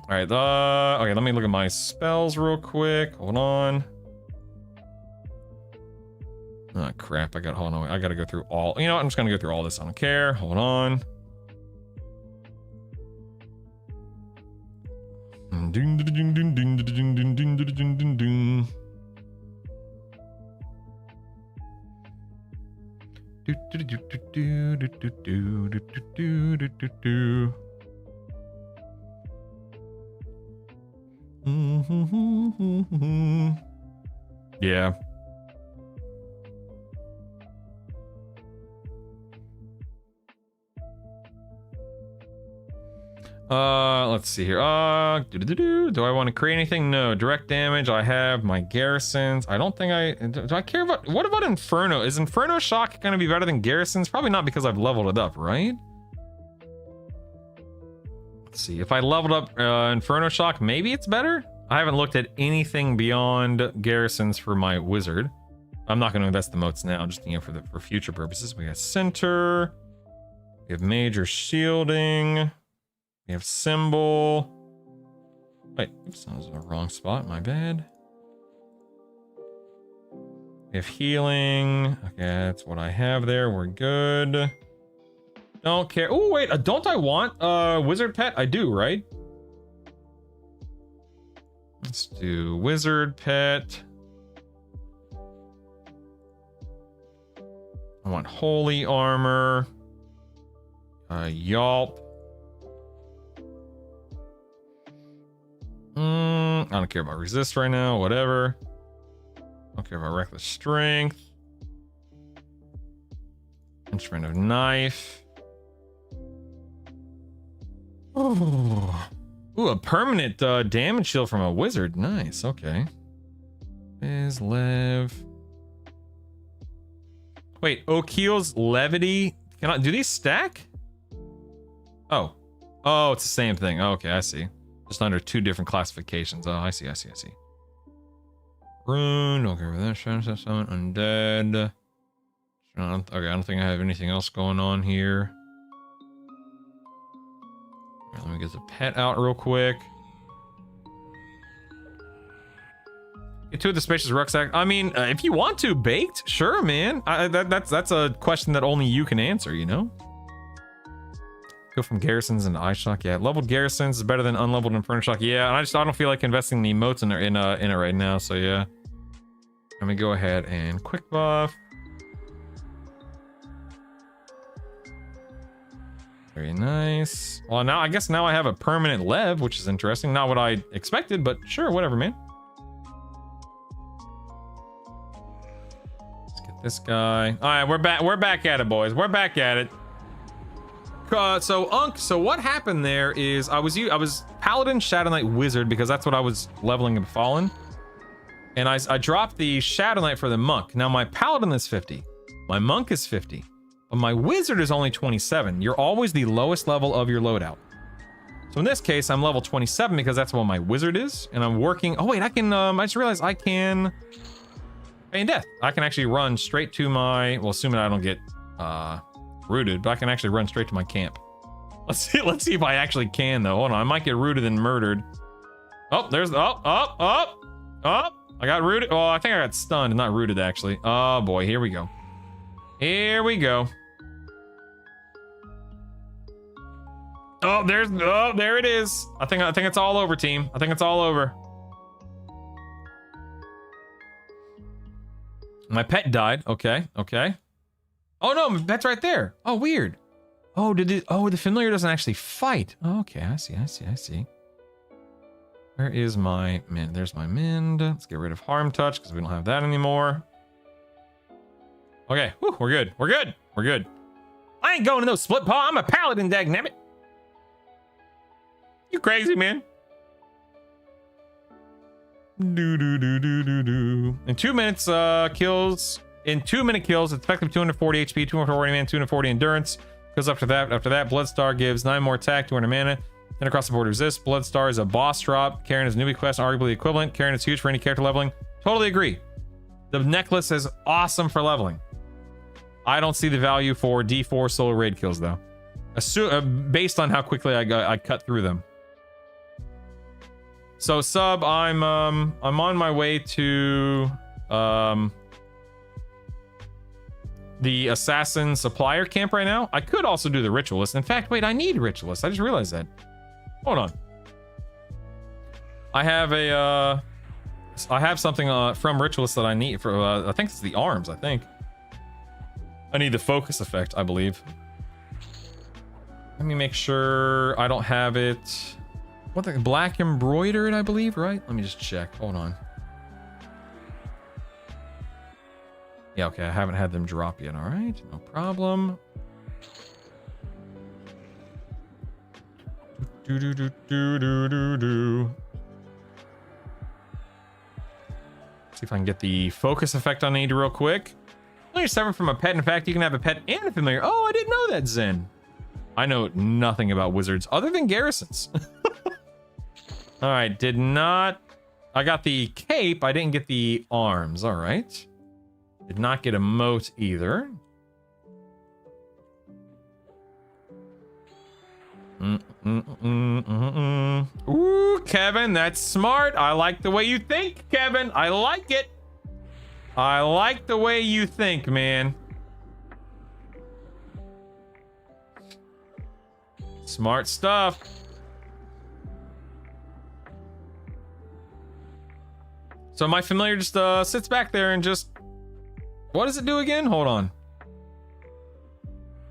right. Okay. Let me look at my spells real quick. Hold on. Oh crap! Hold on. I gotta go through all. You know what? I'm just gonna go through all this. I don't care. Hold on. Yeah. Let's see here. Do I want to create anything? No. Direct damage. I have my garrisons. I don't think do I care about, what about Inferno? Is Inferno Shock going to be better than garrisons? Probably not, because I've leveled it up, right? Let's see. If I leveled up Inferno Shock, maybe it's better? I haven't looked at anything beyond garrisons for my wizard. I'm not going to invest the moats now, just for future purposes. We got center. We have major shielding. We have symbol. Wait, oops, that was the wrong spot. My bad. We have healing. Okay, that's what I have there. We're good. Don't care. Oh, wait. Don't I want a wizard pet? I do, right? Let's do wizard pet. I want holy armor. Yelp. I don't care about resist right now. Whatever. Don't care about reckless strength. Instrument of knife. Ooh, a permanent damage shield from a wizard. Nice. Okay. Is Lev. Wait, O'Keel's levity. Do these stack? Oh. Oh, it's the same thing. Okay, I see. Just under two different classifications. Oh, I see. Rune. Don't care about that. Shadow Summon. Undead. Okay, I don't think I have anything else going on here. All right, let me get the pet out real quick. Get two of the spacious rucksack. I mean, if you want to, baked, sure, man. That's a question that only you can answer, you know. Go from garrisons into eye shock. Yeah, leveled garrisons is better than unleveled inferno shock. Yeah, and I don't feel like investing the emotes in it right now. So yeah, let me go ahead and quick buff. Very nice. Well, now I guess I have a permanent lev, which is interesting. Not what I expected, but sure, whatever, man. Let's get this guy. All right, we're back. We're back at it, boys. We're back at it. So what happened there is I was Paladin, Shadow Knight, Wizard because that's what I was leveling in Fallen. And I dropped the Shadow Knight for the Monk. Now my Paladin is 50. My Monk is 50. But my Wizard is only 27. You're always the lowest level of your loadout. So in this case, I'm level 27 because that's what my Wizard is. And I'm working... Oh wait, I can... I just realized I can... Feign Death. I can actually run straight to my... Well, assuming I don't get... rooted, but I can actually run straight to my camp. Let's see if I actually can though. Hold on, I might get rooted and murdered. Oh, there's I got rooted. Oh, I think I got stunned, not rooted actually. Oh boy, here we go. Here we go. Oh, there it is. I think it's all over, team. I think it's all over. My pet died. Okay. Oh no, my pet's right there. Oh, weird. Oh, the familiar doesn't actually fight. Oh, okay, I see. Where is my mend? There's my mend. Let's get rid of harm touch because we don't have that anymore. Okay, whew, we're good. I ain't going to no split paw. I'm a paladin, dagnabbit. You crazy, man. In 2 minutes, kills. In 2 minute kills, it's effective 240 HP, 240 mana, 240 endurance. Goes after that. Bloodstar gives 9 more attack, 200 mana. Then across the board resist. Bloodstar is a boss drop. Karen is newbie quest, arguably equivalent. Karen is huge for any character leveling. Totally agree. The necklace is awesome for leveling. I don't see the value for D4 solo raid kills though. Based on how quickly I cut through them. So sub, I'm on my way to the assassin supplier camp right now. I could also do the ritualist. In fact, wait, I need ritualist. I just realized that. Hold on. I have something from ritualist that I need for I think it's the arms. I need the focus effect, I believe. Let me make sure I don't have it. What the black embroidered, I believe, right? Let me just check. Hold on. Yeah, okay, I haven't had them drop yet. All right, no problem. See if I can get the focus effect I need real quick. Only 7 from a pet. In fact, you can have a pet and a familiar. Oh, I didn't know that, Zen. I know nothing about wizards other than garrisons. All right, did not. I got the cape. I didn't get the arms. All right. Did not get a moat either. Ooh, Kevin, that's smart. I like the way you think, Kevin. I like it. I like the way you think, man. Smart stuff. So my familiar just sits back there and just... What does it do again? Hold on.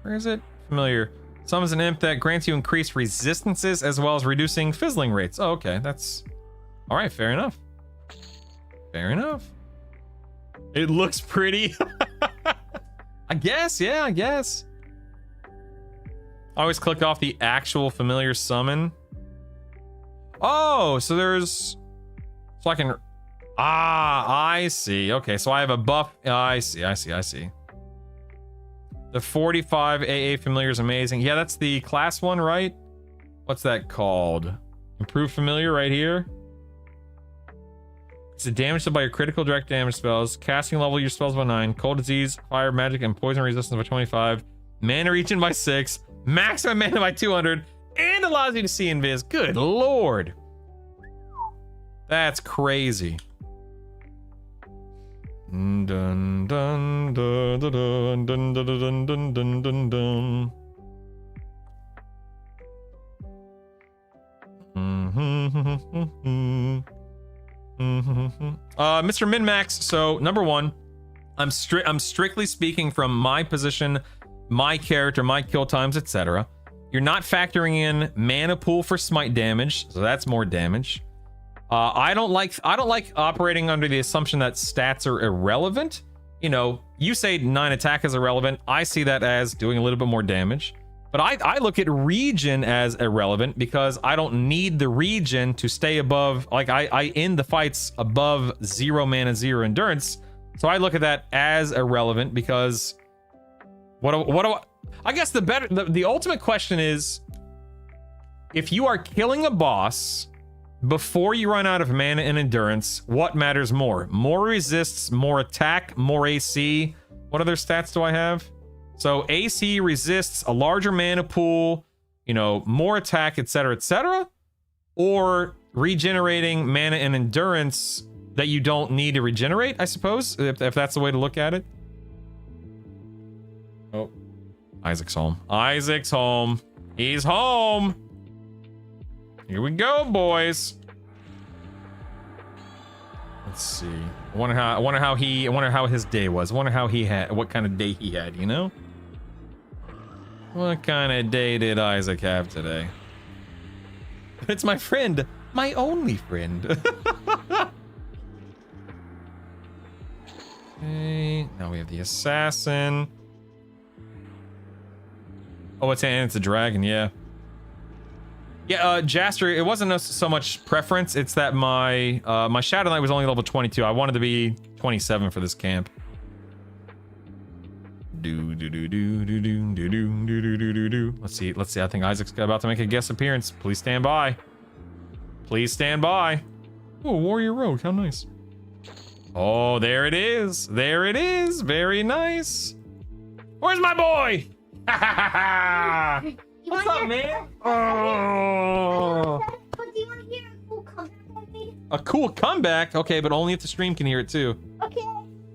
Where is it? Familiar. Summons an imp that grants you increased resistances as well as reducing fizzling rates. Oh, okay. That's... Alright, fair enough. Fair enough. It looks pretty. I guess, yeah, I guess. I always click off the actual familiar summon. Oh, so there's... So I can... Ah, I see. Okay, so I have a buff. I see. The 45 AA familiar is amazing. Yeah, that's the class one, right? What's that called? Improved familiar right here. It's a damage by your critical direct damage spells. Casting level your spells by 9. Cold disease, fire, magic, and poison resistance by 25. Mana regen by 6. Maximum mana by 200. And allows you to see invis. Good lord. That's crazy. Dun dun dun dun dun dun dun dun dun dun dun. Mr. Minmax, so number one, I'm strictly speaking from my position, my character, my kill times, etc. You're not factoring in mana pool for smite damage, so that's more damage. I don't like operating under the assumption that stats are irrelevant. You know, you say 9 attack is irrelevant. I see that as doing a little bit more damage. But I look at regen as irrelevant because I don't need the regen to stay above, like I end the fights above 0 mana, 0 endurance. So I look at that as irrelevant because I guess the ultimate question is, if you are killing a boss before you run out of mana and endurance, what matters more? More resists, more attack, more AC. What other stats do I have? So AC resists, a larger mana pool, you know, more attack, etc., or regenerating mana and endurance that you don't need to regenerate, I suppose, if that's the way to look at it. Oh, Isaac's home. Isaac's home. He's home. Here we go, boys. Let's see. I wonder how his day was. I wonder what kind of day he had, you know? What kind of day did Isaac have today? It's my friend. My only friend. Okay, now we have the assassin. Oh, it's a dragon, yeah. Yeah, Jaster, it wasn't so much preference, it's that my my Shadow Knight was only level 22. I wanted to be 27 for this camp. Let's see. I think Isaac's about to make a guest appearance. Please stand by. Please stand by. Oh, Warrior Rogue, how nice. Oh, there it is. There it is. Very nice. Where's my boy? What's up, man? Oh. But do you want to hear a cool comeback I made? A cool comeback? Okay, but only if the stream can hear it too. Okay.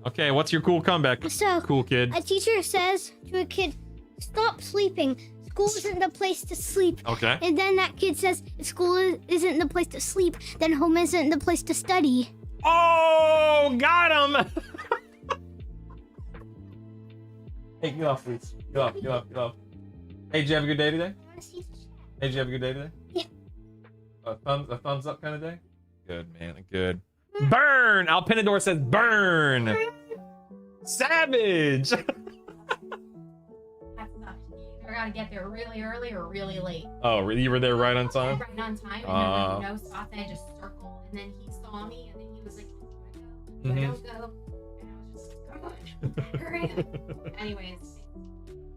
Okay, what's your cool comeback? So, cool kid. a teacher says to a kid, stop sleeping. School isn't the place to sleep. Okay. And then that kid says, if school isn't the place to sleep, then home isn't the place to study. Oh, got him! Hey, get off, please. Get off. Hey, did you have a good day today? I want to see the chat. Hey, did you have a good day today? Yeah. A thumbs up kind of day? Good, man, good. Burn! Alpinador says burn! Savage! That sucks. You either gotta get there really early or really late. Oh, you were there right on time? Right on time, and there was no stop, and I just circled, and then he saw me, and then he was like, do I don't go? And I was just, come on, hurry up. Anyways,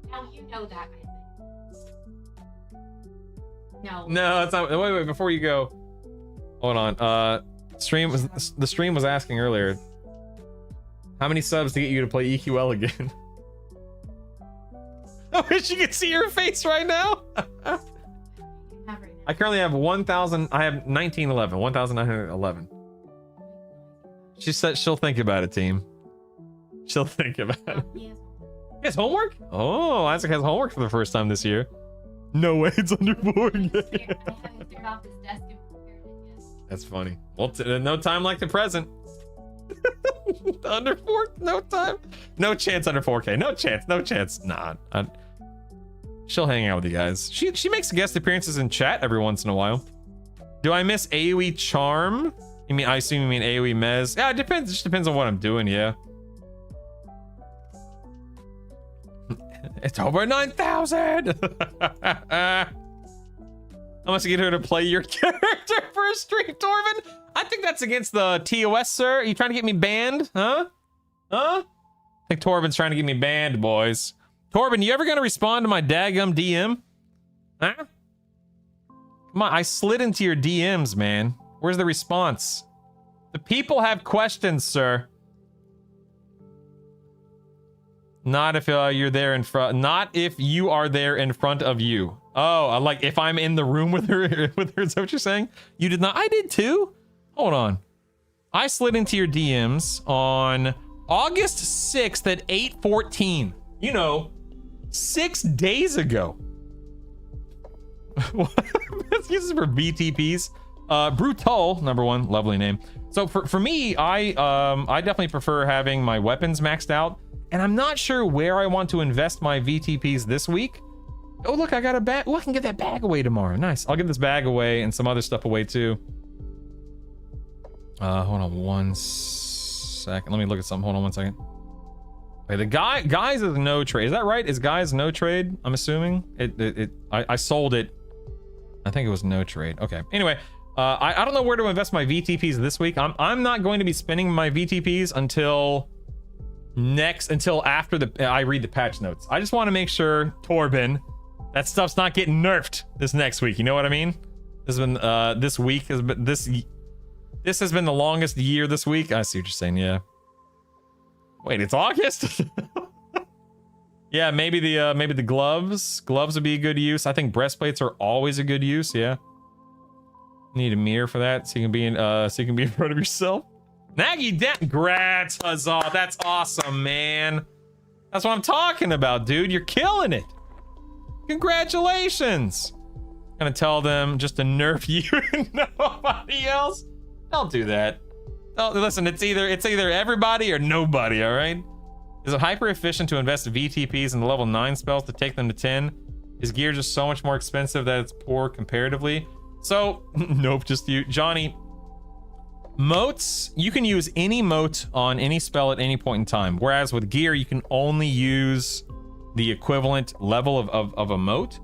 now you know that, I think. No, it's not. Wait, before you go. Hold on. The stream was asking earlier, how many subs to get you to play EQL again? I wish you could see your face right now. Have I currently have 1,000. I have 1911. 1,911. She said she'll think about it, team. She'll think about it. He He has has homework? Oh, Isaac has homework for the first time this year. No way, it's under 4 I yet. haven't cleared off his desk and prepared it yet. That's funny. Well, no time like the present. Under 4, no time. No chance under 4K. No chance. No chance. Nah. She'll hang out with you guys. She makes guest appearances in chat every once in a while. Do I miss AoE Charm? You mean, I assume you mean AoE Mez? Yeah, it depends. It just depends on what I'm doing, yeah. It's over 9,000! I must get her to play your character for a stream, Torvin. I think that's against the TOS, sir. Are you trying to get me banned? Huh? Huh? I think Torvin's trying to get me banned, boys. Torvin, you ever gonna respond to my daggum DM? Huh? Come on, I slid into your DMs, man. Where's the response? The people have questions, sir. Not if you're there in front. Not if you are there in front of you. Oh, like if I'm in the room with her. Is that what you're saying? You did not. I did too. Hold on. I slid into your DMs on August 6th at 8:14. You know, 6 days ago. This is for VTPs. Brutal, number 1, lovely name. So for me, I definitely prefer having my weapons maxed out. And I'm not sure where I want to invest my VTPs this week. Oh, look, I got a bag. Oh, I can get that bag away tomorrow. Nice. I'll give this bag away and some other stuff away too. Hold on 1 second. Let me look at something. Hold on 1 second. Okay, the guys is no trade. Is that right? Is guys no trade? I'm assuming I sold it. I think it was no trade. Okay. Anyway, I don't know where to invest my VTPs this week. I'm not going to be spending my VTPs until after I read the patch notes. I just want to make sure, Torben, that stuff's not getting nerfed this next week. You know what I mean? This has been this week has been this has been the longest year this week. I see what you're saying. Yeah. Wait, it's August? Yeah, maybe the gloves would be a good use. I think breastplates are always a good use. Yeah. Need a mirror for that so you can be in front of yourself. Nagy, congrats, huzzah. That's awesome, man. That's what I'm talking about, dude. You're killing it. Congratulations. I'm gonna tell them just to nerf you and nobody else. Don't do that. Oh, listen, it's either everybody or nobody, all right? Is it hyper efficient to invest VTPs in the level 9 spells to take them to 10? Is gear just so much more expensive that it's poor comparatively? So, nope, just you. Johnny, moats, you can use any moat on any spell at any point in time. Whereas with gear, you can only use the equivalent level of a moat.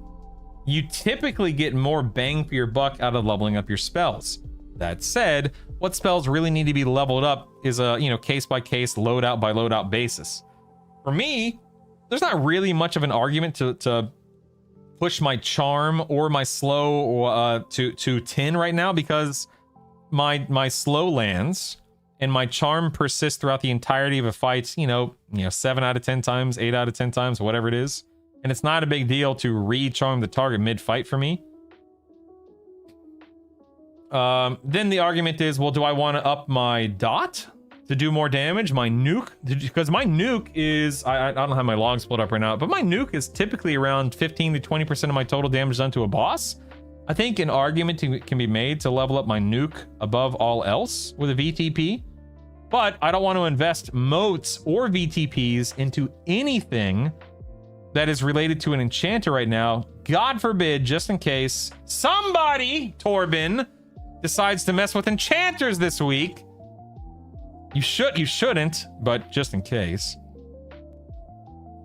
You typically get more bang for your buck out of leveling up your spells. That said, what spells really need to be leveled up is a, case by case, loadout by loadout basis. For me, there's not really much of an argument to push my charm or my slow to 10 right now, because my slow lands and my charm persists throughout the entirety of a fight, 7 out of 10 times, 8 out of 10 times, whatever it is. And it's not a big deal to re-charm the target mid-fight for me. Then the argument is, well, do I want to up my dot to do more damage? My nuke? Because my nuke is, I don't have my logs pulled up right now, but my nuke is typically around 15 to 20% of my total damage done to a boss. I think an argument can be made to level up my nuke above all else with a VTP, but I don't want to invest moats or VTPs into anything that is related to an enchanter right now. God forbid, just in case somebody, Torben, decides to mess with enchanters this week. You shouldn't, but just in case.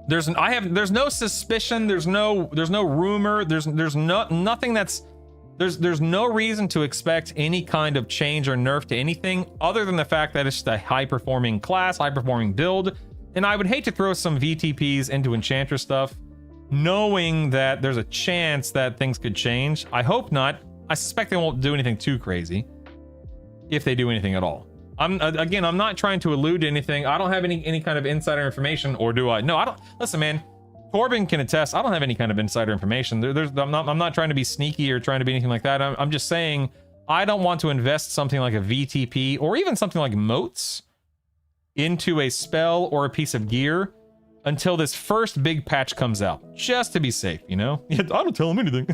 There's no suspicion, there's no rumor, there's nothing that's there's no reason to expect any kind of change or nerf to anything other than the fact that it's just a high performing class, high performing build. And I would hate to throw some VTPs into enchanter stuff knowing that there's a chance that things could change. I hope not. I suspect they won't do anything too crazy, if they do anything at all. I'm not trying to allude to anything. I don't have any kind of insider information, or do I? No, I don't. Listen, man, Corbin can attest. I don't have any kind of insider information. I'm not trying to be sneaky or trying to be anything like that. I'm just saying I don't want to invest something like a VTP or even something like moats into a spell or a piece of gear until this first big patch comes out, just to be safe, you know? Yeah, I don't tell him anything.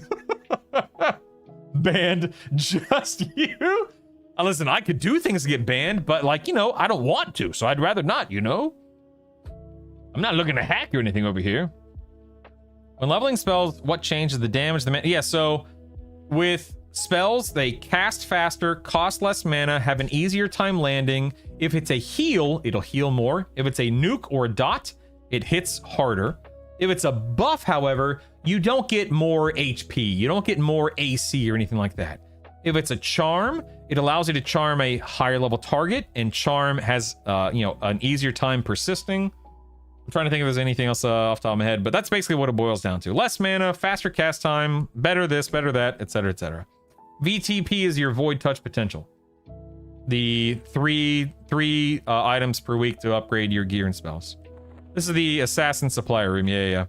Banned, just you? Listen, I could do things to get banned, but like, you know, I don't want to, so I'd rather not, you know? I'm not looking to hack or anything over here. When leveling spells, what changes the damage? Yeah, so with spells, they cast faster, cost less mana, have an easier time landing. If it's a heal, it'll heal more. If it's a nuke or a dot, it hits harder. If it's a buff, however, you don't get more HP. You don't get more AC or anything like that. If it's a charm, it allows you to charm a higher level target, and charm has, you know, an easier time persisting. I'm trying to think if there's anything else off the top of my head, but that's basically what it boils down to. Less mana, faster cast time, better this, better that, etc., etc. VTP is your void touch potential. The three items per week to upgrade your gear and spells. This is the assassin supply room. Yeah.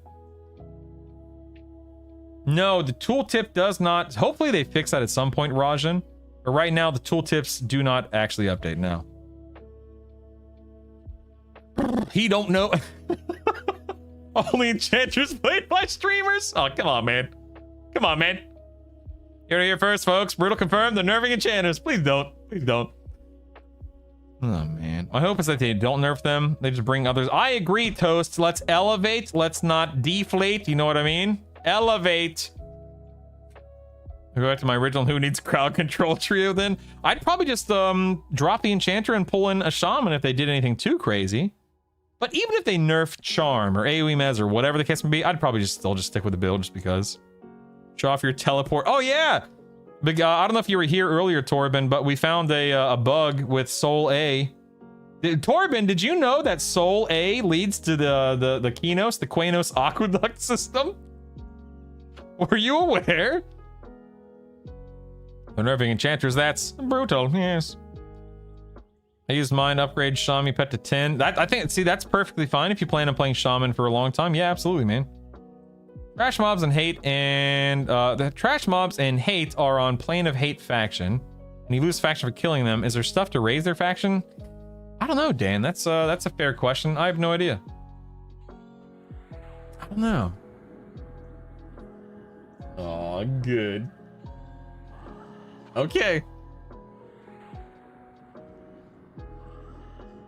No, the tooltip does not. Hopefully they fix that at some point, Rajan. But right now, the tooltips do not actually update now. He don't know. Only enchanters played by streamers? Oh, come on, man. Come on, man. You're here first, folks. Brutal confirmed. They're nerfing enchanters. Please don't. Please don't. Oh, man. My hope is that they don't nerf them. They just bring others. I agree, Toast. Let's elevate. Let's not deflate. You know what I mean? Elevate. Go back to my original who needs crowd control trio then. I'd probably just drop the enchanter and pull in a shaman if they did anything too crazy. But even if they nerf charm or AoE mez or whatever the case may be, I'd probably still just stick with the build just because. Show off your teleport. Oh yeah! Big, I don't know if you were here earlier, Torben, but we found a bug with Soul A. Torben, did you know that Soul A leads to the Kinos, the Quanos aqueduct system? Were you aware? The nerfing enchanters, that's brutal, yes. I used mine to upgrade Shami Pet to 10. I think, see, that's perfectly fine if you plan on playing Shaman for a long time. Yeah, absolutely, man. Trash mobs and hate, and the trash mobs and hate are on Plane of Hate faction, and you lose faction for killing them. Is there stuff to raise their faction? I don't know, Dan. That's a fair question. I have no idea. I don't know. Oh, good. Okay.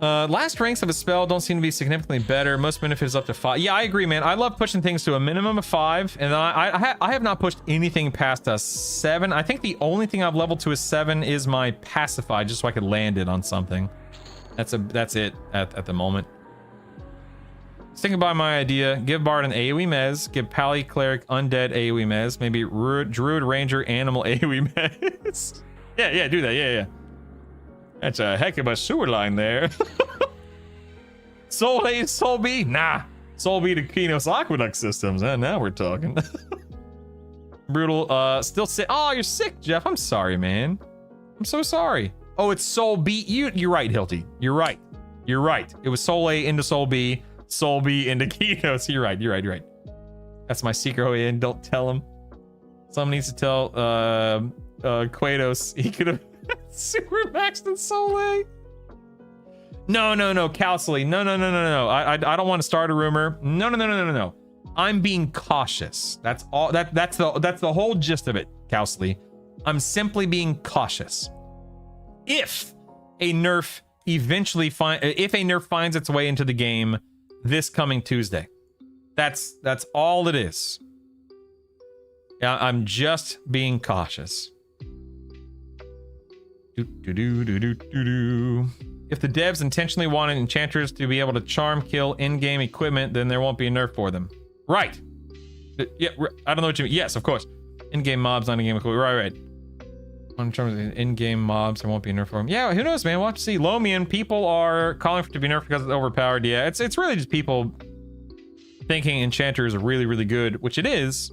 Last ranks of a spell don't seem to be significantly better. Most benefit is up to 5. Yeah, I agree, man. I love pushing things to a minimum of 5, and I have not pushed anything past a 7. I think the only thing I've leveled to a 7 is my pacify, just so I could land it on something. That's it at the moment. Sticking by my idea, give Bard an AoE mez, give Pally Cleric Undead AoE mez, maybe Druid Ranger Animal AoE mez. Yeah, do that, yeah. That's a heck of a sewer line there. Soul A, Soul B? Nah. Soul B to Kinos Aqueduct systems. Now we're talking. Brutal, still sick. Oh, you're sick, Jeff. I'm sorry, man. I'm so sorry. Oh, it's Soul B. You're right, Hilty. You're right. It was Soul A into Soul B into Kinos. You're right. That's my secret. Oh, yeah, and don't tell him. Someone needs to tell Quados he could have super maxed in Soul A. No, Calcely. No. I don't want to start a rumor. No. I'm being cautious. That's all. That's the whole gist of it, Calcely. I'm simply being cautious. If a nerf finds its way into the game this coming Tuesday, that's all it is. Yeah, I'm just being cautious. If the devs intentionally wanted enchanters to be able to charm kill in-game equipment, then there won't be a nerf for them. Right. Yeah, I don't know what you mean. Yes, of course. In-game mobs, not in-game equipment. Right. In terms of in-game mobs, there won't be a nerf for them. Yeah, who knows, man? We'll have to see. Lomian, people are calling for it to be nerfed because it's overpowered. Yeah, it's really just people thinking enchanters are really, really good, which it is.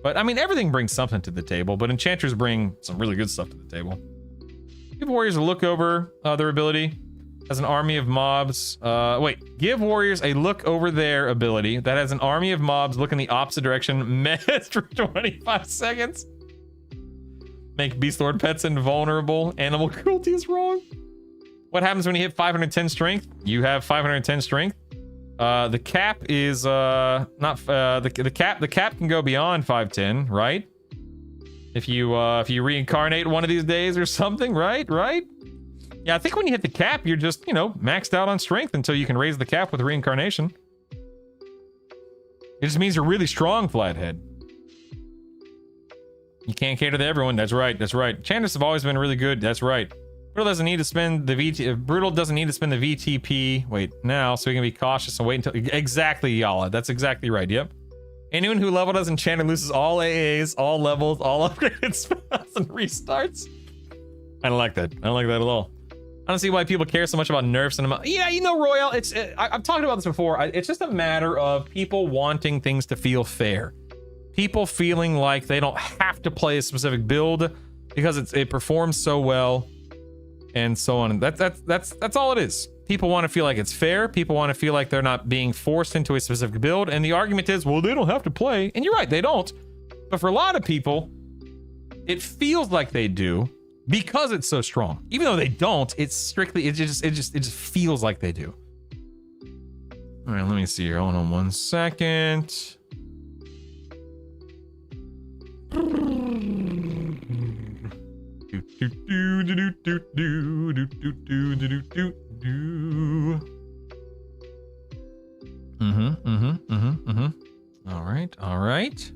But, I mean, everything brings something to the table, but enchanters bring some really good stuff to the table. Give warriors a look over their ability. Has an army of mobs. Wait, give warriors a look over there ability that has an army of mobs look in the opposite direction. Messed for 25 seconds. Make beast lord pets invulnerable. Animal cruelty is wrong. What happens when you hit 510 strength? You have 510 strength. The cap is not the cap can go beyond 510, right? If you reincarnate one of these days or something, right? Yeah, I think when you hit the cap, you're just, you know, maxed out on strength until you can raise the cap with reincarnation. It just means you're really strong, Flathead. You can't cater to everyone. That's right. Chandras have always been really good. That's right. Brutal doesn't need to spend the VTP. Wait, now, so we can be cautious and wait until... Exactly, Yala. That's exactly right. Yep. Anyone who leveled as Enchanter loses all AAs, all levels, all upgraded spells, and restarts. I don't like that. I don't like that at all. I don't see why people care so much about nerfs and... Yeah, you know, Royale, I've talked about this before. It's just a matter of people wanting things to feel fair. People feeling like they don't have to play a specific build because it performs so well, and so on. That's all it is. People want to feel like it's fair. People want to feel like they're not being forced into a specific build. And the argument is, well, they don't have to play. And you're right, they don't. But for a lot of people, it feels like they do because it's so strong. Even though they don't, it's strictly, it just feels like they do. All right, let me see here. Hold on 1 second. All right.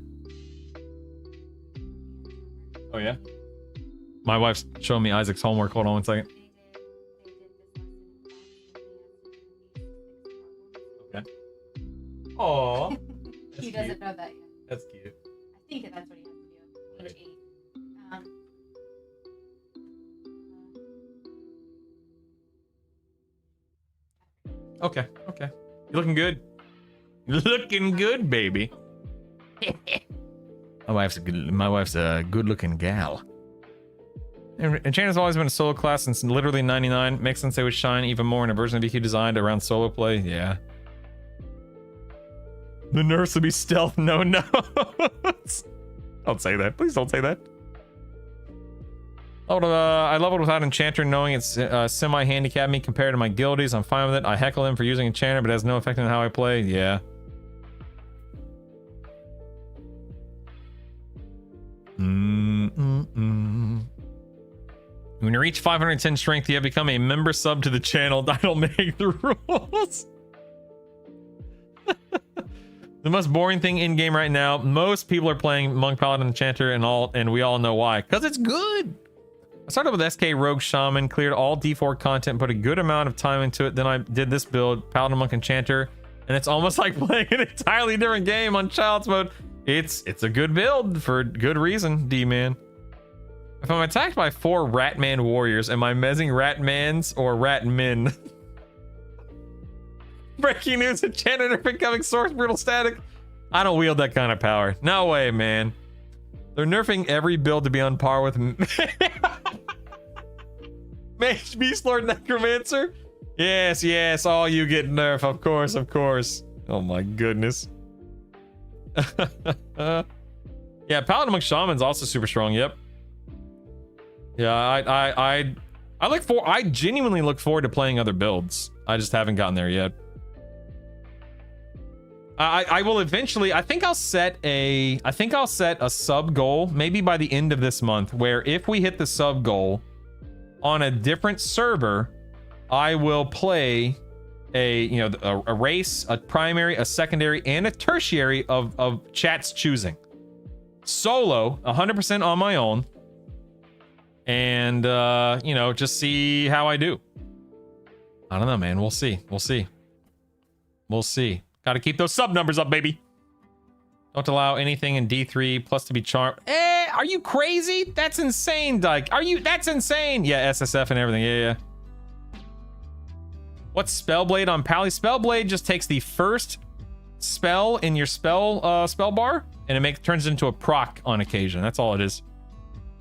Oh yeah. My wife's showing me Isaac's homework. Hold on 1 second. Okay. Aww. He doesn't know that yet. That's cute. I think that's what he has to do. Page 8. Okay. You're looking good. Looking good, baby. my wife's a good-looking gal. And Enchanter's always been a solo class since literally 99. Makes sense they would shine even more in a version of EQ designed around solo play. Yeah. The nerfs would be stealth. No. Don't say that. Please don't say that. I leveled without Enchanter, knowing it's semi-handicapped me compared to my guildies. I'm fine with it. I heckle him for using Enchanter, but it has no effect on how I play. Yeah. When you reach 510 strength, you have become a member sub to the channel. I don't make the rules. The most boring thing in game right now. Most people are playing Monk, Paladin, Enchanter, and we all know why. Because it's good. I started with SK Rogue Shaman, cleared all D4 content, put a good amount of time into it. Then I did this build, Paladin, Monk, Enchanter, and it's almost like playing an entirely different game on Child's Mode. It's a good build for good reason, D-Man. If I'm attacked by 4 Ratman warriors, am I mezzing Ratmans or Ratmen? Breaking news, Enchanter becoming source brutal static. I don't wield that kind of power. No way, man. They're nerfing every build to be on par with Mage Beast Lord Necromancer. Yes, all you get nerf, of course. Oh my goodness. Yeah, Paladin Monk Shaman's also super strong. Yep. Yeah, I genuinely look forward to playing other builds. I just haven't gotten there yet. I will eventually. I think I'll set a sub goal maybe by the end of this month, where if we hit the sub goal on a different server, I will play a race, a primary, a secondary, and a tertiary of chat's choosing. Solo, 100% on my own, and just see how I do. I don't know, man. We'll see. Got to keep those sub numbers up, baby. Don't allow anything in D3 plus to be charmed. Are you crazy? That's insane, Dyke. That's insane. Yeah, SSF and everything. Yeah. What's Spellblade on Pally? Spellblade just takes the first spell in your spell bar, and it turns it into a proc on occasion. That's all it is.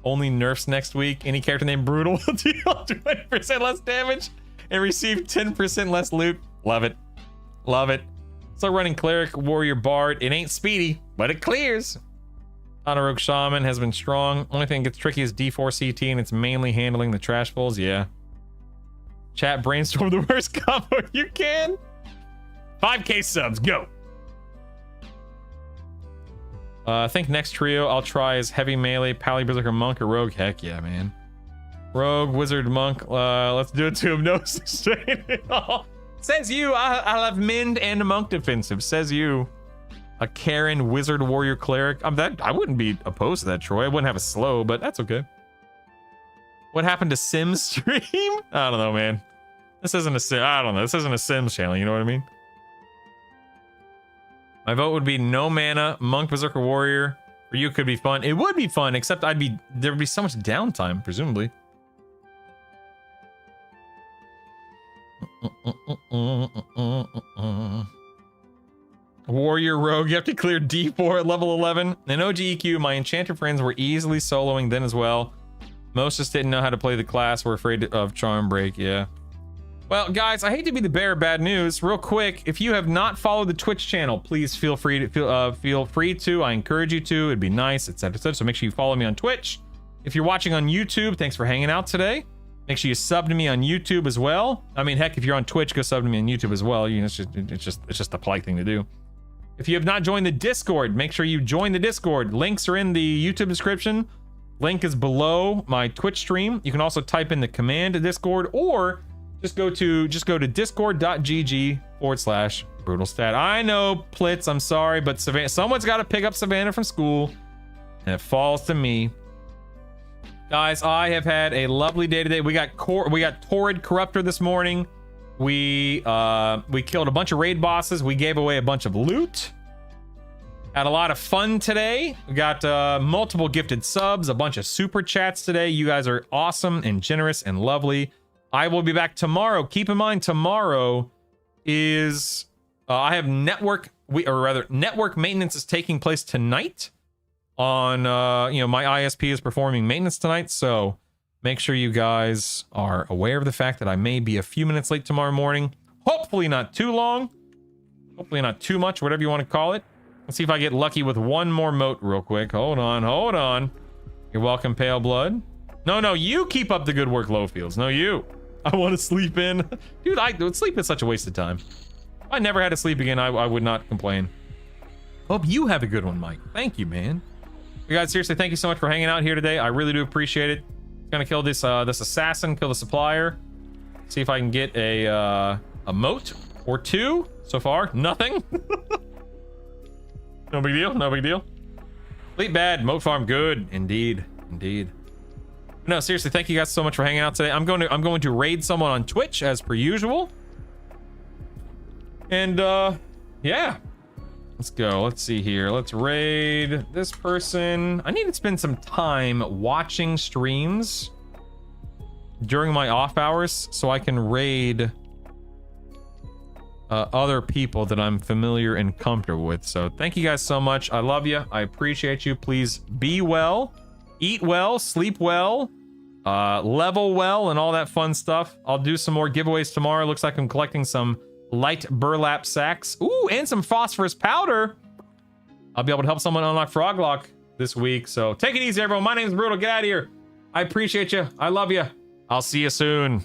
Only nerfs next week. Any character named Brutal will deal 20% less damage. and receive 10% less loot. Love it. Love it. So running Cleric, Warrior, Bard. It ain't speedy, but it clears. Rogue Shaman has been strong. Only thing that gets tricky is D4 CT, and it's mainly handling the trash pulls. Yeah. Chat, brainstorm the worst combo you can. 5K subs, go. I think next trio I'll try is Heavy Melee, Pally, Berserker, Monk, or Rogue. Heck yeah, man. Rogue, Wizard, Monk. Let's do it to him. No strain at all. Says you. I'll have Mend and a Monk defensive. Says you. A Karen, Wizard, Warrior, Cleric. I wouldn't be opposed to that, Troy. I wouldn't have a slow, but that's okay. What happened to Sims stream? I don't know, man. This isn't a Sim. I don't know. This isn't a Sims channel. You know what I mean? My vote would be no mana, Monk, Berserker, Warrior. For you, could be fun. It would be fun, except there would be so much downtime, presumably. Warrior, Rogue, you have to clear D4 at level 11. In OG EQ, my enchanter friends were easily soloing then as well. Most just didn't know how to play the class, were afraid of Charm Break, yeah. Well, guys, I hate to be the bearer of bad news. Real quick, if you have not followed the Twitch channel, please feel free to. I encourage you to. It'd be nice, etc., etc. So make sure you follow me on Twitch. If you're watching on YouTube, thanks for hanging out today. Make sure you sub to me on YouTube as well. I mean, heck, if you're on Twitch, go sub to me on YouTube as well. You know, it's just a polite thing to do. If you have not joined the Discord, make sure you join the Discord. Links are in the YouTube description. Link is below my Twitch stream. You can also type in the command to Discord, or just go to discord.gg/brutalstat. I know, Plitz, I'm sorry, but someone's got to pick up Savannah from school, and it falls to me. Guys, I have had a lovely day today. We got Torrid Corruptor this morning. We killed a bunch of raid bosses. We gave away a bunch of loot. Had a lot of fun today. We got multiple gifted subs, a bunch of super chats today. You guys are awesome and generous and lovely. I will be back tomorrow. Keep in mind, tomorrow is I have network maintenance is taking place tonight. On my ISP is performing maintenance tonight, so make sure you guys are aware of the fact that I may be a few minutes late tomorrow morning. Hopefully not too long. Hopefully not too much, whatever you want to call it. Let's see if I get lucky with one more moat real quick. Hold on. You're welcome, Pale Blood. No, you keep up the good work, Lowfields. No, you. I want to sleep in. Dude, sleep is such a waste of time. If I never had to sleep again, I would not complain. Hope you have a good one, Mike. Thank you, man. You guys, seriously, thank you so much for hanging out here today. I really do appreciate it. Gonna kill this assassin, kill the supplier. See if I can get a moat or two. So far, nothing. No big deal. Fleet bad, moat farm good. Indeed. No, seriously, thank you guys so much for hanging out today. I'm going to raid someone on Twitch as per usual. And yeah. Let's go. Let's see here. Let's raid this person. I need to spend some time watching streams during my off hours so I can raid other people that I'm familiar and comfortable with. So thank you guys so much. I love you. I appreciate you. Please be well, eat well, sleep well, level well, and all that fun stuff. I'll do some more giveaways tomorrow. Looks like I'm collecting some light burlap sacks. Ooh, and some phosphorus powder. I'll be able to help someone unlock Froglock this week. So take it easy, everyone. My name is Brutal. Get out of here. I appreciate you. I love you. I'll see you soon.